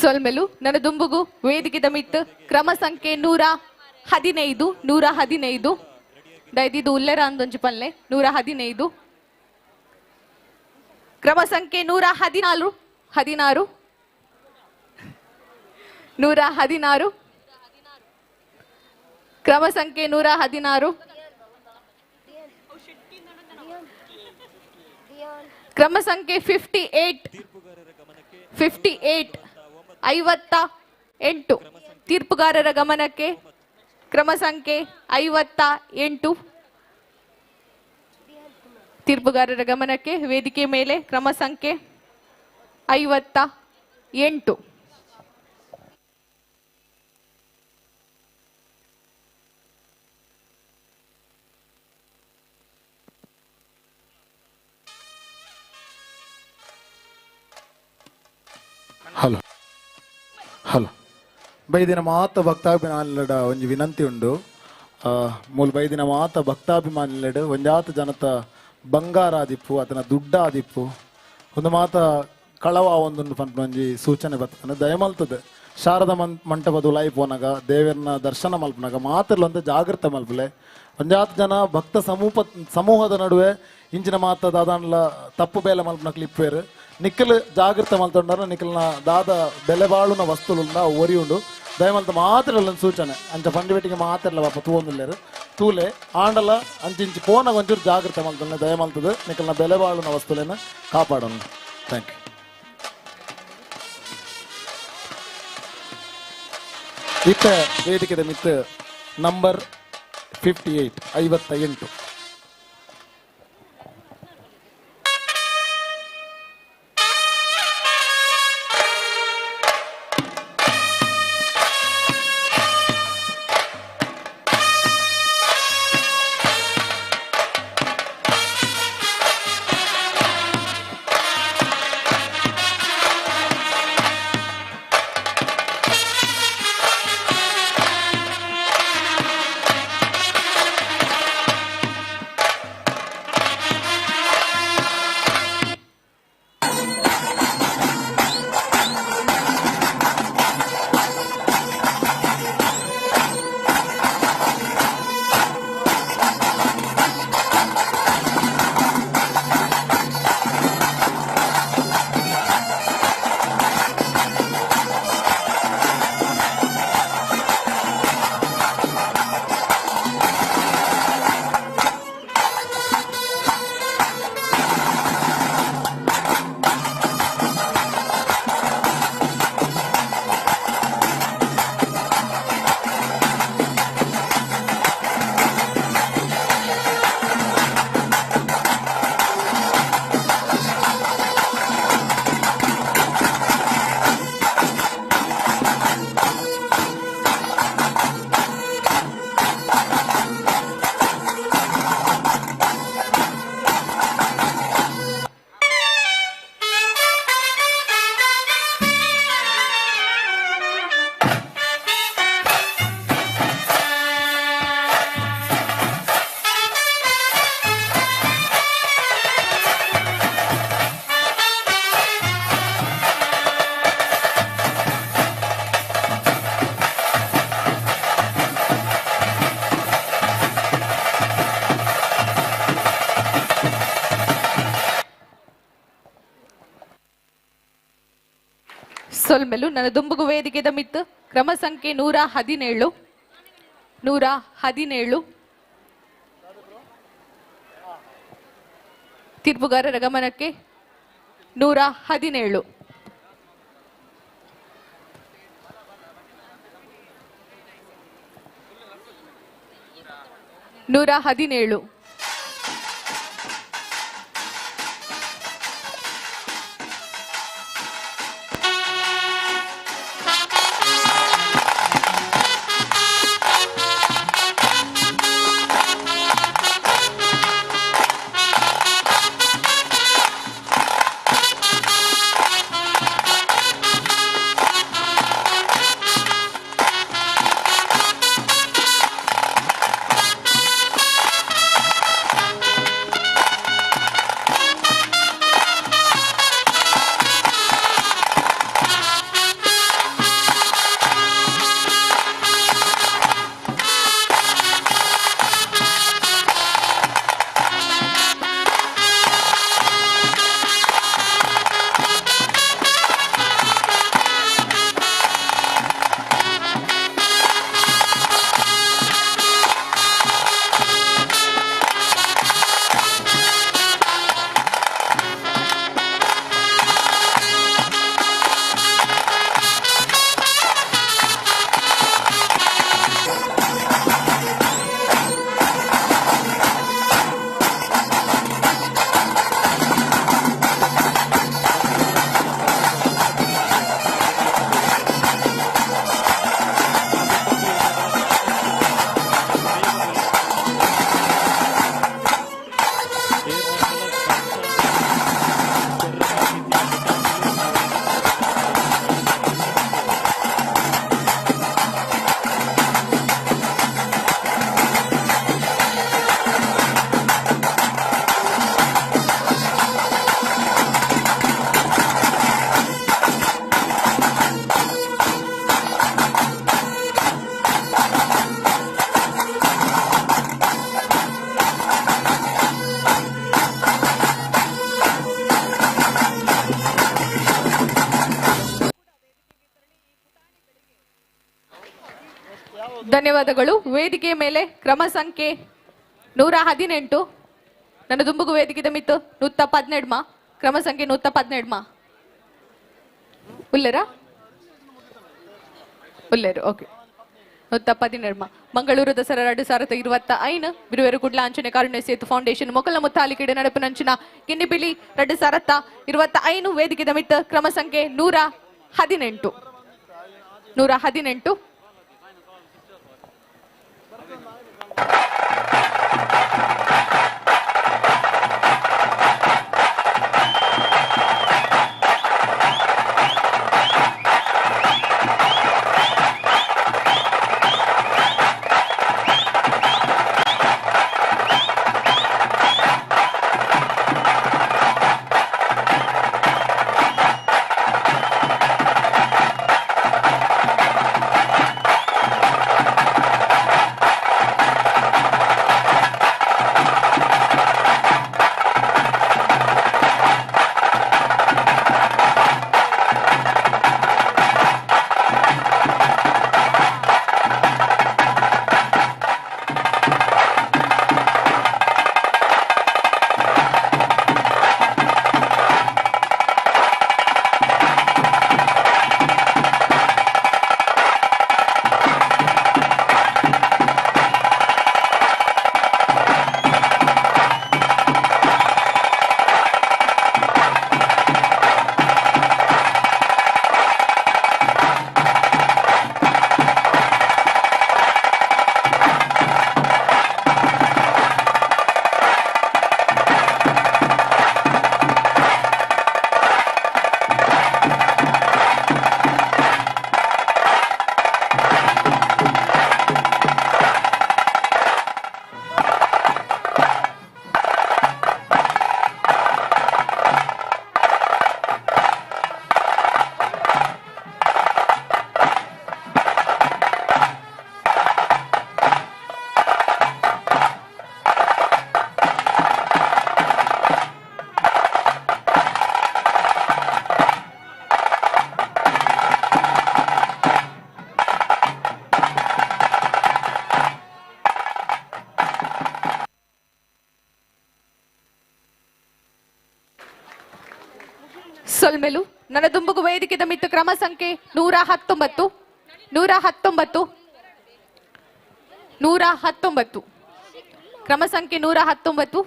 ಸೊಲ್ಮೆಲು ನನ್ನ ದುಂಬುಗು ವೇದಿಕೆದ ಮಿತ್ತು ಕ್ರಮ ಸಂಖ್ಯೆ 115 ದಯದಿದು ಉಲ್ಲೆರ ಅಂದೊಂಜಿ ಪಲ್ಲೆ 115 ಕ್ರಮ ಸಂಖ್ಯೆ 116 ಕ್ರಮ ಸಂಖ್ಯೆ 116 ಕ್ರಮ ಸಂಖ್ಯೆ 58 ತೀರ್ಪುಗಾರರ ಗಮನಕ್ಕೆ ಕ್ರಮ ಸಂಖ್ಯೆ 58 ತೀರ್ಪುಗಾರರ ಗಮನಕ್ಕೆ ವೇದಿಕೆ ಮೇಲೆ ಕ್ರಮ ಸಂಖ್ಯೆ 58. ಹಲೋ ಹಲೋ ಬೈದಿನ ಮಾತ ಭಕ್ತಾಭಿಮಾನಿಲಡ ಒಂಜಿ ವಿನಂತಿ ಉಂಡು ಮೂಲ ಬೈದಿನ ಮಾತ ಭಕ್ತಾಭಿಮಾನಿಲಡ್ ಒಂಜಾತ ಜನತ ಬಂಗಾರ ಆದಿಪ್ಪು ಅದನ್ನ ದುಡ್ಡ ಆದಿಪ್ಪು ಒಂದು ಮಾತ ಕಳವ ಒಂದೊಂದು ಪಂಪ ಒಂಜಿ ಸೂಚನೆ ಬರ್ತದೆ ದಯಮಲ್ತದೆ ಶಾರದಾ ಮಂಟಪದ ಉಲಾಯಿ ಪೋನಾಗ ದೇವರನ್ನ ದರ್ಶನ ಮಲ್ಪನಾಗ ಮಾತಿರ್ಲಂತ ಜಾಗೃತ ಮಲ್ಪಲೆ ಒಂಜಾತ ಜನ ಭಕ್ತ ಸಮೂಹದ ನಡುವೆ ಇಂಚಿನ ಮಾತ ದಾದಾನ್ಲ ತಪ್ಪು ಬೇಲೆ ಮಲ್ಪನಕ್ಲಿ ಇಪ್ಪೇರು ನಿಖಲ್ ಜಾಗೃತ ಮಲ್ತೊಂಡಾರ ನಿಖಲ್ನ ದಾದ ಬೆಲೆ ಬಾಳುನ ವಸ್ತುಲುಂಡ ಒರಿ ಉಂಡು ದಯಮಲ್ತ ಮಾತಿರಲ್ಲ ಸೂಚನೆ ಅಂಚ ಪಂಡಿವೆಟ್ಟಿಗೆ ಮಾತಿರಲ್ಲ ಪಾಪ ತೂವೊಂದುಲ್ಲೇರು ತೂಲೆ ಆಂಡಲ ಅಂಚಿಂಚಿ ಪೋನಾಗ ಒಂಚೂರು ಜಾಗೃತ ಮಲ್ತೊಂಡೆ ದಯಮಲ್ತದು ನಿಖಲ್ನ ಬೆಲೆ ಬಾಳುನ ವಸ್ತುಲೇನ ಕಾಪಾಡೋಣ. Thank you. ಇತ್ತ ವೇದಿಕೆದ ಮಿತ್ ನಂಬರ್ 58. ಸೊಲ್ಮೆಲು ನನ್ನ ದುಂಬುಗು ವೇದಿಕೆದ ಮಿತ್ತು ಕ್ರಮ ಸಂಖ್ಯೆ 117 117 ತೀರ್ಪುಗಾರರ ಗಮನಕ್ಕೆ 117 117 ಧನ್ಯವಾದಗಳು. ವೇದಿಕೆ ಮೇಲೆ ಕ್ರಮ ಸಂಖ್ಯೆ 118 ನನ್ನ ದುಂಬುಗು ವೇದಿಕೆ ಮಿತ್ತು 117 ಕ್ರಮ ಸಂಖ್ಯೆ 117 ಉಲ್ಲೇರಾ ಉಲ್ಲೇರು ಓಕೆ 117 ಮಂಗಳೂರು ದಸರಾ 2025 ಬಿರುವೇರು ಕುಡ್ಲ ಅಂಚನೆ ಕಾರುಣ್ಯ ಸೇತು ಫೌಂಡೇಶನ್ ಮೊಕಲ ಮುತ್ತಾಲಿಕೆಡೆ ನಡಪು ನಂಚಿನ ಕಿನ್ನಿಪಿಲಿ 2025 ವೇದಿಕೆ ಮಿತ್ತು ಕ್ರಮ ಸಂಖ್ಯೆ 118 118 ಸೊಲ್ಮೆಲು ನನದುಂಬುಗು ವೇದಿಕೆದ ಮಿತ್ತು ಕ್ರಮ ಸಂಖ್ಯೆ 119 ಕ್ರಮ ಸಂಖ್ಯೆ 119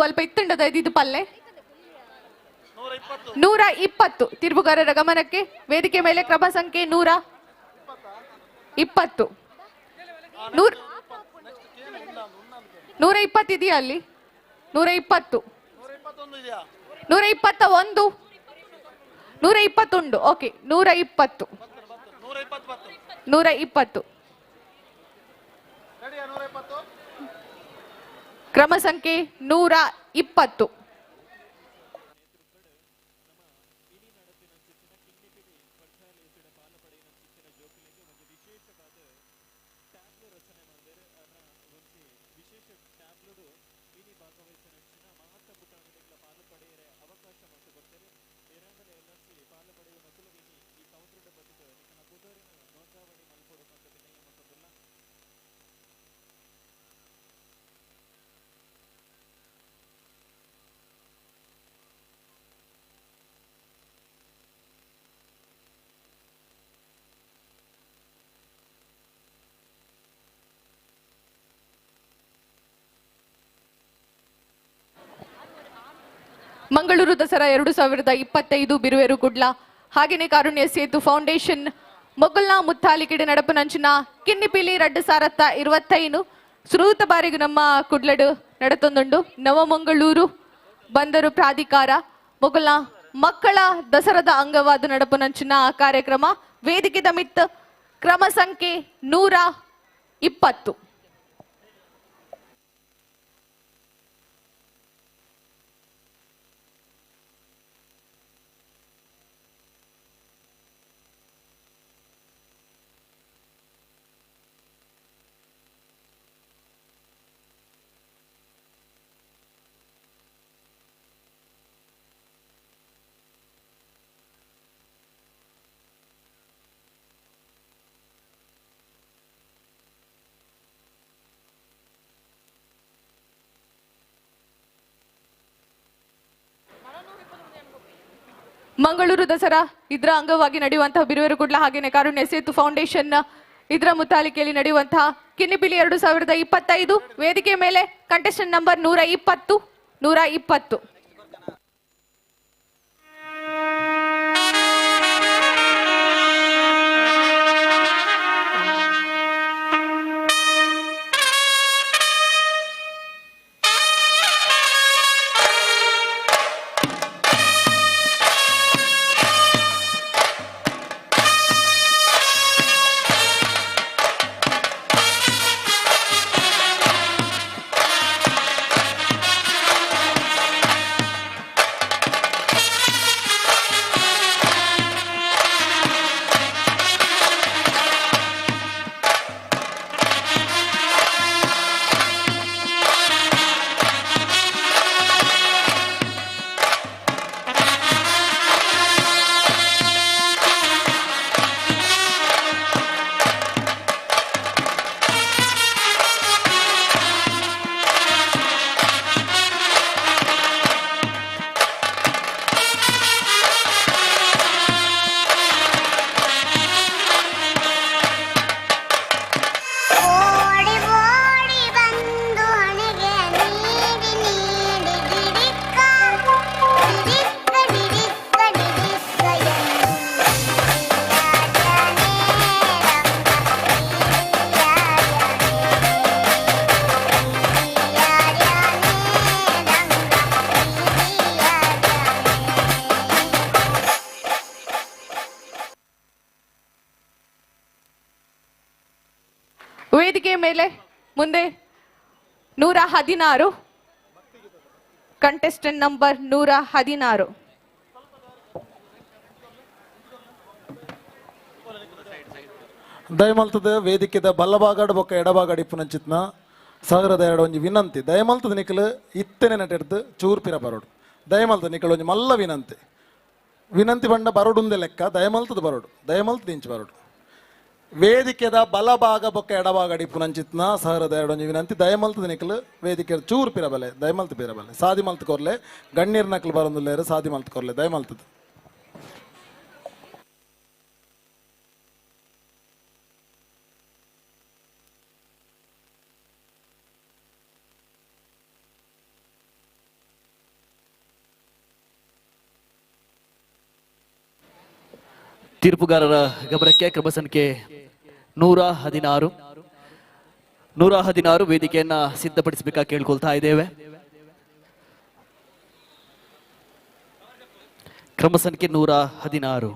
ಅಲ್ಪ ಇತ್ತಂಡದ ಇದು ಪಲ್ಲೆ 120 ತಿರುವುಗಾರರ ಗಮನಕ್ಕೆ ವೇದಿಕೆ ಮೇಲೆ ಕ್ರಮ ಸಂಖ್ಯೆ 120 120 ಇದೆಯಾ ಅಲ್ಲಿ 120 121 120 ಉಂಟು ಓಕೆ 120 ಕ್ರಮ ಸಂಖ್ಯೆ 120 ಮಂಗಳೂರು ದಸರಾ 2025 ಬಿರುವೇರು ಕುಡ್ಲ ಹಾಗೇನೆ ಕಾರುಣ್ಯ ಸೇತು ಫೌಂಡೇಶನ್ ಮೊಗಲ್ನ ಮುತ್ತಾಲಿಕಿಡೆ ನಡಪು ನಂಚಿನ ಕಿನ್ನಿಪಿಲಿ 2025 ಶ್ರೂತ ಬಾರಿಗೂ ನಮ್ಮ ಕುಡ್ಲಡು ನಡತೊಂದುಂಡು ನವಮಂಗಳೂರು ಬಂದರು ಪ್ರಾಧಿಕಾರ ಮೊಗಲ್ನ ಮಕ್ಕಳ ದಸರಾದ ಅಂಗವಾದ ನಡಪು ನಂಚಿನ ಕಾರ್ಯಕ್ರಮ ವೇದಿಕೆದ ಮಿತ್ ಕ್ರಮ ಸಂಖ್ಯೆ 120 ಮಂಗಳೂರು ದಸರಾ ಇದರ ಅಂಗವಾಗಿ ನಡೆಯುವಂತಹ ಬಿರುವೇರು ಕುಡ್ಲ ಹಾಗೇನೆ ಕಾರುಣ್ಯ ಸೇತು ಫೌಂಡೇಶನ್ ಇದರ ಮುತಾಲಿಕೆಯಲ್ಲಿ ನಡೆಯುವಂತಹ ಕಿನ್ನಿಪಿಲಿ 2025 ವೇದಿಕೆ ಮೇಲೆ ಕಂಟೆಸ್ಟೆಂಟ್ ನಂಬರ್ 120 ವೇದಿಕೆ ಮೇಲೆ ಮುಂದೆ 116 ಕಂಟೆಸ್ಟೆಂಟ್ ನಂಬರ್ 116 ದಯಮಲ್ತದ ವೇದಿಕೆದ ಬಲ್ಲಭಾಗಡ್ ಬೊಕ್ಕ ಎಡಭಾಗಡ್ ಇಪ್ಪುನಂಚಿತ್ನ ಸಾಗರದ ಎರಡು ಒಂಜಿ ವಿನಂತಿ ದಯಮಲ್ತದ ನಿಖಲು ಇತ್ತನೆ ನಟೆಡ್ದು ಚೂರ್ಪಿರ ಬರೋಡು ದಯಮಲ್ತದ ನಿಖಲು ಒಂಜಿ ಮಲ್ಲ ವಿನಂತಿ ಬಂಡ ಬರೋಡುಂದೆ ಲೆಕ್ಕ ದಯಮಲ್ತದ ಬರೋಡು ದಯಮಲ್ತದ ಇಂಚು ಬರೋಡು ವೇದಿಕೆದ ಬಲಭಾಗ ಬೊಕ್ಕ ಎಡಭಾಗ ಡಿಪ್ಪುನಂಚಿತ್ನ ಸಹರದ ಎರಡೊಂಜಿ ವಿನಂತಿ ದಯಮಲ್ತದ ನಿಕಲು ವೇದಿಕೆ ಚೂರು ಪಿರಬಲೆ ದಯಮಲ್ತ ಪಿರಬಲೆ ಸಾದಿ ಮಲ್ತ ಕೊರ್ಲೆ ಗಣ್ಯರ್ ನಕಲು ಬರೊಂದುಲ್ಲೇರು ಸಾದಿ ಮಲ್ತ ಕೊರ್ಲೆ ದಯಮಲ್ತದ ತೀರ್ಪುಗಾರರ ಗಮನಕ್ಕೆ ಕ್ರಮ ಸಂಖ್ಯೆ 116 ವೇದಿಕೆಯನ್ನ ಸಿದ್ಧಪಡಿಸಬೇಕಾಗಿ ಕೇಳ್ಕೊಳ್ತಾ ಇದ್ದೇವೆ. ಕ್ರಮ ಸಂಖ್ಯೆ 116.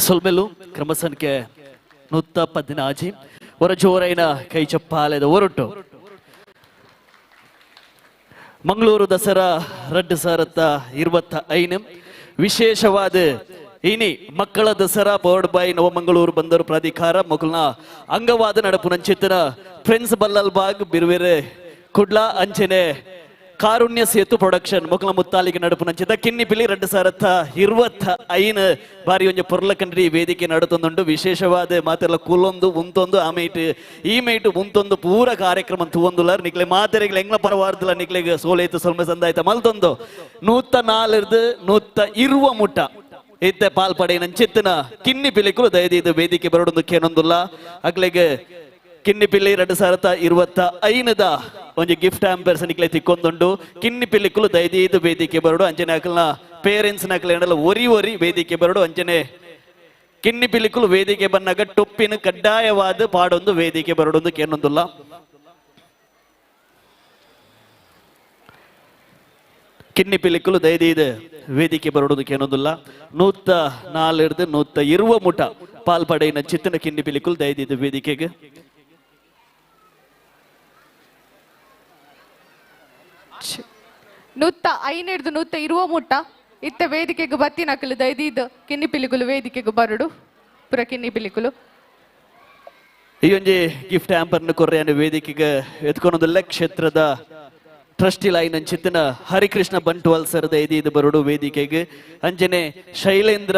ಸೊಲ್ಮೆಲು ಕ್ರಮ ಸಂಖ್ಯೆ 116 ಹೊರ ಜೋರೈನ ಕೈ ಚಪ್ಪಾಲೆದ ಹೊರಟು ಮಂಗಳೂರು ದಸರಾ 2025 ವಿಶೇಷವಾದ ಇನಿ ಮಕ್ಕಳ ದಸರಾ ಬೋರ್ಡ್ ಬೈ ನವಮಂಗಳೂರು ಬಂದರು ಪ್ರಾಧಿಕಾರ ಮೊಕಲ್ನ ಅಂಗವಾದ ನಡಪುನಂಚಿತ್ತನ ಫ್ರೆಂಡ್ಸ್ ಬಲ್ಲಲ್ ಬಾಗ್ ಬಿರ್ವೆರೆ ಕುಡ್ಲ ಅಂಚನೆ ಕಾರುಣ್ಯ ಸೇತು ಪ್ರೊಡಕ್ಷನ್ ಮೊಕಲ ಮುತ್ತಾಲಿಗೆ ನಡುಪುನಂಚಿದ ಕಿನ್ನಿಪಿಲಿ 2025 ಬಾರಿ ಒಂಜ ಪೊರ್ಲ ಕಂಡ್ರಿ ವೇದಿಕೆ ನಡುತ್ತೊಂದುಂಡು ವಿಶೇಷವಾದ ಮಾತೆಲ್ಲ ಕೂಲೊಂದು ಉಂತೊಂದು ಆಮೇಟ್ ಈ ಮೇಟು ಉಂತೊಂದು ಪೂರ ಕಾರ್ಯಕ್ರಮ ತೂವೊಂದುಲಾರ್ ನಿಕ್ಲೆ ಮಾತೆರೆಗ್ಲ ಎಂಗ್ಲ ಪರವಾರ್ದಲ ನಿಕ್ಲೆಗೆ ಸೋಲೇತು ಸೊಲ್ಮೆ ಸಂದಾಯ್ತ ಮಲ್ತೊಂದು 104 ಮುಟ್ಟ ಇತ್ತೆ ಪಾಲ್ಪಡೆ ನಂಚಿತ್ತಿನ ಕಿನ್ನಿ ಪಿಲಿಕುಲು ದಯದಿ ವೇದಿಕೆ ಬರೋಡೊಂದು ಕೇನೊಂದುಲ್ಲ ಅಗ್ಲೆಗೆ ಕಿನ್ನಿ ಪಿಲ್ಲಿ 2025 ಒಂಜಿ ಗಿಫ್ಟ್ ಆಂಪರ್ಸ್ ನಿಕ್ಲೆ ತಿಕ್ಕೊಂದುಂಡು ಕಿನ್ನಿ ಪಿಲ್ಲಿಕುಲು ದಯದಿ ವೇದಿಕೆ ಬರೋಡು ಅಂಚನೆ ಅಕಲ್ನ ಪೇರೆಂಟ್ಸ್ ನಕಲೆಂಡಲ ಒರಿ ವೇದಿಕೆ ಬರೋಡು ಅಂಚನೆ ಕಿನ್ನಿ ಪಿಲ್ಲಿಕುಲು ವೇದಿಕೆ ಬನ್ನಾಗ ಟೊಪ್ಪಿನ ಕಡ್ಡಾಯವಾದ ಪಾಡೊಂದು ವೇದಿಕೆ ಬರೋಡೊಂದು ಕೇನೊಂದುಲ್ಲ ಕಿನ್ನಿ ಪಿಲಿಕುಲು ದಯದಿ ವೇದಿಕೆ ಬರೋದು ಕೇನೊಂದುಲ್ಲ 104 ಮುಟ ಪಾಲ್ಪಡೆಯಿನ ಚಿತ್ತನ ಕಿನ್ನಿ ಪಿಲಿಕುಲು ದಯದಿ ವೇದಿಕೆಗೆ 105 ಮುಟ್ಟ ಇತ್ತ ವೇದಿಕೆಗೆ ಬತ್ತಿನಕಲು ದಯದಿದ್ದು ಕಿನ್ನಿ ಪಿಲಿಕುಲು ವೇದಿಕೆಗೆ ಬರಡು ಪುರ ಕಿನ್ನಿ ಪಿಲಿಕುಲು ಈ ಒಂಜಿ ಗಿಫ್ಟ್ ಆಂಪರ್ನ ಕೊರ್ರೆಯನ್ನು ವೇದಿಕೆಗೆ ಎತ್ಕೊಂಡೊಂದುಲ್ಲ ಕ್ಷೇತ್ರದ ಟ್ರಸ್ಟಿ ಲೈನ್ ಚಿತ್ತನ ಹರಿಕೃಷ್ಣ ಬಂಟ್ವಾಲ್ ಸರ್ ದಯದಿ ಬರೋಡು ವೇದಿಕೆಗೆ ಅಂಜನೆ ಶೈಲೇಂದ್ರ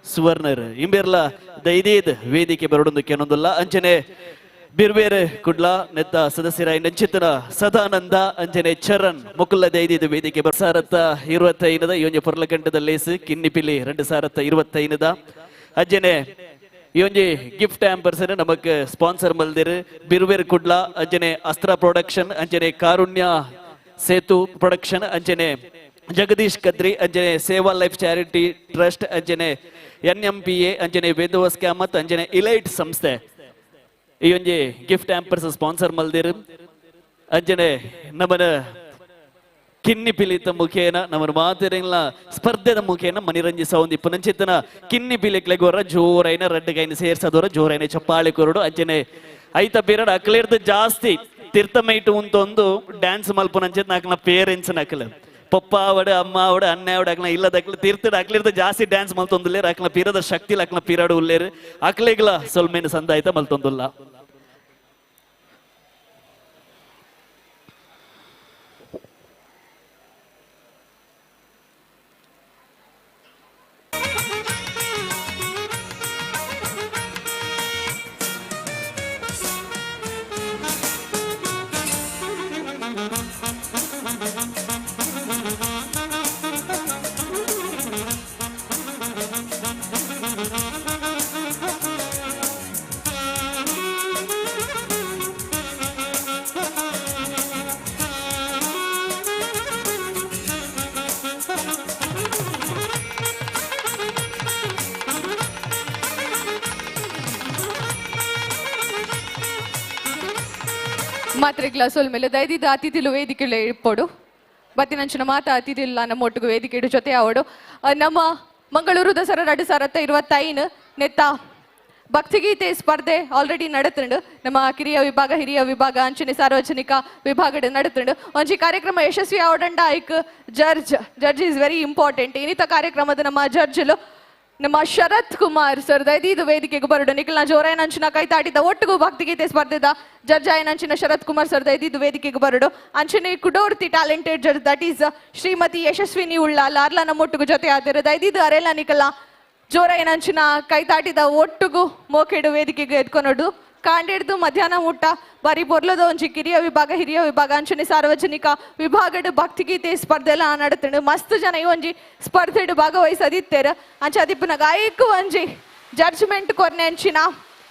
ಸುವರ್ಣರ್ ಇಂಬೇರ್ಲ ದೈದೇದ್ ವೇದಿಕೆ ಬರೋಡೊಂದು ಕೆನೊಂದುಲ್ಲ ಅಂಚನೆ ಬಿರ್ಬೇರೆ ಕುಡ್ಲ ನೆತ್ತ ಸದಸ್ಯರಾಯ ನಂಚಿತನ ಸದಾನಂದ ಅಂಜನೆ ಚರಣ್ ಮುಕುಲ್ಲ ದೈದಿದ ವೇದಿಕೆ ಸಾರತ್ತ 25 ಈ ಒಂಜಿ ಪೊರ್ಲಕಂಡದ ಲೇಸ್ ಕಿನ್ನಿಪಿಲಿ 2025 ಅಜ್ಜನೆ ಈ ಒಂಜಿ ಗಿಫ್ಟ್ ಆಂಪರ್ಸ್ ನಮಕ್ ಸ್ಪಾನ್ಸರ್ ಮಲ್ದಿರು ಬಿರ್ಬೇರ್ ಕುಡ್ಲ ಅಂಜನೆ ಅಸ್ತ್ರ ಪ್ರೊಡಕ್ಷನ್ ಅಂಜನೆ ಕಾರುಣ್ಯ ಸೇತು ಪ್ರೊಡಕ್ಷನ್ ಅಂಜನೆ ಜಗದೀಶ್ ಕದ್ರಿ ಅಂಜನೆ ಸೇವಾ ಲೈಫ್ ಚಾರಿಟಿ ಟ್ರಸ್ಟ್ ಅಂಜನೆ NMPA ಅಂಜನೆ ವೇದವಸ್ ಕ್ಯಾಮತ್ ಅಂಜನೆ ಇಲೈಟ್ ಸಂಸ್ಥೆ ಈ ಒಂಜಿ ಗಿಫ್ಟ್ ಆಂಪರ್ಸ್ ಸ್ಪಾನ್ಸರ್ ಮಲ್ದಿರು ಅಂಜನೆ ನಮ್ಮನ ಕಿನ್ನಿ ಪಿಲಿತ ಮುಖೇನ ನಮ್ಮ ಮಾತಿರಂಗ್ಲ ಸ್ಪರ್ಧೆದ ಮುಖೇನ ಮನಿರಂಜಿಸ ಒಂದು ಪುನಂಚಿತನ ಕಿನ್ನಿ ಪಿಲಿಕ್ಲೆಗೋರ ಜೋರೈನ ರಡ್ಡಗೈನ ಸೇರ್ಸದೋರ ಜೋರೈನ ಚಪ್ಪಾಳಿ ಕೊರಡು ಅಂಜನೆ ಐತ ಪೀರಿಯಡ್ ಅಕ್ಲೇರ್ದು ಜಾಸ್ತಿ ತೀರ್ಥಮೈಟು ಒಂದು ಡ್ಯಾನ್ಸ್ ಮಲ್ಪುನಂಚಿತ್ ನಾಲ್ಕನ ಪೇರೆಂಟ್ಸ್ ನಕಲ್ ಪಪ್ಪ ಅವಡ ಅಮ್ಮ ಅವಡ ಅಣ್ಣ ಅವಡ ಅಕ್ಲ ಇಲ್ಲದಕ್ಲ ತೀರ್ಥದ ಅಕ್ಲಿರ್ದ ಜಾಸ್ತಿ ಡ್ಯಾನ್ಸ್ ಮಲ್ತೊಂದುಲ್ಲೇರು ಅಕ್ಲ ಪೀರದ ಶಕ್ತಿ ಅಕ್ಲ ಪೀರಾಡು ಉಲ್ಲೇರು ಅಕ್ಲೆಗ್ಲ ಸೊಲ್ಮೇನು ಸಂದಾಯ್ತ ಮಲ್ತೊಂದುಲ್ಲ ಮಾತ್ರೆಗ್ಲ ಸೊಲ್ಮೇಲೆ ದೈದಿದ ಅತಿಥಿಲು ವೇದಿಕೆಲು ಇಪ್ಪೋಡು ಬತ್ತಿನಂಚಿನ ಮಾತ ಅತಿಥಿಲ್ಲ ನಮ್ಮ ಒಟ್ಟಿಗೆ ವೇದಿಕೆ ಇಡು ಜೊತೆ ಅವಡು ನಮ್ಮ ಮಂಗಳೂರು ದಸರಾ 2025 ನೆತ್ತ ಭಕ್ತಿಗೀತೆ ಸ್ಪರ್ಧೆ ಆಲ್ರೆಡಿ ನಡತುಂಡು ನಮ್ಮ ಕಿರಿಯ ವಿಭಾಗ ಹಿರಿಯ ವಿಭಾಗ ಅಂಚನೆ ಸಾರ್ವಜನಿಕ ವಿಭಾಗದ ನಡತುಂಡು ಒಂಜಿ ಕಾರ್ಯಕ್ರಮ ಯಶಸ್ವಿ ಅವಡಂಡ ಐಕ್ ಜಡ್ಜ್ ಈಸ್ ವೆರಿ ಇಂಪಾರ್ಟೆಂಟ್ ಇನ್ನಿತ ಕಾರ್ಯಕ್ರಮದ ನಮ್ಮ ಜಡ್ಜ್ಲು ನಮ್ಮ ಶರತ್ ಕುಮಾರ್ ಸರ್ ದೈದಿದ ವೇದಿಕೆಗೆ ಬರಡು ನಿಖಿಲ್ನ ಜೋರಾಯನಂಚಿನ ಕೈತಾಟಿದ ಒಟ್ಟಿಗೂ ಭಕ್ತಿಗೀತೆ ಸ್ಪರ್ಧೆದ ಜಡ್ಜ್ ಆಯನಂಚಿನ ಶರತ್ ಕುಮಾರ್ ಸರ್ ದೈದಿದ ವೇದಿಕೆಗೆ ಬರಡು ಅಂಚನೆ ಕುಡೋರ್ತಿ talented judge that is Shrimati Yashaswini Ullal ಆರ್ಲ ನಮ್ಮೊಟ್ಟಿಗೂ ಜೊತೆ ಆದಿರು ದೈದಿದ ಅರೆಲ್ಲ ನಿಖಿಲ್ನ ಜೋರಾಯನಂಚಿನ ಕೈತಾಟಿದ ಒಟ್ಟಿಗೂ ಮೋಕೆಡು ವೇದಿಕೆಗೆ ಎತ್ಕೊನೋಡು ಕಾಂಡಿಡ್ದು ಮಧ್ಯಾಹ್ನ ಊಟ ಬಾರಿ ಬೊರ್ಲದ ಒಂಜಿ ಕಿರಿಯ ವಿಭಾಗ ಹಿರಿಯ ವಿಭಾಗ ಅಂಚನೆ ಸಾರ್ವಜನಿಕ ವಿಭಾಗದ ಭಕ್ತಿಗೀತೆ ಸ್ಪರ್ಧೆ ಎಲ್ಲ ನಡತುಂಡು ಮಸ್ತ್ ಜನ ಈ ಒಂಜಿ ಸ್ಪರ್ಧೆಡ್ ಭಾಗವಹಿಸದಿತ್ತೇರು ಅಂಚ ಅದಿಪ್ಪನ ಗಾಯಕು ಒಂಜಿ ಜಡ್ಜ್ಮೆಂಟ್ ಕೊರ್ನೆ ಅಂಚಿನ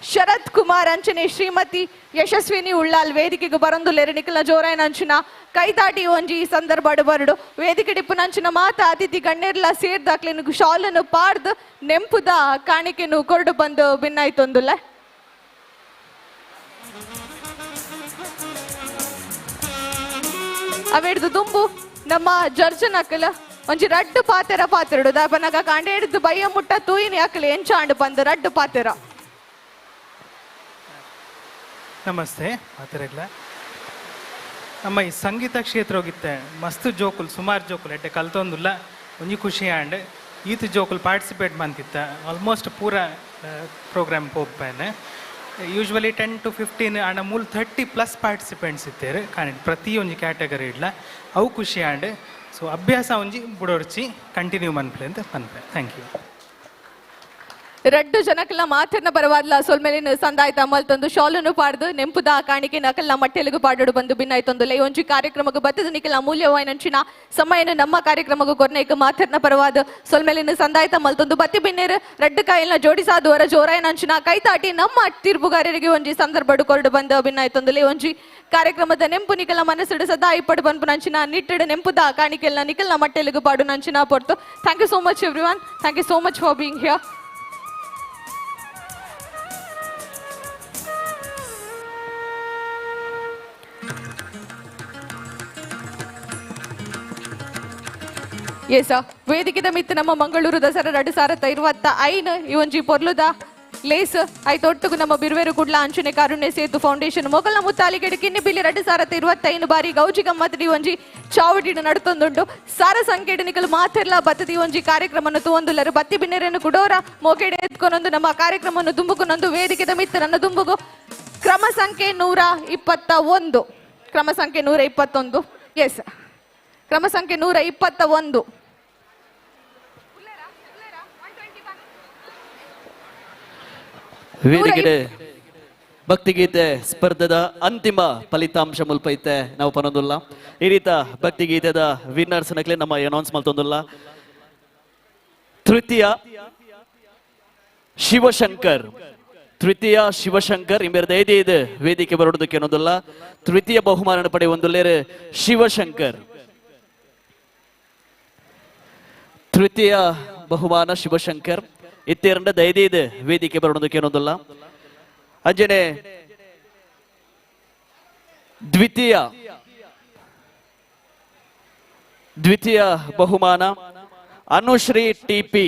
ಶರತ್ ಕುಮಾರ್ ಅಂಚನೆ ಶ್ರೀಮತಿ ಯಶಸ್ವಿನಿ ಉಳ್ಳಾಲ್ ವೇದಿಕೆಗೆ ಬರೊಂದುಲ್ಲೇರು ನಿಖಿಲ್ನ ಜೋರಾಯನ ಅಂಚಿನ ಕೈತಾಟಿ ಒಂಜಿ ಈ ಸಂದರ್ಭ ಬರಡು ವೇದಿಕೆ ಡಿಪ್ಪುನಂಚಿನ ಮಾತ ಅತಿಥಿ ಗಣ್ಯರ್ಲ ಸೇರ್ದಾಕ್ಲೆನು ಶಾಲನ್ನು ಪಾಡ್ದು ನೆಂಪುದ ಕಾಣಿಕೆನು ಕೊರಡು ಬಂದು ಭಿನ್ನಾಯ್ತೊಂದುಲ್ಲ ಅವೇಡ್ದು ದುಂಬು ನಮ್ಮ ಜರ್ಜನ್ ಅಕ್ಕಲ ಒಂಜಿ ರಡ್ಡು ಪಾತೆರಡು ದಾಪನಗ ಕಾಂಡೇಡ್ದು ಬಯ್ಯ ಮುಟ್ಟ ತೂಯಿನಿ ಅಕ್ಕಲ ಎಂಚಾಂಡು ಬಂದು ರಡ್ಡು ಪಾತೆರ ನಮಸ್ತೆ ಮಾತರೆಗ್ಲ ನಮ್ಮ ಈ ಸಂಗೀತ ಕ್ಷೇತ್ರ ಹೋಗಿತ್ತೆ ಮಸ್ತ್ ಜೋಕುಲು ಸುಮಾರು ಜೋಕುಲು ಎಡ್ಡೆ ಕಲ್ತೊಂದುಲ್ಲ ಒಂಜಿ ಖುಷಿ ಆಂಡ್ ಈತ್ ಜೋಕುಲು ಪಾರ್ಟಿಸಿಪೇಟ್ ಮಂತಿತ್ತ ಆಲ್ಮೋಸ್ಟ್ ಪೂರ ಪ್ರೋಗ್ರಾಮ್ ಹೋಗ್ಪೇನೆ ಯೂಶ್ವಲಿ 10 to 15 ಆಂಡ ಮೂಲ್ 30+ ಪಾರ್ಟಿಸಿಪೆಂಟ್ಸ್ ಇತ್ತೇರು ಕಾಣಿ ಪ್ರತಿ ಒಂಜಿ ಕ್ಯಾಟಗರಿ ಇಡ್ಲ ಅವು ಖುಷಿ ಆಂಡ್ ಸೊ ಅಭ್ಯಾಸ ಒಂಜಿ ಬುಡೋಡ್ಚಿ ಕಂಟಿನ್ಯೂ ಮನ್ಪಲೆ ಅಂತ ಪನ್ಪೆ ಥ್ಯಾಂಕ್ ಯು ರಡ್ಡು ಜನಕ್ಕೆಲ್ಲ ಮಾತಿನ ಬರವಾದ್ಲ ಸೊಲ್ಮೇಲಿನ ಸಂದಾಯ್ತ ಮಲ್ತೊಂದು ಶಾಲನ್ನು ಪಾಡ್ದು ನೆಂಪುದ ಕಾಣಿಕೆ ನಕಲ್ನ ಮಟ್ಟೆಲಿಗೂ ಪಾಡೋಡು ಬಂದು ಭಿನ್ನಾಯ್ತೊಂದುಲ್ಲ ಈ ಒಂಜಿ ಕಾರ್ಯಕ್ರಮಕ್ಕೆ ಬತ್ತದ ನಿಖಿಲ ಅಮೂಲ್ಯವಾಯಿನಂಚಿನ ಸಮಯನ ನಮ್ಮ ಕಾರ್ಯಕ್ರಮಕ್ಕೆ ಕೊರ್ನೇಕ ಮಾತಿನ ಪರವಾದ ಸೊಲ್ಮೇಲಿನ ಸಂದಾಯ್ತ ಮಲ್ತೊಂದು ಬತ್ತಿ ಬಿನ್ನೇರು ರಡ್ಡು ಕಾಯಿಲ್ನ ಜೋಡಿಸಾದುವರ ಜೋರಾಯನಂಚಿನ ಕೈತಾಟಿ ನಮ್ಮ ತೀರ್ಪುಗಾರರಿಗೆ ಒಂಜಿ ಸಂದರ್ಭಡು ಕೊರಡು ಬಂದು ಭಿನ್ನಾಯ್ತೊಂದುಲ್ಲ ಈ ಒಂಜಿ ಕಾರ್ಯಕ್ರಮದ ನೆಂಪು ನಿಖಲ ಮನಸ್ಸಿಡು ಸದಾ ಇಪ್ಪಡು ಬಂದು ನಂಚಿನ ನಿಟ್ಟಿಡು ನೆಂಪುದ ಕಾಣಿಕೆಲ್ನ ನಿಖಲ್ನ ಮಟ್ಟೆಲಿಗೂ ಪಾಡು ನಂಚಿನ ಪೊರ್ತು thank you so much everyone thank you so much for being here ಎಸ ವೇದಿಕೆದ ಮಿತ್ತು ನಮ್ಮ ಮಂಗಳೂರು ದಸರಾ 2025 ಈ ಒಂಜಿ ಪೊರ್ಲುದ ಲೇಸ್ ಐತ ಒಟ್ಟುಗು ನಮ್ಮ ಬಿರುವೇರು ಕುಡ್ಲ ಅಂಚನೆ ಕಾರುಣ್ಯ ಸೇತು ಫೌಂಡೇಶನ್ ಮೊಗಲ್ನ ಮುತ್ತಾಲಿಗೆಡು ಕಿನ್ನಿ ಬಿಲ್ಲಿ 2025 ಬಾರಿ ಗೌಜಿ ಗಮ್ಮತ್ತಡಿ ಒಂಜಿ ಚಾವಟಿಡು ನಡುತ್ತೊಂದುಂಡು ಸಾರ ಸಂಖ್ಯೆಡು ನಿಕಲು ಮಾತೆರ್ಲ ಬತ್ತದಿ ಒಂಜಿ ಕಾರ್ಯಕ್ರಮವನ್ನು ತೂವೊಂದುಲ್ಲರು ಬತ್ತಿ ಬಿನ್ನೆರೆಯನ್ನು ಕುಡೋರ ಮೋಕೆಡೆ ಎತ್ಕೊನೊಂದು ನಮ್ಮ ಕಾರ್ಯಕ್ರಮವನ್ನು ದುಂಬುಕೊನೊಂದು ವೇದಿಕೆದ ಮಿತ್ತು ನನ್ನ ದುಂಬುಗು ಕ್ರಮ ಸಂಖ್ಯೆ 121 ಕ್ರಮ ಸಂಖ್ಯೆ 121 ಎಸ್ ಕ್ರಮ ಸಂಖ್ಯೆ 121 ವೇದಿಕೆ ಭಕ್ತಿಗೀತೆ ಸ್ಪರ್ಧೆದ ಅಂತಿಮ ಫಲಿತಾಂಶ ಮುಲ್ಪೈತೆ ನಾವು ಪನೊಂದುಲ್ಲ ಈ ರೀತ ಭಕ್ತಿಗೀತೆದ ವಿನ್ನರ್ಸ್ ನಕ್ಲೆ ನಮ್ಮ ಅನೌನ್ಸ್ ಮಲ್ತೊಂದುಲ್ಲ. ತೃತೀಯ ಶಿವಶಂಕರ್ ಇಂಬೆರ್ದ ಇದು ವೇದಿಕೆ ಬರೋದಕ್ಕೆ ಅನ್ನೋದಿಲ್ಲ. ತೃತೀಯ ಬಹುಮಾನ ಪಡೆಯುವಂದುಲ್ಲೇರು ಶಿವಶಂಕರ್. ತೃತೀಯ ಬಹುಮಾನ ಶಿವಶಂಕರ್ ಇತ್ತೆರಡ ದೈದು ವೇದಿಕೆ ಬರೋದಕ್ಕೆ ಅನ್ನೋದಿಲ್ಲ. ಅಂಜನೆ ದ್ವಿತೀಯ ಬಹುಮಾನ ಅನುಶ್ರೀ ಟಿಪಿ.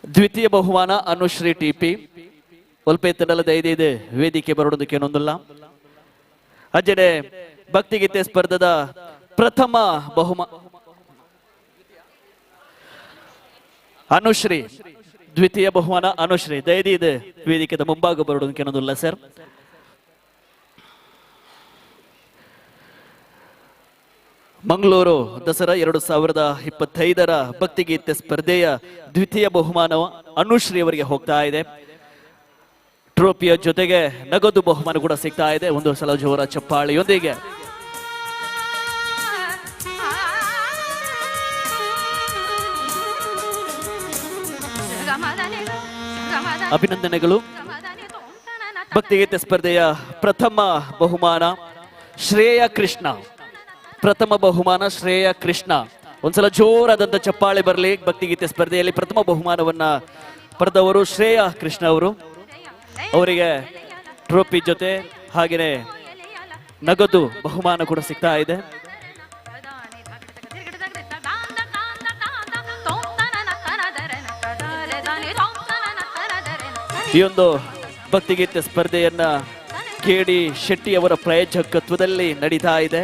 ದ್ವಿತೀಯ ಬಹುಮಾನ ಅನುಶ್ರೀ ಟಿಪಿ ಒಲ್ಪೆತ್ತಡಲ ದೈದು ವೇದಿಕೆ ಬರೋದಕ್ಕೆ ಅನ್ನೋದಿಲ್ಲ. ಅಂಜನೆ ಭಕ್ತಿಗೀತೆ ಸ್ಪರ್ಧದ ಪ್ರಥಮ ಬಹುಮಾನ ಅನುಶ್ರೀ. ದ್ವಿತೀಯ ಬಹುಮಾನ ಅನುಶ್ರೀ ದಯದಿದೆ ವೇದಿಕೆದ ಮುಂಭಾಗ ಬರೋದಕ್ಕೆ ಅನ್ನೋದಿಲ್ಲ ಸರ್. ಮಂಗಳೂರು ದಸರಾ 2025 ಭಕ್ತಿಗೀತೆ ಸ್ಪರ್ಧೆಯ ದ್ವಿತೀಯ ಬಹುಮಾನ ಅನುಶ್ರೀ ಅವರಿಗೆ ಹೋಗ್ತಾ ಇದೆ. ಟ್ರೋಫಿಯ ಜೊತೆಗೆ ನಗದು ಬಹುಮಾನ ಕೂಡ ಸಿಗ್ತಾ ಇದೆ. ಒಂದು ಸಲ ಜೋರ ಚಪ್ಪಾಳಿಯೊಂದಿಗೆ ಅಭಿನಂದನೆಗಳು. ಭಕ್ತಿಗೀತೆ ಸ್ಪರ್ಧೆಯ ಪ್ರಥಮ ಬಹುಮಾನ ಶ್ರೇಯ ಕೃಷ್ಣ. ಪ್ರಥಮ ಬಹುಮಾನ ಶ್ರೇಯ ಕೃಷ್ಣ. ಒಂದ್ಸಲ ಜೋರಾದಂತ ಚಪ್ಪಾಳೆ ಬರಲಿ. ಭಕ್ತಿಗೀತೆ ಸ್ಪರ್ಧೆಯಲ್ಲಿ ಪ್ರಥಮ ಬಹುಮಾನವನ್ನ ಪಡೆದವರು ಶ್ರೇಯ ಕೃಷ್ಣ ಅವರು. ಅವರಿಗೆ ಟ್ರೋಫಿ ಜೊತೆ ಹಾಗೆಯೇ ನಗದು ಬಹುಮಾನ ಕೂಡ ಸಿಗ್ತಾ ಇದೆ. ಈ ಒಂದು ಭಕ್ತಿಗೀತೆ ಸ್ಪರ್ಧೆಯನ್ನ KD ಶೆಟ್ಟಿ ಅವರ ಪ್ರಾಯೋಜಕತ್ವದಲ್ಲಿ ನಡೀತಾ ಇದೆ.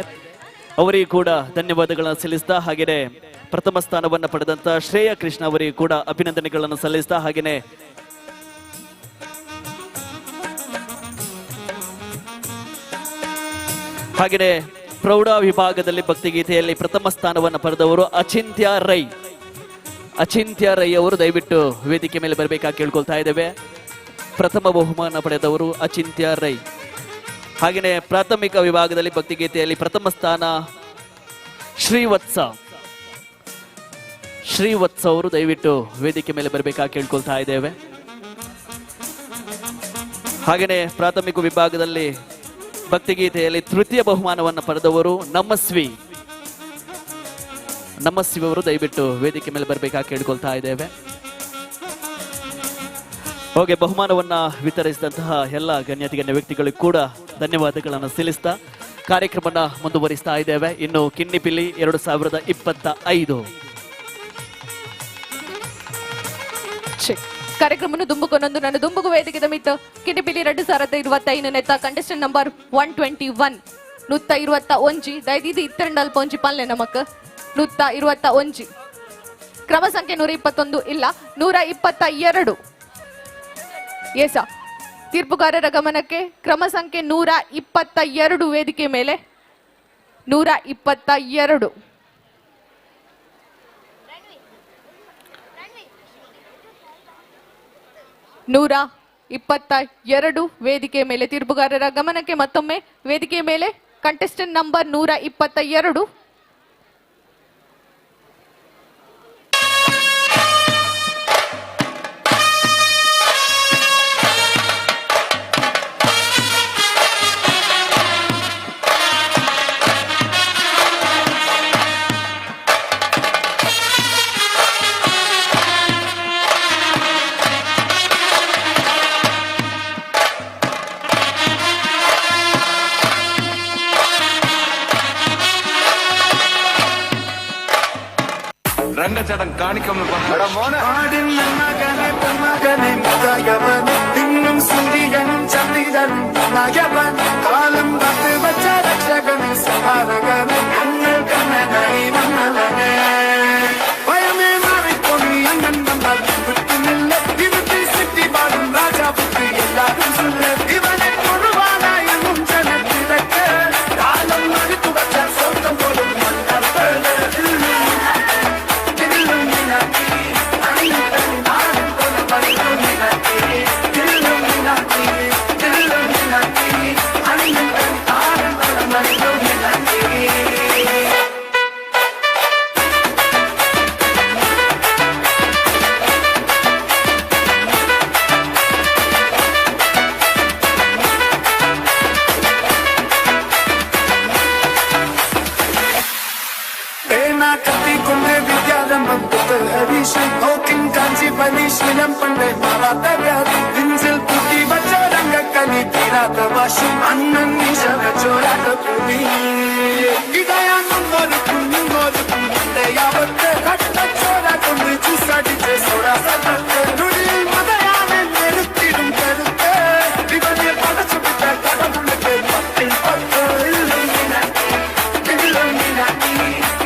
ಅವರಿಗೂ ಕೂಡ ಧನ್ಯವಾದಗಳನ್ನು ಸಲ್ಲಿಸ್ತಾ ಹಾಗೆಯೇ ಪ್ರಥಮ ಸ್ಥಾನವನ್ನು ಪಡೆದಂತ ಶ್ರೇಯ ಕೃಷ್ಣ ಅವರಿಗೂ ಕೂಡ ಅಭಿನಂದನೆಗಳನ್ನು ಸಲ್ಲಿಸ್ತಾ ಹಾಗೆಯೇ ಪ್ರೌಢ ವಿಭಾಗದಲ್ಲಿ ಭಕ್ತಿಗೀತೆಯಲ್ಲಿ ಪ್ರಥಮ ಸ್ಥಾನವನ್ನು ಪಡೆದವರು ಅಚಿಂತ್ಯ ರೈ ಅವರು ದಯವಿಟ್ಟು ವೇದಿಕೆ ಮೇಲೆ ಬರಬೇಕಾಗಿ ಕೇಳ್ಕೊಳ್ತಾ ಇದ್ದೇವೆ. ಪ್ರಥಮ ಬಹುಮಾನ ಪಡೆದವರು ಅಚಿಂತ್ಯ ರೈ. ಹಾಗೆಯೇ ಪ್ರಾಥಮಿಕ ವಿಭಾಗದಲ್ಲಿ ಭಕ್ತಿಗೀತೆಯಲ್ಲಿ ಪ್ರಥಮ ಸ್ಥಾನ ಶ್ರೀವತ್ಸ ಅವರು ದಯವಿಟ್ಟು ವೇದಿಕೆ ಮೇಲೆ ಬರಬೇಕಾಗಿ ಕೇಳ್ಕೊಳ್ತಾ ಇದ್ದೇವೆ. ಹಾಗೆಯೇ ಪ್ರಾಥಮಿಕ ವಿಭಾಗದಲ್ಲಿ ಭಕ್ತಿಗೀತೆಯಲ್ಲಿ ತೃತೀಯ ಬಹುಮಾನವನ್ನು ಪಡೆದವರು ನಮಸ್ವಿ ಅವರು ದಯವಿಟ್ಟು ವೇದಿಕೆ ಮೇಲೆ ಬರಬೇಕಾಗಿ ಕೇಳ್ಕೊಳ್ತಾ ಇದ್ದೇವೆ. ಹೋಗಿ ಬಹುಮಾನವನ್ನ ವಿತರಿಸಿದಂತಹ ಎಲ್ಲ ಗಣ್ಯ ವ್ಯಕ್ತಿಗಳಿಗೂ ಕೂಡ ಧನ್ಯವಾದಗಳನ್ನು ಸಲ್ಲಿಸ್ತಾ ಕಾರ್ಯಕ್ರಮನ ಮುಂದುವರಿಸ್ತಾ ಇದ್ದೇವೆ. ಇನ್ನು ಕಿನ್ನಿಪಿಲ್ಲಿ 2025 ಕಾರ್ಯಕ್ರಮ ದುಂಬುಕೊನೊಂದು ನನ್ನ ದುಂಬುಗು ವೇದಿಕೆ ಮಿತ್ತು ಕಿನ್ನಿಪಿಲ್ಲಿ 2025 ನೆತ್ತ ಕಂಟೆಸ್ಟೆಂಟ್ ನಂಬರ್ 121 121 ದಯದಿದು ಇತ್ತರಂಡಲ್ ಪೊಂಜಿ ಪಲ್ಲೆ ನಮಕ್ 121 ಕ್ರಮ ಸಂಖ್ಯೆ 121 ಇಲ್ಲ 122 ಏಸ ತೀರ್ಪುಗಾರರ ಗಮನಕ್ಕೆ ಕ್ರಮ ಸಂಖ್ಯೆ 122 ವೇದಿಕೆ ಮೇಲೆ 122 122 ವೇದಿಕೆ ಮೇಲೆ ತೀರ್ಪುಗಾರರ ಗಮನಕ್ಕೆ ಮತ್ತೊಮ್ಮೆ ವೇದಿಕೆ ಮೇಲೆ ಕಂಟೆಸ್ಟೆಂಟ್ ನಂಬರ್ 122 ರಂಗಚಡಂ ಕಾಣಿಕಮ್ಮ காலம் பார்த்து வச்ச ரட்சகனே சமாரகனே கண்ணல் கண்ணனை நம்மளனே பயமே மாறி போனி அண்ணன் நம்பர் விட்டு நில்ல விருத்தி சித்தி பாடும் ராஜா புத்தி எல்லாரும் சொல்ல இவனை பொருவானா என்னும் ஜனத்திலக்க காலம் மறுத்து வச்ச சொந்தம் போலும் மன்னப்பட కాంచి పనిశీలం పండే మారాత వ్యాధి దింజిల్ పుట్టి బచ్చ రంగ కని తీరాత వాషి అన్నన్ని శవ చోరాత పులి ఇదయాను నోరు కుండే యావత్తే కట్ట చోరా కొండి చూసాటి చేసోరా సతతే నుడి మదయానే నెరుత్తిడుం కరుతే వివనే పడచు బిట్ట కడములకే పత్తిల్ పత్త ఇల్లుమినాటి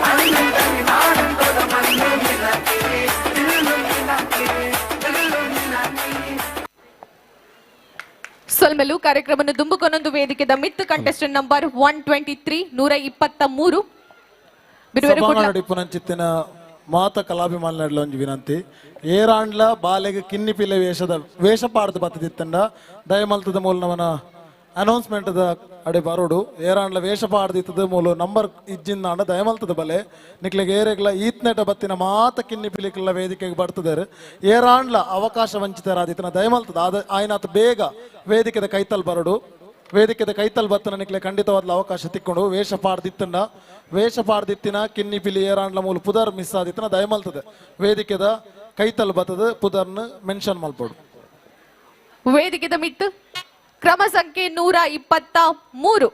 అన్నంతని నాడంతోడ మన్నుమినాటి ಸೊಲ್ಮೆಲು ಕಾರ್ಯಕ್ರಮವನ್ನು ದುಂಬುಕೊನೊಂದು ವೇದಿಕೆದ ಮಿತ್ ಕಂಟೆಸ್ಟೆಂಟ್ ನಂಬರ್ 123 ನಡಿಪುನಂಚಿತ್ತಿನ ಮಾತ ಕಲಾಭಿಮಾನ ಒಂಜಿ ವಿನಂತಿ ಏರಾಂಡ್ಲ ಬಾಲೆಗೆ ಕಿನ್ನಿ ಪಿಲೆ ವೇಷ ಪಾಡ್ದು ಬತ್ತದಿತ್ತಂಡ ದಯಮಲ್ತದ ಮೂಲ ನಮನ ಅನೌನ್ಸ್ಮೆಂಟ್ ಅಡೆ ಬರೋಡು ಏರಾಂಡ್ಲ ವೇಷ ಪಾಡ್ದಿತ್ತದ ಮೂಲ ನಂಬರ್ ಇಜ್ಜಿಂದ ದಯಮಲ್ತದ ಬಲೆ ನಿಕ್ಲೆಗೆ ಏರೆಗ್ಲ ಈತ್ನೆಟ ಬತ್ತಿನ ಮಾತ ಕಿನ್ನಿ ಪಿಲಿಕ್ಲ ವೇದಿಕೆಗೆ ಬರ್ತದಾರೆ ಏರಾಂಡ್ಲ ಅವಕಾಶ ವಂಚಿತರಾದಿತ್ತನ ದಯಮಲ್ತದ ಆಯ್ನಾತ್ ಬೇಗ ವೇದಿಕೆದ ಕೈತಲ್ ಬರೋಡು ವೇದಿಕೆದ ಕೈತಲ್ ಬತ್ತನ ನಿಕ್ಲೆ ಖಂಡಿತವಾದ ಅವಕಾಶ ತಿಕ್ಕೊಂಡು ವೇಷ ಪಾಡ್ದಿತ್ತಿನ ಕಿನ್ನಿ ಪಿಲಿ ಏರಾಂಡ್ಲ ಮೂಲ ಪುದರ್ ಮಿಸ್ ಆದಿತ್ತನ ದಯಮಲ್ತದೆ ವೇದಿಕೆದ ಕೈತಲ್ ಬತ್ತದ ಪುದರ್ನ ಮೆನ್ಷನ್ ಮಲ್ಪಡು ವೇದಿಕೆದ ಮಿತ್ ಕ್ರಮ ಸಂಖ್ಯೆ 123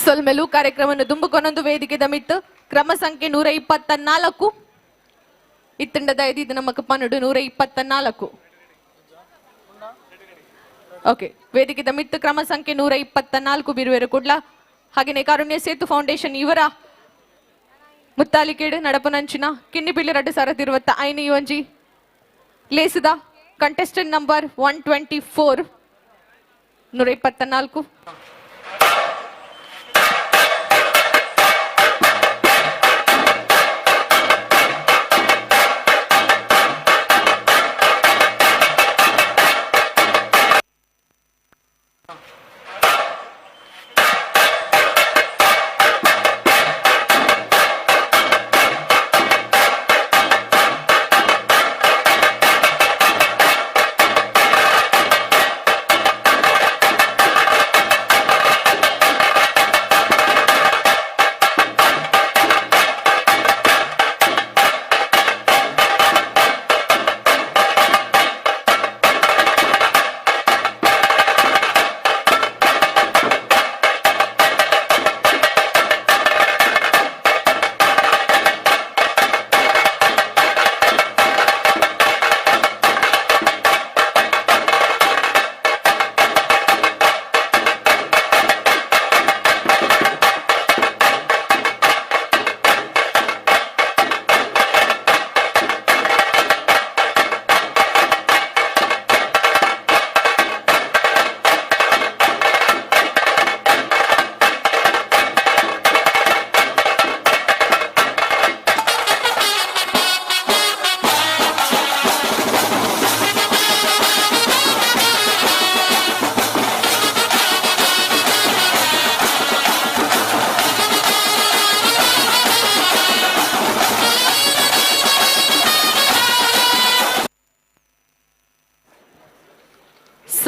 ಸೊಲ್ಮೆಲು ಕಾರ್ಯಕ್ರಮವನ್ನು ದುಂಬುಕೊನೊಂದು ವೇದಿಕೆದ ಮಿತ್ ಕ್ರಮ ಸಂಖ್ಯೆ 124 ಇತ್ತಂಡದ ಐದು ನಮ್ಮ ಪನ್ನುಡು 124 ಓಕೆ ವೇದಿಕೆದ ಮಿತ್ ಕ್ರಮ ಸಂಖ್ಯೆ 124 ಬಿರುವೆರು ಕುಡ್ಲ ಹಾಗೆಯೇ ಕಾರುಣ್ಯ ಸೇತು ಫೌಂಡೇಶನ್ ಇವರ ಮುತ್ತಾಲಿಕೇಡು ನಡಪನಂಚಿನ ಕಿನ್ನಿಪಿಲ್ಲಿ ರಡ್ಡು ಸರತಿರುವತ್ತ ಐನು ಒಂಜಿ ಲೇಸಿದ ಕಂಟೆಸ್ಟೆಂಟ್ ನಂಬರ್ 124 124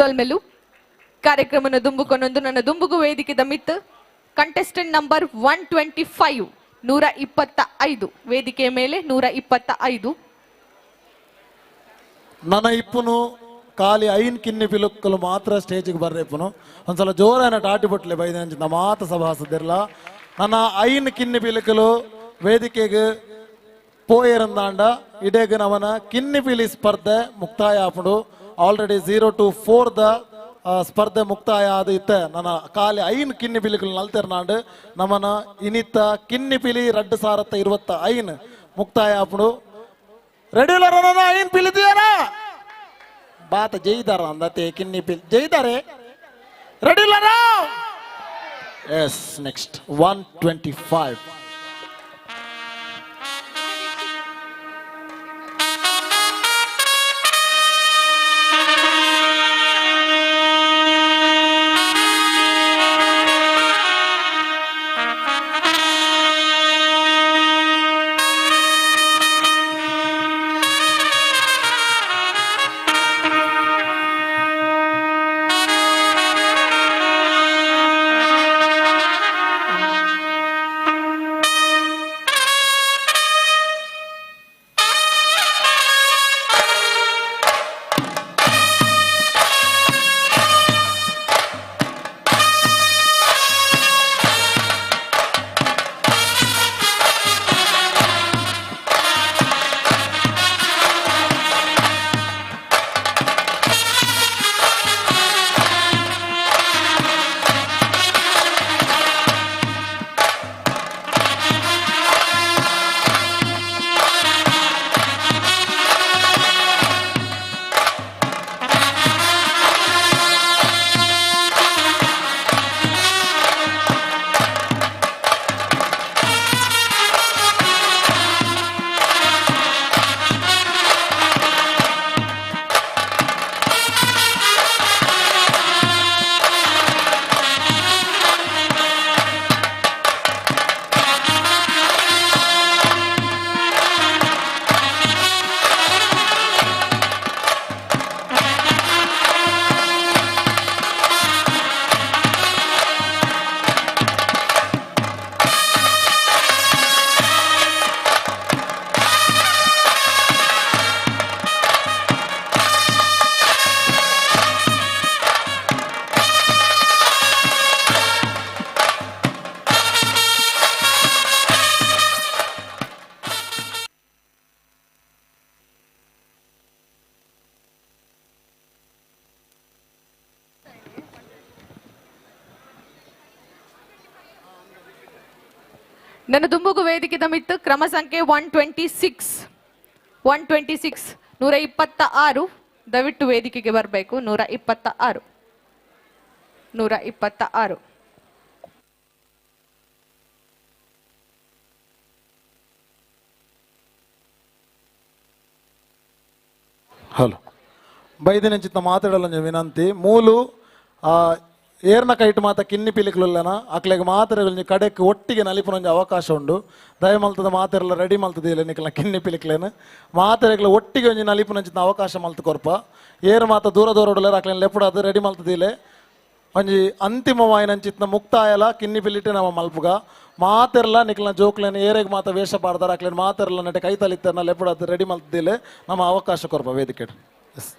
ಸೊಲ್ಮೆಲು ಕಾರ್ಯಕ್ರಮನ ದುಂಬುಕೊಂಡೊಂದು ನನ್ನ ದುಂಬುಗು ವೇದಿಕೆದ ಮಿತ್ ಕಂಟೆಸ್ಟೆಂಟ್ ನಂಬರ್ 125 125 ವೇದಿಕೆಯ ಮೇಲೆ 125. ನನ್ನ ಇಪ್ಪುನು ಖಾಲಿ ಐನ್ ಕಿನ್ನಿ ಪಿಲುಕ್ಕಲು ಮಾತ್ರ ಸ್ಟೇಜಿಗೆ ಬರ್ರೇಪುನು ಒಂದ್ಸಲ ಜೋರಾನ ಟಾಟಿ ಬಟ್ಲೆ ಬೈದ ಮಾತ ಸಭಾಸದಿರಲ್ಲ ನನ್ನ ಐನ್ ಕಿನ್ನಿ ಪಿಲುಕಲು ವೇದಿಕೆಗೆ ಪೋಯರಂದಾಂಡ ಇಡೇಗ ನವನ ಕಿನ್ನಿ ಪಿಲಿ ಸ್ಪರ್ಧೆ ಮುಕ್ತಾಯ ಆಪುಡು ಆಲ್ರೆಡಿ 0 to 4 ದ ಸ್ಪರ್ಧೆ ಮುಕ್ತಾಯ ಆದ ಇತ್ತೆ ನನ್ನ ಖಾಲಿ ಐನ್ ಕಿನ್ನಿ ಪಿಲಿಕಲು ನಲ್ತೆರ್ನಾಂಡು ನಮ್ಮನ ಇನಿತ್ತ ಕಿನ್ನಿ ಪಿಲಿ 2025 ಮುಕ್ತಾಯ ಆಪುಡು ರೆಡ್ಯುಲರ್ ಐನ್ ಪಿಲಿದಿಯಾರ ಬಾತ ಜೈದಾರ ಅಂದತೆ ಕಿನ್ನಿ ಪಿಲ್ ಜೈದಾರೆ ರೆಡ್ಯುಲರ್ ಎಸ್ ನೆಕ್ಸ್ಟ್ 125. ನನ್ನ ದುಂಬುಗು ವೇದಿಕೆದ ಮಿತ್ತು ಕ್ರಮ ಸಂಖ್ಯೆ 126 126 ದಯವಿಟ್ಟು ವೇದಿಕೆಗೆ ಬರಬೇಕು. 126 ಹಲೋ ಬೈದಿನ ಮಾತಾಡಲ್ಲ ವಿನಂತಿ ಮೂಲು ಏರ್ನ ಕೈಟ್ ಮಾತ ಕಿನ್ನಿ ಪಿಲಿಕ್ಲುಲ್ಲನ ಅಕ್ಲೆಗೆ ಮಾತ್ರೆಗಳು ಕಡೆಕ್ಕೆ ಒಟ್ಟಿಗೆ ನಲಿಪುನೊಂದು ಅವಕಾಶ ಉಂಡು ದಯಮಲ್ತದ ಮಾತೆರೆಲ್ಲ ರೆಡಿ ಮಲ್ತದಿಲ್ಲ ನಿಕ್ಲ ಕಿನ್ನಿ ಪಿಲಿಕ್ಲೇನು ಮಾತ್ರೆಗಳು ಒಟ್ಟಿಗೆ ಒಂಜಿ ನಲಿಪುನಂಚಿನ ಅವಕಾಶ ಮಲ್ತು ಕೊರ್ಪ ಏರು ಮಾತ ದೂರ ಉಡಲಾರ ಅಕ್ಲೇನು ಲೆಪ್ಪುಡು ಅದು ರೆಡಿ ಮಲ್ತದಿಲ್ಲ ಒಂಜಿ ಅಂತಿಮವಾಯಿನಂಚಿತ್ನ ಮುಕ್ತಾಯಲ ಕಿನ್ನಿ ಪಿಲಿಟ್ಟೆ ನಮ್ಮ ಮಲ್ಪುಗ ಮಾತೆರ್ಲ ನಿಕ್ಲ ಜೋಕ್ಲೇನು ಏರೆಗೆ ಮಾತ ವೇಷ ಪಾಡ್ದಾರ ಅಕ್ಲೇನು ಮಾತೆರ್ಲ ನಡೆ ಕೈ ತಲಿತಾರನ ಲೆಪ್ಪುಡು ಅದು ರೆಡಿ ಮಲ್ತದಿಲ್ಲ ನಮ್ಮ ಅವಕಾಶ ಕೊರ್ಪ ವೇದಿಕೆ. ಎಸ್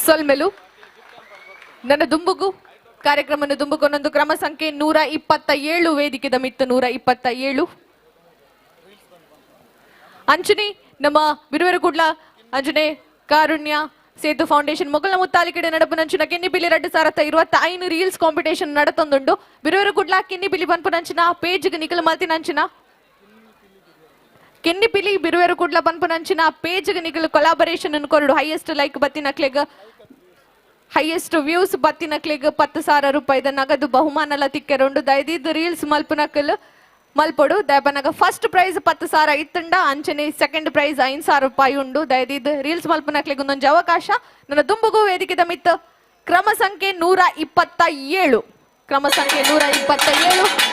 ಸೊಲ್ಮೆಲು ನನ್ನ ದುಂಬುಗು ಕಾರ್ಯಕ್ರಮವನ್ನು ದುಂಬುಕೊಂದೊಂದು ಕ್ರಮ ಸಂಖ್ಯೆ 127 ವೇದಿಕೆದ ಮಿತ್ತು 127 ಅಂಚನೆ ನಮ್ಮ ಬಿರುವೆರಕುಡ್ಲ ಅಂಜನೆ ಕಾರುಣ್ಯ ಸೇತು ಫೌಂಡೇಶನ್ ಮೊಗಲ ಮುತ್ತಾಲಿಕೆಡೆ ನಡಪುನಂಚಿನ ಕೆನ್ನಿಪಿಲಿ 2025 ರೀಲ್ಸ್ ಕಾಂಪಿಟೇಷನ್ ನಡತೊಂದುಂಡು ಬಿರುವೆರಕುಡ್ಲ ಕೆನ್ನಿಪಿಲಿ ಪನ್ಪುನಂಚಿನ ಪೇಜ್ಗೆ ನಿಕಲು ಮಲ್ತಿನಂಚಿನ ಕೆನ್ನಿಪಿಲಿ ಬಿರುವೆರಕುಡ್ಲ ಪನ್ಪುನಂಚಿನ ಪೇಜ್ಗೆ ನಿಕಲು ಕೊಲಾಬರೇಷನ್ ಅನ್ಕೊರಡು ಹೈಯೆಸ್ಟ್ ಲೈಕ್ ಬತ್ತಿನಕ್ಲೆಗ ಹೈಯೆಸ್ಟ್ ವ್ಯೂಸ್ ಬತ್ತಿನಕ್ಲೆಗ್ 10,000 ರೂಪಾಯಿದ ನಗದು ಬಹುಮಾನಲ ತಿಕ್ಕೆರೊಂಡು ದಯದಿದ್ದು ರೀಲ್ಸ್ ಮಲ್ಪುನಕಲ್ ಮಲ್ಪೊಡು ದಯಪನಗ ಫಸ್ಟ್ ಪ್ರೈಸ್ 10,000 ಇತ್ತಂಡ ಅಂಚನೆ ಸೆಕೆಂಡ್ ಪ್ರೈಸ್ 5,000 ರೂಪಾಯಿ ಉಂಡು ದಯದಿದ್ದು ರೀಲ್ಸ್ ಮಲ್ಪುನಕ್ಲೆಗ್ ಒಂದೊಂದು ಅವಕಾಶ ನನ್ನ ದುಂಬುಗು ವೇದಿಕೆದ ಮಿತ್ತ ಕ್ರಮ ಸಂಖ್ಯೆ 127 ಕ್ರಮ ಸಂಖ್ಯೆ 127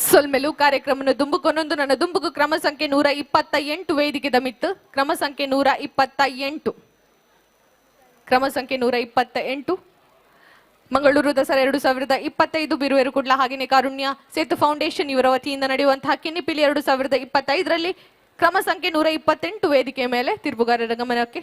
ಸೊಲ್ಮೆಲು ಕಾರ್ಯಕ್ರಮವನ್ನು ದುಂಬುಕೊಂದೊಂದು ನನ್ನ ದುಂಬುಗು ಕ್ರಮ ಸಂಖ್ಯೆ 128 ವೇದಿಕೆದ ಮಿತ್ತು ಕ್ರಮ ಸಂಖ್ಯೆ 128 ಕ್ರಮ ಸಂಖ್ಯೆ 128 ಮಂಗಳೂರು ದಸರಾ 2025 ಬಿರುವೆರಕುಡ್ಲ ಹಾಗೆಯೇ ಕಾರುಣ್ಯ ಸೇತು ಫೌಂಡೇಶನ್ ಇವರ ವತಿಯಿಂದ ನಡೆಯುವಂತಹ ಕೆನ್ನಿಪಿಲಿ 2025ರಲ್ಲಿ ಕ್ರಮ ಸಂಖ್ಯೆ 128 ವೇದಿಕೆ ಮೇಲೆ ತಿರುಬುಗಾರರ ಗಮನಕ್ಕೆ.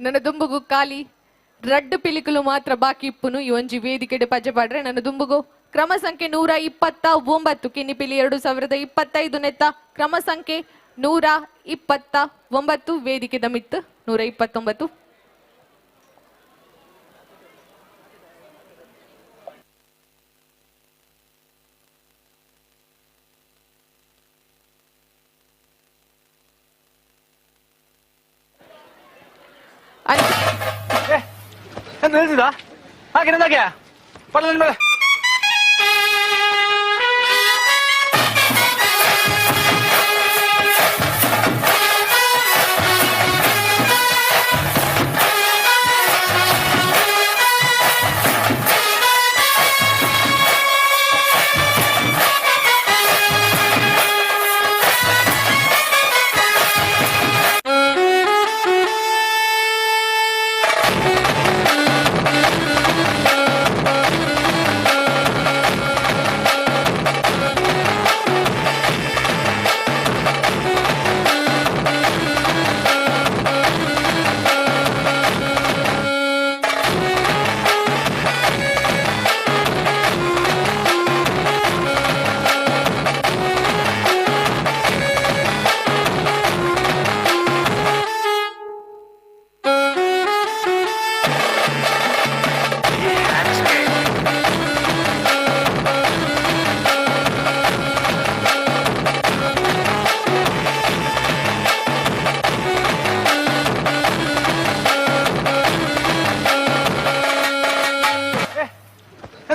ನನ್ನ ದುಂಬುಗು ಖಾಲಿ ರಡ್ಡು ಪಿಲಿಕುಲು ಮಾತ್ರ ಬಾಕಿ ಇಪ್ಪುನು ಈ ಒಂಜಿ ವೇದಿಕೆಡೆ ಪಜ್ಜೆ ಪಾಡ್ರೆ ನನ್ನ ದುಂಬುಗು ಕ್ರಮ ಸಂಖ್ಯೆ 129 ಕಿನ್ನಿ ಪಿಲಿ 2025 ನೆತ್ತ ಕ್ರಮ ಸಂಖ್ಯೆ 129 ವೇದಿಕೆದ ಮಿತ್ತು 129. ನಿಲ್ಸಿದ ಹಾಗೆ ನಂದಾಗೆ ಪಡಲ ಮೇಲೆ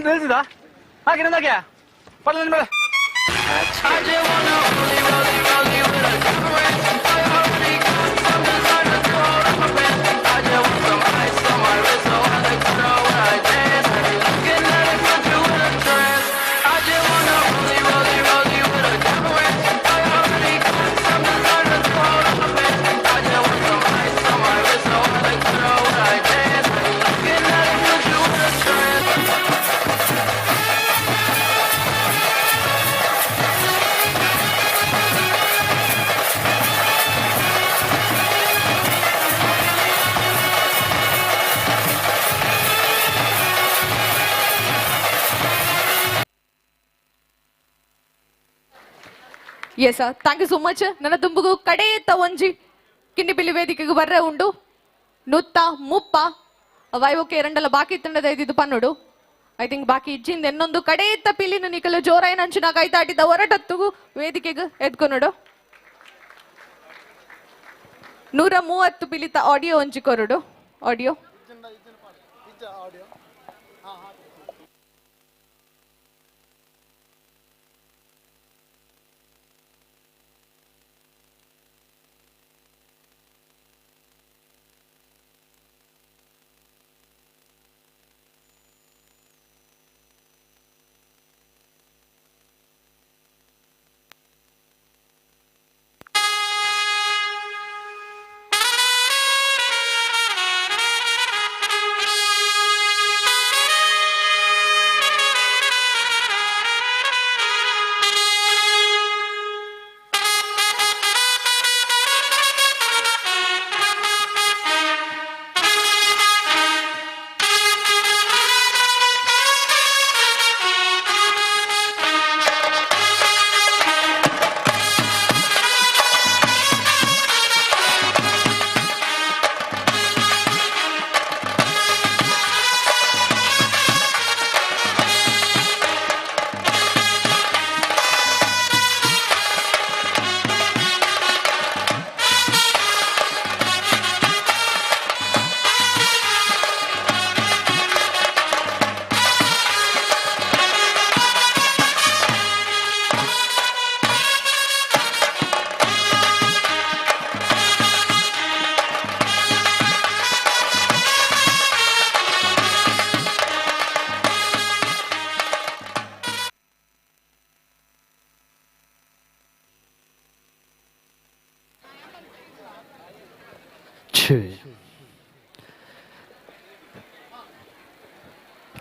ನಿಲ್ಸಿದ ಹಾಗೆ ನಂದಾಗೆ ಪಡಲ ಮೇಲೆ yes thank you so much. ನನ್ನ ದುಂಬುಗು ಕಡೆಯತ್ತ ಒಂಜಿ ಕಿಂಡಿ ಪಿಲಿ ವೇದಿಕೆಗೆ ಬರ್ರೆ ಉಂಡು ನುತ್ತ ಮುಪ್ಪ ವೈವಕ್ಕೆ ಎರಡಲ್ಲ ಬಾಕಿ ತಂಡದ ಇದ್ದಿದ್ದು ಪನ್ನೋಡು ಐ ಥಿಂಕ್ ಬಾಕಿ ಇಜ್ಜಿಂದ ಇನ್ನೊಂದು ಕಡೆಯತ್ತ ಪಿಲಿನ ನಿಕಲು ಜೋರಾಯಿನ ಅಂಚಿನ ಕೈತಾಟಿದ ಹೊರಟತ್ತುಗು ವೇದಿಕೆಗೆ ಎದ್ಕೊನೋಡು 130 ಪಿಲಿತ ಆಡಿಯೋ ಒಂಜಿ ಕೊರಡು ಆಡಿಯೋ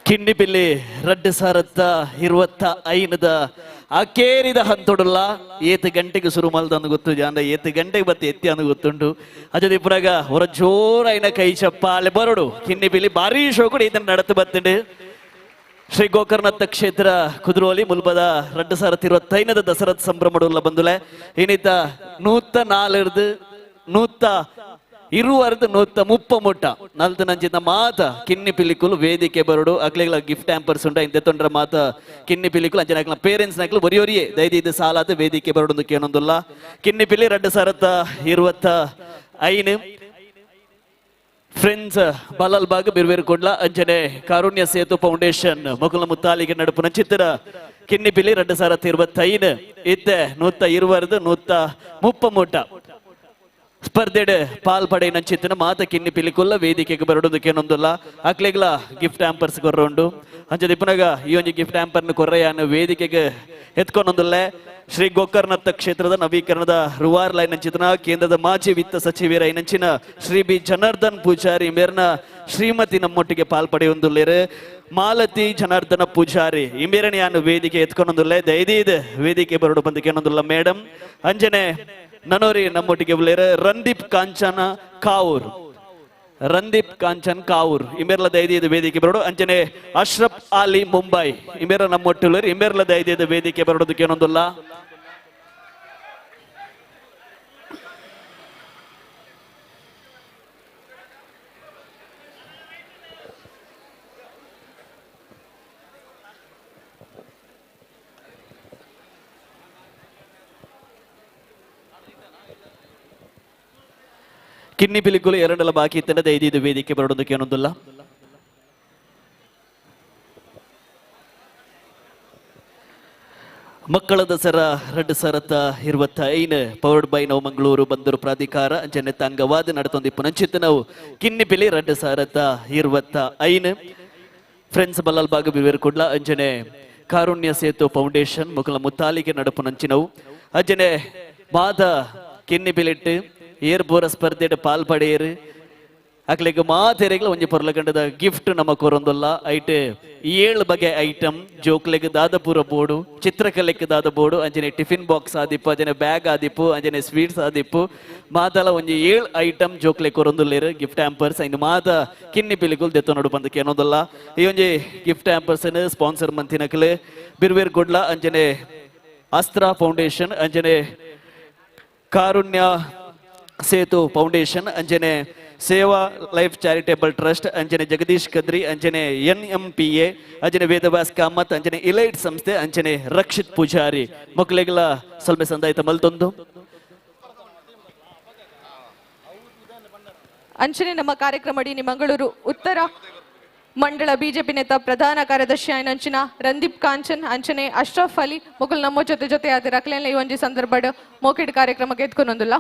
ಕಿಂಡಿಪಿಲ್ಲಿ 2025 ಅಕೇರಿದ ಹಂತೊಡುಲ್ಲ 7 ಗಂಟೆಗೆ ಶುರು ಮಲ್ದಂದು ಗೊತ್ತು ಜಾಂಡ 7 ಗಂಟೆಗೆ ಬತ್ತಿ ಎತ್ತಿ ಅಂದು ಗೊತ್ತುಂಟು ಅಜದ ಇಪ್ಪರಾಗ ಹೊರ ಜೋರೈನ ಕೈ ಚಪ್ಪಾಲೆ ಬರಡು ಕಿನ್ನಿ ಬಿಲಿ ಭಾರಿ ಶೋ ಕೂಡ ಇದನ್ನ ನಡತು ಬತ್ತಂಡು ಶ್ರೀ ಗೋಕರ್ಣತ್ತ ಕ್ಷೇತ್ರ ಕುದುರೋಲಿ ಮುಲ್ಬದ 2025 ದಸರಾ ಸಂಭ್ರಮಡುಲ್ಲ ಬಂದುಲೆ ಏನಿತ 104 130 ನಲ್ದು ನಂಚಿನ ಮಾತ ಕಿನ್ನಿ ಪಿಲಿಕುಲು ವೇದಿಕೆ ಬರಡು ಅಕ್ಲೆಗಳ ಗಿಫ್ಟ್ ಹ್ಯಾಂಪರ್ಸ್ ಉಂಟ ಇಂತೆ ತೊಂಡ್ರ ಮಾತ ಕಿನ್ನಿ ಪಿಲಿಕುಲು ಅಂಚನೆ ಪೇರೆಂಟ್ಸ್ ನಾಕ್ಲು ಬರಿಯೋರಿಯೇ ದೈದು ಸಾಲಾದ ವೇದಿಕೆ ಬರಡು ಕೇನೊಂದುಲ್ಲ ಕಿನ್ನಿ ಪಿಲಿ 2025 ಫ್ರೆಂಡ್ಸ್ ಬಲಾಲ್ ಬಾಗ್ ಬಿರ್ವೇರ್ ಕೊಡ್ಲ ಅಂಜನೆ ಕಾರುಣ್ಯ ಸೇತು ಫೌಂಡೇಶನ್ ಮೊಕಲ ಮುತ್ತಾಲಿಗೆ ನಡುಪುನ ಚಿತ್ರ ಕಿನ್ನಿ ಪಿಲಿ 2025 ಇತ್ತೆ 120 130 ಸ್ಪರ್ಧೆಡ್ ಪಾಲ್ಪಡೆ ನಂಚಿತ್ತಿನ ಮಾತ ಕಿನ್ನಿ ಪಿಲಿಕುಲ್ಲ ವೇದಿಕೆಗೆ ಬರಡೋದಕ್ಕೇನೊಂದಲ್ಲ ಅಕ್ಲೆಗ್ಲ ಗಿಫ್ಟ್ ಹ್ಯಾಂಪರ್ಸ್ ಕೊರ್ರುಂಡು ಅಂಚೆ ದಿಪ್ಪನಾಗ ಈ ಒಂದು ಗಿಫ್ಟ್ ಹ್ಯಾಂಪರ್ನ ಕೊರ್ರೆಯನ್ನು ವೇದಿಕೆಗೆ ಎತ್ಕೊಂಡೊಂದಲ್ಲೇ ಶ್ರೀ ಗೋಕರ್ಣತ್ತ ಕ್ಷೇತ್ರದ ನವೀಕರಣದ ರೂವಾರ್ ಲೈನ್ ನಂಚಿತನ ಕೇಂದ್ರದ ಮಾಜಿ ವಿತ್ತ ಸಚಿವರ ನಂಚಿನ ಶ್ರೀ ಬಿ ಜನಾರ್ದನ್ ಪೂಜಾರಿ ಮೇರ್ನ ಶ್ರೀಮತಿ ನಮ್ಮೊಟ್ಟಿಗೆ ಪಾಲ್ಪಡೆಯೊಂದುಲ್ಲೇರು ಮಾಲತಿ ಜನಾರ್ದನ ಪೂಜಾರಿ ಇಂಬೇರಣಿಯನ್ನು ವೇದಿಕೆ ಎತ್ಕೊಂಡೊಂದುಲ್ಲೇ ದೈದೀದ್ ವೇದಿಕೆ ಬರಡು ಬಂದಕ್ಕೇನೊಂದುಲ್ಲ ಮೇಡಮ್ ಅಂಜನೆ ನನ್ನೋರಿ ನಮ್ಮೊಟ್ಟಿಗೆ ರಂದೀಪ್ ಕಾಂಚನ್ ಕಾವೂರ್ ಇಮೇರ್ಲ ದೈದಿಯದ ವೇದಿಕೆ ಬರೋಡು ಅಂಚನೆ ಅಶ್ರಫ್ ಅಲಿ ಮುಂಬೈ ಇಮೇರ ನಮ್ಮೊಟ್ಟುಳ್ಳರು ಇಮೇರ್ಲ ದೈದಿಯದ ವೇದಿಕೆ ಬರೋದಕ್ಕೆ ಏನೊಂದಿಲ್ಲ ಕಿನ್ನಿ ಪಿಲಿಕುಲು 2 ಬಾಕಿ ಇತ್ತಂಡ ದೈದಿಯದ ವೇದಿಕೆ ಬರೋದಕ್ಕೆ ಏನೊಂದಿಲ್ಲ ಮಕ್ಕಳ ದಸರಾ 2025 ಪವರ್ಡ್ ಬೈ ನವ ಮಂಗಳೂರು ಬಂದರು ಪ್ರಾಧಿಕಾರ ಅಂಚನೆ ಅಂಗವಾದ ನಡತೊಂದಿಪ್ಪು ನಂಚಿತ್ತು ನಾವು ಕಿನ್ನಿ ಪಿಲಿ 2025 ಫ್ರೆಂಡ್ಸ್ ಬಲ್ಲಾಲ್ ಬಾಗ ಬಿರ್ವೇರ್ ಕೊಡ್ಲ ಅಂಜನೆ ಕಾರುಣ್ಯ ಸೇತು ಫೌಂಡೇಶನ್ ಮೊಕಲ ಮುತ್ತಾಲಿಗೆ ನಡಪು ನಂಚಿನವು ಅಂಜನೆ ಮಾದ ಕಿನ್ನಿ ಪಿಲಿಟ್ಟು ಏರ್ಬೋರ ಸ್ಪರ್ಧೆಡ್ ಪಾಲ್ಪಡೆಯರು ಅಕ್ಲೆಗ್ ಮಾತೆರೆಗ್ಲ ಒಂಜಿ ಪೊರ್ಲಗಂಡದ ಗಿಫ್ಟ್ ನಮ್ಮ ಕೊರೊಂದಲ್ಲ ಐಟ್ 7 ಬಗೆ ಐಟಮ್ ಜೋಕ್ಲೆಗ್ ದಾದ ಪೂರ ಬೋರ್ಡು ಚಿತ್ರಕಲೆಗ್ ದಾದ ಬೋರ್ಡು ಅಂಜನೆ ಟಿಫಿನ್ ಬಾಕ್ಸ್ ಆದಿಪ್ಪು ಅಂಜನೆ ಬ್ಯಾಗ್ ಆದಿಪ್ಪು ಅಂಜನೆ ಸ್ವೀಟ್ಸ್ ಆದಿಪ್ಪು ಮಾತಲ ಒಂಜಿ 7 ಐಟಮ್ ಜೋಕ್ಲೆ ಕೊರೊಂದುಲ್ಲೇರು ಗಿಫ್ಟ್ ಹ್ಯಾಂಪರ್ಸ್ ಐದು ಮಾತ ಕಿನ್ನಿ ಪಿಲಿಕುಲ್ ದೆತ್ತ ನೋಡು ಬಂದಕ್ಕೆ ಏನೋದಲ್ಲ ಈ ಒಂಜಿ ಗಿಫ್ಟ್ ಹ್ಯಾಂಪರ್ಸ್ ಸ್ಪಾನ್ಸರ್ ಮಂತಿನಕ್ಲೆ ಬಿರ್ವೇರ್ ಕೊಡ್ಲ ಅಂಜನೆ ಅಸ್ತ್ರ ಫೌಂಡೇಶನ್ ಅಂಜನೆ ಕಾರುಣ್ಯ ಸೇತು ಫೌಂಡೇಶನ್ ಅಂಜನೆ ಸೇವಾ ಲೈಫ್ ಚಾರಿಟೇಬಲ್ ಟ್ರಸ್ಟ್ ಅಂಜನೆ ಜಗದೀಶ್ ಕದ್ರಿ ಅಂಜನೆ NMPA ಅಂಜನೆ ವೇದವ್ಯಾಸ್ ಕಾಮತ್ ಅಂಜನೆ ಇಲೈಟ್ ಸಂಸ್ಥೆ ಅಂಜನೆ ರಕ್ಷಿತ್ ಪೂಜಾರಿ ಮಕ್ಕಳಿಗೆಲ್ಲ ಸ್ವಲ್ಪ ಸಂದಾಯಿತ ಮಲ್ತೊಂದು ಅಂಚನೆ ನಮ್ಮ ಕಾರ್ಯಕ್ರಮ ಮಂಗಳೂರು ಉತ್ತರ ಮಂಡಳ ಬಿಜೆಪಿ ನೇತ ಪ್ರಧಾನ ಕಾರ್ಯದರ್ಶಿ ಅಂಚಿನ ರಂದೀಪ್ ಕಾಂಚನ್ ಅಂಚನೆ ಅಶ್ರಫ್ ಅಲಿ ಮೊಕಲ್ ನಮ್ಮ ಜೊತೆ ಆದ ರಕ್ಲೇನ್ ಈ ಒಂಜಿ ಸಂದರ್ಭ ಮೋಕೆಡ್ ಕಾರ್ಯಕ್ರಮಕ್ಕೆ ಎತ್ಕೊಂಡೊಂದಿಲ್ಲ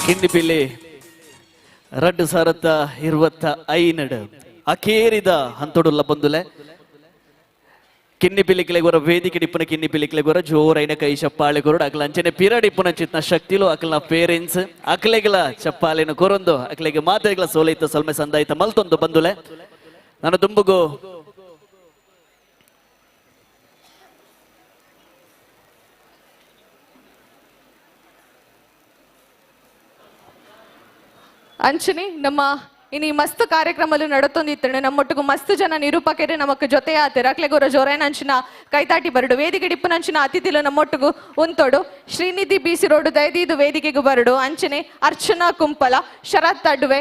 ಕಿನ್ನಿ ಪಿಲಿ 2025 ಅಕೇರಿದ ಹಂತೊಡುಲ್ಲ ಬಂದುಲೆ ಕಿನ್ನಿ ಪಿಲಿಕ್ಲೆ ಗೊರ ವೇದಿಕೆ ಡಿಪ್ಪನ ಕಿನ್ನಿ ಪಿಲಿಕ್ಲೆ ಗೊರ ಜೋರೈನ ಕೈ ಚಪ್ಪಾಳೆ ಕೊರಡು ಅಕ್ಲ ಅಂಚನೆ ಪಿರಡ್ ಇಪ್ಪನ ಚಿತ್ನ ಶಕ್ತಿಲು ಅಕ್ಲನ ಪೇರೆಂಟ್ಸ್ ಅಕ್ಲೆಗಳ ಚಪ್ಪಾಲೆನ ಕೊರೊಂದು ಅಕ್ಲೆಗೆ ಮಾತೆಗಳ ಸೋಲೈತ ಸೊಲ್ಮೆ ಸಂದಾಯಿತ ಮಲ್ತೊಂದು ಬಂದುಲೆ ನಾನು ದುಂಬುಗು ಅಂಚನೆ ನಮ್ಮ ಇನ್ನು ಈ ಮಸ್ತ್ ಕಾರ್ಯಕ್ರಮಲು ನಡತೊಂದಿತ್ತಣ್ಣ ನಮ್ಮೊಟ್ಟಿಗೂ ಮಸ್ತ್ ಜನ ನಿರೂಪಕರೇ ನಮಕ್ ಜೊತೆ ಆತರ ಅಕ್ಲೆಗೋರ ಜೋರೈನ ಅಂಚಿನ ಕೈತಾಟಿ ಬರಡು ವೇದಿಕೆ ಡಿಪ್ಪನ ಅಂಚಿನ ಅತಿಥಿಲು ನಮ್ಮೊಟ್ಟಿಗೂ ಉಂತೋಡು ಶ್ರೀನಿಧಿ ಬಿಸಿ ರೋಡ್ ದೈದಿದು ವೇದಿಕೆಗೂ ಬರಡು ಅಂಚನೆ ಅರ್ಚನಾ ಕುಂಪಲ ಶರತ್ ಅಡ್ವೆ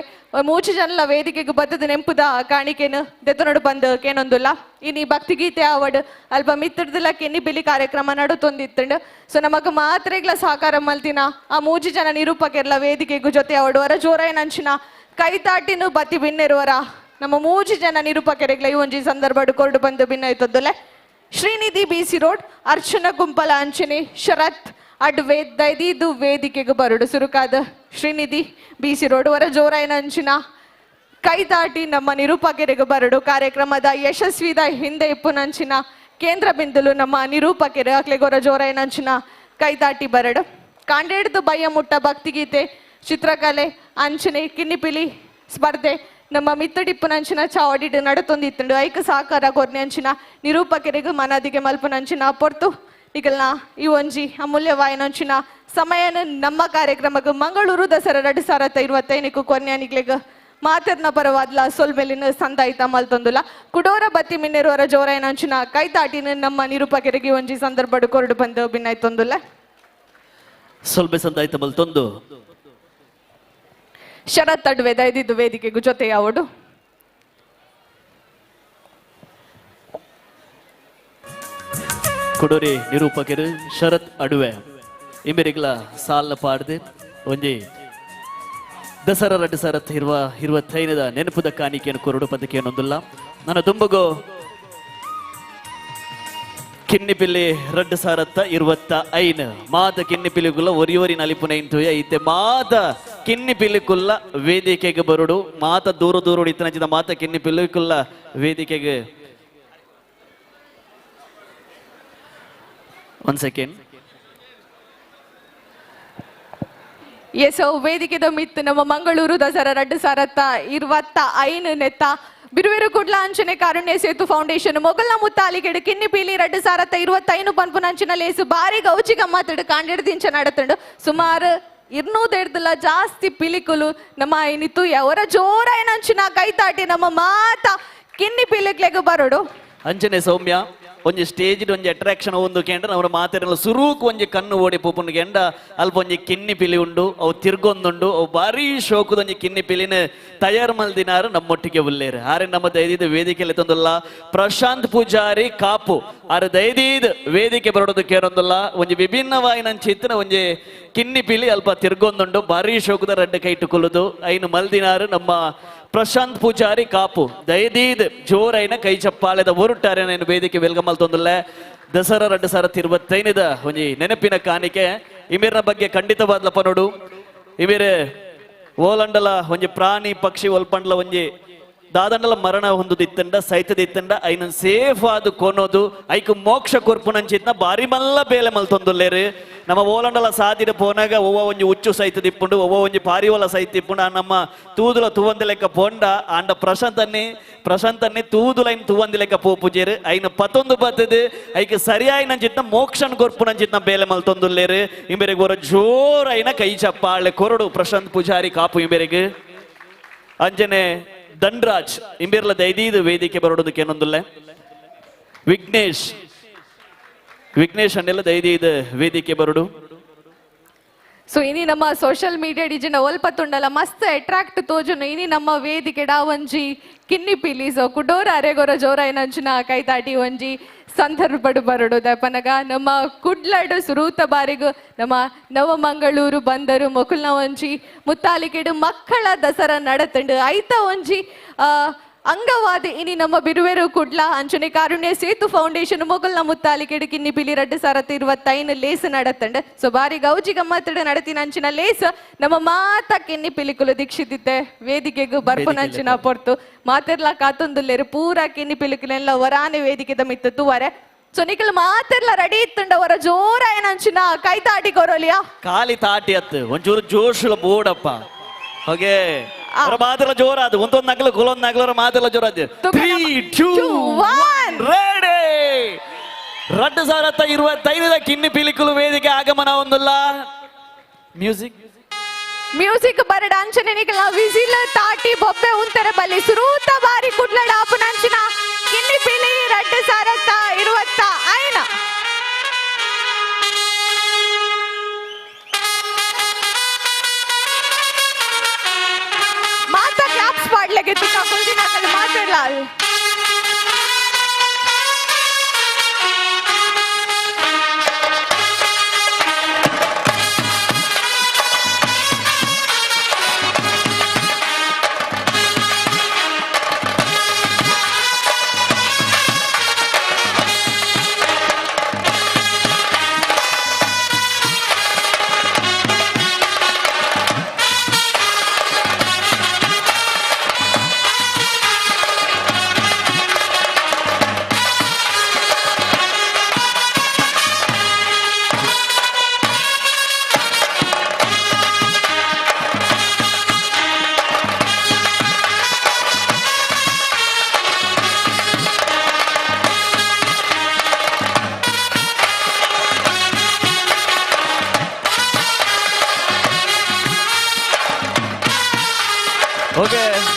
ಮೂಚು ಜನಲ ವೇದಿಕೆಗೂ ಬದ್ದದ ನೆಂಪುದ ಕಾಣಿಕೆನು ದೆತ್ತನೋಡು ಬಂದು ಕೇನೊಂದುಲ್ಲ ಇನ್ನು ಭಕ್ತಿಗೀತೆ ಅವಾರ್ಡ್ ಅಲ್ಪ ಮಿತ್ರದಲ್ಲ ಕೆನ್ನಿ ಬಿಲಿ ಕಾರ್ಯಕ್ರಮ ನಡುತ್ತೊಂದಿತ್ತಂಡು ಸೊ ನಮಗ್ ಮಾತ್ರೆಗ್ಲ ಸಹಕಾರ ಮಲ್ತಿನ ಆ ಮೂಜು ಜನ ನಿರೂಪಕರ್ಲ ವೇದಿಕೆಗೂ ಜೊತೆ ಅವಾರ್ಡ್ ವರ ಜೋರೈನ ಅಂಚಿನ ಕೈತಾಟಿನು ಬತ್ತಿ ಭಿನ್ನಿರುವರ ನಮ್ಮ ಮೂಜು ಜನ ನಿರೂಪಕರಿಗ್ಲ ಈ ಒಂಜಿ ಸಂದರ್ಭ ಕೊರಡು ಬಂದು ಭಿನ್ನ ಇತ್ತದಲ್ಲೇ ಶ್ರೀನಿಧಿ ಬಿಸಿ ರೋಡ್ ಅರ್ಚನಾ ಕುಂಪಲ ಅಂಚನೆ ಶರತ್ ಅಡ್ವೆ ದೈದಿದು ವೇದಿಕೆಗೂ ಬರಡು ಸುರುಕಾದ ಶ್ರೀನಿಧಿ ಬಿಸಿ ರೋಡ್ ವರ ಜೋರೈನ ಅಂಚಿನ ಕೈತಾಟಿ ನಮ್ಮ ನಿರೂಪಕರಿಗೂ ಬರಡು ಕಾರ್ಯಕ್ರಮದ ಯಶಸ್ವಿದ ಹಿಂದೆ ಇಪ್ಪುನಂಚಿನ ಕೇಂದ್ರ ಬಿಂದುಲು ನಮ್ಮ ನಿರೂಪಕರು ಅಕ್ಲೆಗೋರ ಜೋರಾಯನಂಚಿನ ಕೈತಾಟಿ ಬರಡು ಕಾಂಡೇಡ್ದು ಬಯ್ಯ ಮುಟ್ಟ ಭಕ್ತಿಗೀತೆ ಚಿತ್ರಕಲೆ ಅಂಚನೆ ಕಿನ್ನಿಪಿಲಿ ಸ್ಪರ್ಧೆ ನಮ್ಮ ಮಿತ್ತಡಿಪ್ಪುನಂಚಿನ ಚಾವಡಿಡ್ ನಡತೊಂದಿತ್ತಂಡು ಐಕ ಸಾಕಾರ ಕೊರ್ನೆಂಚಿನ ನಿರೂಪಕರಿಗೂ ಮನದಿಗೆ ಮಲ್ಪುನಂಚಿನ ಪೊರ್ತು ಈಗಲ್ನ ಈ ಒಂಜಿ ಅಮೂಲ್ಯವಾಯಿನಂಚಿನ ಸಮಯನ ನಮ್ಮ ಕಾರ್ಯಕ್ರಮಕ್ಕೆ ಮಂಗಳೂರು ದಸರಾ 2025 ಕೊರ್ನ್ಯಾನಿಗ್ಲೆಗ್ ಮಾತಿರ್ನ ಪರವಾದ್ಲ ಸೊಲ್ಮೆಲಿನ ಸಂದಾಯಿತ ಮಲ್ತೊಂದುಲ ಕುಡೋರ ಬತ್ತಿ ಮಿನ್ನೆರುವರ ಜೋರಾಯನಂಚಿನ ಕೈತಾಟಿನ ನಮ್ಮ ನಿರೂಪಕರಿಗೆ ಒಂಜಿ ಸಂದರ್ಭಡು ಕೊರಡು ಬಂದು ಭಿನ್ನಾಯ್ತೊಂದುಲ ಸ್ವಲ್ಪ ಸಂದಾಯಿತ ಮಲ್ತೊಂದು ಶರತ್ ಅಡ್ವೆ ದಯದಿದ್ದು ವೇದಿಕೆಗೂ ಜೊತೆ ಯಾವಡು ಕುಡೋರಿ ನಿರೂಪಕರು ಶರತ್ ಅಡುವೆ ಇಂಬೆರಿಗ್ಲ ಸಾಲ ಪಾಡ್ದೆ ಒಂಜಿ ದಸರಾ 2025 ನೆನಪುದ ಕಾಣಿಕೆಯನ್ನು ಕೊರಡು ಪದಕೆಯನ್ನೊಂದಿಲ್ಲ ನನ್ನ ದುಂಬಗೋ ಕಿನ್ನಿಪಿಲ್ಲಿ 2025 ಮಾತ ಕಿನ್ನಿಪಿಲಿಗುಲ್ಲ ಒರಿಯೋರಿ ನಲಿಪುನ ಇಂತು ಐತೆ ಮಾತ ಕಿನ್ನಿಪಿಲಿಕುಲ್ಲ ವೇದಿಕೆಗೆ ಬರುಡು ಮಾತ ದೂರ ದೂರ ಇತ್ತನಂಚಿದ ಮಾತ ಕಿನ್ನಿಪಿಲಿಕುಲ್ಲ ವೇದಿಕೆಗೆ ಒನ್ ಸೆಕೆಂಡ್ ಎಸೋ ವೇದಿಕೆದ ಮಿತ್ ನಮ್ಮ ಮಂಗಳೂರು ದಸರಾ 2025 ನೆತ್ತ ಬಿರುವೆರು ಕುಡ್ಲ ಅಂಚನೆ ಕಾರುಣ್ಯ ಸೇತು ಫೌಂಡೇಶನ್ ಮೊಗಲ್ನ ಮುತ್ತಾಲಿಗೆಡು ಕಿನ್ನಿ ಪೀಲಿ 2025 ಪನ್ಪುನಂಚಿನ ಲೇಸು ಬಾರಿ ಗೌಚಿ ಗಮ್ಮತ್ತಡು ಕಾಂಡಿಡು ದಿಂಚ ನಡತಂಡು ಸುಮಾರು 200 ಜಾಸ್ತಿ ಪಿಲಿಕುಲು ನಮ್ಮ ಇನ್ನಿತ್ತು ಅವರ ಜೋರ ಏನಂಚಿನ ಕೈತಾಟಿ ನಮ್ಮ ಮಾತ ಕಿನ್ನಿ ಪಿಲಿಕ್ಲೆಗ್ ಬರೋಡು ಅಂಚನೆ ಸೌಮ್ಯ ಒಂಜಿ ಸ್ಟೇಜ್ ಒಂಜಿ ಅಟ್ರಾಕ್ಷನ್ ಒಂದು ಕೇಂದ್ರ ಅವ್ರ ಮಾತಿರಲ್ಲ ಸುರೂಕ್ ಒಂಜಿ ಕಣ್ಣು ಓಡಿ ಪೋಪುಂಡು ಕೆಂಡ ಅಲ್ಪ ಒಂಜಿ ಕಿನ್ನಿ ಪಿಲಿ ಉಂಡು ಅವು ತಿರ್ಗೊಂದುಂಡು ಅವು ಬಾರಿ ಶೋಕದ ಒಂಜಿ ಕಿನ್ನಿ ಪಿಲಿನ ತಯಾರು ಮಲ್ದಿನಾರು ನಮ್ಮೊಟ್ಟಿಗೆ ಉಲ್ಲೇರು ಆರೆ ನಮ್ಮ ದೈದಿದ ವೇದಿಕೆಯಲ್ಲಿ ತಂದಲ್ಲ ಪ್ರಶಾಂತ್ ಪೂಜಾರಿ ಕಾಪು ಆರೆ ದೈದಿದ ವೇದಿಕೆ ಬರೋದು ಕೇರೊಂದಲ್ಲ ಒಂಜಿ ವಿಭಿನ್ನವಾಗಿ ನನ್ನ ಚಿತ್ರ ಒಂಜಿ ಕಿನ್ನಿ ಪಿಲಿ ಅಲ್ಪ ತಿರ್ಗೊಂದುಂಡು ಬಾರಿ ಶೋಕದ ರಡ್ಡ ಕೈ ಇಟ್ಟುಕೊಳ್ಳುದು ಐನು ಮಲ್ದಿನಾರು ನಮ್ಮ ಪ್ರಶಾಂತ್ ಪೂಜಾರಿ ಕಾಪು ದಯದೀದ್ ಜೋರೈನ ಕೈ ಚಪ್ಪಾಳೆದ ಒರುಟ್ಟಾರೆ ನಾನು ವೇದಿಕೆ ವೆಲ್ಕಮ್ ಅಲ್ತೊಂದುಲ್ಲೆ ದಸರಾ 2025 ಒಂಜಿ ನೆನಪಿನ ಕಾಣಿಕೆ ಇಮಿರ್ನ ಬಗ್ಗೆ ಖಂಡಿತವಾದ್ಲಪ್ಪ ನೋಡು ಇಮಿರ್ ಓಲಂಡಲ ಒಂಜಿ ಪ್ರಾಣಿ ಪಕ್ಷಿ ಒಲ್ಪಂಡ್ಲ ಒಂಜಿ ದಾದಂಡಲ ಮರಣ ಹೊಂದುದಿತ್ತಂಡ ಸೈತದಿತ್ತಂಡ ಐನ ಸೇಫ್ ಆದು ಕೊನೋದು ಐಕು ಮೋಕ್ಷ ಕೊರ್ಪುನಂಚಿತ್ನ ಬಾರಿ ಮಲ್ಲ ಬೇಲೆ ಮಲ್ತೊಂದುಲ್ಲೇರು ನಮ್ಮ ಓಲಂಡಲ ಸಾದಿರ ಪೋನಾಗ ಒವ್ವ ಒಂಜಿ ಉಚ್ಚು ಸೈತ ದಿಪ್ಪುಂಡು ಒವ್ವ ಒಂಜಿ ಪಾರಿವಲ ಸೈತ ದಿಪ್ಪುಂಡು ನಮ್ಮ ತೂದುಲ ತುವಂದಿ ಲೆಕ್ಕ ಪೋಂಡ ಆಂಡ ಪ್ರಶಾಂತನ್ನೇ ತೂದುಲೈನ್ ತುವಂದಿ ಲೆಕ್ಕ ಪೋಪುಜೇರು ಐನ ಪತೊಂದು ಬತ್ತದು ಐಕೆ ಸರಿಯಾಗಿ ನಂಚಿತ್ನ ಮೋಕ್ಷನ್ ಕೊರ್ಪುನಂಚಿತ್ನ ಬೇಲೆ ಮಲ್ತೊಂದುಲ್ಲೇರು ಇಂಬೆರೆಗೆ ಒರ ಜೋರೈನ ಕೈ ಚಪ್ಪಾಳೆ ಕೊರಡು ಪ್ರಶಾಂತ್ ಪೂಜಾರಿ ಕಾಪು ಇಂಬೆರೆಗೆ ಅಂಜನೆ ಧನ್ರಾಜ್ ಇಂಬಿರ್ಲ ದೈದೀದ ವೇದಿಕೆ ಬರೋದಕ್ಕೆ ಏನೊಂದಿಲ್ಲ ವಿಘ್ನೇಶ್ ಅನ್ನೆಲ್ಲ ದೈದೀದ ವೇದಿಕೆ ಬರೋಡು ಸೊ ಇನಿ ನಮ್ಮ ಸೋಷಿಯಲ್ ಮೀಡಿಯಾ ಡಿಜಿನ ಒಲ್ಪತ್ತುಂಡಲ ಮಸ್ತ್ ಅಟ್ರಾಕ್ಟ್ ತೋಜುನು ಇನಿ ನಮ್ಮ ವೇದಿಕೆ ಒಂಜಿ ಕಿನ್ನಿ ಪಿಲಿ ಸೊ ಕುಡೋರ ಅರೆಗೊರ ಜೋರ ಏನಂಚಿನ ಕೈತಾಟಿ ಒಂಜಿ ಸಂದರ್ಭಡು ಬರಡು ದಪನಗ ನಮ್ಮ ಕುಡ್ಲಡು ಸುರೂತ ಬಾರಿಗು ನಮ್ಮ ನವಮಂಗಳೂರು ಬಂದರು ಮೊಕುಲ್ನ ಒಂಜಿ ಮುತ್ತಾಲಿಕೆಡು ಮಕ್ಕಳ ದಸರಾ ನಡತಂಡು ಐತ ಒಂಜಿ ಅಂಗವಾದ ಇನಿ ನಮ್ಮ ಬಿರುವೆರು ಕುಡ್ಲ ಅಂಚನೆ ಕಾರುಣ್ಯ ಸೇತು ಫೌಂಡೇಶನ್ ಮೊಗಲ್ನ ಮುತ್ತಾಲಿಕೆಡು ಕಿನ್ನಿ ಪಿಲಿ 2025 ಲೇಸ್ ನಡತಂಡು ಸೊ ಬಾರಿ ಗೌಜಿ ಗಮ್ಮತ್ತಡು ನಡತಿನ ಅಂಚಿನ ಲೇಸ್ ನಮ್ಮ ಮಾತ ಕಿನ್ನಿ ಪಿಲಿಕುಲು ದೀಕ್ಷಿತಿತ್ತೆ ವೇದಿಕೆಗೂ ಬರ್ಪುನಂಚಿನ ಪೊರ್ತು ಮಾತಿರ್ಲ ಕಾತೊಂದುಲ್ಲೇರು ಪೂರ ಕಿನ್ನಿ ಪಿಲಿಕುಲೆಲ್ಲ ವರಾನೆ ವೇದಿಕೆದ ಮಿತ್ತು ತುವರೆ ಸೊ ನಿಖಲ್ ಮಾತಿರ್ಲ ರೆಡಿ ಇತ್ತಂಡ ಅವರ ಜೋರ ಏನಂಚಿನ ಕೈತಾಟಿ ಕೊರೋಲಿಯಾ ಕಾಲಿ ತಾಟಿ ಅತ್ತು ಒಂಚೂರು ಜೋಶುಲ ಬೋಡಪ್ಪ ಹಾಗೆ ಅವರ ಮಾತೆಲ್ಲ ಜೋರಾದ ಒಂದೊಂದು ನಗಲು ಕುಲೊಂದು ನಗಲರ ಮಾತೆಲ್ಲ ಜೋರಾದ 3 2 1 ರೆಡಿ 2025 ಕಿನ್ನಿ ಪಿಲಿಕುಲು ವೇದಿಕೆ ಆಗಮನ ಒಂದಲ್ಲ ಮ್ಯೂಸಿಕ್ ಬರಡ ಅಂಚನೆ ನಿಖಲ ವಿಸಿಲ್ ತಾಟಿ ಬೊಬ್ಬೆ ಉಂtere ಬಲ್ಲಿ ಸುರೂತ ಬಾರಿ ಕುಡ್ಲಡ ಆಪುನಂಚಿನ ಕಿನ್ನಿ ಪಿಲಿ 2025 माता क्लैप्स पाड़ लगे तो कुल दिन अकल माते लाल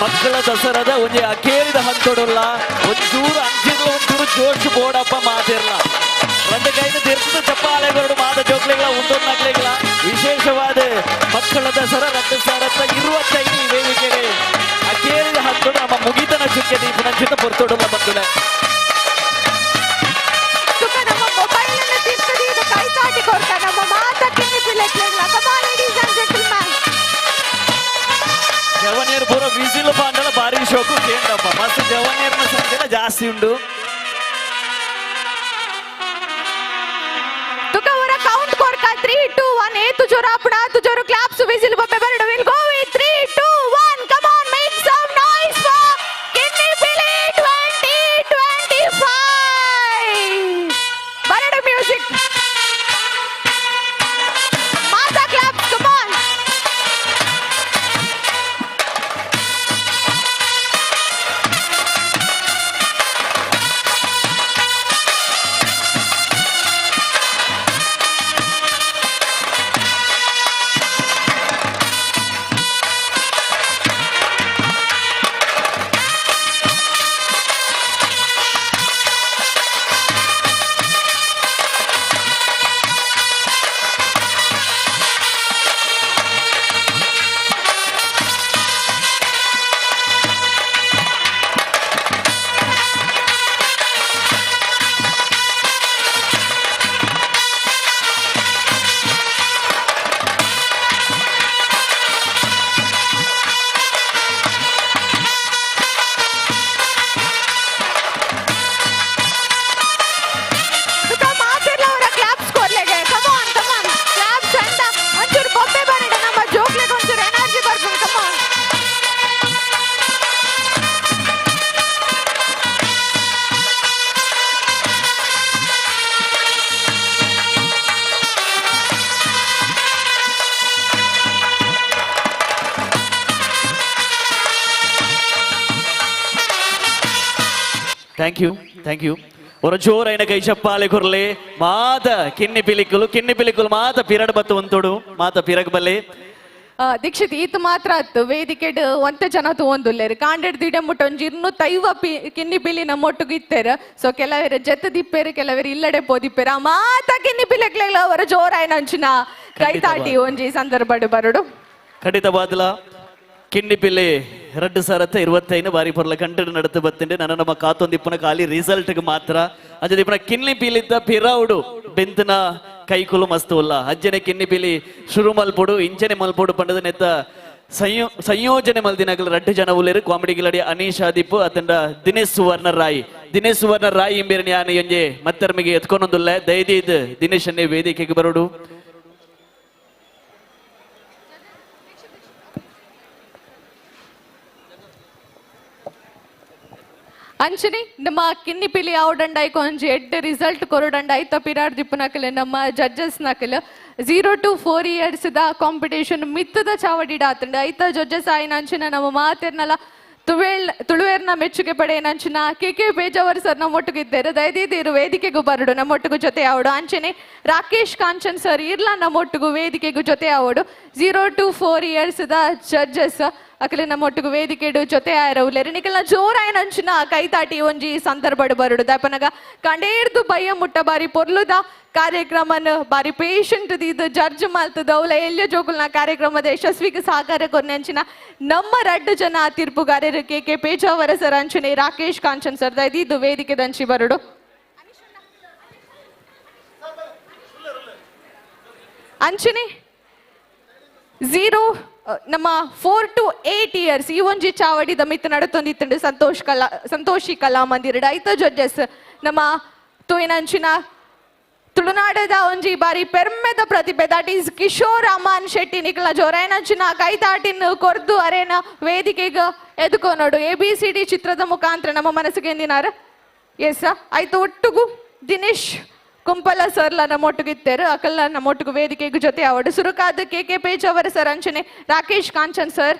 ಮಕ್ಕಳ ದಸರಾದ ಒಂಜಿ ಅಕೇರಿದ ಹಂತೊಡಲ್ಲ ಒಂಚೂರು ಅಂಚಿದ ಒಂಚೂರು ಜೋಶ್ ಬೋಡಪ್ಪ ಮಾತಿರ್ಲ రెండు ಕೈನ ತಿರ್ಸಿದ ಚಪ್ಪಾಳೆಗಳು ಮಾದ ಜೋಕ್ಲೆಗಳ ಉಂಟೊಂದಾಗ್ಲೆಗಳ ವಿಶೇಷವಾದ ಮಕ್ಕಳ ದಸರಾ 2025 ಈ ವೇದಿಕೆಗೆ ಅಕೇರಿದ ಹಂತೊಡು ನಮ್ಮ ಮುಗಿತನ ಚುಕ್ಕೆ ದೀಪನಂಚಿನ ಪೊರ್ತೊಡಲ್ಲ ಬಂದುಲೆ ನಮ್ಮ ಮೊಬೈಲ್ ಅನ್ನು ತಿರ್ಸದಿ ಇದು ಕೈ ಚಾಟಿ ಕೊಡ್ತಾ ನಮ್ಮ ಮಾತಕ್ಕೆ ಪಿಲೆಕ್ಲೆಗಳ ಕಮಾನ್ ಲೇಡೀಸ್ ಅಂಡ್ ಜೆಂಟಲ್ಮನ್ ಜವನಿಯರು ಪೂರ ವಿಸಿಲ್ ಪಾಂಡಲ ಭಾರಿ ಶೋಕು ಕೇಂದ್ರಪ್ಪ ಮಸ್ತ್ ಜವನಿಯರ್ನ ಸಂಖ್ಯೆ ಜಾಸ್ತಿ ಉಂಟು ಕೌಂಟ್ ಕೊರ್ಕ 3 2 1 ಏ ತುಜೋರ ಅಪಡಾ ತುಜೋರ ಕ್ಲಾಪ್ಸ್ ವಿಸಿಲ್ ಬೊಬ್ಬೆ ಬರಡು will go with 3 2 1 come on make some noise for kidney ಪಿಲಿ 2025 ಬರಡು ಮ್ಯೂಸಿಕ್ ಮಾತಾ claps come on thank you ஒரு ಜೋರೈನ ಕೈ ಚಪ್ಪಾಳೆ ಕೊರ್ಲೆ ಮಾತ ಕಿನ್ನಿ ಪಿಲಿಕುಲು ಮಾತ ಪಿರಡ್ ಬತ್ತು ಒಂತೋಡು ಮಾತ ಪಿರಗ್ ಬಲ್ಲೆ ದೀಕ್ಷಿತ್ ಈತ್ ಮಾತ್ರ ಅತ್ತು ವೇದಿಕೆಡ್ ಒಂತ ಜನ ತಗೊಂದುಲ್ಲೇರು ಕಾಂಡೆಡ್ ದಿಡೆ ಮುಟ್ಟ ಒಂಜಿ 250 ಕಿನ್ನಿ ಪಿಲಿ ನಮ್ಮೊಟ್ಟಿಗೆ ಇತ್ತೇರು ಸೊ ಕೆಲವರು ಜತ್ತ ದಿಪ್ಪೇರು ಕೆಲವರು ಇಲ್ಲಡೆ ಪೋದಿಪ್ಪೇರು ಆ ಮಾತ ಕಿನ್ನಿ ಪಿಲಿಕ್ಲೆಗ್ಲ ಅವರ ಜೋರಾಯ್ನ ಅಂಚಿನ ಕೈ ತಾಟಿ ಒಂಜಿ ಸಂದರ್ಭಡ್ ಬರಡು ಖಂಡಿತ ಬಾದಲ ಕಿನ್ನಿ ಪಿಲ್ಲಿ 2025 ಬಾರಿ ಪೊರ್ಲ ಕಂಟೆಂಟ್ ನಡತು ಬತ್ತಿಂಡೆ ನನ್ನ ನಮ್ಮ ಕಾತೊಂದಿಪ್ಪನ ಖಾಲಿ ರಿಸಲ್ಟ್ಗೆ ಮಾತ್ರ ಅಂಜದ ಇಪ್ಪನ ಕಿನ್ನಿ ಪಿಲಿದ್ದ ಪಿರೌಡು ಬೆಂತನ ಕೈಕುಲು ಮಸ್ತು ಉಲ್ಲ ಅಜ್ಜನೆ ಕಿನ್ನಿ ಪಿಲಿ ಶುರು ಮಲ್ಪೊಡು ಇಂಚನೆ ಮಲ್ಪೊಡು ಪಂಡದ ನೆತ್ತ ಸಂಯೋಜನೆ ಮಲ್ದಿನಾಗಲ 2 ಜನ ಉಲ್ಲೇರು ಕಾಮಿಡಿ ಗಿಲಡಿ ಅನೀಶ್ ಆದಿಪ್ಪು ಅತಂಡ ದಿನೇಶ್ ಸುವರ್ಣ ರಾಯ್ ಇಂಬೇರಿನ ಯಾನ ಎಂಜೆ ಮತ್ತರ್ಮಿಗೆ ಎತ್ಕೊಂಡೊಂದುಲ್ಲ ದಯದೀದ್ ದಿನೇಶ್ ಅನ್ನೇ ವೇದಿಕೆಗೆ ಬರೋಡು ಅಂಚನೆ ನಮ್ಮ ಕಿನ್ನಿ ಪಿಲಿ ಆವಡಂಡಾಯ್ ಕೊಂಜಿ ಎಡ್ ರಿಸಲ್ಟ್ ಕೊರಡಂಡಾಯ್ ತಪಿರಾಡ್ ದಿಪ್ಪನಕಲೆ ನಮ್ಮ ಜಡ್ಜಸ್ ನಕಲೆ 0 to 4 years ದ ಕಾಂಪಿಟೇಷನ್ ಮಿತ್ತದ ಚಾವಡಿಡ ಆತಂಡ ಐತ ಜಡ್ಜಸ್ ಆಯ್ನ ಅಂಚಿನ ನಮ್ಮ ಮಾತೆರ್ನಲ ತುಳುವೇರ್ನ ಮೆಚ್ಚುಗೆ ಪಡೆ ನಂಚಿನ ಕೆ ಬೇಜಾವರ್ ಸರ್ ನಮ್ಮೊಟ್ಟಿಗಿದ್ದಾರೆ ದಯದೀರು ವೇದಿಕೆಗೂ ಬರಡು ನಮ್ಮೊಟ್ಟಿಗೂ ಜೊತೆ ಆವಡು ಅಂಚನೆ ರಾಕೇಶ್ ಕಾಂಚನ್ ಸರ್ ಇರ್ಲ ನಮ್ಮೊಟ್ಟಿಗೂ ವೇದಿಕೆಗೂ ಜೊತೆ ಆವಡು 0 to 4 years ದ ಜಡ್ಜಸ್ ಅಕಲೆ ನಮ್ಮೊಟ್ಟಿಗೂ ವೇದಿಕೆಡು ಜೊತೆ ಆಯರವುಲೇರು ನಿಕಲ್ನ ಜೋರಾಯನ ಅಂಚಿನ ಕೈತಾಟಿ ಒಂಜಿ ಸಂದರ್ಭಡು ಬರಡು ದಯಪನಗ ಕಂಡೇರ್ದು ಭಯ ಮುಟ್ಟ ಬಾರಿ ಪೊರ್ಲುದ ಕಾರ್ಯಕ್ರಮನ ಬಾರಿ ಪೇಷಂಟ್ ಇದು ಜಡ್ಜ್ ಮಾಲ್ತದ ಅವಲ ಎಲ್ಯ ಜೋಗುಲ್ನ ಕಾರ್ಯಕ್ರಮದ ಯಶಸ್ವಿಗೆ ಸಹಕಾರ ಕೊರ್ನಂಚಿನ ನಮ್ಮ 2 ಜನ ತೀರ್ಪುಗಾರರು ಕೆ ಪೇಜಾವರ ಸರ್ ಅಂಚನೆ ರಾಕೇಶ್ ಕಾಂಚನ್ ಸರ್ ಇದು ವೇದಿಕೆ ದಂಚಿ ಬರಡು ಅಂಚನೆ 0 ನಮ್ಮ 4 to 8 years ಈ ಒಂಜಿ ಚಾವಡಿದ ಮಿತ್ತು ನಡತೊಂದಿತ್ತಂಡು ಸಂತೋಷಿ ಕಲಾ ಮಂದಿರ ಐತ ಜಡ್ಜಸ್ ನಮ್ಮ ತೂಯಿನಂಚಿನ ತುಳುನಾಡದ ಒಂಜಿ ಬಾರಿ ಪೆರ್ಮೆದ ಪ್ರತಿಭೆ ದಟ್ ಈಸ್ ಕಿಶೋರ್ ಅಮಾನ್ ಶೆಟ್ಟಿ ನಿಕಲ ಜೋರಾಯನಂಚಿನ ಕೈತಾಟಿನ ಕೊರ್ದು ಅರೇನ ವೇದಿಕೆಗೆ ಎದುಕೋನೋಡು ABCD ಚಿತ್ರದ ಮುಖಾಂತರ ನಮ್ಮ ಮನಸ್ಸಿಗೆ ಎಂದಿನಾರ ಎಸ್ ಆಯ್ತು ಒಟ್ಟಿಗೂ ದಿನೇಶ್ ಕುಂಪಲ ಸರ್ಲ ನಮ್ಮೊಟ್ಟಿಗಿತ್ತೇರು ಅಕಲ್ಲ ನಮ್ಮೊಟ್ಟಿಗೂ ವೇದಿಕೆಗೂ ಜೊತೆ ಆವಡು ಸುರುಕಾದ ಕೆ ಪೇಜಾವರ ಸರ್ ಅಂಚನೆ ರಾಕೇಶ್ ಕಾಂಚನ್ ಸರ್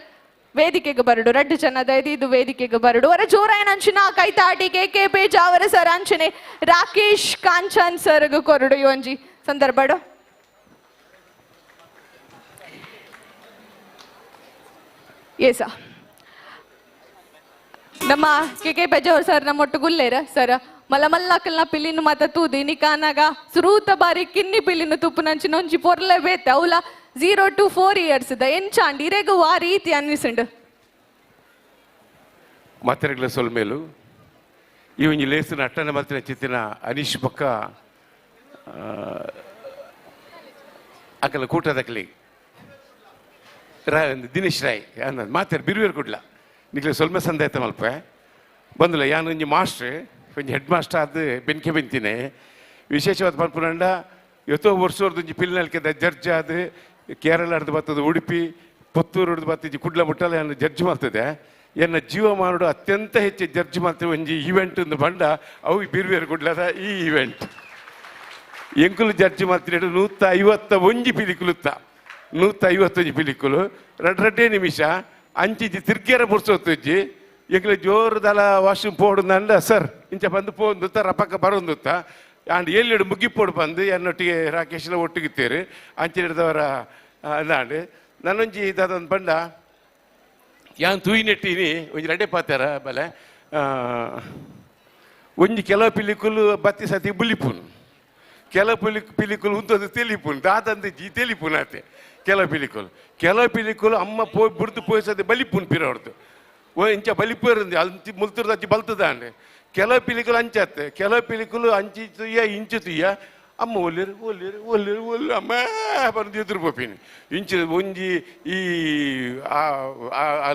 ವೇದಿಕೆಗೆ ಬರಡು 2 ಜನ ಇದು ವೇದಿಕೆಗೆ ಬರಡು ಅವರ ಜೋರಾಯನ ಅಂಚಿನ ಕೈತಾಟಿ ಕೆ ಪೇಜಾವರ ಸರ್ ಅಂಚನೆ ರಾಕೇಶ್ ಕಾಂಚನ್ ಸರ್ಗೂ ಕೊರಡು ಒಂಜಿ ಸಂದರ್ಭಡು ಎಸ ನಮ್ಮ ಕೆ ಪೆಜೋರ್ ಸರ್ ನಮ್ಮ ಒಟ್ಟುಗುಲ್ಲೇರ ಸರ್ ಮಲ್ಲಕಲ್ನ ಪಿಲ್ಲಿನ ಮಾತ ತೂದಿ ನಿಕಾನಾಗ ಸುರೂತ ಬಾರಿ ಕಿನ್ನಿ ಪಿಲ್ಲಿನ ತುಪ್ಪು ನಂಚಿನ ಒಂಜಿ ಪೊರ್ಲೆ ಬೇತೆ ಅವಲ 0 to 4 years ಎಂಚಾಂಡ್ ಇರೆಗು ಆ ರೀತಿ ಅನ್ನಿಸುಂಡು ಮಾತೆರೆಗ್ಲ ಸೊಲ್ಮೇಲು ಈ ಒಂಜಿ ಲೇಸಿನ ಅಟ್ಟನ ಮಲ್ತಿನ ಚಿತ್ತಿನ ಅನೀಶ್ ಪಕ್ಕ ಅಕಲ ಕೂಟದಕ್ಲಿ ದಿನೇಶ್ ರಾಯ್ ಅನ್ನೋದು ಮಾತಾಡಿ ಬಿರುವೇರು ಕೊಡ್ಲ ನಿಕ್ಲೆ ಸೊಲ್ಮೆ ಸಂದಾಯ್ತ ಮಲ್ಪೆ ಬಂದಿಲ್ಲ ಯಾನು ಒಂಜಿ ಮಾಸ್ಟ್ರ್ ಒಂಜಿ ಹೆಡ್ ಮಾಸ್ಟರ್ ಆದ ಬೆನ್ಕೆ ಬೆಂತಿನೇ ವಿಶೇಷವಾದ ಮಲ್ಪುನಂಡ ಎತ್ತೋ ವರ್ಷದೊಂದು ಒಂಜಿ ಪಿಲ್ನಲ್ಕೆದ ಜಡ್ಜ್ ಆದ ಕೇರಳ ಹಿಡ್ದು ಬರ್ತದೆ ಉಡುಪಿ ಪುತ್ತೂರು ಹಿಡ್ದು ಬರ್ತದೆ ಕುಡ್ಲ ಮುಟ್ಟಲ್ಲ ಏನು ಜಡ್ಜ್ ಮಾಡ್ತದೆ ಎನ್ನ ಜೀವಮಾನಡು ಅತ್ಯಂತ ಹೆಚ್ಚು ಜಡ್ಜ್ ಮಾಡ್ತೇವೆ ಒಂಜಿ ಈವೆಂಟ್ ಒಂದು ಬಂಡ ಅವು ಬಿರುವೇರು ಕೊಡ್ಲದ ಈ ಈವೆಂಟ್ ಎಂಕುಲು ಜಡ್ಜ್ ಮಾಡ್ತಿರೋ 151 ಪಿಲಿಕುಲುತ್ತ 151 ಪಿಲಿಕುಲು 2 ನಿಮಿಷ ಅಂಚಿಜಿ ತಿರ್ಗೇರ ಮುರ್ಸೋತ್ತಜ್ಜಿ ಎಂಕ್ಲೆ ಜೋರದಲ ವಾಶ್ರೂಮ್ ಪೋಡುಂದಂಡ ಸರ್ ಇಂಚ ಬಂದು ಪೋಂದುತ್ತ ರಪಕ್ಕ ಬರೋಂದುತ್ತ ಅಂಡ್ ಎಲ್ಲಿಡು ಮುಗಿಪೋಡು ಬಂದು ಎನ್ನೊಟ್ಟಿಗೆ ರಾಕೇಶ್ಲ ಒಟ್ಟಿಗಿತ್ತೇರು ಅಂಚಿಡದವರ ಅದಾಂಡು ನನ್ನೊಂಜಿ ಇದೊಂದು ಬಂಡ ಯಾನ್ ತೂಯಿ ನೆಟ್ಟಿನಿ ಒಂಜಿ ರಡ್ಡೆ ಪಾತಾರ ಬಲೆ ಒಂಜಿ ಕೆಲವು ಪಿಲಿಕುಲು ಬತ್ತಿ ಸತಿ ಬುಲಿಪುನ್ ಕೆಲವು ಪಿಲಿಕುಲು ಉಂತದ್ದು ತೆಲಿಪುನ್ ದಾದಂದು ಜಿ ತೆಲಿಪುನ್ ಆತೆ ಕೆಲವು ಪಿಲಿಕುಲು ಅಮ್ಮ ಪೋಯ್ ಬುಡ್ದು ಪೋಯಿಸದೆ ಬಲಿಪುನ್ ಪಿರೋಡ್ದು ಇಂಚ ಬಲಿಪೇರಿಂದು ಅಂಚಿ ಮುಲ್ತುರ್ದು ಅಜ್ಜಿ ಬಲ್ತದ ಅಂಡೆ ಕೆಲವು ಪಿಲಿಕುಲು ಅಂಚತ್ತೆ ಕೆಲವು ಪಿಲಿಕುಲು ಅಂಚಿ ತುಯ್ಯ ಇಂಚು ತುಯ್ಯ ಅಮ್ಮ ಒಲ್ಲೇರು ಅಮ್ಮ ಬಂದು ಎದುರು ಪೋಪಿನಿ ಇಂಚು ಒಂಜಿ ಈ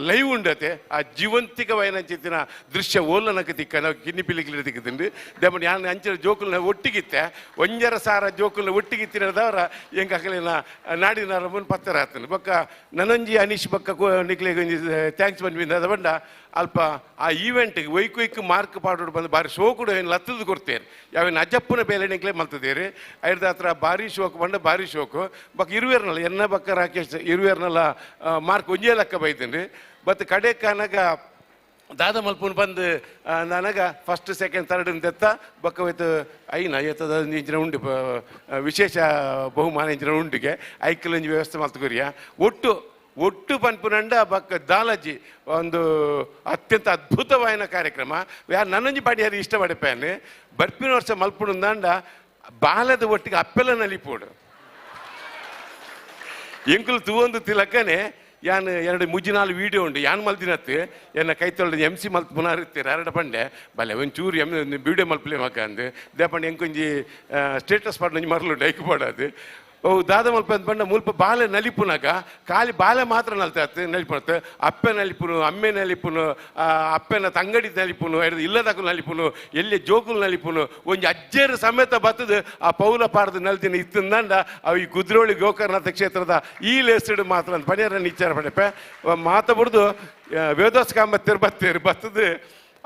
ಲೈವ್ ಉಂಡತೆ ಆ ಜೀವಂತಿಕವಾಯಿನ ಚಿತ್ತಿನ ದೃಶ್ಯ ಓಲನಕ್ಕೆ ತಿಕ್ಕ ನಾವು ಕಿನ್ನಿ ಪಿಲಿಕಿಲಿ ತಿಕ್ಕುತ್ತಂಡು ದೇಮನ್ ಯಾನ್ ಅಂಚಿನ ಜೋಕುಲ್ನ ಒಟ್ಟಿಗಿತ್ತೆ ಒಂಜರ ಸಾರ ಜೋಕುಲ್ನ ಒಟ್ಟಿಗಿತ್ತಿನದವರ ಎಂಕ ಅಕಲಿನ ನಾಡಿನ ಮುಂದೆ ಪತ್ತರ ಆತನು ಬೊಕ್ಕ ನನೊಂಜಿ ಅನೀಶ್ ಬೊಕ್ಕ ನಿಕ್ಲಿಗೆ ಒಂಜಿ ಥ್ಯಾಂಕ್ಸ್ ಬಂದ್ಬಿಂದ ಅದ ಬಂಡ ಅಲ್ಪ ಆ ಈವೆಂಟ್ಗೆ ಒಯ್ಕು ಮಾರ್ಕ್ ಪಾಡೋಡು ಬಂದು ಬಾರಿ ಶೋ ಕೂಡ ಏನು ಲತ್ತದು ಕೊಡ್ತೇರು ಯಾವೇನು ಅಜ್ಜಪ್ಪನ ಬೇಲೆ ನಿಕ್ಲೆ ಮಲ್ತದೇರಿ ಐರ್ದ ಹತ್ರ ಭಾರಿ ಶೋಕು ಬಂಡ ಭಾರಿ ಶೋಕು ಬಕ್ ಇರುವೇರ್ನಲ್ಲ ಎನ್ನ ಬಕ್ಕ ರಾಕೇಶ್ ಇರುವೇರ್ನಲ್ಲ ಮಾರ್ಕ್ ಒಂಜೇ ಲೆಕ್ಕ ಬೈತೇನೆ ಬಟ್ ಕಡೆ ಕಾನಾಗ ದಾದ ಮಲ್ಪುನ್ ಬಂದು ನನಗ ಫಸ್ಟ್ ಸೆಕೆಂಡ್ ಥರ್ಡ್ ಅಂತೆತ್ತ ಬಕ್ಕ ಹೋಯ್ತು ಐನ ಎತ್ತದ ಇಂಚಿನ ಉಂಡು ವಿಶೇಷ ಬಹುಮಾನ ಇಂಚಿನ ಉಂಡಿಗೆ ಐಕಲಂಜಿ ವ್ಯವಸ್ಥೆ ಮಲ್ತುಕೊರಿಯ ಒಟ್ಟು ಪನ್ಪುನಂಡ ಬಕ್ಕ ದಾಲಜಿ ಒಂದು ಅತ್ಯಂತ ಅದ್ಭುತವಾದ ಕಾರ್ಯಕ್ರಮ ಯಾರು ನನ್ನೊಂಜಿ ಪಾಡಿ ಯಾರು ಇಷ್ಟಪಡಪೇನೆ ಬರ್ಪಿನ ವರ್ಷ ಮಲ್ಪುಣಂದಾಂಡ ಬಾಲದ ಒಟ್ಟಿಗೆ ಅಪ್ಪೆಲ್ಲ ನಲಿಪೋಡು ಎಂಕುಲು ತೂವೊಂದು ತಿಲಕನೆ ಯಾನ್ 2-3 ವೀಡಿಯೋ ಉಂಡು ಯಾನ್ ಮಲ್ದಿನತ್ತು ಎನ್ನ ಕೈ ತೊಳೆದು MC ಮಲ್ತು ಪುನರಿತ್ತೀರ ಎರಡ ಪಂಡೆ ಬಲೆ ಒಂಚೂರು ವೀಡಿಯೋ ಮಲ್ಪಲೆ ಮಕ್ಕ ಅಂದು ದೇಪಂಡ ಎಂಕೊಂಜಿ ಸ್ಟೇಟಸ್ ಪಾಡೊಂಜಿ ಮರಲು ಡೈಕ್ ಪಾಡೋದು ಓ ದಾದ ಮಲ್ಪ ಅಂತ ಬಂಡ ಮುಲ್ಪ ಬಾಲೆ ನಲಿಪುನಾಗ ಖಾಲಿ ಬಾಲೆ ಮಾತ್ರ ನಲ್ತಾತ್ತು ನಲಿಪುನತ್ತು ಅಪ್ಪೆ ನಲಿಪುನು ಅಮ್ಮೆ ನಲಿಪುನು ಅಪ್ಪೆನ ತಂಗಡಿ ನಲಿಪುನು ಇಲ್ಲದಕ್ಕೂ ನಲಿಪುನು ಎಲ್ಲಿ ಜೋಕುಲು ನಲಿಪುನು ಒಂಜಿ ಅಜ್ಜೇರು ಸಮೇತ ಬತ್ತದು ಆ ಪೌಲ ಪಾಡದ ನಲ್ದಿನ ಇತ್ತಂದಂಡ ಅವು ಈ ಕುದ್ರೋಳಿ ಗೋಕರ್ಣನಾಥ ಕ್ಷೇತ್ರದ ಈ ಲೇಸ್ಡ್ ಮಾತ್ರ ಅಂತ ಪಣಿಯರನ್ನು ವಿಚಾರ ಪಡೆಪೆ ಮಾತ ಬಿಡ್ದು ವೇದೋಸ್ಕಾಂಬ ತಿರ್ಬತ್ತೇರು ಬತ್ತದು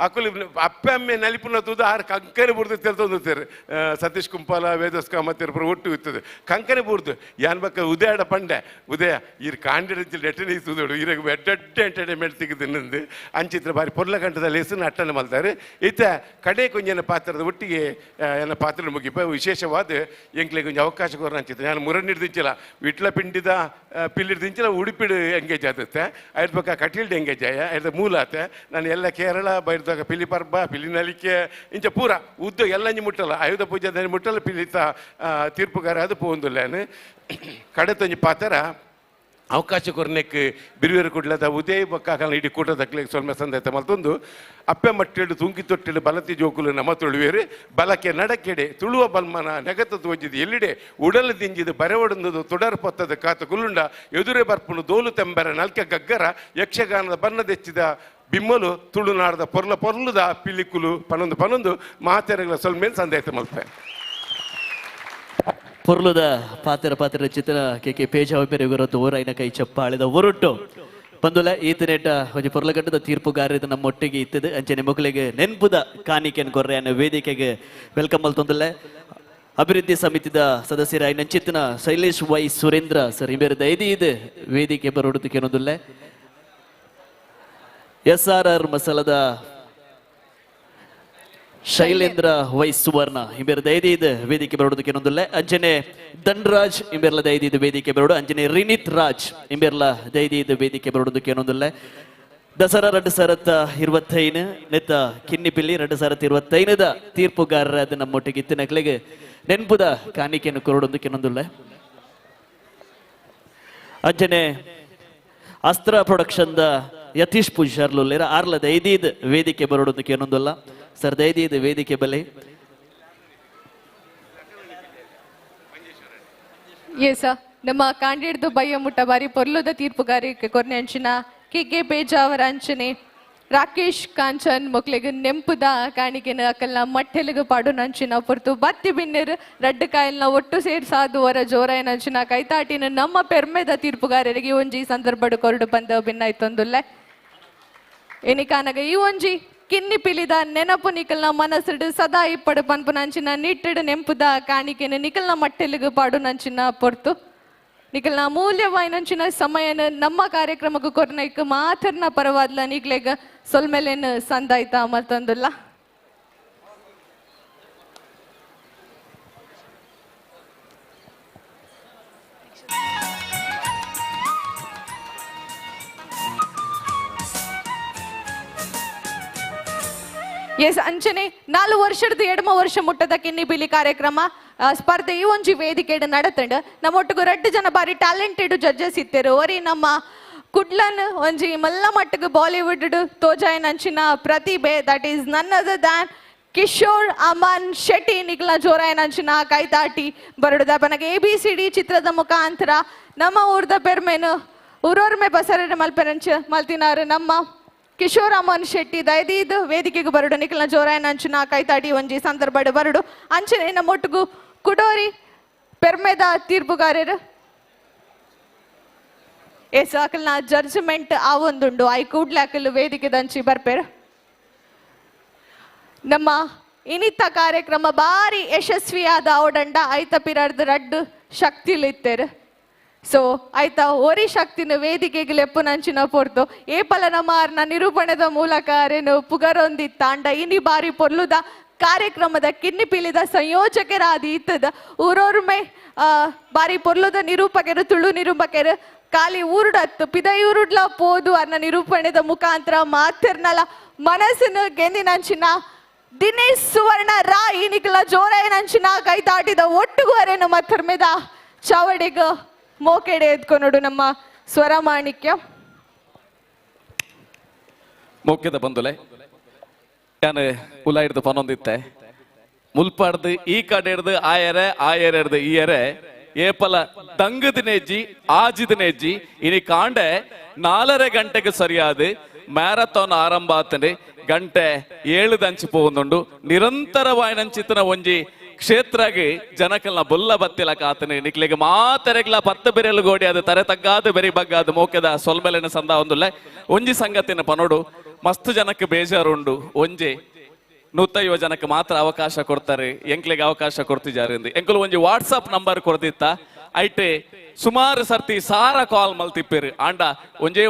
ಅಕುಲು ಅಪ್ಪೆ ಅಮ್ಮೆ ನಲಿಪುನ ತೂದು ಆರು ಕಂಕನೆ ಬುಡ್ದು ತೆಲ್ತೊಂದುತ್ತೇರು ಸತೀಶ್ ಕುಂಪಾಲ ವೇದಸ್ಕಾಮ ತಿರುಪುರ ಒಟ್ಟು ಇರ್ತದೆ ಕಂಕನೆ ಬುಡ್ದು ಯಾನ್ ಬಕ್ಕ ಉದಯಡ ಪಂಡೆ ಉದಯ ಇರ್ ಕಾಂಡಿಡ ನೆಟ್ಟನೆ ತೂದೋಡು ಇರಾಗ ಎಡ್ಡೆ ಎಂಟರ್ಟೈನ್ಮೆಂಟ್ ತೆಗೆದು ಅಂಚಿತ್ರ ಬಾರಿ ಪೊರ್ಲ ಕಂಠದಲ್ಲಿ ಹೆಸರು ಅಟ್ಟನೆ ಮಲ್ತಾರೆ ಈತ ಕಡೆ ಕೊಂಜನ ಪಾತ್ರದ ಒಟ್ಟಿಗೆ ಏನ ಪಾತ್ರ ಮುಗಿಪ ವಿಶೇಷವಾದ ಎಂಕ್ಲೆ ಕೊಂಚ ಅವಕಾಶ ಕೋರ ಅಂಚಿತ್ರ ನಾನು ಮುರಣಿಡ್ದಿಂಚಿಲ್ಲ ವಿಟ್ಲ ಪಿಂಡಿದ ಪಿಲ್ಲಿಡ್ದಿಂಚಿಲ್ಲ ಉಡುಪಿಡು ಎಂಗೇಜ್ ಆಗುತ್ತೆ ಐದು ಬಕ್ಕ ಕಟೀಲ್ಡ್ ಎಂಗೇಜ್ ಆಯ ಐದು ಮೂಲ ಆತ ನಾನು ಎಲ್ಲ ಕೇರಳ ಬೈರ್ ಪಿಲಿ ಪರ್ಬ ಪಿಲಿ ನಲಿಕೆ ಇಂಚ ಪೂರ ಉದ್ದ ಎಲ್ಲಂಜಿ ಮುಟ್ಟಲ್ಲ ಆಯುಧ ಪೂಜೆ ಮುಟ್ಟಲ್ಲ ಪಿಲಿತ ತೀರ್ಪುಗಾರ ಅದು ಪೋಂದುಲ್ಲೇನು ಕಡೆ ತೊಂಜಿ ಪಾತರ ಅವಕಾಶ ಕೊರ್ನೆಕ್ ಬಿರುವೇರು ಕೊಡ್ಲದ ಉದಯ ಬೊಕ್ಕ ಇಡೀ ಕೂಟದಕ್ಲೆ ಸ್ವಲ್ಪ ಸಂದೈತ ಮಲ್ತೊಂದು ಅಪ್ಪೆ ಮಟ್ಟಿಡು ತುಂಗಿ ತೊಟ್ಟಿಡು ಬಲತಿ ಜೋಕುಲು ನಮ ತುಳುವೇರು ಬಲಕ್ಕೆ ನಡಕೆಡೆ ತುಳುವ ಬಲ್ಮನ ನೆಗತ ತೋಜಿದು ಎಲ್ಲಿಡೆ ಉಡಲು ದಿಂಜಿದು ಬರೆವಡಂದು ತುಡರ್ ಪೊತ್ತದ ಕಾತು ಕುಲ್ಲುಂಡ ಎದುರೇ ಬರ್ಪುನು ದೋಲು ತೆಂಬರ ನಲ್ಕೆ ಗಗ್ಗರ ಯಕ್ಷಗಾನದ ಬಣ್ಣದೆಚ್ಚಿದ ಬಿಮ್ಮಲು ತುಳುನಾಡದ ಪೊರ್ಲದ ಪಿಲಿಕುಲು ಪನೊಂದು ಮಾತೆರೆಗಳ ಸ್ವಲ್ಪ ಮೇಲೆ ಸಂದೈತ ಮಲ್ಪೆ ಪೊರ್ಲುದ ಪಾತ್ರ ಚಿತ್ರ ಕೆ ಪೇಜಾವ ಬೇರೆ ವಿರುದ್ಧ ಓರೈನ ಕೈ ಚಪ್ಪಾಳಿದ ಹೊರಟು ಬಂದುಲ ಈತನೇಟ ಒಂಜಿ ಪೊರ್ಲಗಟ್ಟದ ತೀರ್ಪುಗಾರದು ನಮ್ಮೊಟ್ಟಿಗೆ ಇತ್ತದು ಅಂಚನೆ ಮಕ್ಕಳಿಗೆ ನೆನ್ಪುದ ಕಾಣಿಕೆನ್ ಕೊರ್ರೆ ಅನ್ನೋ ವೇದಿಕೆಗೆ ವೆಲ್ಕಮ್ ಮಲ್ತೊಂದುಲ್ಲೆ ಅಭಿವೃದ್ಧಿ ಸಮಿತಿದ ಸದಸ್ಯರ ನಂಚಿತ್ತಿನ ಶೈಲೇಶ್ ವೈ ಸುರೇಂದ್ರ ಸರ್ ಇಬೇರೆ ದೈದಿ ಇದು ವೇದಿಕೆ ಬರೋದಕ್ಕೆ ಅನ್ನೋದುಲ್ಲೆ SRR ಮಸಾಲದ ಶೈಲೇಂದ್ರ ವೈ ಸುವರ್ಣ ಇಂಬೇರ ದೈದಿದ ವೇದಿಕೆ ಬರೋದಕ್ಕೆ ಇನ್ನೊಂದಿಲ್ಲ ಅಂಜನೆ ಧನ್ರಾಜ್ ಇಂಬೇರ್ಲ ದೈದಿದ ವೇದಿಕೆ ಬರೋಡು ಅಂಜನೆ ರಿನಿತ್ ರಾಜ್ ಇಂಬೇರ್ಲ ದೈದಿದ ವೇದಿಕೆ ಬರೋದಕ್ಕೆ ಇನ್ನೊಂದಿಲ್ಲ ದಸರಾ 2025 ನೆತ್ತ ಕಿನ್ನಿಪಿಲ್ಲಿ 2025 ತೀರ್ಪುಗಾರರಾದ ನಮ್ಮೊಟ್ಟಿಗೆ ಇತ್ತಿನಕ್ಲೆಗೆ ನೆನ್ಪುದ ಕಾಣಿಕೆಯನ್ನು ಕೊರಡೊಂದು ಕೆನ್ನೊಂದುಲ್ಲ ಅಂಚನೆ ಅಸ್ತ್ರ ಪ್ರೊಡಕ್ಷನ್ ಯತೀಶ್ ಪೂಜಾರ್ಲುಲ್ಲೇರ ಆರ್ಲ ದೈದೀದ್ ವೇದಿಕೆ ಬರೋಡೊಂದು ಕೆನ್ನೊಂದುಲ್ಲ ಸರ್ ದೈದೀದ್ ವೇದಿಕೆ ಬಲೆ ಎಸ ನಮ್ಮ ಕಾಂಡಿಡ್ದು ಬಯ್ಯ ಮುಟ್ಟ ಬಾರಿ ಪೊರ್ಲುದ ತೀರ್ಪುಗಾರಿಕೆ ಕೊರ್ನೆ ಅಂಚಿನ ಕೆ ಬೇಜಾವರ ಅಂಚನೆ ರಾಕೇಶ್ ಕಾಂಚನ್ ಮೊಕ್ಲೆಗ್ ನೆಂಪುದ ಕಾಣಿಕೆನ ಅಕಲ್ನ ಮಟ್ಟೆಲಿಗ ಪಾಡು ನಂಚಿನ ಪೊರ್ತು ಬತ್ತಿ ಬಿನ್ನೆರ್ ರಡ್ಡು ಕಾಯಲ್ನ ಒಟ್ಟು ಸೇರಿ ಸಾಧುವರ ಜೋರಾಯ ನಂಚಿನ ಕೈತಾಟಿನ ನಮ್ಮ ಪೆರ್ಮೆದ ತೀರ್ಪುಗಾರರಿಗೆ ಒಂಜಿ ಸಂದರ್ಭಡು ಕೊರಡು ಬಂದ ಭಿನ್ನಾಯ್ತೊಂದುಲ್ಲೆ ಎನಿಕಾನಗ ಈ ಒಂಜಿ ಕಿನ್ನಿ ಪಿಲಿದ ನೆನಪು ನಿಕಲ್ನ ಮನಸ್ಸಡು ಸದಾ ಇಪ್ಪಡು ಪನ್ಪು ನಂಚಿನ ನಿಟ್ಟಡು ನೆಂಪುದ ಕಾಣಿಕೆನ ನಿಕಲ್ನ ಮಟ್ಟೆಲಿಗ ಪಾಡು ನಂಚಿನ ಪೊರ್ತು ನಿಕಲ್ನ ಮೂಲ್ಯವಾಯಿ ನಂಚಿನ ಸಮಯನ ನಮ್ಮ ಕಾರ್ಯಕ್ರಮಕ್ಕೆ ಕೊರ್ನೈಕ್ ಮಾತರ್ನ ಪರವಾದ್ಲ ನಿಗ್ಲೆಗ ಸೊಲ್ಮೆಲೆನ್ ಸಂದಾಯ್ತ ಮತ್ತೊಂದುಲ್ಲ ಎಸ್ ಅಂಚನೆ 4 ವರ್ಷದ ಎಡಮ ವರ್ಷ ಮುಟ್ಟದ ಕಿನ್ನಿ ಬಿಲಿ ಕಾರ್ಯಕ್ರಮ ಸ್ಪರ್ಧೆ ಈ ಒಂಜಿ ವೇದಿಕೆ ನಡತಂಡ ನಮ್ಮೊಟ್ಟಿಗೆ 2 ಜನ ಬಾರಿ ಟ್ಯಾಲೆಂಟೆಡ್ ಜಡ್ಜಸ್ ಇತ್ತೇರು ಒರಿ ನಮ್ಮ ಕುಡ್ಲನ್ ಒಂಜಿ ಮಲ್ಲ ಮಟ್ಟಿಗೆ ಬಾಲಿವುಡ್ ತೋಜಾಯನ್ ಅಂಚಿನ ಪ್ರತಿಭೆ that is none other than Kishore Aman Shetty ನಿಕ್ಲ ಜೋರಾಯನ್ ಅಂಚಿನ ಕೈತಾಟಿ ಬರಡುದ ಬನಗೆ ABCD ಚಿತ್ರದ ಮುಖಾಂತರ ನಮ್ಮ ಊರ್ದ ಪೆರ್ಮೇನು ಊರೊರ್ಮೆ ಬಸರ ಮಲ್ಪೆರಂಚ ಮಲ್ತಿನಾರು ನಮ್ಮ ಕಿಶೋರ್ ಅಮನ್ ಶೆಟ್ಟಿ ದಯದೀದು ವೇದಿಕೆಗೆ ಬರಡು ನಿಖಿಲ್ನ ಜೋರಾಯನ್ ಅಂಚಿನ ಕೈತಾಟಿ ಒಂಜಿ ಸಂದರ್ಭಡು ಬರಡು ಅಂಚನೆ ನಮ್ಮೊಟ್ಟಿಗೂ ಕುಡೋರಿ ಪೆರ್ಮೆದ ತೀರ್ಪುಗಾರರು ಎಸ್ ಅಕಲ್ನ ಜಡ್ಜ್ಮೆಂಟ್ ಆವೊಂದುಂಡು ಐ ಕೂಡ್ಲೆ ಅಕಲ್ ವೇದಿಕೆ ದಂಚಿ ಬರ್ಪೇರು ನಮ್ಮ ಇನಿತ್ತ ಕಾರ್ಯಕ್ರಮ ಬಾರಿ ಯಶಸ್ವಿಯಾದ ಅವಡಂಡ ಐತ ಪಿರರ್ದ ರಡ್ಡು ಶಕ್ತಿಲಿತ್ತೇರು ಸೊ ಆಯ್ತಾ ಒರಿ ಶಕ್ತಿನ ವೇದಿಕೆಗೆ ಲೆಪ್ಪು ನಂಚಿನ ಪೊರ್ತು ಏಪಲ ನಮಾರ್ನ ನಿರೂಪಣೆದ ಮೂಲಕ ರೇನು ಪುಗರೊಂದಿ ತಾಂಡ ಇನಿ ಬಾರಿ ಪೊರ್ಲುದ ಕಾರ್ಯಕ್ರಮದ ಕಿನ್ನಿ ಪಿಲಿದ ಸಂಯೋಜಕರಾದಿ ಇತ್ತದ ಊರೊರ್ಮೆ ಬಾರಿ ಪೊರ್ಲುದ ನಿರೂಪಕರು ತುಳು ನಿರೂಪಕರು ಖಾಲಿ ಊರುಡತ್ತು ಪಿದಯೂರುಡ್ಲ ಪೋದು ಅನ್ನ ನಿರೂಪಣೆದ ಮುಖಾಂತರ ಮಾತಿರ್ನಲ ಮನಸ್ಸಿನ ಗೆಂದಿನಂಚಿನ ದಿನೇಶ್ ಸುವರ್ಣ ರಾ ಈನಿಕಲ ಜೋರಾಯನಂಚಿನ ಕೈ ದಾಟಿದ ಒಟ್ಟುಗುವರೇನು ಮತ್ತರ್ಮೆದ ಚಾವಡಿಗ ಮೋಕೆಡೆ ಎದ್ಕೊನೋಡು ನಮ್ಮ ಸ್ವರಮಾಣಿಕ್ಯ ಮೋಕ್ಯದ ಬಂದುಲೆ ಯಾನ್ ಉಲ ಹಿಡ್ದು ಪನೊಂದಿತ್ತೆ ಮುಲ್ಪಾಡ್ದು ಈ ಕಡೆ ಹಿಡ್ದು ಆಯರೆ ಹಿಡ್ದು ಈ ಎರೆ ಏಪಲ ದಂಗದಿನೆಜ್ಜಿ ಆಜಿದಿನೆಜ್ಜಿ ಇನಿ ಕಾಂಡೆ 4:30 ಗಂಟೆಗೆ ಸರಿಯಾದ ಮ್ಯಾರಥಾನ್ ಆರಂಭ ಆತನೆ ಗಂಟೆ 7 ದಂಚಿ ಪೋವುಂದುಂಡು ನಿರಂತರವಾಯಿನಂಚಿತನ ಒಂಜಿ ಕ್ಷೇತ್ರಗೆ ಜನಕಲ್ನ ಬೊಲ್ಲ ಬತ್ತಿಲ ಕಾತನೆ ನಿಕ್ಲೆಗೆ ಮಾತರೆಗ್ಲ 10 ಬೆರೆಲು ಗೋಡಿ ಅದು ತರೆ ತಗ್ಗಾದು ಬೆರಿ ಬಗ್ಗಾದು ಮೋಕೆದ ಸೊಲ್ಮೆಲೆನ ಸಂದ ಒಂದುಲ್ಲ ಒಂಜಿ ಸಂಗತಿನ ಪನೋಡು ಮಸ್ತ್ ಜನಕ್ಕೆ ಬೇಜಾರುಂಡು ಒಂಜಿ 150 ಜನಕ್ಕೆ ಮಾತ್ರ ಅವಕಾಶ ಕೊಡ್ತಾರೆ ಎಂಕ್ಲೆಗೆ ಅವಕಾಶ ಕೊಡ್ತಿದ್ದಾರೆ ಎಂಕುಲು ಒಂಜಿ ವಾಟ್ಸಪ್ ನಂಬರ್ ಕೊಡ್ದಿತ್ತ ಐಟೆ ಸುಮಾರು ಸರ್ತಿ ಸಾರ ಕಾಲ್ ಮಲ್ತಿಪ್ಪೇರು ಆಂಡ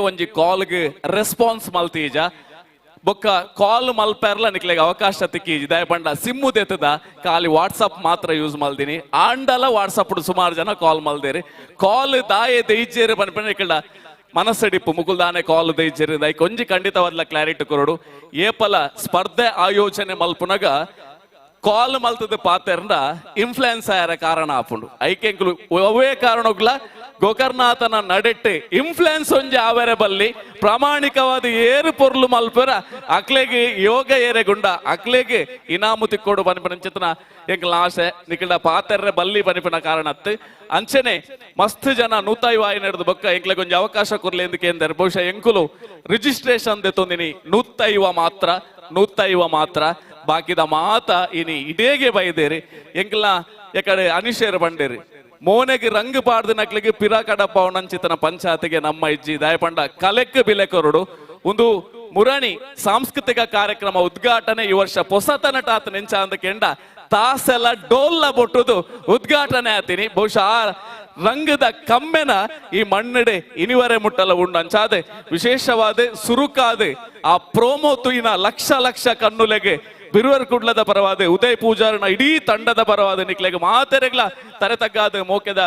ಒಂಜಿ ಕಾಲ್ಗೆ ರೆಸ್ಪಾನ್ಸ್ ಮಲ್ತೀಜ ಬೊಕ್ಕ ಕಾಲ್ ಮಲ್ಪೆರ್ಲ ನಿಕ್ಲೆಗೆ ಅವಕಾಶ ತಿಕ್ಕಿ ದಯ ಬಂಡ ಸಿಮ್ಮು ತೆತ್ತದ ಖಾಲಿ ವಾಟ್ಸಪ್ ಮಾತ್ರ ಯೂಸ್ ಮಲ್ದಿನಿ ಆಂಡಲ ವಾಟ್ಸಪ್ ಸುಮಾರು ಜನ ಕಾಲ್ ಮಲ್ದೇರಿ ಕಾಲ್ ದಾಯೆ ದೈಜೇರಿ ಬನ್ಪೆನ ಇಕ್ಕಡ ಮನಸ್ಸಡಿಪ್ಪು ಮುಕುಲ್ದಾನೆ ಕಾಲ್ ದೈಜೇರಿ ದೈ ಕೊಂಜಿ ಖಂಡಿತವಾದ್ಲ ಕ್ಲಾರಿಟಿ ಕೊರಡು ಏಪಲ ಸ್ಪರ್ಧೆ ಆಯೋಜನೆ ಮಲ್ಪುನಗ ಕಾಲ್ ಮಲ್ತದ ಪಾತೆರ್ನ ಇನ್ಫ್ಲುಯೆನ್ಸ್ ಆಯರ ಕಾರಣ ಆಪುಂಡು ಐಕೆಂಕುಲು ಅವೇ ಕಾರಣಗ್ಲ ಗೋಕರ್ನಾಥನ ನಡೆಟ್ಟು ಇನ್ಫ್ಲುಯೆನ್ಸ್ ಒಂಜಿ ಆವರೆ ಬಲ್ಲಿ ಪ್ರಾಮಾಣಿಕವಾದ ಏರು ಪೊರ್ಲು ಮಲ್ಪರ ಅಕ್ಲೆಗೆ ಯೋಗ ಏರೆಗುಂಡ ಅಕ್ಲೆಗೆ ಇನಾಮು ತಿಕ್ಕೋಡು ಬನ್ಪನ ಎಂಕಲ ಆಸೆ ನಿಕಲ ಪಾತೆರ್ರೆ ಬಲ್ಲಿ ಬನ್ಪಿನ ಕಾರಣತ್ತು ಅಂಚನೆ ಮಸ್ತ್ ಜನ 150 ನಡೆದು ಬೊಕ್ಕ ಎಂಕ್ಲೆಗೆ ಒಂಜಿ ಅವಕಾಶ ಕೊರ್ಲಿ ಎಂದಕ್ಕೆ ಎಂದರೆ ಬಹುಶಃ ಎಂಕುಲು ರಿಜಿಸ್ಟ್ರೇಷನ್ ದೆತ್ತೊಂದಿನಿ 150 ಮಾತ್ರ ಬಾಕಿದ ಮಾತ ಇನಿ ಇಡೇಗೆ ಬೈದೇರಿ ಎಂಕಲ ಎಕಡೆ ಅನಿಶೇರ್ ಬಂಡೇರಿ ಮೋನೆಗೆ ರಂಗು ಪಾಡ್ದು ನಕ್ಲಿಗೆ ಪಿರಾ ಕಡಪ ಅವನಂಚಿತನ ಪಂಚಾಯತಿಗೆ ನಮ್ಮ ಇಜ್ಜಿ ದಯಪಂಡ ಕಲೆಕ್ ಬಿಲೆಕೊರಡು ಒಂದು ಮುರಣಿ ಸಾಂಸ್ಕೃತಿಕ ಕಾರ್ಯಕ್ರಮ ಉದ್ಘಾಟನೆ ಈ ವರ್ಷ ಹೊಸತನ ಟಾತ್ ನೆಂಚ ಅಂದ ಕೆಂಡ ತಾಸೆಲ್ಲ ಡೋಲ್ಲ ಬೊಟ್ಟುದು ಉದ್ಘಾಟನೆ ಆತೀನಿ ಬಹುಶಃ ಆ ರಂಗದ ಕಮ್ಮೆನ ಈ ಮಣ್ಣಡೆ ಇನಿವರೆ ಮುಟ್ಟಲ ಉಂಡು ಅಂಚಾದೆ ವಿಶೇಷವಾದ ಸುರುಕಾದ ಆ ಪ್ರೋಮೋ ತುಯಿನ ಲಕ್ಷ ಕಣ್ಣುಲೆಗೆ ಬಿರುವರ್ ಕುಡ್ಲದ ಪರವಾದ ಉದಯ್ ಪೂಜಾರನ ಇಡೀ ತಂಡದ ಪರವಾದ ನಿಕ್ಲೆಗೆ ಮಾತೆರೆಗ್ಲ ತರೆ ತಗ್ಗಾದ ಮೋಕೆದ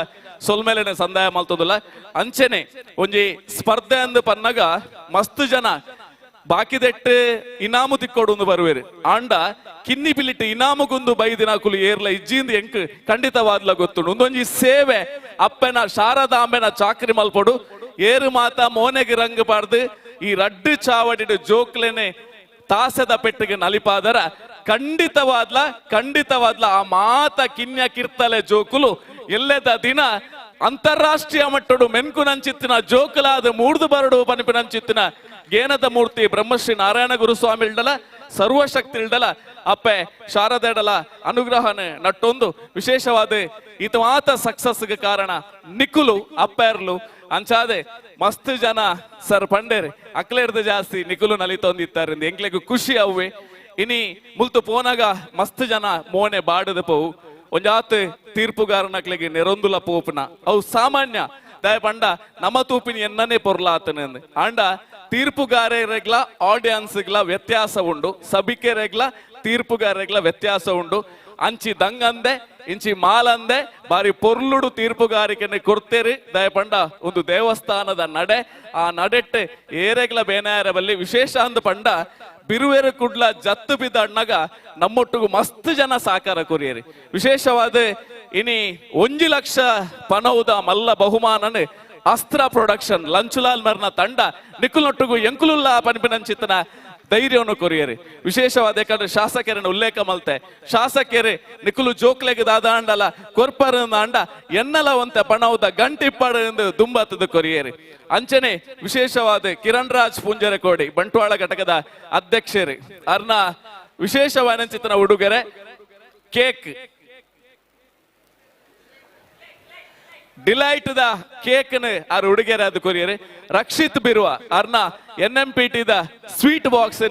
ಸೊಲ್ಮೇಲೆನೆ ಸಂದಾಯ ಮಲ್ತದಲ್ಲ ಅಂಚೆನೆ ಒಂಜಿ ಸ್ಪರ್ಧೆ ಅಂದು ಪನ್ನಗ ಮಸ್ತ್ ಜನ ಬಾಕಿದೆಟ್ಟು ಇನಾಮು ತಿಕ್ಕೊಡು ಬರುವೇರು ಆಂಡ ಕಿನ್ನಿ ಪಿಲಿಟ್ಟು ಇನಾಮುಗೊಂದು ಬೈದಿನಾಕುಲು ಏರ್ಲ ಇಜ್ಜಿಂದ ಎಂಕ್ ಖಂಡಿತವಾದ್ಲ ಗೊತ್ತುಂಡು ಒಂದೊಂಜಿ ಸೇವೆ ಅಪ್ಪನ ಶಾರದಾಂಬೆನ ಚಾಕ್ರಿ ಮಲ್ಪೊಡು ಏರು ಮಾತ ಮೋನೆಗೆ ರಂಗ್ ಪಾಡ್ದು ಈ ರಡ್ಡು ಚಾವಡಿಡು ಜೋಕ್ಲೆನೆ ತಾಸದ ಪೆಟ್ಟಿಗೆ ನಲಿಪಾದರ ಖಂಡಿತವಾದ್ಲ ಆ ಮಾತ ಕಿನ್ಯ ಕಿರ್ತಲೆ ಜೋಕುಲು ಎಲ್ಲೆದ ದಿನ ಅಂತಾರಾಷ್ಟ್ರೀಯ ಮಟ್ಟಡು ಮೆನ್ಕುನಂಚಿತ್ತಿನ ಜೋಕುಲಾದ ಮೂಡ್ದು ಬರಡು ಪನಿಪಿನಂಚಿತ್ತಿನ ಗೇನದ ಮೂರ್ತಿ ಬ್ರಹ್ಮಶ್ರೀ ನಾರಾಯಣ ಗುರುಸ್ವಾಮಿ ಇಲ್ಡಲ ಸರ್ವಶಕ್ತಿ ಇಲ್ಡಲ ಅಪ್ಪೆ ಶಾರದೆಡಲ ಅನುಗ್ರಹನ ನಟ್ಟೊಂದು ವಿಶೇಷವಾದ ಇದು ಮಾತ ಸಕ್ಸಸ್ಗೆ ಕಾರಣ ನಿಕುಲು ಅಪ್ಪೆರ್ಲು ಅಂಚಾದೆ ಮಸ್ತ್ ಜನ ಸರ್ ಪಂಡೇರೆ ಅಕ್ಲೇರ್ದ ಜಾಸ್ತಿ ನಿಕುಲು ನಲಿತೊಂದಿತ್ತಾರೆ ಎಂಕ್ಲೆಗೂ ಖುಷಿ ಅವ್ವೆ ಇನಿ ಮುಲ್ತು ಪೋನಾಗ ಮಸ್ತ್ ಜನ ಮೋನೆ ಬಾಡದ ಪೋವು ಒಂಜಾತ್ ತೀರ್ಪುಗಾರನಕ್ಲೆಗೆ ನೆರೊಂದುಲ ಪೋಪುನ ಅವು ಸಾಮಾನ್ಯ ದಯ ಪಂಡ ನಮ್ಮ ತೂಪಿನ ಎನ್ನನೇ ಪೊರ್ಲಾತನ ಆಂಡ ತೀರ್ಪುಗಾರರೆಗ್ಲ ಆಡಿಯನ್ಸ್ಗ್ಲ ವ್ಯತ್ಯಾಸ ಉಂಡು ಸಭಿಕೆರೆಗ್ಲ ತೀರ್ಪುಗಾರರೆಗ್ಲ ವ್ಯತ್ಯಾಸ ಉಂಡು ಅಂಚಿ ದಂಗಂದೆ ಇಂಚಿ ಮಾಲಂದೆ ಬಾರಿ ಪೊರ್ಲುಡು ತೀರ್ಪುಗಾರಿಕೆನೆ ಕೊಡ್ತೇರಿ ದಯಪಂಡ ಒಂದು ದೇವಸ್ಥಾನದ ನಡೆ ಆ ನಡೆಟ್ಟೆ ಏರೆಗ್ಲ ಬೇನಾಯರ ಬಲ್ಲಿ ವಿಶೇಷ ಅಂದ ಪಂಡ ಬಿರುವೆರು ಕುಡ್ಲ ಜತ್ತು ಬಿದ್ದ ಅಣ್ಣಗ ನಮ್ಮೊಟ್ಟಿಗೂ ಮಸ್ತ್ ಜನ ಸಾಕಾರ ಕೊರಿಯರಿ ವಿಶೇಷವಾದ ಇನಿ 1 ಲಕ್ಷ ಪನೌದ ಮಲ್ಲ ಬಹುಮಾನನೆ ಅಸ್ತ್ರ ಪ್ರೊಡಕ್ಷನ್ ಲಂಚುಲಾಲ್ ಮರ್ನ ತಂಡ ನಿಕುಲೊಟ್ಟಿಗೂ ಎಂಕುಲುಲ್ಲ ಪನಿಪಿನಂಚಿತ್ತನ ಧೈರ್ಯವನ್ನು ಕೊರಿಯರಿ ವಿಶೇಷವಾದ ಯಾಕಂದ್ರೆ ಶಾಸಕರನ್ನು ಉಲ್ಲೇಖ ಮಲ್ತೆ ಶಾಸಕರೇ ನಿಕುಲು ಜೋಕ್ಲೆಗೆ ದಾದಾಂಡಲ ಕೊರ್ಪರ ಅಂಡ ಎನ್ನಲವಂತೆ ಪಣೌದ ಗಂಟಿಪ್ಪಡ ಎಂದು ದುಂಬತ್ತದ ಕೊರಿಯರಿ ಅಂಚನೆ ವಿಶೇಷವಾದ ಕಿರಣ್ ರಾಜ್ ಪುಂಜರಕೋಡಿ ಬಂಟ್ವಾಳ ಘಟಕದ ಅಧ್ಯಕ್ಷರೇ ಅರ್ನ ವಿಶೇಷವಾದ ಚಿತ್ರನ ಉಡುಗೊರೆ ಕೇಕ್ ಡಿಲೈಟ್ ದ ಕೇಕ್ ಆರ್ ಉಡುಗೆರೆ ಅದು ಕೊರಿಯರೆ ರಕ್ಷಿತ್ ಬಿರುವ ಅರ್ನ NMPT ದ ಸ್ವೀಟ್ ಬಾಕ್ಸ್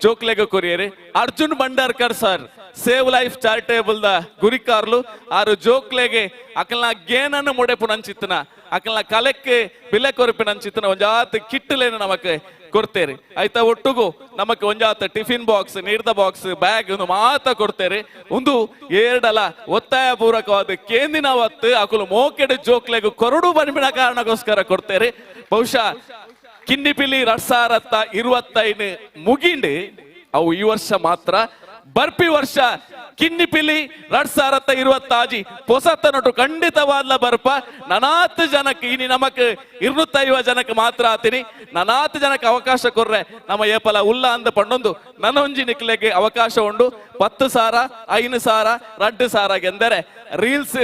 ಜೋಕ್ಲೆಗ ಕೊರಿಯರೆ Arjun Bhandarkar sir Seva life charitable ದ ಗುರಿಕಾರ್ಲು ಆರು ಜೋಕ್ಲೆಗೆ ಅಕಲ್ನ ಗೇನನ್ನು ಮುಡೆಪುನಂಚಿತ್ತನ ಅಕಲ್ನ ಕಲೆಕ್ಕೆ ಬಿಲೆ ಕೊರಪಿನಂಚಿತ್ತನ ಒಂಜಾತ್ ಕಿಟ್ಟಲೇನು ನಮಕ್ ಕೊಡ್ತೇರಿ ಆಯ್ತಾ ಒಟ್ಟುಗು ನಮಕ್ ಒಂಜಾತ ಟಿಫಿನ್ ಬಾಕ್ಸ್ ನೀರ್ದ ಬಾಕ್ಸ್ ಬ್ಯಾಗ್ ಒಂದು ಮಾತ ಕೊಡ್ತೇರಿ ಒಂದು ಏರ್ಡಲ ಒತ್ತಾಯ ಪೂರ್ವಕವಾದ ಕೇಂದಿನ ಹೊತ್ತು ಅಕುಲು ಮೋಕೆಡ್ ಜೋಕ್ಲೆಗು ಕೊರಡು ಬನ್ಬಿನ ಕಾರಣಕ್ಕೋಸ್ಕರ ಕೊಡ್ತೇರಿ ಬಹುಶಃ ಕಿನ್ನಿಪಿಲಿ 2025 ಮುಗಿಂಡು ಅವು ಈ ವರ್ಷ ಮಾತ್ರ ಬರ್ಪಿ ವರ್ಷ ಕಿನ್ನಿಪಿಲಿ 2026 ಪೊಸತ್ತನೊಟ್ಟು ಖಂಡಿತವಾದ ಬರ್ಪ ನನಾತ್ ಜನಕ್ಕೆ ಇನಿ ನಮಕ್ 250 ಜನಕ್ಕೆ ಮಾತ್ರ ಆತೀನಿ ನನಾತ್ ಜನಕ್ಕೆ ಅವಕಾಶ ಕೊರ್ರೆ ನಮ್ಮ ಏಪಲ ಉಲ್ಲ ಅಂದ ಪಂಡೊಂದು ನನೊಂಜಿ ನಿಕ್ಲೆಗೆ ಅವಕಾಶ ಉಂಡು 10 ಸಾರ 5 ಸಾರ 2 ಸಾರ ಗೆಂದರೆ ರೀಲ್ಸ್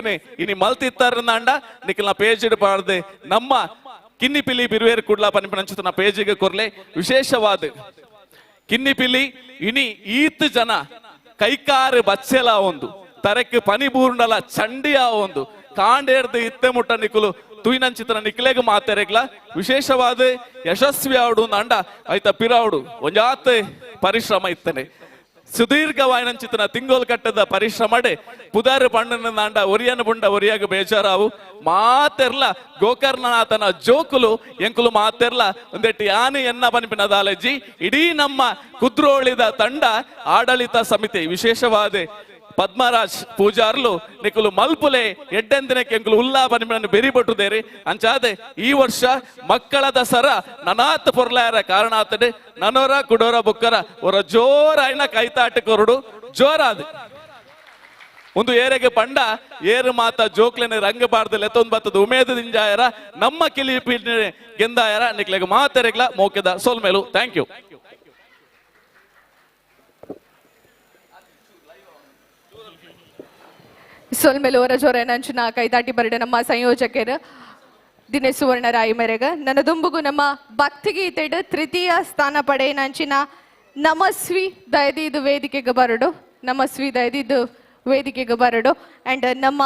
ಇನಿ ಮಲ್ತಿತ್ತಾರಂದ ನಿಕ್ಲ ಪೇಜ್ ಪಾಡ್ದೆ ನಮ್ಮ ಕಿನ್ನಿಪಿಲಿ ಬಿರುವೇರು ಕುಡ್ಲ ಪನಿಪನಂಚುತನ ಪೇಜಿಗೆ ಕೊರ್ಲೆ ವಿಶೇಷವಾದ ಕಿನ್ನಿಪಿಲಿ ಇನಿ ಈತ್ ಜನ ಕೈಕಾರು ಬಚ್ಚೆಲ ಒಂದು ತರಕ್ಕೆ ಪನಿ ಬೂರ್ಣಲ ಚಂಡಿಯ ಒಂದು ಕಾಂಡೇರ್ದು ಇತ್ತೆ ಮುಟ್ಟ ನಿಕುಲು ತುಯ್ನಂಚಿತನ ನಿಕ್ಲೆಗೆ ಮಾತೆರೆಗ್ಲ ವಿಶೇಷವಾದ ಯಶಸ್ವಿ ಆವಡು ಅಂಡ ಆಯ್ತ ಪಿರಾವಡು ಒಂಜಾತ್ ಪರಿಶ್ರಮ ಇತ್ತನೆ ಸುದೀರ್ಘವಾಯಿನಂಚಿತನ ತಿಂಗೋಲ್ ಕಟ್ಟದ ಪರಿಶ್ರಮಡೆ ಪುದಾರು ಪಣ್ಣನ ನಾಂಡ ಒರಿಯನ ಬುಂಡ ಒರಿಯಾಗ ಬೇಜಾರಾವು ಮಾತೆರ್ಲ ಗೋಕರ್ಣನಾಥನ ಜೋಕುಲು ಎಂಕುಲು ಮಾತೆರ್ಲ ಒಂದೆಟ್ಟು ಯಾನಿ ಎನ್ನ ಪನಿಪಿನದಾಲಜಿ ಇಡೀ ನಮ್ಮ ಕುದ್ರೋಳಿದ ತಂಡ ಆಡಳಿತ ಸಮಿತಿ ವಿಶೇಷವಾದ ಪದ್ಮರಾಜ್ ಪೂಜಾರ್ಲು ನಿಕುಲು ಮಲ್ಪುಲೆ ಎಡ್ಡೆಂದಿನಕ್ಕೆ ಎಂಕುಲು ಉಲ್ಲಾ ಪನಿಪಿನನ್ನು ಬೆರಿಬಟ್ಟುದೇರಿ ಅಂಚಾದೆ ಈ ವರ್ಷ ಮಕ್ಕಳ ದಸರಾ ನನಾತ್ ಪೊರ್ಲಾಯರ ಕಾರಣಾತಡೆ ನನೋರ ಕುಡೋರ ಬುಕ್ಕರ ಅವರ ಜೋರಾಯಿನ ಕೈತಾಟ ಕೊರಡು ಜೋರಾದ ಒಂದು ಏರೆಗೆ ಪಂಡ ಏರು ಮಾತ ಜೋಕ್ಲೆನೆ ರಂಗ ಬಾರ್ದು ಲೆತ್ತೊಂದು ಬತ್ತದ ಉಮೇದ ದಿಂಜಾಯರ ನಮ್ಮ ಕಿಲಿಪಿ ಗೆಂದಾಯರ ನಿಕ್ಲೆಗೆ ಮಾತೆರೆಗ್ಲ ಮೋಕೆದ ಸೋಲ್ಮೇಲು ಥ್ಯಾಂಕ್ ಯು ಸೋಲ್ಮೇಲು ಅವರ ಜೋರ ನಂಚಿನ ಕೈದಾಟಿ ಬರಡೆ ನಮ್ಮ ಸಂಯೋಜಕರು ದಿನೇಶ್ ಸುವರ್ಣ ರಾಯಿ ಮೇರೆಗ ನನ್ನ ದುಂಬುಗು ನಮ್ಮ ಭಕ್ತಿಗೀತೆಡ್ ತೃತೀಯ ಸ್ಥಾನ ಪಡೆ ನಂಚಿನ ನಮಸ್ವಿ ದಯದಿದು ವೇದಿಕೆಗೆ ಬರಡು ನಮಸ್ವಿ ದಯದಿದು ವೇದಿಕೆಗೆ ಬರಡು ಅಂಡ್ ನಮ್ಮ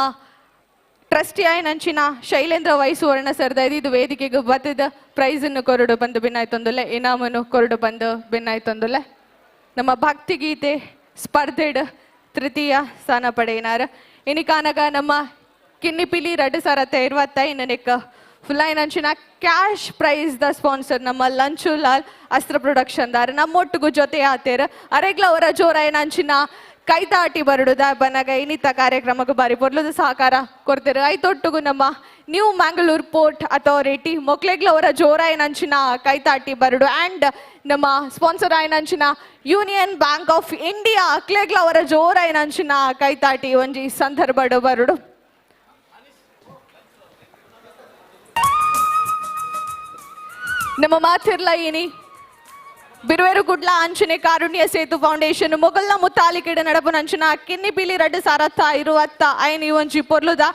ಟ್ರಸ್ಟಿ ಆಯ್ ನಂಚಿನ ಶೈಲೇಂದ್ರ ವೈ ಸುವರ್ಣ ಸರ್ ದಯದಿದು ವೇದಿಕೆಗೆ ಬತ್ತದ ಪ್ರೈಸ್ ಅನ್ನು ಕೊರಡು ಬಂದು ಭಿನ್ನಾಯ್ತೊಂದುಲ್ಲೆ ಇನಾಮನ್ನು ಕೊರಡು ಬಂದು ಭಿನ್ನಾಯ್ತೊಂದುಲ್ಲೆ ನಮ್ಮ ಭಕ್ತಿಗೀತೆ ಸ್ಪರ್ಧೆಡ್ ತೃತೀಯ ಸ್ಥಾನ ಪಡೆಯಿನಾರ ಇನಿಕಾನಗ ನಮ್ಮ Kinnipili 2025 ಫುಲ್ಲಾಯಿ ನಂಚಿನ cash praise the sponsor ನಮ್ಮ ಲಂಚುಲಾಲ್ ಅಸ್ತ್ರ ಪ್ರೊಡಕ್ಷನ್ ದಾರ ನಮ್ಮೊಟ್ಟಿಗೂ ಜೊತೆ ಆತೇರ ಅರೆಗ್ಲ ಅವರ ಜೋರಾಯ ನಂಚಿನ ಕೈತಾಟಿ ಬರಡುದ ಬನಗ ಇನ್ನಿತ ಕಾರ್ಯಕ್ರಮಕ್ಕೆ ಬಾರಿ ಪೊರ್ಲದ ಸಹಕಾರ ಕೊಡ್ತಾರೆ ಐತೊಟ್ಟುಗು ನಮ್ಮ ನ್ಯೂ ಮ್ಯಾಂಗ್ಳೂರ್ ಪೋರ್ಟ್ ಅಥಾರಿಟಿ ಮೊಕ್ಲೆಗ್ಲ ಅವರ ಜೋರಾಯನಂಚಿನ ಕೈತಾಟಿ ಬರಡು ಆ್ಯಂಡ್ ನಮ್ಮ ಸ್ಪಾನ್ಸರ್ ಆಯ್ನಂಚಿನ ಯೂನಿಯನ್ ಬ್ಯಾಂಕ್ ಆಫ್ ಇಂಡಿಯಾ ಅಕ್ಲೆಗ್ಲ ಅವರ ಜೋರಾಯನಂಚಿನ ಕೈತಾಟಿ ಒಂಜಿ ಸಂದರ್ಭಡು ಬರಡು ನಮ್ಮ ಮಾತಿರ್ಲ ಏನಿ ಬಿರುವೇರುಗುಡ್ಲ ಅಂಚನೆ ಕಾರುಣ್ಯ ಸೇತು ಫೌಂಡೇಶನ್ ಮೊಗಲ್ನ ಮುತ್ತಾಲಿಕೆಡ ನಡಪು ನಂಚಿನ ಕಿನ್ನಿ ಬಿಲಿ ರಡ್ಡು ಸಾರತ್ತ ಇರುವತ್ತ ಐನ್ ಒಂಜಿ ಪೊರ್ಲುದ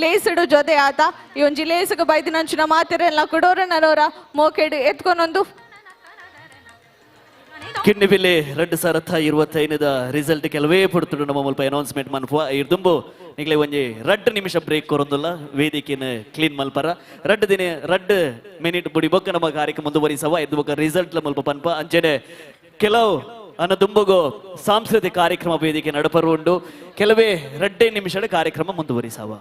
ಲೇಸುಡು ಜೊತೆ ಆತ ಈ ಒಂಜಿ ಲೇಸುಗ ಬೈದಿ ನಂಚಿನ ಮಾತಿರೆಲ್ಲ ಕುಡೋರ ನರೋರ ಮೋಕೆಡು ಎತ್ಕೊಂಡೊಂದು ಕಿಣ್ಣಿ ಬಿಲ್ಲಿ 2025 ರಿಸಲ್ಟ್ ಕೆಲವೇ ಪುಡ್ತುಡು ನಮ್ಮ ಮುಲ್ಪ ಅನೌನ್ಸ್ಮೆಂಟ್ ಮನ್ಪುವ ಇರ್ದುಂಬು ನಿಗ್ಲೆ ಒಂಜಿ 2 ನಿಮಿಷ ಬ್ರೇಕ್ ಕೊರೊಂದುಲ್ಲ ವೇದಿಕೆನ ಕ್ಲೀನ್ ಮಲ್ಪರ 2 ಮಿನಿಟ್ ಬುಡಿ ಬೊಕ್ಕ ನಮ್ಮ ಕಾರ್ಯಕ್ರಮ ಮುಂದುವರಿಸವ ಎದ್ದು ಬೊಕ್ಕ ರಿಸಲ್ಟ್ ಮುಲ್ಪ ಪನ್ಪ ಅಂಚೆನೆ ಕೆಲವು ಅನ್ನ ದುಂಬುಗು ಸಾಂಸ್ಕೃತಿಕ ಕಾರ್ಯಕ್ರಮ ವೇದಿಕೆ ನಡಪರು ಉಂಡು ಕೆಲವೇ 2 ನಿಮಿಷದ ಕಾರ್ಯಕ್ರಮ ಮುಂದುವರಿಸವ